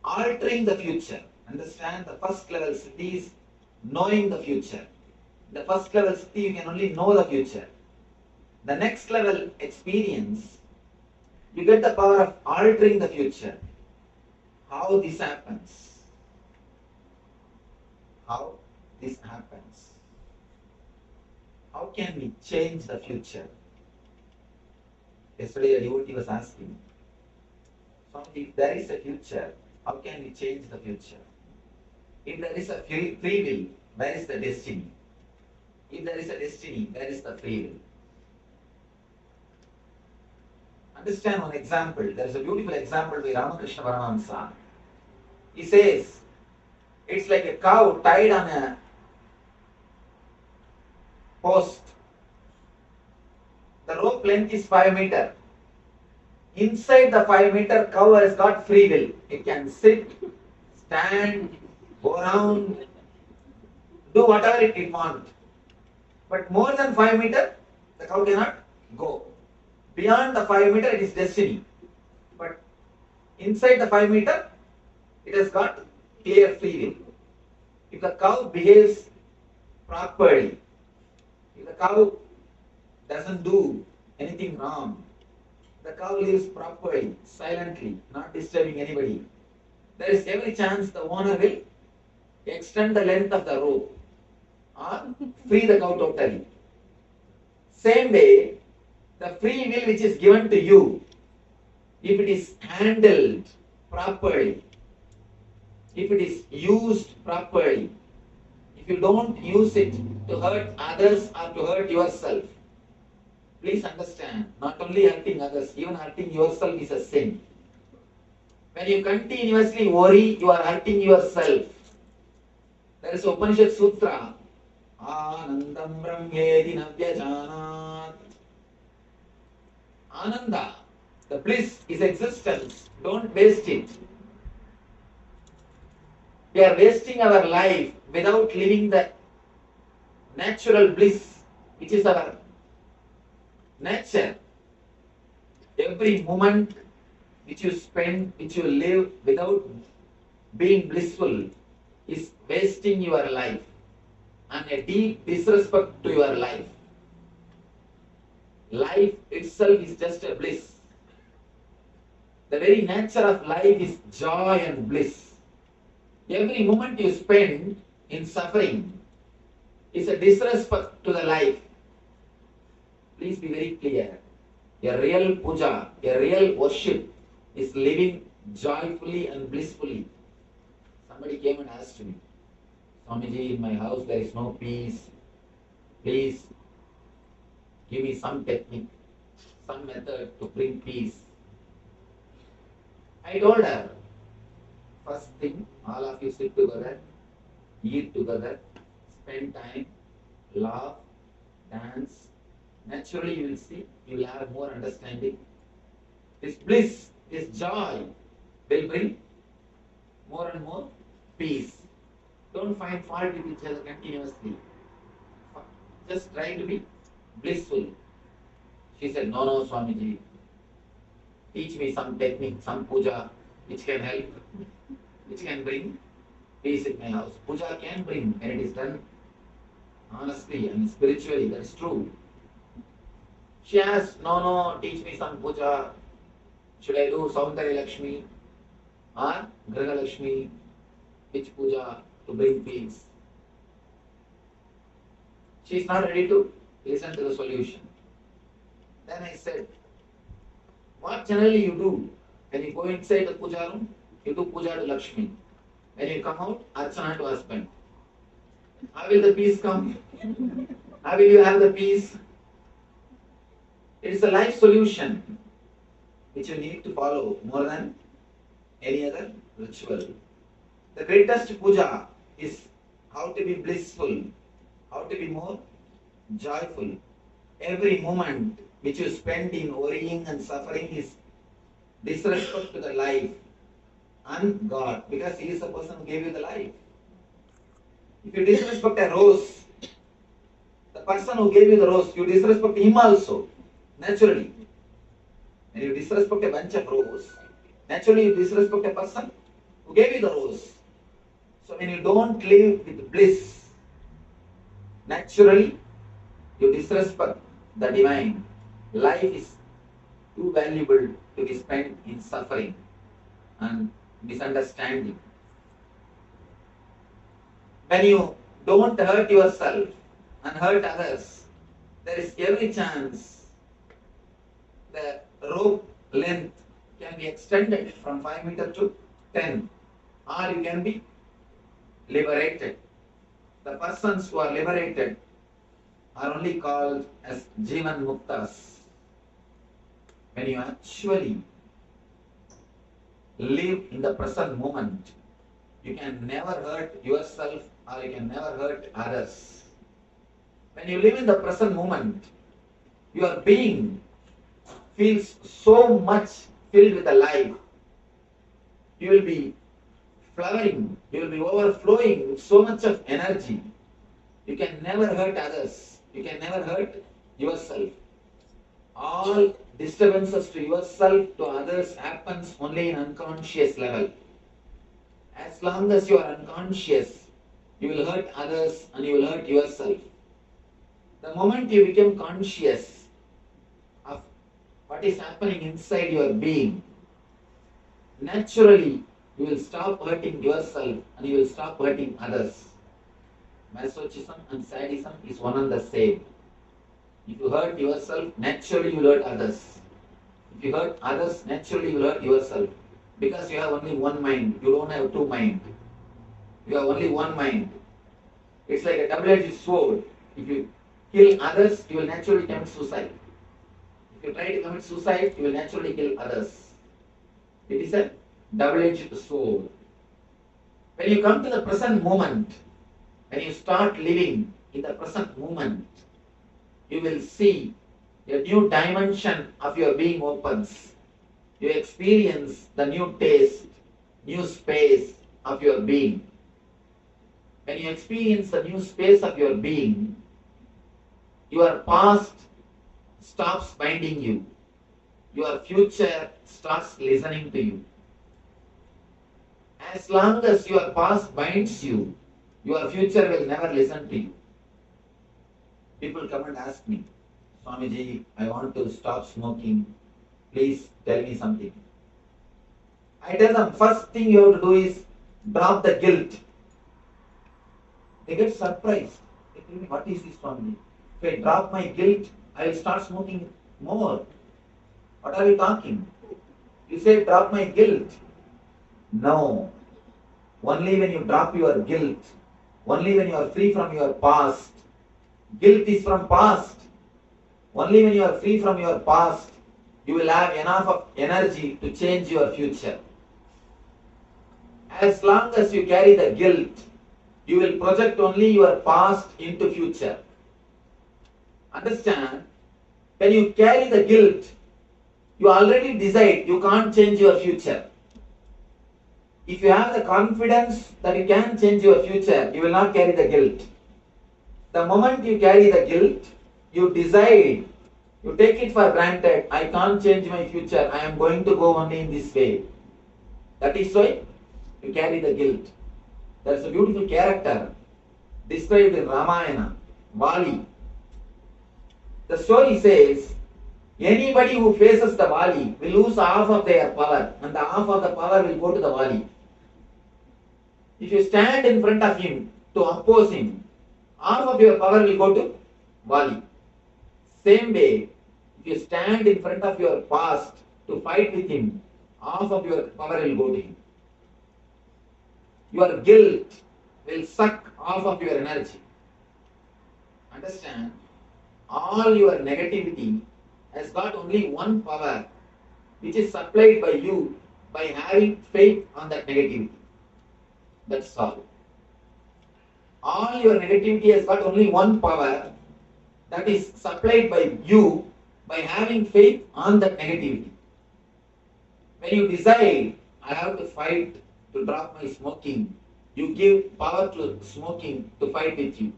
altering the future. Understand, the first level Siddhi is knowing the future. The first level Siddhi, you can only know the future. The next level experience, you get the power of altering the future. How this happens? How this happens? How can we change the future? Yesterday a devotee was asking, if there is a future, how can we change the future? If there is a free will, where is the destiny? If there is a destiny, where is the free will? Understand one example. There is a beautiful example by Ramakrishna Paramahamsa. He says, it's like a cow tied on a post. The rope length is 5 meters. Inside the 5 meter, cow has got free will. It can sit, stand, go around, do whatever it wants. But more than 5 meters, the cow cannot go. Beyond the 5 meter, it is destiny. But inside the 5 meter, it has got clear free will. If the cow behaves properly, if the cow doesn't do anything wrong, the cow lives properly, silently, not disturbing anybody, there is every chance the owner will extend the length of the rope or free the cow totally. Same way, the free will which is given to you, if it is handled properly, if it is used properly, if you don't use it to hurt others or to hurt yourself, please understand, not only hurting others, even hurting yourself is a sin. When you continuously worry, you are hurting yourself. There is Upanishad Sutra, Anandam Brahmedi Navyajanat. Ananda, the bliss is existence. Don't waste it. We are wasting our life without living the natural bliss, which is our nature. Every moment which you spend, which you live without being blissful, is wasting your life and a deep disrespect to your life. Life itself is just a bliss. The very nature of life is joy and bliss. Every moment you spend in suffering is a disrespect to the life. Please be very clear. A real puja, a real worship is living joyfully and blissfully. Somebody came and asked me, Swamiji, in my house there is no peace. Please give me some technique, some method to bring peace. I told her, first thing, all of you sit together, eat together, spend time, laugh, dance. Naturally you will see, you will have more understanding. This bliss, this joy will bring more and more peace. Don't find fault with each other continuously. Just try to be blissful. She said, no, Swamiji. Teach me some technique, some puja, which can help, which can bring peace in my house. Puja can bring, when it is done honestly and spiritually, that's true. She asked, no, teach me some puja. Should I do Saundari Lakshmi or Graha Lakshmi? Which puja to bring peace? She is not ready to listen to the solution. Then I said, what generally you do? When you go inside the puja room, you do puja to Lakshmi. When you come out, Archana to husband. How will the peace come? How will you have the peace? It is a life solution which you need to follow more than any other ritual. The greatest puja is how to be blissful, how to be more joyful. Every moment which you spend in worrying and suffering is disrespect to the life and God, because He is the person who gave you the life. If you disrespect a rose, the person who gave you the rose, you disrespect him also, naturally. When you disrespect a bunch of rose, naturally you disrespect a person who gave you the rose. So when you don't live with bliss, naturally you disrespect the divine. Life is too valuable to be spent in suffering and misunderstanding. When you don't hurt yourself and hurt others, there is every chance the rope length can be extended from 5 meters to 10, or you can be liberated. The persons who are liberated are only called as Jivan Muktas. When you actually live in the present moment, you can never hurt yourself or you can never hurt others. When you live in the present moment, your being feels so much filled with the life. You will be flowering, you will be overflowing with so much of energy. You can never hurt others. You can never hurt yourself. All disturbances to yourself, to others happens only in unconscious level. As long as you are unconscious, you will hurt others and you will hurt yourself. The moment you become conscious of what is happening inside your being, naturally you will stop hurting yourself and you will stop hurting others. Masochism and sadism is one and the same. If you hurt yourself, naturally you will hurt others. If you hurt others, naturally you will hurt yourself. Because you have only one mind, you don't have two minds. You have only one mind. It's like a double-edged sword. If you kill others, you will naturally commit suicide. If you try to commit suicide, you will naturally kill others. It is a double-edged sword. When you come to the present moment, when you start living in the present moment, you will see a new dimension of your being opens. You experience the new taste, new space of your being. When you experience the new space of your being, your past stops binding you. Your future starts listening to you. As long as your past binds you, your future will never listen to you. People come and ask me, Swamiji, I want to stop smoking. Please tell me something. I tell them, first thing you have to do is drop the guilt. They get surprised. They tell me, what is this, Swamiji? If I drop my guilt, I will start smoking more. What are you talking? You say, drop my guilt. No. Only when you drop your guilt, only when you are free from your past. Guilt is from past. Only when you are free from your past, you will have enough of energy to change your future. As long as you carry the guilt, you will project only your past into future. Understand? When you carry the guilt, you already decide you can't change your future. If you have the confidence that you can change your future, you will not carry the guilt. The moment you carry the guilt, you decide, you take it for granted, I can't change my future, I am going to go only in this way. That is why you carry the guilt. There is a beautiful character described in Ramayana, Vali. The story says, anybody who faces the Vali will lose half of their power, and the half of the power will go to the Vali. If you stand in front of him to oppose him, half of your power will go to Vali. Same way, if you stand in front of your past to fight with him, half of your power will go to him. Your guilt will suck half of your energy. Understand? All your negativity has got only one power, which is supplied by you by having faith on that negativity. That's all. All your negativity has got only one power, that is supplied by you by having faith on that negativity. When you decide, I have to fight to drop my smoking, you give power to smoking to fight with you.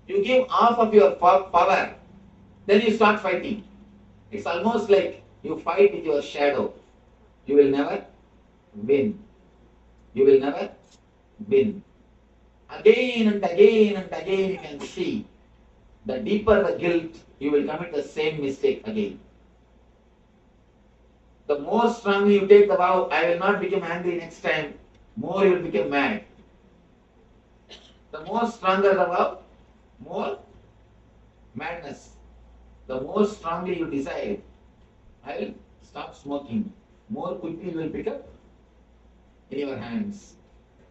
You give half of your power, then you start fighting. It's almost like you fight with your shadow. You will never win. You will never win. Again and again and again you can see, the deeper the guilt, you will commit the same mistake again. The more strongly you take the vow, I will not become angry next time, more you will become mad. The more stronger the vow, more madness. The more strongly you decide, I will stop smoking, more quickly you will pick up in your hands.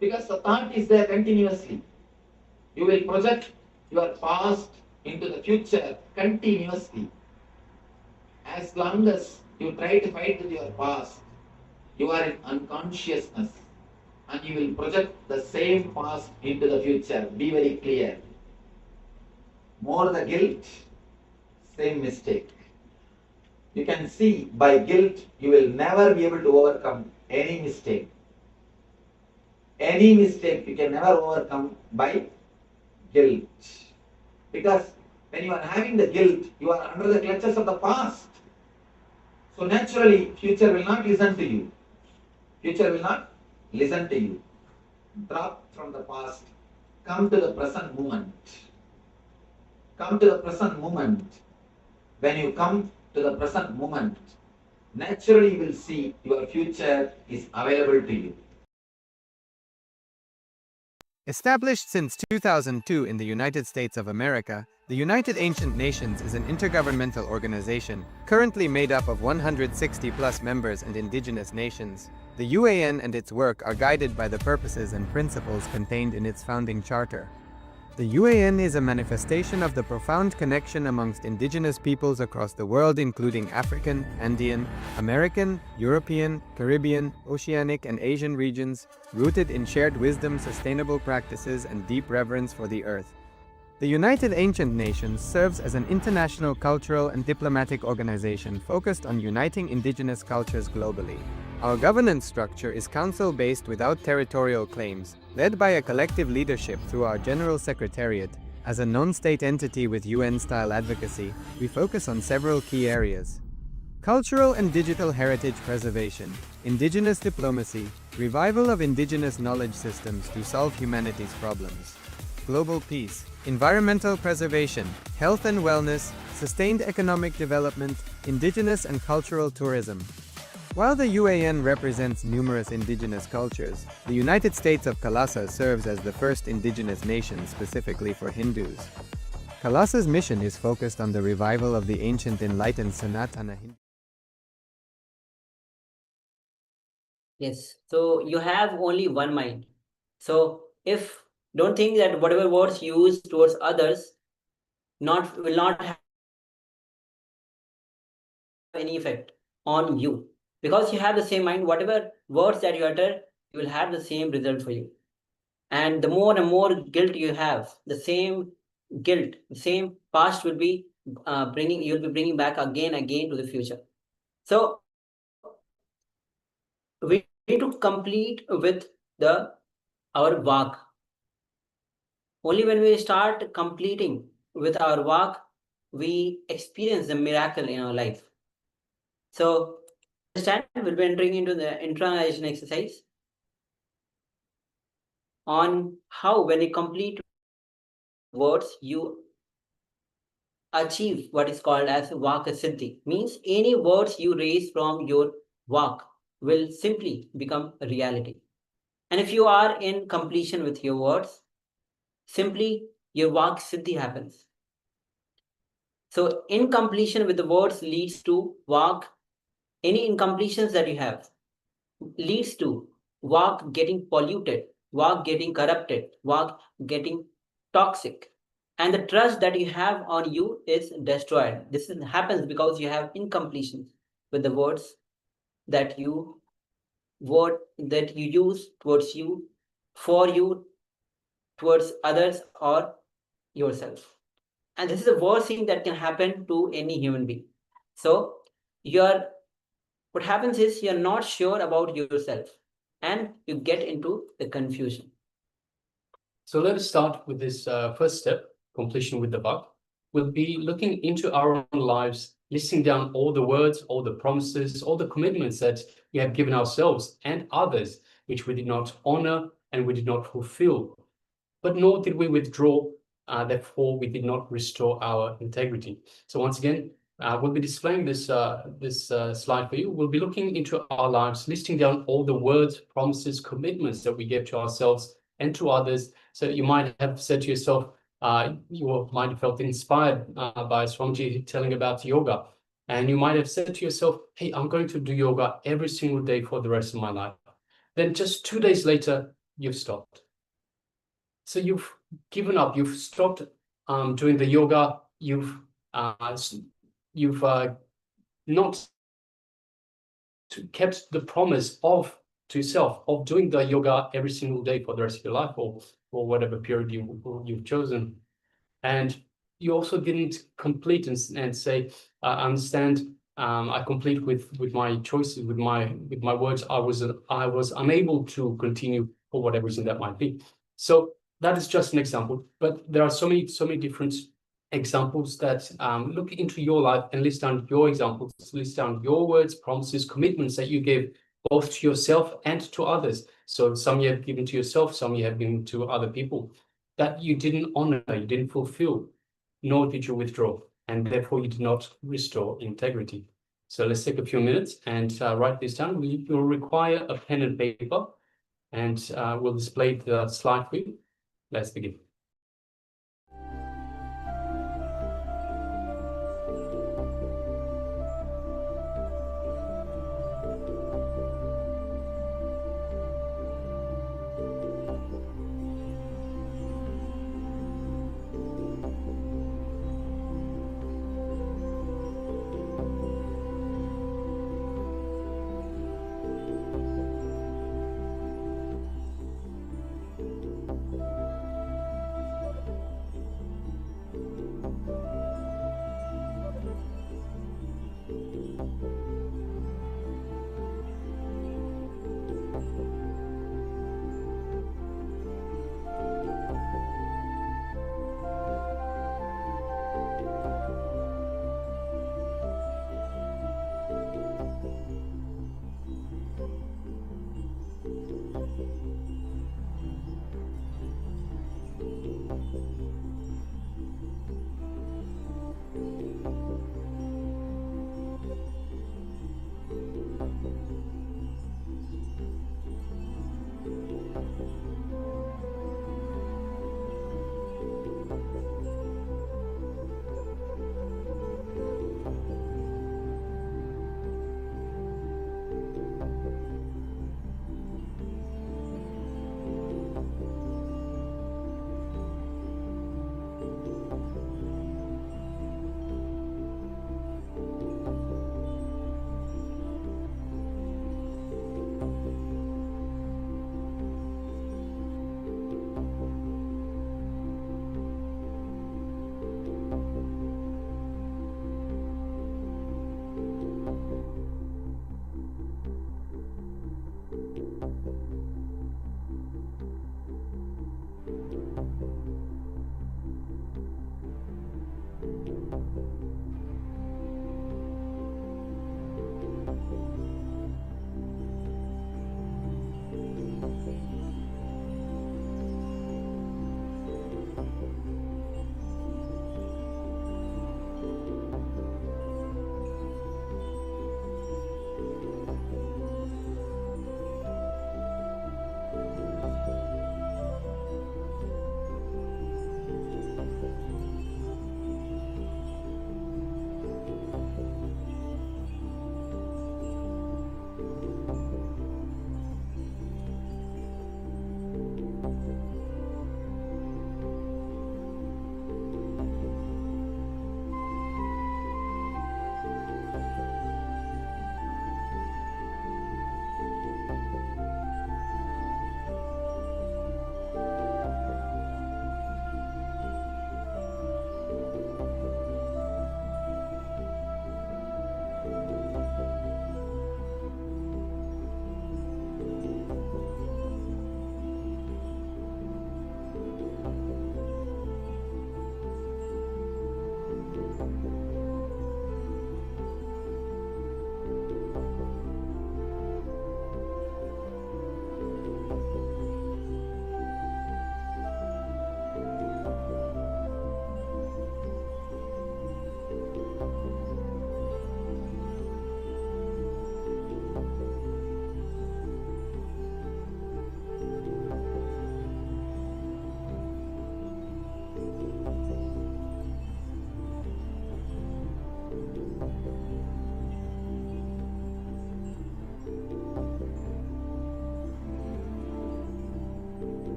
Because the thought is there continuously. You will project your past into the future continuously. As long as you try to fight with your past, you are in unconsciousness and you will project the same past into the future. Be very clear. More the guilt, same mistake. You can see by guilt you will never be able to overcome any mistake. Any mistake you can never overcome by guilt. Because when you are having the guilt, you are under the clutches of the past. So naturally, future will not listen to you. Future will not listen to you. Drop from the past. Come to the present moment. Come to the present moment. When you come to the present moment, naturally you will see your future is available to you. Established since 2002 in the United States of America, the United Ancient Nations is an intergovernmental organization currently made up of 160+ members and indigenous nations. The UAN and its work are guided by the purposes and principles contained in its founding charter. The UAN is a manifestation of the profound connection amongst indigenous peoples across the world, including African, Andean, American, European, Caribbean, Oceanic, and Asian regions, rooted in shared wisdom, sustainable practices, and deep reverence for the earth. The United Ancient Nations serves as an international cultural and diplomatic organization focused on uniting indigenous cultures globally. Our governance structure is council-based without territorial claims, led by a collective leadership through our General Secretariat. As a non-state entity with UN-style advocacy, we focus on several key areas: cultural and digital heritage preservation, indigenous diplomacy, revival of indigenous knowledge systems to solve humanity's problems, global peace, environmental preservation, health and wellness, sustained economic development, indigenous and cultural tourism. While the UAN represents numerous indigenous cultures, the United States of Kalasa serves as the first indigenous nation specifically for Hindus. Kalasa's mission is focused on the revival of the ancient enlightened Sanatana Hindu. Yes. So you have only one mind. So don't think that whatever words you use towards others will not have any effect on you, because you have the same mind. Whatever words that you utter, you will have the same result for you. And the more and more guilt you have, the same guilt, the same past will be you'll be bringing back again to the future. So we need to complete with our vak. Only when we start completing with our vak, we experience the miracle in our life. So understand, we'll be entering into the internalization exercise on how, when you complete words, you achieve what is called as vaka siddhi. Means any words you raise from your vak will simply become a reality. And if you are in completion with your words, simply your vak siddhi happens. So incompletion with the words leads to vak. Any incompletions that you have leads to vak getting polluted, vak getting corrupted, vak getting toxic. And the trust that you have on you is destroyed. This happens because you have incompletions with the words that you use towards you, for you, towards others, or yourself. And this is the worst thing that can happen to any human being. So what happens is you're not sure about yourself and you get into the confusion. So let us start with this first step, completion with the vak. We'll be looking into our own lives, listing down all the words, all the promises, all the commitments that we have given ourselves and others, which we did not honor and we did not fulfill. But nor did we withdraw, therefore we did not restore our integrity. So once again, we'll be displaying this slide for you. We'll be looking into our lives, listing down all the words, promises, commitments that we gave to ourselves and to others. So you might have said to yourself, you might have felt inspired by Swamiji telling about yoga. And you might have said to yourself, hey, I'm going to do yoga every single day for the rest of my life. Then just 2 days later, you've stopped. So you've given up, you've stopped doing the yoga, you've not kept the promise to yourself of doing the yoga every single day for the rest of your life, or whatever period you've chosen. And you also didn't complete and say, I understand, I complete with my choices, with my words. I was unable to continue for whatever reason that might be. So that is just an example, but there are so many different examples that look into your life and list down your examples, list down your words, promises, commitments that you gave both to yourself and to others. So some you have given to yourself, some you have given to other people, that you didn't honor, you didn't fulfill, nor did you withdraw, and therefore you did not restore integrity. So let's take a few minutes and write this down. We will require a pen and paper, and we'll display the slide for you. Let's begin.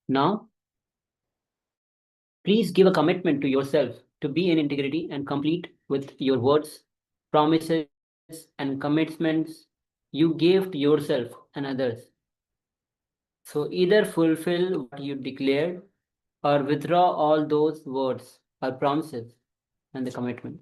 Now, please give a commitment to yourself to be in integrity and complete with your words, promises, and commitments you gave to yourself and others. So either fulfill what you declared or withdraw all those words or promises and the commitment.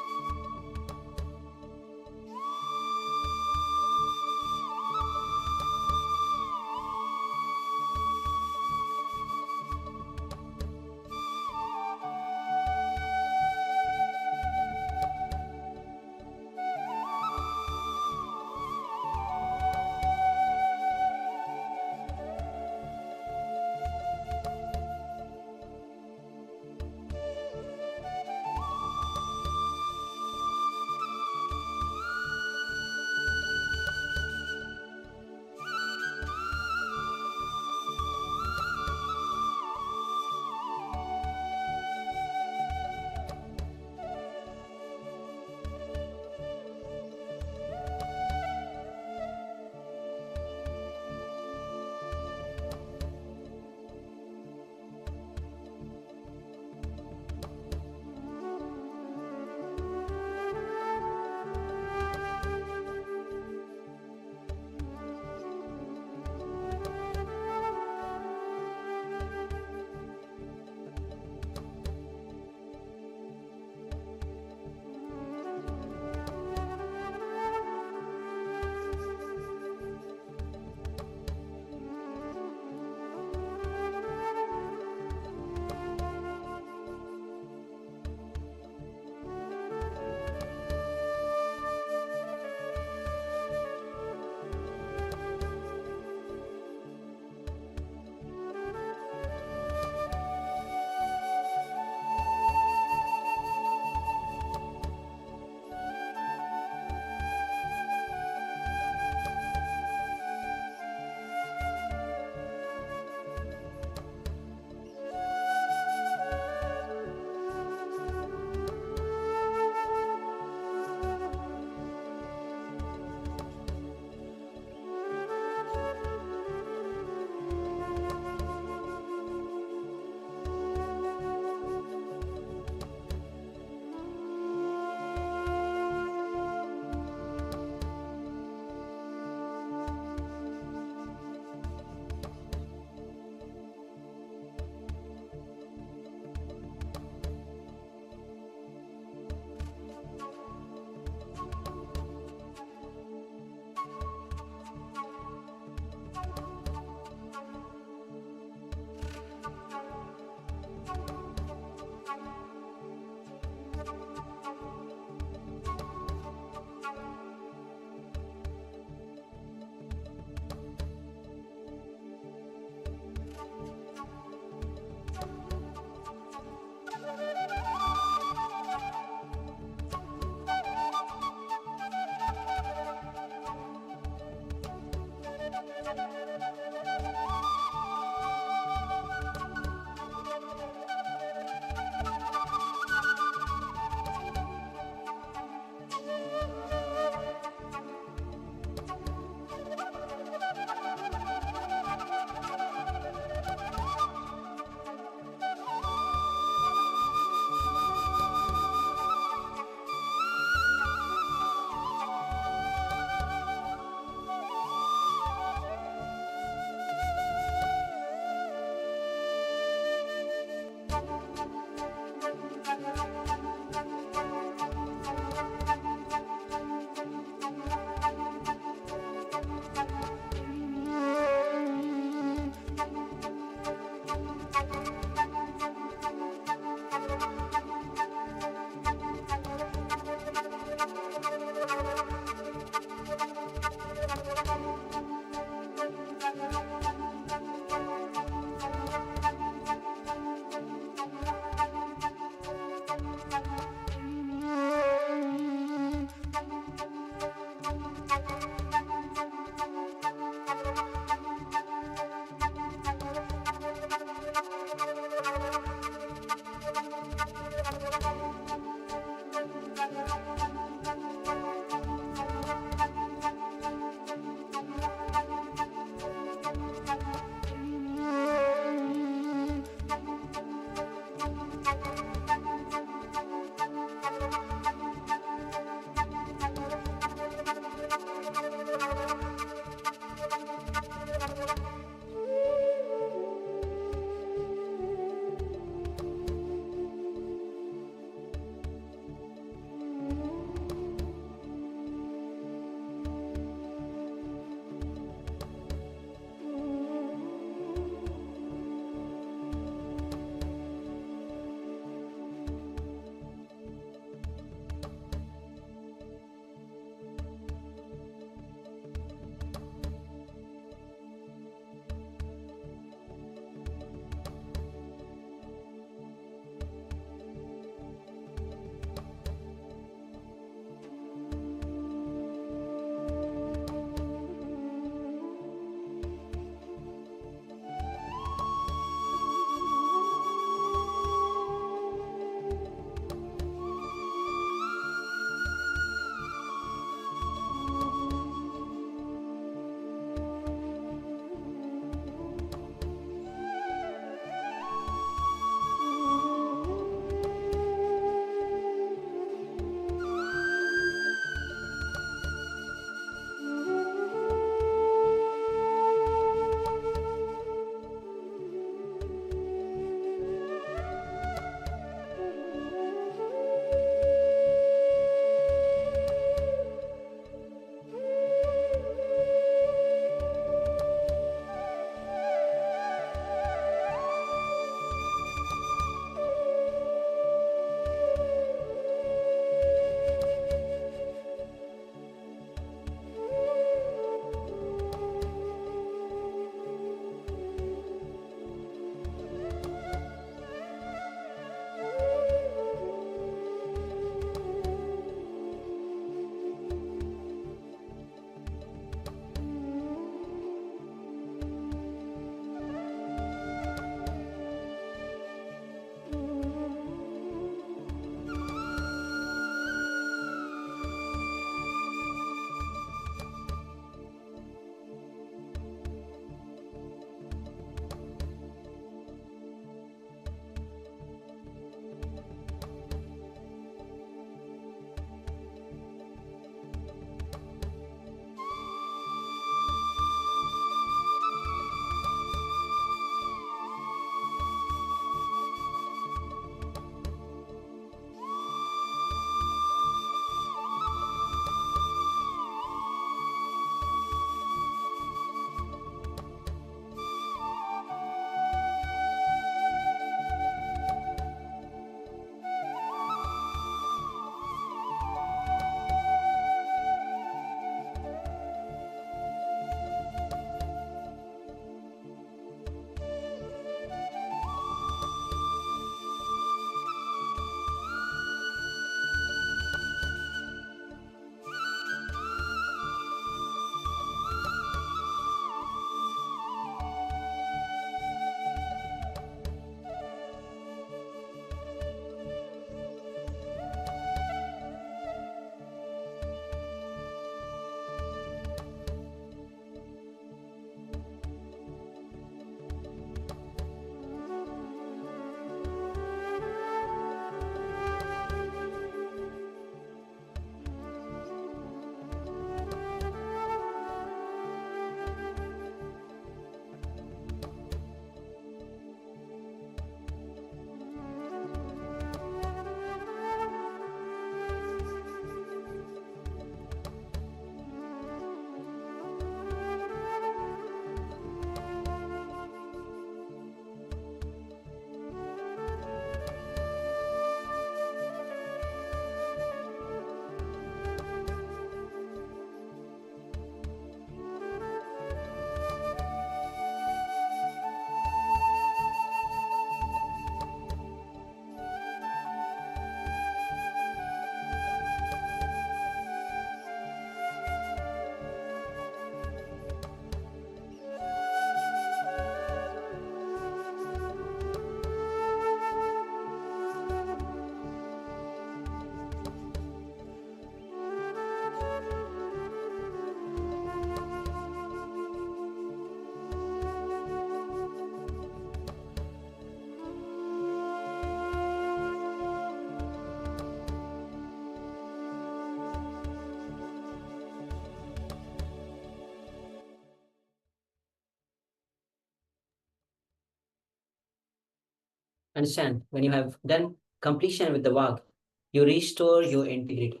Understand, when you have done completion with the work, you restore your integrity.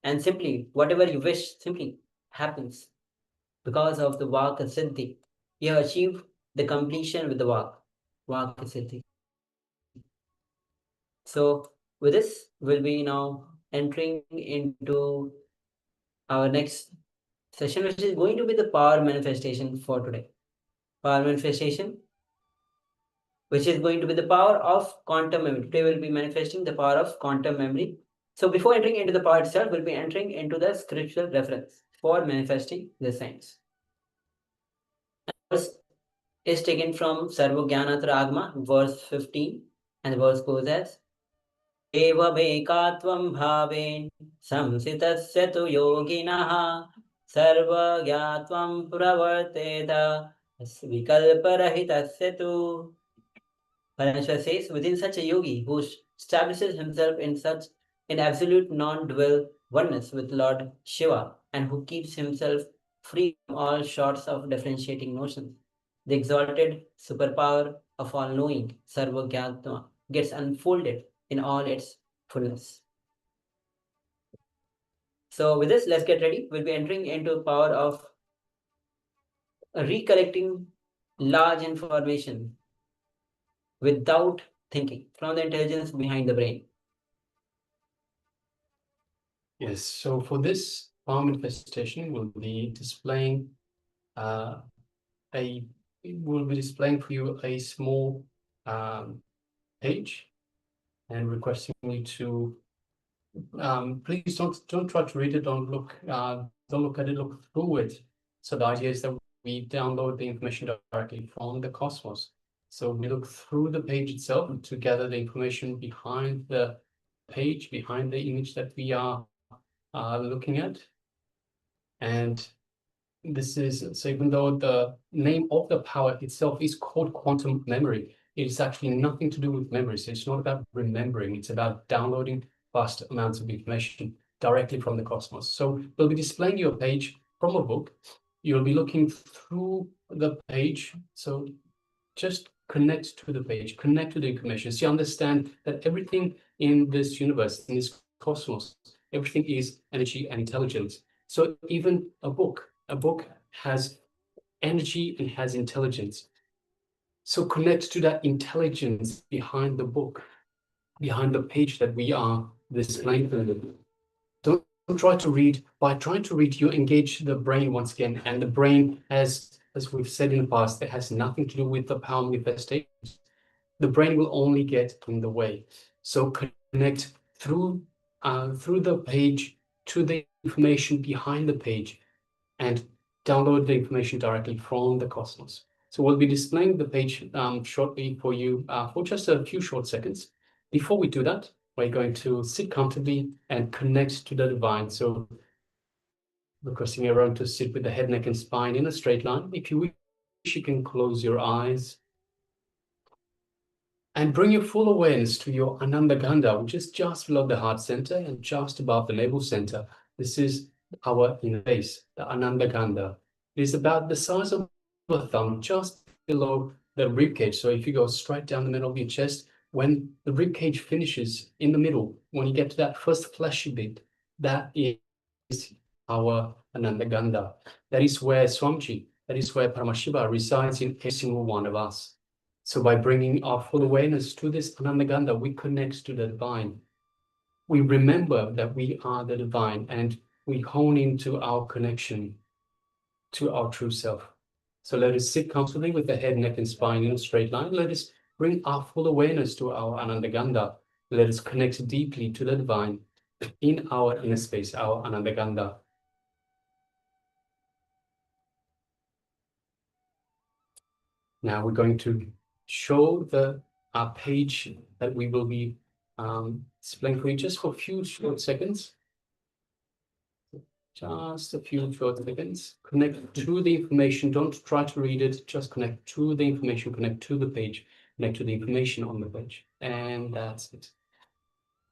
And simply, whatever you wish simply happens because of the Vak Siddhi. You have achieved the completion with the Vak Siddhi. So, with this, we'll be now entering into our next session, which is going to be the power manifestation for today. Power manifestation, which is going to be the power of quantum memory. Today, we'll be manifesting the power of quantum memory. So, before entering into the power itself, we'll be entering into the scriptural reference for manifesting the science. Verse is taken from Sarvagyanatra Agma, verse 15, and the verse goes as Eva Bekatvam Bhaven Samsitasya tu yoginaha Sarvagyatvam Pravarteta Vikalparahitasya tu. Parameshwar says, within such a yogi who establishes himself in absolute non-dual oneness with Lord Shiva and who keeps himself free from all sorts of differentiating notions, the exalted superpower of all-knowing, Sarvagyatma, gets unfolded in all its fullness. So with this, let's get ready. We'll be entering into power of recollecting large information without thinking from the intelligence behind the brain. Yes, so for this power manifestation, we'll be displaying for you a small page and requesting you to please don't try to read it, don't look at it, look through it. So the idea is that we download the information directly from the cosmos. So we look through the page itself to gather the information behind the page, behind the image that we are looking at. And this is, so even though the name of the power itself is called quantum memory, it is actually nothing to do with memory. So it's not about remembering, it's about downloading vast amounts of information directly from the cosmos. So we'll be displaying your page from a book. You'll be looking through the page. So just connect to the page, connect to the information. So you understand that everything in this universe, in this cosmos, everything is energy and intelligence. So even a book has energy and has intelligence. So connect to that intelligence behind the book, behind the page that we are displaying. Don't try to read. By trying to read, you engage the brain once again, and the brain has, as we've said in the past, that has nothing to do with the power manifestation. The brain will only get in the way. So connect through the page to the information behind the page and download the information directly from the cosmos. So we'll be displaying the page shortly for you for just a few short seconds. Before we do that, we're going to sit comfortably and connect to the divine. So requesting everyone to sit with the head, neck, and spine in a straight line. If you wish, you can close your eyes and bring your full awareness to your Ananda Gandha, which is just below the heart center and just above the navel center. This is our inner base, the Ananda Gandha. It is about the size of a thumb, just below the rib cage. So if you go straight down the middle of your chest, when the rib cage finishes in the middle, when you get to that first fleshy bit, that is our Ananda Gandha. That is where Swamiji, that is where Paramashiva resides in every single one of us. So by bringing our full awareness to this Ananda Gandha, we connect to the divine. We remember that we are the divine, and we hone into our connection to our true self. So let us sit comfortably with the head, neck, and spine in a straight line. Let us bring our full awareness to our Ananda Gandha. Let us connect deeply to the divine in our inner space, our Ananda Gandha. Now we're going to show the page that we will be displaying for you just for a few short seconds. Just a few short seconds. Connect to the information. Don't try to read it. Just connect to the information. Connect to the page. Connect to the information on the page. And that's it.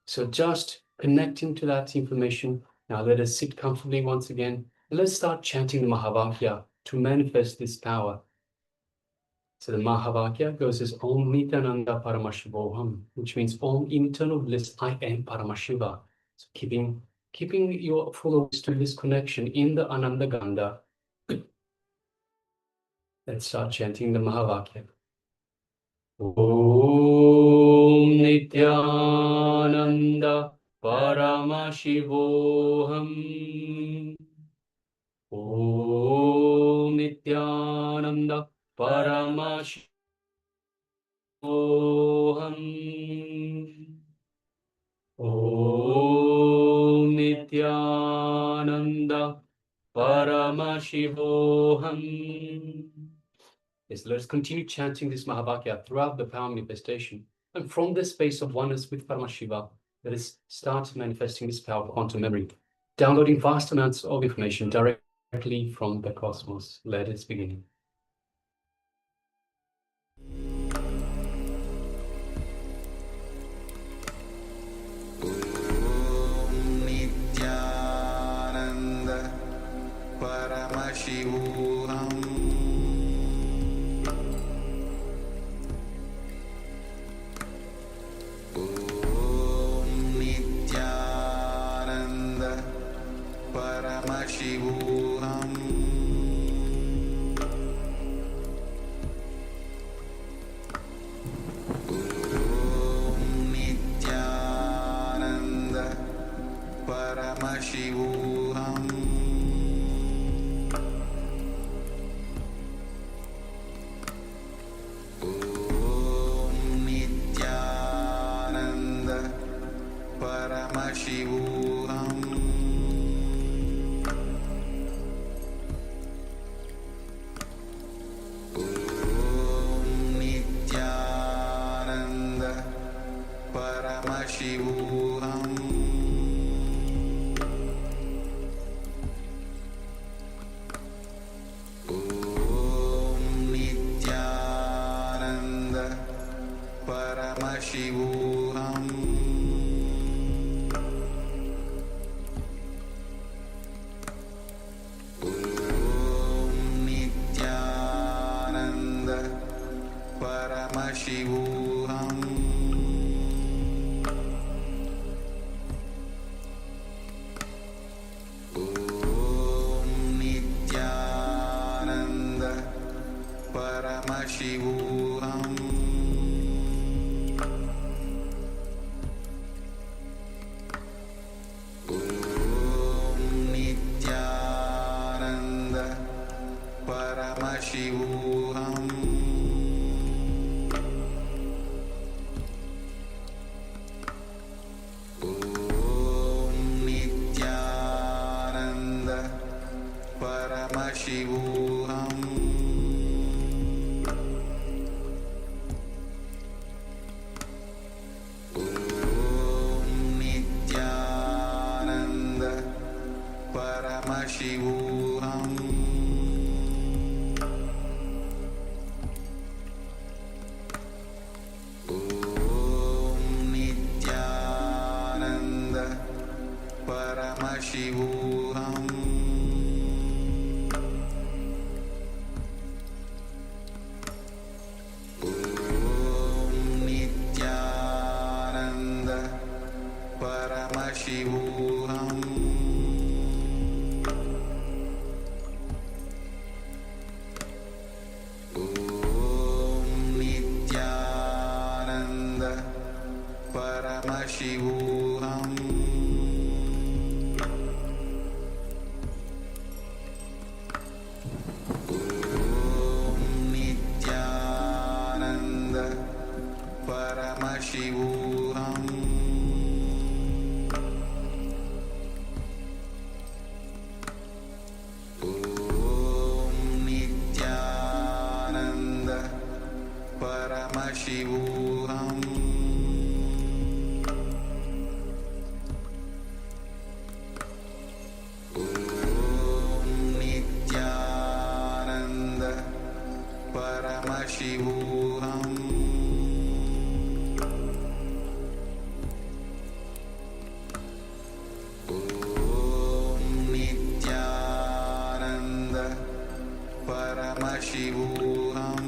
So just connecting to that information. Now let us sit comfortably once again. And let's start chanting the Mahavakya to manifest this power. So the Mahavakya goes as Om Nityananda Paramashivoham, which means Om internal bliss, I am Paramashiva. So keeping your full awareness to this connection in the Ananda Ganda. Let's start chanting the Mahavakya. Om Nityananda Paramashivoham. Om Nityananda Paramashivoham. Om Nityananda Paramashivoham. Yes, let us continue chanting this Mahavakya throughout the power manifestation. And from this space of oneness with Paramashiva, let us start manifesting this power of quantum memory, downloading vast amounts of information directly from the cosmos. Let us begin. Nityananda Paramashivoham. Om Nityananda Paramashivoham. Paramashivoham. Om Nityananda Paramashivoham. Om Nityananda Paramashivoham. Paramashivoham. Om Nityananda Paramashivoham. Om Nityananda Paramashivoham. Paramashivoham. Om Nityananda Paramashivoham. Om Nityananda Paramashivoham. Paramashivoham. Om Nityananda Paramashivoham. Om Nityananda Paramashivoham. Paramashivoham. Om Nityananda Paramashivoham. Om Nityananda Paramashivoham. Paramashivoham.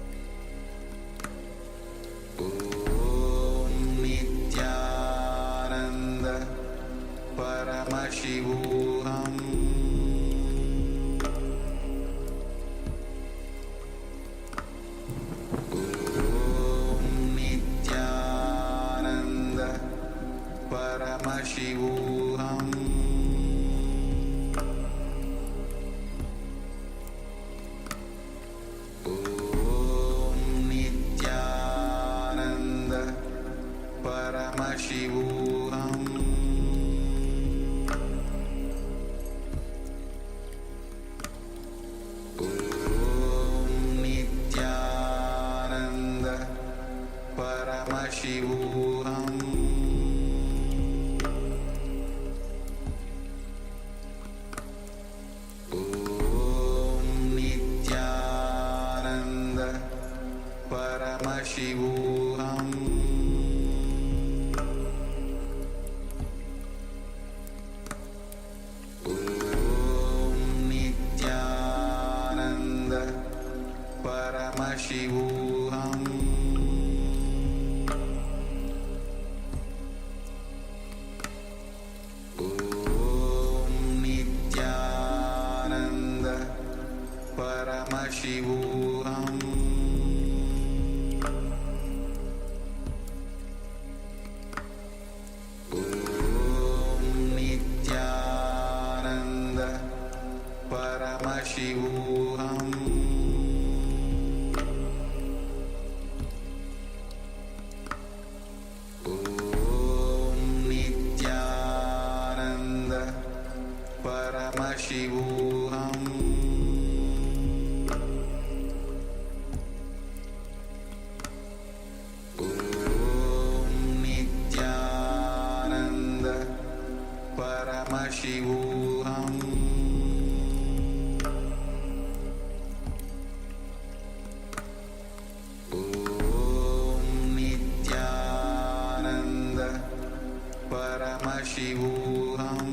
Paramashivoham. Om Nityananda Paramashivoham. Om Nityananda Paramashivoham. Om Nityananda Paramashivoham. Om Nityananda Paramashivoham. Om Nityananda Paramashivoham. Om Nityananda Paramashivoham. Om Nityananda Paramashivoham.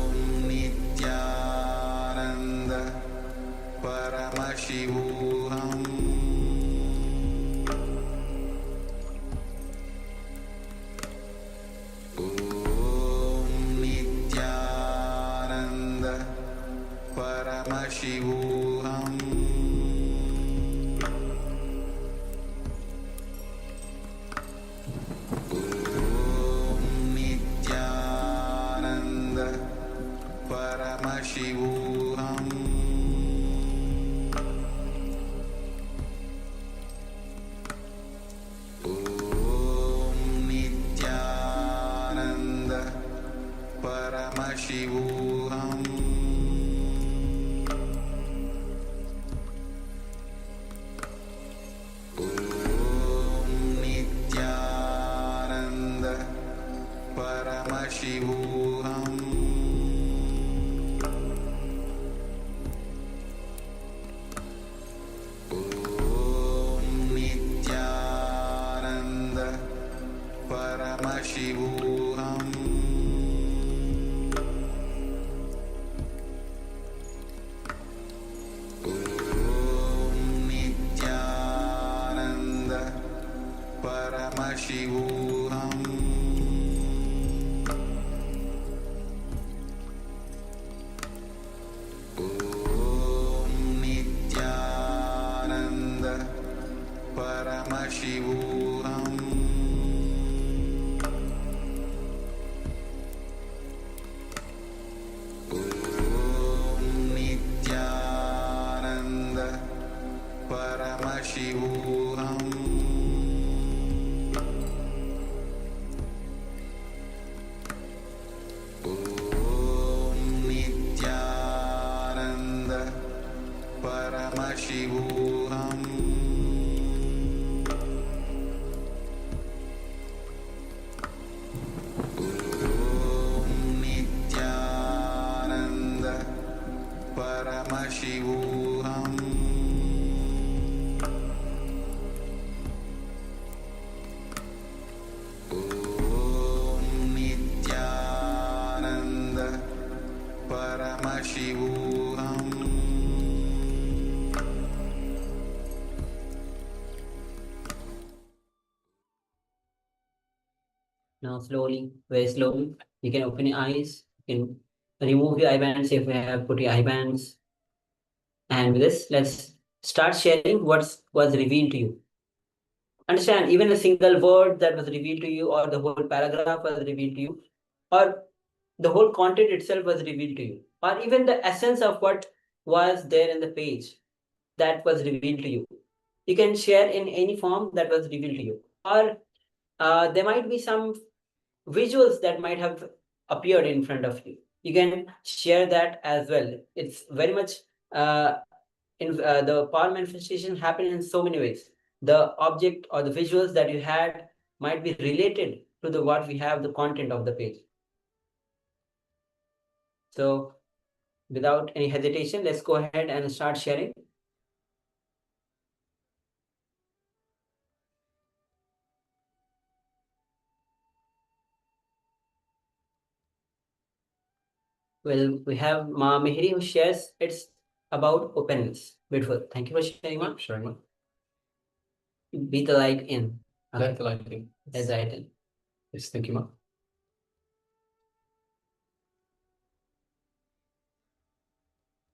Om Nityananda Paramashivoham. Om Nityananda Paramashivoham. Om Nityananda Paramashivoham. Om Nityananda Paramashivoham. Om Nityananda Paramashivoham. Om Nityananda Paramashivoham. Om Nityananda Paramashivoham. Om Nityananda Paramashivoham. Om Nityananda Paramashivoham. Om Nityananda Paramashivoham. Om Nityananda Paramashivoham. Om Nityananda Paramashivoham. Now slowly, very slowly, you can open your eyes. You can remove your eye bands if you have put your eye bands. And with this, let's start sharing what was revealed to you. Understand, even a single word that was revealed to you, or the whole paragraph was revealed to you, or the whole content itself was revealed to you, or even the essence of what was there in the page that was revealed to you. You can share in any form that was revealed to you. Or there might be some visuals that might have appeared in front of you. You can share that as well. It's very much the power manifestation happen in so many ways. The object or the visuals that you had might be related to the what we have, the content of the page. So without any hesitation, let's go ahead and start sharing. Well, we have Ma Mihri who shares it's about openness. Beautiful. Thank you for sharing, Ma. Sharing, Ma. Be the light in. Let the light in. As the light in. Yes, thank you, Ma.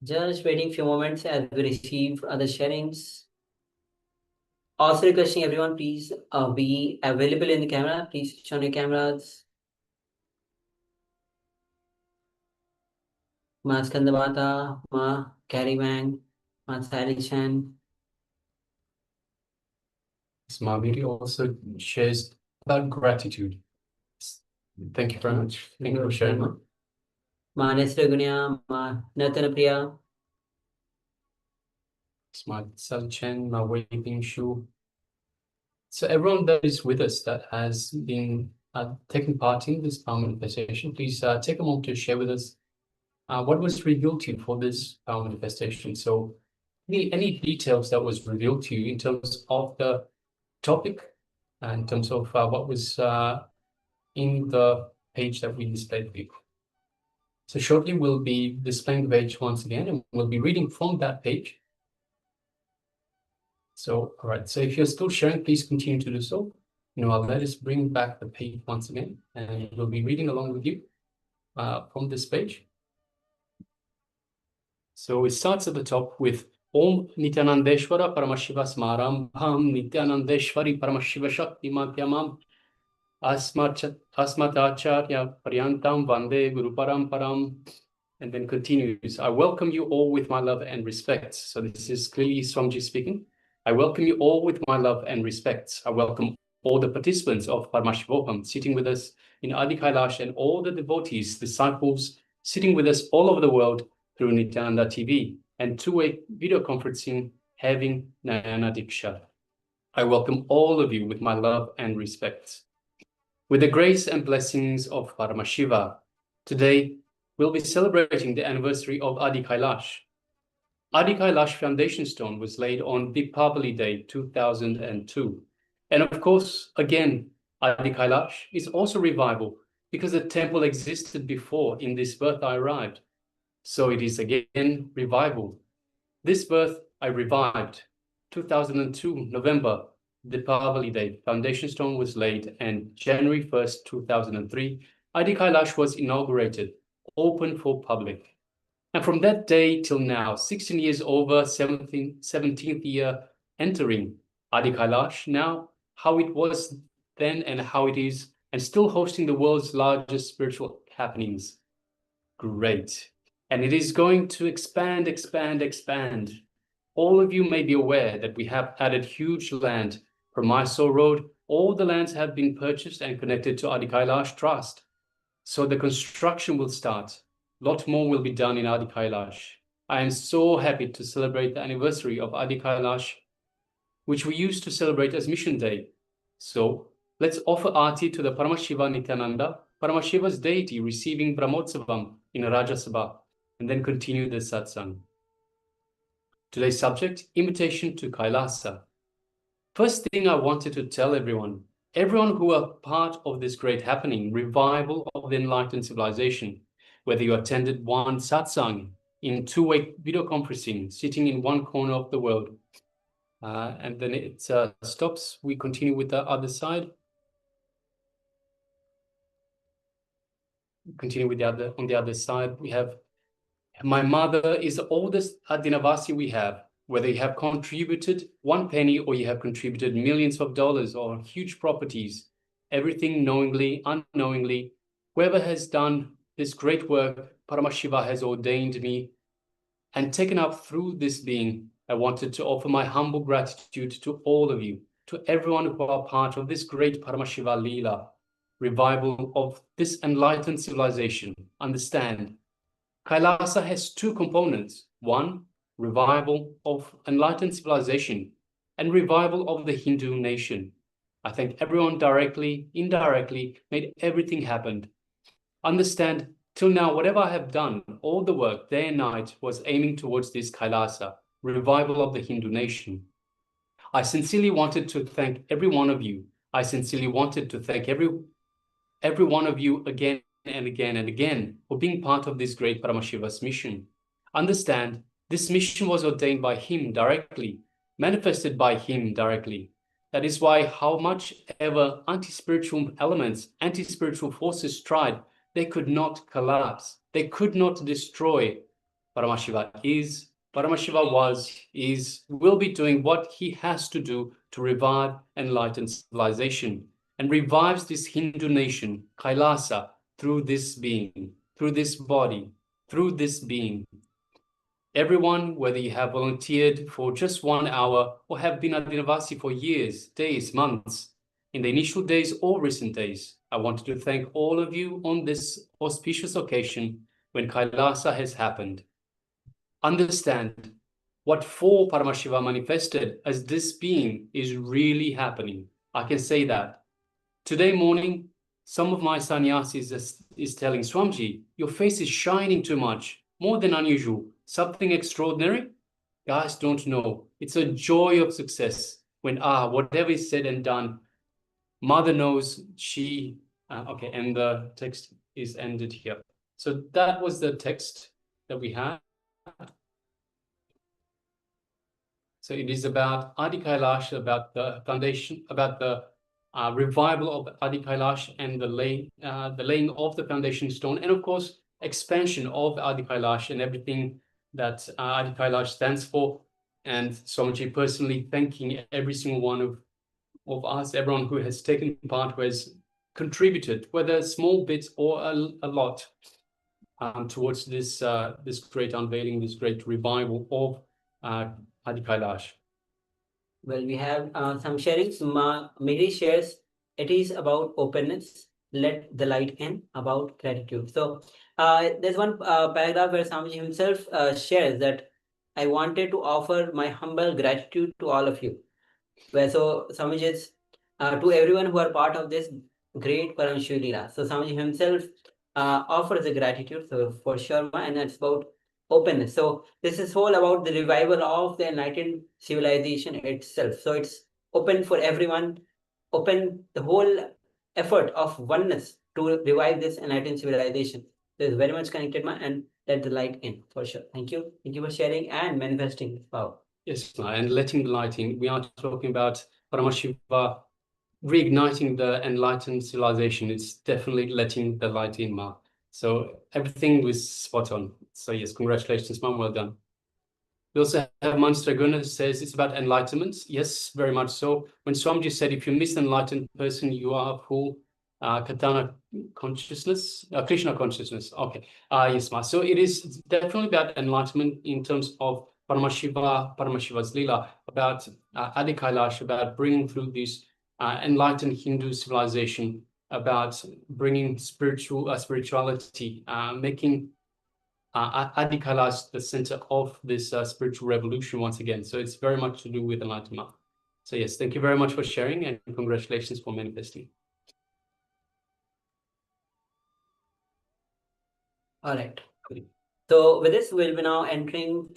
Just waiting few moments as we receive other sharings. Also requesting everyone, please be available in the camera. Please switch on your cameras. Ma Skandamata, Ma Carrie Wang, Ma Sally Chan. Ma Miri also shares about gratitude. Thank you very much. Thank you for sharing, Ma. Ma Nesra Gunya, Ma Natana Priya. Ma Sal Chen, Ma Wei Bing Shu. So everyone that is with us that has been taking part in this power manifestation, please take a moment to share with us what was revealed to you for this power manifestation. So any details that was revealed to you in terms of the topic, in terms of what was in the page that we displayed for you. So shortly we'll be displaying the page once again, and we'll be reading from that page. So, all right, so if you're still sharing, please continue to do so. Let us bring back the page once again, and we'll be reading along with you from this page. So it starts at the top with Om Nityanandeshwara Paramashiva Smarambham Nityanandeshwari Paramashiva Shakti Madhyamam Asmatacharya Paryantam Vande Guru Paramparam. And then continues, I welcome you all with my love and respect. So this is clearly Swamiji speaking. I welcome you all with my love and respect. I welcome all the participants of Paramashivoham sitting with us in Adi Kailash, and all the devotees, disciples sitting with us all over the world through Nityananda TV and two-way video conferencing having Nayana Diksha. I welcome all of you with my love and respect. With the grace and blessings of Paramashiva, today we'll be celebrating the anniversary of Adi Kailash. Adi Kailash foundation stone was laid on Deepavali Day 2002. And of course, again, Adi Kailash is also revival because the temple existed before in this birth I arrived. So it is again revival. This birth I revived. 2002, November, Deepavali Day, foundation stone was laid, and January 1st, 2003, Adi Kailash was inaugurated, open for public. And from that day till now, 16 years over, 17th year entering Adi Kailash, now how it was then and how it is, and still hosting the world's largest spiritual happenings. Great. And it is going to expand, expand, expand. All of you may be aware that we have added huge land from Mysore Road. All the lands have been purchased and connected to Adi Kailash Trust. So the construction will start. A lot more will be done in Adi Kailash. I am so happy to celebrate the anniversary of Adi Kailash, which we used to celebrate as Mission Day. So let's offer Aarti to the Paramashiva Nityananda, Paramashiva's deity, receiving Brahmotsavam in Rajya Sabha, and then continue the satsang. Today's subject, invitation to Kailasa. First thing I wanted to tell everyone who are part of this great happening, revival of the enlightened civilization, whether you attended one satsang in two-way video conferencing, sitting in one corner of the world, and then it stops, we continue with the other side. Continue with on the other side, we have, my mother is the oldest Adinavasi we have. Whether you have contributed 1 penny or you have contributed millions of dollars or huge properties, everything knowingly, unknowingly, whoever has done this great work, Paramashiva has ordained me and taken up through this being. I wanted to offer my humble gratitude to all of you, to everyone who are part of this great Paramashiva Leela, revival of this enlightened civilization. Understand, Kailasa has two components. One, revival of enlightened civilization, and revival of the Hindu nation. I thank everyone directly, indirectly, made everything happen. Understand, till now, whatever I have done, all the work, day and night, was aiming towards this Kailasa, revival of the Hindu nation. I sincerely wanted to thank every one of you. I sincerely wanted to thank every one of you again and again and again for being part of this great Paramashiva's mission. Understand, this mission was ordained by him directly, manifested by him directly. That is why how much ever anti-spiritual elements, anti-spiritual forces tried, they could not collapse. They could not destroy. Paramashiva is, Paramashiva was, is, will be doing what he has to do to revive enlightened civilization, and revives this Hindu nation, Kailasa, through this being, through this body, through this being. Everyone, whether you have volunteered for just 1 hour or have been at Dinavasi for years, days, months, in the initial days or recent days, I wanted to thank all of you on this auspicious occasion when Kailasa has happened. Understand, what for Paramashiva manifested as this being is really happening. I can say that. Today morning, some of my sannyasis is telling Swamiji, your face is shining too much, more than unusual, something extraordinary? Guys don't know. It's a joy of success when, whatever is said and done, Mother knows she, okay, and the text is ended here. So that was the text that we had. So it is about Adi Kailash, about the foundation, about the revival of Adi Kailash and the laying of the foundation stone, and of course, expansion of Adi Kailash and everything that Adi Kailash stands for. And Swamiji personally thanking every single one of us, everyone who has taken part, who has contributed, whether a small bit or a lot, towards this this great unveiling, this great revival of Adi Kailash. Well, we have some sharings. Miri shares, it is about openness, let the light in, about gratitude. So there's one paragraph where Swamiji himself shares that I wanted to offer my humble gratitude to all of you. Where so Swamiji is to everyone who are part of this great Paramashiva Leela. So Swamiji himself offers a gratitude, so for sure, and that's about openness. So this is all about the revival of the enlightened civilization itself. So it's open for everyone, open the whole effort of oneness to revive this enlightened civilization. So it's very much connected, and let the light in, for sure. Thank you. Thank you for sharing and manifesting this power. Yes, and letting the light in. We are talking about Paramashiva reigniting the enlightened civilization. It's definitely letting the light in, Ma. So everything was spot on. So yes, congratulations, Mom, well done. We also have Manstra Gunnar says it's about enlightenment. Yes, very much so. When Swamiji said, if you miss an enlightened person, you are full Katana consciousness, Krishna consciousness. Okay, yes, Ma. So it is definitely about enlightenment in terms of Paramashiva's Leela, about Adi Kailash, about bringing through this enlightened Hindu civilization, about bringing spirituality, making Adi Kailash the center of this spiritual revolution once again. So it's very much to do with enlightenment. So yes, thank you very much for sharing and congratulations for manifesting. All right. So with this, we'll be now entering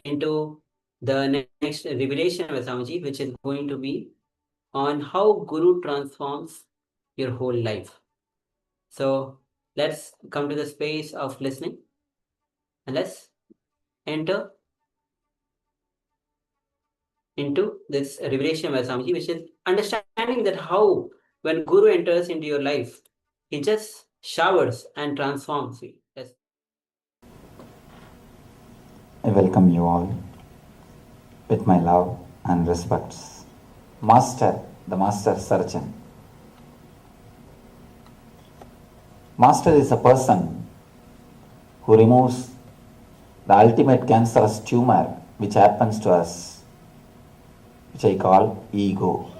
into the next revelation of Swamiji, which is going to be on how Guru transforms your whole life. So let's come to the space of listening and let's enter into this revelation of Swamiji, which is understanding that how when Guru enters into your life, he just showers and transforms you. Yes. I welcome you all with my love and respects. Master, the Master Surgeon. Master is a person who removes the ultimate cancerous tumor which happens to us, which I call ego.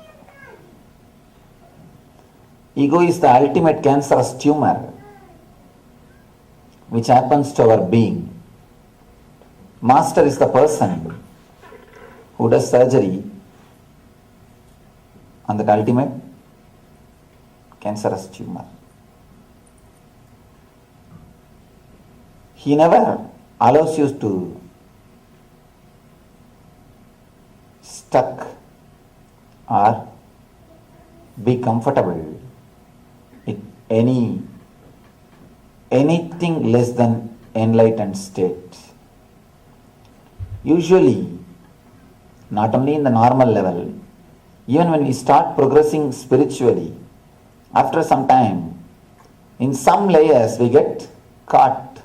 Ego is the ultimate cancerous tumor which happens to our being. Master is the person who does surgery on that ultimate cancerous tumor. He never allows you to stuck or be comfortable with anything less than enlightened state. Usually, not only in the normal level, even when we start progressing spiritually, after some time, in some layers we get caught,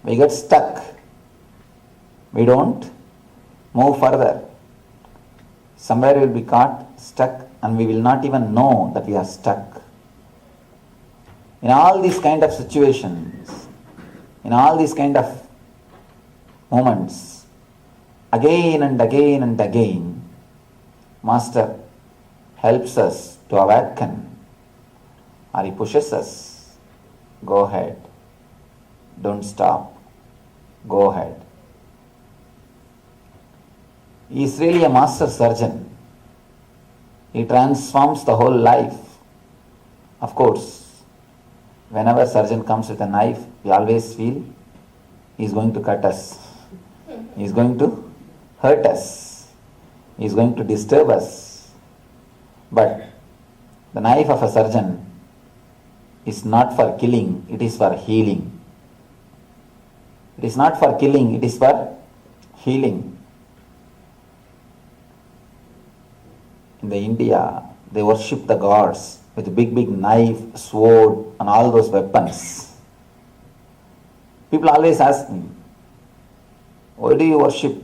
we get stuck, we don't move further. Somewhere we will be caught, stuck, and we will not even know that we are stuck. In all these kind of situations, in all these kind of moments, again and again and again, Master helps us to awaken, or he pushes us. Go ahead. Don't stop. Go ahead. He is really a master surgeon. He transforms the whole life. Of course, whenever surgeon comes with a knife, we always feel he is going to cut us. He is going to hurt us. He is going to disturb us. But the knife of a surgeon is not for killing, it is for healing. It is not for killing, it is for healing. In the India, they worship the gods with a big knife, sword, and all those weapons. People always ask me, why do you worship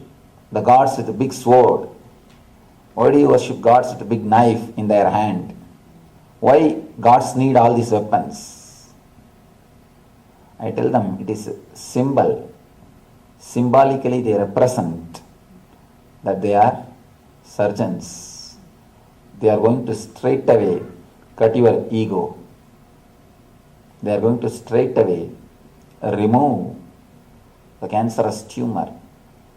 the gods with a big sword? Why do you worship gods with a big knife in their hand? Why gods need all these weapons? I tell them it is a symbol. Symbolically they represent that they are surgeons. They are going to straight away cut your ego. They are going to straight away remove the cancerous tumor.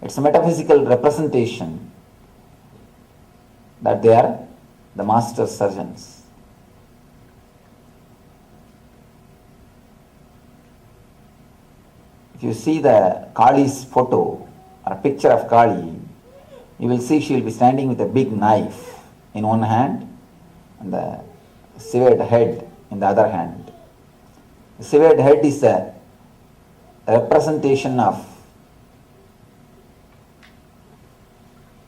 It's a metaphysical representation that they are the master surgeons. If you see the Kali's photo or a picture of Kali, you will see she will be standing with a big knife in one hand and the severed head in the other hand. The severed head is a representation of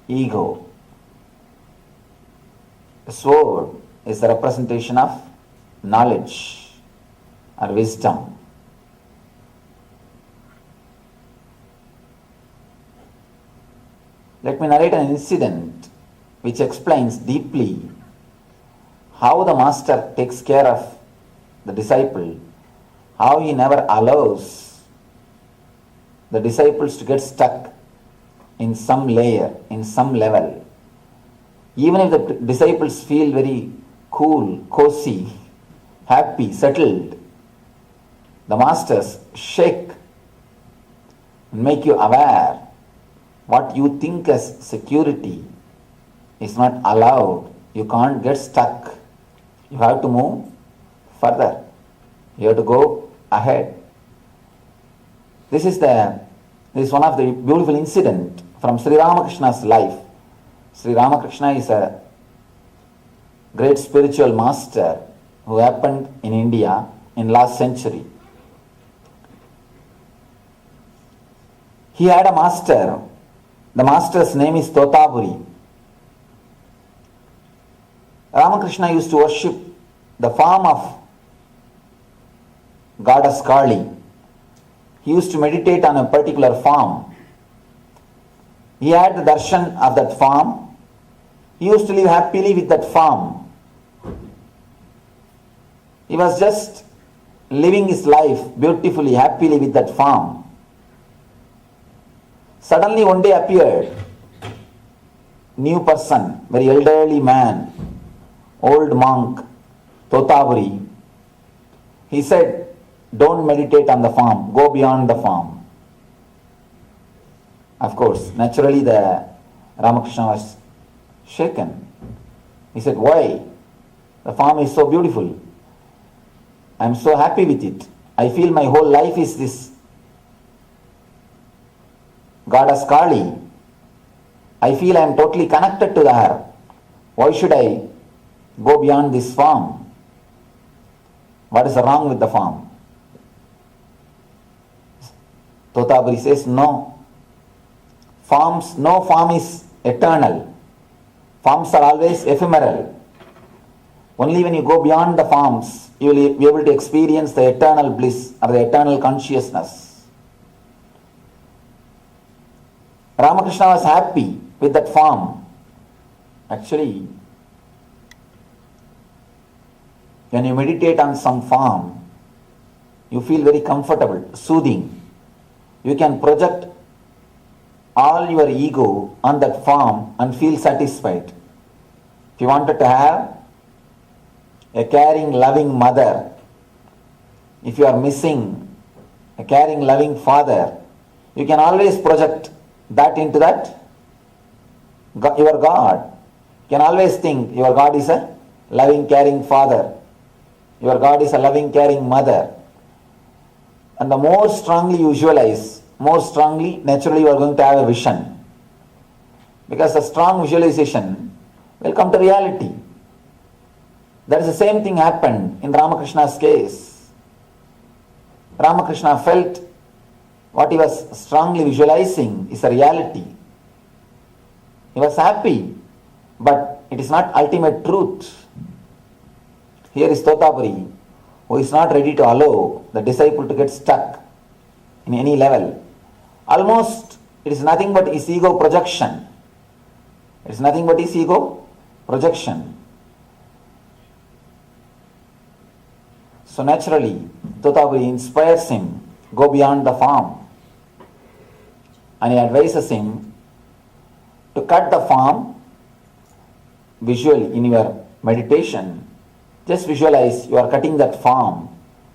ego. The sword is the representation of knowledge or wisdom. Let me narrate an incident which explains deeply how the master takes care of the disciple, how he never allows the disciples to get stuck in some layer, in some level. Even if the disciples feel very cool, cozy, happy, settled, the masters shake and make you aware what you think as security is not allowed. You can't get stuck. You have to move further. You have to go ahead. This is one of the beautiful incident from Sri Ramakrishna's life. Sri Ramakrishna is a great spiritual master who happened in India in last century. He had a master. The master's name is Totapuri. Ramakrishna used to worship the form of goddess Kali. He used to meditate on a particular form. He had the darshan of that form. He used to live happily with that form. He was just living his life beautifully, happily with that form. Suddenly one day appeared new person, very elderly man, old monk, Totapuri. He said, don't meditate on the form, go beyond the form. Of course, naturally the Ramakrishna was shaken. He said, why? The form is so beautiful. I am so happy with it. I feel my whole life is this goddess Kali. I feel I am totally connected to her. Why should I go beyond this form? What is wrong with the form? Totaburi says, no. No form is eternal. Forms are always ephemeral. Only when you go beyond the forms, you will be able to experience the eternal bliss or the eternal consciousness. Ramakrishna was happy with that form. Actually, when you meditate on some form, you feel very comfortable, soothing. You can project all your ego on that form and feel satisfied. If you wanted to have a caring, loving mother, if you are missing a caring, loving father, you can always project that into that, your God. You can always think your God is a loving, caring father. Your God is a loving, caring mother. And the more strongly you visualize, more strongly, naturally you are going to have a vision. Because the strong visualization will come to reality. That is the same thing happened in Ramakrishna's case. Ramakrishna felt what he was strongly visualizing is a reality. He was happy, but it is not ultimate truth. Here is Totaburi, who is not ready to allow the disciple to get stuck in any level. Almost it is nothing but his ego projection. It is nothing but his ego projection. So naturally, Totaburi inspires him, go beyond the form. And he advises him to cut the form visually in your meditation. Just visualize you are cutting that form,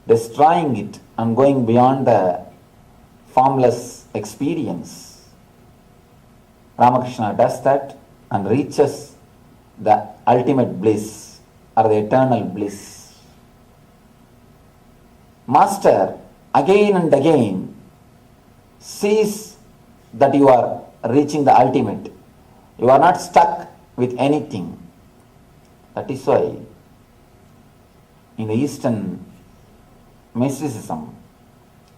destroying it and going beyond the formless experience. Ramakrishna does that and reaches the ultimate bliss or the eternal bliss. Master again and again sees that you are reaching the ultimate. You are not stuck with anything. That is why in the Eastern mysticism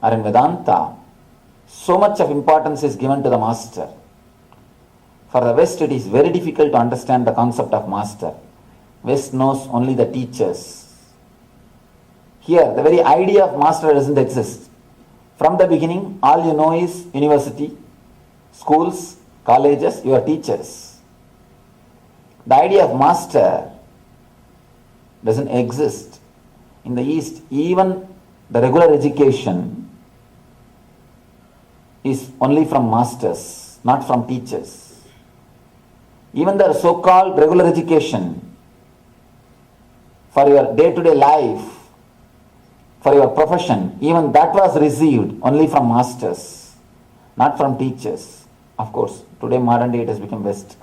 or in Vedanta, so much of importance is given to the master. For the West, it is very difficult to understand the concept of master. West knows only the teachers. Here, the very idea of master doesn't exist. From the beginning, all you know is university, schools, colleges, your teachers. The idea of master doesn't exist. In the East, even the regular education is only from masters, not from teachers. Even the so-called regular education for your day-to-day life, for your profession, even that was received only from masters, not from teachers. Of course, today modern day it has become West.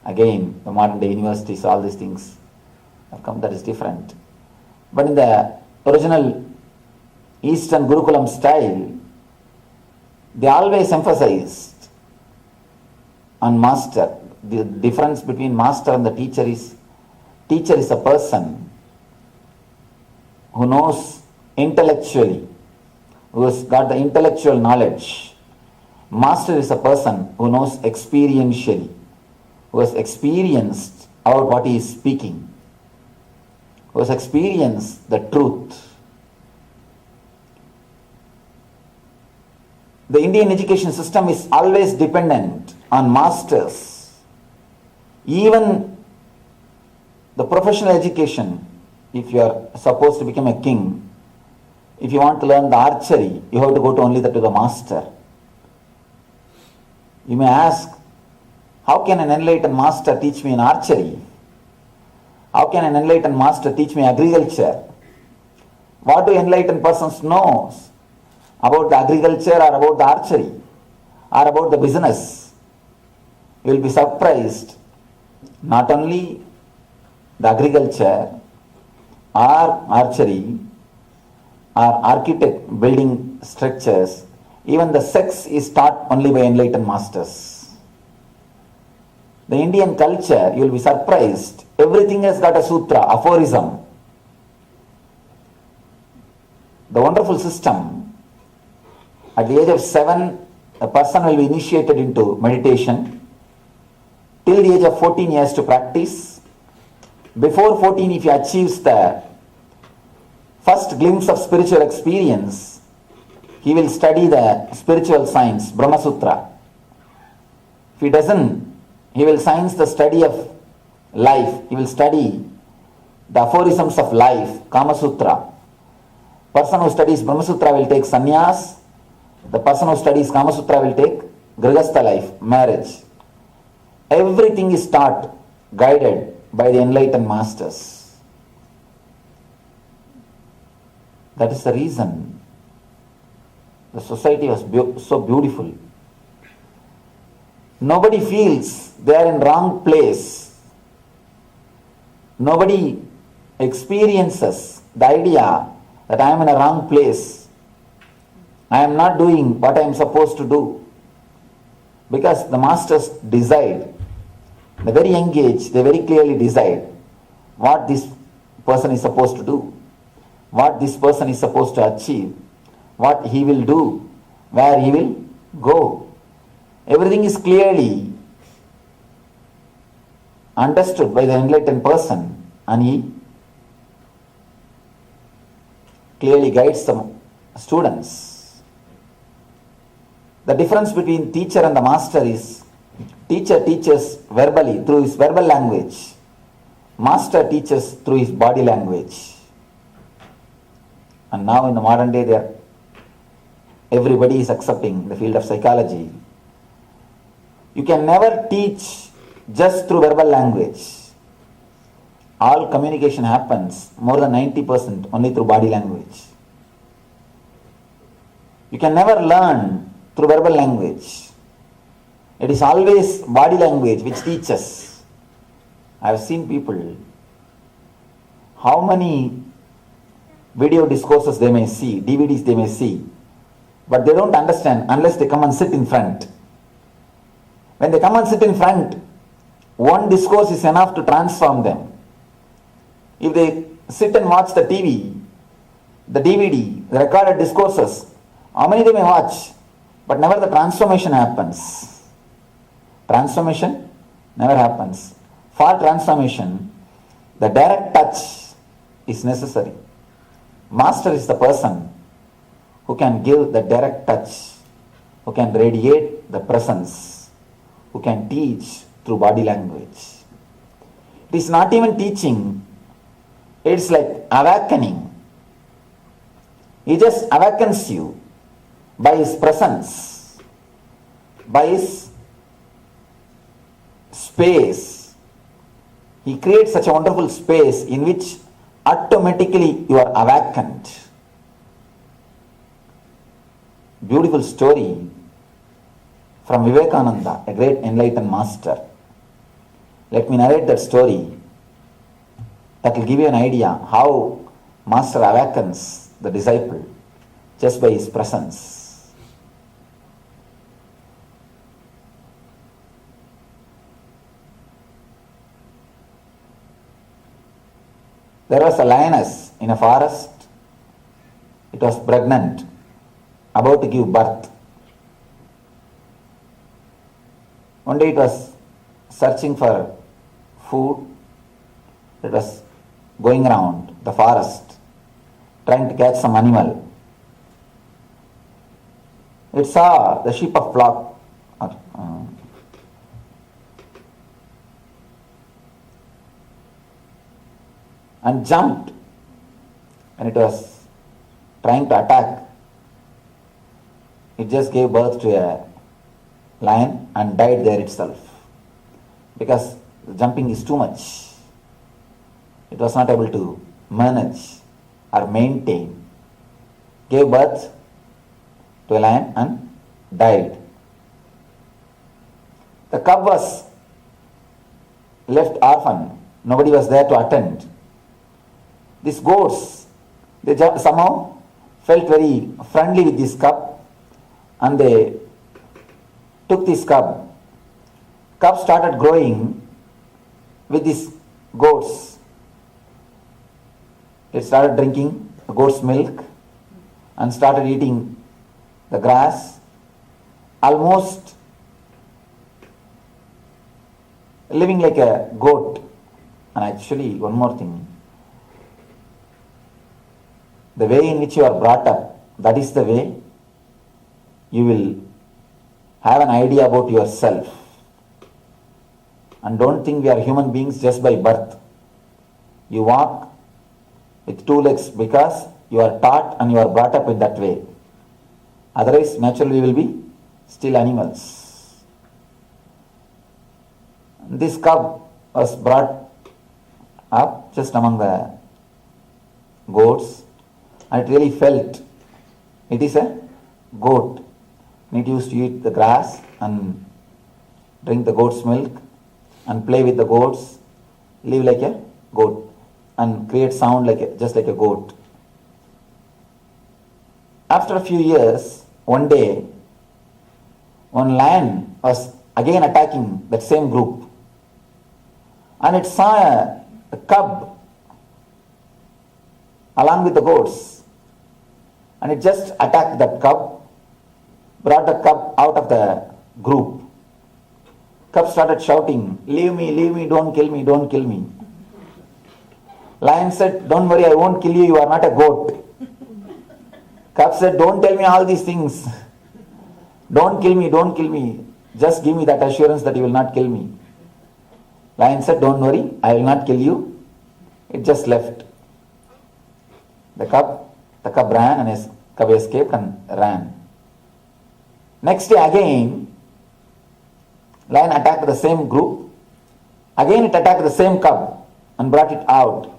Again, the modern day universities, all these things have come, that is different. But in the original Eastern Gurukulam style, they always emphasized on master. The difference between master and the teacher is a person who knows intellectually, who has got the intellectual knowledge. Master is a person who knows experientially, who has experienced about what he is speaking, who has experienced the truth. The Indian education system is always dependent on masters. Even the professional education, if you are supposed to become a king, if you want to learn the archery, you have to go to only to the master. You may ask, how can an enlightened master teach me an archery? How can an enlightened master teach me agriculture? What do enlightened persons know about the agriculture or about the archery? or about the business, you will be surprised. Not only the agriculture or archery or architect building structures, even the sex is taught only by enlightened masters. The Indian culture, you will be surprised, everything has got a sutra, aphorism. The wonderful system, at the age of 7, a person will be initiated into meditation. Till the age of 14 he has to practice. Before 14, if he achieves the first glimpse of spiritual experience, he will study the spiritual science, Brahma Sutra. If he doesn't, he will science the study of life. He will study the aphorisms of life, Kama Sutra. Person who studies Brahma Sutra will take sannyas. The person who studies Kama Sutra will take Grihastha life, marriage. Everything is taught, guided by the enlightened masters. That is the reason the society was so beautiful. Nobody feels they are in wrong place. Nobody experiences the idea that I am in a wrong place. I am not doing what I am supposed to do. Because the masters decide, the very young age, they very clearly decide what this person is supposed to do, what this person is supposed to achieve, what he will do, where he will go. Everything is clearly understood by the enlightened person, and he clearly guides the students. The difference between teacher and the master is, teacher teaches verbally through his verbal language. Master teaches through his body language. And now in the modern day, everybody is accepting the field of psychology. You can never teach just through verbal language. All communication happens, more than 90%, only through body language. You can never learn through verbal language. It is always body language which teaches. I have seen people, how many video discourses they may see, DVDs they may see, but they don't understand unless they come and sit in front. When they come and sit in front, one discourse is enough to transform them. If they sit and watch the TV, the DVD, the recorded discourses, how many they may watch, but never the transformation happens. Transformation never happens. For transformation, the direct touch is necessary. Master is the person who can give the direct touch, who can radiate the presence, who can teach through body language. It is not even teaching, it's like awakening. He just awakens you by his presence, by his space. He creates such a wonderful space in which automatically you are awakened. Beautiful story from Vivekananda, a great enlightened master. Let me narrate that story. That will give you an idea how Master awakens the disciple just by his presence. There was a lioness in a forest. It was pregnant, about to give birth. One day it was searching for food. It was going around the forest, trying to catch some animal. It saw the sheep of flock and jumped, and it was trying to attack. It just gave birth to a lion and died there itself, because the jumping is too much. It was not able to manage or maintain. Gave birth to a lion and died. The cub was left orphan. Nobody was there to attend. These goats, they somehow felt very friendly with this cub, and they took this cub. Cub started growing with these goats. It started drinking the goat's milk and started eating the grass, almost living like a goat. And actually, one more thing, the way in which you are brought up, that is the way you will have an idea about yourself. And don't think we are human beings just by birth. You walk with two legs because you are taught and you are brought up in that way. Otherwise, naturally, we will be still animals. This cub was brought up just among the goats, and it really felt it is a goat. It used to eat the grass and drink the goat's milk and play with the goats, live like a goat and create sound like just like a goat. After a few years, one day, one lion was again attacking that same group, and it saw a cub along with the goats, and it just attacked that cub, brought the cub out of the group. Cub started shouting, leave me, don't kill me, don't kill me. Lion said, don't worry, I won't kill you, you are not a goat. Cub said, don't tell me all these things. Don't kill me, just give me that assurance that you will not kill me. Lion said, don't worry, I will not kill you. It just left. The cub ran, and his cub escaped and ran. Next day again, lion attacked the same group. Again it attacked the same cub and brought it out.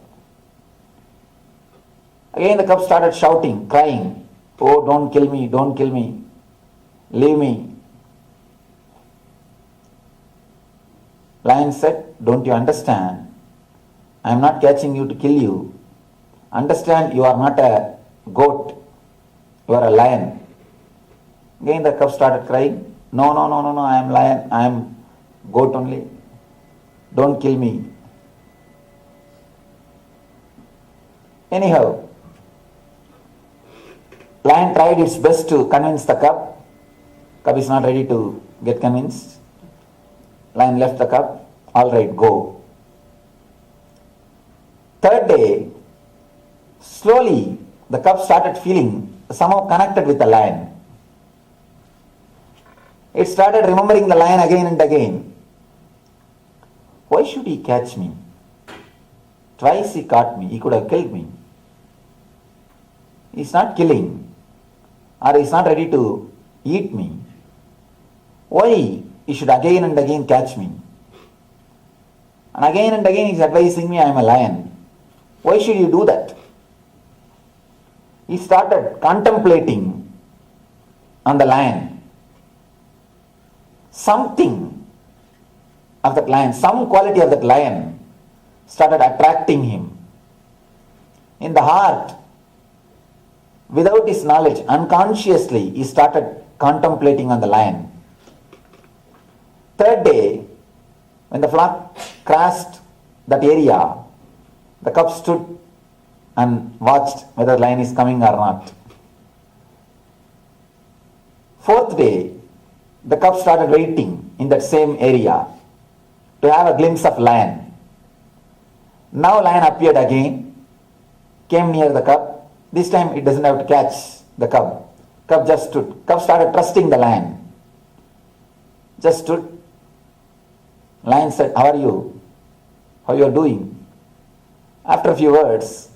Again the cub started shouting, crying, oh, don't kill me, leave me. Lion said, don't you understand? I am not catching you to kill you. Understand, you are not a goat, you are a lion. Again the cub started crying, no, I am lion, I am goat only. Don't kill me. Anyhow, lion tried its best to convince the cub. Cub is not ready to get convinced. Lion left the cub. All right, go. Third day, slowly the cub started feeling somehow connected with the lion. It started remembering the lion again and again. Why should he catch me? Twice he caught me. He could have killed me. He's not killing, or he's not ready to eat me. Why he should again and again catch me? And again he's advising me I am a lion. Why should you do that? He started contemplating on the lion. Something of that lion, some quality of that lion started attracting him. In the heart, without his knowledge, unconsciously, he started contemplating on the lion. Third day, when the flock crossed that area, the cub stood and watched whether the lion is coming or not. Fourth day, the cub started waiting in that same area to have a glimpse of lion. Now lion appeared again, came near the cub. This time it doesn't have to catch the cub. Cub just stood. Cub started trusting the lion. Just stood. Lion said, how are you? How you are doing? After a few words,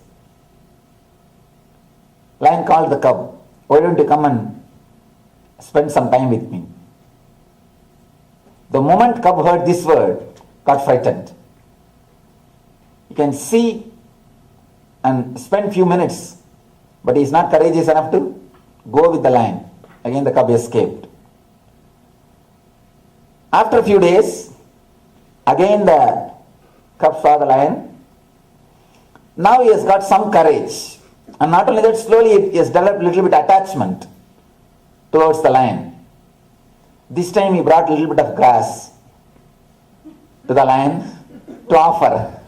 lion called the cub. Why don't you come and spend some time with me? The moment cub heard this word, got frightened. You can see and spend few minutes, but he is not courageous enough to go with the lion. Again the cub escaped. After a few days, again the cub saw the lion. Now he has got some courage. And not only that, slowly he has developed a little bit attachment towards the lion. This time he brought a little bit of grass to the lion to offer.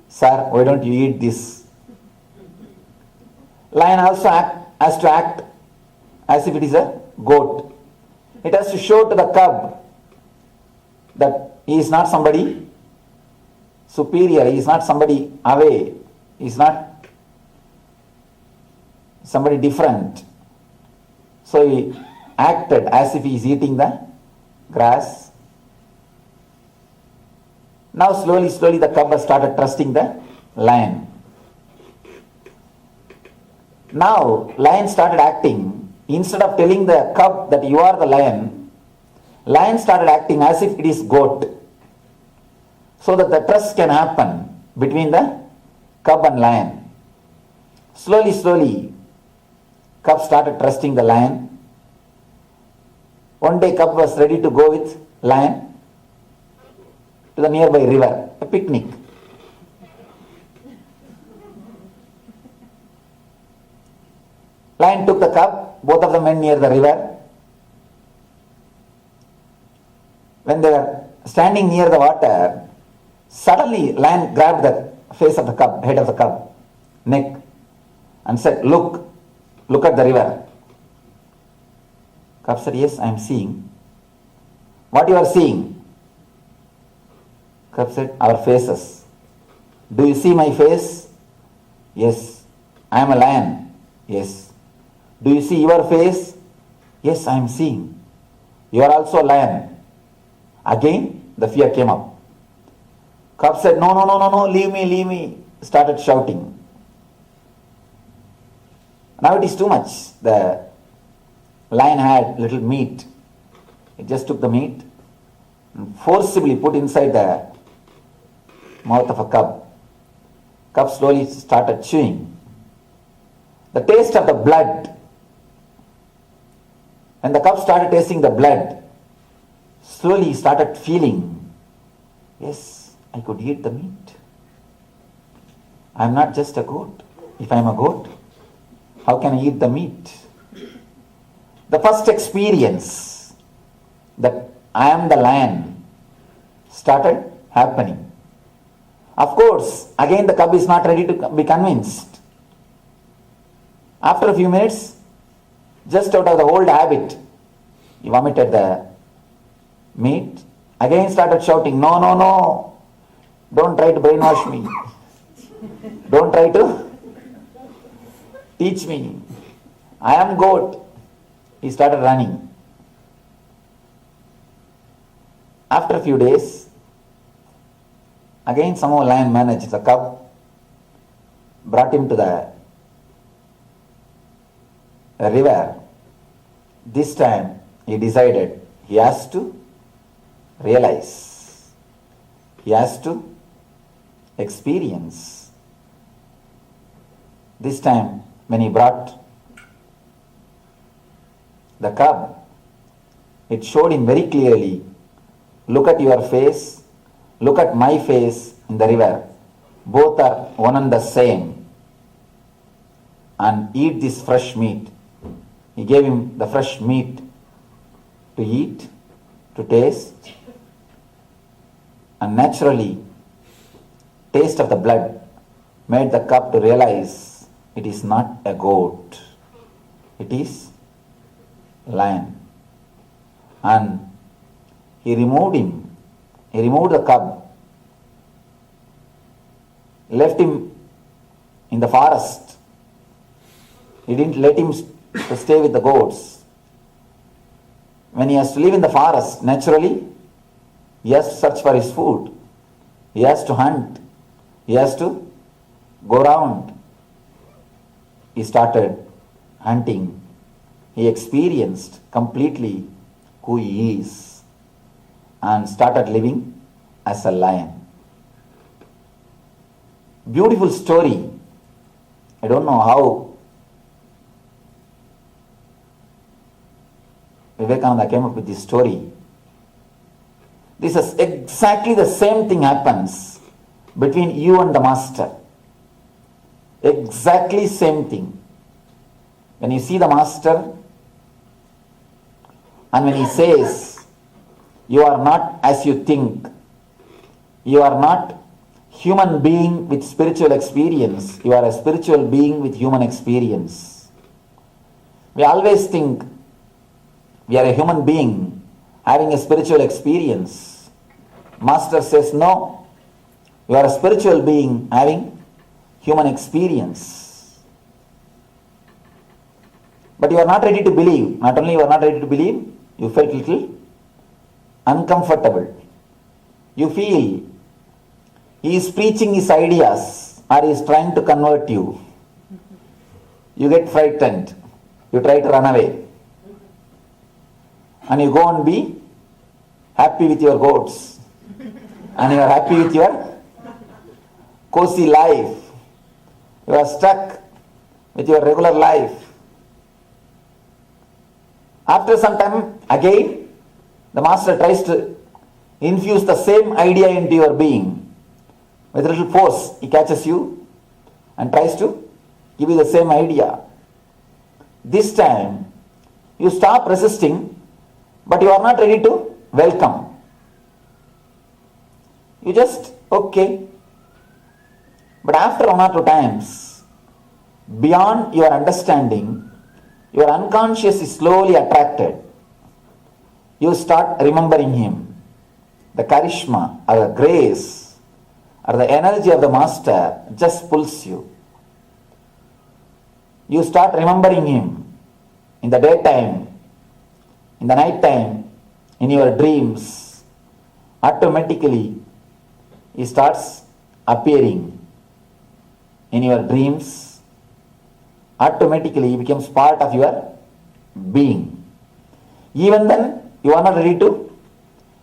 Sir, why don't you eat this? Lion also has to act as if it is a goat. It has to show to the cub that he is not somebody superior, he is not somebody away, he is not somebody different. So he acted as if he is eating the grass. Now slowly the cub has started trusting the lion. Now lion started acting. Instead of telling the cub that you are the lion, lion started acting as if it is goat, so that the trust can happen between the cub and lion. Slowly, cub started trusting the lion. One day cub was ready to go with lion to the nearby river, a picnic. Lion took the cub, both of them went near the river. When they were standing near the water, suddenly lion grabbed the face of the cub, head of the cub, neck, and said, look at the river. Cub said, yes, I am seeing. What you are seeing? Cub said, our faces. Do you see my face? Yes. I am a lion. Yes. Do you see your face? Yes, I am seeing. You are also a lion. Again, the fear came up. Cub said, no, leave me. Started shouting. Now it is too much. The lion had little meat. It just took the meat and forcibly put inside the mouth of a cub. Cub slowly started chewing. The taste of the blood. When the cub started tasting the blood, slowly he started feeling, yes, I could eat the meat. I am not just a goat. If I am a goat, how can I eat the meat? The first experience that I am the lion started happening. Of course, again the cub is not ready to be convinced. After a few minutes, just out of the old habit, he vomited the meat, again started shouting, no, don't try to brainwash me. Don't try to teach me. I am goat. He started running. After a few days, again somehow lion managed the cub, brought him to the river. This time he decided he has to realize, he has to experience. This time when he brought the cub, it showed him very clearly, look at your face, look at my face in the river. Both are one and the same. And eat this fresh meat. He gave him the fresh meat to eat, to taste, and naturally, taste of the blood made the cub to realize it is not a goat, it is lion. And he removed the cub, left him in the forest. He didn't let him to stay with the goats. When he has to live in the forest, naturally, he has to search for his food. He has to hunt. He has to go around. He started hunting. He experienced completely who he is and started living as a lion. Beautiful story. I don't know how Vivekananda came up with this story. This is exactly the same thing happens between you and the master. Exactly same thing. When you see the master and when he says, you are not as you think, you are not human being with spiritual experience, you are a spiritual being with human experience. We always think we are a human being having a spiritual experience. Master says, no, you are a spiritual being having human experience. But you are not ready to believe. Not only you are not ready to believe, you felt little uncomfortable. You feel he is preaching his ideas or he is trying to convert you. You get frightened. You try to run away. And you go and be happy with your goats. And you are happy with your cozy life. You are stuck with your regular life. After some time, again, the master tries to infuse the same idea into your being. With a little force, he catches you and tries to give you the same idea. This time, you stop resisting, but you are not ready to welcome. You just, okay. But after one or two times, beyond your understanding, your unconscious is slowly attracted. You start remembering him. The charisma or the grace or the energy of the master just pulls you. You start remembering him in the daytime, in the night time, in your dreams. Automatically, he starts appearing in your dreams. Automatically, he becomes part of your being. Even then, you are not ready to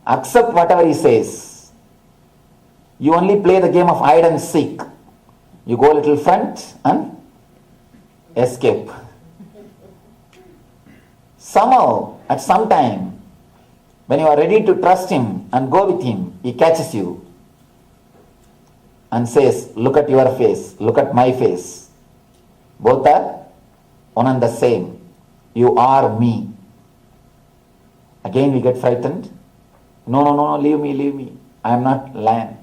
accept whatever he says. You only play the game of hide and seek. You go a little front and escape. Somehow, at some time, when you are ready to trust him and go with him, he catches you and says, look at your face, look at my face. Both are one and the same. You are me. Again we get frightened. No, leave me. I am not lion.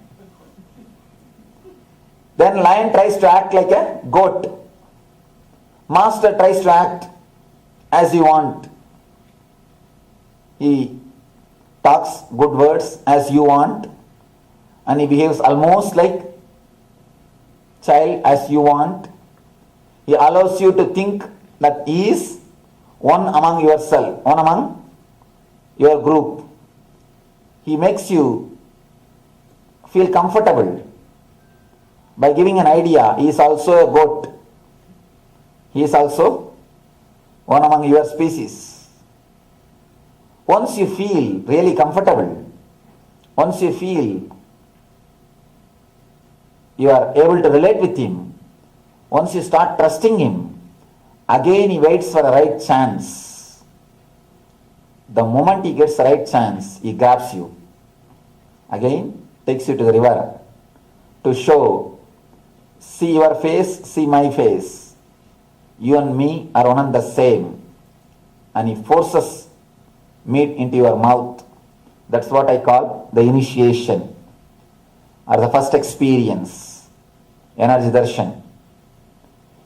Then lion tries to act like a goat. Master tries to act as you want. He talks good words as you want, and he behaves almost like child as you want. He allows you to think that he is one among yourself, one among your group. He makes you feel comfortable by giving an idea. He is also a goat. He is also one among your species. Once you feel really comfortable, once you feel you are able to relate with him, once you start trusting him, again he waits for the right chance. The moment he gets the right chance, he grabs you. Again, takes you to the river to show, see your face, see my face. You and me are one and the same. And he forces meat into your mouth. That's what I call the initiation or the first experience, energy darshan.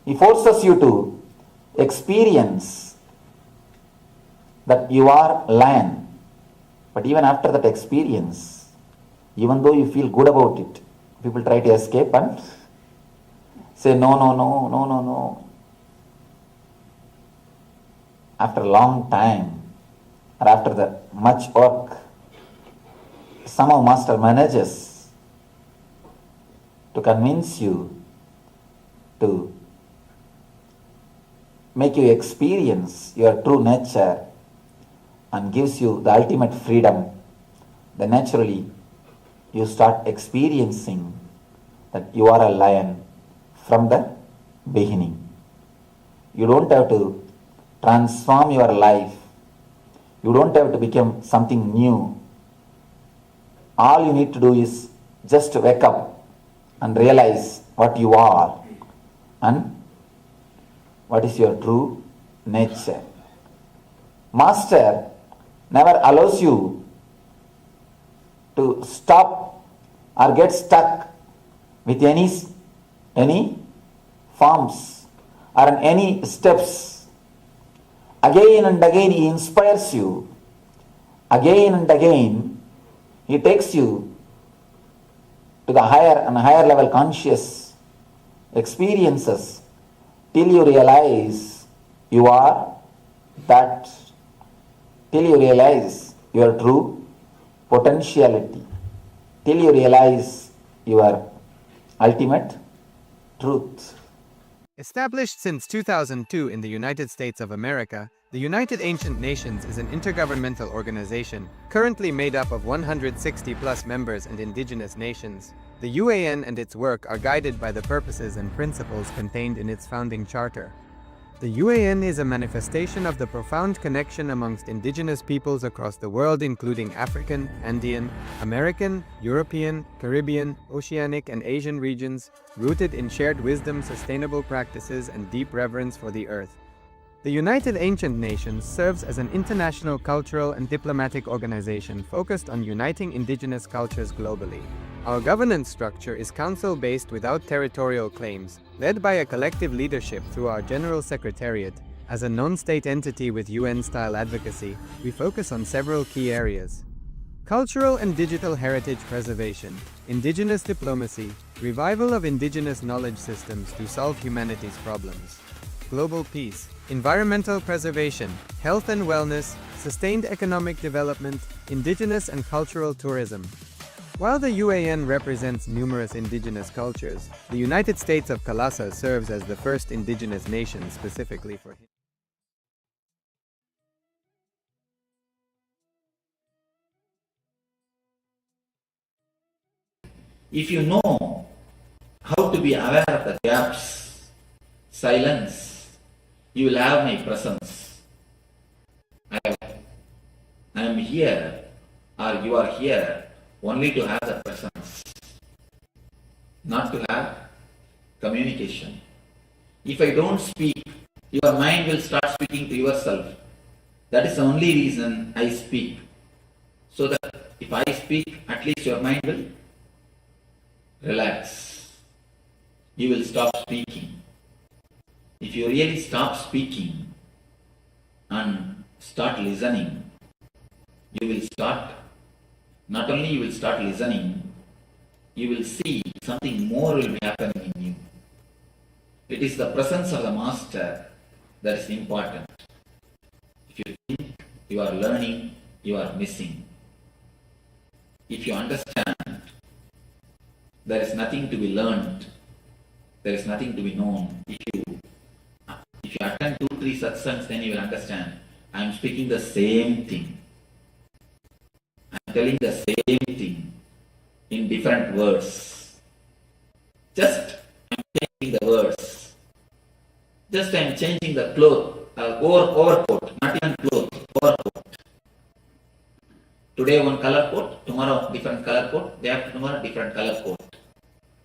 He forces you to experience that you are lion. But even after that experience, even though you feel good about it, people try to escape and say, no. After a long time, or after the much work, somehow Master manages to convince you to make you experience your true nature and gives you the ultimate freedom. Then naturally you start experiencing that you are a lion from the beginning. You don't have to transform your life. You don't have to become something new. All you need to do is just wake up and realize what you are and what is your true nature. Master never allows you to stop or get stuck with any forms or any steps. Again and again he inspires you. Again and again he takes you to the higher and higher level conscious experiences till you realize you are that, till you realize your true potentiality, till you realize your ultimate truth. Established since 2002 in the United States of America, the United Ancient Nations is an intergovernmental organization currently made up of 160 plus members and indigenous nations. The UAN and its work are guided by the purposes and principles contained in its founding charter. The UAN is a manifestation of the profound connection amongst indigenous peoples across the world, including African, Andean, American, European, Caribbean, Oceanic, and Asian regions, rooted in shared wisdom, sustainable practices, and deep reverence for the earth. The United Ancient Nations serves as an international cultural and diplomatic organization focused on uniting indigenous cultures globally. Our governance structure is council-based without territorial claims, led by a collective leadership through our General Secretariat. As a non-state entity with UN-style advocacy, we focus on several key areas: cultural and digital heritage preservation, indigenous diplomacy, revival of indigenous knowledge systems to solve humanity's problems, global peace, environmental preservation, health and wellness, sustained economic development, indigenous and cultural tourism. While the UAN represents numerous indigenous cultures, the United States of Kalasa serves as the first indigenous nation specifically for him. If you know how to be aware of the gaps, silence, you will have my presence. I am here, or you are here, only to have the presence, not to have communication. If I don't speak, your mind will start speaking to yourself. That is the only reason I speak. So that if I speak, at least your mind will relax. You will stop speaking. If you really stop speaking and start listening, you will start, not only you will start listening, you will see something more will be happening in you. It is the presence of the Master that is important. If you think you are learning, you are missing. If you understand, there is nothing to be learned, there is nothing to be known. If you attend 2-3 satsangs, then you will understand. I am speaking the same thing. I am telling the same thing in different words. Just I am changing the words. Just I am changing the cloth, overcoat, not even cloth, overcoat. Today one color coat, tomorrow different color coat, day after tomorrow different color coat.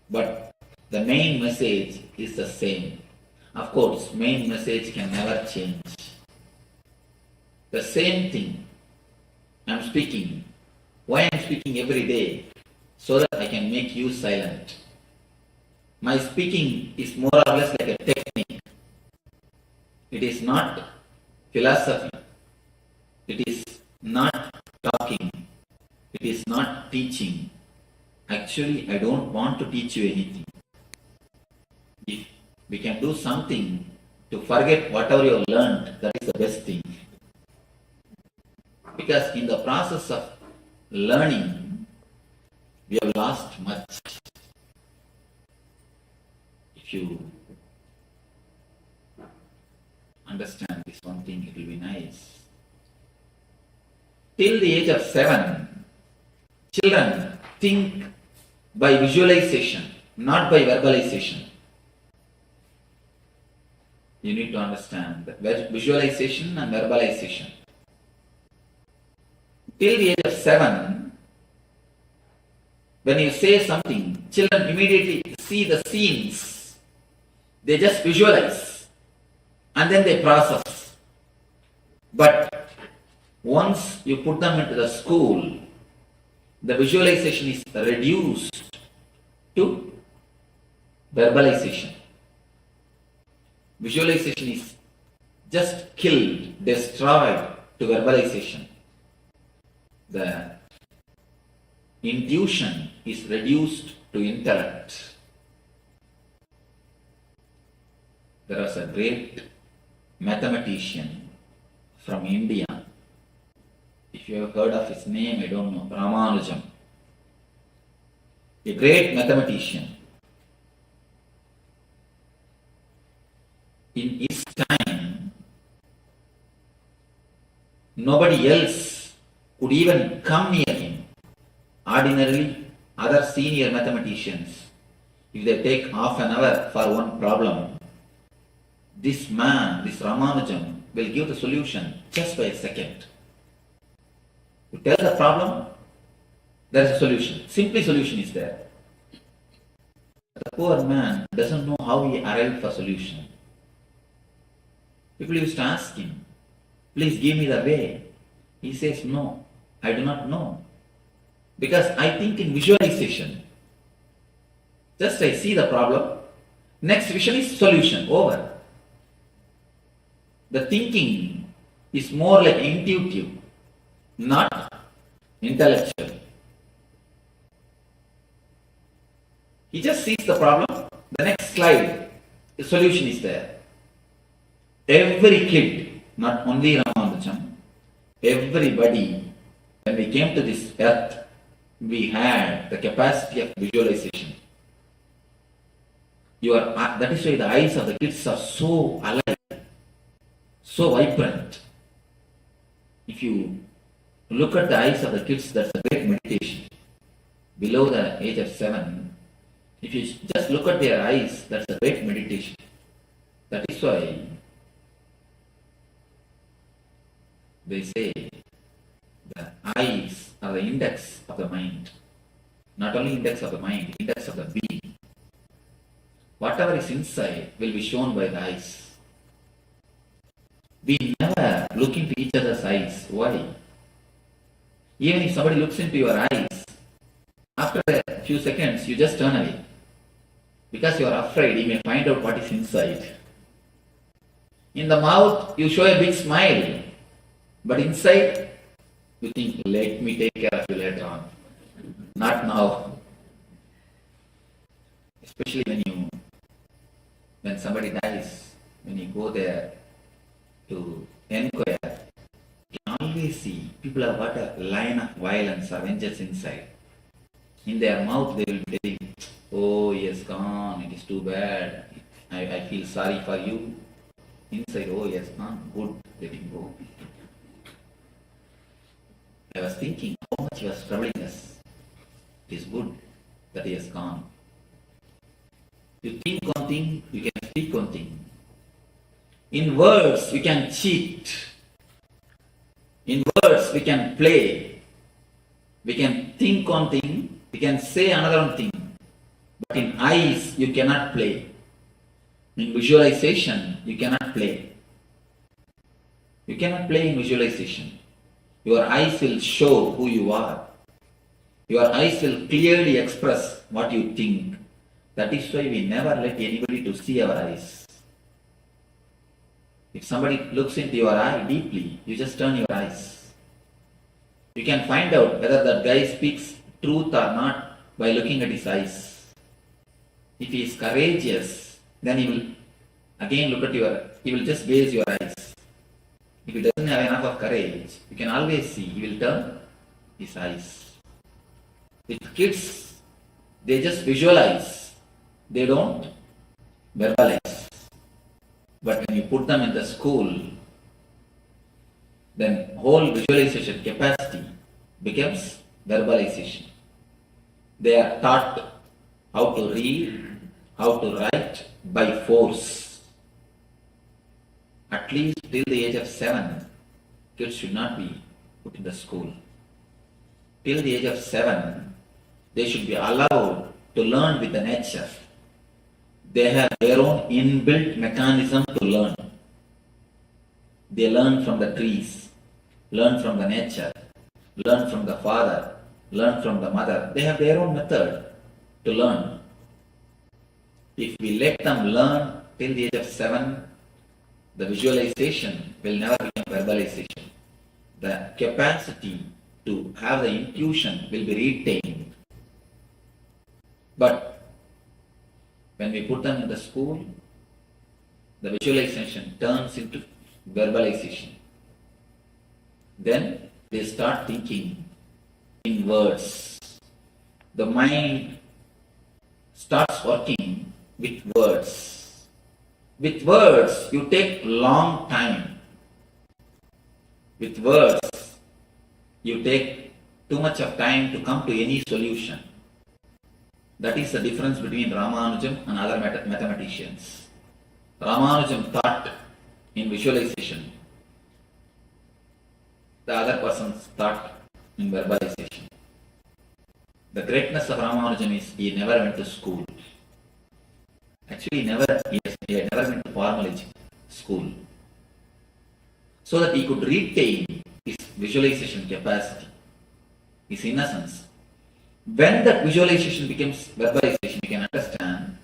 But the main message is the same. Of course, main message can never change. The same thing I am speaking. Why I am speaking every day? So that I can make you silent. My speaking is more or less like a technique. It is not philosophy. It is not talking. It is not teaching. Actually, I don't want to teach you anything. If we can do something to forget whatever you have learned, that is the best thing. Because in the process of learning, we have lost much. If you understand this one thing, it will be nice. Till the age of 7, children think by visualization, not by verbalization. You need to understand that visualization and verbalization. till the age of 7, when you say something, children immediately see the scenes. They just visualize and then they process. But once you put them into the school, the visualization is reduced to verbalization. Visualization is just killed, destroyed to verbalization. The intuition is reduced to intellect. There was a great mathematician from India. If you have heard of his name, I don't know, Ramanujam. A great mathematician. In his time, nobody else could even come near him. Ordinarily, other senior mathematicians, if they take half an hour for one problem, this man, this Ramanujam, will give the solution just by a second. You tell the problem, there is a solution. Simply solution is there. The poor man doesn't know how he arrived for solution. People used to ask him, please give me the way. He says, no, I do not know. Because I think in visualization. Just I see the problem, next vision is solution, over. The thinking is more like intuitive, not intellectual. He just sees the problem, the next slide, the solution is there. Every kid, not only Ramanujam, everybody, when we came to this earth, we had the capacity of visualization. That is why the eyes of the kids are so alive, so vibrant. If you look at the eyes of the kids, that's a great meditation. Below the age of 7, if you just look at their eyes, that's a great meditation. That is why they say the eyes are the index of the mind. Not only index of the mind, index of the being. Whatever is inside will be shown by the eyes. We never look into each other's eyes. Why? Even if somebody looks into your eyes, after a few seconds you just turn away. Because you are afraid he may find out what is inside. In the mouth you show a big smile, but inside you think, let me take care of you later on. Not now. Especially when somebody dies, when you go there to inquire, you can always see people have got a line of violence or vengeance inside. In their mouth they will be telling, oh, he has gone, it is too bad, I feel sorry for you. Inside, oh, he has gone, good, let him go. I was thinking how much he was troubling us. It is good that he has gone. You think one thing, you can speak one thing. In words, you can cheat. In words, we can play. We can think one thing, we can say another one thing. But in eyes, you cannot play. In visualization, you cannot play. You cannot play in visualization. Your eyes will show who you are. Your eyes will clearly express what you think. That is why we never let anybody to see our eyes. If somebody looks into your eye deeply, you just turn your eyes. You can find out whether that guy speaks truth or not by looking at his eyes. If he is courageous, then he will again look at he will just gaze your eyes. If he doesn't have enough of courage, you can always see, he will turn his eyes. With kids, they just visualize. They don't verbalize. But when you put them in the school, then whole visualization capacity becomes verbalization. They are taught how to read, how to write by force. At least till the age of 7, kids should not be put in the school. till the age of 7, they should be allowed to learn with the nature. They have their own inbuilt mechanism to learn. They learn from the trees, learn from the nature, learn from the father, learn from the mother. They have their own method to learn. If we let them learn till the age of 7, the visualization will never become verbalization. The capacity to have the intuition will be retained. But when we put them in the school, the visualization turns into verbalization. Then they start thinking in words. The mind starts working with words. With words, you take long time. With words, you take too much of time to come to any solution. That is the difference between Ramanujam and other mathematicians. Ramanujam thought in visualization. The other persons thought in verbalization. The greatness of Ramanujam is he never went to school. Actually, he never went to formal school. So that he could retain his visualization capacity, his innocence. When that visualization becomes verbalization, you can understand,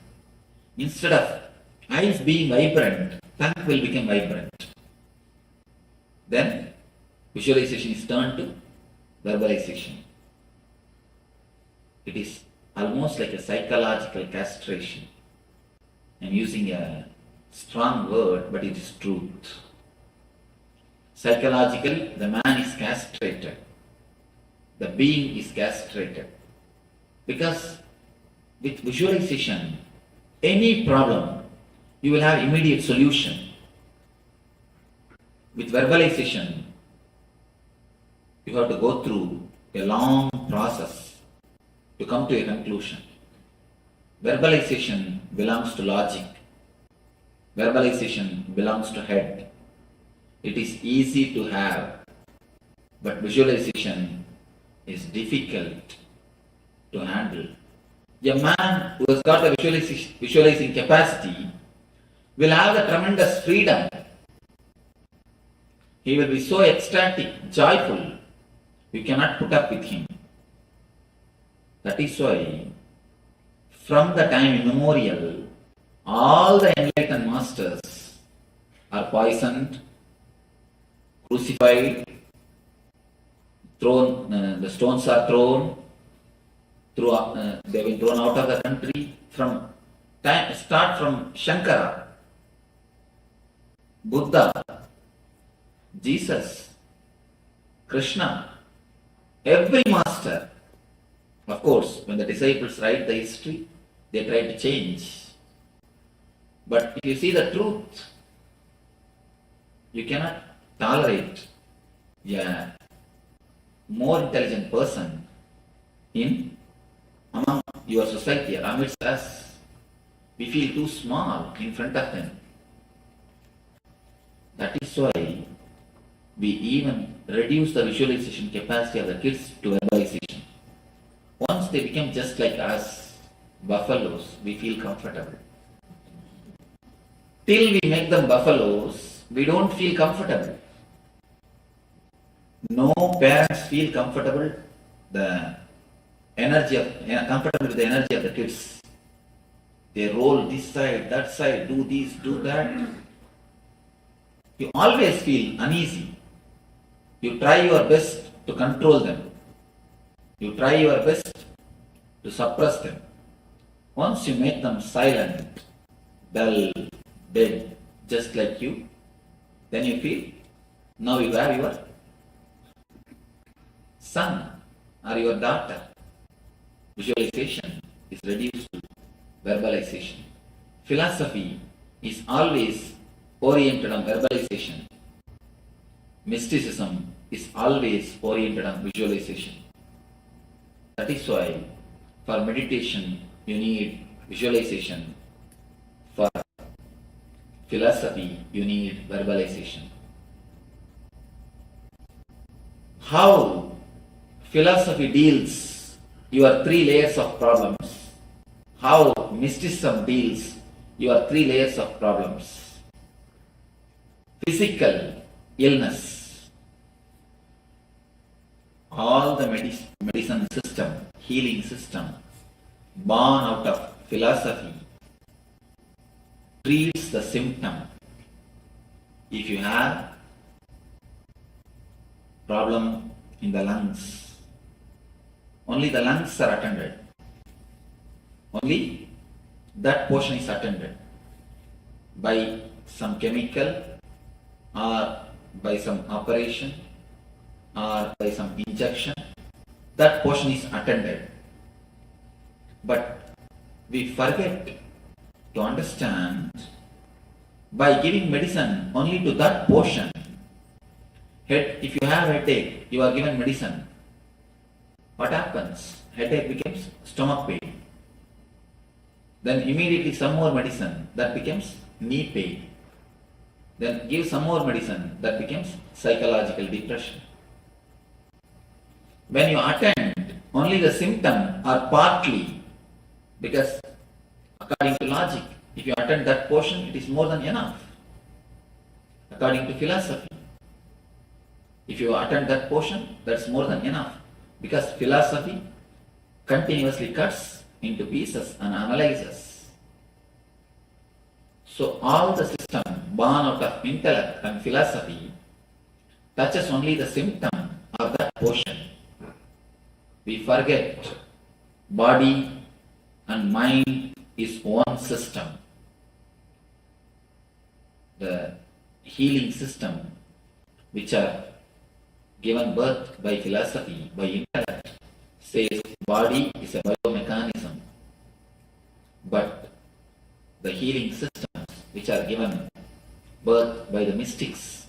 instead of eyes being vibrant, tongue will become vibrant. Then visualization is turned to verbalization. It is almost like a psychological castration. I'm using a strong word, but it is truth. Psychologically, the man is castrated. The being is castrated. Because with visualization, any problem, you will have immediate solution. With verbalization, you have to go through a long process to come to a conclusion. Verbalization belongs to logic. Verbalization belongs to head. It is easy to have, but visualization is difficult to handle. A man who has got a visualizing capacity will have a tremendous freedom. He will be so ecstatic, joyful, you cannot put up with him. That is why, from the time immemorial, all the enlightened masters are poisoned, crucified, thrown, the stones are thrown, they've been thrown out of the country. Start from Shankara, Buddha, Jesus, Krishna, every master. Of course, when the disciples write the history, they try to change. But if you see the truth, you cannot tolerate a more intelligent person among your society or amidst us. We feel too small in front of them. That is why we even reduce the visualization capacity of the kids to verbalization. Once they become just like us, buffaloes, we feel comfortable. Till we make them buffaloes, we don't feel comfortable. No parents feel comfortable with the energy of the kids. They roll this side, that side, do this, do that. You always feel uneasy. You try your best to control them. You try your best to suppress them. Once you make them silent, dull, dead, just like you, then you feel, now you have your son or your daughter. Visualization is reduced to verbalization. Philosophy is always oriented on verbalization. Mysticism is always oriented on visualization. That is why for meditation you need visualization. For philosophy you need verbalization. How philosophy deals your three layers of problems, how mysticism deals your three layers of problems. Physical illness, all the medicine system, healing system, born out of philosophy, treats the symptom. If you have problem in the lungs, only the lungs are attended. Only that portion is attended by some chemical or by some operation or by some injection. That portion is attended. But we forget to understand by giving medicine only to that portion. If you have headache, you are given medicine. What happens? Headache becomes stomach pain. Then immediately some more medicine, that becomes knee pain. Then give some more medicine, that becomes psychological depression. When you attend only the symptom or partly, because according to logic, if you attend that portion, it is more than enough. According to philosophy, if you attend that portion, that's more than enough. Because philosophy continuously cuts into pieces and analyzes. So all the system born out of intellect and philosophy touches only the symptom of that portion. We forget body and mind is one system. The healing system which are given birth by philosophy, by intellect, says body is a biomechanism. But the healing systems which are given birth by the mystics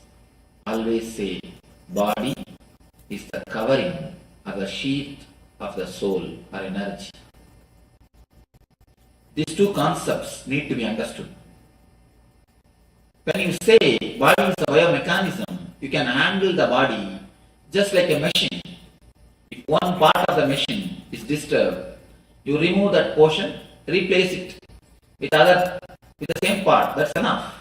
always say body is the covering or the sheath of the soul or energy. These two concepts need to be understood. When you say body is a biomechanism, you can handle the body just like a machine. If one part of the machine is disturbed, you remove that portion, replace it with the same part. That's enough.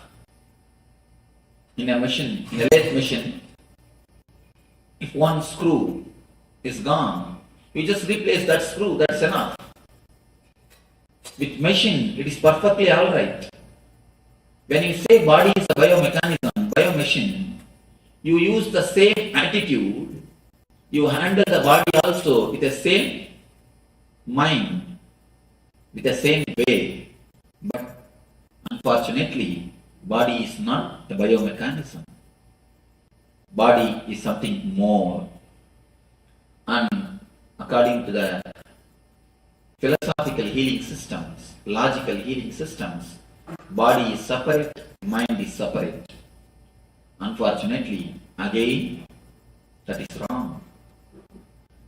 In a machine, in a lathe machine, if one screw is gone, you just replace that screw. That's enough. With machine, it is perfectly all right. When you say body is a biomechanism, biomachine, you use the same attitude. You handle the body also with the same mind, with the same way. But unfortunately, body is not a biomechanism. Body is something more. And according to the philosophical healing systems, logical healing systems, body is separate, mind is separate. Unfortunately, again, that is wrong.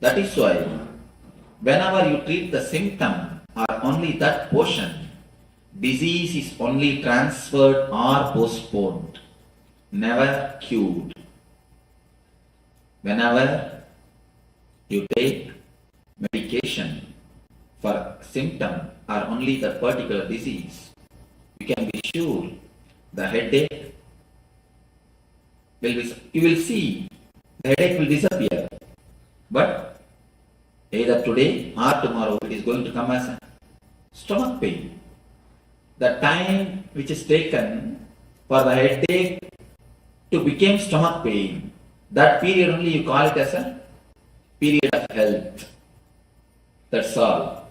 That is why, whenever you treat the symptom or only that portion, disease is only transferred or postponed, never cured. Whenever you take medication for symptom or only the particular disease, you can be sure the headache you will see the headache will disappear. But either today or tomorrow it is going to come as a stomach pain. The time which is taken for the headache to become stomach pain, that period only you call it as a period of health. That's all.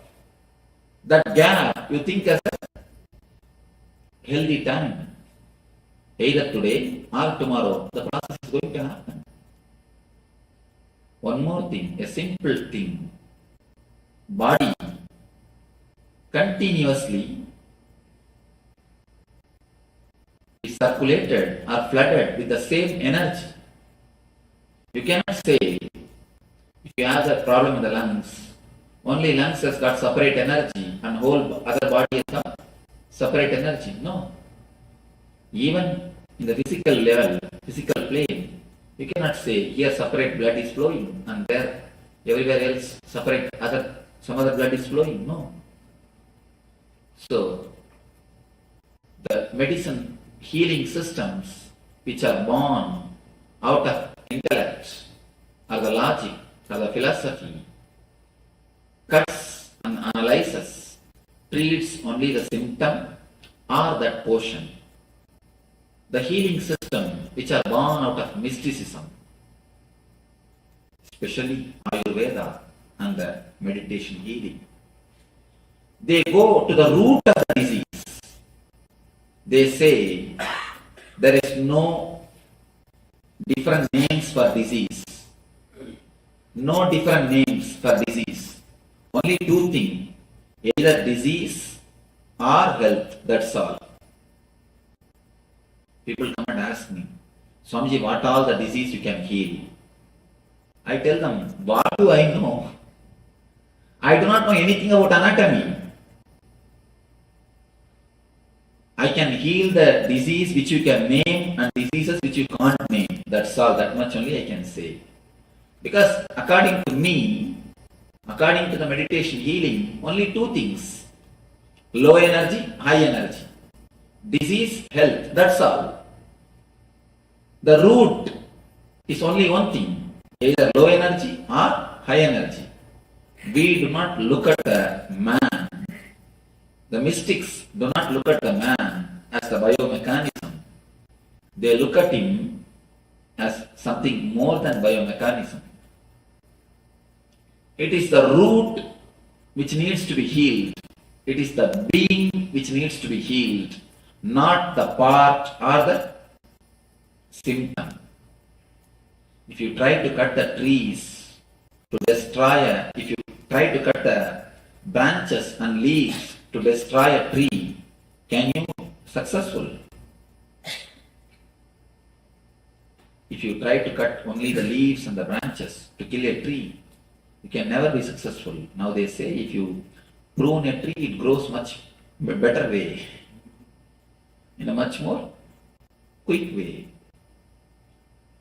That gap you think as a healthy time. Either today or tomorrow the process is going to happen. One more thing, a simple thing. Body continuously is circulated or flooded with the same energy. You cannot say, if you have a problem in the lungs, only lungs has got separate energy and whole other body has got separate energy. No. Even in the physical level, physical plane, you cannot say here separate blood is flowing and there Everywhere else, separate, some other blood is flowing. No. So, the medicine healing systems which are born out of intellect or the logic or the philosophy cuts and analyzes, treats only the symptom or that portion. The healing system which are born out of mysticism, especially Ayurveda and the meditation healing, they go to the root of the disease. They say there is no different names for disease. No different names for disease. Only two things, either disease or health, that's all. People come and ask me, Swamiji, what all the disease you can heal? I tell them, what do I know? I do not know anything about anatomy. I can heal the disease which you can name and diseases which you can't name. That's all, that much only I can say. Because according to me, according to the meditation healing, only two things. Low energy, high energy. Disease, health, that's all. The root is only one thing, either low energy or high energy. We do not look at the man. The mystics do not look at the man as the biomechanism. They look at him as something more than biomechanism. It is the root which needs to be healed. It is the being which needs to be healed, not the part or the symptom. If you try to cut the trees to destroy, if you try to cut the branches and leaves to destroy a tree, can you be successful? If you try to cut only the leaves and the branches to kill a tree, you can never be successful. Now they say if you prune a tree, it grows much better way, in a much more quick way.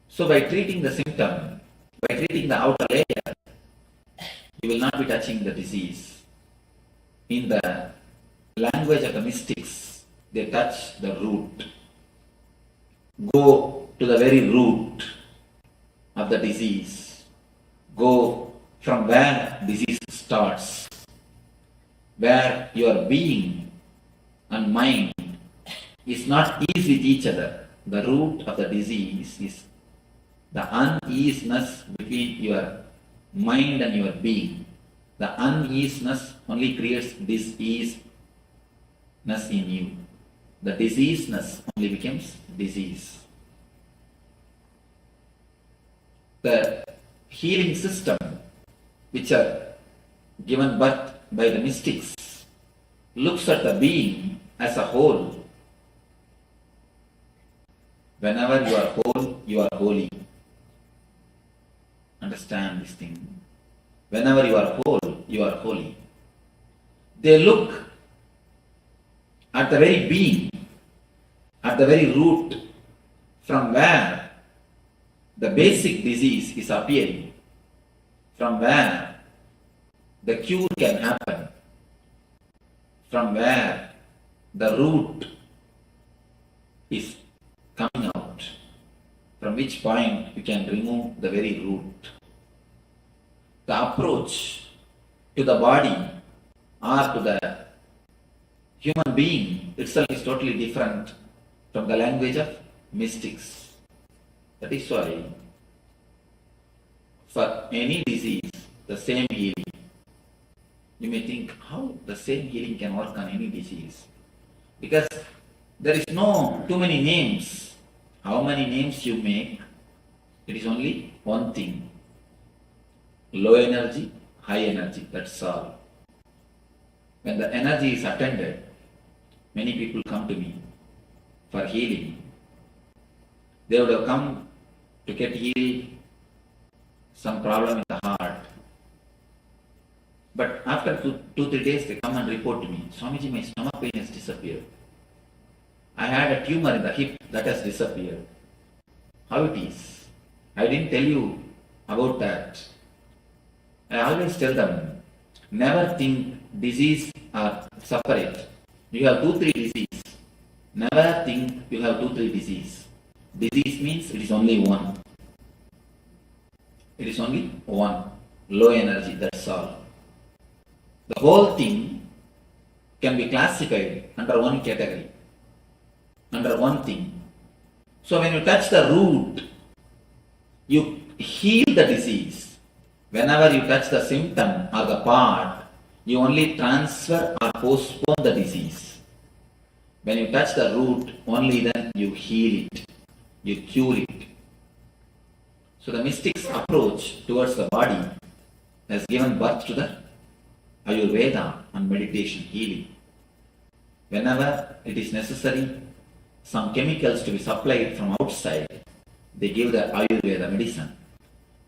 So by treating the symptom, by treating the outer layer, you will not be touching the disease. In the language of the mystics, they touch the root. Go to the very root of the disease. Go from where disease starts, where your being and mind is not ease with each other. The root of the disease is the uneasiness between your mind and your being. The uneasiness only creates diseaseness in you. The diseaseness only becomes disease. The healing system which are given birth by the mystics looks at the being as a whole. Whenever you are whole, you are holy. Understand this thing. Whenever you are whole, you are holy. They look at the very being, at the very root, from where the basic disease is appearing, from where the cure can happen, from where the root is coming out, from which point you can remove the very root. The approach to the body or to the human being itself is totally different from the language of mystics. That is why for any disease, the same healing. You may think how the same healing can work on any disease. Because there is no too many names. How many names you make, it is only one thing. Low energy, high energy, that's all. When the energy is attended, many people come to me for healing. They would have come to get healed some problem in the heart. But after 2-3 days, they come and report to me, Swamiji, my stomach pain has disappeared. I had a tumor in the hip that has disappeared. How it is? I didn't tell you about that. I always tell them, never think disease are separate. You have 2-3 disease. Never think you have 2-3 disease. Disease means it is only one. It is only one. Low energy, that's all. The whole thing can be classified under one category, under one thing. So when you touch the root, you heal the disease. Whenever you touch the symptom or the part, you only transfer or postpone the disease. When you touch the root, only then you heal it, you cure it. So the mystic's approach towards the body has given birth to the Ayurveda and meditation healing. Whenever it is necessary, some chemicals to be supplied from outside, they give the Ayurveda medicine.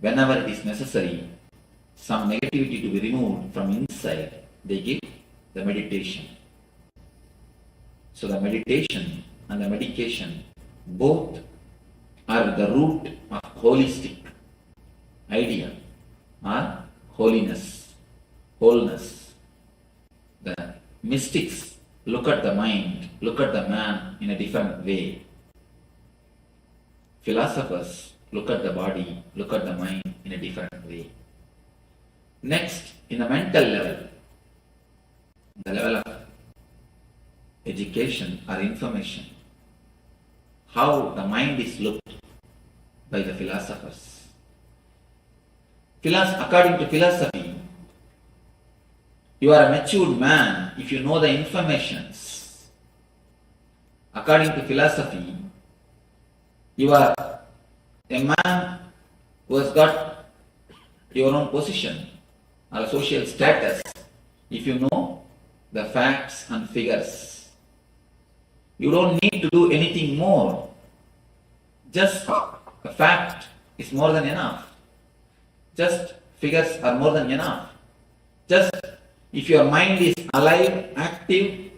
Whenever it is necessary, some negativity to be removed from inside, they give the meditation. So the meditation and the medication both are the root of holistic idea or holiness, wholeness. The mystics look at the mind, look at the man in a different way. Philosophers look at the body, look at the mind in a different way. Next, in the mental level, the level of education or information, how the mind is looked by the philosophers. According to philosophy, you are a matured man if you know the informations. According to philosophy, you are a man who has got your own position or social status if you know the facts and figures. You don't need to do anything more. Just a fact is more than enough. Just figures are more than enough. Just if your mind is alive, active,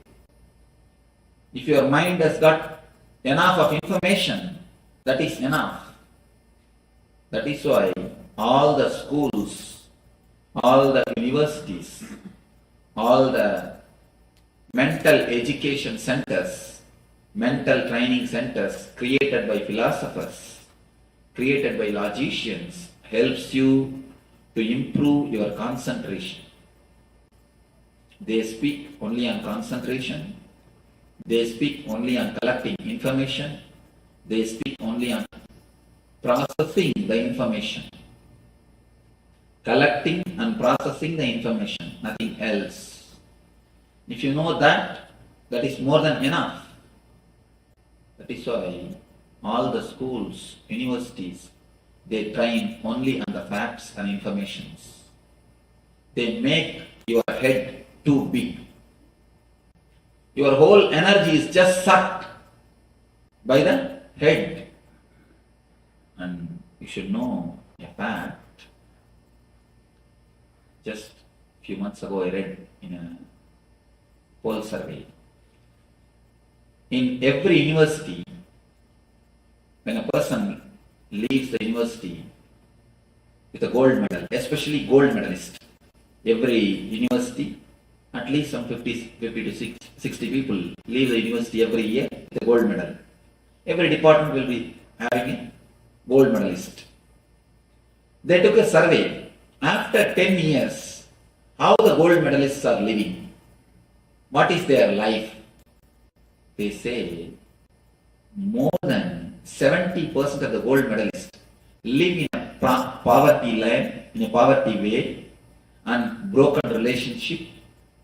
if your mind has got enough of information, that is enough. That is why all the schools, all the universities, all the mental education centers, mental training centers created by philosophers, created by logicians, helps you to improve your concentration. They speak only on concentration. They speak only on collecting information. They speak only on processing the information. Collecting and processing the information, nothing else. If you know that, that is more than enough. That is why all the schools, universities, they train only on the facts and informations. They make your head too big. Your whole energy is just sucked by the head. And you should know a fact. Just a few months ago I read in a poll survey. In every university, when a person leaves the university with a gold medal, especially gold medalist, every university, at least some 50 to 60 people leave the university every year with a gold medal. Every department will be having a gold medalist. They took a survey. After 10 years, how the gold medalists are living. What is their life? They say more than 70% of the gold medalists live in a poverty land, in a poverty way, and broken relationship.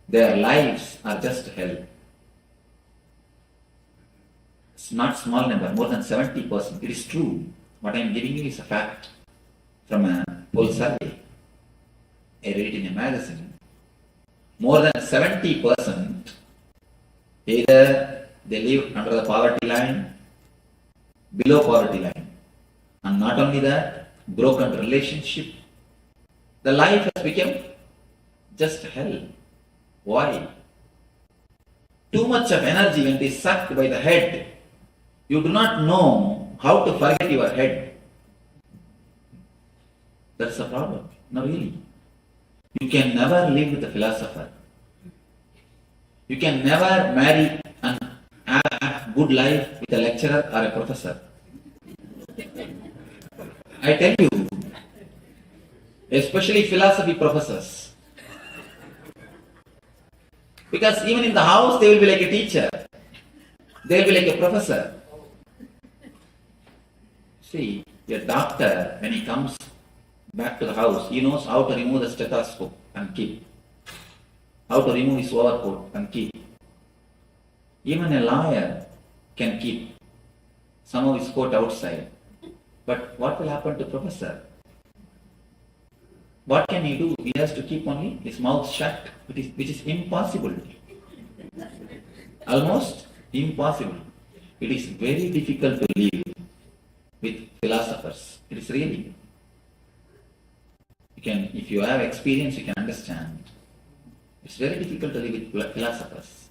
Their lives are just hell. It's not small number, more than 70%. It is true. What I am giving you is a fact from a poll survey. I read it in a magazine. More than 70% either they live under the poverty line, below poverty line. And not only that, broken relationship. The life has become just hell. Why? Too much of energy when it is sucked by the head. You do not know how to forget your head. That's the problem. No, really. You can never live with a philosopher. You can never marry and have a good life with a lecturer or a professor. I tell you, especially philosophy professors. Because even in the house they will be like a teacher. They will be like a professor. See, a doctor, when he comes back to the house, he knows how to remove the stethoscope and keep. How to remove his overcoat and keep. Even a lawyer can keep some of his coat outside. But what will happen to professor? What can he do? He has to keep only his mouth shut, which is impossible. Almost impossible. It is very difficult to live with philosophers. It is really. If you have experience, you can understand. It's very difficult to live with philosophers.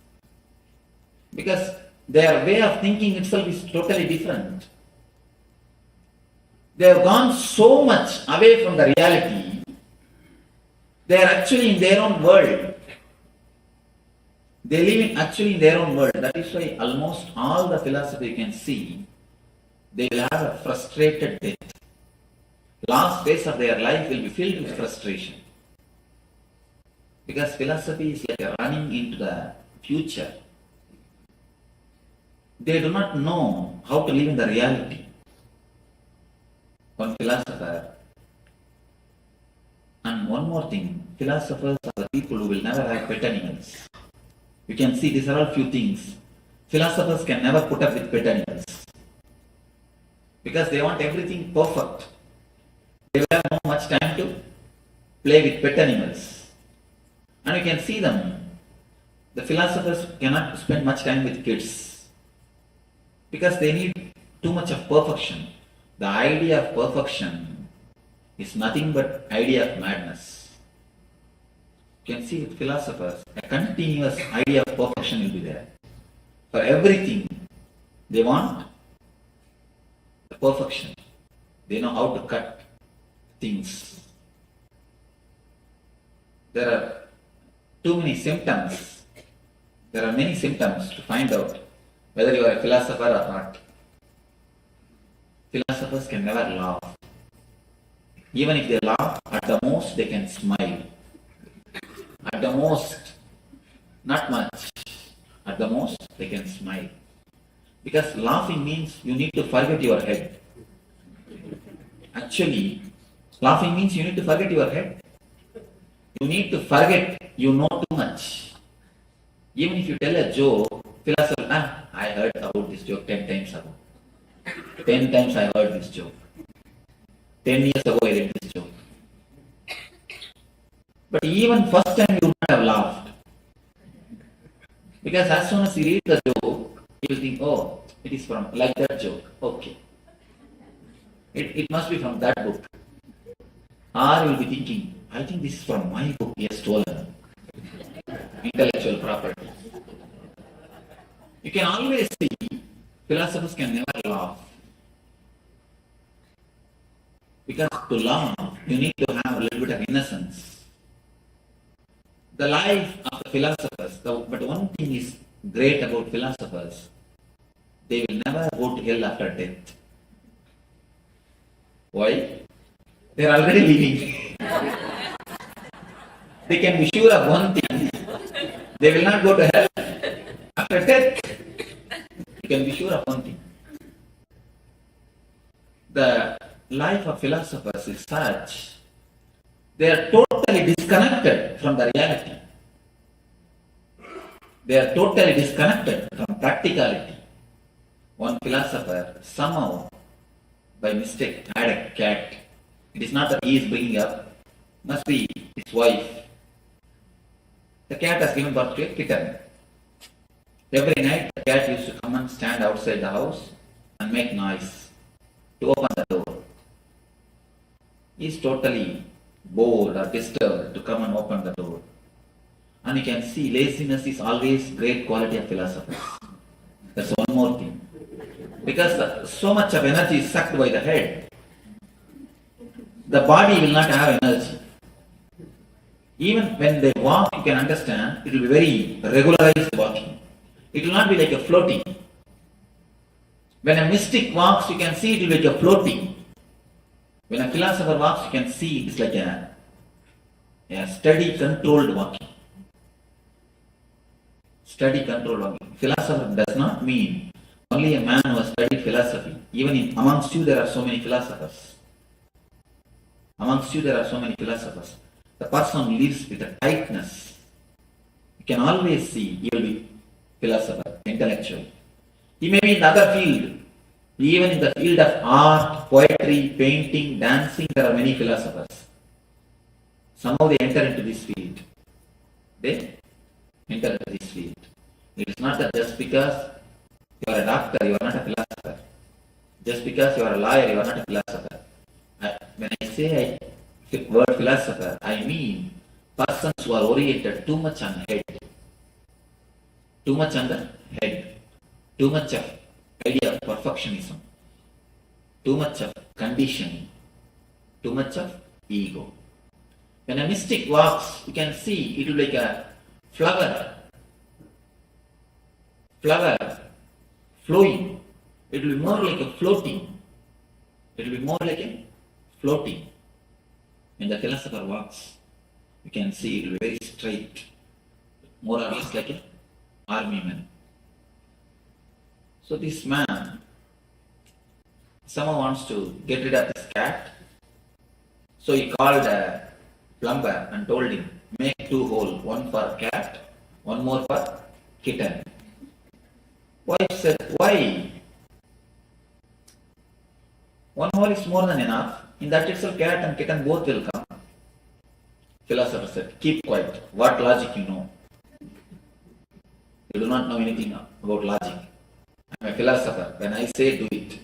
Because their way of thinking itself is totally different. They have gone so much away from the reality. They are actually in their own world. They live actually in their own world. That is why almost all the philosophy you can see, they will have a frustrated death. Last phase of their life will be filled with frustration. Because philosophy is like running into the future. They do not know how to live in the reality. One philosopher. And one more thing, philosophers are the people who will never have pet animals. You can see these are all few things. Philosophers can never put up with pet animals. Because they want everything perfect. They will have not much time to play with pet animals. And you can see them. The philosophers cannot spend much time with kids. Because they need too much of perfection. The idea of perfection is nothing but idea of madness. You can see with philosophers, a continuous idea of perfection will be there. For everything, they want the perfection. They know how to cut things. There are too many symptoms. There are many symptoms to find out whether you are a philosopher or not. Philosophers can never laugh. Even if they laugh, at the most they can smile. At the most, not much. At the most, they can smile. Because laughing means you need to forget your head. Actually, laughing means you need to forget your head. You need to forget you know too much. Even if you tell a joke, philosopher, I heard about this joke 10 times ago. 10 times I heard this joke. 10 years ago I read this joke. But even first time you would not have laughed. Because as soon as you read the joke, you will think, oh, it is from like that joke. Okay. It must be from that book. Or you will be thinking, I think this is from my book he has stolen. Intellectual property. You can always see philosophers can never laugh. Because to laugh, you need to have a little bit of innocence. The life of the philosophers, but one thing is great about philosophers, they will never go to hell after death. Why? They are already living. They can be sure of one thing, they will not go to hell after death. You can be sure of one thing. The life of philosophers is such, they are totally disconnected from the reality. They are totally disconnected from practicality. One philosopher somehow, by mistake, had a cat. It is not that he is bringing up, must be his wife. The cat has given birth to a kitten. Every night the cat used to come and stand outside the house and make noise to open the door. He is totally bored or disturbed to come and open the door. And you can see laziness is always great quality of philosophers. That's one more thing. Because so much of energy is sucked by the head, the body will not have energy. Even when they walk, you can understand, it will be very regularized walking. It will not be like a floating. When a mystic walks, you can see it will be like a floating. When a philosopher walks, you can see it's like a steady, controlled walking. Steady, controlled walking. Philosopher does not mean only a man who has studied philosophy. Even amongst you, there are so many philosophers. Amongst you, there are so many philosophers. The person lives with a tightness. You can always see he will be philosopher, intellectual. He may be in the other field. Even in the field of art, poetry, painting, dancing, there are many philosophers. Somehow they enter into this field. They enter into this field. It is not that just because you are a doctor, you are not a philosopher. Just because you are a lawyer, you are not a philosopher. When I say word philosopher, I mean persons who are oriented too much on head. Too much on the head. Too much of idea of perfectionism. Too much of conditioning. Too much of ego. When a mystic walks, you can see it will be like a flower. Flower flowing. It will be more like a floating. It will be more like a floating. When the philosopher walks, you can see it will be very straight. More or less like an army man. So this man, someone wants to get rid of this cat. So he called a plumber and told him, make 2 holes, one for cat, one more for kitten. Wife said, why? 1 hole is more than enough. In that itself, cat and kitten both will come. Philosopher said, keep quiet. What logic you know? You do not know anything about logic. I am a philosopher. When I say do it.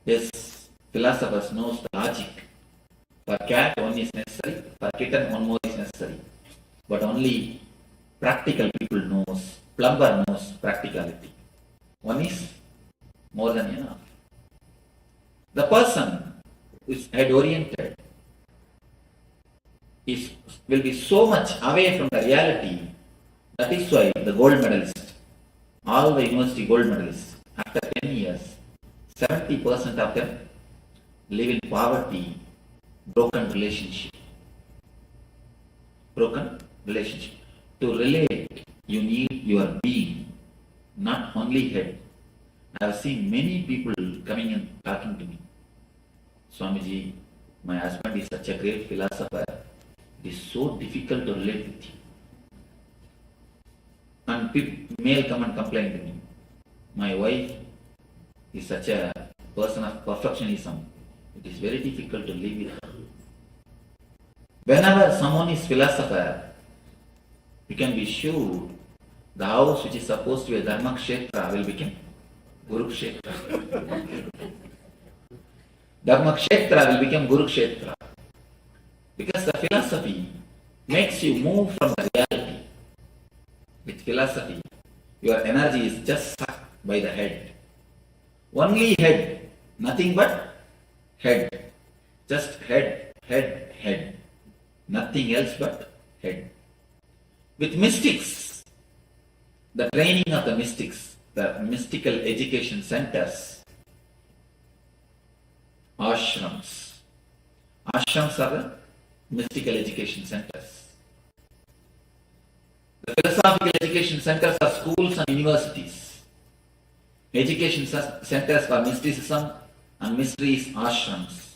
Yes, philosophers knows the logic. For cat, 1 is necessary. For kitten, 1 more is necessary. But only practical people knows. Plumber knows practicality. 1 is more than enough. The person who is head oriented will be so much away from the reality. That is why the gold medalist, all the university gold medalists, after 10 years, 70% of them live in poverty, broken relationship. Broken relationship. To relate, you need your being, not only head. I have seen many people coming and talking to me. Swamiji, my husband is such a great philosopher. It is so difficult to relate with him. And male come and complain to me. My wife is such a person of perfectionism. It is very difficult to live with her. Whenever someone is philosopher, you can be sure the house which is supposed to be a Dharma Kshetra will become Guru Kshetra. Dharma Kshetra will become Guru Kshetra. Because the philosophy makes you move from the reality. With philosophy, your energy is just sucked by the head. Only head, nothing but head. Just head, head, head. Nothing else but head. With mystics, the training of the mystics, the mystical education centers, ashrams. Ashrams are the mystical education centers. The philosophical education centers are schools and universities. Education centers for mysticism and mysteries, ashrams.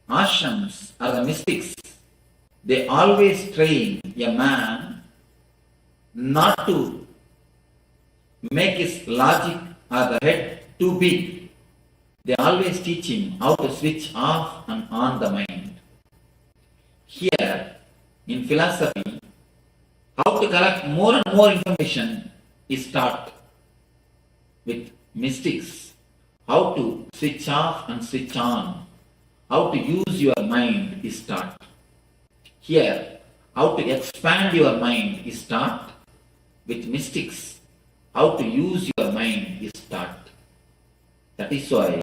Ashrams are the mystics. They always train a man not to make his logic or the head too big. They always teach him how to switch off and on the mind. Here, in philosophy, how to collect more and more information is taught. With mystics, how to switch off and switch on, how to use your mind is taught. Here, how to expand your mind is taught. With mystics, how to use your mind is taught. That is why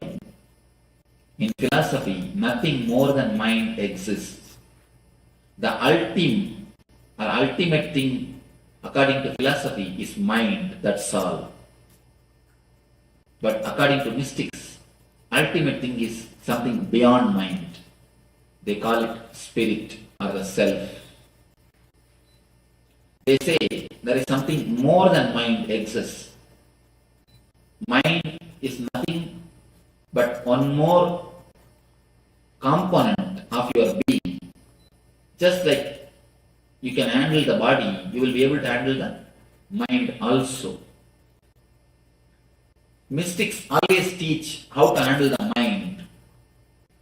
in philosophy, nothing more than mind exists. The ultimate thing according to philosophy is mind, that's all. But according to mystics, ultimate thing is something beyond mind. They call it spirit or the self. They say there is something more than mind exists. Mind is nothing but one more component of your being. Just like you can handle the body, you will be able to handle the mind also. Mystics always teach how to handle the mind.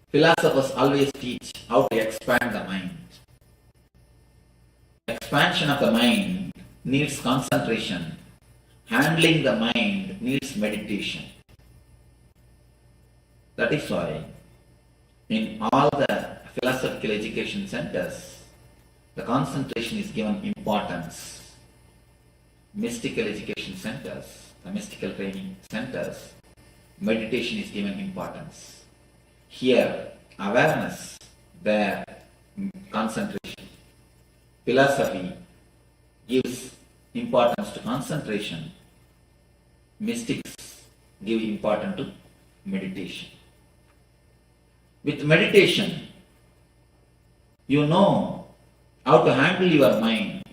Philosophers always teach how to expand the mind. Expansion of the mind needs concentration. Handling the mind needs meditation. That is why in all the philosophical education centers, the concentration is given importance. Mystical education centers, the mystical training centers, meditation is given importance. Here, awareness, there, concentration. Philosophy gives importance to concentration. Mystics give importance to meditation. With meditation, you know how to handle your mind.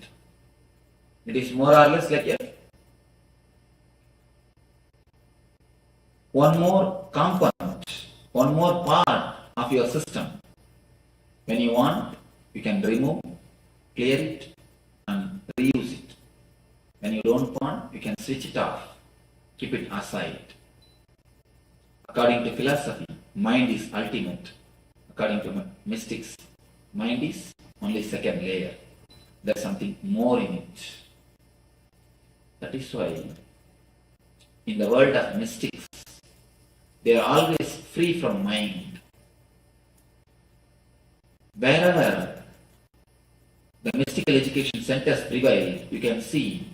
It is more or less like one more component, one more part of your system. When you want, you can remove, clear it, and reuse it. When you don't want, you can switch it off, keep it aside. According to philosophy, mind is ultimate. According to mystics, mind is only second layer. There's something more in it. That is why in the world of mystics, they are always free from mind. Wherever the mystical education centers prevail, you can see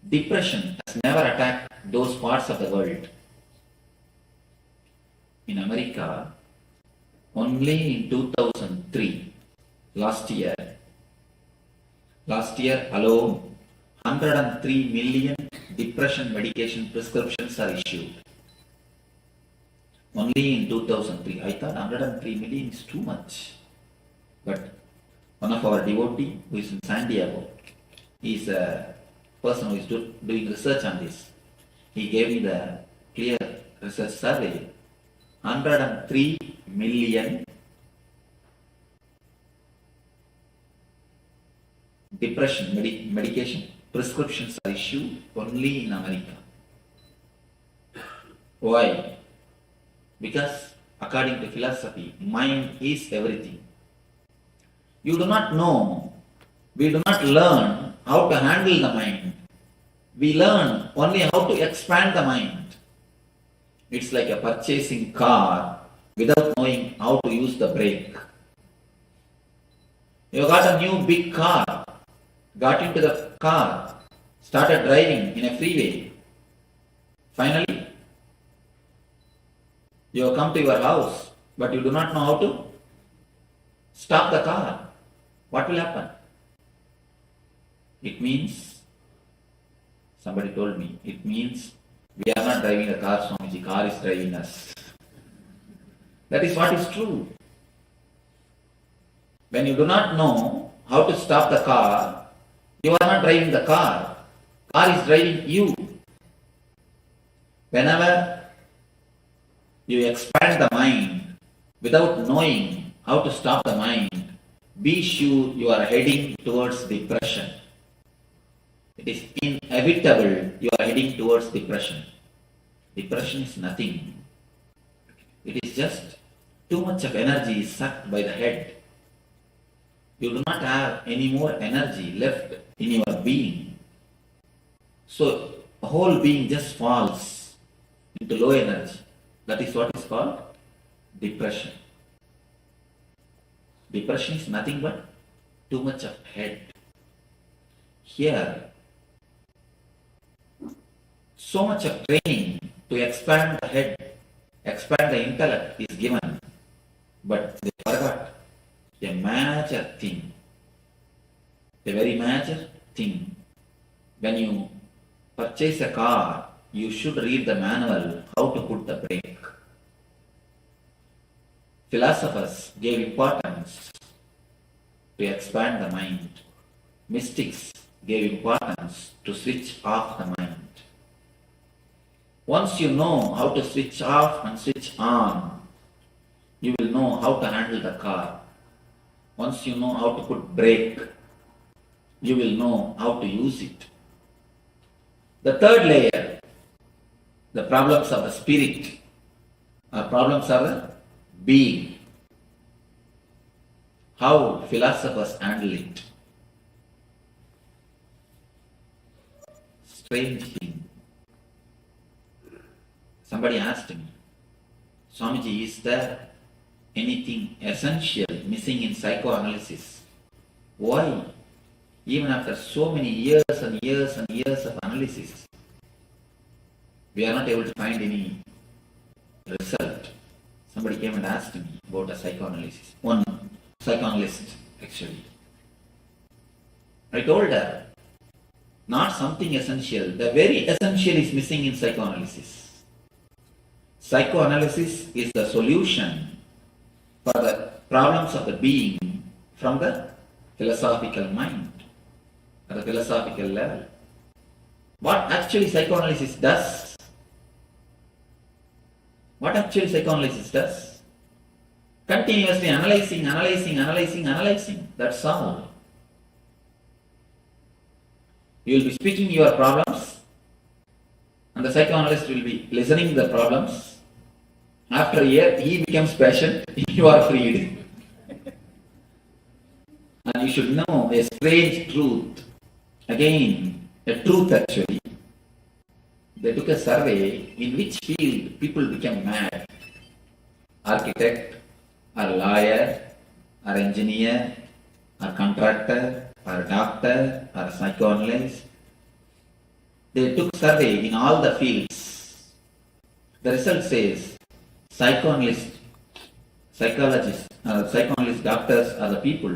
depression has never attacked those parts of the world. In America, only in 2003, last year alone, 103 million depression medication prescriptions are issued. Only in 2003. I thought 103 million is too much. But one of our devotee who is in San Diego, he is a person who is doing research on this. He gave me the clear research survey. 103 million depression medication prescriptions are issued only in America. Why? Because according to philosophy, mind is everything. You do not know, we do not learn how to handle the mind. We learn only how to expand the mind. It's like a purchasing car without knowing how to use the brake. You got a new big car, got into the car, started driving in a freeway. Finally, you come to your house, but you do not know how to stop the car. What will happen? It means, somebody told me, it means we are not driving the car, Swamiji, car is driving us. That is what is true. When you do not know how to stop the car, you are not driving the car. Car is driving you. Whenever you expand the mind without knowing how to stop the mind, be sure you are heading towards depression. It is inevitable you are heading towards depression. Depression is nothing. It is just too much of energy is sucked by the head. You do not have any more energy left in your being. So the whole being just falls into low energy. That is what is called depression. Depression is nothing but too much of head. Here, so much of training to expand the head, expand the intellect is given, but they forgot a major thing. A very major thing. When you purchase a car, you should read the manual how to put the brake. Philosophers gave importance to expand the mind. Mystics gave importance to switch off the mind. Once you know how to switch off and switch on, you will know how to handle the car. Once you know how to put brake, you will know how to use it. The third layer, the problems of the spirit, or problems of the being. How philosophers handle it. Strange thing. Somebody asked me, Swamiji, is there anything essential missing in psychoanalysis? Why? Even after so many years and years and years of analysis, we are not able to find any result. Somebody came and asked me about a psychoanalysis. One psychoanalyst, actually. I told her, not something essential. The very essential is missing in psychoanalysis. Psychoanalysis is the solution for the problems of the being from the philosophical mind, at the philosophical level. What actually psychoanalysis does? What actually psychoanalysis does? Continuously analyzing. That's all. You will be speaking your problems, and the psychoanalyst will be listening to the problems. After a year, he becomes patient, you are freed. And you should know a strange truth. Again, a truth actually. They took a survey in which field people became mad. Architect, or lawyer, or engineer, or contractor, or doctor, or psychoanalyst. They took survey in all the fields. The result says psychoanalysts, doctors are the people,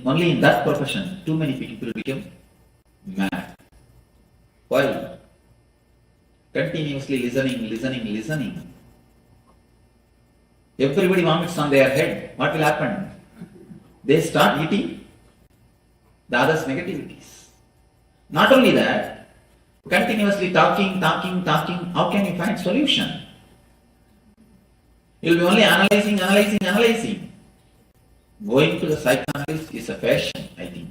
only in that profession, too many people become mad. Why? Continuously listening. Everybody vomits on their head. What will happen? They start eating the others' negativities. Not only that, continuously talking, how can you find solution? You'll be only analyzing. Going to the psychoanalyst is a fashion, I think.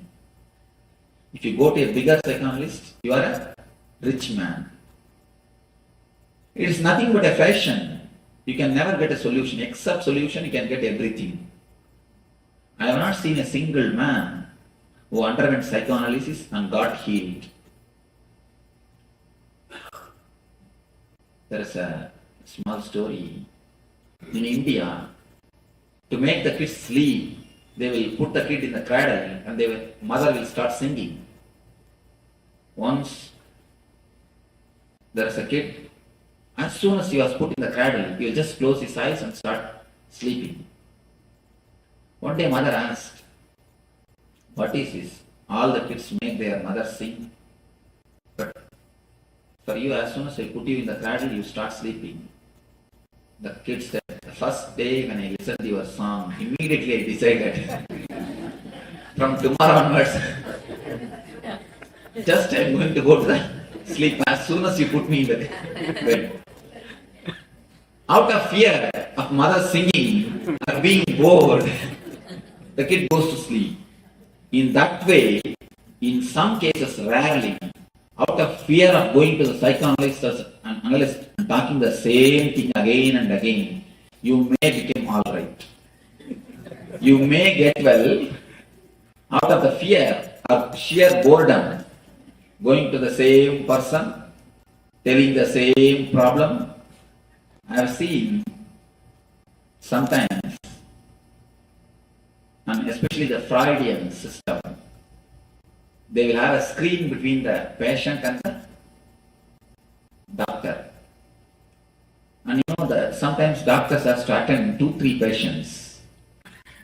If you go to a bigger psychoanalyst, you are a rich man. It is nothing but a fashion. You can never get a solution. Except solution, you can get everything. I have not seen a single man who underwent psychoanalysis and got healed. There is a small story. In India, to make the kids sleep, they will put the kid in the cradle and mother will start singing. Once there is a kid, as soon as he was put in the cradle, he will just close his eyes and start sleeping. One day mother asked, what is this? All the kids make their mother sing. But for you, as soon as I put you in the cradle, you start sleeping. The kid said, the first day when I listened to your song, immediately I decided, from tomorrow onwards, just I'm going to go to the sleep as soon as you put me in the bed. Out of fear of mother singing or being bored, the kid goes to sleep. In that way, in some cases, rarely, out of fear of going to the psychoanalyst and analyst and talking the same thing again and again, you may become alright. You may get well out of the fear of sheer boredom, going to the same person, telling the same problem. I have seen sometimes, and especially the Freudian system, they will have a screen between the patient and the doctor. And you know that sometimes doctors have to attend 2-3 patients.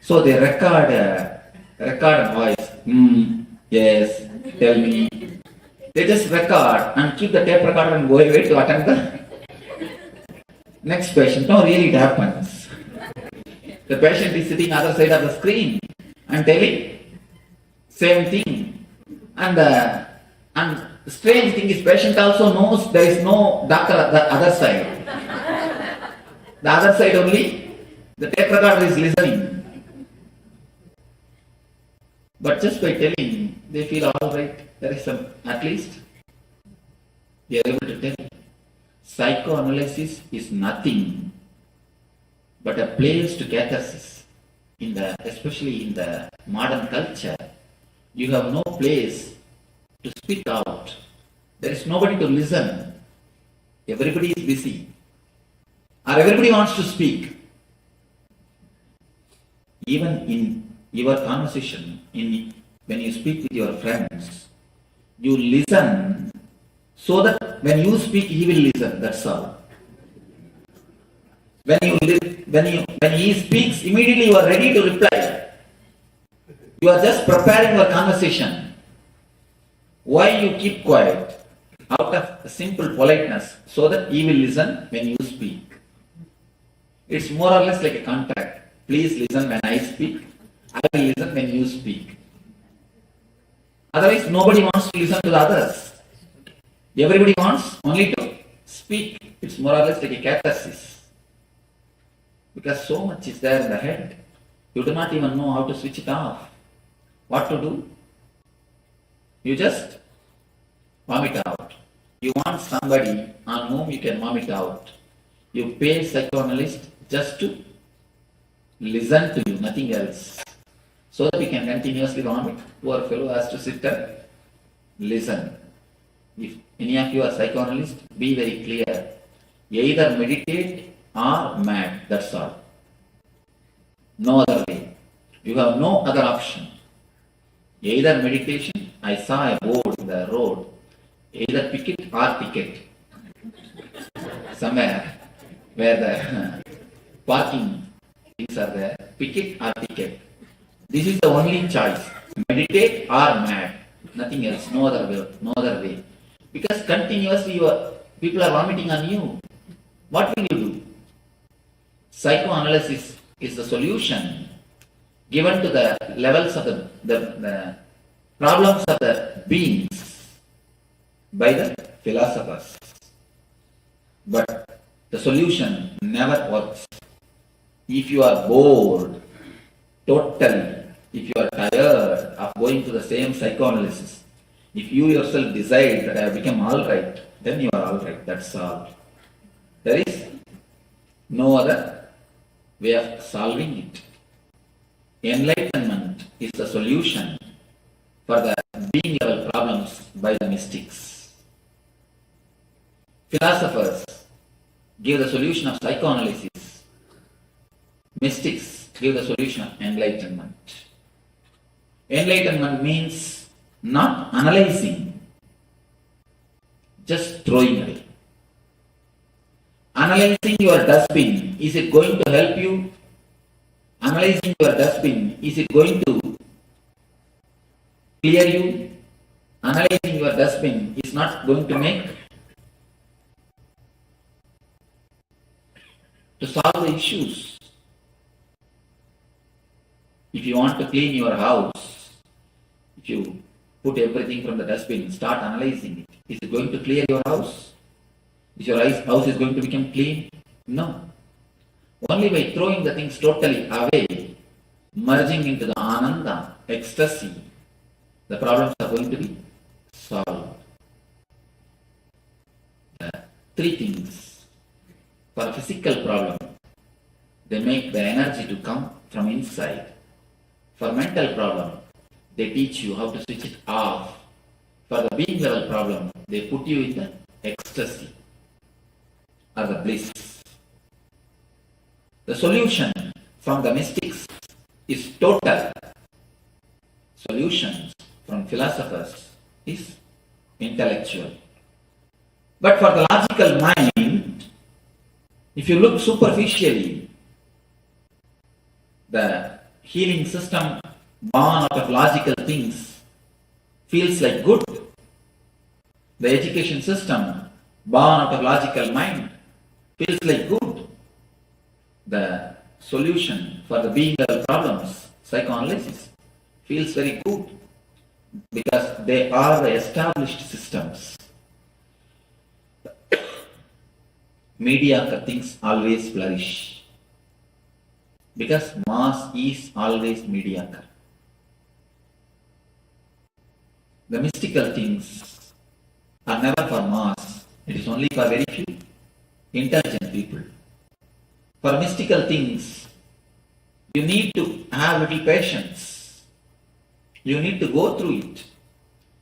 So they record a voice. Yes, tell me. They just record and keep the tape recorder and go away to attend the next patient. No, really it happens. The patient is sitting other side of the screen and telling same thing. And the strange thing is patient also knows there is no doctor at the other side. The other side only, the tape recorder is listening. But just by telling, they feel all right. There is some, at least, they are able to tell. Psychoanalysis is nothing but a place to catharsis. Especially in the modern culture, you have no place to speak out. There is nobody to listen. Everybody is busy. Or everybody wants to speak. Even in your conversation, when you speak with your friends, you listen so that when you speak, he will listen. That's all. When he speaks, immediately you are ready to reply. You are just preparing your conversation. Why you keep quiet? Out of a simple politeness, so that he will listen when you speak. It's more or less like a contract. Please listen when I speak. I will listen when you speak. Otherwise, nobody wants to listen to the others. Everybody wants only to speak. It's more or less like a catharsis. Because so much is there in the head. You do not even know how to switch it off. What to do? You just vomit out. You want somebody on whom you can vomit out. You pay psychoanalyst just to listen to you, nothing else. So that we can continuously vomit. Poor fellow has to sit and listen. If any of you are psychoanalysts, be very clear. Either meditate or mad, that's all. No other way. You have no other option. Either meditation, I saw a board in the road, either pick it or ticket. Somewhere where the parking things are there, pick it or ticket. This is the only choice. Meditate or mad. Nothing else. No other way. Because continuously people are vomiting on you. What will you do? Psychoanalysis is the solution given to the levels of the problems of the beings by the philosophers. But the solution never works. If you are bored, totally, if you are tired of going to the same psychoanalysis, if you yourself decide that I have become alright, then you are alright, that's all. There is no other way of solving it. Enlightenment is the solution for the being level problems by the mystics. Philosophers give the solution of psychoanalysis. Mystics give the solution of enlightenment. Enlightenment means not analyzing, just throwing away. Analyzing your dustbin, is it going to help you? Analyzing your dustbin, is it going to clear you? Analyzing your dustbin is not going to make to solve the issues. If you want to clean your house, if you put everything from the dustbin, start analyzing it. Is it going to clear your house? Is your house is going to become clean? No. Only by throwing the things totally away, merging into the ananda, ecstasy, the problems are going to be solved. Three things. For a physical problem, they make the energy to come from inside. For mental problem, they teach you how to switch it off. For the being level problem, they put you in the ecstasy or the bliss. The solution from the mystics is total. Solutions from philosophers is intellectual. But for the logical mind, if you look superficially, the healing system born out of logical things, feels like good. The education system, born out of logical mind, feels like good. The solution for the behavioral problems, psychoanalysis, feels very good because they are the established systems. Mediocre things always flourish because mass is always mediocre. The mystical things are never for mass, it is only for very few intelligent people. For mystical things, you need to have little patience. You need to go through it.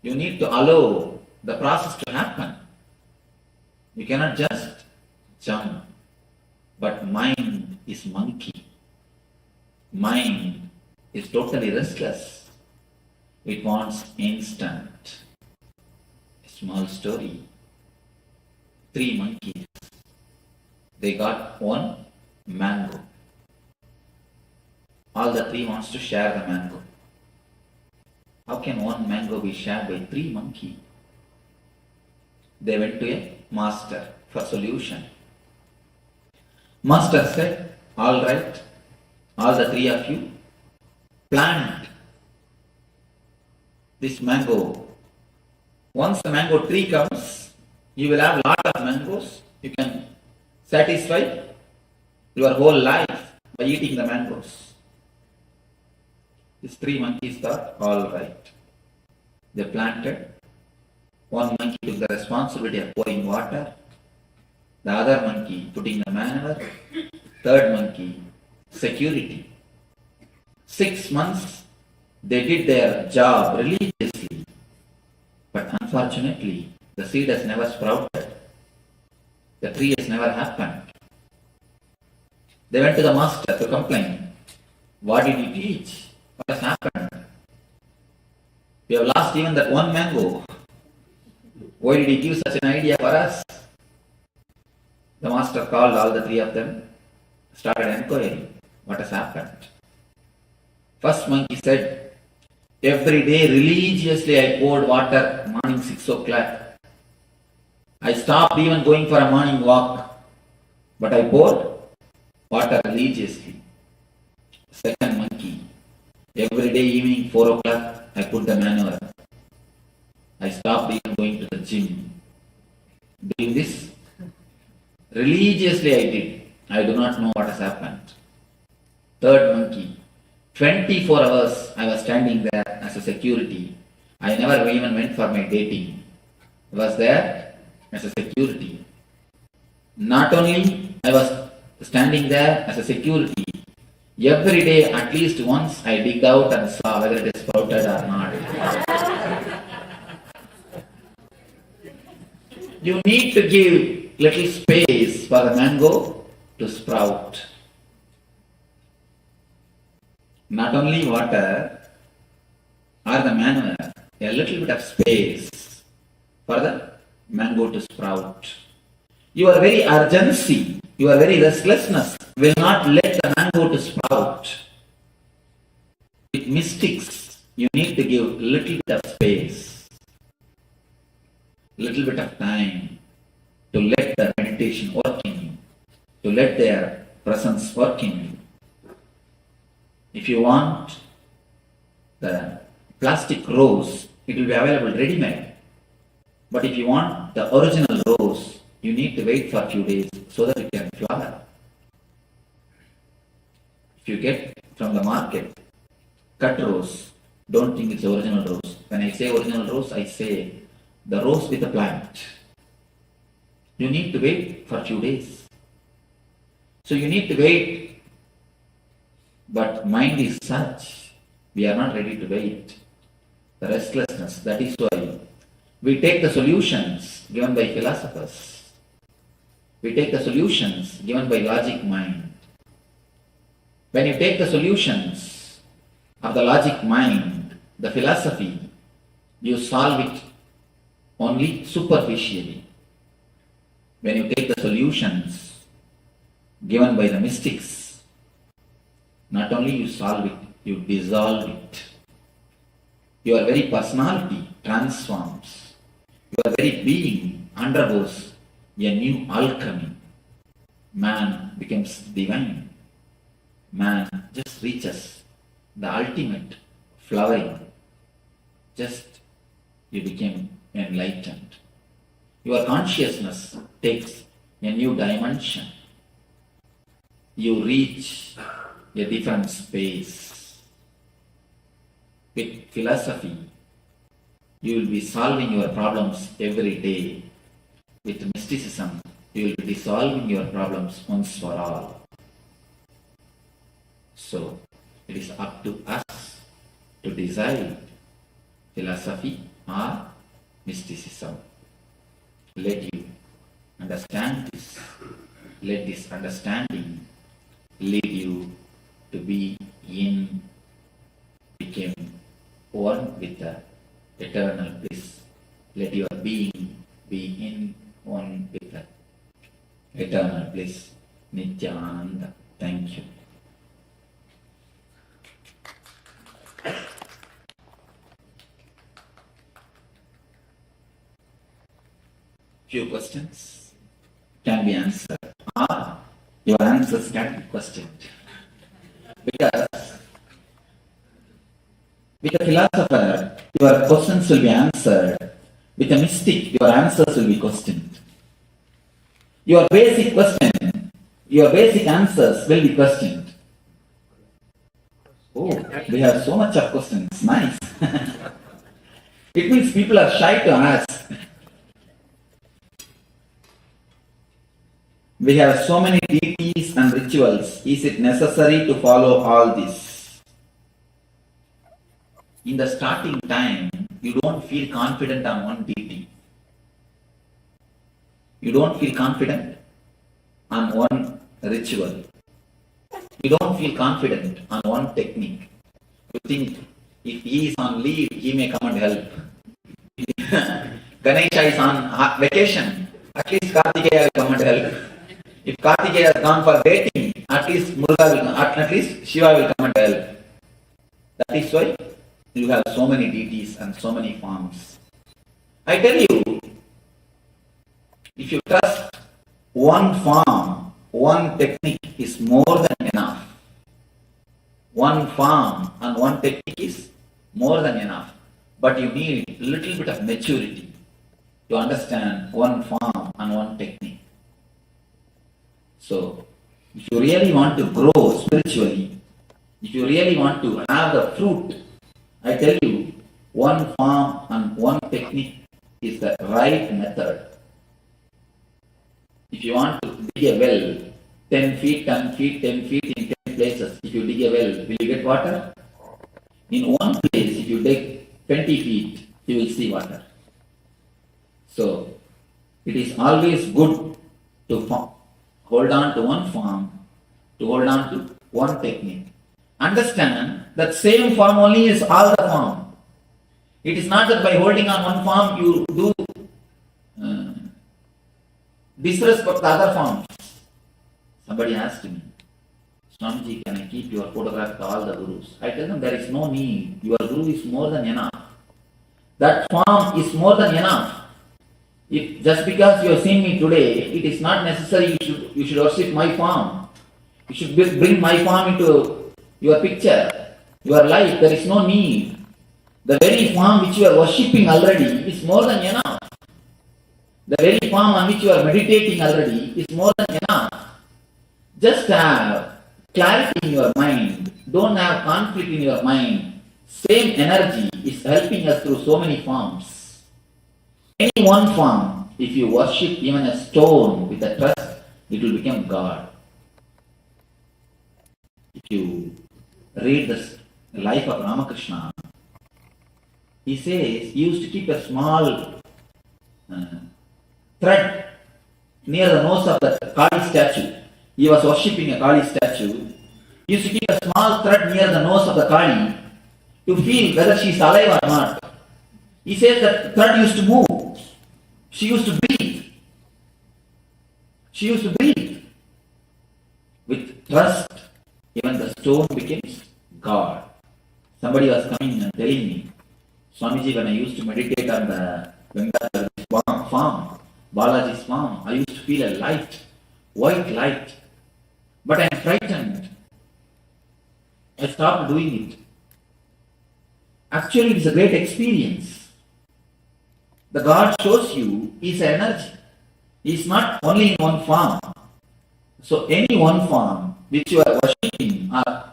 You need to allow the process to happen. You cannot just jump. But mind is monkey. Mind is totally restless. It wants instant. A small story. 3 monkeys. They got 1 mango. All the 3 wants to share the mango. How can 1 mango be shared by 3 monkeys? They went to a master for solution. Master said, all right, all the 3 of you, plant this mango. Once the mango tree comes, you will have lot of mangoes. You can satisfy your whole life by eating the mangoes. These 3 monkeys thought, all right. They planted. 1 monkey took the responsibility of pouring water. The other monkey putting the manure. 3rd monkey, security. 6 months they did their job religiously. But unfortunately, the seed has never sprouted. The tree has never happened. They went to the master to complain. What did he teach? What has happened? We have lost even that 1 mango. Why did he give such an idea for us? The master called all the 3 of them, started inquiring what has happened. First monkey said, every day religiously I poured water morning 6 o'clock. I stopped even going for a morning walk, but I poured water religiously. Second monkey, every day evening 4 o'clock I put the manure. I stopped even going to the gym. Doing this religiously I did. I do not know what has happened. Third monkey, 24 hours I was standing there as a security. I never even went for my dating. I was there as a security. Not only I was standing there as a security, every day at least once I digged out and saw whether it is sprouted or not. You need to give little space for the mango to sprout. Not only water or the manure, a little bit of space for the mango to sprout. Your very urgency, your very restlessness will not let the mango to sprout. With mystics, you need to give little bit of space, little bit of time to let the meditation work in you, to let their presence work in you. If you want the plastic rose, it will be available ready-made. But if you want the original rose, you need to wait for a few days so that it can flower. If you get from the market cut rose, don't think it's the original rose. When I say original rose, I say the rose with the plant. You need to wait for a few days. So you need to wait. But mind is such, we are not ready to wait. The restlessness, that is why we take the solutions given by philosophers. We take the solutions given by logic mind. When you take the solutions of the logic mind, the philosophy, you solve it only superficially. When you take the solutions given by the mystics, not only you solve it you dissolve it. Your very personality transforms. Your very being undergoes a new alchemy. Man becomes divine. Man just reaches the ultimate flowering. Just you became enlightened. Your consciousness takes a new dimension. You reach a different space. With philosophy, you will be solving your problems every day. With mysticism, you will be dissolving your problems once for all. So, it is up to us to decide philosophy or mysticism. Let you understand this. Let this understanding lead you to be in, become one with the eternal bliss. Let your being be in, one with the eternal bliss. Nityananda. Thank you. Few questions can be answered. Your answers can be questioned. Because with a philosopher, your questions will be answered. With a mystic, your answers will be questioned. Your basic question, your basic answers will be questioned. Oh, we have so much of questions. Nice. It means people are shy to ask. We have so many deities and rituals. Is it necessary to follow all this? In the starting time, you don't feel confident on one deity. You don't feel confident on one ritual. You don't feel confident on one technique. You think if he is on leave, he may come and help. Ganesha is on vacation, at least Kartikeya will come and help. If Kartikeya has gone for dating, at least at least Shiva will come and help. That is why you have so many deities and so many forms. I tell you, if you trust one form, one technique is more than enough. One form and one technique is more than enough. But you need a little bit of maturity to understand one form and one technique. So, if you really want to grow spiritually, if you really want to have the fruit, I tell you, one form and one technique is the right method. If you want to dig a well, 10 feet, 10 feet, 10 feet in 10 places, if you dig a well, will you get water? In one place, if you dig 20 feet, you will see water. So, it is always good to hold on to one form, to hold on to one technique. Understand that same form only is all the form. It is not that by holding on one form you do disrespect the other forms. Somebody asked me, Swamiji, can I keep your photograph with all the gurus? I tell them there is no need. Your guru is more than enough. That form is more than enough. If just because you have seen me today, it is not necessary you should worship my form. You should bring my form into your picture, your life. There is no need. The very form which you are worshipping already is more than enough. The very form on which you are meditating already is more than enough. Just have clarity in your mind. Don't have conflict in your mind. Same energy is helping us through so many forms. Any one form, if you worship even a stone with a trust, it will become God. If you read the life of Ramakrishna, he says he used to keep a small thread near the nose of the Kali statue. He was worshipping a Kali statue. He used to keep a small thread near the nose of the Kali to feel whether she is alive or not. He says that thread used to move. She used to breathe. She used to breathe. With trust, even the stone becomes God. Somebody was coming and telling me, Swamiji, when I used to meditate on the Gangadhara farm, Balaji's farm, I used to feel a light, white light. But I am frightened. I stopped doing it. Actually, it's a great experience. The God shows you is energy. He is not only in one form. So any one form which you are worshipping or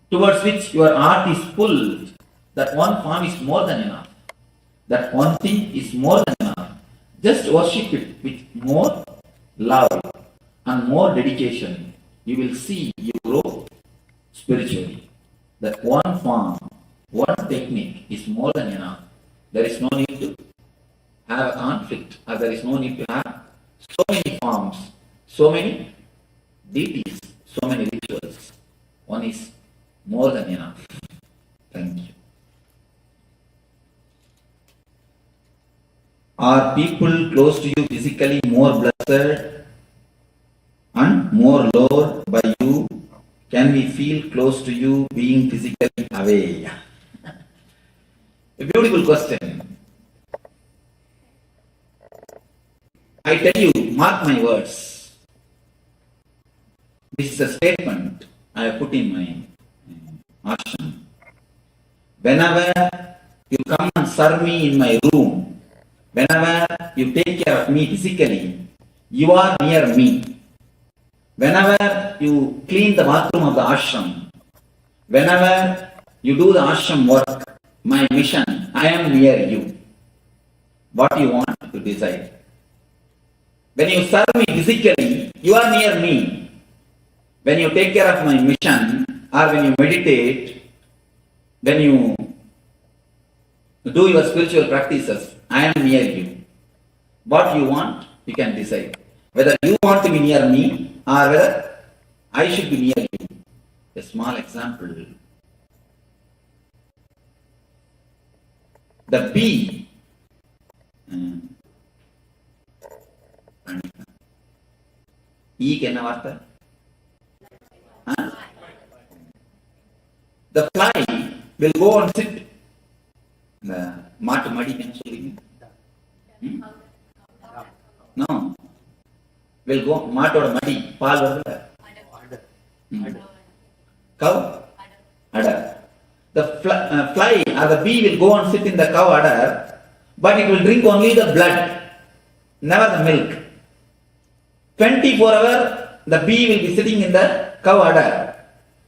towards which your heart is pulled, that one form is more than enough. That one thing is more than enough. Just worship it with more love and more dedication. You will see you grow spiritually. That one form, one technique is more than enough. There is no need to have a conflict, or there is no need to have so many forms, so many deities, so many rituals. One is more than enough. Thank you. Are people close to you physically more blessed and more loved by you? Can we feel close to you being physically away? A beautiful question. I tell you, mark my words. This is a statement I have put in my ashram. Whenever you come and serve me in my room, whenever you take care of me physically, you are near me. Whenever you clean the bathroom of the ashram, whenever you do the ashram work, my mission, I am near you. What you want to decide. When you serve me physically, you are near me. When you take care of my mission, or when you meditate, when you do your spiritual practices, I am near you. What you want, you can decide. Whether you want to be near me, or whether I should be near you. A small example. The bee என்ன வார்த்தை? The fly will go and sit. The மாட்டு மடி என்ன சொல்றீங்க? No. Will go மாட்டோட மடி பால் வருதுல? Cow? Udder. The fly or the bee will go and sit in the cow udder, but it will drink only the blood, never the milk. 24 hours the bee will be sitting in the cow udder.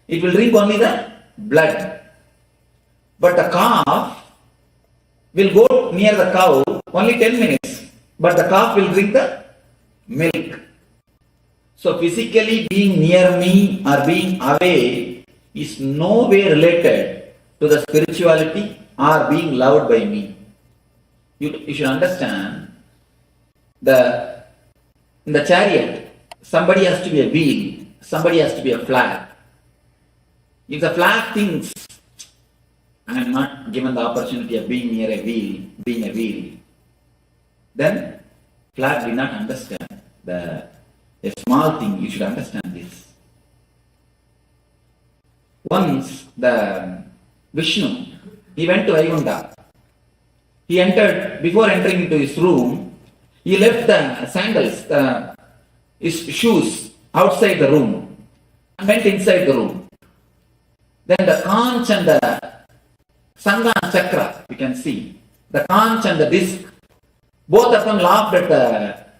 It will drink only the blood. But the calf will go near the cow only 10 minutes, but the calf will drink the milk. So physically being near me or being away is no way related to the spirituality or being loved by me. You should understand, in the chariot, somebody has to be a wheel, somebody has to be a flag. If the flag thinks, I am not given the opportunity of being near a wheel, being a wheel, then flag will not understand a small thing. You should understand this. Once the Vishnu, he went to Vaikuntha. He entered, before entering into his room, he left the sandals, his shoes outside the room and went inside the room. Then the conch and the Sangha and Chakra, you can see, the conch and the disc, both of them laughed at the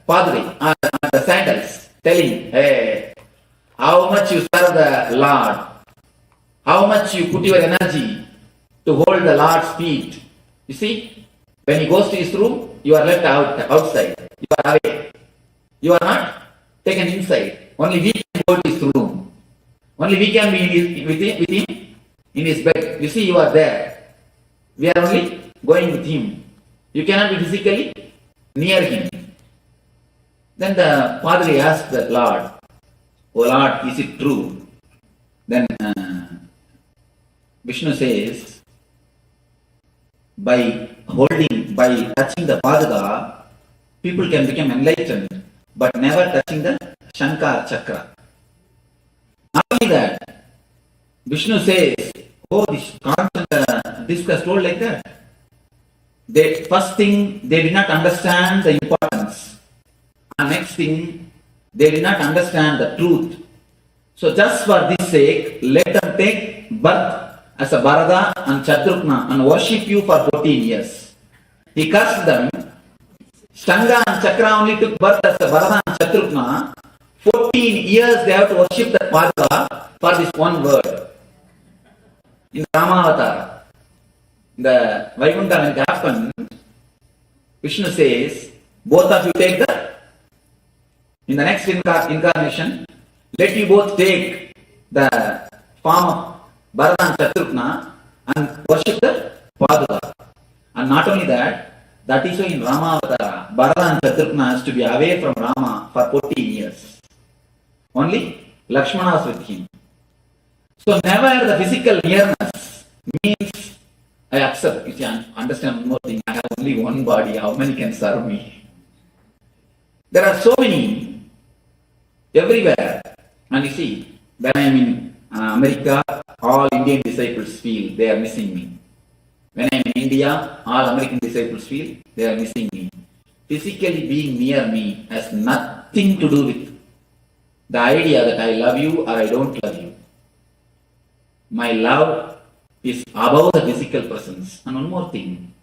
Padri and the sandals, telling, hey, how much you serve the Lord, how much you put your energy to hold the Lord's feet. You see, when he goes to his room, you are left outside. You are away. You are not taken inside. Only we can go to his room. Only we can be with him in his bed. You see, you are there. We are only going with him. You cannot be physically near him. Then the Padri asked the Lord, "Oh Lord, is it true?" Then Vishnu says, by touching the Paduka, people can become enlightened, but never touching the Shankar Chakra. Not only that, Vishnu says, oh, this conch and the this was told like that. First thing, they did not understand the importance. And next thing, they did not understand the truth. So just for this sake, let them take birth as a Bharata and Chatrukna and worship you for 14 years. He cursed them. Stanga and Chakra only took birth as a Bharata and Chatrukna. 14 years they have to worship that Bharata for this one word. In Ramavatar, the Vaikuntha when it happened, Vishnu says, both of you take that. In the next incarnation, let you both take the form of Bharata and Chatrukna and worship the Paduka. And not only that, that is why in Ramavatara, Bharata and Chatrukna has to be away from Rama for 14 years. Only Lakshmana was with him. So never the physical nearness means I accept. You see, I understand one more thing. I have only one body. How many can serve me? There are so many everywhere. And you see, when I am in America, all Indian disciples feel they are missing me. When I am in India, all American disciples feel they are missing me. Physically being near me has nothing to do with the idea that I love you or I don't love you. My love is above the physical presence. And one more thing.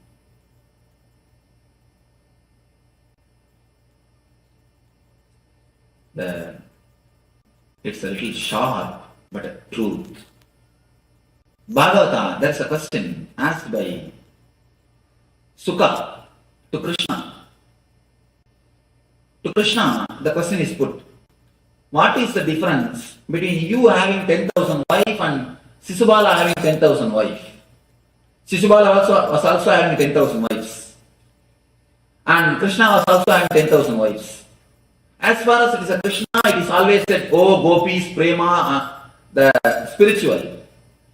It's a little sharp, but a truth. Bhagavata, that's a question asked by Sukha to Krishna. To Krishna, the question is put. What is the difference between you having 10,000 wives and Sisubala having 10,000 wives? Sisubala was also having 10,000 wives. And Krishna was also having 10,000 wives. As far as it is a Krishna, it is always said, oh, gopis, prema, the spiritual.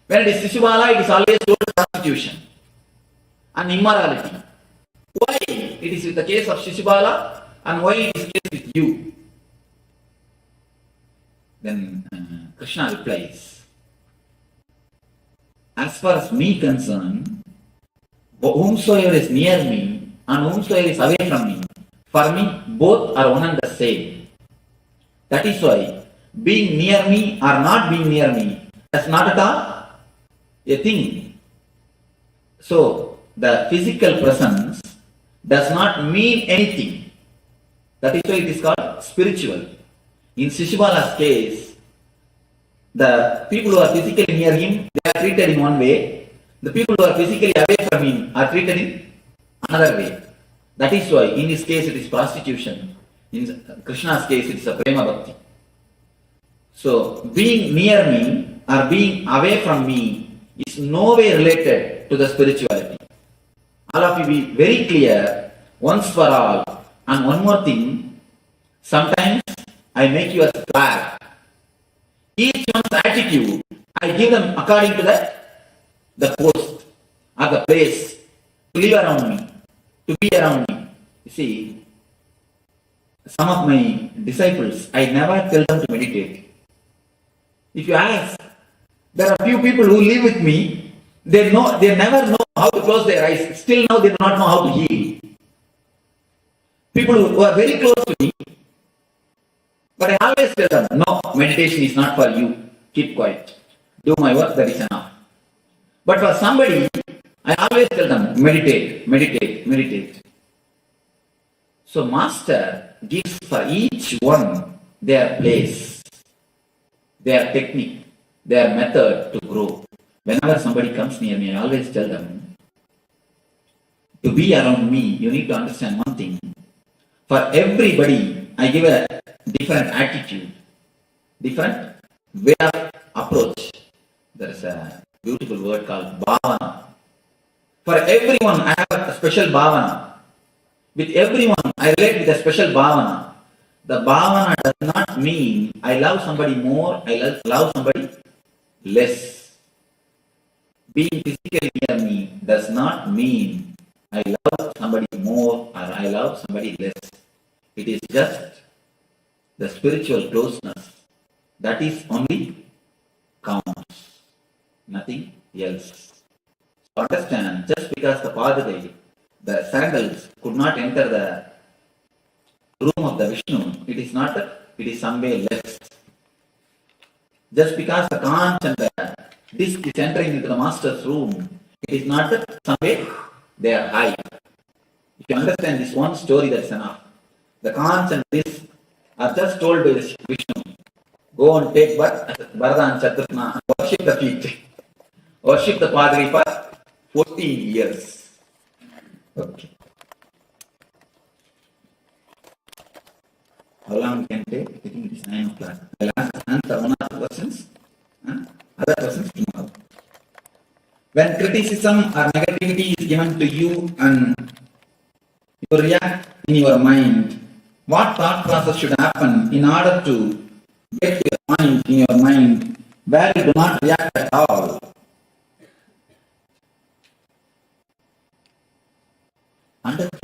When it is Sisubala, it is always told prostitution and immorality. Why it is with the case of Sisubala and why it is the case with you? Then Krishna replies, as far as me concerned, whomsoever is near me and whomsoever is away from me, for me both are one and the same. That is why being near me or not being near me is not at all a thing. So the physical presence does not mean anything. That is why it is called spiritual. In Sisubala's case, the people who are physically near him, they are treated in one way. The people who are physically away from him are treated in another way. That is why in his case it is prostitution. In Krishna's case it is a prema bhakti. So being near me or being away from me is no way related to the spirituality. All of you be very clear once for all. And one more thing, sometimes I make you a flag. Each one's attitude, I give them according to the post or the place to live around me, to be around me. You see, some of my disciples, I never tell them to meditate. If you ask, there are few people who live with me, they never know how to close their eyes. Still now they do not know how to heal. People who are very close to me, but I always tell them, no, meditation is not for you. Keep quiet. Do my work, that is enough. But for somebody, I always tell them, meditate, meditate, meditate. So Master gives for each one their place, their technique, their method to grow. Whenever somebody comes near me, I always tell them, to be around me, you need to understand one thing. For everybody, I give a different attitude, different way of approach. There is a beautiful word called bhavana. For everyone, I have a special bhavana. With everyone, I relate with a special bhavana. The bhavana does not mean I love somebody more, I love somebody less. Being physically near me does not mean I love somebody more or I love somebody less. It is just the spiritual closeness. That is only counts. Nothing else. understand, just because the Padre, the sandals could not enter the room of the Vishnu, it is not that it is somewhere less. Just because the conch and the disc is entering into the master's room, it is not that somewhere they are high. If you understand this one story, that's enough. The conch and disc are just told by the Vishnu, go and take Bharata and Chaturna and worship the feet. Worship the Padre for 14 years. Okay. How long can take? I think it is 9 o'clock. I'll answer one or two questions. Other questions tomorrow. When criticism or negativity is given to you and you react in your mind, what thought process should happen in order to get to a point in your mind where you do not react at all? Understand.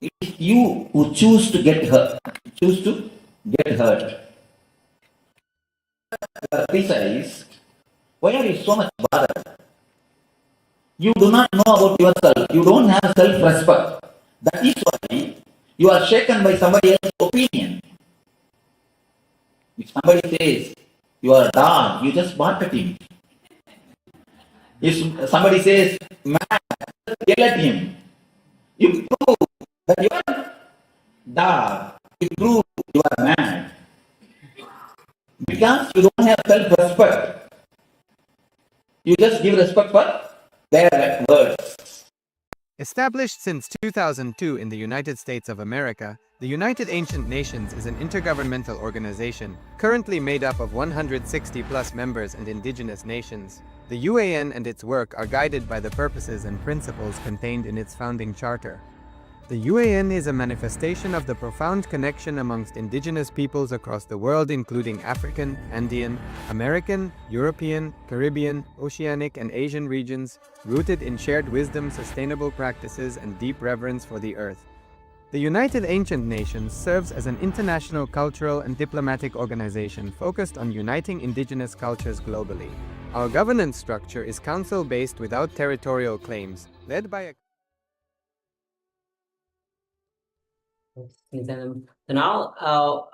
It is you who choose to get hurt. Criticized. Why are you so much bothered? You do not know about yourself. You don't have self-respect. That is why you are shaken by somebody else's opinion. If somebody says you are a dog, you just bark at him. If somebody says mad, yell at him. You prove that you are dog. You prove you are mad. Because you don't have self-respect. You just give respect for their words. Established since 2002 in the United States of America, the United Ancient Nations is an intergovernmental organization currently made up of 160 plus members and indigenous nations. The UAN and its work are guided by the purposes and principles contained in its founding charter. The UAN is a manifestation of the profound connection amongst indigenous peoples across the world, including African, Andean, American, European, Caribbean, Oceanic, and Asian regions, rooted in shared wisdom, sustainable practices, and deep reverence for the earth. The United Ancient Nations serves as an international cultural and diplomatic organization focused on uniting indigenous cultures globally. Our governance structure is council-based without territorial claims, led by a So now,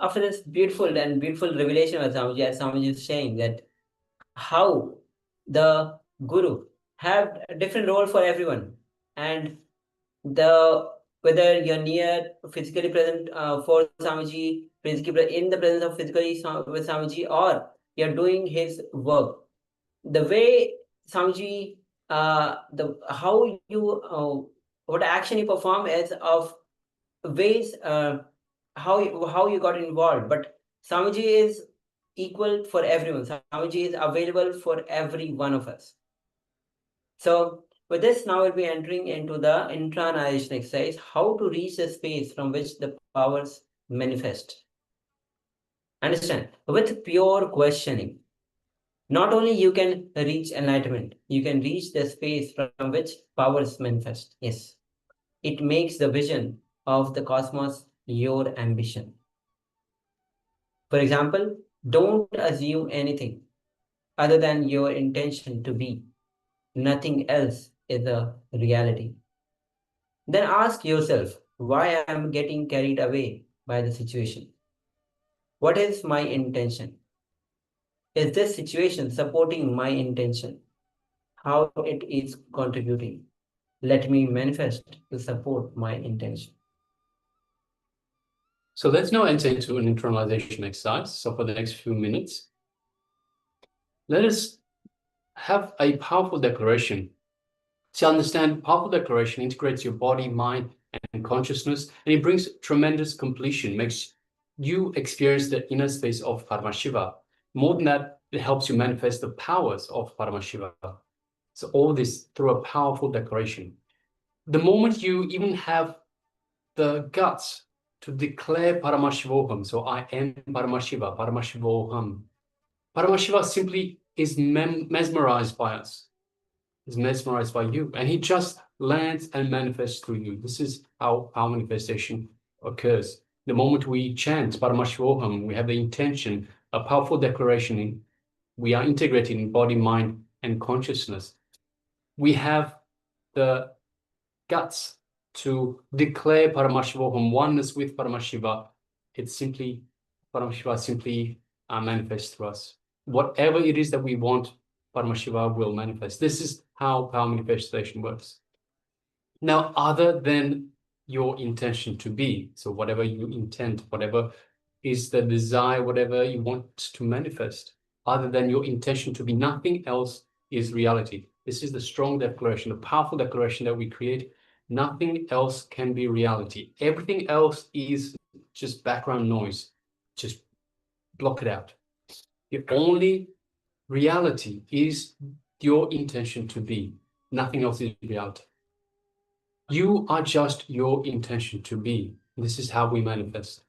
after this beautiful revelation of Swamiji, as Swamiji is saying that how the Guru have a different role for everyone, and whether you're near physically present for Swamiji, physically in the presence of physically with Swamiji, or you're doing his work, the way Swamiji, how you what action you perform is of ways how you got involved, but Swamiji is equal for everyone. Swamiji is available for every one of us. So with this, now we'll be entering into the internalization exercise, how to reach the space from which the powers manifest. Understand, with pure questioning, not only you can reach enlightenment, you can reach the space from which powers manifest. Yes, it makes the vision of the cosmos your ambition. For example, don't assume anything other than your intention to be. Nothing else is a reality. Then ask yourself, why I am getting carried away by the situation? What is my intention? Is this situation supporting my intention? How it is contributing? Let me manifest to support my intention. So let's now enter into an internalization exercise. So for the next few minutes, let us have a powerful declaration. To understand, powerful declaration integrates your body, mind, and consciousness, and it brings tremendous completion, makes you experience the inner space of Paramashiva. More than that, it helps you manifest the powers of Paramashiva. So all this through a powerful declaration. The moment you even have the guts to declare Paramashivoham, so I am Paramashiva, Paramashivoham. Paramashiva simply is mesmerized by us, is mesmerized by you, and he just lands and manifests through you. This is how our manifestation occurs. The moment we chant Paramashivoham, we have the intention, a powerful declaration, we are integrated in body, mind, and consciousness, we have the guts to declare Paramashivoham, oneness with Paramashiva. It's simply, Paramashiva simply manifests through us. Whatever it is that we want, Paramashiva will manifest. This is how power manifestation works. Now, other than your intention to be, so whatever you intend, whatever is the desire, whatever you want to manifest, other than your intention to be, nothing else is reality. This is the strong declaration, the powerful declaration that we create. Nothing else can be reality. Everything else is just background noise. Just block it out. The only reality is your intention to be. Nothing else is reality. You are just your intention to be. This is how we manifest.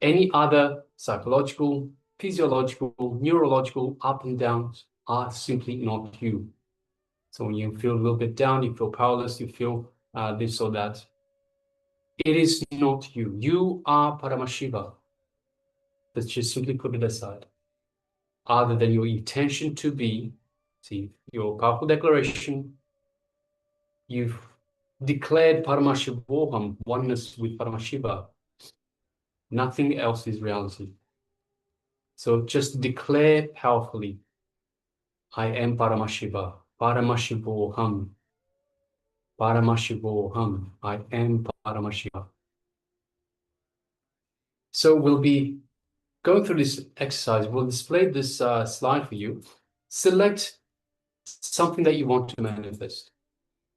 Any other psychological, physiological, neurological up and downs are simply not you. So when you feel a little bit down, you feel powerless, you feel this or that, it is not you. You are Paramashiva. Let's just simply put it aside. Other than your intention to be, see, your powerful declaration, you've declared Paramashivoham, oneness with Paramashiva. Nothing else is reality. So just declare powerfully, I am Paramashiva, Paramashivoham, Paramashivoham, I am Paramashiva. So we'll be going through this exercise. We'll display this slide for you. Select something that you want to manifest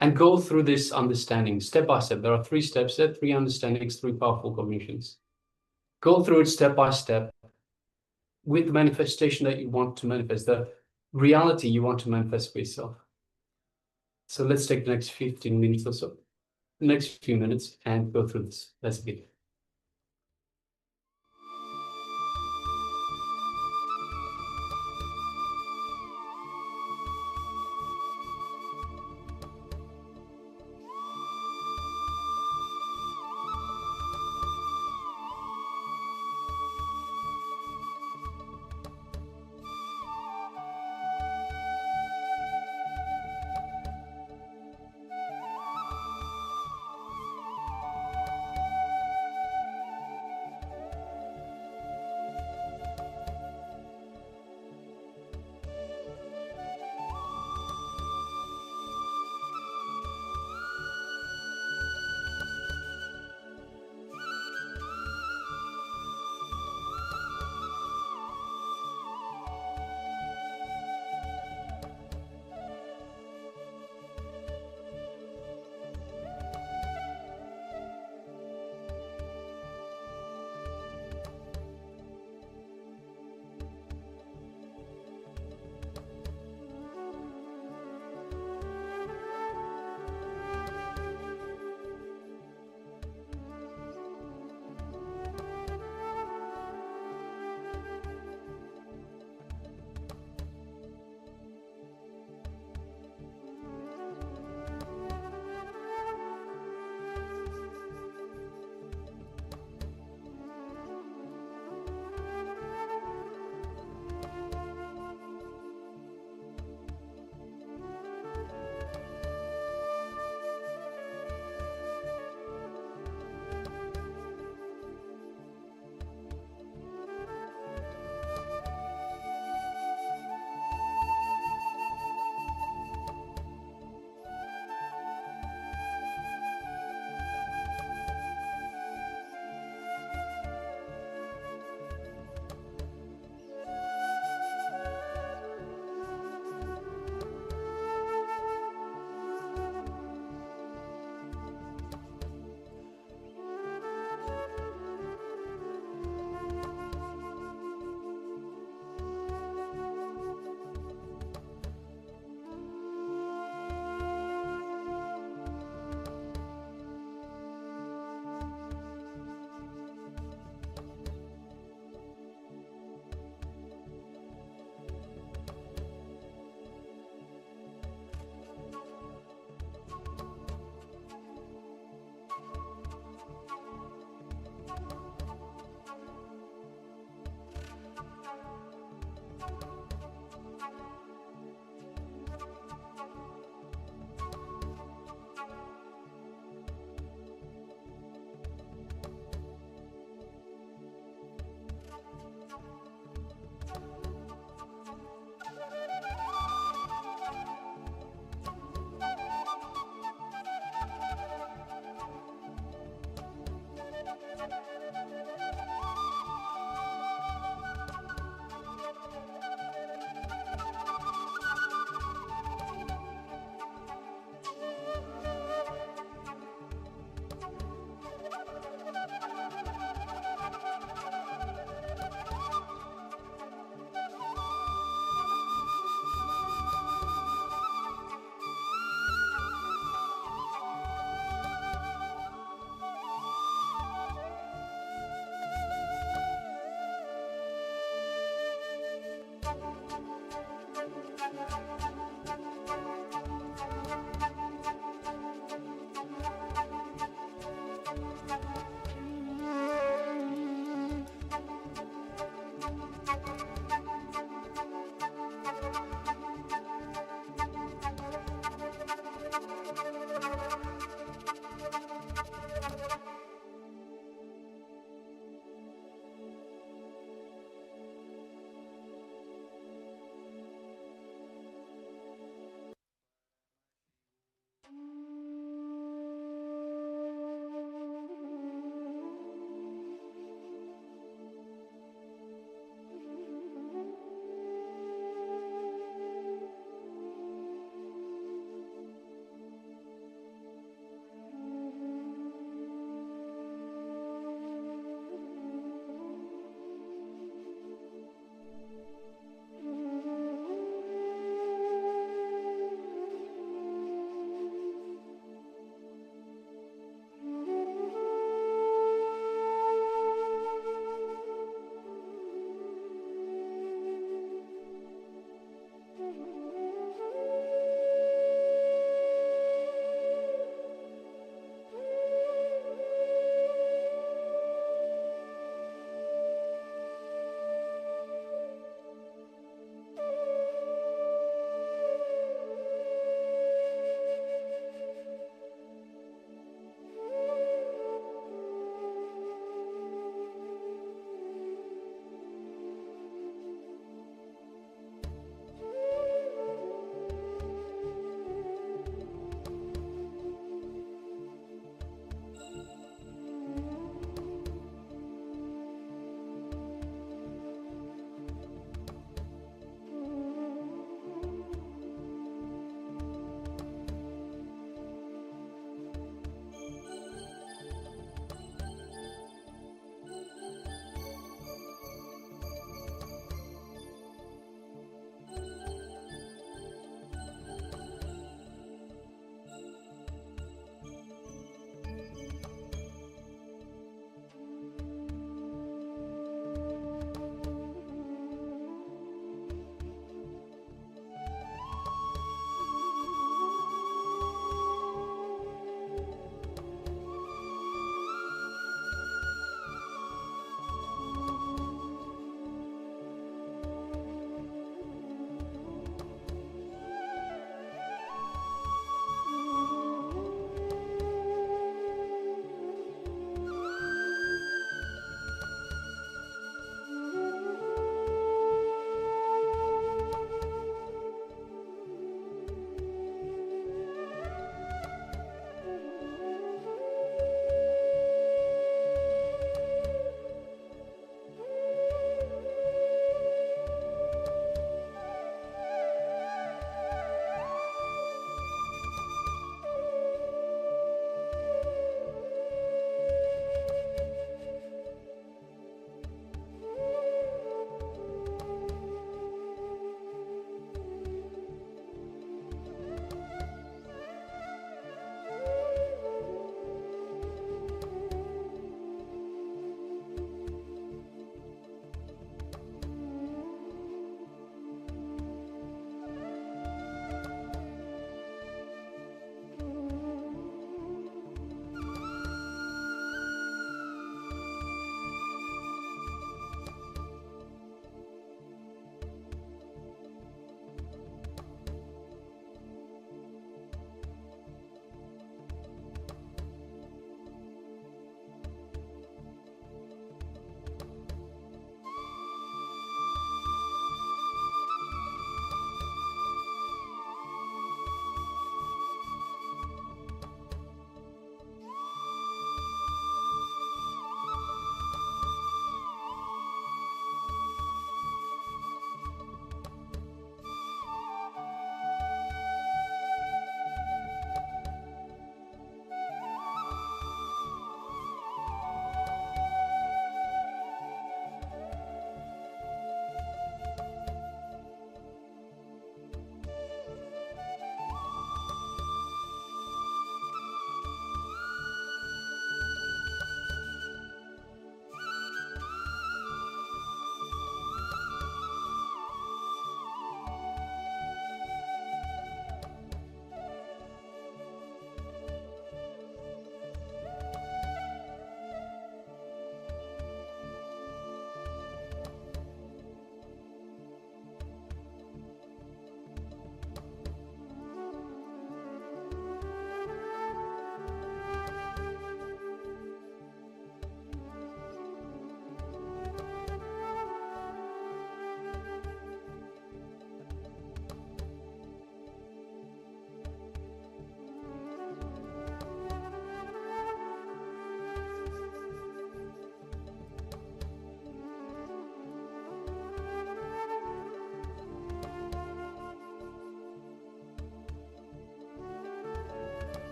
and go through this understanding step by step. There are 3 steps there, 3 understandings, 3 powerful cognitions. Go through it step by step with the manifestation that you want to manifest, the reality you want to manifest for yourself. So let's take the next 15 minutes or so, the next few minutes, and go through this. Let's begin.